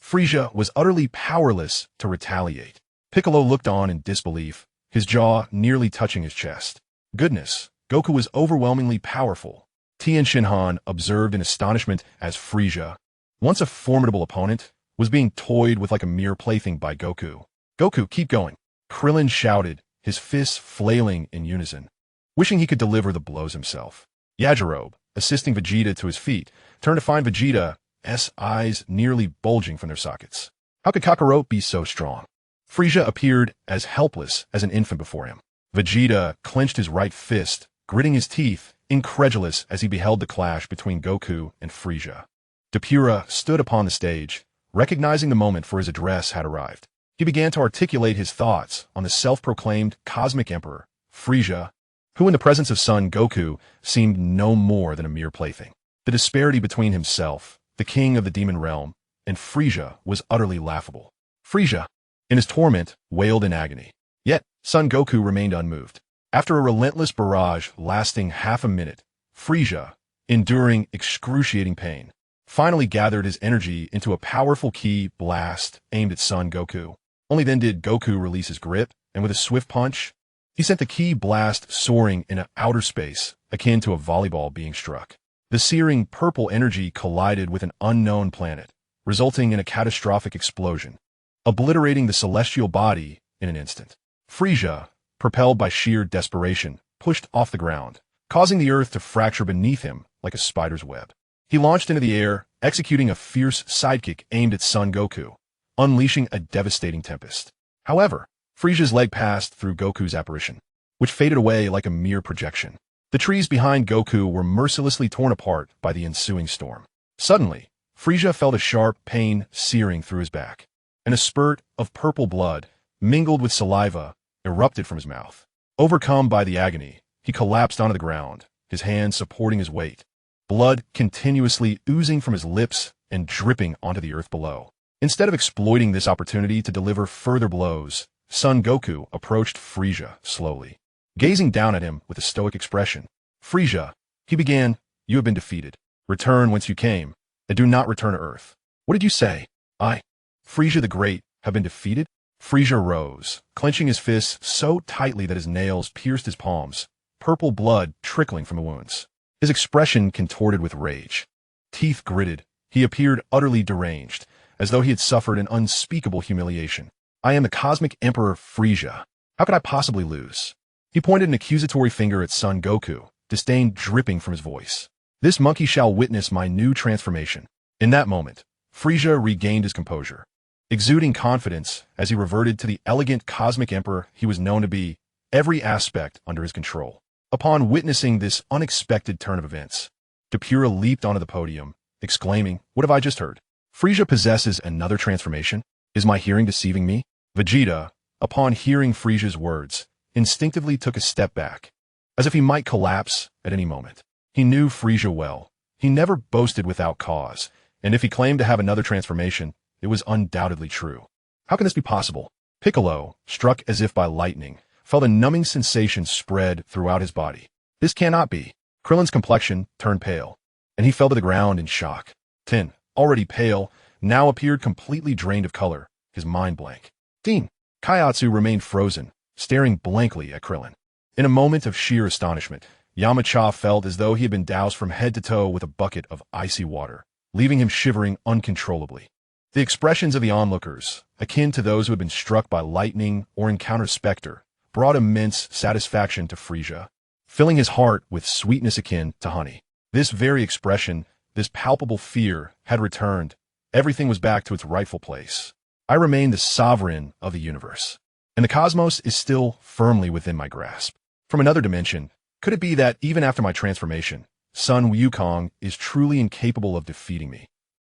Frieza was utterly powerless to retaliate. Piccolo looked on in disbelief, his jaw nearly touching his chest. Goodness, Goku was overwhelmingly powerful. Tien Shinhan observed in astonishment as Frieza, once a formidable opponent, was being toyed with like a mere plaything by Goku. Goku, keep going, Krillin shouted, his fists flailing in unison, wishing he could deliver the blows himself. Yajirobe, assisting Vegeta to his feet, turned to find Vegeta's eyes nearly bulging from their sockets. How could Kakarot be so strong? Frieza appeared as helpless as an infant before him. Vegeta clenched his right fist, gritting his teeth, incredulous as he beheld the clash between Goku and Frieza. Depura stood upon the stage, recognizing the moment for his address had arrived. He began to articulate his thoughts on the self-proclaimed Cosmic Emperor, Frieza, who in the presence of Son Goku seemed no more than a mere plaything. The disparity between himself, the king of the demon realm, and Frieza was utterly laughable. Frieza, in his torment, wailed in agony. Yet, Son Goku remained unmoved. After a relentless barrage lasting half a minute, Frieza, enduring excruciating pain, finally gathered his energy into a powerful ki blast aimed at Son Goku. Only then did Goku release his grip, and with a swift punch, he sent the ki blast soaring in outer space, akin to a volleyball being struck. The searing purple energy collided with an unknown planet, resulting in a catastrophic explosion, obliterating the celestial body in an instant. Frieza, propelled by sheer desperation, pushed off the ground, causing the earth to fracture beneath him like a spider's web. He launched into the air, executing a fierce sidekick aimed at Son Goku, unleashing a devastating tempest. However, Frieza's leg passed through Goku's apparition, which faded away like a mere projection. The trees behind Goku were mercilessly torn apart by the ensuing storm. Suddenly, Frieza felt a sharp pain searing through his back, and a spurt of purple blood, mingled with saliva, erupted from his mouth. Overcome by the agony, he collapsed onto the ground, his hands supporting his weight, blood continuously oozing from his lips and dripping onto the earth below. Instead of exploiting this opportunity to deliver further blows, Son Goku approached Frieza slowly. Gazing down at him with a stoic expression, Frieza, he began, you have been defeated. Return whence you came, and do not return to Earth. What did you say? I, Frieza the Great, have been defeated? Frieza rose, clenching his fists so tightly that his nails pierced his palms, purple blood trickling from the wounds. His expression contorted with rage. Teeth gritted, he appeared utterly deranged, as though he had suffered an unspeakable humiliation. I am the Cosmic Emperor Frieza. How could I possibly lose? He pointed an accusatory finger at Son Goku, disdain dripping from his voice. This monkey shall witness my new transformation. In that moment, Frieza regained his composure, exuding confidence as he reverted to the elegant Cosmic Emperor he was known to be, every aspect under his control. Upon witnessing this unexpected turn of events, Depura leaped onto the podium, exclaiming, what have I just heard? Frieza possesses another transformation? Is my hearing deceiving me? Vegeta, upon hearing Frieza's words, instinctively took a step back, as if he might collapse at any moment. He knew Frieza well. He never boasted without cause, and if he claimed to have another transformation, it was undoubtedly true. How can this be possible? Piccolo, struck as if by lightning, felt a numbing sensation spread throughout his body. This cannot be. Krillin's complexion turned pale, and he fell to the ground in shock. Tin, already pale, now appeared completely drained of color, his mind blank. Dean, Kaiatsu remained frozen, staring blankly at Krillin. In a moment of sheer astonishment, Yamcha felt as though he had been doused from head to toe with a bucket of icy water, leaving him shivering uncontrollably. The expressions of the onlookers, akin to those who had been struck by lightning or encountered Spectre, brought immense satisfaction to Frieza, filling his heart with sweetness akin to honey. This very expression this palpable fear had returned. Everything was back to its rightful place. I remain the sovereign of the universe, and the cosmos is still firmly within my grasp. From another dimension, could it be that even after my transformation, Sun Wukong is truly incapable of defeating me?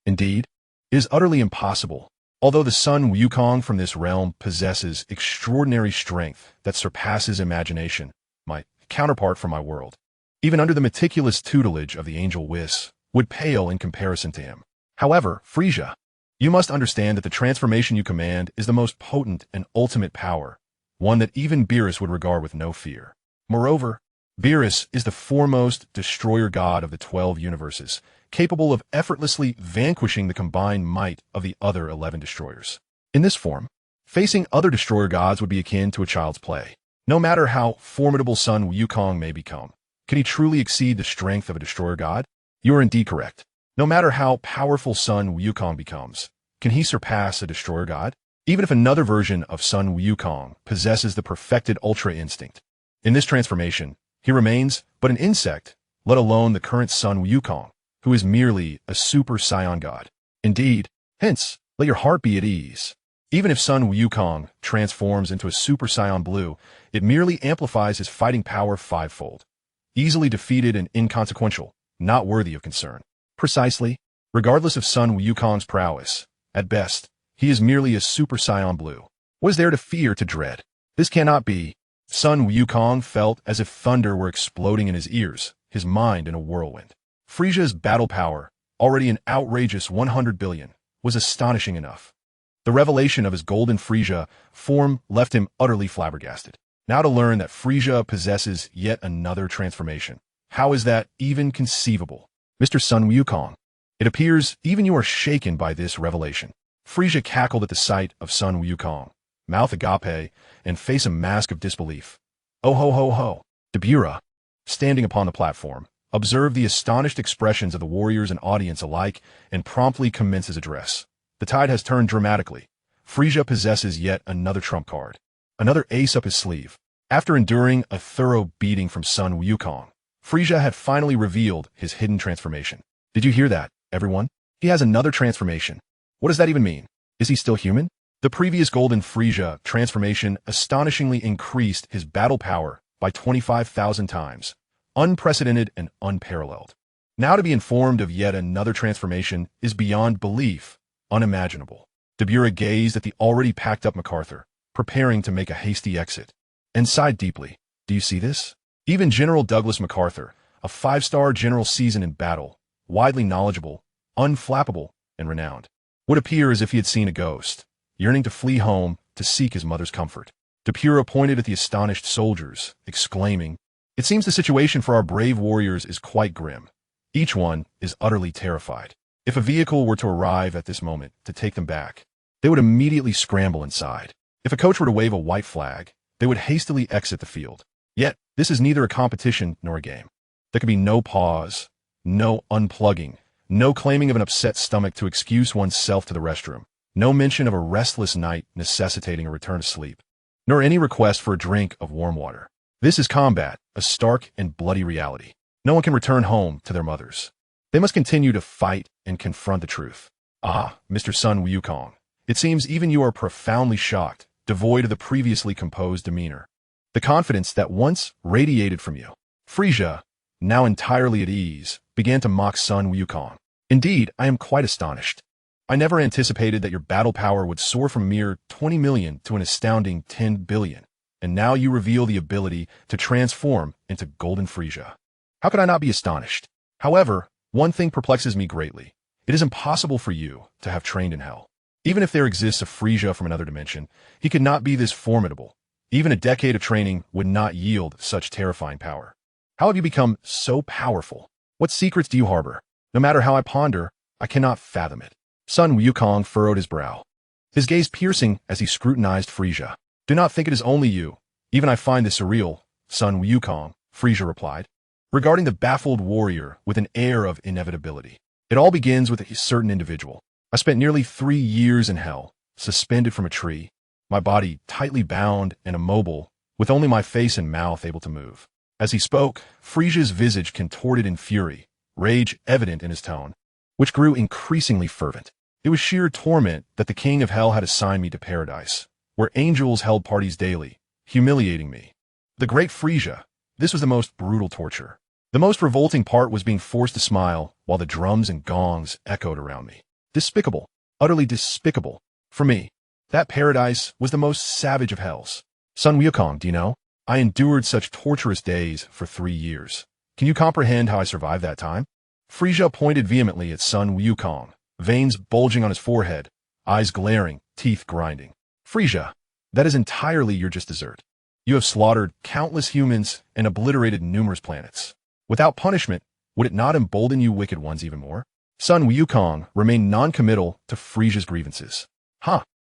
Indeed, it is utterly impossible. Although the Sun Wukong from this realm possesses extraordinary strength that surpasses imagination, my counterpart from my world, even under the meticulous tutelage of the angel Whis, would pale in comparison to him. However, Frieza, you must understand that the transformation you command is the most potent and ultimate power, one that even Beerus would regard with no fear. Moreover, Beerus is the foremost destroyer god of the 12 universes, capable of effortlessly vanquishing the combined might of the other 11 destroyers. In this form, facing other destroyer gods would be akin to a child's play. No matter how formidable Sun Wukong may become, can he truly exceed the strength of a destroyer god? You are indeed correct. No matter how powerful Sun Wukong becomes, can he surpass a destroyer god? Even if another version of Sun Wukong possesses the perfected Ultra Instinct, in this transformation, he remains but an insect, let alone the current Sun Wukong, who is merely a Super Saiyan god. Indeed, hence, let your heart be at ease. Even if Sun Wukong transforms into a Super Saiyan Blue, it merely amplifies his fighting power fivefold. Easily defeated and inconsequential, not worthy of concern. Precisely, regardless of Sun Wukong's prowess, at best, he is merely a Super Saiyan Blue. What is there to fear, to dread? This cannot be. Sun Wukong felt as if thunder were exploding in his ears, his mind in a whirlwind. Frieza's battle power, already an outrageous 100 billion, was astonishing enough. The revelation of his golden Frieza form left him utterly flabbergasted. Now to learn that Frieza possesses yet another transformation. How is that even conceivable? Mr. Sun Wukong, it appears even you are shaken by this revelation. Frieza cackled at the sight of Sun Wukong, mouth agape, and face a mask of disbelief. Oh ho ho ho. Beerus, standing upon the platform, observed the astonished expressions of the warriors and audience alike and promptly commenced his address. The tide has turned dramatically. Frieza possesses yet another trump card. Another ace up his sleeve. After enduring a thorough beating from Sun Wukong, Frieza had finally revealed his hidden transformation. Did you hear that, everyone? He has another transformation. What does that even mean? Is he still human? The previous Golden Frieza transformation astonishingly increased his battle power by 25,000 times, unprecedented and unparalleled. Now to be informed of yet another transformation is beyond belief, unimaginable. Beerus gazed at the already packed up MacArthur, preparing to make a hasty exit, and sighed deeply. Do you see this? Even General Douglas MacArthur, a 5-star general seasoned in battle, widely knowledgeable, unflappable, and renowned, would appear as if he had seen a ghost, yearning to flee home to seek his mother's comfort. Beerus pointed at the astonished soldiers, exclaiming, "It seems the situation for our brave warriors is quite grim. Each one is utterly terrified. If a vehicle were to arrive at this moment to take them back, they would immediately scramble inside. If a coach were to wave a white flag, they would hastily exit the field. Yet, this is neither a competition nor a game. There can be no pause, no unplugging, no claiming of an upset stomach to excuse oneself to the restroom, no mention of a restless night necessitating a return to sleep, nor any request for a drink of warm water. This is combat, a stark and bloody reality. No one can return home to their mothers. They must continue to fight and confront the truth. Ah, Mr. Sun Wukong, it seems even you are profoundly shocked, devoid of the previously composed demeanor. The confidence that once radiated from you." Frieza, now entirely at ease, began to mock Sun Wukong. "Indeed, I am quite astonished. I never anticipated that your battle power would soar from mere 20 million to an astounding 10 billion, and now you reveal the ability to transform into Golden Frieza. How could I not be astonished? However, one thing perplexes me greatly. It is impossible for you to have trained in hell. Even if there exists a Frieza from another dimension, he could not be this formidable. Even a decade of training would not yield such terrifying power. How have you become so powerful? What secrets do you harbor? No matter how I ponder, I cannot fathom it." Sun Wukong furrowed his brow, his gaze piercing as he scrutinized Frieza. "Do not think it is only you. Even I find this surreal, Sun Wukong," Frieza replied, regarding the baffled warrior with an air of inevitability. "It all begins with a certain individual. I spent nearly 3 years in hell, suspended from a tree, my body tightly bound and immobile, with only my face and mouth able to move." As he spoke, Frieza's visage contorted in fury, rage evident in his tone, which grew increasingly fervent. It was sheer torment that the king of hell had assigned me to paradise, where angels held parties daily, humiliating me. The great Frieza, this was the most brutal torture. The most revolting part was being forced to smile while the drums and gongs echoed around me. Despicable, utterly despicable. For me, that paradise was the most savage of hells. Sun Wukong, do you know? I endured such torturous days for 3 years. Can you comprehend how I survived that time? Frieza pointed vehemently at Sun Wukong, veins bulging on his forehead, eyes glaring, teeth grinding. Frieza, that is entirely your just dessert. You have slaughtered countless humans and obliterated numerous planets. Without punishment, would it not embolden you wicked ones even more? Sun Wukong remained non-committal to Frieza's grievances.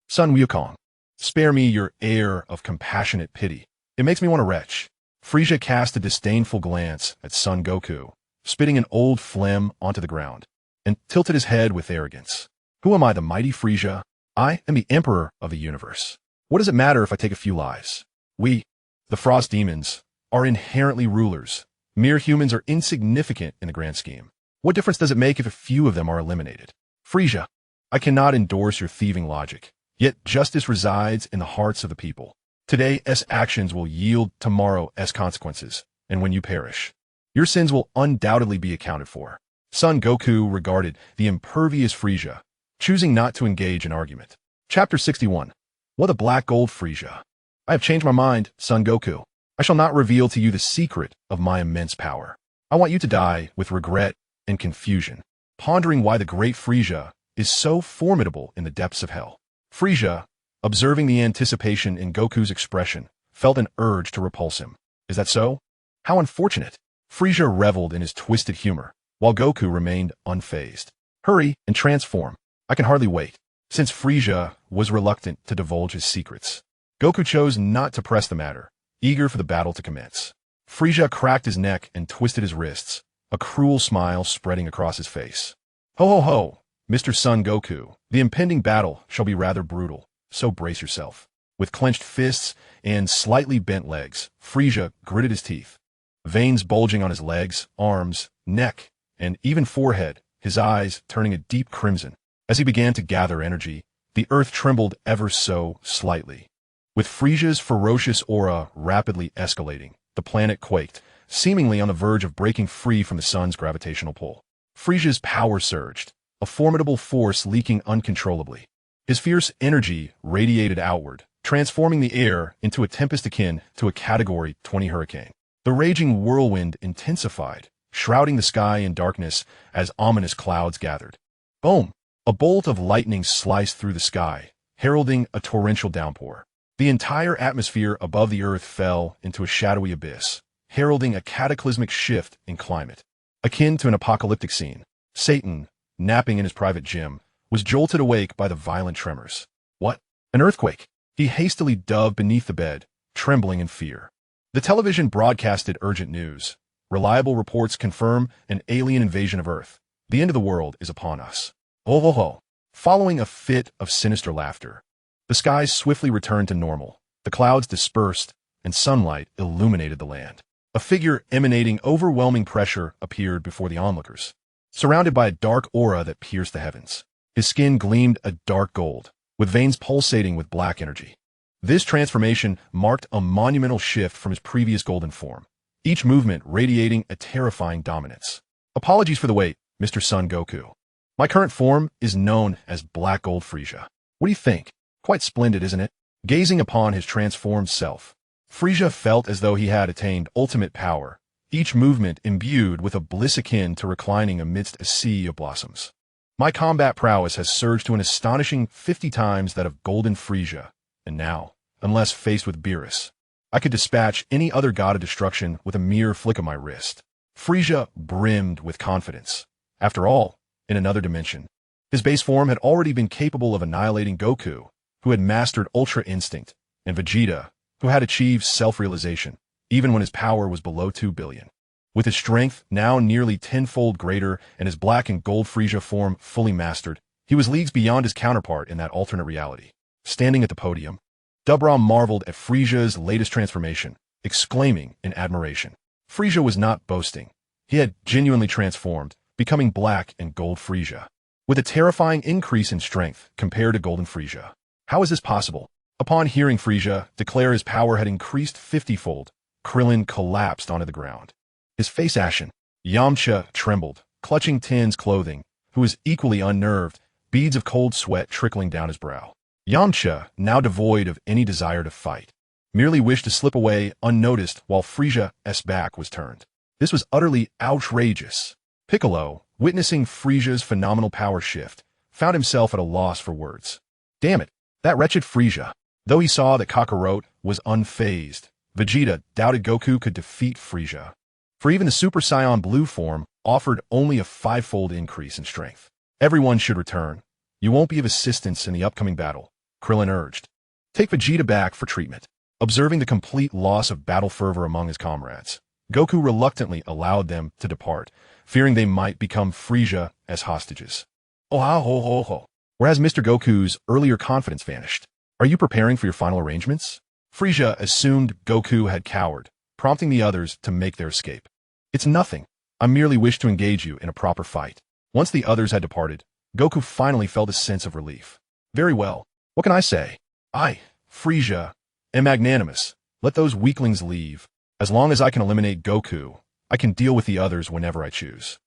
Sun Wukong, spare me your air of compassionate pity. It makes me want to retch. Frieza cast a disdainful glance at Son Goku, spitting an old phlegm onto the ground, and tilted his head with arrogance. Who am I, the mighty Frieza? I am the emperor of the universe. What does it matter if I take a few lives? We, the Frost Demons, are inherently rulers. Mere humans are insignificant in the grand scheme. What difference does it make if a few of them are eliminated? Frieza, I cannot endorse your thieving logic, yet justice resides in the hearts of the people. Today's actions will yield tomorrow's consequences, and when you perish, your sins will undoubtedly be accounted for. Son Goku regarded the impervious Frieza, choosing not to engage in argument. Chapter 61. What a black gold Frieza. I have changed my mind, Son Goku. I shall not reveal to you the secret of my immense power. I want you to die with regret and confusion, pondering why the great Frieza is so formidable in the depths of hell. Frieza, observing the anticipation in Goku's expression, felt an urge to repulse him. Is that so? How unfortunate. Frieza reveled in his twisted humor, while Goku remained unfazed. Hurry and transform. I can hardly wait. Since Frieza was reluctant to divulge his secrets, Goku chose not to press the matter, eager for the battle to commence. Frieza cracked his neck and twisted his wrists, a cruel smile spreading across his face. Ho ho ho, Mr. Son Goku, the impending battle shall be rather brutal, so brace yourself. With clenched fists and slightly bent legs, Frieza gritted his teeth. Veins bulging on his legs, arms, neck, and even forehead, his eyes turning a deep crimson. As he began to gather energy, the earth trembled ever so slightly. With Frieza's ferocious aura rapidly escalating, the planet quaked, seemingly on the verge of breaking free from the sun's gravitational pull. Frieza's power surged, a formidable force leaking uncontrollably. His fierce energy radiated outward, transforming the air into a tempest akin to a Category 20 hurricane. The raging whirlwind intensified, shrouding the sky in darkness as ominous clouds gathered. Boom! A bolt of lightning sliced through the sky, heralding a torrential downpour. The entire atmosphere above the earth fell into a shadowy abyss, heralding a cataclysmic shift in climate. Akin to an apocalyptic scene, Satan, napping in his private gym, was jolted awake by the violent tremors. What? An earthquake! He hastily dove beneath the bed, trembling in fear. The television broadcasted urgent news. Reliable reports confirm an alien invasion of Earth. The end of the world is upon us. Oh ho ho! Following a fit of sinister laughter, the skies swiftly returned to normal. The clouds dispersed, and sunlight illuminated the land. A figure emanating overwhelming pressure appeared before the onlookers, surrounded by a dark aura that pierced the heavens. His skin gleamed a dark gold, with veins pulsating with black energy. This transformation marked a monumental shift from his previous golden form, each movement radiating a terrifying dominance. Apologies for the wait, Mr. Son Goku. My current form is known as Black Gold Frieza. What do you think? Quite splendid, isn't it? Gazing upon his transformed self, Frieza felt as though he had attained ultimate power, each movement imbued with a bliss akin to reclining amidst a sea of blossoms. My combat prowess has surged to an astonishing 50 times that of Golden Frieza, and now, unless faced with Beerus, I could dispatch any other god of destruction with a mere flick of my wrist. Frieza brimmed with confidence. After all, in another dimension, his base form had already been capable of annihilating Goku, who had mastered Ultra Instinct, and Vegeta, who had achieved self-realization, even when his power was below 2 billion. With his strength now nearly tenfold greater and his black and gold Frieza form fully mastered, he was leagues beyond his counterpart in that alternate reality. Standing at the podium, Dubram marveled at Frieza's latest transformation, exclaiming in admiration. Frieza was not boasting. He had genuinely transformed, becoming black and gold Frieza, with a terrifying increase in strength compared to golden Frieza. How is this possible? Upon hearing Frieza declare his power had increased 50-fold, Krillin collapsed onto the ground. His face ashen. Yamcha trembled, clutching Ten's clothing, who was equally unnerved, beads of cold sweat trickling down his brow. Yamcha, now devoid of any desire to fight, merely wished to slip away unnoticed while Frieza's back was turned. This was utterly outrageous. Piccolo, witnessing Frieza's phenomenal power shift, found himself at a loss for words. Damn it, that wretched Frieza. Though he saw that Kakarot was unfazed, Vegeta doubted Goku could defeat Frieza. For even the Super Saiyan Blue form offered only a 5-fold increase in strength. Everyone should return. You won't be of assistance in the upcoming battle, Krillin urged. Take Vegeta back for treatment. Observing the complete loss of battle fervor among his comrades, Goku reluctantly allowed them to depart, fearing they might become Frieza as hostages. Oh ha ho ho ho. Whereas Mr. Goku's earlier confidence vanished. Are you preparing for your final arrangements? Frieza assumed Goku had cowered, prompting the others to make their escape. It's nothing. I merely wish to engage you in a proper fight. Once the others had departed, Goku finally felt a sense of relief. Very well. What can I say? I, Frieza, am magnanimous. Let those weaklings leave. As long as I can eliminate Goku, I can deal with the others whenever I choose.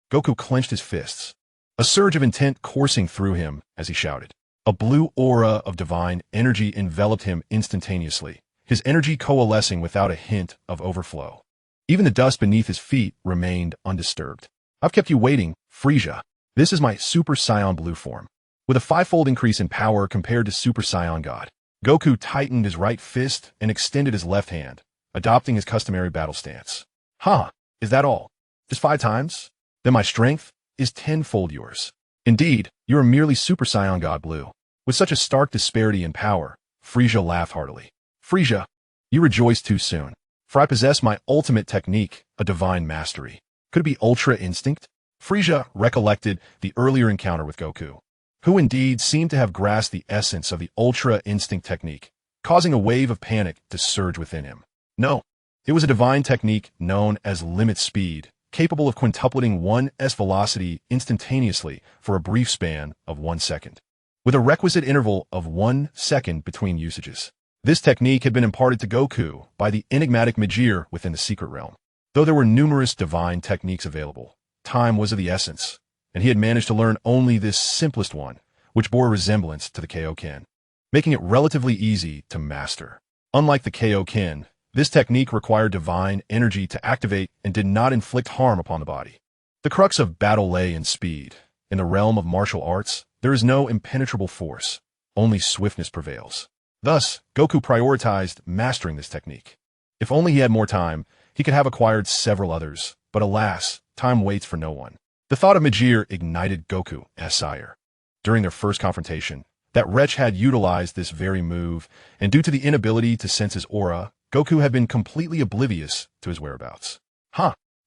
Goku clenched his fists. A surge of intent coursing through him as he shouted. A blue aura of divine energy enveloped him instantaneously, his energy coalescing without a hint of overflow. Even the dust beneath his feet remained undisturbed. I've kept you waiting, Frieza. This is my Super Saiyan Blue form. With a 5-fold increase in power compared to Super Saiyan God, Goku tightened his right fist and extended his left hand, adopting his customary battle stance. Is that all? Just 5 times? Then my strength is 10-fold yours. Indeed, you are merely Super Saiyan God Blue. With such a stark disparity in power, Frieza laughed heartily. Frieza, you rejoice too soon, for I possess my ultimate technique, a divine mastery. Could it be Ultra Instinct? Frieza recollected the earlier encounter with Goku, who indeed seemed to have grasped the essence of the Ultra Instinct technique, causing a wave of panic to surge within him. No, it was a divine technique known as limit speed, capable of quintupling one's velocity instantaneously for a brief span of 1 second, with a requisite interval of 1 second between usages. This technique had been imparted to Goku by the enigmatic Majir within the secret realm. Though there were numerous divine techniques available, time was of the essence, and he had managed to learn only this simplest one, which bore a resemblance to the Kaioken, making it relatively easy to master. Unlike the Kaioken, this technique required divine energy to activate and did not inflict harm upon the body. The crux of battle lay in speed. In the realm of martial arts, there is no impenetrable force, only swiftness prevails. Thus, Goku prioritized mastering this technique. If only he had more time, he could have acquired several others, but alas, time waits for no one. The thought of Majir ignited Goku's ire. During their first confrontation, that wretch had utilized this very move, and due to the inability to sense his aura, Goku had been completely oblivious to his whereabouts.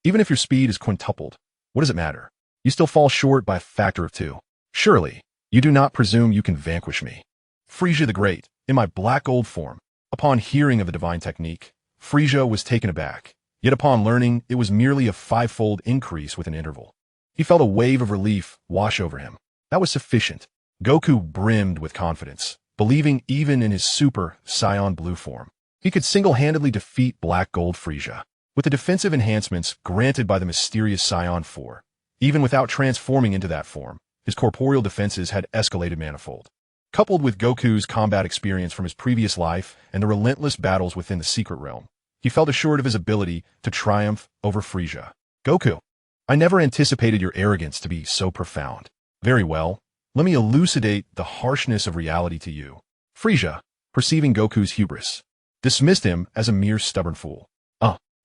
Even if your speed is quintupled, what does it matter? You still fall short by a factor of 2. Surely, you do not presume you can vanquish me. Frieza the Great, in my black gold form. Upon hearing of the divine technique, Frieza was taken aback, yet upon learning it was merely a 5-fold increase with an interval. He felt a wave of relief wash over him. That was sufficient. Goku brimmed with confidence, believing even in his Super Saiyan Blue form, he could single-handedly defeat Black Gold Frieza. With the defensive enhancements granted by the mysterious Saiyan 4, even without transforming into that form, his corporeal defenses had escalated manifold. Coupled with Goku's combat experience from his previous life and the relentless battles within the secret realm, he felt assured of his ability to triumph over Frieza. Goku, I never anticipated your arrogance to be so profound. Very well, let me elucidate the harshness of reality to you. Frieza, perceiving Goku's hubris, dismissed him as a mere stubborn fool.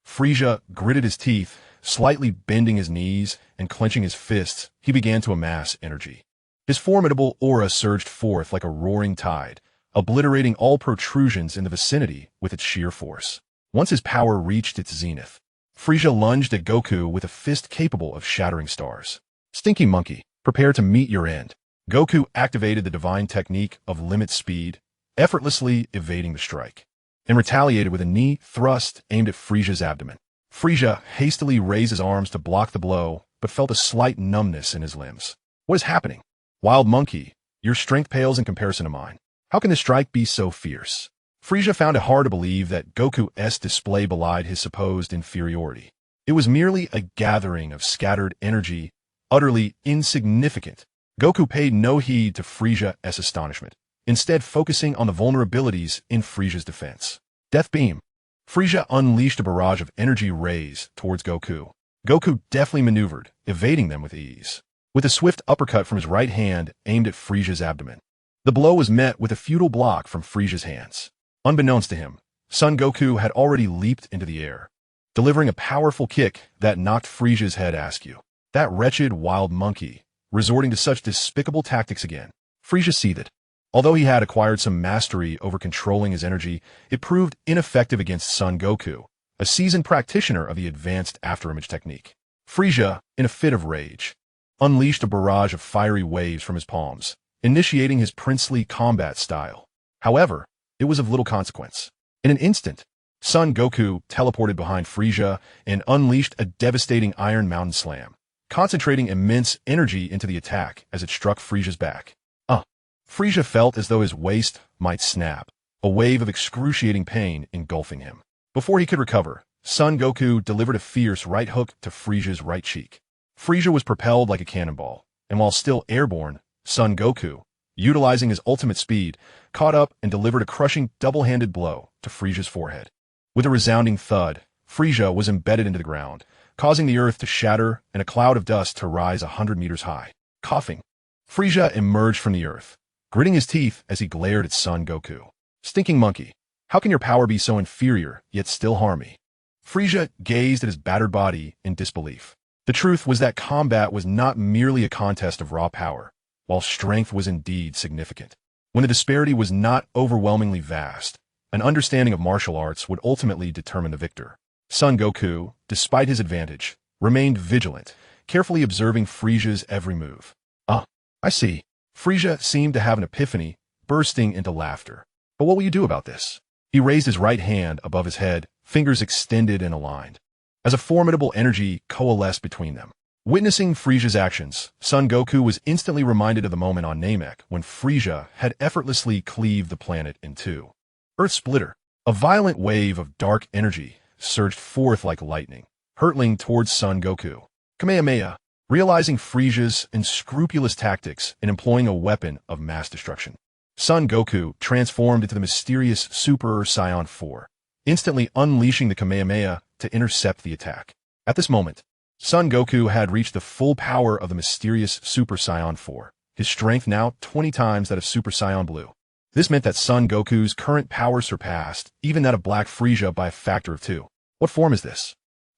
Frieza gritted his teeth, slightly bending his knees and clenching his fists. He began to amass energy. His formidable aura surged forth like a roaring tide, obliterating all protrusions in the vicinity with its sheer force. Once his power reached its zenith, Frieza lunged at Goku with a fist capable of shattering stars. Stinky monkey, prepare to meet your end. Goku activated the divine technique of limit speed, effortlessly evading the strike, and retaliated with a knee thrust aimed at Frieza's abdomen. Frieza hastily raised his arms to block the blow, but felt a slight numbness in his limbs. What is happening? Wild monkey, your strength pales in comparison to mine. How can this strike be so fierce? Frieza found it hard to believe that Goku's display belied his supposed inferiority. It was merely a gathering of scattered energy, utterly insignificant. Goku paid no heed to Frieza's astonishment, instead focusing on the vulnerabilities in Frieza's defense. Death Beam. Frieza unleashed a barrage of energy rays towards Goku. Goku deftly maneuvered, evading them with ease. With a swift uppercut from his right hand aimed at Frieza's abdomen. The blow was met with a futile block from Frieza's hands. Unbeknownst to him, Son Goku had already leaped into the air, delivering a powerful kick that knocked Frieza's head askew. That wretched wild monkey, resorting to such despicable tactics again. Frieza seethed. Although he had acquired some mastery over controlling his energy, it proved ineffective against Son Goku, a seasoned practitioner of the advanced afterimage technique. Frieza, in a fit of rage, unleashed a barrage of fiery waves from his palms, initiating his princely combat style. However, it was of little consequence. In an instant, Son Goku teleported behind Frieza and unleashed a devastating Iron Mountain Slam, concentrating immense energy into the attack as it struck Frieza's back. Frieza felt as though his waist might snap, a wave of excruciating pain engulfing him. Before he could recover, Son Goku delivered a fierce right hook to Frieza's right cheek. Frieza was propelled like a cannonball, and while still airborne, Son Goku, utilizing his ultimate speed, caught up and delivered a crushing double-handed blow to Frieza's forehead. With a resounding thud, Frieza was embedded into the ground, causing the earth to shatter and a cloud of dust to rise 100 meters high. Coughing, Frieza emerged from the earth, gritting his teeth as he glared at Son Goku. Stinking monkey, how can your power be so inferior, yet still harm me? Frieza gazed at his battered body in disbelief. The truth was that combat was not merely a contest of raw power, while strength was indeed significant. When the disparity was not overwhelmingly vast, an understanding of martial arts would ultimately determine the victor. Son Goku, despite his advantage, remained vigilant, carefully observing Frieza's every move. I see. Frieza seemed to have an epiphany, bursting into laughter. But what will you do about this? He raised his right hand above his head, fingers extended and aligned, as a formidable energy coalesced between them. Witnessing Frieza's actions, Son Goku was instantly reminded of the moment on Namek when Frieza had effortlessly cleaved the planet in two. Earth Splitter. A violent wave of dark energy surged forth like lightning, hurtling towards Son Goku. Kamehameha. Realizing Frieza's unscrupulous tactics in employing a weapon of mass destruction, Son Goku transformed into the mysterious Super Saiyan 4, instantly unleashing the Kamehameha to intercept the attack. At this moment, Son Goku had reached the full power of the mysterious Super Saiyan 4, his strength now 20 times that of Super Saiyan Blue. This meant that Son Goku's current power surpassed even that of Black Frieza by a factor of 2. What form is this?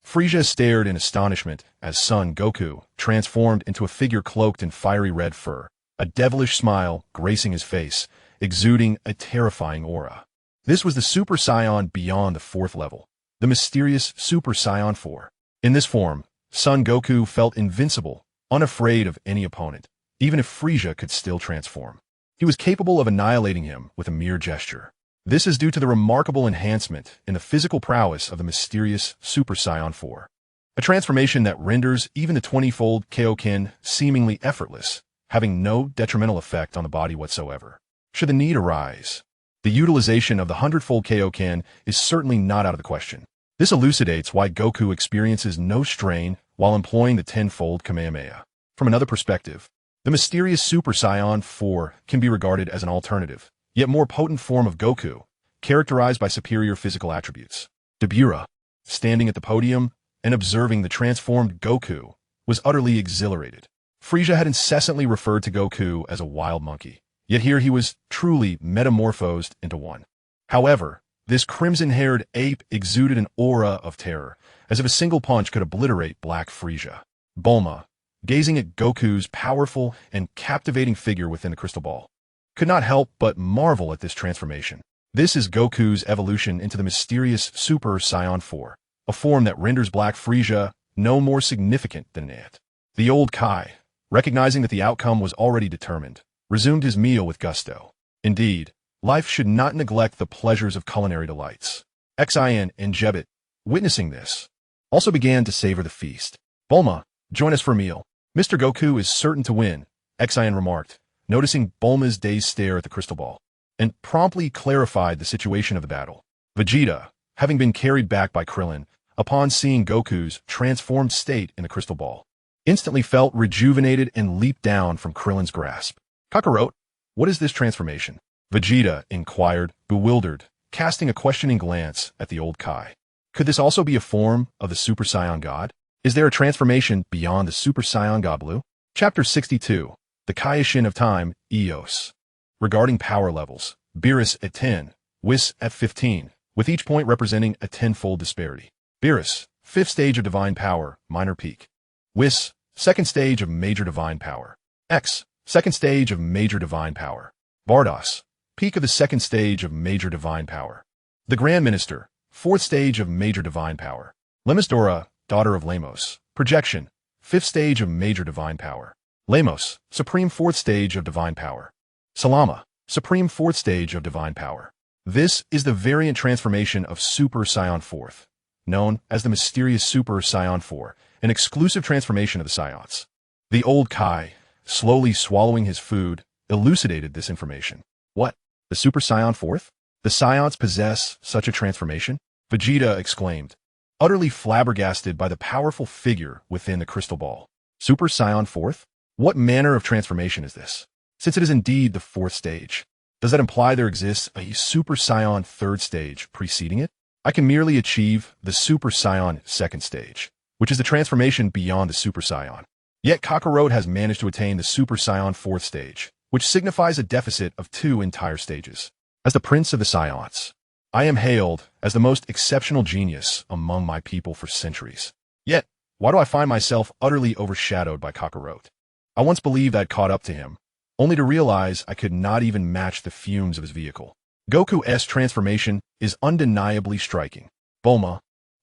Frieza stared in astonishment as Son Goku transformed into a figure cloaked in fiery red fur, a devilish smile gracing his face, exuding a terrifying aura. This was the Super Saiyan beyond the 4th level, the mysterious Super Saiyan 4. In this form, Son Goku felt invincible, unafraid of any opponent, even if Frieza could still transform. He was capable of annihilating him with a mere gesture. This is due to the remarkable enhancement in the physical prowess of the mysterious Super Saiyan 4. A transformation that renders even the 20-fold Kaioken seemingly effortless, having no detrimental effect on the body whatsoever. Should the need arise, the utilization of the 100-fold Kaioken is certainly not out of the question. This elucidates why Goku experiences no strain while employing the 10-fold Kamehameha. From another perspective, the mysterious Super Saiyan 4 can be regarded as an alternative, yet more potent form of Goku, characterized by superior physical attributes. Beerus, standing at the podium and observing the transformed Goku, was utterly exhilarated. Frieza had incessantly referred to Goku as a wild monkey, yet here he was truly metamorphosed into one. However, this crimson-haired ape exuded an aura of terror, as if a single punch could obliterate Black Frieza. Bulma, gazing at Goku's powerful and captivating figure within the crystal ball, could not help but marvel at this transformation. This is Goku's evolution into the mysterious Super Saiyan 4, a form that renders Black Frieza no more significant than an ant. The old Kai, recognizing that the outcome was already determined, resumed his meal with gusto. Indeed, life should not neglect the pleasures of culinary delights. Xian and Jebet, witnessing this, also began to savor the feast. Bulma, Join us for a meal. Mr. Goku is certain to win, Saiyan remarked, noticing Bulma's dazed stare at the crystal ball, and promptly clarified the situation of the battle. Vegeta, having been carried back by Krillin, upon seeing Goku's transformed state in the crystal ball, instantly felt rejuvenated and leaped down from Krillin's grasp. Kakarot, what is this transformation? Vegeta inquired, bewildered, casting a questioning glance at the old Kai. Could this also be a form of the Super Saiyan God? Is there a transformation beyond the Super Saiyan God Blue? Chapter 62, The Kaioshin of Time, Eos. Regarding power levels, Beerus at 10, Whis at 15, with each point representing a tenfold disparity. Beerus, 5th stage of divine power, minor peak. Whis, 2nd stage of major divine power. X, 2nd stage of major divine power. Vados, peak of the 2nd stage of major divine power. The Grand Minister, 4th stage of major divine power. Lemisdora, daughter of Lamos, projection, 5th stage of major divine power. Lamos, supreme 4th stage of divine power. Salama, supreme 4th stage of divine power. This is the variant transformation of Super Saiyan 4th, known as the mysterious Super Saiyan 4, an exclusive transformation of the Saiyans. The old Kai, slowly swallowing his food, elucidated this information. What? The Super Saiyan 4th? The Saiyans possess such a transformation? Vegeta exclaimed, utterly flabbergasted by the powerful figure within the crystal ball. Super Saiyan 4th? What manner of transformation is this? Since it is indeed the 4th stage, does that imply there exists a Super Saiyan 3rd stage preceding it? I can merely achieve the Super Saiyan 2nd stage, which is the transformation beyond the Super Saiyan. Yet Kakarot has managed to attain the Super Saiyan 4th stage, which signifies a deficit of 2 entire stages. As the Prince of the Saiyans, I am hailed as the most exceptional genius among my people for centuries. Yet, why do I find myself utterly overshadowed by Kakarot? I once believed I'd caught up to him, only to realize I could not even match the fumes of his vehicle. Goku's transformation is undeniably striking. Bulma,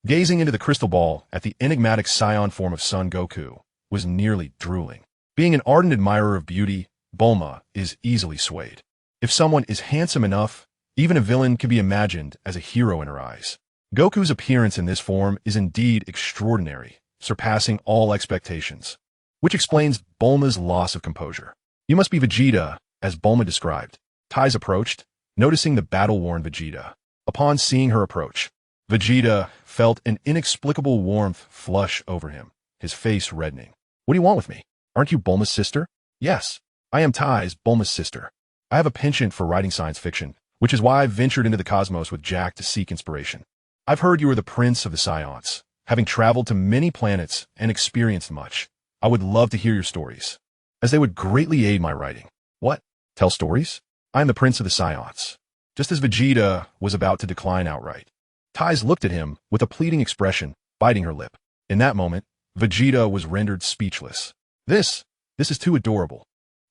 gazing into the crystal ball at the enigmatic Saiyan form of Son Goku, was nearly drooling. Being an ardent admirer of beauty, Bulma is easily swayed. If someone is handsome enough, even a villain can be imagined as a hero in her eyes. Goku's appearance in this form is indeed extraordinary, surpassing all expectations, which explains Bulma's loss of composure. You must be Vegeta, as Bulma described. Ties approached, noticing the battle-worn Vegeta. Upon seeing her approach, Vegeta felt an inexplicable warmth flush over him, his face reddening. What do you want with me? Aren't you Bulma's sister? Yes, I am Tai's, Bulma's sister. I have a penchant for writing science fiction, which is why I've ventured into the cosmos with Jack to seek inspiration. I've heard you are the Prince of the Saiyans, having traveled to many planets and experienced much. I would love to hear your stories, as they would greatly aid my writing. What? Tell stories? I am the Prince of the Saiyans. Just as Vegeta was about to decline outright, Tais looked at him with a pleading expression, biting her lip. In that moment, Vegeta was rendered speechless. This is too adorable.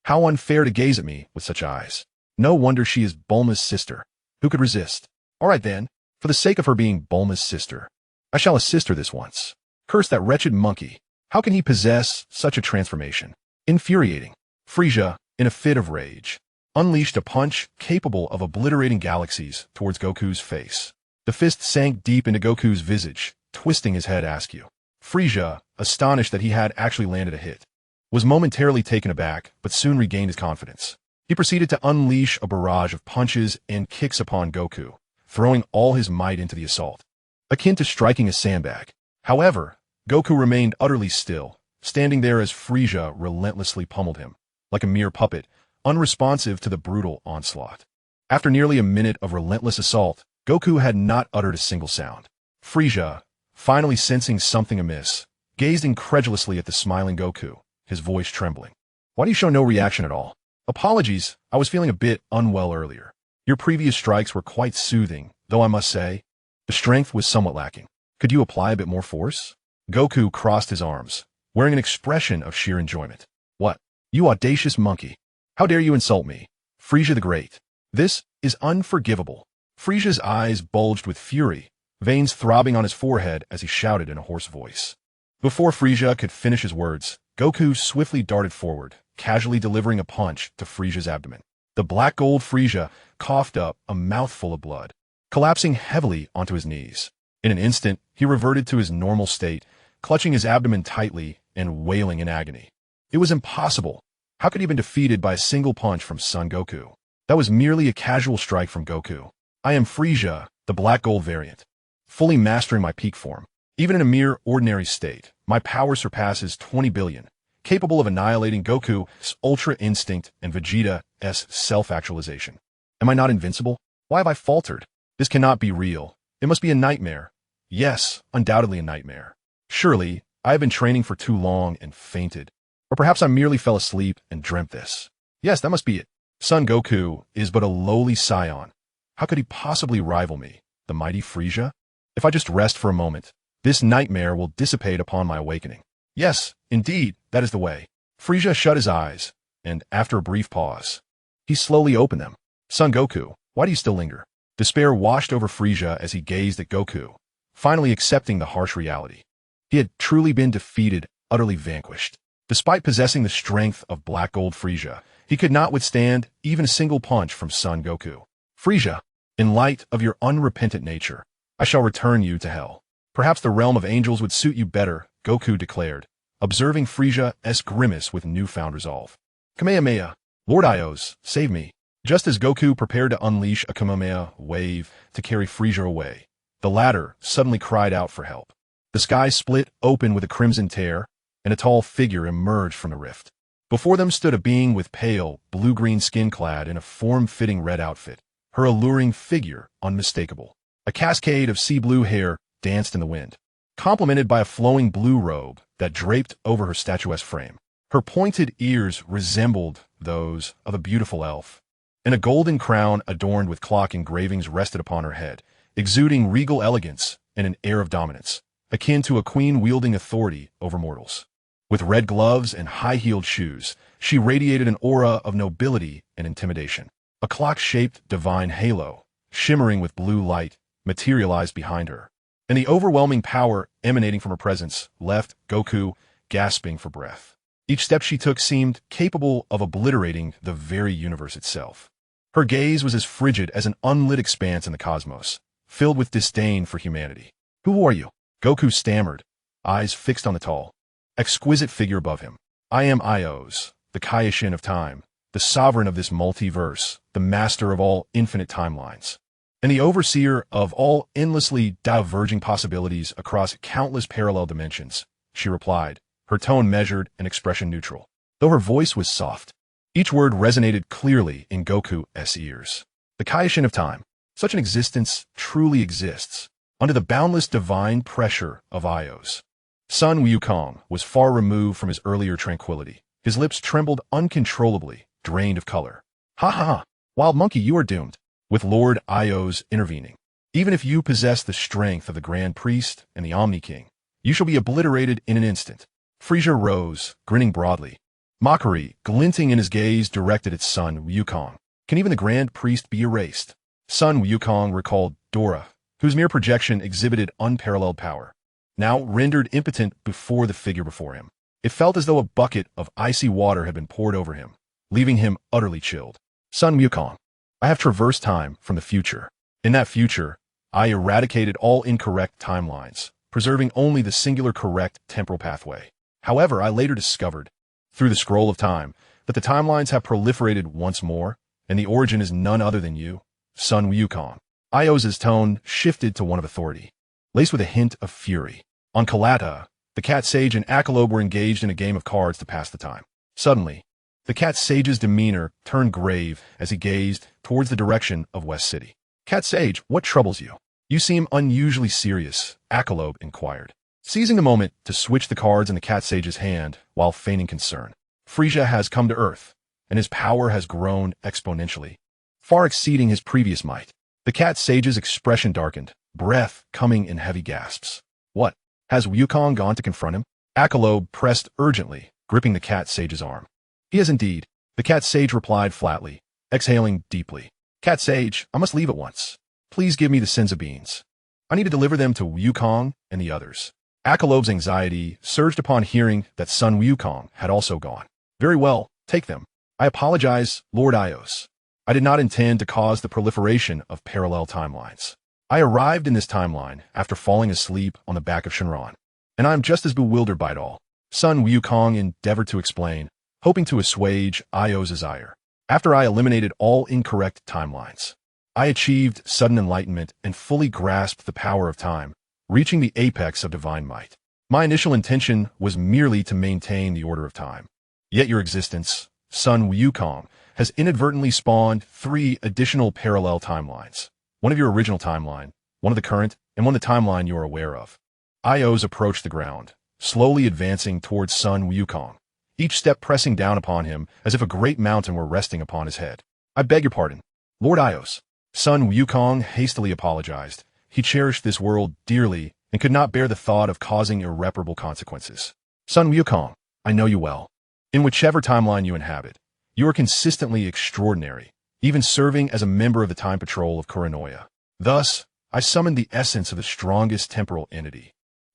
How unfair to gaze at me with such eyes. No wonder she is Bulma's sister. Who could resist? All right then, for the sake of her being Bulma's sister, I shall assist her this once. Curse that wretched monkey. How can he possess such a transformation? Infuriating. Frieza, in a fit of rage, unleashed a punch capable of obliterating galaxies towards Goku's face. The fist sank deep into Goku's visage, twisting his head askew. Frieza, astonished that he had actually landed a hit, was momentarily taken aback, but soon regained his confidence. He proceeded to unleash a barrage of punches and kicks upon Goku, throwing all his might into the assault, akin to striking a sandbag. However, Goku remained utterly still, standing there as Frieza relentlessly pummeled him, like a mere puppet, unresponsive to the brutal onslaught. After nearly a minute of relentless assault, Goku had not uttered a single sound. Frieza, finally sensing something amiss, gazed incredulously at the smiling Goku, his voice trembling. Why do you show no reaction at all? Apologies, I was feeling a bit unwell earlier. Your previous strikes were quite soothing, though I must say, the strength was somewhat lacking. Could you apply a bit more force? Goku crossed his arms, wearing an expression of sheer enjoyment. What? You audacious monkey! How dare you insult me? Frieza the Great. This is unforgivable. Frieza's eyes bulged with fury, veins throbbing on his forehead as he shouted in a hoarse voice. Before Frieza could finish his words, Goku swiftly darted forward, casually delivering a punch to Frieza's abdomen. The black gold Frieza coughed up a mouthful of blood, collapsing heavily onto his knees. In an instant, he reverted to his normal state, clutching his abdomen tightly and wailing in agony. It was impossible. How could he have been defeated by a single punch from Son Goku? That was merely a casual strike from Goku. I am Frieza, the black gold variant, fully mastering my peak form. Even in a mere ordinary state, my power surpasses 20 billion, capable of annihilating Goku's Ultra Instinct and Vegeta's self-actualization. Am I not invincible? Why have I faltered? This cannot be real. It must be a nightmare. Yes, undoubtedly a nightmare. Surely, I have been training for too long and fainted. Or perhaps I merely fell asleep and dreamt this. Yes, that must be it. Son Goku is but a lowly Saiyan. How could he possibly rival me, the mighty Frieza? If I just rest for a moment, this nightmare will dissipate upon my awakening. Yes, indeed, that is the way. Frieza shut his eyes, and after a brief pause, he slowly opened them. Son Goku, why do you still linger? Despair washed over Frieza as he gazed at Goku, finally accepting the harsh reality. He had truly been defeated, utterly vanquished. Despite possessing the strength of Black Gold Frieza, he could not withstand even a single punch from Son Goku. Frieza, in light of your unrepentant nature, I shall return you to hell. Perhaps the realm of angels would suit you better, Goku declared, observing Frieza's grimace with newfound resolve. Kamehameha, Lord Ios, save me. Just as Goku prepared to unleash a Kamehameha wave to carry Frieza away, the latter suddenly cried out for help. The sky split open with a crimson tear, and a tall figure emerged from the rift. Before them stood a being with pale, blue-green skin clad in a form-fitting red outfit, her alluring figure unmistakable. A cascade of sea-blue hair danced in the wind, complemented by a flowing blue robe that draped over her statuesque frame. Her pointed ears resembled those of a beautiful elf, and a golden crown adorned with clock engravings rested upon her head, exuding regal elegance and an air of dominance, akin to a queen wielding authority over mortals. With red gloves and high-heeled shoes, she radiated an aura of nobility and intimidation. A clock-shaped divine halo, shimmering with blue light, materialized behind her, and the overwhelming power emanating from her presence left Goku gasping for breath. Each step she took seemed capable of obliterating the very universe itself. Her gaze was as frigid as an unlit expanse in the cosmos, filled with disdain for humanity. Who are you? Goku stammered, eyes fixed on the tall, exquisite figure above him. I am Ios, the Kaioshin of time, the sovereign of this multiverse, the master of all infinite timelines, and the overseer of all endlessly diverging possibilities across countless parallel dimensions, she replied, her tone measured and expression neutral. Though her voice was soft, each word resonated clearly in Goku's ears. The Kaioshin of time, such an existence truly exists, under the boundless divine pressure of Ios. Son Wukong was far removed from his earlier tranquility. His lips trembled uncontrollably, drained of color. Ha ha ha, wild monkey, you are doomed, with Lord Ios intervening. Even if you possess the strength of the Grand Priest and the Omni-King, you shall be obliterated in an instant. Frieza rose, grinning broadly, mockery glinting in his gaze directed at Son Wukong. Can even the Grand Priest be erased? Son Wukong recalled Dora, whose mere projection exhibited unparalleled power, now rendered impotent before the figure before him. It felt as though a bucket of icy water had been poured over him, leaving him utterly chilled. Son Wukong, I have traversed time from the future. In that future, I eradicated all incorrect timelines, preserving only the singular correct temporal pathway. However, I later discovered, through the scroll of time, that the timelines have proliferated once more, and the origin is none other than you, Son Wukong. Ios's tone shifted to one of authority, laced with a hint of fury. On Kalata, the Cat Sage and Akalobe were engaged in a game of cards to pass the time. Suddenly, the Cat Sage's demeanor turned grave as he gazed towards the direction of West City. Cat Sage, what troubles you? You seem unusually serious, Akalobe inquired, seizing the moment to switch the cards in the Cat Sage's hand while feigning concern. Frieza has come to Earth, and his power has grown exponentially, far exceeding his previous might. The Cat Sage's expression darkened, breath coming in heavy gasps. What? Has Wukong gone to confront him? Akalobe pressed urgently, gripping the Cat Sage's arm. He has indeed, the Cat Sage replied flatly, exhaling deeply. Cat Sage, I must leave at once. Please give me the Senza beans. I need to deliver them to Wukong and the others. Akalobe's anxiety surged upon hearing that Son Wukong had also gone. Very well, take them. I apologize, Lord Ios. I did not intend to cause the proliferation of parallel timelines. I arrived in this timeline after falling asleep on the back of Shenron, and I am just as bewildered by it all. Sun Wukong endeavored to explain, hoping to assuage Io's desire. After I eliminated all incorrect timelines, I achieved sudden enlightenment and fully grasped the power of time, reaching the apex of divine might. My initial intention was merely to maintain the order of time. Yet your existence, Sun Wukong, has inadvertently spawned 3 additional parallel timelines. One of your original timeline, one of the current, and one the timeline you are aware of. Ios approached the ground, slowly advancing towards Sun Wukong, each step pressing down upon him as if a great mountain were resting upon his head. I beg your pardon, Lord Ios. Sun Wukong hastily apologized. He cherished this world dearly and could not bear the thought of causing irreparable consequences. Sun Wukong, I know you well. In whichever timeline you inhabit, you are consistently extraordinary, even serving as a member of the Time Patrol of Kuranoia. Thus, I summoned the essence of the strongest temporal entity,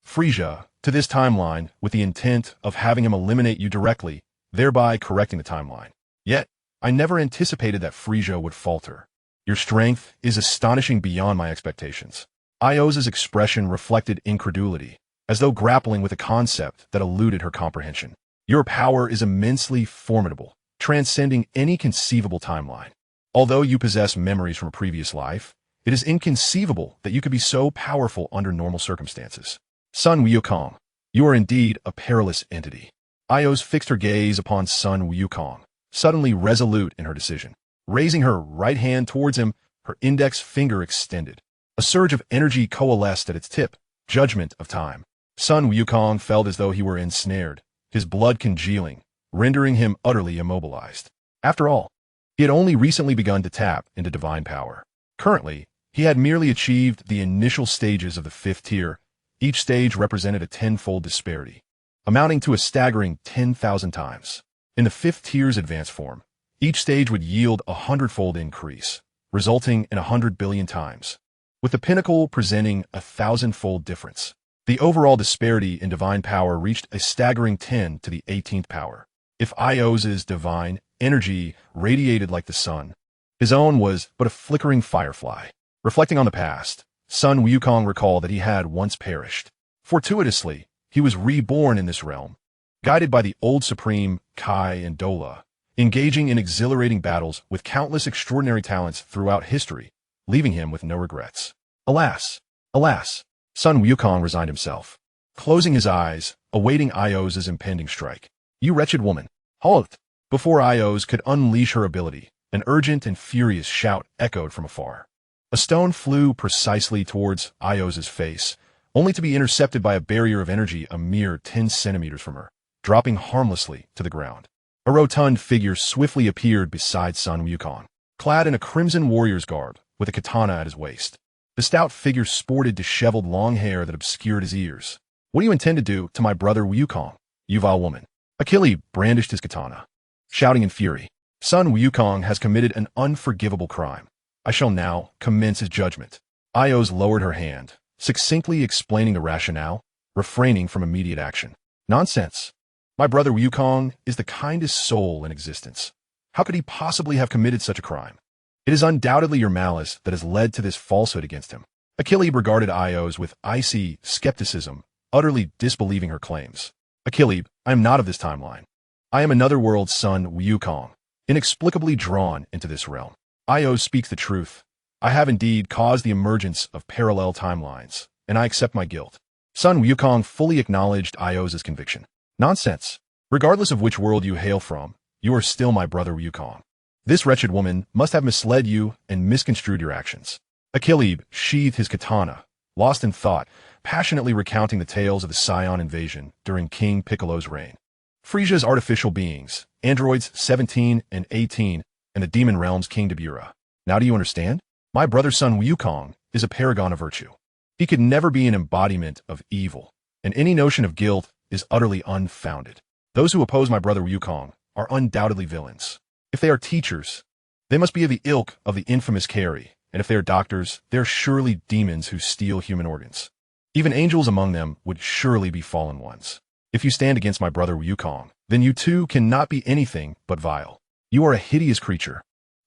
Frieza, to this timeline with the intent of having him eliminate you directly, thereby correcting the timeline. Yet, I never anticipated that Frieza would falter. Your strength is astonishing beyond my expectations. Ios's expression reflected incredulity, as though grappling with a concept that eluded her comprehension. Your power is immensely formidable, transcending any conceivable timeline. Although you possess memories from a previous life, it is inconceivable that you could be so powerful under normal circumstances. Sun Wukong, you are indeed a perilous entity. Ios fixed her gaze upon Sun Wukong, suddenly resolute in her decision. Raising her right hand towards him, her index finger extended. A surge of energy coalesced at its tip, judgment of time. Sun Wukong felt as though he were ensnared, his blood congealing, rendering him utterly immobilized. After all, he had only recently begun to tap into divine power. Currently, he had merely achieved the initial stages of the 5th tier. Each stage represented a 10-fold disparity, amounting to a staggering 10,000 times. In the 5th tier's advanced form, each stage would yield a 100-fold increase, resulting in 100 billion times, with the pinnacle presenting a 1,000-fold difference. The overall disparity in divine power reached a staggering 10 to the 18th power. If Ios's divine energy radiated like the sun, his own was but a flickering firefly. Reflecting on the past, Sun Wukong recalled that he had once perished. Fortuitously, he was reborn in this realm, guided by the old supreme Kai and Dola, engaging in exhilarating battles with countless extraordinary talents throughout history, leaving him with no regrets. Alas, alas, Sun Wukong resigned himself, closing his eyes, awaiting Ios's impending strike. You wretched woman, halt! Before Ios could unleash her ability, an urgent and furious shout echoed from afar. A stone flew precisely towards Ios's face, only to be intercepted by a barrier of energy a mere 10 centimeters from her, dropping harmlessly to the ground. A rotund figure swiftly appeared beside Sun Wukong, clad in a crimson warrior's garb, with a katana at his waist. The stout figure sported disheveled long hair that obscured his ears. What do you intend to do to my brother Wukong, you vile woman? Achilles brandished his katana, shouting in fury. Sun Wukong has committed an unforgivable crime. I shall now commence his judgment. Ios lowered her hand, succinctly explaining the rationale, refraining from immediate action. Nonsense. My brother Wukong is the kindest soul in existence. How could he possibly have committed such a crime? It is undoubtedly your malice that has led to this falsehood against him. Achilles regarded Ios with icy skepticism, utterly disbelieving her claims. Achilles, I am not of this timeline. I am another world's Sun Wukong, inexplicably drawn into this realm. Ios speaks the truth. I have indeed caused the emergence of parallel timelines, and I accept my guilt. Sun Wukong fully acknowledged Ios's conviction. Nonsense. Regardless of which world you hail from, you are still my brother Wukong. This wretched woman must have misled you and misconstrued your actions. Achilles sheathed his katana, lost in thought, passionately recounting the tales of the Saiyan invasion during King Piccolo's reign. Frieza's artificial beings, androids 17 and 18, and the demon realm's King Beerus. Now do you understand? My brother Sun Wukong is a paragon of virtue. He could never be an embodiment of evil, and any notion of guilt is utterly unfounded. Those who oppose my brother Wukong are undoubtedly villains. If they are teachers, they must be of the ilk of the infamous Carrie, and if they are doctors, they are surely demons who steal human organs. Even angels among them would surely be fallen ones. If you stand against my brother Wukong, then you too cannot be anything but vile. You are a hideous creature,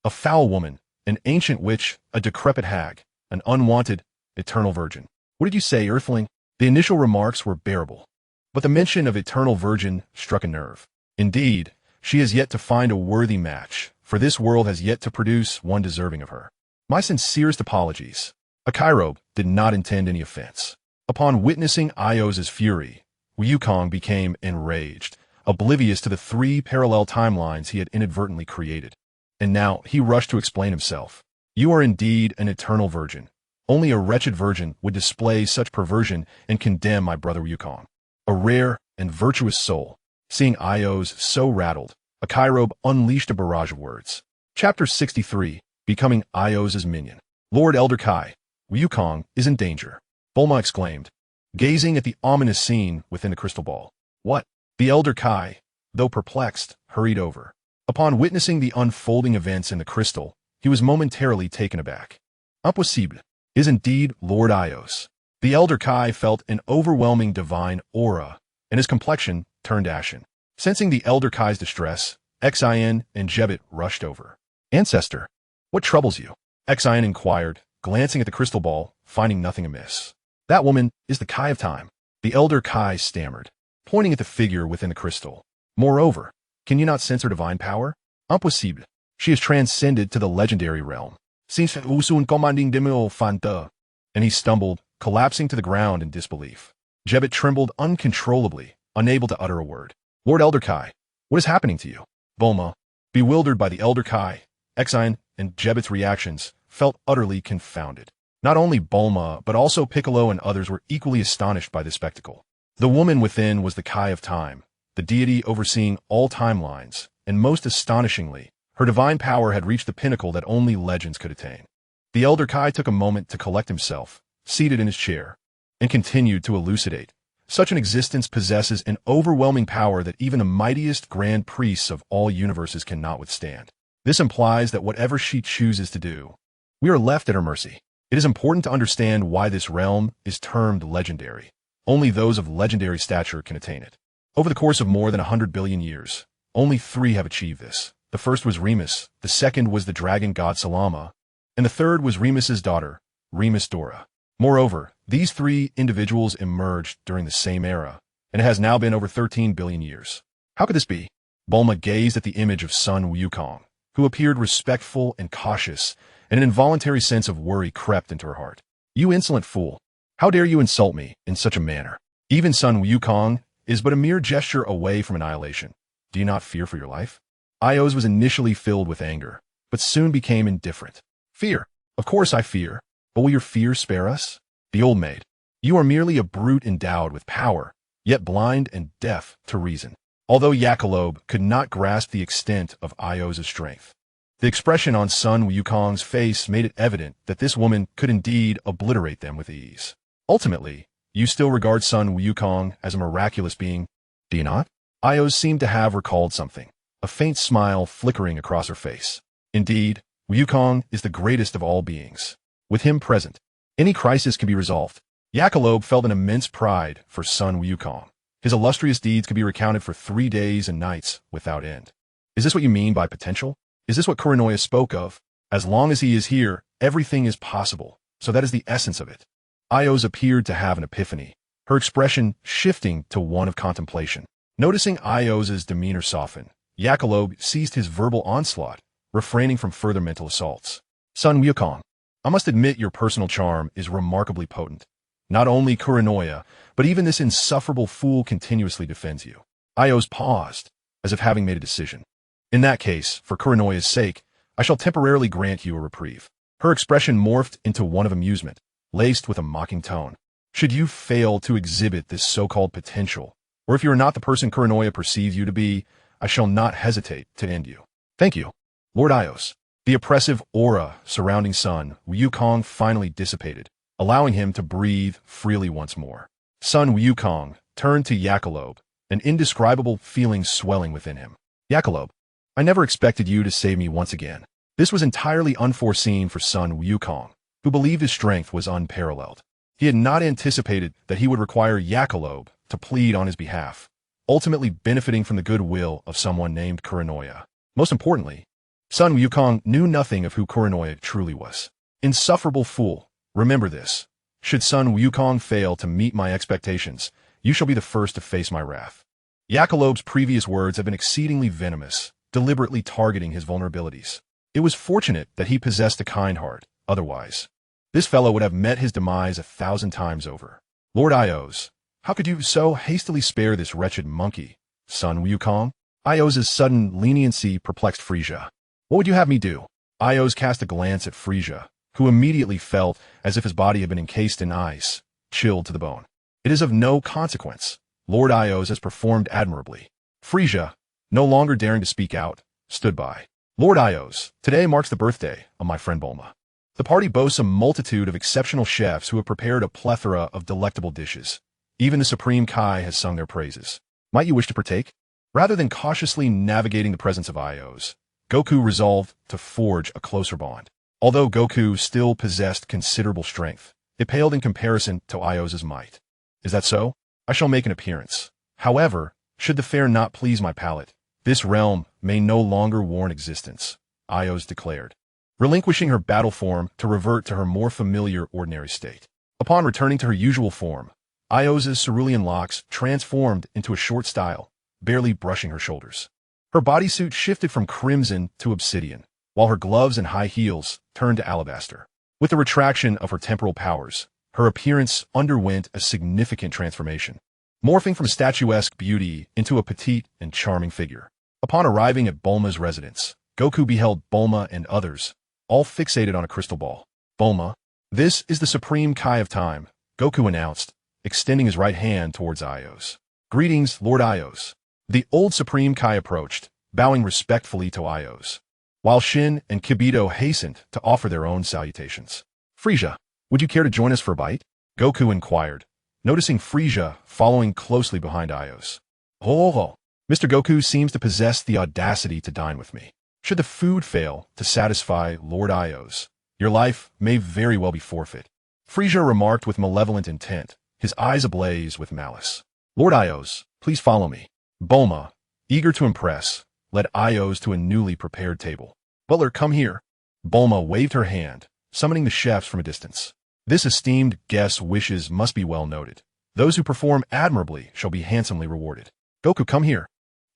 a foul woman, an ancient witch, a decrepit hag, an unwanted, eternal virgin. What did you say, Earthling? The initial remarks were bearable. But the mention of Eternal Virgin struck a nerve. Indeed, she has yet to find a worthy match, for this world has yet to produce one deserving of her. My sincerest apologies. Akairobe did not intend any offense. Upon witnessing Ios's fury, Wukong became enraged, oblivious to the 3 parallel timelines he had inadvertently created. And now he rushed to explain himself. You are indeed an eternal virgin. Only a wretched virgin would display such perversion and condemn my brother Wukong. A rare and virtuous soul. Seeing Ios so rattled, Akairobe unleashed a barrage of words. Chapter 63, Becoming Ios's Minion. Lord Elder Kai, Wukong is in danger, Bulma exclaimed, gazing at the ominous scene within the crystal ball. What? The Elder Kai, though perplexed, hurried over. Upon witnessing the unfolding events in the crystal, he was momentarily taken aback. Impossible. Is indeed Lord Ios. The Elder Kai felt an overwhelming divine aura, and his complexion turned ashen. Sensing the Elder Kai's distress, Xian and Jebet rushed over. Ancestor, what troubles you? Xian inquired, glancing at the crystal ball, finding nothing amiss. That woman is the Kai of Time. The Elder Kai stammered, pointing at the figure within the crystal. Moreover, can you not sense her divine power? Impossible. She has transcended to the legendary realm. Since Usun commanding demio fanta. And he stumbled, collapsing to the ground in disbelief. Jebet trembled uncontrollably, unable to utter a word. Lord Elder Kai, what is happening to you? Bulma, bewildered by the Elder Kai, Xian, and Jebet's reactions, felt utterly confounded. Not only Bulma, but also Piccolo and others were equally astonished by this spectacle. The woman within was the Kai of Time, the deity overseeing all timelines, and most astonishingly, her divine power had reached the pinnacle that only legends could attain. The Elder Kai took a moment to collect himself, seated in his chair, and continued to elucidate. Such an existence possesses an overwhelming power that even the mightiest grand priests of all universes cannot withstand. This implies that whatever she chooses to do, we are left at her mercy. It is important to understand why this realm is termed legendary. Only those of legendary stature can attain it. Over the course of more than 100 billion years, only 3 have achieved this. The first was Remus, the second was the dragon god Salama, and the third was Remus's daughter, Remus Dora. Moreover, these 3 individuals emerged during the same era, and it has now been over 13 billion years. How could this be? Bulma gazed at the image of son Wukong, who appeared respectful and cautious, and an involuntary sense of worry crept into her heart. You insolent fool! How dare you insult me in such a manner? Even son Wukong is but a mere gesture away from annihilation. Do you not fear for your life? Ios was initially filled with anger, but soon became indifferent. Fear. Of course I fear, but will your fear spare us? The old maid. You are merely a brute endowed with power, yet blind and deaf to reason. Although Yakalobe could not grasp the extent of Ios's strength, the expression on son Wukong's face made it evident that this woman could indeed obliterate them with ease. Ultimately, you still regard son Wukong as a miraculous being, do you not? Ios seemed to have recalled something, a faint smile flickering across her face. Indeed, Wukong is the greatest of all beings. With him present, any crisis can be resolved. Yakalobe felt an immense pride for son Wukong. His illustrious deeds could be recounted for 3 days and nights without end. Is this what you mean by potential? Is this what Kuranoya spoke of? As long as he is here, everything is possible, so that is the essence of it. Ios appeared to have an epiphany, her expression shifting to one of contemplation. Noticing Ios's demeanor soften, Yakalobe ceased his verbal onslaught, refraining from further mental assaults. Son Wukong, I must admit your personal charm is remarkably potent. Not only Kuranoya, but even this insufferable fool continuously defends you. Ios paused, as if having made a decision. In that case, for Kuranoya's sake, I shall temporarily grant you a reprieve. Her expression morphed into one of amusement, laced with a mocking tone. Should you fail to exhibit this so-called potential, or if you are not the person Kuranoya perceives you to be, I shall not hesitate to end you. Thank you, Lord Ios. The oppressive aura surrounding son Wukong finally dissipated, allowing him to breathe freely once more. Son Wukong turned to Yakalobe, an indescribable feeling swelling within him. Yakalobe, I never expected you to save me once again. This was entirely unforeseen for son Wukong, who believed his strength was unparalleled. He had not anticipated that he would require Yakalobe to plead on his behalf, ultimately benefiting from the goodwill of someone named Kuranoya. Most importantly, son Wukong knew nothing of who Kuranoya truly was. Insufferable fool, remember this. Should son Wukong fail to meet my expectations, you shall be the first to face my wrath. Yakalob's previous words have been exceedingly venomous, deliberately targeting his vulnerabilities. It was fortunate that he possessed a kind heart, otherwise this fellow would have met his demise 1,000 times over. Lord Ios, how could you so hastily spare this wretched monkey, Sun Wukong? Ios' sudden leniency perplexed Frieza. What would you have me do? Ios cast a glance at Frieza, who immediately felt as if his body had been encased in ice, chilled to the bone. It is of no consequence. Lord Ios has performed admirably. Frieza, no longer daring to speak out, stood by. Lord Ios, today marks the birthday of my friend Bulma. The party boasts a multitude of exceptional chefs who have prepared a plethora of delectable dishes. Even the Supreme Kai has sung their praises. Might you wish to partake? Rather than cautiously navigating the presence of Ios, Goku resolved to forge a closer bond. Although Goku still possessed considerable strength, it paled in comparison to Ios' might. Is that so? I shall make an appearance. However, should the fare not please my palate, this realm may no longer warrant existence, Ios declared, relinquishing her battle form to revert to her more familiar ordinary state. Upon returning to her usual form, Ios' cerulean locks transformed into a short style, barely brushing her shoulders. Her bodysuit shifted from crimson to obsidian, while her gloves and high heels turned to alabaster. With the retraction of her temporal powers, her appearance underwent a significant transformation, morphing from statuesque beauty into a petite and charming figure. Upon arriving at Bulma's residence, Goku beheld Bulma and others, all fixated on a crystal ball. Bulma, this is the Supreme Kai of Time, Goku announced, extending his right hand towards Ios. Greetings, Lord Ios. The old Supreme Kai approached, bowing respectfully to Ios, while Shin and Kibito hastened to offer their own salutations. Frieza, would you care to join us for a bite? Goku inquired, noticing Frieza following closely behind Ios. Oh, Mr. Goku seems to possess the audacity to dine with me. Should the food fail to satisfy Lord Ios, your life may very well be forfeit, Frieza remarked with malevolent intent, his eyes ablaze with malice. Lord Ios, please follow me. Bulma, eager to impress, led Ios to a newly prepared table. Butler, come here. Bulma waved her hand, summoning the chefs from a distance. This esteemed guest's wishes must be well noted. Those who perform admirably shall be handsomely rewarded. Goku, come here.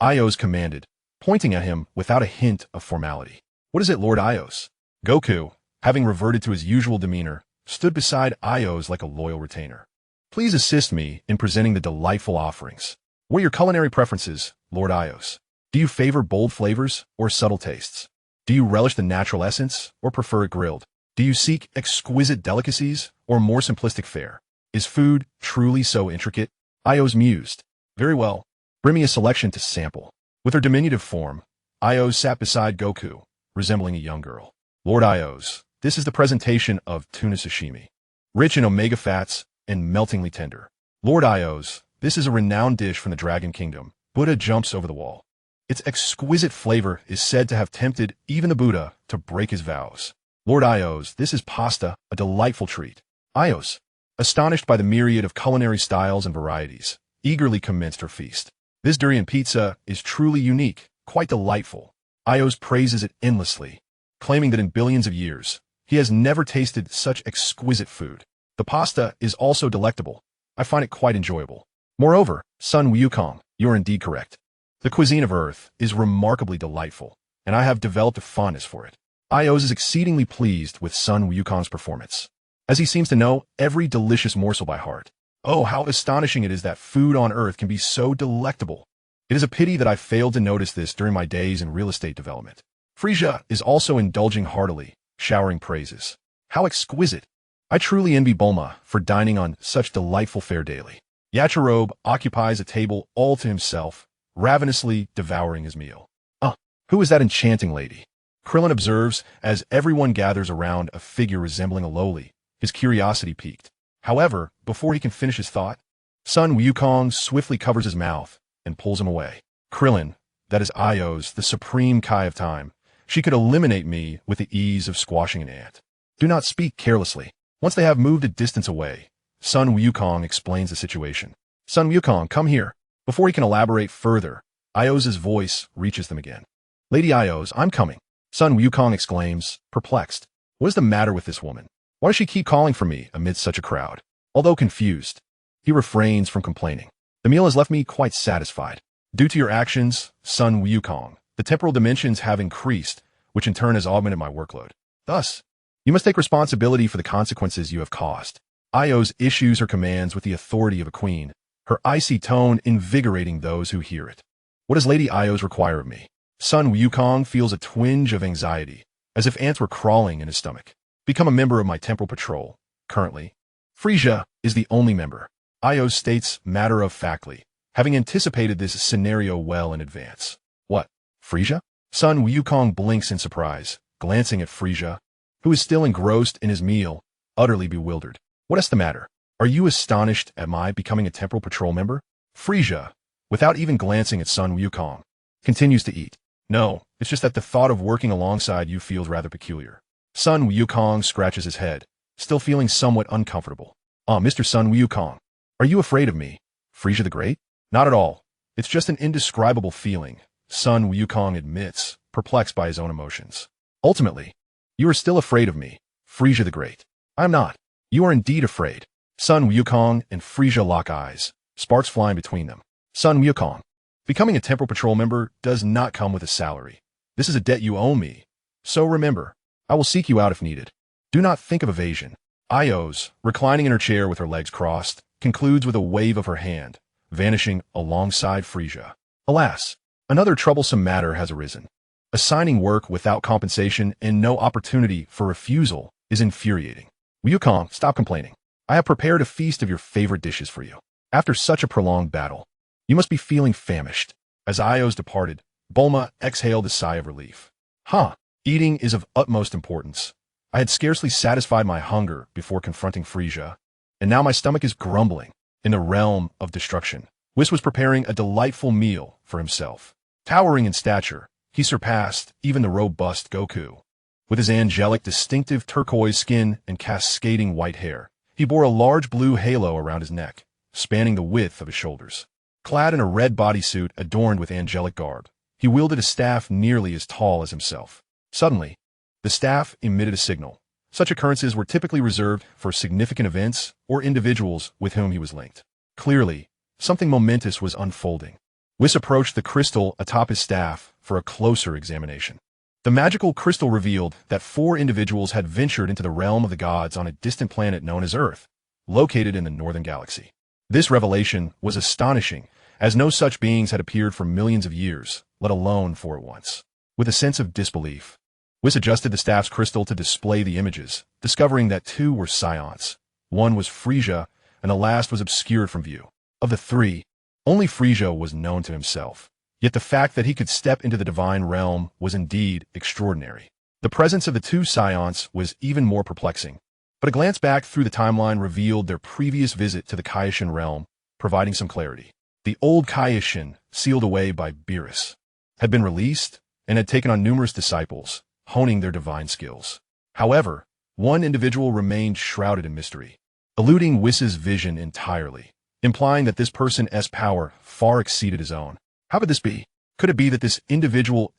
Ios commanded, pointing at him without a hint of formality. What is it, Lord Ios? Goku, having reverted to his usual demeanor, stood beside Ios like a loyal retainer. Please assist me in presenting the delightful offerings. What are your culinary preferences, Lord Ios? Do you favor bold flavors or subtle tastes? Do you relish the natural essence or prefer it grilled? Do you seek exquisite delicacies or more simplistic fare? Is food truly so intricate? Ios mused. Very well. Bring me a selection to sample. With her diminutive form, Ios sat beside Goku, resembling a young girl. Lord Ios, this is the presentation of tuna sashimi, rich in omega fats and meltingly tender. Lord Ios, this is a renowned dish from the Dragon Kingdom. Buddha jumps over the wall. Its exquisite flavor is said to have tempted even the Buddha to break his vows. Lord Ios, this is pasta, a delightful treat. Ios, astonished by the myriad of culinary styles and varieties, eagerly commenced her feast. This durian pizza is truly unique, quite delightful. Ios praises it endlessly, claiming that in billions of years, he has never tasted such exquisite food. The pasta is also delectable. I find it quite enjoyable. Moreover, Sun Wukong, you are indeed correct. The cuisine of Earth is remarkably delightful, and I have developed a fondness for it. Ios is exceedingly pleased with Sun Wukong's performance, as he seems to know every delicious morsel by heart. Oh, how astonishing it is that food on Earth can be so delectable. It is a pity that I failed to notice this during my days in real estate development. Frieza is also indulging heartily, showering praises. How exquisite! I truly envy Bulma for dining on such delightful fare daily. Yachirobe occupies a table all to himself, ravenously devouring his meal. Who is that enchanting lady? Krillin observes as everyone gathers around a figure resembling a loli, his curiosity piqued. However, before he can finish his thought, Sun Wukong swiftly covers his mouth and pulls him away. Krillin, that is Ios, the Supreme Kai of Time. She could eliminate me with the ease of squashing an ant. Do not speak carelessly. Once they have moved a distance away, Sun Wukong explains the situation. Sun Wukong, come here. Before he can elaborate further, Ios' voice reaches them again. Lady Ios, I'm coming. Sun Wukong exclaims, perplexed. What is the matter with this woman? Why does she keep calling for me amidst such a crowd? Although confused, he refrains from complaining. The meal has left me quite satisfied. Due to your actions, Sun Wukong, the temporal dimensions have increased, which in turn has augmented my workload. Thus, you must take responsibility for the consequences you have caused. Io's issues her commands with the authority of a queen, her icy tone invigorating those who hear it. What does Lady Io's require of me? Sun Wukong feels a twinge of anxiety, as if ants were crawling in his stomach. Become a member of my temporal patrol. Currently, Frieza is the only member. Io states matter-of-factly, having anticipated this scenario well in advance. What? Frieza? Sun Wukong blinks in surprise, glancing at Frieza, who is still engrossed in his meal, utterly bewildered. What is the matter? Are you astonished at my becoming a temporal patrol member? Frieza, without even glancing at Sun Wukong, continues to eat. No, it's just that the thought of working alongside you feels rather peculiar. Sun Wukong scratches his head, still feeling somewhat uncomfortable. Mr. Sun Wukong, are you afraid of me, Frieza the Great? Not at all. It's just an indescribable feeling, Sun Wukong admits, perplexed by his own emotions. Ultimately, you are still afraid of me, Frieza the Great. I am not. You are indeed afraid. Sun Wukong and Frieza lock eyes, sparks flying between them. Sun Wukong, becoming a temporal patrol member does not come with a salary. This is a debt you owe me. So remember, I will seek you out if needed. Do not think of evasion. Io's, reclining in her chair with her legs crossed, concludes with a wave of her hand, vanishing alongside Frieza. Alas, another troublesome matter has arisen. Assigning work without compensation and no opportunity for refusal is infuriating. Wukong, stop complaining. I have prepared a feast of your favorite dishes for you. After such a prolonged battle, you must be feeling famished. As Io's departed, Bulma exhaled a sigh of relief. Eating is of utmost importance. I had scarcely satisfied my hunger before confronting Frieza, and now my stomach is grumbling. In the realm of destruction, Whis was preparing a delightful meal for himself. Towering in stature, he surpassed even the robust Goku. With his angelic, distinctive turquoise skin and cascading white hair, he bore a large blue halo around his neck, spanning the width of his shoulders. Clad in a red bodysuit adorned with angelic garb, he wielded a staff nearly as tall as himself. Suddenly, the staff emitted a signal. Such occurrences were typically reserved for significant events or individuals with whom he was linked. Clearly, something momentous was unfolding. Whis approached the crystal atop his staff for a closer examination. The magical crystal revealed that 4 individuals had ventured into the realm of the gods on a distant planet known as Earth, located in the northern galaxy. This revelation was astonishing, as no such beings had appeared for millions of years, let alone 4 at once. With a sense of disbelief, Whis adjusted the staff's crystal to display the images, discovering that 2 were Saiyans. 1 was Frieza, and the last was obscured from view. Of the 3, only Frieza was known to himself. Yet the fact that he could step into the divine realm was indeed extraordinary. The presence of the 2 Saiyans was even more perplexing, but a glance back through the timeline revealed their previous visit to the Kaioshin realm, providing some clarity. The old Kaioshin, sealed away by Beerus, had been released and had taken on numerous disciples, honing their divine skills. However, one individual remained shrouded in mystery, eluding Whis' vision entirely, implying that this person's power far exceeded his own. How could this be? Could it be that this individual's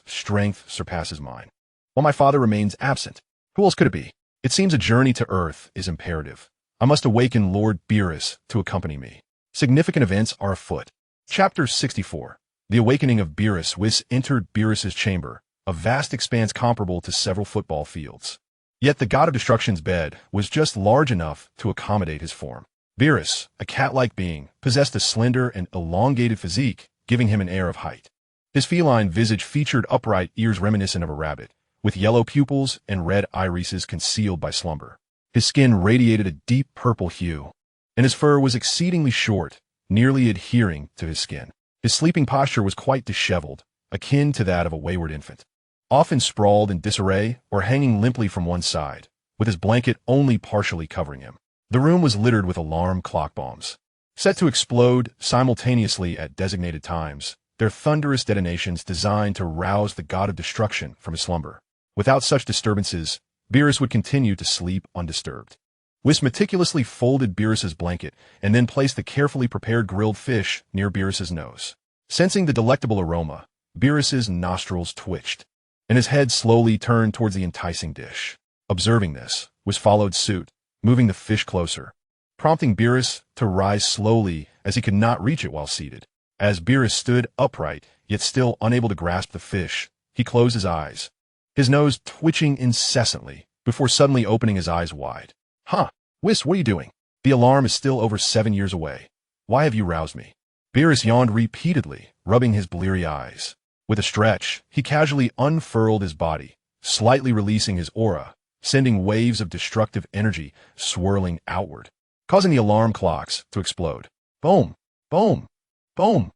strength surpasses mine, while my father remains absent? Who else could it be? It seems a journey to Earth is imperative. I must awaken Lord Beerus to accompany me. Significant events are afoot. Chapter 64. The Awakening of Beerus. Whis entered Beerus's chamber, a vast expanse comparable to several football fields. Yet the god of destruction's bed was just large enough to accommodate his form. Beerus, a cat-like being, possessed a slender and elongated physique, giving him an air of height. His feline visage featured upright ears reminiscent of a rabbit, with yellow pupils and red irises concealed by slumber. His skin radiated a deep purple hue, and his fur was exceedingly short, nearly adhering to his skin. His sleeping posture was quite disheveled, akin to that of a wayward infant, often sprawled in disarray or hanging limply from one side, with his blanket only partially covering him. The room was littered with alarm clock bombs, set to explode simultaneously at designated times, their thunderous detonations designed to rouse the god of destruction from his slumber. Without such disturbances, Beerus would continue to sleep undisturbed. Whis meticulously folded Beerus's blanket and then placed the carefully prepared grilled fish near Beerus's nose. Sensing the delectable aroma, Beerus's nostrils twitched, and his head slowly turned towards the enticing dish. Observing this, Whis followed suit, moving the fish closer, prompting Beerus to rise slowly as he could not reach it while seated. As Beerus stood upright, yet still unable to grasp the fish, he closed his eyes, his nose twitching incessantly, before suddenly opening his eyes wide. Huh, Whis, what are you doing? The alarm is still over 7 years away. Why have you roused me? Beerus yawned repeatedly, rubbing his bleary eyes. With a stretch, he casually unfurled his body, slightly releasing his aura, sending waves of destructive energy swirling outward, causing the alarm clocks to explode. Boom! Boom! Boom!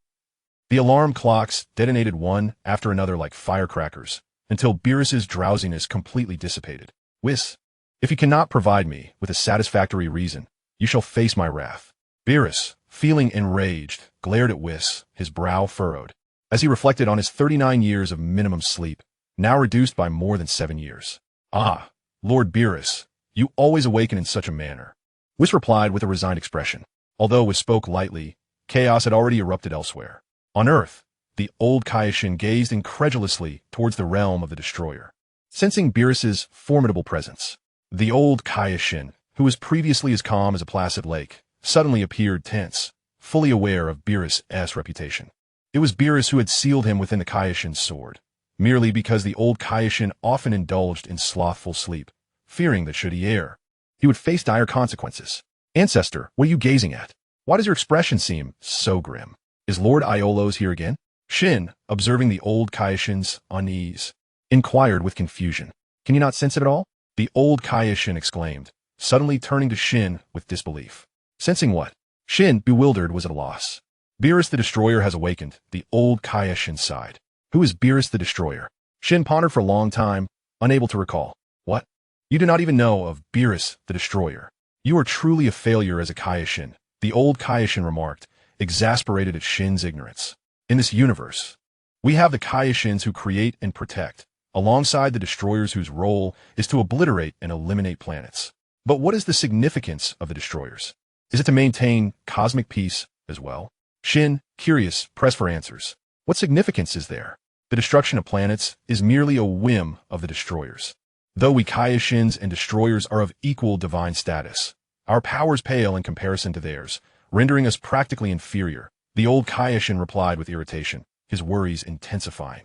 The alarm clocks detonated one after another like firecrackers, until Beerus's drowsiness completely dissipated. Whis, if you cannot provide me with a satisfactory reason, you shall face my wrath. Beerus, feeling enraged, glared at Whis, his brow furrowed, as he reflected on his 39 years of minimum sleep, now reduced by more than 7 years. Ah, Lord Beerus, you always awaken in such a manner. Whis replied with a resigned expression. Although Whis spoke lightly, chaos had already erupted elsewhere. On Earth, the old Kaioshin gazed incredulously towards the realm of the Destroyer. Sensing Beerus's formidable presence, the old Kaioshin, who was previously as calm as a placid lake, suddenly appeared tense, fully aware of Beerus' reputation. It was Beerus who had sealed him within the Kaioshin's sword, merely because the old Kaioshin often indulged in slothful sleep, fearing that should he err, he would face dire consequences. Ancestor, what are you gazing at? Why does your expression seem so grim? Is Lord Iolo's here again? Shin, observing the old Kaioshin's unease, inquired with confusion. Can you not sense it at all? The old Kaioshin exclaimed, suddenly turning to Shin with disbelief. Sensing what? Shin, bewildered, was at a loss. Beerus the Destroyer has awakened, the old Kaioshin sighed. Who is Beerus the Destroyer? Shin pondered for a long time, unable to recall. What? You do not even know of Beerus the Destroyer. You are truly a failure as a Kaioshin, the old Kaioshin remarked, exasperated at Shin's ignorance. In this universe, we have the Kaioshins who create and protect, alongside the Destroyers whose role is to obliterate and eliminate planets. But what is the significance of the Destroyers? Is it to maintain cosmic peace as well? Shin, curious, pressed for answers. What significance is there? The destruction of planets is merely a whim of the Destroyers. Though we Kaioshins and Destroyers are of equal divine status, our powers pale in comparison to theirs, rendering us practically inferior. The old Kaioshin replied with irritation, his worries intensifying.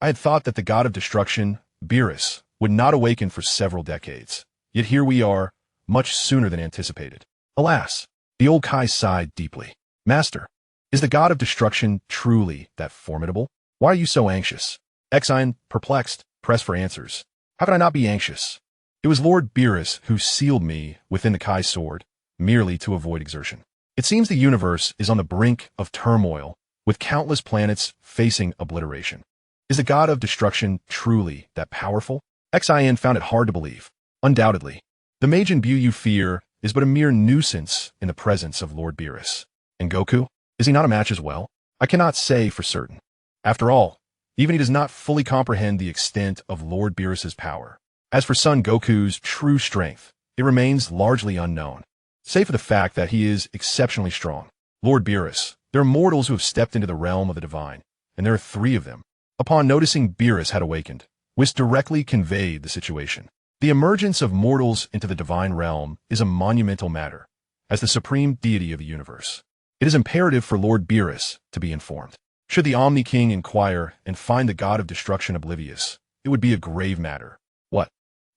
I had thought that the god of destruction, Beerus, would not awaken for several decades. Yet here we are, much sooner than anticipated. Alas, the old Kai sighed deeply. Master, is the god of destruction truly that formidable? Why are you so anxious? Exine, perplexed, pressed for answers. How could I not be anxious? It was Lord Beerus who sealed me within the Kai sword, merely to avoid exertion. It seems the universe is on the brink of turmoil, with countless planets facing obliteration. Is the god of destruction truly that powerful? Exine found it hard to believe. Undoubtedly, the mage in Buu you fear is but a mere nuisance in the presence of Lord Beerus. And Goku? Is he not a match as well? I cannot say for certain. After all, even he does not fully comprehend the extent of Lord Beerus's power. As for son Goku's true strength, it remains largely unknown, save for the fact that he is exceptionally strong. Lord Beerus, there are mortals who have stepped into the realm of the divine, and there are 3 of them. Upon noticing Beerus had awakened, Whis directly conveyed the situation. The emergence of mortals into the divine realm is a monumental matter. As the supreme deity of the universe, it is imperative for Lord Beerus to be informed. Should the Omni-King inquire and find the god of destruction oblivious, it would be a grave matter. What?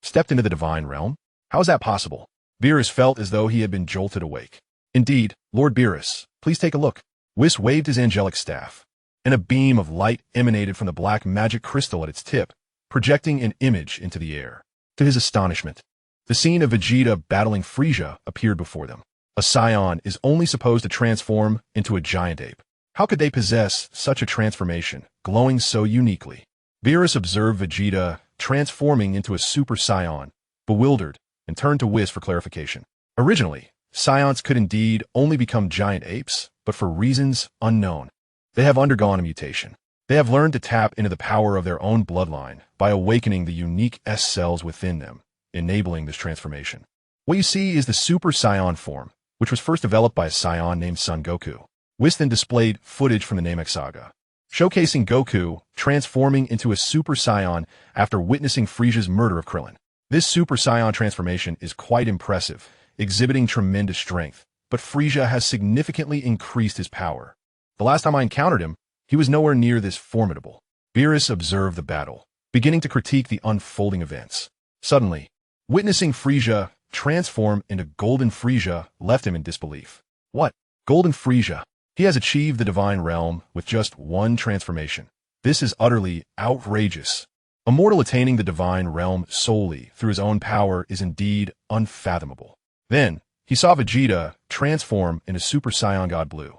Stepped into the divine realm? How is that possible? Beerus felt as though he had been jolted awake. Indeed, Lord Beerus, please take a look. Whis waved his angelic staff, and a beam of light emanated from the black magic crystal at its tip, projecting an image into the air. To his astonishment, the scene of Vegeta battling Frieza appeared before them. A Saiyan is only supposed to transform into a giant ape. How could they possess such a transformation, glowing so uniquely? Beerus observed Vegeta transforming into a Super Saiyan, bewildered, and turned to Whis for clarification. Originally, Saiyans could indeed only become giant apes, but for reasons unknown, they have undergone a mutation. They have learned to tap into the power of their own bloodline by awakening the unique S cells within them, enabling this transformation. What you see is the Super Saiyan form, which was first developed by a Saiyan named Son Goku. Whis then displayed footage from the Namek saga, showcasing Goku transforming into a Super Saiyan after witnessing Frieza's murder of Krillin. This Super Saiyan transformation is quite impressive, exhibiting tremendous strength, but Frieza has significantly increased his power. The last time I encountered him, he was nowhere near this formidable. Beerus observed the battle, beginning to critique the unfolding events. Suddenly, witnessing Frieza transform into Golden Frieza left him in disbelief. What? Golden Frieza? He has achieved the divine realm with just one transformation. This is utterly outrageous. A mortal attaining the divine realm solely through his own power is indeed unfathomable. Then, he saw Vegeta transform into Super Saiyan God Blue,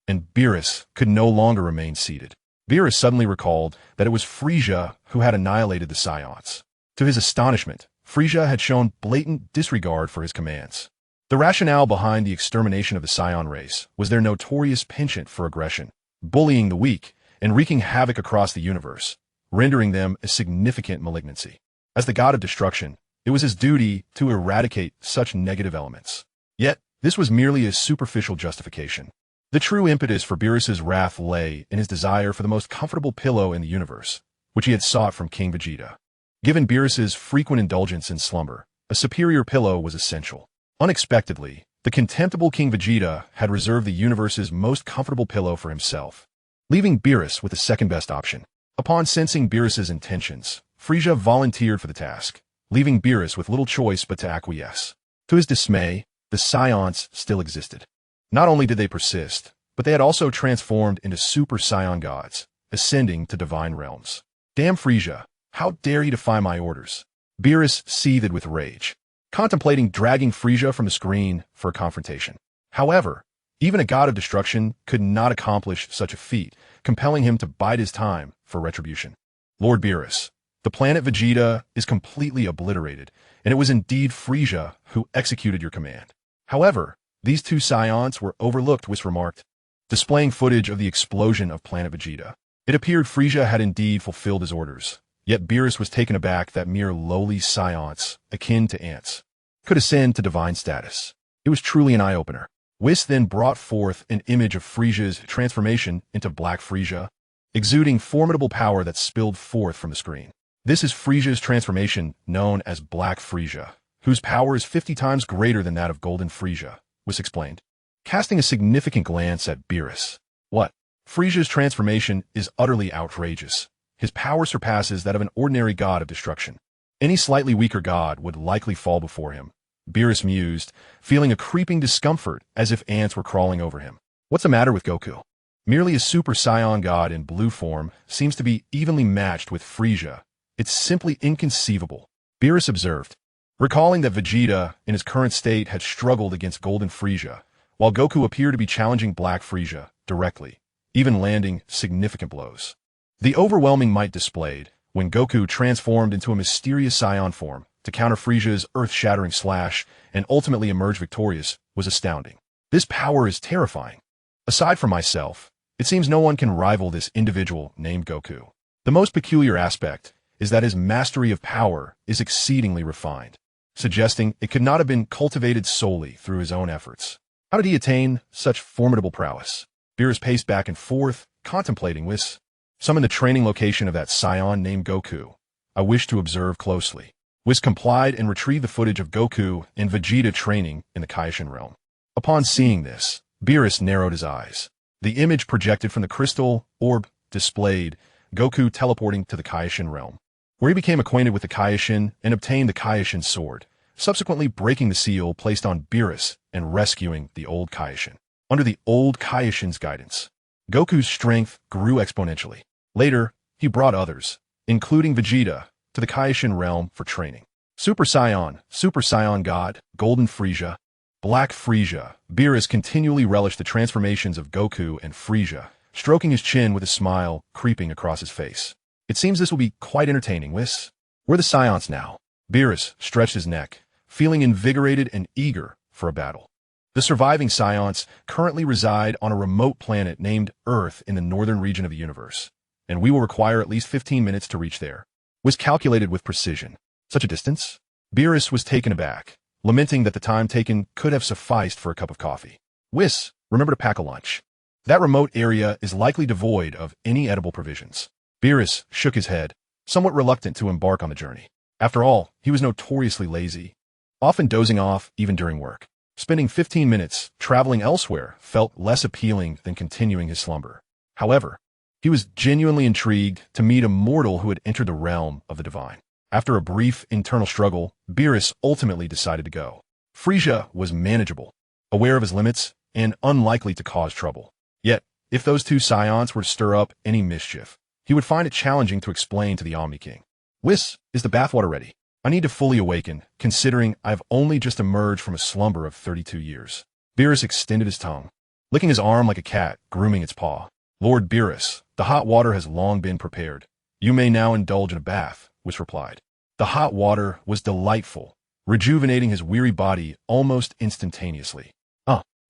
and Beerus could no longer remain seated. Beerus suddenly recalled that it was Frieza who had annihilated the Saiyans. To his astonishment, Frieza had shown blatant disregard for his commands. The rationale behind the extermination of the Saiyan race was their notorious penchant for aggression, bullying the weak, and wreaking havoc across the universe, rendering them a significant malignancy. As the god of destruction, it was his duty to eradicate such negative elements. Yet, this was merely a superficial justification. The true impetus for Beerus's wrath lay in his desire for the most comfortable pillow in the universe, which he had sought from King Vegeta. Given Beerus's frequent indulgence in slumber, a superior pillow was essential. Unexpectedly, the contemptible King Vegeta had reserved the universe's most comfortable pillow for himself, leaving Beerus with the second-best option. Upon sensing Beerus's intentions, Frieza volunteered for the task, leaving Beerus with little choice but to acquiesce. To his dismay, the Saiyans still existed. Not only did they persist, but they had also transformed into Super Saiyan gods, ascending to divine realms. Damn Frieza, how dare he defy my orders? Beerus seethed with rage, contemplating dragging Frieza from the screen for a confrontation. However, even a god of destruction could not accomplish such a feat, compelling him to bide his time for retribution. Lord Beerus, the planet Vegeta is completely obliterated, and it was indeed Frieza who executed your command. However, these two Saiyans were overlooked, Whis remarked, displaying footage of the explosion of planet Vegeta. It appeared Frieza had indeed fulfilled his orders, yet Beerus was taken aback that mere lowly Saiyans, akin to ants, could ascend to divine status. It was truly an eye-opener. Whis then brought forth an image of Frieza's transformation into Black Frieza, exuding formidable power that spilled forth from the screen. This is Frieza's transformation known as Black Frieza, whose power is 50 times greater than that of Golden Frieza, Whis explained, casting a significant glance at Beerus. What? Frieza's transformation is utterly outrageous. His power surpasses that of an ordinary god of destruction. Any slightly weaker god would likely fall before him, Beerus mused, feeling a creeping discomfort as if ants were crawling over him. What's the matter with Goku? Merely a Super Saiyan god in blue form seems to be evenly matched with Frieza. It's simply inconceivable, Beerus observed, recalling that Vegeta, in his current state, had struggled against Golden Frieza, while Goku appeared to be challenging Black Frieza directly, even landing significant blows. The overwhelming might displayed when Goku transformed into a mysterious Saiyan form to counter Frieza's earth-shattering slash and ultimately emerge victorious was astounding. This power is terrifying. Aside from myself, it seems no one can rival this individual named Goku. The most peculiar aspect is that his mastery of power is exceedingly refined, suggesting it could not have been cultivated solely through his own efforts. How did he attain such formidable prowess? Beerus paced back and forth, contemplating Whis. Summon the training location of that Saiyan named Goku. I wish to observe closely. Whis complied and retrieved the footage of Goku and Vegeta training in the Kaishin realm. Upon seeing this, Beerus narrowed his eyes. The image projected from the crystal orb displayed Goku teleporting to the Kaishin realm, where he became acquainted with the Kaishin and obtained the Kaishin sword, subsequently breaking the seal placed on Beerus and rescuing the old Kaishin. Under the old Kaishin's guidance, Goku's strength grew exponentially. Later, he brought others, including Vegeta, to the Kaishin realm for training. Super Saiyan God, Golden Frieza, Black Frieza. Beerus continually relished the transformations of Goku and Frieza, stroking his chin with a smile creeping across his face. It seems this will be quite entertaining, Whis. We're the Saiyans now. Beerus stretched his neck, feeling invigorated and eager for a battle. The surviving Saiyans currently reside on a remote planet named Earth in the northern region of the universe, and we will require at least 15 minutes to reach there. Was calculated with precision. Such a distance? Beerus was taken aback, lamenting that the time taken could have sufficed for a cup of coffee. Whis, remember to pack a lunch. That remote area is likely devoid of any edible provisions. Beerus shook his head, somewhat reluctant to embark on the journey. After all, he was notoriously lazy, often dozing off even during work. Spending 15 minutes traveling elsewhere felt less appealing than continuing his slumber. However, he was genuinely intrigued to meet a mortal who had entered the realm of the divine. After a brief internal struggle, Beerus ultimately decided to go. Frieza was manageable, aware of his limits, and unlikely to cause trouble. Yet, if those two Saiyans were to stir up any mischief, he would find it challenging to explain to the Omni-King. Whis, is the bathwater ready? I need to fully awaken, considering I've only just emerged from a slumber of 32 years. Beerus extended his tongue, licking his arm like a cat, grooming its paw. Lord Beerus, the hot water has long been prepared. You may now indulge in a bath, Whis replied. The hot water was delightful, rejuvenating his weary body almost instantaneously.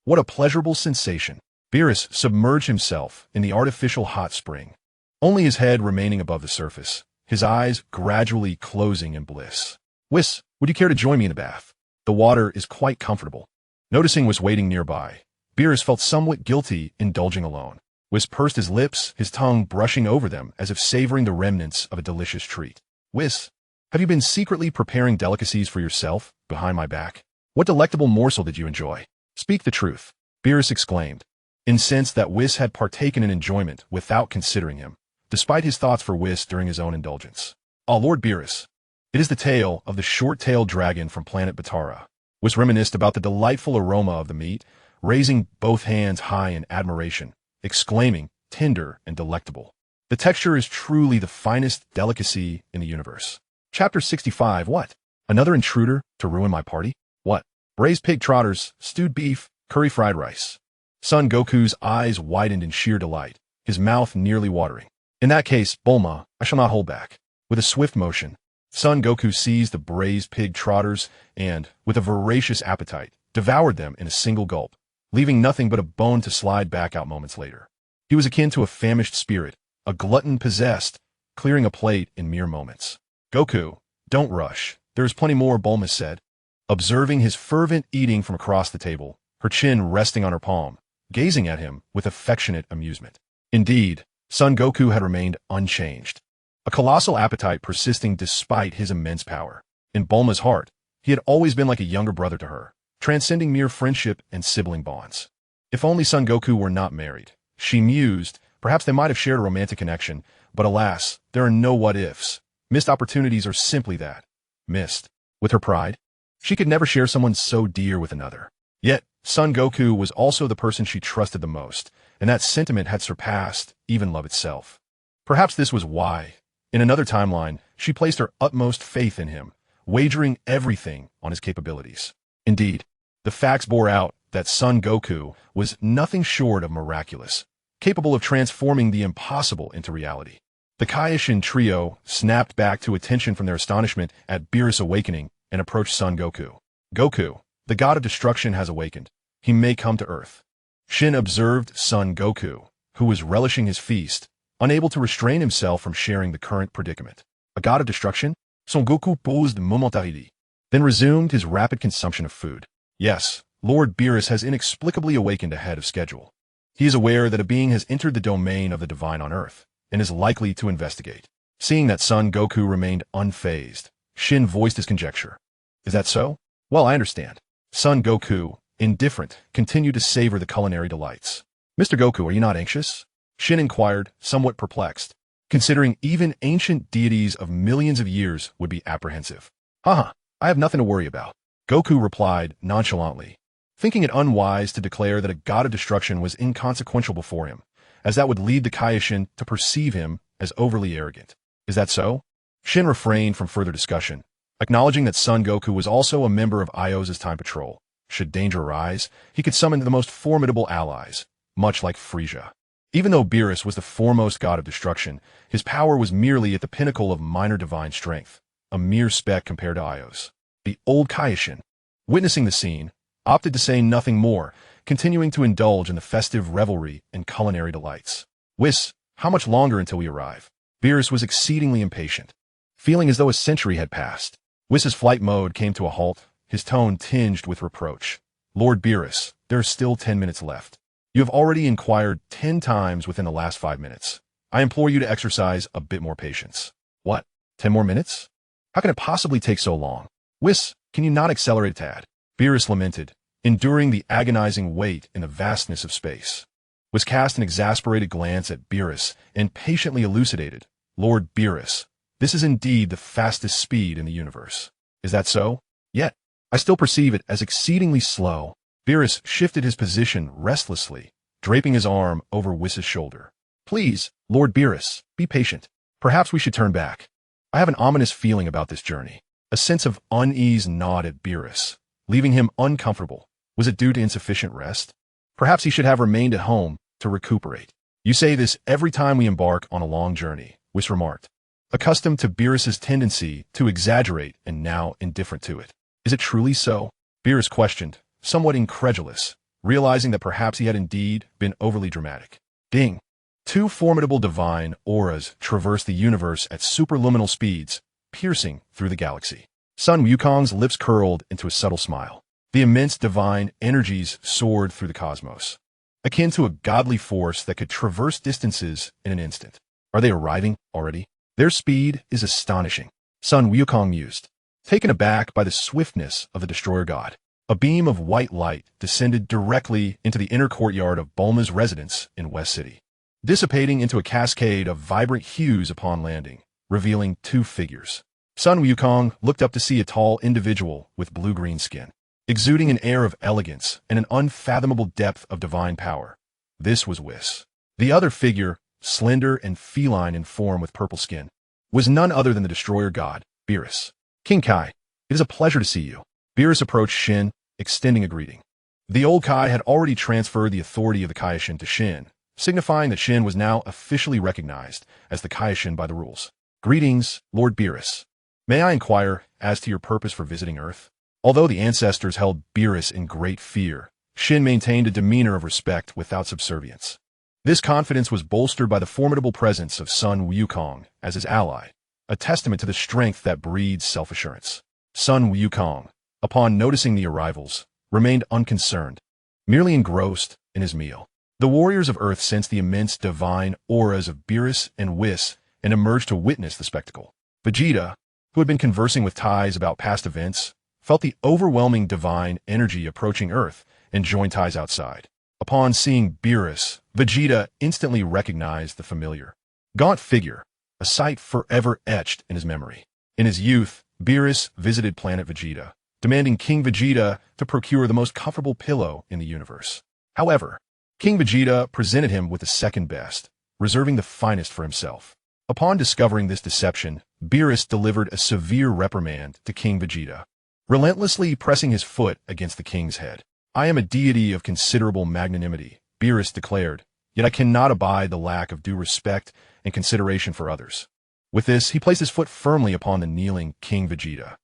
What a pleasurable sensation. Beerus submerged himself in the artificial hot spring, only his head remaining above the surface, his eyes gradually closing in bliss. Whis, would you care to join me in the bath? The water is quite comfortable. Noticing Whis waiting nearby, Beerus felt somewhat guilty indulging alone. Whis pursed his lips, his tongue brushing over them as if savoring the remnants of a delicious treat. Whis, have you been secretly preparing delicacies for yourself behind my back? What delectable morsel did you enjoy? Speak the truth, Beerus exclaimed, incensed that Whis had partaken in enjoyment without considering him, despite his thoughts for Whis during his own indulgence. Lord Beerus, it is the tale of the short-tailed dragon from planet Batara. Whis reminisced about the delightful aroma of the meat, raising both hands high in admiration, exclaiming, tender and delectable. The texture is truly the finest delicacy in the universe. Chapter 65. What? Another intruder to ruin my party? What? Braised pig trotters, stewed beef, curry fried rice. Son Goku's eyes widened in sheer delight, his mouth nearly watering. In that case, Bulma, I shall not hold back. With a swift motion, Son Goku seized the braised pig trotters and, with a voracious appetite, devoured them in a single gulp, leaving nothing but a bone to slide back out moments later. He was akin to a famished spirit, a glutton possessed, clearing a plate in mere moments. Goku, don't rush. There is plenty more, Bulma said, observing his fervent eating from across the table, her chin resting on her palm, gazing at him with affectionate amusement. Indeed, Son Goku had remained unchanged, a colossal appetite persisting despite his immense power. In Bulma's heart, he had always been like a younger brother to her, transcending mere friendship and sibling bonds. If only Son Goku were not married, she mused, perhaps they might have shared a romantic connection, but alas, there are no what-ifs. Missed opportunities are simply that, missed. With her pride, she could never share someone so dear with another. Yet, Son Goku was also the person she trusted the most, and that sentiment had surpassed even love itself. Perhaps this was why, in another timeline, she placed her utmost faith in him, wagering everything on his capabilities. Indeed, the facts bore out that Son Goku was nothing short of miraculous, capable of transforming the impossible into reality. The Kaioshin trio snapped back to attention from their astonishment at Beerus' awakening and approached Son Goku. Goku, the god of destruction has awakened. He may come to Earth. Shin observed Son Goku, who was relishing his feast, unable to restrain himself from sharing the current predicament. A god of destruction? Son Goku posed momentarily, then resumed his rapid consumption of food. Yes, Lord Beerus has inexplicably awakened ahead of schedule. He is aware that a being has entered the domain of the divine on Earth, and is likely to investigate. Seeing that Son Goku remained unfazed, Shin voiced his conjecture. Is that so? Well, I understand. Son Goku, indifferent, continued to savor the culinary delights. Mr. Goku, are you not anxious? Shin inquired, somewhat perplexed, considering even ancient deities of millions of years would be apprehensive. I have nothing to worry about. Goku replied nonchalantly, thinking it unwise to declare that a god of destruction was inconsequential before him, as that would lead the Kaioshin to perceive him as overly arrogant. Is that so? Shin refrained from further discussion, acknowledging that Son Goku was also a member of Ios's Time Patrol. Should danger arise, he could summon the most formidable allies, much like Frieza. Even though Beerus was the foremost god of destruction, his power was merely at the pinnacle of minor divine strength, a mere speck compared to Ios. The old Kaioshin, witnessing the scene, opted to say nothing more, continuing to indulge in the festive revelry and culinary delights. Whis, how much longer until we arrive? Beerus was exceedingly impatient, feeling as though a century had passed. Whis' flight mode came to a halt, his tone tinged with reproach. Lord Beerus, there are still 10 minutes left. You have already inquired 10 times within the last 5 minutes. I implore you to exercise a bit more patience. What? 10 more minutes? How can it possibly take so long? Whis, can you not accelerate a tad? Beerus lamented, enduring the agonizing weight in the vastness of space. Whis cast an exasperated glance at Beerus and patiently elucidated, Lord Beerus, this is indeed the fastest speed in the universe. Is that so? Yet, I still perceive it as exceedingly slow. Beerus shifted his position restlessly, draping his arm over Whis' shoulder. Please, Lord Beerus, be patient. Perhaps we should turn back. I have an ominous feeling about this journey. A sense of unease gnawed at Beerus, leaving him uncomfortable. Was it due to insufficient rest? Perhaps he should have remained at home to recuperate. You say this every time we embark on a long journey, Whis remarked, accustomed to Beerus's tendency to exaggerate and now indifferent to it. Is it truly so? Beerus questioned, somewhat incredulous, realizing that perhaps he had indeed been overly dramatic. Ding! Two formidable divine auras traversed the universe at superluminal speeds, piercing through the galaxy. Sun Wukong's lips curled into a subtle smile. The immense divine energies soared through the cosmos, akin to a godly force that could traverse distances in an instant. Are they arriving already? Their speed is astonishing, Sun Wukong mused, taken aback by the swiftness of the destroyer god. A beam of white light descended directly into the inner courtyard of Bulma's residence in West City, dissipating into a cascade of vibrant hues upon landing, revealing two figures. Sun Wukong looked up to see a tall individual with blue-green skin, exuding an air of elegance and an unfathomable depth of divine power. This was Whis. The other figure, slender and feline in form with purple skin, was none other than the destroyer god, Beerus. King Kai, it is a pleasure to see you. Beerus approached Shin, extending a greeting. The old Kai had already transferred the authority of the Kaioshin to Shin, signifying that Shin was now officially recognized as the Kaioshin by the rules. Greetings, Lord Beerus. May I inquire as to your purpose for visiting Earth? Although the ancestors held Beerus in great fear, Shin maintained a demeanor of respect without subservience. This confidence was bolstered by the formidable presence of Sun Wukong as his ally, a testament to the strength that breeds self-assurance. Sun Wukong, upon noticing the arrivals, remained unconcerned, merely engrossed in his meal. The warriors of Earth sensed the immense divine auras of Beerus and Whis and emerged to witness the spectacle. Vegeta, who had been conversing with Ties about past events, felt the overwhelming divine energy approaching Earth and joined Ties outside. Upon seeing Beerus, Vegeta instantly recognized the familiar, gaunt figure, a sight forever etched in his memory. In his youth, Beerus visited planet Vegeta, demanding King Vegeta to procure the most comfortable pillow in the universe. However, King Vegeta presented him with the second best, reserving the finest for himself. Upon discovering this deception, Beerus delivered a severe reprimand to King Vegeta, relentlessly pressing his foot against the king's head. I am a deity of considerable magnanimity, Beerus declared, yet I cannot abide the lack of due respect and consideration for others. With this, he placed his foot firmly upon the kneeling King Vegeta.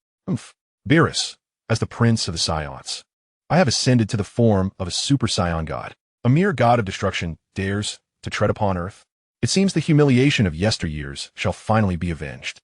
Beerus, as the prince of the Saiyans, I have ascended to the form of a Super Saiyan god. A mere god of destruction dares to tread upon Earth? It seems the humiliation of yesteryears shall finally be avenged.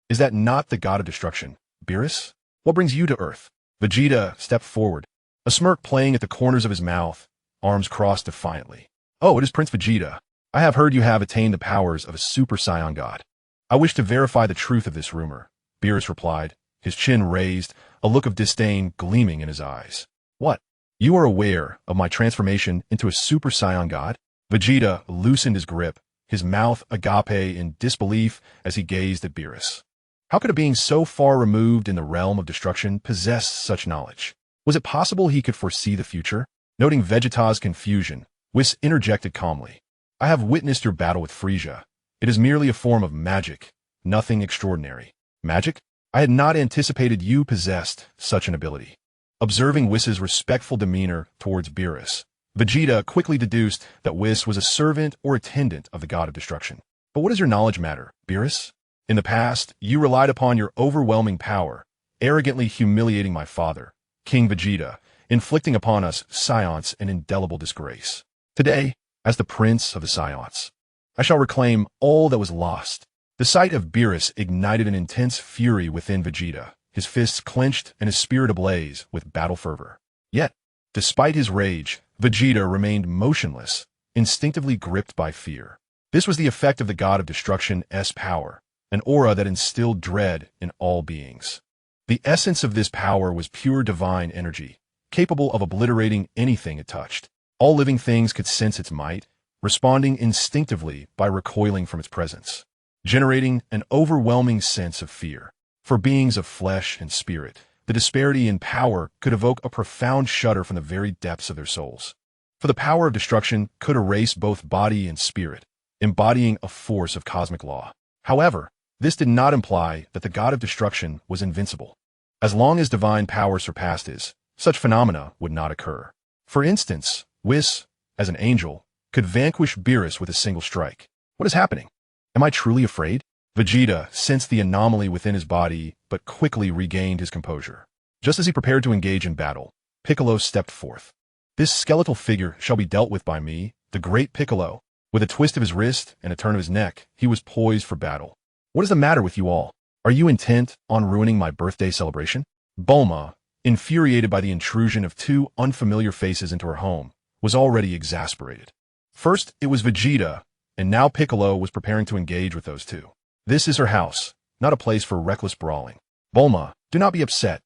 Is that not the god of destruction, Beerus? What brings you to Earth? Vegeta stepped forward, a smirk playing at the corners of his mouth, arms crossed defiantly. Oh, it is Prince Vegeta. I have heard you have attained the powers of a Super Saiyan god. I wish to verify the truth of this rumor, Beerus replied, his chin raised, a look of disdain gleaming in his eyes. What? You are aware of my transformation into a Super Saiyan god? Vegeta loosened his grip, his mouth agape in disbelief as he gazed at Beerus. How could a being so far removed in the realm of destruction possess such knowledge? Was it possible he could foresee the future? Noting Vegeta's confusion, Whis interjected calmly. I have witnessed your battle with Frieza. It is merely a form of magic, nothing extraordinary. Magic? I had not anticipated you possessed such an ability. Observing Whis' respectful demeanor towards Beerus, Vegeta quickly deduced that Whis was a servant or attendant of the god of destruction. But what does your knowledge matter, Beerus? In the past, you relied upon your overwhelming power, arrogantly humiliating my father, King Vegeta, inflicting upon us Saiyans an indelible disgrace. Today, as the prince of the Saiyans, I shall reclaim all that was lost. The sight of Beerus ignited an intense fury within Vegeta, his fists clenched and his spirit ablaze with battle fervor. Yet, despite his rage, Vegeta remained motionless, instinctively gripped by fear. This was the effect of the god of destruction's power, an aura that instilled dread in all beings. The essence of this power was pure divine energy, capable of obliterating anything it touched. All living things could sense its might, responding instinctively by recoiling from its presence, generating an overwhelming sense of fear. For beings of flesh and spirit, the disparity in power could evoke a profound shudder from the very depths of their souls. For the power of destruction could erase both body and spirit, embodying a force of cosmic law. However, this did not imply that the god of destruction was invincible. As long as divine power surpassed his, such phenomena would not occur. For instance, Whis, as an angel, could vanquish Beerus with a single strike. What is happening? Am I truly afraid? Vegeta sensed the anomaly within his body, but quickly regained his composure. Just as he prepared to engage in battle, Piccolo stepped forth. This skeletal figure shall be dealt with by me, the great Piccolo. With a twist of his wrist and a turn of his neck, he was poised for battle. What is the matter with you all? Are you intent on ruining my birthday celebration? Bulma, infuriated by the intrusion of two unfamiliar faces into her home, was already exasperated. First, it was Vegeta, and now Piccolo was preparing to engage with those two. This is her house, not a place for reckless brawling. Bulma, do not be upset.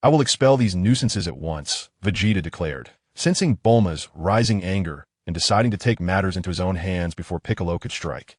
I will expel these nuisances at once, Vegeta declared, sensing Bulma's rising anger and deciding to take matters into his own hands before Piccolo could strike.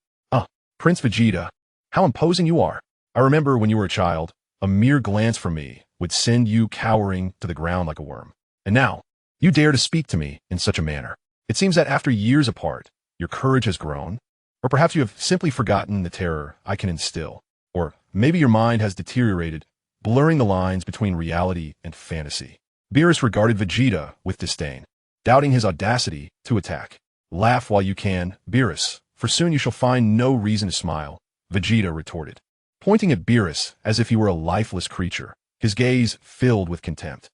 Prince Vegeta, how imposing you are. I remember when you were a child, a mere glance from me would send you cowering to the ground like a worm. And now, you dare to speak to me in such a manner. It seems that after years apart, your courage has grown. Or perhaps you have simply forgotten the terror I can instill. Or maybe your mind has deteriorated, blurring the lines between reality and fantasy. Beerus regarded Vegeta with disdain, doubting his audacity to attack. Laugh while you can, Beerus, for soon you shall find no reason to smile, Vegeta retorted, pointing at Beerus as if he were a lifeless creature, his gaze filled with contempt.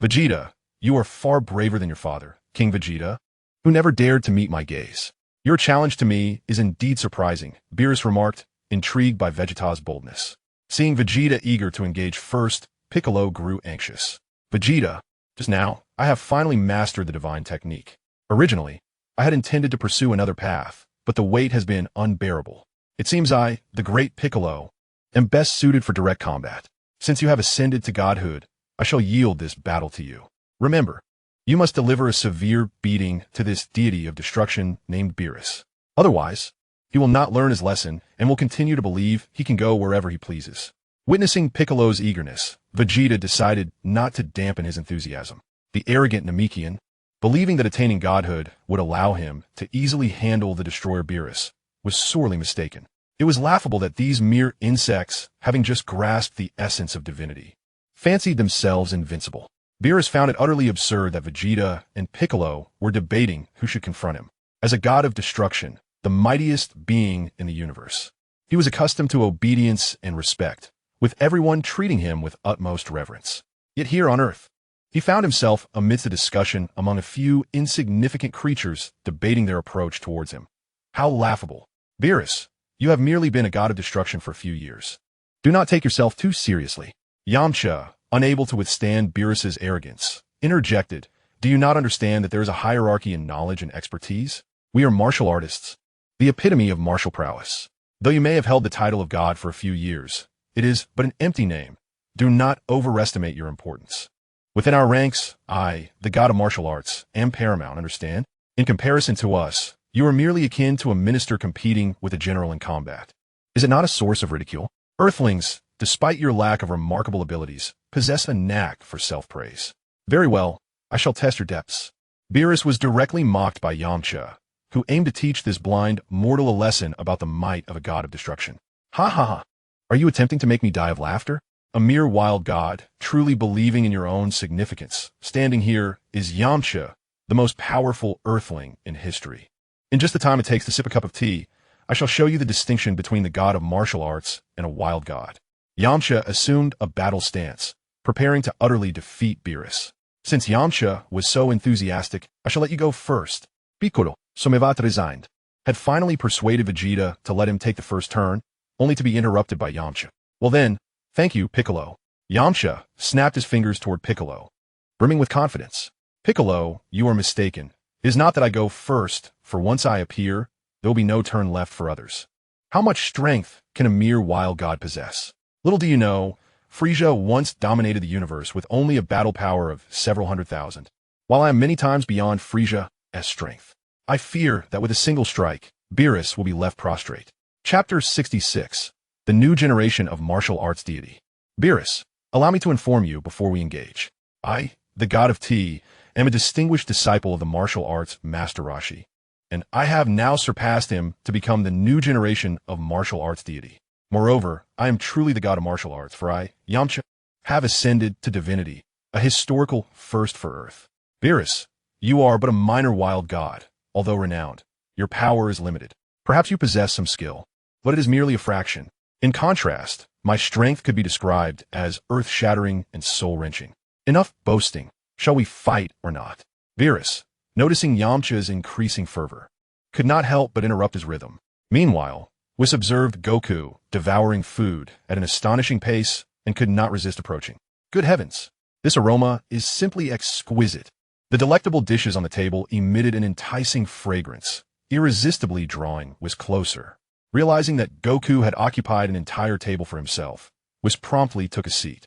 Vegeta, you are far braver than your father, King Vegeta, who never dared to meet my gaze. Your challenge to me is indeed surprising, Beerus remarked, intrigued by Vegeta's boldness. Seeing Vegeta eager to engage first, Piccolo grew anxious. Vegeta, just now, I have finally mastered the divine technique. Originally, I had intended to pursue another path, but the weight has been unbearable. It seems I, the great Piccolo, am best suited for direct combat. Since you have ascended to godhood, I shall yield this battle to you. Remember, you must deliver a severe beating to this deity of destruction named Beerus. Otherwise, he will not learn his lesson and will continue to believe he can go wherever he pleases. Witnessing Piccolo's eagerness, Vegeta decided not to dampen his enthusiasm. The arrogant Namekian, believing that attaining godhood would allow him to easily handle the destroyer Beerus, was sorely mistaken. It was laughable that these mere insects, having just grasped the essence of divinity, fancied themselves invincible. Beerus found it utterly absurd that Vegeta and Piccolo were debating who should confront him. As a god of destruction, the mightiest being in the universe, he was accustomed to obedience and respect, with everyone treating him with utmost reverence. Yet here on Earth, he found himself amidst a discussion among a few insignificant creatures debating their approach towards him. How laughable. Beerus, you have merely been a god of destruction for a few years. Do not take yourself too seriously. Yamcha, unable to withstand Beerus's arrogance, interjected, do you not understand that there is a hierarchy in knowledge and expertise? We are martial artists, the epitome of martial prowess. Though you may have held the title of god for a few years, it is but an empty name. Do not overestimate your importance. Within our ranks, I, the god of martial arts, am paramount, understand? In comparison to us, you are merely akin to a minister competing with a general in combat. Is it not a source of ridicule? Earthlings, despite your lack of remarkable abilities, possess a knack for self-praise. Very well, I shall test your depths. Beerus was directly mocked by Yamcha, who aimed to teach this blind mortal a lesson about the might of a god of destruction. Ha ha ha! Are you attempting to make me die of laughter? A mere wild god, truly believing in your own significance, standing here is Yamcha, the most powerful earthling in history. In just the time it takes to sip a cup of tea, I shall show you the distinction between the god of martial arts and a wild god. Yamcha assumed a battle stance, preparing to utterly defeat Beerus. Since Yamcha was so enthusiastic, I shall let you go first. Piccolo, somevat resigned, had finally persuaded Vegeta to let him take the first turn, only to be interrupted by Yamcha. Well then, thank you, Piccolo. Yamcha snapped his fingers toward Piccolo, brimming with confidence. Piccolo, you are mistaken. It is not that I go first, for once I appear, there will be no turn left for others. How much strength can a mere wild god possess? Little do you know, Frieza once dominated the universe with only a battle power of several 100,000. While I am many times beyond Frieza's strength, I fear that with a single strike, Beerus will be left prostrate. Chapter 66. The New Generation of Martial Arts Deity. Beerus, allow me to inform you before we engage. I, the god of tea, am a distinguished disciple of the martial arts Master Roshi, and I have now surpassed him to become the new generation of martial arts deity. Moreover, I am truly the god of martial arts, for I, Yamcha, have ascended to divinity, a historical first for Earth. Beerus, you are but a minor wild god, although renowned. Your power is limited. Perhaps you possess some skill, but it is merely a fraction. In contrast, my strength could be described as earth-shattering and soul-wrenching. Enough boasting. Shall we fight or not? Beerus, noticing Yamcha's increasing fervor, could not help but interrupt his rhythm. Meanwhile, Whis observed Goku devouring food at an astonishing pace and could not resist approaching. Good heavens, this aroma is simply exquisite. The delectable dishes on the table emitted an enticing fragrance, irresistibly drawing Whis closer. Realizing that Goku had occupied an entire table for himself, Whis promptly took a seat.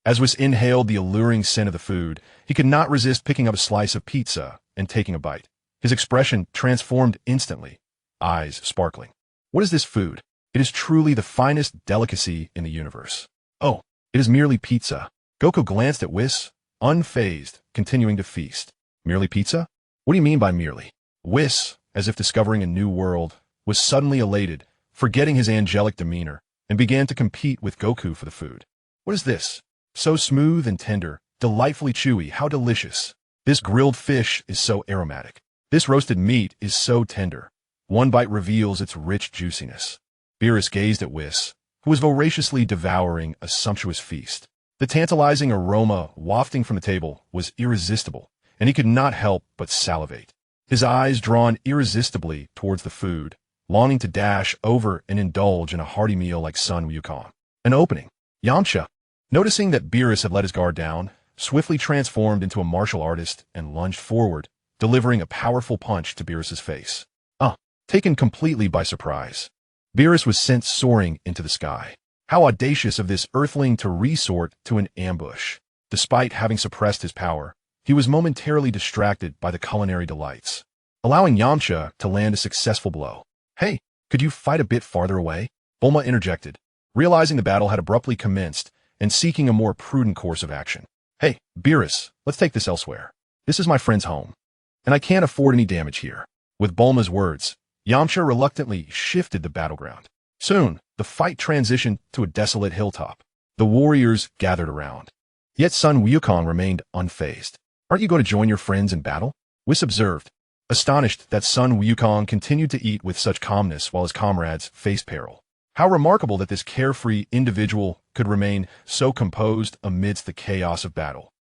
As Whis inhaled the alluring scent of the food, he could not resist picking up a slice of pizza and taking a bite. His expression transformed instantly, eyes sparkling. What is this food? It is truly the finest delicacy in the universe. Oh, it is merely pizza. Goku glanced at Whis, unfazed, continuing to feast. Merely pizza? What do you mean by merely? Whis, as if discovering a new world, was suddenly elated, forgetting his angelic demeanor, and began to compete with Goku for the food. What is this? So smooth and tender, delightfully chewy, how delicious. This grilled fish is so aromatic. This roasted meat is so tender. One bite reveals its rich juiciness. Beerus gazed at Whis, who was voraciously devouring a sumptuous feast. The tantalizing aroma wafting from the table was irresistible, and he could not help but salivate. His eyes drawn irresistibly towards the food, longing to dash over and indulge in a hearty meal like Sun Wukong. An opening. Yamcha, noticing that Beerus had let his guard down, swiftly transformed into a martial artist and lunged forward, delivering a powerful punch to Beerus's face. Taken completely by surprise, Beerus was sent soaring into the sky. How audacious of this earthling to resort to an ambush. Despite having suppressed his power, he was momentarily distracted by the culinary delights, allowing Yamcha to land a successful blow. Hey, could you fight a bit farther away? Bulma interjected, realizing the battle had abruptly commenced and seeking a more prudent course of action. Hey, Beerus, let's take this elsewhere. This is my friend's home, and I can't afford any damage here. With Bulma's words, Yamcha reluctantly shifted the battleground. Soon, the fight transitioned to a desolate hilltop. The warriors gathered around. Yet Sun Wukong remained unfazed. Aren't you going to join your friends in battle? Whis observed, astonished that Sun Wukong continued to eat with such calmness while his comrades faced peril. How remarkable that this carefree individual could remain so composed amidst the chaos of battle.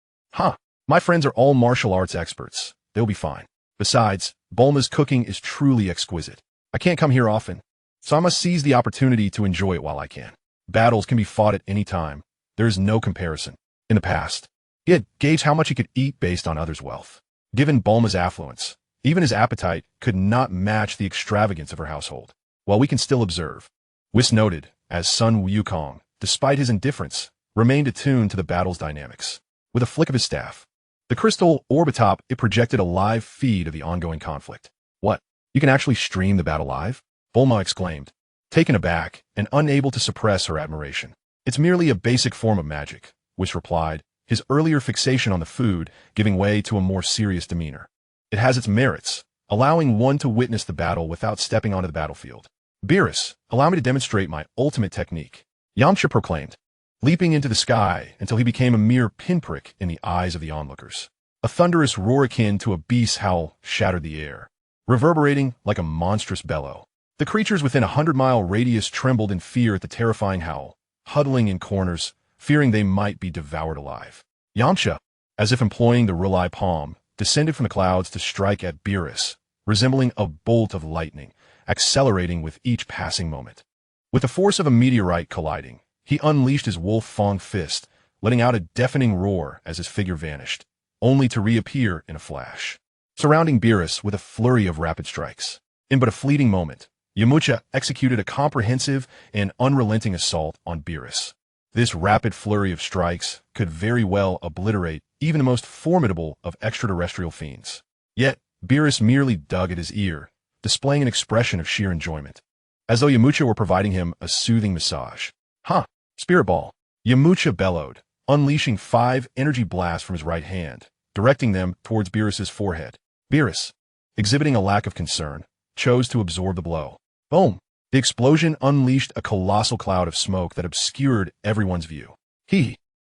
My friends are all martial arts experts. They'll be fine. Besides, Bulma's cooking is truly exquisite. I can't come here often, so I must seize the opportunity to enjoy it while I can. Battles can be fought at any time. There is no comparison. In the past, he had gauged how much he could eat based on others' wealth. Given Bulma's affluence, even his appetite could not match the extravagance of her household. While we can still observe, Whis noted, as Sun Wukong, despite his indifference, remained attuned to the battle's dynamics. With a flick of his staff, the crystal orb atop it projected a live feed of the ongoing conflict. What? You can actually stream the battle live? Bulma exclaimed, taken aback and unable to suppress her admiration. It's merely a basic form of magic, Whis replied, his earlier fixation on the food giving way to a more serious demeanor. It has its merits, allowing one to witness the battle without stepping onto the battlefield. Beerus, allow me to demonstrate my ultimate technique, Yamcha proclaimed, leaping into the sky until he became a mere pinprick in the eyes of the onlookers. A thunderous roar akin to a beast's howl shattered the air, reverberating like a monstrous bellow. The creatures within a 100-mile radius trembled in fear at the terrifying howl, huddling in corners, fearing they might be devoured alive. Yamcha, as if employing the Rulai palm, descended from the clouds to strike at Beerus, resembling a bolt of lightning, accelerating with each passing moment. With the force of a meteorite colliding, he unleashed his wolf-fang fist, letting out a deafening roar as his figure vanished, only to reappear in a flash, surrounding Beerus with a flurry of rapid strikes. In but a fleeting moment, Yamcha executed a comprehensive and unrelenting assault on Beerus. This rapid flurry of strikes could very well obliterate even the most formidable of extraterrestrial fiends. Yet, Beerus merely dug at his ear, displaying an expression of sheer enjoyment, as though Yamcha were providing him a soothing massage. "Huh, Spirit Ball!" Yamcha bellowed, unleashing 5 energy blasts from his right hand, directing them towards Beerus's forehead. Beerus, exhibiting a lack of concern, chose to absorb the blow. Boom! The explosion unleashed a colossal cloud of smoke that obscured everyone's view.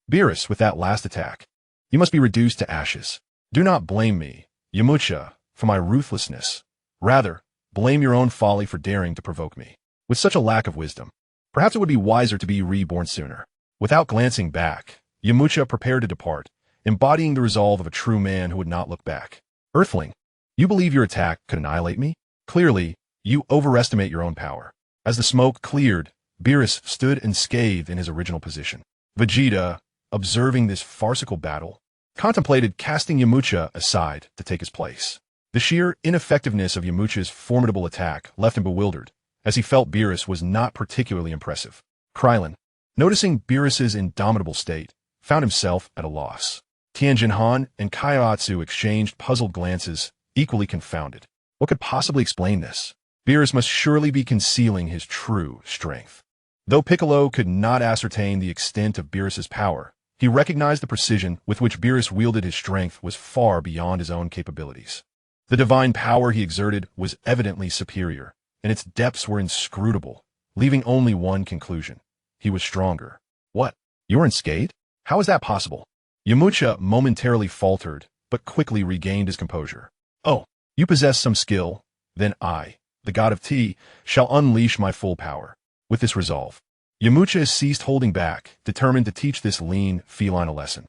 Beerus, with that last attack, you must be reduced to ashes. Do not blame me, Yamcha, for my ruthlessness. Rather, blame your own folly for daring to provoke me. With such a lack of wisdom, perhaps it would be wiser to be reborn sooner. Without glancing back, Yamcha prepared to depart, embodying the resolve of a true man who would not look back. Earthling, you believe your attack could annihilate me? Clearly, you overestimate your own power. As the smoke cleared, Beerus stood unscathed in his original position. Vegeta, observing this farcical battle, contemplated casting Yamcha aside to take his place. The sheer ineffectiveness of Yamcha's formidable attack left him bewildered, as he felt Beerus was not particularly impressive. Krillin, noticing Beerus's indomitable state, found himself at a loss. Tianjin Han and Kaiotsu exchanged puzzled glances, equally confounded. What could possibly explain this? Beerus must surely be concealing his true strength. Though Piccolo could not ascertain the extent of Beerus's power, he recognized the precision with which Beerus wielded his strength was far beyond his own capabilities. The divine power he exerted was evidently superior, and its depths were inscrutable, leaving only one conclusion. He was stronger. What? You're unscathed? How is that possible? Yamcha momentarily faltered, but quickly regained his composure. Oh, you possess some skill. Then I, the god of tea, shall unleash my full power. With this resolve, Yamcha ceased holding back, determined to teach this lean feline a lesson.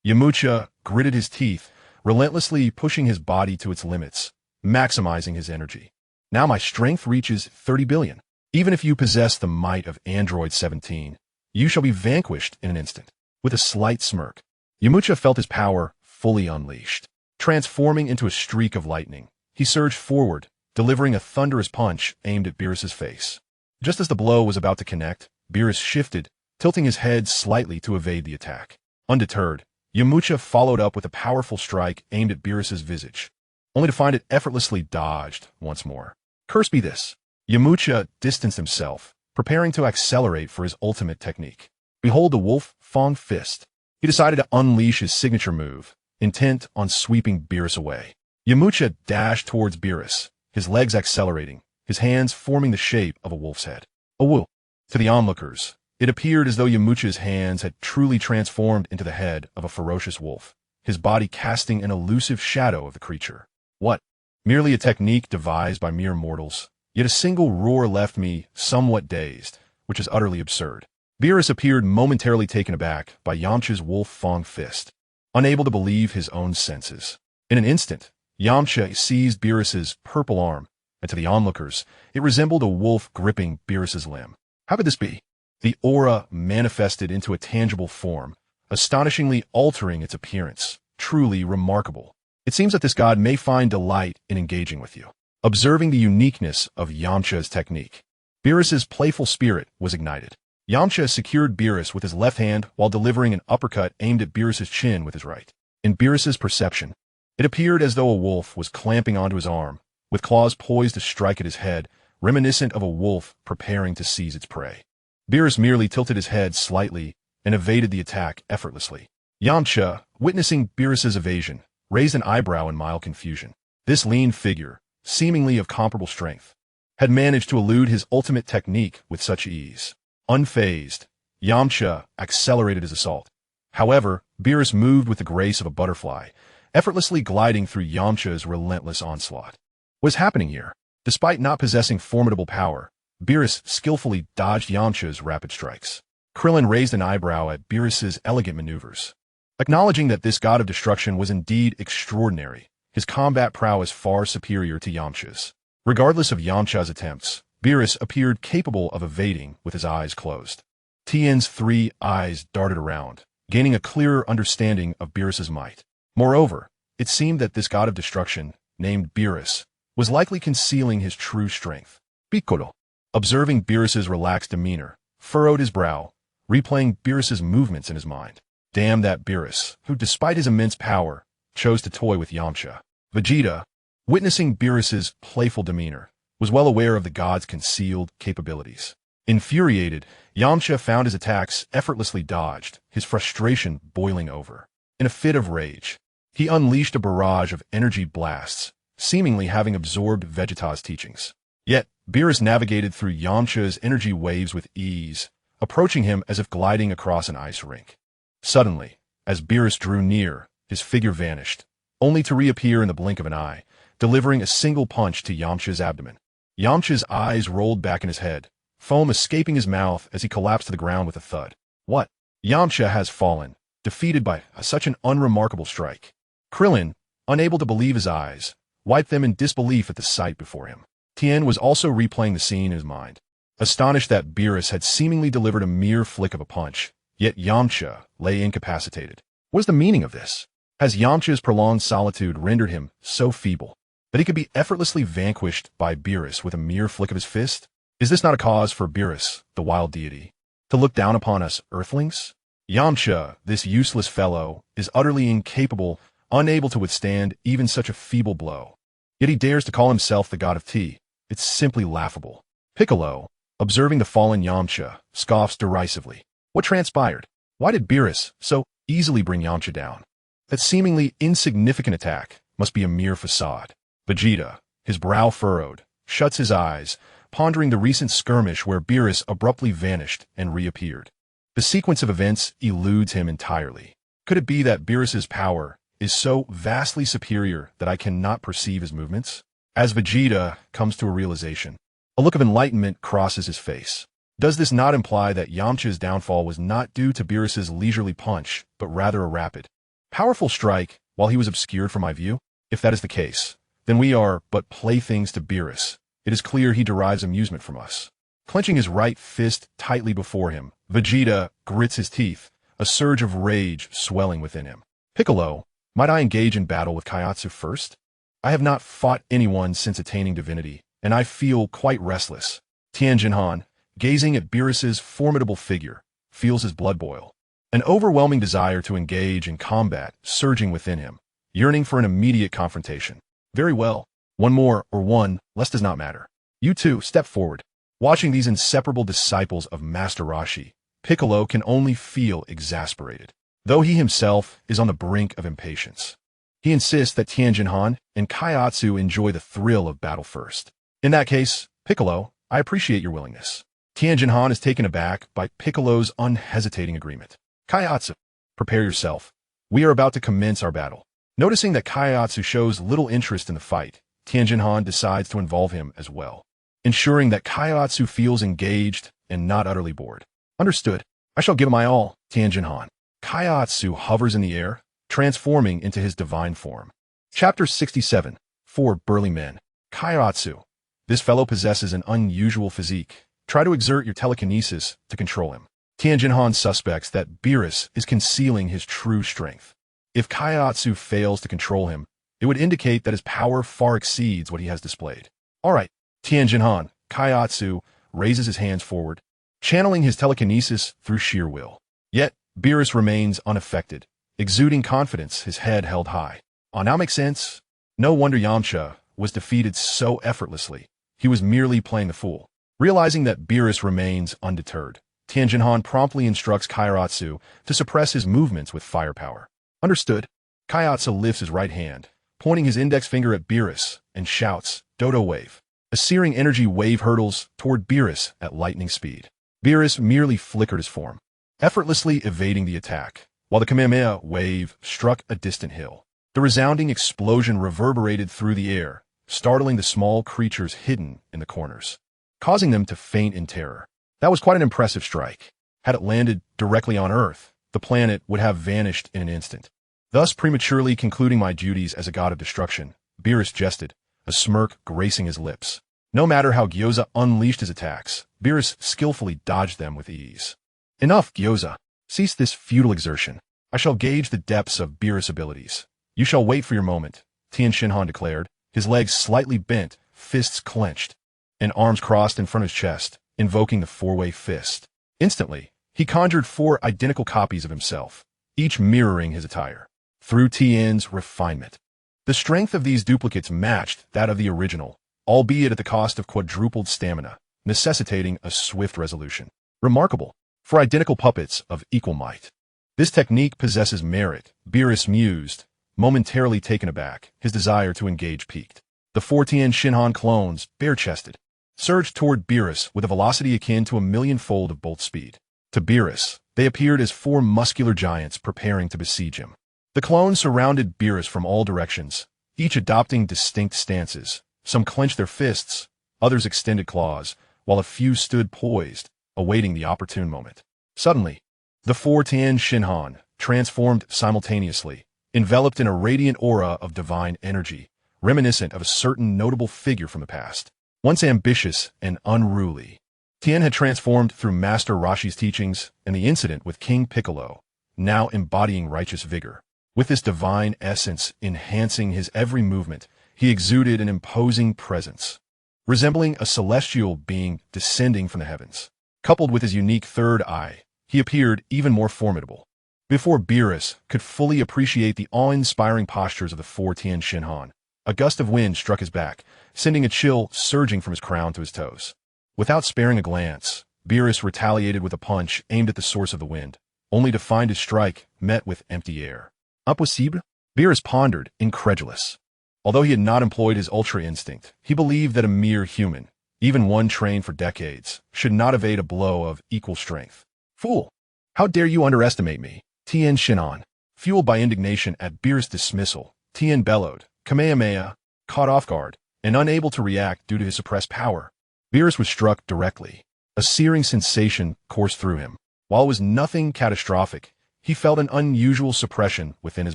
Yamcha gritted his teeth, relentlessly pushing his body to its limits, maximizing his energy. Now my strength reaches 30 billion. Even if you possess the might of Android 17, you shall be vanquished in an instant. With a slight smirk, Yamcha felt his power fully unleashed. Transforming into a streak of lightning, he surged forward, delivering a thunderous punch aimed at Beerus's face. Just as the blow was about to connect, Beerus shifted, tilting his head slightly to evade the attack. Undeterred, Yamcha followed up with a powerful strike aimed at Beerus's visage, only to find it effortlessly dodged once more. Curse be this! Yamcha distanced himself, preparing to accelerate for his ultimate technique. Behold the Wolf Fang Fist. He decided to unleash his signature move, intent on sweeping Beerus away. Yamcha dashed towards Beerus, his legs accelerating, his hands forming the shape of a wolf's head. Awoo! To the onlookers, it appeared as though Yamcha's hands had truly transformed into the head of a ferocious wolf, his body casting an elusive shadow of the creature. What? Merely a technique devised by mere mortals. Yet a single roar left me somewhat dazed, which is utterly absurd. Beerus appeared momentarily taken aback by Yamcha's Wolf Fang Fist, unable to believe his own senses. In an instant, Yamcha seized Beerus's purple arm, and to the onlookers, it resembled a wolf gripping Beerus's limb. How could this be? The aura manifested into a tangible form, astonishingly altering its appearance. Truly remarkable. It seems that this god may find delight in engaging with you. Observing the uniqueness of Yamcha's technique, Beerus's playful spirit was ignited. Yamcha secured Beerus with his left hand while delivering an uppercut aimed at Beerus's chin with his right. In Beerus's perception, it appeared as though a wolf was clamping onto his arm, with claws poised to strike at his head, reminiscent of a wolf preparing to seize its prey. Beerus merely tilted his head slightly and evaded the attack effortlessly. Yamcha, witnessing Beerus's evasion, raised an eyebrow in mild confusion. This lean figure, seemingly of comparable strength, had managed to elude his ultimate technique with such ease. Unfazed, Yamcha accelerated his assault. However, Beerus moved with the grace of a butterfly, effortlessly gliding through Yamcha's relentless onslaught. What is happening here? Despite not possessing formidable power, Beerus skillfully dodged Yamcha's rapid strikes. Krillin raised an eyebrow at Beerus's elegant maneuvers. Acknowledging that this god of destruction was indeed extraordinary, his combat prowess far superior to Yamcha's. Regardless of Yamcha's attempts, Beerus appeared capable of evading with his eyes closed. Tien's 3 eyes darted around, gaining a clearer understanding of Beerus's might. Moreover, it seemed that this god of destruction, named Beerus, was likely concealing his true strength. Piccolo, observing Beerus's relaxed demeanor, furrowed his brow, replaying Beerus's movements in his mind. Damn that Beerus, who despite his immense power, chose to toy with Yamcha. Vegeta, witnessing Beerus's playful demeanor, was well aware of the god's concealed capabilities. Infuriated, Yamcha found his attacks effortlessly dodged, his frustration boiling over. In a fit of rage, he unleashed a barrage of energy blasts, seemingly having absorbed Vegeta's teachings. Yet, Beerus navigated through Yamcha's energy waves with ease, approaching him as if gliding across an ice rink. Suddenly, as Beerus drew near, his figure vanished, only to reappear in the blink of an eye, delivering a single punch to Yamcha's abdomen. Yamcha's eyes rolled back in his head, foam escaping his mouth as he collapsed to the ground with a thud. What? Yamcha has fallen, defeated by such an unremarkable strike. Krillin, unable to believe his eyes, wiped them in disbelief at the sight before him. Tien was also replaying the scene in his mind, astonished that Beerus had seemingly delivered a mere flick of a punch, yet Yamcha lay incapacitated. What is the meaning of this? Has Yamcha's prolonged solitude rendered him so feeble that he could be effortlessly vanquished by Beerus with a mere flick of his fist? Is this not a cause for Beerus, the wild deity, to look down upon us earthlings? Yamcha, this useless fellow, is utterly incapable, unable to withstand even such a feeble blow. Yet he dares to call himself the god of tea. It's simply laughable. Piccolo, observing the fallen Yamcha, scoffs derisively. What transpired? Why did Beerus so easily bring Yamcha down? That seemingly insignificant attack must be a mere facade. Vegeta, his brow furrowed, shuts his eyes, pondering the recent skirmish where Beerus abruptly vanished and reappeared. The sequence of events eludes him entirely. Could it be that Beerus's power is so vastly superior that I cannot perceive his movements? As Vegeta comes to a realization, a look of enlightenment crosses his face. Does this not imply that Yamcha's downfall was not due to Beerus's leisurely punch, but rather a rapid, powerful strike while he was obscured from my view? If that is the case, then we are but playthings to Beerus. It is clear he derives amusement from us. Clenching his right fist tightly before him, Vegeta grits his teeth, a surge of rage swelling within him. Piccolo, might I engage in battle with Kaiatsu first? I have not fought anyone since attaining divinity, and I feel quite restless. Tien Jinhan, gazing at Beerus's formidable figure, feels his blood boil. An overwhelming desire to engage in combat surging within him, yearning for an immediate confrontation. Very well. One more or one less does not matter. You two step forward. Watching these inseparable disciples of Master Roshi, Piccolo can only feel exasperated, though he himself is on the brink of impatience. He insists that Tien Jinhan and Kaiatsu enjoy the thrill of battle first. In that case, Piccolo, I appreciate your willingness. Tien Jinhan is taken aback by Piccolo's unhesitating agreement. Kaiatsu, prepare yourself. We are about to commence our battle. Noticing that Kaiatsu shows little interest in the fight, Tien Jinhan decides to involve him as well, ensuring that Kaiatsu feels engaged and not utterly bored. Understood. I shall give my all, Tien Jinhan. Kaiatsu hovers in the air, transforming into his divine form. Chapter 67. 4 Burly Men. Kaiatsu. This fellow possesses an unusual physique. Try to exert your telekinesis to control him. Tien Jinhan suspects that Beerus is concealing his true strength. If Kaiatsu fails to control him, it would indicate that his power far exceeds what he has displayed. All right, Tien Jinhan. Kaiatsu raises his hands forward, channeling his telekinesis through sheer will. Yet, Beerus remains unaffected, exuding confidence, his head held high. Now makes sense? No wonder Yamcha was defeated so effortlessly. He was merely playing the fool. Realizing that Beerus remains undeterred, Tien Jinhan promptly instructs Kaiatsu to suppress his movements with firepower. Understood. Kaiatsu lifts his right hand, pointing his index finger at Beerus, and shouts, Dodo Wave. A searing energy wave hurtles toward Beerus at lightning speed. Beerus merely flickered his form, effortlessly evading the attack, while the Kamehameha wave struck a distant hill. The resounding explosion reverberated through the air, startling the small creatures hidden in the corners, causing them to faint in terror. That was quite an impressive strike. Had it landed directly on Earth, the planet would have vanished in an instant. Thus prematurely concluding my duties as a god of destruction, Beerus jested, a smirk gracing his lips. No matter how Gyoza unleashed his attacks, Beerus skillfully dodged them with ease. Enough, Gyoza. Cease this futile exertion. I shall gauge the depths of Beerus' abilities. You shall wait for your moment, Tien Shinhan declared, his legs slightly bent, fists clenched, and arms crossed in front of his chest, invoking the four-way fist. Instantly, He conjured 4 identical copies of himself, each mirroring his attire. Through Tian's refinement, the strength of these duplicates matched that of the original, albeit at the cost of quadrupled stamina, necessitating a swift resolution. Remarkable for identical puppets of equal might. This technique possesses merit, Beerus mused, momentarily taken aback, his desire to engage peaked. The 4 Tien Shinhan clones, bare-chested, surged toward Beerus with a velocity akin to a millionfold of bolt speed. To Beerus, they appeared as 4 muscular giants preparing to besiege him. The clones surrounded Beerus from all directions, each adopting distinct stances. Some clenched their fists, others extended claws, while a few stood poised, awaiting the opportune moment. Suddenly, the 4 Tien Shinhan transformed simultaneously, enveloped in a radiant aura of divine energy, reminiscent of a certain notable figure from the past. Once ambitious and unruly, Tien had transformed through Master Roshi's teachings and the incident with King Piccolo, now embodying righteous vigor. With this divine essence enhancing his every movement, he exuded an imposing presence, resembling a celestial being descending from the heavens. Coupled with his unique third eye, he appeared even more formidable. Before Beerus could fully appreciate the awe-inspiring postures of the 4 Tien Shinhan, a gust of wind struck his back, sending a chill surging from his crown to his toes. Without sparing a glance, Beerus retaliated with a punch aimed at the source of the wind, only to find his strike met with empty air. Impossible? Beerus pondered, incredulous. Although he had not employed his ultra instinct, he believed that a mere human, even one trained for decades, should not evade a blow of equal strength. Fool! How dare you underestimate me? Tien Shinhan. Fueled by indignation at Beerus' dismissal, Tien bellowed, Kamehameha, caught off guard, and unable to react due to his suppressed power. Beerus was struck directly. A searing sensation coursed through him. While it was nothing catastrophic, he felt an unusual suppression within his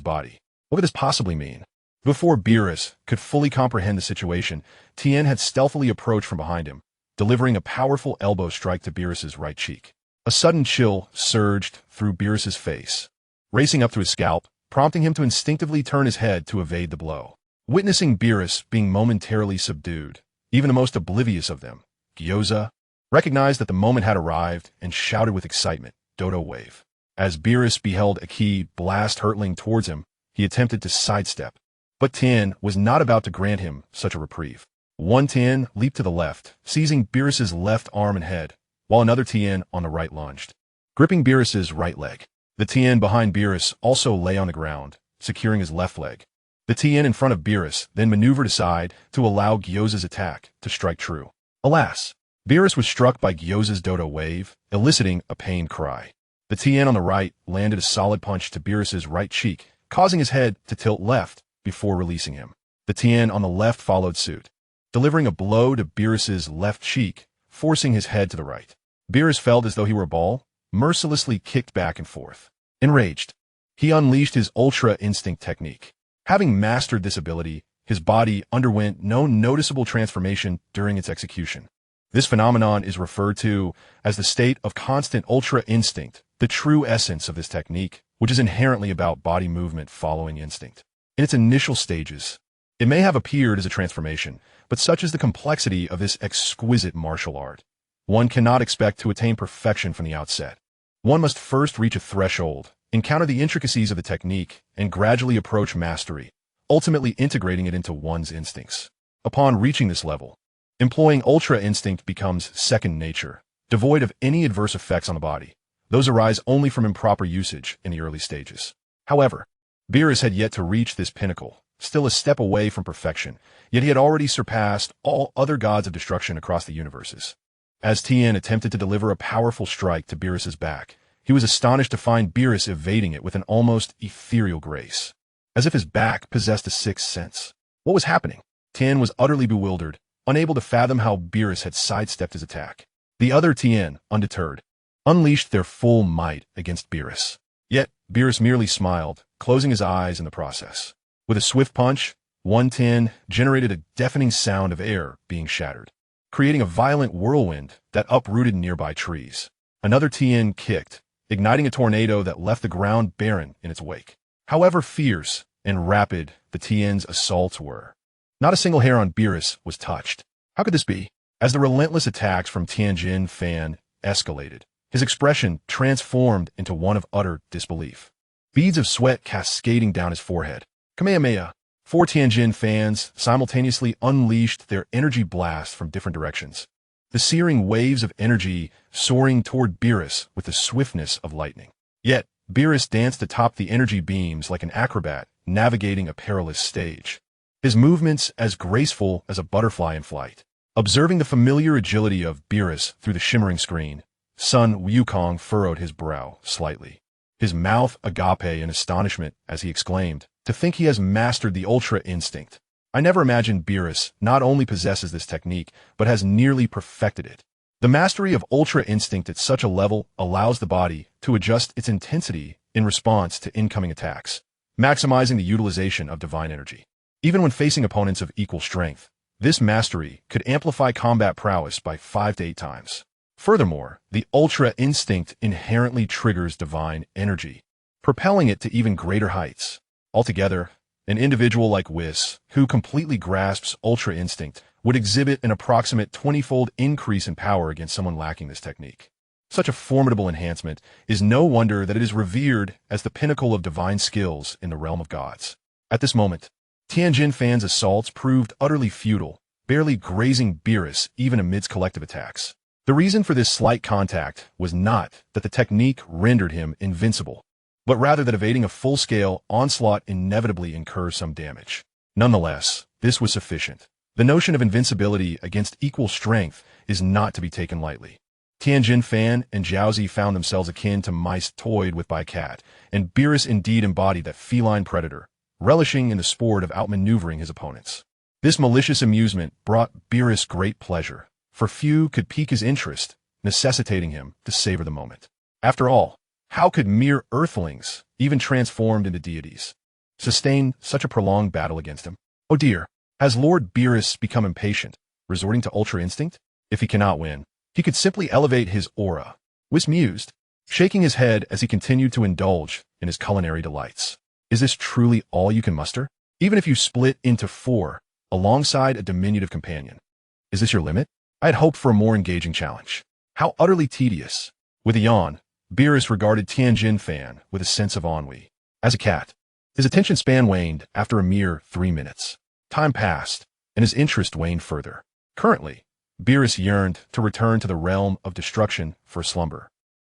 body. What could this possibly mean? Before Beerus could fully comprehend the situation, Tien had stealthily approached from behind him, delivering a powerful elbow strike to Beerus's right cheek. A sudden chill surged through Beerus's face, racing up to his scalp, prompting him to instinctively turn his head to evade the blow. Witnessing Beerus being momentarily subdued, even the most oblivious of them, Gyoza, recognized that the moment had arrived and shouted with excitement, Dodo Wave. As Beerus beheld a ki blast hurtling towards him, he attempted to sidestep. But Tien was not about to grant him such a reprieve. One Tien leaped to the left, seizing Beerus's left arm and head, while another Tien on the right lunged, gripping Beerus's right leg. The Tien behind Beerus also lay on the ground, securing his left leg. The Tien in front of Beerus then maneuvered aside to allow Gyoza's attack to strike true. Alas, Beerus was struck by Gyoza's Dodo Wave, eliciting a pained cry. The Tien on the right landed a solid punch to Beerus's right cheek, causing his head to tilt left before releasing him. The Tien on the left followed suit, delivering a blow to Beerus's left cheek, forcing his head to the right. Beerus felt as though he were a ball, mercilessly kicked back and forth. Enraged, he unleashed his Ultra Instinct technique. Having mastered this ability, his body underwent no noticeable transformation during its execution. This phenomenon is referred to as the state of constant Ultra Instinct, the true essence of this technique, which is inherently about body movement following instinct. In its initial stages, it may have appeared as a transformation, but such is the complexity of this exquisite martial art. One cannot expect to attain perfection from the outset. One must first reach a threshold, encounter the intricacies of the technique, and gradually approach mastery, ultimately integrating it into one's instincts. Upon reaching this level, employing Ultra Instinct becomes second nature, devoid of any adverse effects on the body. Those arise only from improper usage in the early stages. However, Beerus had yet to reach this pinnacle, still a step away from perfection, yet he had already surpassed all other gods of destruction across the universes. As Tien attempted to deliver a powerful strike to Beerus's back, he was astonished to find Beerus evading it with an almost ethereal grace, as if his back possessed a sixth sense. What was happening? Tien was utterly bewildered, unable to fathom how Beerus had sidestepped his attack. The other Tien, undeterred, unleashed their full might against Beerus. Yet, Beerus merely smiled, closing his eyes in the process. With a swift punch, one Tien generated a deafening sound of air being shattered, creating a violent whirlwind that uprooted nearby trees. Another Tien kicked, igniting a tornado that left the ground barren in its wake. However fierce and rapid the Tien's assaults were, not a single hair on Beerus was touched. How could this be? As the relentless attacks from Tianjin Fan escalated, His expression transformed into one of utter disbelief. Beads of sweat cascading down his forehead. Kamehameha. Four Tianjin fans simultaneously unleashed their energy blast from different directions. The searing waves of energy soaring toward Beerus with the swiftness of lightning. Yet, Beerus danced atop the energy beams like an acrobat navigating a perilous stage. His movements as graceful as a butterfly in flight. Observing the familiar agility of Beerus through the shimmering screen, Sun Wukong furrowed his brow slightly. His mouth agape in astonishment as he exclaimed, "To think he has mastered the Ultra Instinct. I never imagined Beerus not only possesses this technique, but has nearly perfected it." The mastery of Ultra Instinct at such a level allows the body to adjust its intensity in response to incoming attacks, maximizing the utilization of divine energy. Even when facing opponents of equal strength, this mastery could amplify combat prowess by 5 to 8 times. Furthermore, the Ultra Instinct inherently triggers divine energy, propelling it to even greater heights. Altogether, an individual like Whis, who completely grasps Ultra Instinct, would exhibit an approximate 20-fold increase in power against someone lacking this technique. Such a formidable enhancement is no wonder that it is revered as the pinnacle of divine skills in the realm of gods. At this moment, Tianjin fans' assaults proved utterly futile, barely grazing Beerus even amidst collective attacks. The reason for this slight contact was not that the technique rendered him invincible, but rather that evading a full-scale onslaught inevitably incurs some damage. Nonetheless, this was sufficient. The notion of invincibility against equal strength is not to be taken lightly. Tianjin Fan and Jiaozi found themselves akin to mice toyed with by a cat, and Beerus indeed embodied that feline predator, relishing in the sport of outmaneuvering his opponents. This malicious amusement brought Beerus great pleasure, for few could pique his interest, necessitating him to savor the moment. After all, how could mere earthlings, even transformed into deities, sustain such a prolonged battle against him? Oh dear, has Lord Beerus become impatient, resorting to Ultra Instinct? If he cannot win, he could simply elevate his aura. Whis mused, shaking his head as he continued to indulge in his culinary delights. Is this truly all you can muster? Even if you split into 4, alongside a diminutive companion. Is this your limit? I had hoped for a more engaging challenge. How utterly tedious. With a yawn, Beerus regarded Tianjin Fan with a sense of ennui. As a cat, his attention span waned after a mere 3 minutes. Time passed, and his interest waned further. Currently, Beerus yearned to return to the realm of destruction for slumber.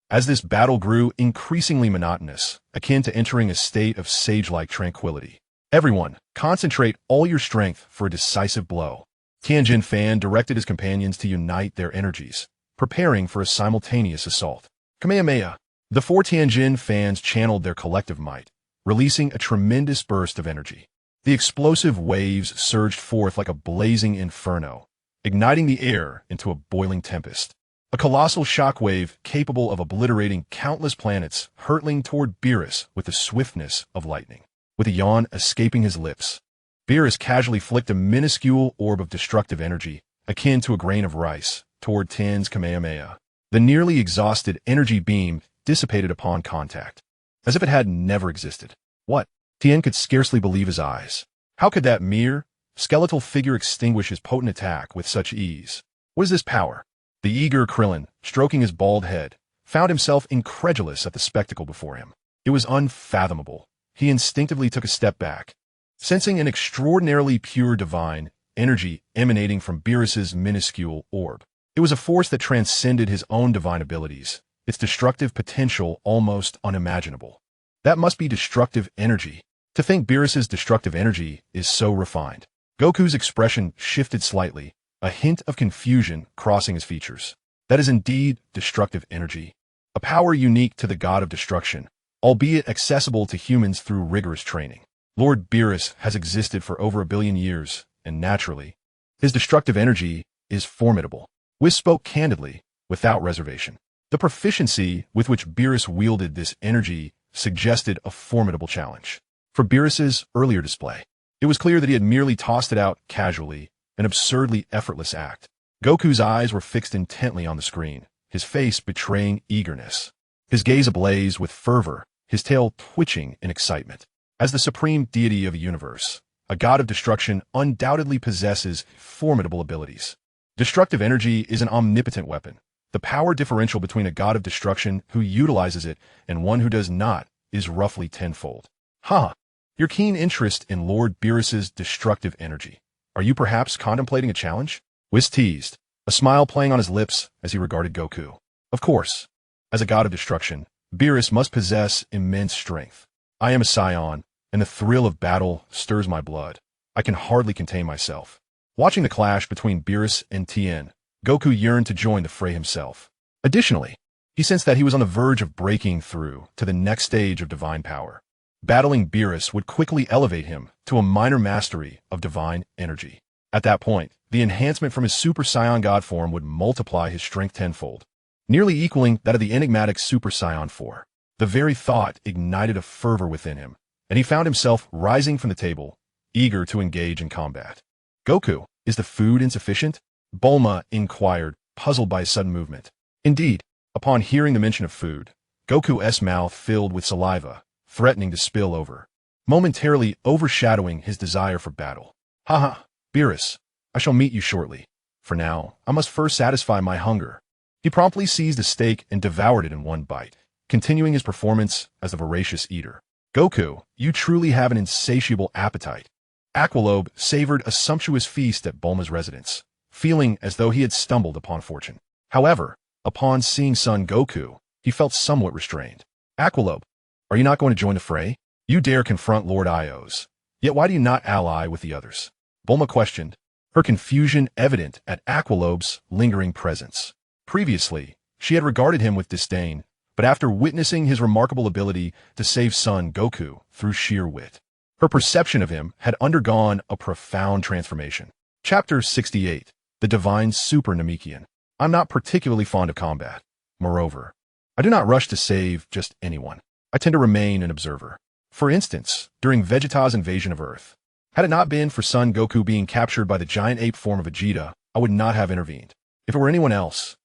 As this battle grew increasingly monotonous, akin to entering a state of sage-like tranquility. Everyone, concentrate all your strength for a decisive blow. Tianjin Fan directed his companions to unite their energies, preparing for a simultaneous assault. Kamehameha. The 4 Tianjin fans channeled their collective might, releasing a tremendous burst of energy. The explosive waves surged forth like a blazing inferno, igniting the air into a boiling tempest. A colossal shockwave capable of obliterating countless planets hurtling toward Beerus with the swiftness of lightning. With a yawn escaping his lips, Beerus casually flicked a minuscule orb of destructive energy, akin to a grain of rice, toward Tian's Kamehameha. The nearly exhausted energy beam dissipated upon contact, as if it had never existed. What? Tian could scarcely believe his eyes. How could that mere, skeletal figure extinguish his potent attack with such ease? What is this power? The eager Krillin, stroking his bald head, found himself incredulous at the spectacle before him. It was unfathomable. He instinctively took a step back, sensing an extraordinarily pure divine energy emanating from Beerus's minuscule orb. It was a force that transcended his own divine abilities, its destructive potential almost unimaginable. That must be destructive energy. To think Beerus's destructive energy is so refined. Goku's expression shifted slightly, a hint of confusion crossing his features. That is indeed destructive energy, a power unique to the god of destruction, albeit accessible to humans through rigorous training. Lord Beerus has existed for over 1 billion years, and naturally, his destructive energy is formidable. Whis spoke candidly, without reservation. The proficiency with which Beerus wielded this energy suggested a formidable challenge. For Beerus's earlier display, it was clear that he had merely tossed it out casually, an absurdly effortless act. Goku's eyes were fixed intently on the screen, his face betraying eagerness. His gaze ablaze with fervor, his tail twitching in excitement. As the supreme deity of a universe, a god of destruction undoubtedly possesses formidable abilities. Destructive energy is an omnipotent weapon, The power differential between a god of destruction who utilizes it and one who does not is roughly tenfold. Huh. Your keen interest in Lord Beerus's destructive energy. Are you perhaps contemplating a challenge? Whis teased, a smile playing on his lips as he regarded Goku. Of course. As a god of destruction, Beerus must possess immense strength. I am a Saiyan, and the thrill of battle stirs my blood. I can hardly contain myself. Watching the clash between Beerus and Tien, Goku yearned to join the fray himself. Additionally, he sensed that he was on the verge of breaking through to the next stage of divine power. Battling Beerus would quickly elevate him to a minor mastery of divine energy. At that point, the enhancement from his Super Saiyan God form would multiply his strength tenfold, nearly equaling that of the enigmatic Super Saiyan 4. The very thought ignited a fervor within him, and he found himself rising from the table, eager to engage in combat. Goku, is the food insufficient? Bulma inquired, puzzled by his sudden movement. Indeed, upon hearing the mention of food, Goku's mouth filled with saliva, threatening to spill over, momentarily overshadowing his desire for battle. Haha, Beerus, I shall meet you shortly. For now, I must first satisfy my hunger. He promptly seized a steak and devoured it in one bite, continuing his performance as a voracious eater. Goku, you truly have an insatiable appetite. Aqualobe savored a sumptuous feast at Bulma's residence, feeling as though he had stumbled upon fortune. However, upon seeing Son Goku, he felt somewhat restrained. Aqualobe, are you not going to join the fray? You dare confront Lord Ios. Yet why do you not ally with the others? Bulma questioned, her confusion evident at Aqualobe's lingering presence. Previously, she had regarded him with disdain, but after witnessing his remarkable ability to save Son Goku through sheer wit, her perception of him had undergone a profound transformation. Chapter 68. The Divine Super Namekian. I'm not particularly fond of combat. Moreover, I do not rush to save just anyone. I tend to remain an observer. For instance, during Vegeta's invasion of Earth, had it not been for Son Goku being captured by the giant ape form of Vegeta, I would not have intervened. If it were anyone else,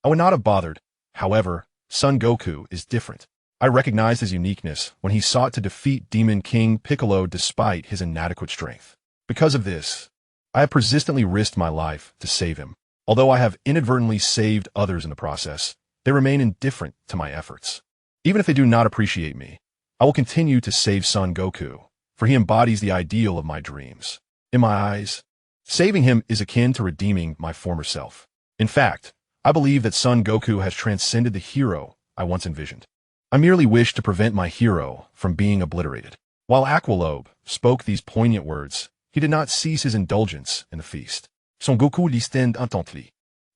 I would not have bothered. However, Son Goku is different. I recognized his uniqueness when he sought to defeat Demon King Piccolo despite his inadequate strength. Because of this, I have persistently risked my life to save him. Although I have inadvertently saved others in the process, they remain indifferent to my efforts. Even if they do not appreciate me, I will continue to save Son Goku, for he embodies the ideal of my dreams. In my eyes, saving him is akin to redeeming my former self. In fact, I believe that Son Goku has transcended the hero I once envisioned. I merely wish to prevent my hero from being obliterated. While Aqualobe spoke these poignant words, he did not cease his indulgence in the feast. Son Goku listened intently,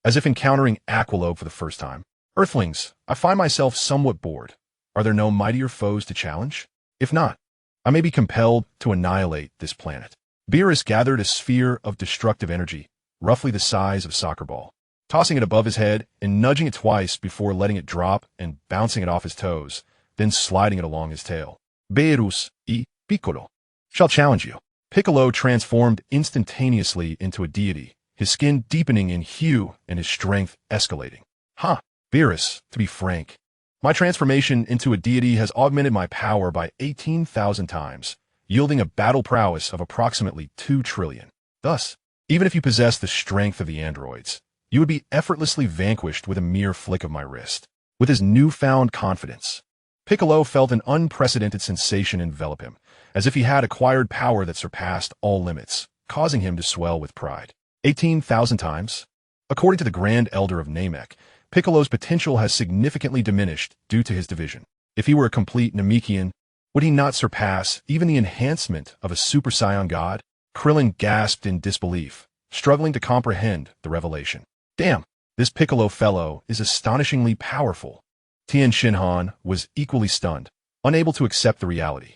as if encountering Aqualobe for the first time. Earthlings, I find myself somewhat bored. Are there no mightier foes to challenge? If not, I may be compelled to annihilate this planet. Beerus gathered a sphere of destructive energy, roughly the size of a soccer ball, tossing it above his head and nudging it twice before letting it drop and bouncing it off his toes, then sliding it along his tail. Beerus y Piccolo shall challenge you. Piccolo transformed instantaneously into a deity, his skin deepening in hue and his strength escalating. Beerus, to be frank, my transformation into a deity has augmented my power by 18,000 times, yielding a battle prowess of approximately 2 trillion. Thus, even if you possess the strength of the androids, you would be effortlessly vanquished with a mere flick of my wrist. With his newfound confidence, Piccolo felt an unprecedented sensation envelop him, as if he had acquired power that surpassed all limits, causing him to swell with pride. 18,000 times? According to the Grand Elder of Namek, Piccolo's potential has significantly diminished due to his division. If he were a complete Namekian, would he not surpass even the enhancement of a Super Saiyan God? Krillin gasped in disbelief, struggling to comprehend the revelation. Damn, this Piccolo fellow is astonishingly powerful. Tien Shinhan was equally stunned, unable to accept the reality.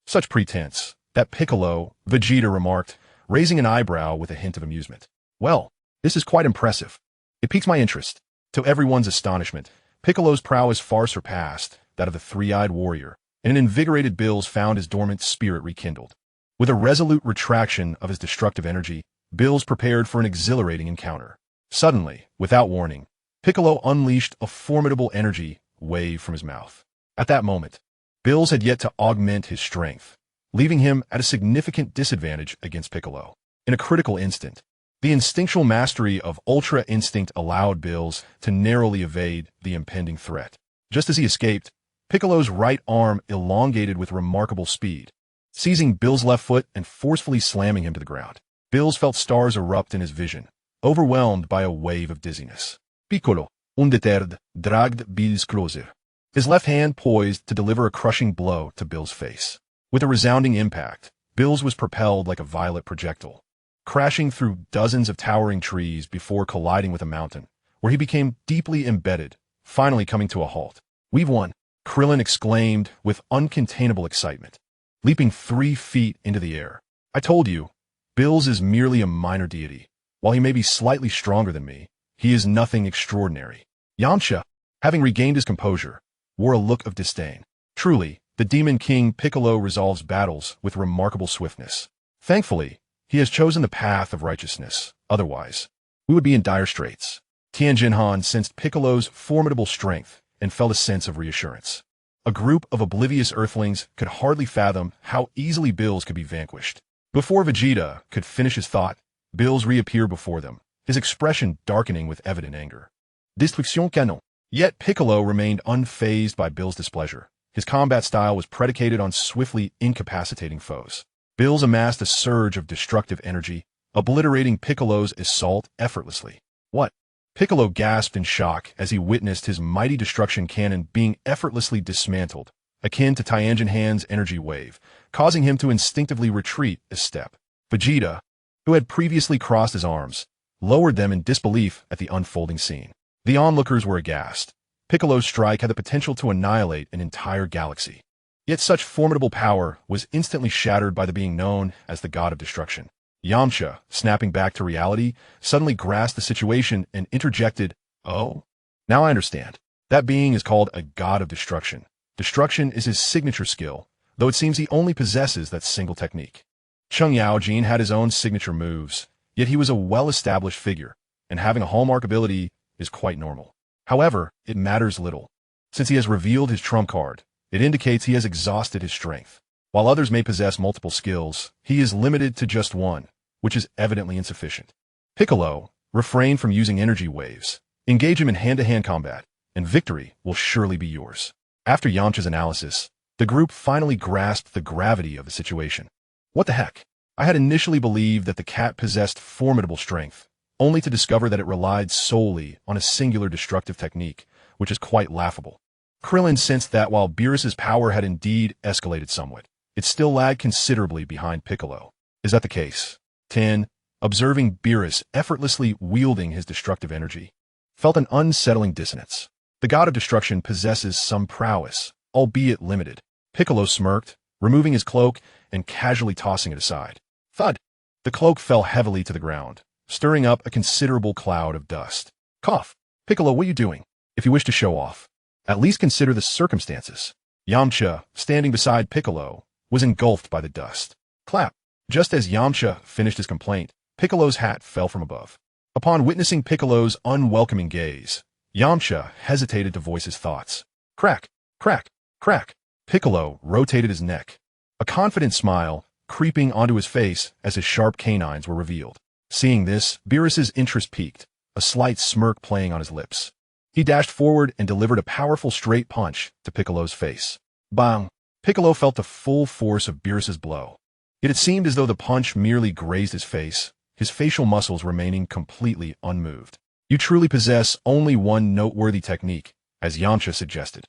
Such pretense, that Piccolo, Vegeta remarked, raising an eyebrow with a hint of amusement. Well, this is quite impressive. It piques my interest. To everyone's astonishment, Piccolo's prowess far surpassed that of the three-eyed warrior, and an invigorated Bills found his dormant spirit rekindled. With a resolute retraction of his destructive energy, Bills prepared for an exhilarating encounter. Suddenly, without warning, Piccolo unleashed a formidable energy wave from his mouth. At that moment, Bills had yet to augment his strength, leaving him at a significant disadvantage against Piccolo. In a critical instant, The instinctual mastery of Ultra Instinct allowed Bills to narrowly evade the impending threat. Just as he escaped, Piccolo's right arm elongated with remarkable speed, seizing Bill's left foot and forcefully slamming him to the ground. Bills felt stars erupt in his vision, overwhelmed by a wave of dizziness. Piccolo, undeterred, dragged Bills closer, his left hand poised to deliver a crushing blow to Bill's face. With a resounding impact, Bills was propelled like a violet projectile, crashing through dozens of towering trees before colliding with a mountain, where he became deeply embedded, finally coming to a halt. "We've won," Krillin exclaimed with uncontainable excitement, leaping 3 feet into the air. "I told you, Bills is merely a minor deity. While he may be slightly stronger than me, he is nothing extraordinary." Yamcha, having regained his composure, wore a look of disdain. Truly, the Demon King Piccolo resolves battles with remarkable swiftness. Thankfully, he has chosen the path of righteousness. Otherwise, we would be in dire straits. Tianjinhan sensed Piccolo's formidable strength and felt a sense of reassurance. A group of oblivious earthlings could hardly fathom how easily Bills could be vanquished. Before Vegeta could finish his thought, Bills reappeared before them, his expression darkening with evident anger. Destruction canon. Yet Piccolo remained unfazed by Bills' displeasure. His combat style was predicated on swiftly incapacitating foes. Bills amassed a surge of destructive energy, obliterating Piccolo's assault effortlessly. "What?" Piccolo gasped in shock as he witnessed his mighty destruction cannon being effortlessly dismantled, akin to Tianjinhan's energy wave, causing him to instinctively retreat a step. Vegeta, who had previously crossed his arms, lowered them in disbelief at the unfolding scene. The onlookers were aghast. Piccolo's strike had the potential to annihilate an entire galaxy. Yet such formidable power was instantly shattered by the being known as the God of Destruction. Yamcha, snapping back to reality, suddenly grasped the situation and interjected, "Oh, now I understand. That being is called a God of Destruction. Destruction is his signature skill, though it seems he only possesses that single technique." Chung Yaojin had his own signature moves, yet he was a well-established figure, and having a hallmark ability is quite normal. However, it matters little. Since he has revealed his trump card, it indicates he has exhausted his strength. While others may possess multiple skills, he is limited to just one, which is evidently insufficient. Piccolo, refrain from using energy waves. Engage him in hand-to-hand combat, and victory will surely be yours. After Yamcha's analysis, the group finally grasped the gravity of the situation. What the heck? I had initially believed that the cat possessed formidable strength, only to discover that it relied solely on a singular destructive technique, which is quite laughable. Krillin sensed that while Beerus's power had indeed escalated somewhat, it still lagged considerably behind Piccolo. Is that the case? 10. Observing Beerus effortlessly wielding his destructive energy, felt an unsettling dissonance. The God of Destruction possesses some prowess, albeit limited. Piccolo smirked, removing his cloak and casually tossing it aside. Thud! The cloak fell heavily to the ground, stirring up a considerable cloud of dust. Cough! Piccolo, what are you doing? If you wish to show off, at least consider the circumstances. Yamcha, standing beside Piccolo, was engulfed by the dust. Clap! Just as Yamcha finished his complaint, Piccolo's hat fell from above. Upon witnessing Piccolo's unwelcoming gaze, Yamcha hesitated to voice his thoughts. Crack! Crack! Crack! Piccolo rotated his neck, a confident smile creeping onto his face as his sharp canines were revealed. Seeing this, Beerus's interest peaked, a slight smirk playing on his lips. He dashed forward and delivered a powerful straight punch to Piccolo's face. Bang! Piccolo felt the full force of Beerus's blow. Yet it seemed as though the punch merely grazed his face, his facial muscles remaining completely unmoved. You truly possess only one noteworthy technique, as Yamcha suggested.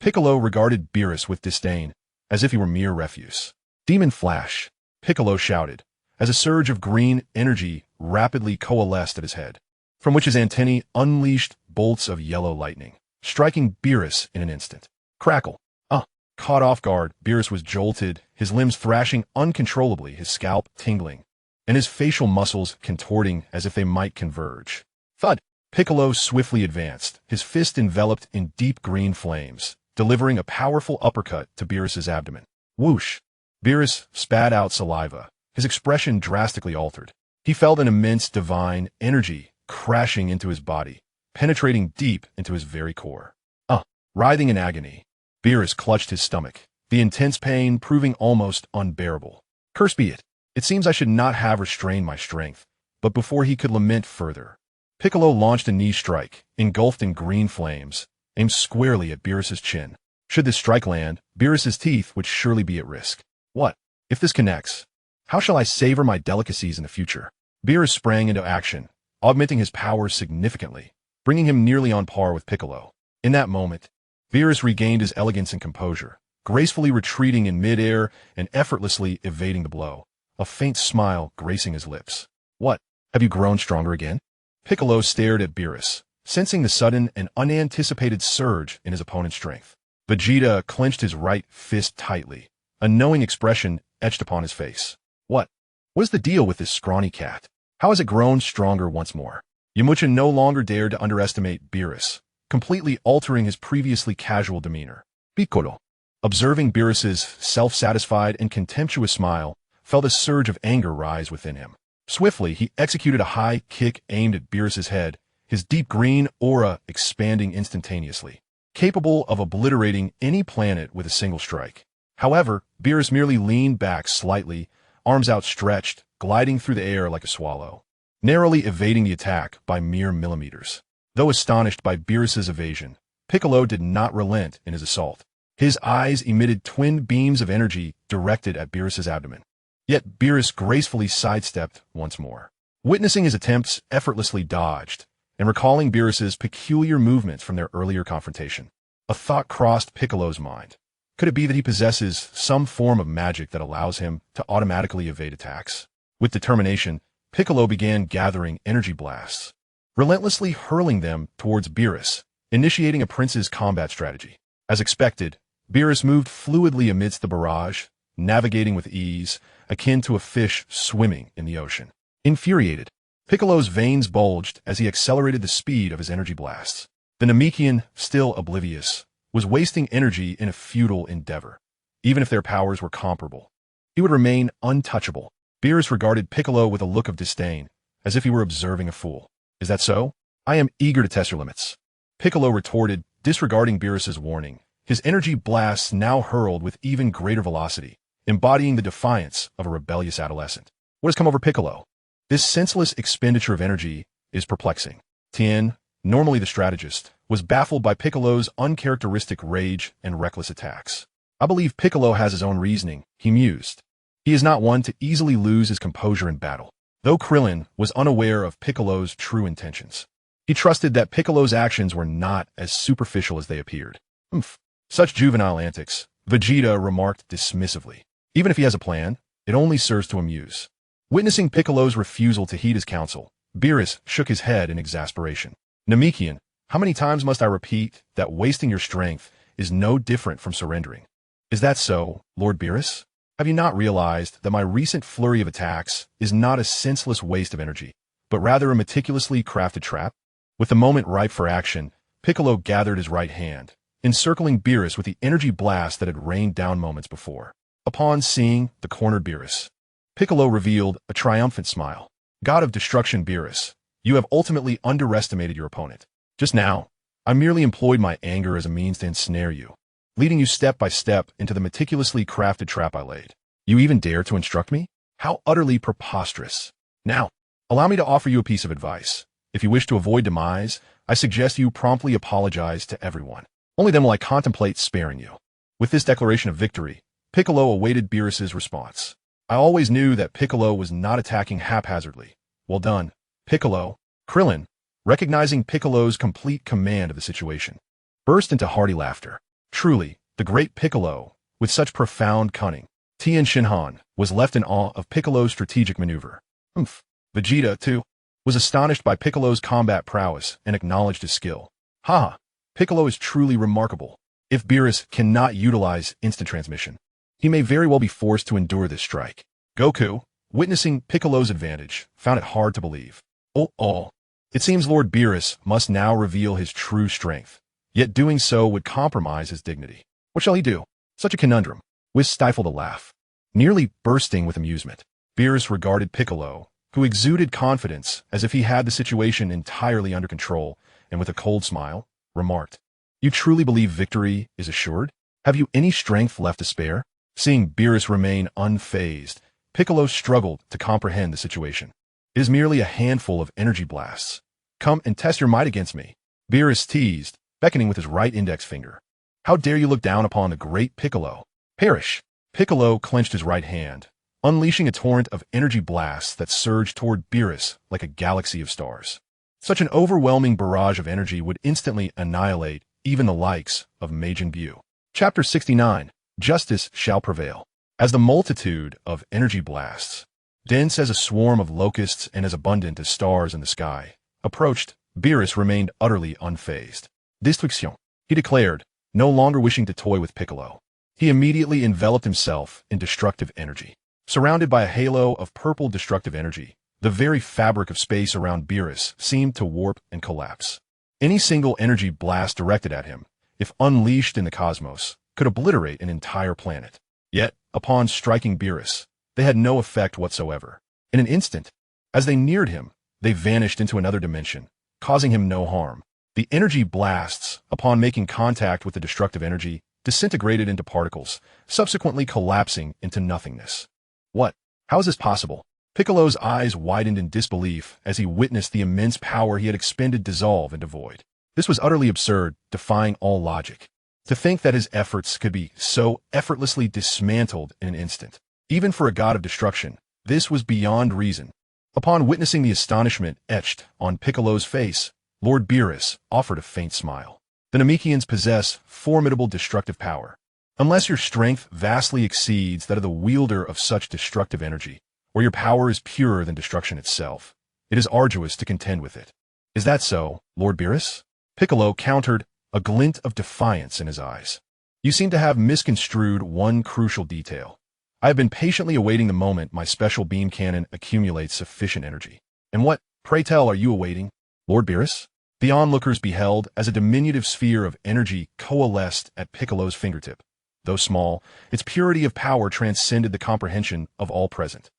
Piccolo regarded Beerus with disdain, as if he were mere refuse. Demon Flash! Piccolo shouted, as a surge of green energy rapidly coalesced at his head, from which his antennae unleashed bolts of yellow lightning, striking Beerus in an instant. Crackle! Caught off guard, Beerus was jolted, his limbs thrashing uncontrollably, his scalp tingling, and his facial muscles contorting as if they might converge. Thud! Piccolo swiftly advanced, his fist enveloped in deep green flames, delivering a powerful uppercut to Beerus's abdomen. Whoosh! Beerus spat out saliva, his expression drastically altered. He felt an immense divine energy crashing into his body, penetrating deep into his very core. Writhing in agony, Beerus clutched his stomach, the intense pain proving almost unbearable. Curse be it! It seems I should not have restrained my strength. But before he could lament further, Piccolo launched a knee strike, engulfed in green flames, aimed squarely at Beerus's chin. Should this strike land, Beerus's teeth would surely be at risk. What? If this connects, how shall I savor my delicacies in the future? Beerus sprang into action, augmenting his powers significantly, bringing him nearly on par with Piccolo. In that moment, Beerus regained his elegance and composure, gracefully retreating in midair and effortlessly evading the blow, a faint smile gracing his lips. What? Have you grown stronger again? Piccolo stared at Beerus, sensing the sudden and unanticipated surge in his opponent's strength. Vegeta clenched his right fist tightly, a knowing expression etched upon his face. What is the deal with this scrawny cat? How has it grown stronger once more? Yamcha no longer dared to underestimate Beerus, completely altering his previously casual demeanor. Piccolo, observing Beerus's self-satisfied and contemptuous smile, felt a surge of anger rise within him. Swiftly, he executed a high kick aimed at Beerus's head, his deep green aura expanding instantaneously, capable of obliterating any planet with a single strike. However, Beerus merely leaned back slightly, arms outstretched, gliding through the air like a swallow, narrowly evading the attack by mere millimeters. Though astonished by Beerus's evasion, Piccolo did not relent in his assault. His eyes emitted twin beams of energy directed at Beerus's abdomen. Yet Beerus gracefully sidestepped once more. Witnessing his attempts effortlessly dodged, and recalling Beerus's peculiar movements from their earlier confrontation, a thought crossed Piccolo's mind. Could it be that he possesses some form of magic that allows him to automatically evade attacks? With determination, Piccolo began gathering energy blasts, relentlessly hurling them towards Beerus, initiating a prince's combat strategy. As expected, Beerus moved fluidly amidst the barrage, navigating with ease, akin to a fish swimming in the ocean. Infuriated, Piccolo's veins bulged as he accelerated the speed of his energy blasts. The Namekian, still oblivious, was wasting energy in a futile endeavor. Even if their powers were comparable, he would remain untouchable. Beerus regarded Piccolo with a look of disdain, as if he were observing a fool. Is that so? I am eager to test your limits. Piccolo retorted, disregarding Beerus's warning. His energy blasts now hurled with even greater velocity, embodying the defiance of a rebellious adolescent. What has come over Piccolo? This senseless expenditure of energy is perplexing. Tien, normally the strategist, was baffled by Piccolo's uncharacteristic rage and reckless attacks. I believe Piccolo has his own reasoning, he mused. He is not one to easily lose his composure in battle. Though Krillin was unaware of Piccolo's true intentions, he trusted that Piccolo's actions were not as superficial as they appeared. Such juvenile antics, Vegeta remarked dismissively. Even if he has a plan, it only serves to amuse. Witnessing Piccolo's refusal to heed his counsel, Beerus shook his head in exasperation. Namekian, how many times must I repeat that wasting your strength is no different from surrendering? Is that so, Lord Beerus? Have you not realized that my recent flurry of attacks is not a senseless waste of energy, but rather a meticulously crafted trap? With the moment ripe for action, Piccolo gathered his right hand, encircling Beerus with the energy blast that had rained down moments before. Upon seeing the cornered Beerus, Piccolo revealed a triumphant smile. God of destruction Beerus, you have ultimately underestimated your opponent. Just now, I merely employed my anger as a means to ensnare you, leading you step by step into the meticulously crafted trap I laid. You even dare to instruct me? How utterly preposterous. Now, allow me to offer you a piece of advice. If you wish to avoid demise, I suggest you promptly apologize to everyone. Only then will I contemplate sparing you. With this declaration of victory, Piccolo awaited Beerus's response. I always knew that Piccolo was not attacking haphazardly. Well done, Piccolo. Krillin, recognizing Piccolo's complete command of the situation, burst into hearty laughter. Truly, the great Piccolo, with such profound cunning. Tien Shinhan was left in awe of Piccolo's strategic maneuver. Vegeta, too, was astonished by Piccolo's combat prowess and acknowledged his skill. Piccolo is truly remarkable. If Beerus cannot utilize instant transmission, he may very well be forced to endure this strike. Goku, witnessing Piccolo's advantage, found it hard to believe. It seems Lord Beerus must now reveal his true strength, yet doing so would compromise his dignity. What shall he do? Such a conundrum. Whis stifled a laugh, nearly bursting with amusement. Beerus regarded Piccolo, who exuded confidence as if he had the situation entirely under control, and with a cold smile, remarked, You truly believe victory is assured? Have you any strength left to spare? Seeing Beerus remain unfazed, Piccolo struggled to comprehend the situation. It is merely a handful of energy blasts. Come and test your might against me. Beerus teased, beckoning with his right index finger. How dare you look down upon the great Piccolo? Perish! Piccolo clenched his right hand, unleashing a torrent of energy blasts that surged toward Beerus like a galaxy of stars. Such an overwhelming barrage of energy would instantly annihilate even the likes of Majin Buu. Chapter 69. Justice Shall Prevail. As the multitude of energy blasts, dense as a swarm of locusts and as abundant as stars in the sky, approached, Beerus remained utterly unfazed. Destruction, he declared, no longer wishing to toy with Piccolo. He immediately enveloped himself in destructive energy. Surrounded by a halo of purple destructive energy, the very fabric of space around Beerus seemed to warp and collapse. Any single energy blast directed at him, if unleashed in the cosmos, could obliterate an entire planet. Yet, upon striking Beerus, they had no effect whatsoever. In an instant, as they neared him, they vanished into another dimension, causing him no harm. The energy blasts, upon making contact with the destructive energy, disintegrated into particles, subsequently collapsing into nothingness. What? How is this possible? Piccolo's eyes widened in disbelief as he witnessed the immense power he had expended dissolve into void. This was utterly absurd, defying all logic. To think that his efforts could be so effortlessly dismantled in an instant. Even for a god of destruction, this was beyond reason. Upon witnessing the astonishment etched on Piccolo's face, Lord Beerus offered a faint smile. The Namekians possess formidable destructive power. Unless your strength vastly exceeds that of the wielder of such destructive energy, or your power is purer than destruction itself, it is arduous to contend with it. Is that so, Lord Beerus? Piccolo countered, a glint of defiance in his eyes. You seem to have misconstrued one crucial detail. I have been patiently awaiting the moment my special beam cannon accumulates sufficient energy. And what, pray tell, are you awaiting, Lord Beerus? The onlookers beheld as a diminutive sphere of energy coalesced at Piccolo's fingertip. Though small, its purity of power transcended the comprehension of all present.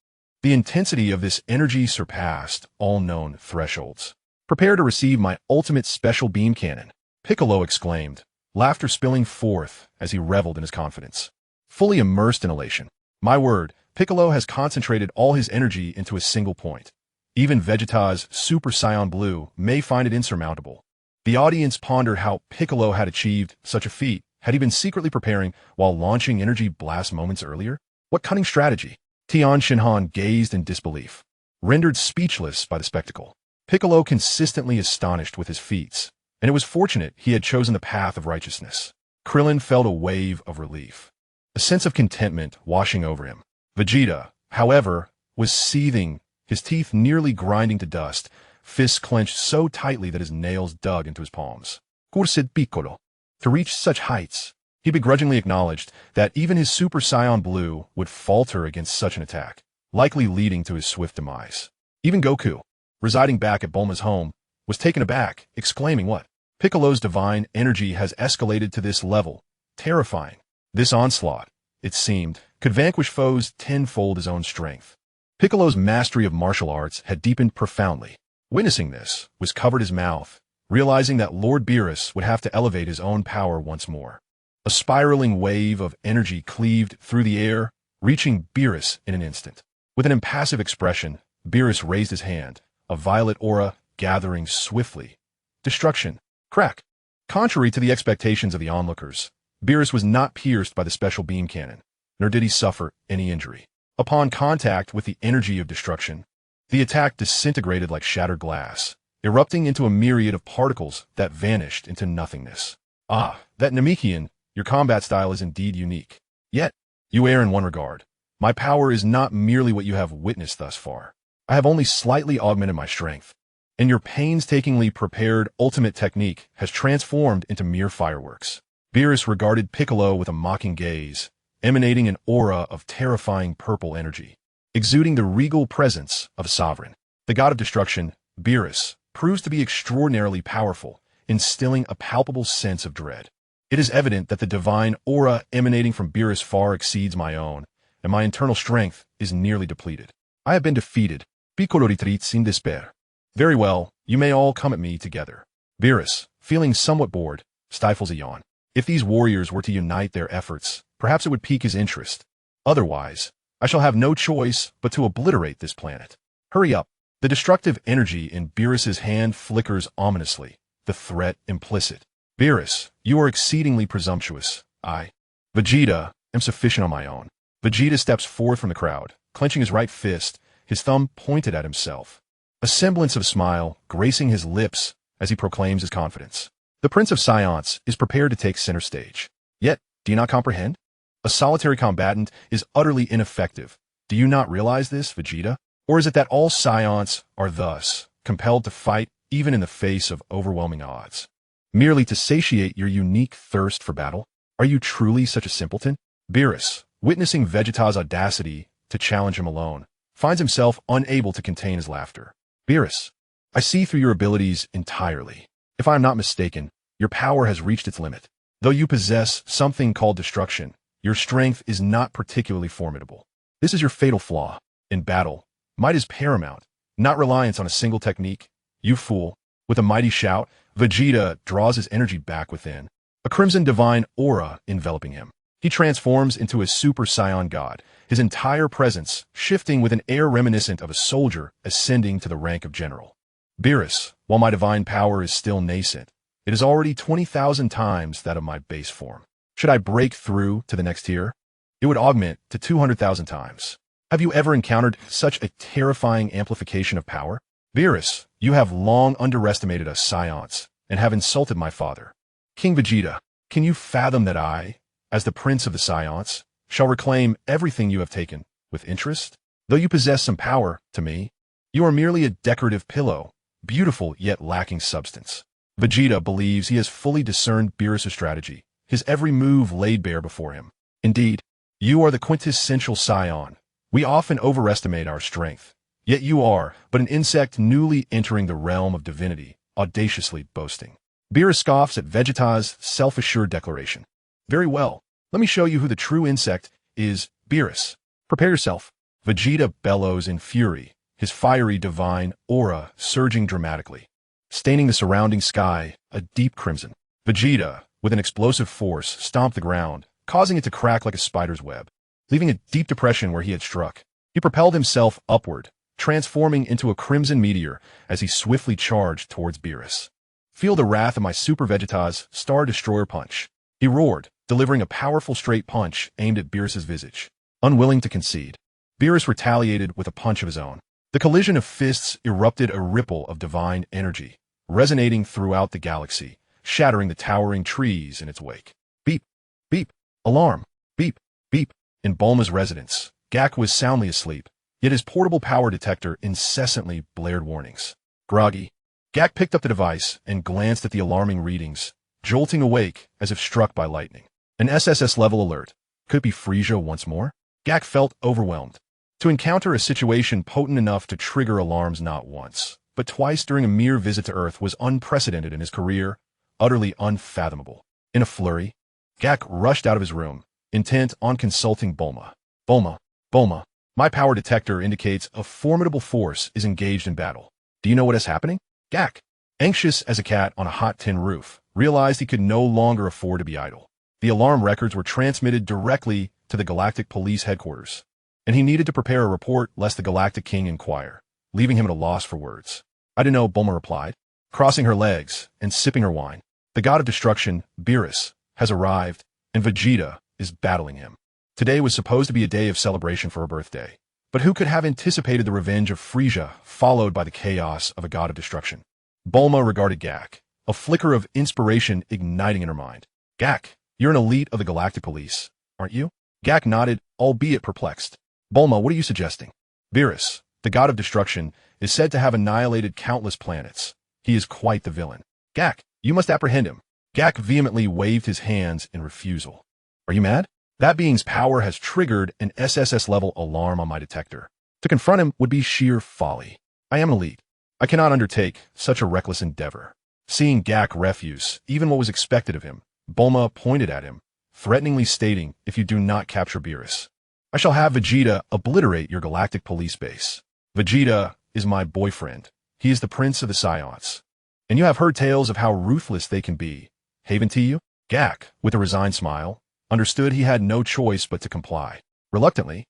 The intensity of this energy surpassed all known thresholds. Prepare to receive my ultimate special beam cannon, Piccolo exclaimed, laughter spilling forth as he reveled in his confidence. Fully immersed in elation. My word, Piccolo has concentrated all his energy into a single point. Even Vegeta's Super Saiyan Blue may find it insurmountable. The audience pondered how Piccolo had achieved such a feat. Had he been secretly preparing while launching energy blast moments earlier? What cunning strategy? Tian Shinhan gazed in disbelief, rendered speechless by the spectacle. Piccolo consistently astonished with his feats, and it was fortunate he had chosen the path of righteousness. Krillin felt a wave of relief, a sense of contentment washing over him. Vegeta, however, was seething, his teeth nearly grinding to dust, fists clenched so tightly that his nails dug into his palms. Cursed Piccolo. To reach such heights, he begrudgingly acknowledged that even his Super Saiyan Blue would falter against such an attack, likely leading to his swift demise. Even Goku, residing back at Bulma's home, was taken aback, exclaiming, what? Piccolo's divine energy has escalated to this level. Terrifying. This onslaught, it seemed, could vanquish foes tenfold his own strength. Piccolo's mastery of martial arts had deepened profoundly. Witnessing this, was covered his mouth, realizing that Lord Beerus would have to elevate his own power once more. A spiraling wave of energy cleaved through the air, reaching Beerus in an instant. With an impassive expression, Beerus raised his hand, a violet aura gathering swiftly. Destruction. Crack. Contrary to the expectations of the onlookers, Beerus was not pierced by the special beam cannon, nor did he suffer any injury. Upon contact with the energy of destruction, the attack disintegrated like shattered glass, erupting into a myriad of particles that vanished into nothingness. Ah, that Namekian, your combat style is indeed unique. Yet, you err in one regard. My power is not merely what you have witnessed thus far. I have only slightly augmented my strength, and your painstakingly prepared ultimate technique has transformed into mere fireworks. Beerus regarded Piccolo with a mocking gaze, emanating an aura of terrifying purple energy, exuding the regal presence of a sovereign. The god of destruction, Beerus, proves to be extraordinarily powerful, instilling a palpable sense of dread. It is evident that the divine aura emanating from Beerus far exceeds my own, and my internal strength is nearly depleted. I have been defeated. Piccolo retreats in despair. Very well, you may all come at me together. Beerus, feeling somewhat bored, stifles a yawn. If these warriors were to unite their efforts, perhaps it would pique his interest. Otherwise, I shall have no choice but to obliterate this planet. Hurry up. The destructive energy in Beerus's hand flickers ominously, the threat implicit. Beerus, you are exceedingly presumptuous. Vegeta, am sufficient on my own. Vegeta steps forth from the crowd, clenching his right fist, his thumb pointed at himself. A semblance of a smile gracing his lips as he proclaims his confidence. The Prince of Saiyans is prepared to take center stage. Yet, do you not comprehend? A solitary combatant is utterly ineffective. Do you not realize this, Vegeta? Or is it that all Saiyans are thus compelled to fight even in the face of overwhelming odds? Merely to satiate your unique thirst for battle? Are you truly such a simpleton? Beerus, witnessing Vegeta's audacity to challenge him alone, finds himself unable to contain his laughter. Beerus, I see through your abilities entirely. If I am not mistaken, your power has reached its limit. Though you possess something called destruction, your strength is not particularly formidable. This is your fatal flaw. In battle, might is paramount, not reliance on a single technique. You fool. With a mighty shout, Vegeta draws his energy back within, a crimson divine aura enveloping him. He transforms into a Super Saiyan god, his entire presence shifting with an air reminiscent of a soldier ascending to the rank of general. Beerus, while my divine power is still nascent, it is already 20,000 times that of my base form. Should I break through to the next tier, it would augment to 200,000 times. Have you ever encountered such a terrifying amplification of power? Beerus, you have long underestimated us Saiyans and have insulted my father. King Vegeta, can you fathom that I, as the Prince of the Saiyans, shall reclaim everything you have taken with interest? Though you possess some power, to me, you are merely a decorative pillow, beautiful yet lacking substance. Vegeta believes he has fully discerned Beerus' strategy, his every move laid bare before him. Indeed, you are the quintessential Saiyan. We often overestimate our strength, yet you are but an insect newly entering the realm of divinity, audaciously boasting. Beerus scoffs at Vegeta's self-assured declaration. Very well, let me show you who the true insect is. Beerus, prepare yourself. Vegeta bellows in fury, his fiery divine aura surging dramatically, staining the surrounding sky a deep crimson. Vegeta, with an explosive force, stomped the ground, causing it to crack like a spider's web, leaving a deep depression where he had struck. He propelled himself upward, transforming into a crimson meteor as he swiftly charged towards Beerus. Feel the wrath of my Super Vegeta's Star Destroyer punch. He roared, delivering a powerful straight punch aimed at Beerus' visage. Unwilling to concede, Beerus retaliated with a punch of his own. The collision of fists erupted a ripple of divine energy, resonating throughout the galaxy, shattering the towering trees in its wake. Beep, beep, alarm, beep, beep. In Bulma's residence, Gak was soundly asleep, yet his portable power detector incessantly blared warnings. Groggy, Gak picked up the device and glanced at the alarming readings, jolting awake as if struck by lightning. An SSS-level alert. Could it be Frieza once more? Gak felt overwhelmed. To encounter a situation potent enough to trigger alarms not once, but twice during a mere visit to Earth was unprecedented in his career, utterly unfathomable. In a flurry, Gak rushed out of his room, intent on consulting Bulma. Bulma, my power detector indicates a formidable force is engaged in battle. Do you know what is happening? Gak, anxious as a cat on a hot tin roof, realized he could no longer afford to be idle. The alarm records were transmitted directly to the Galactic Police headquarters, and he needed to prepare a report lest the Galactic King inquire, leaving him at a loss for words. I don't know, Bulma replied, crossing her legs and sipping her wine. The god of destruction, Beerus, has arrived, and Vegeta is battling him. Today was supposed to be a day of celebration for her birthday, but who could have anticipated the revenge of Frieza, followed by the chaos of a god of destruction? Bulma regarded Gak, a flicker of inspiration igniting in her mind. Gak, you're an elite of the Galactic Police, aren't you? Gak nodded, albeit perplexed. Bulma, what are you suggesting? Beerus, the god of destruction, is said to have annihilated countless planets. He is quite the villain. Gak, you must apprehend him. Gak vehemently waved his hands in refusal. Are you mad? That being's power has triggered an SSS-level alarm on my detector. To confront him would be sheer folly. I am an elite. I cannot undertake such a reckless endeavor. Seeing Gak refuse even what was expected of him, Bulma pointed at him, threateningly stating, if you do not capture Beerus, I shall have Vegeta obliterate your Galactic Police base. Vegeta is my boyfriend. He is the Prince of the Saiyans. And you have heard tales of how ruthless they can be. Haven't you? Gak, with a resigned smile, understood he had no choice but to comply. Reluctantly,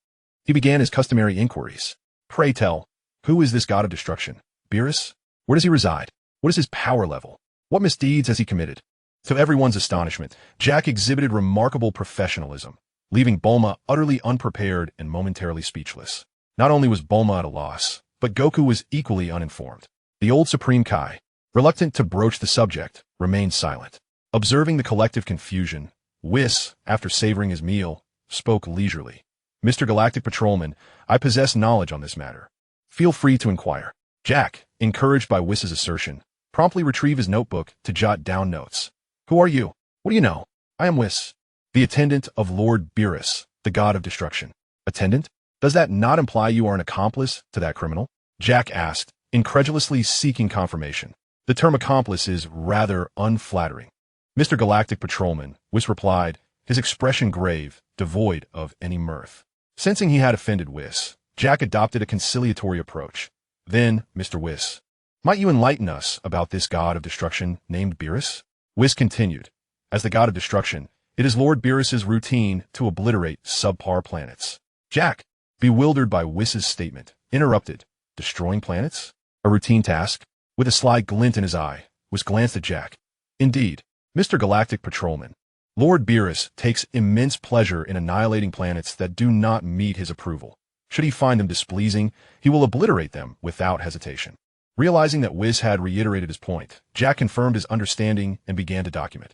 he began his customary inquiries. Pray tell, Who is this god of destruction? Beerus? Where does he reside? What is his power level? What misdeeds has he committed? To everyone's astonishment, Jack exhibited remarkable professionalism, leaving Bulma utterly unprepared and momentarily speechless. Not only was Bulma at a loss, but Goku was equally uninformed. The old Supreme Kai, reluctant to broach the subject, remained silent. Observing the collective confusion, Whis, after savoring his meal, spoke leisurely. Mr. Galactic Patrolman, I possess knowledge on this matter. Feel free to inquire. Jack, encouraged by Whis's assertion, promptly retrieved his notebook to jot down notes. Who are you? What do you know? I am Whis, the attendant of Lord Beerus, the god of destruction. Attendant? Does that not imply you are an accomplice to that criminal? Jack asked, incredulously seeking confirmation. The term accomplice is rather unflattering. Mr. Galactic Patrolman, Whis replied, his expression grave, devoid of any mirth. Sensing he had offended Whis, Jack adopted a conciliatory approach. Then, Mr. Whis, might you enlighten us about this god of destruction named Beerus? Whis continued, as the god of destruction, it is Lord Beerus's routine to obliterate subpar planets. Jack, bewildered by Whis's statement, interrupted, destroying planets? A routine task? With a sly glint in his eye, Whis glanced at Jack. Indeed, Mr. Galactic Patrolman, Lord Beerus takes immense pleasure in annihilating planets that do not meet his approval. Should he find them displeasing, he will obliterate them without hesitation. Realizing that Whis had reiterated his point, Jack confirmed his understanding and began to document.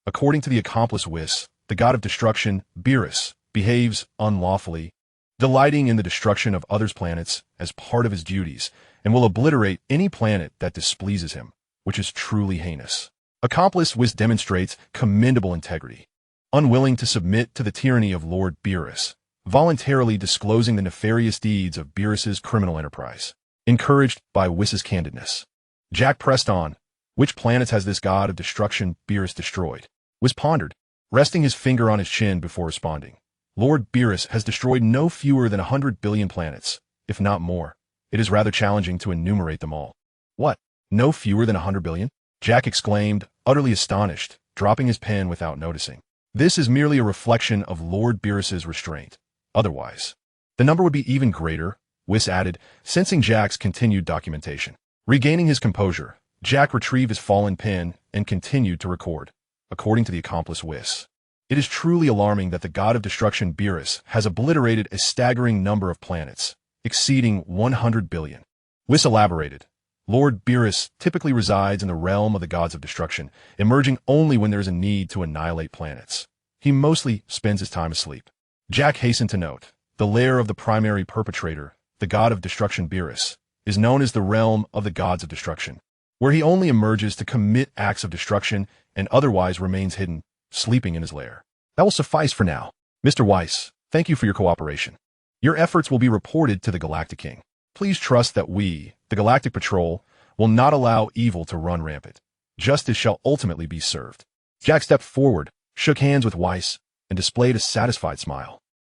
According to the accomplice Whis, the god of destruction, Beerus, behaves unlawfully, delighting in the destruction of others' planets as part of his duties, and will obliterate any planet that displeases him, which is truly heinous. Accomplice Whis demonstrates commendable integrity, unwilling to submit to the tyranny of Lord Beerus, voluntarily disclosing the nefarious deeds of Beerus's criminal enterprise. Encouraged by Whis's candidness, Jack pressed on. Which planets has this god of destruction Beerus destroyed? Whis pondered, resting his finger on his chin before responding. Lord Beerus has destroyed no fewer than 100 billion planets, if not more. It is rather challenging to enumerate them all. What? No fewer than 100 billion? Jack exclaimed, utterly astonished, dropping his pen without noticing. This is merely a reflection of Lord Beerus's restraint. Otherwise, the number would be even greater, Whis added, sensing Jack's continued documentation. Regaining his composure, Jack retrieved his fallen pen and continued to record. According to the accomplice Whis, it is truly alarming that the god of destruction Beerus has obliterated a staggering number of planets, exceeding 100 billion. Whis elaborated. Lord Beerus typically resides in the realm of the gods of destruction, emerging only when there is a need to annihilate planets. He mostly spends his time asleep. Jack hastened to note, the lair of the primary perpetrator, the god of destruction Beerus, is known as the realm of the gods of destruction, where he only emerges to commit acts of destruction and otherwise remains hidden, sleeping in his lair. That will suffice for now. Mr. Weiss, thank you for your cooperation. Your efforts will be reported to the Galactic King. Please trust that we, the Galactic Patrol, will not allow evil to run rampant. Justice shall ultimately be served. Jack stepped forward, shook hands with Weiss, and displayed a satisfied smile.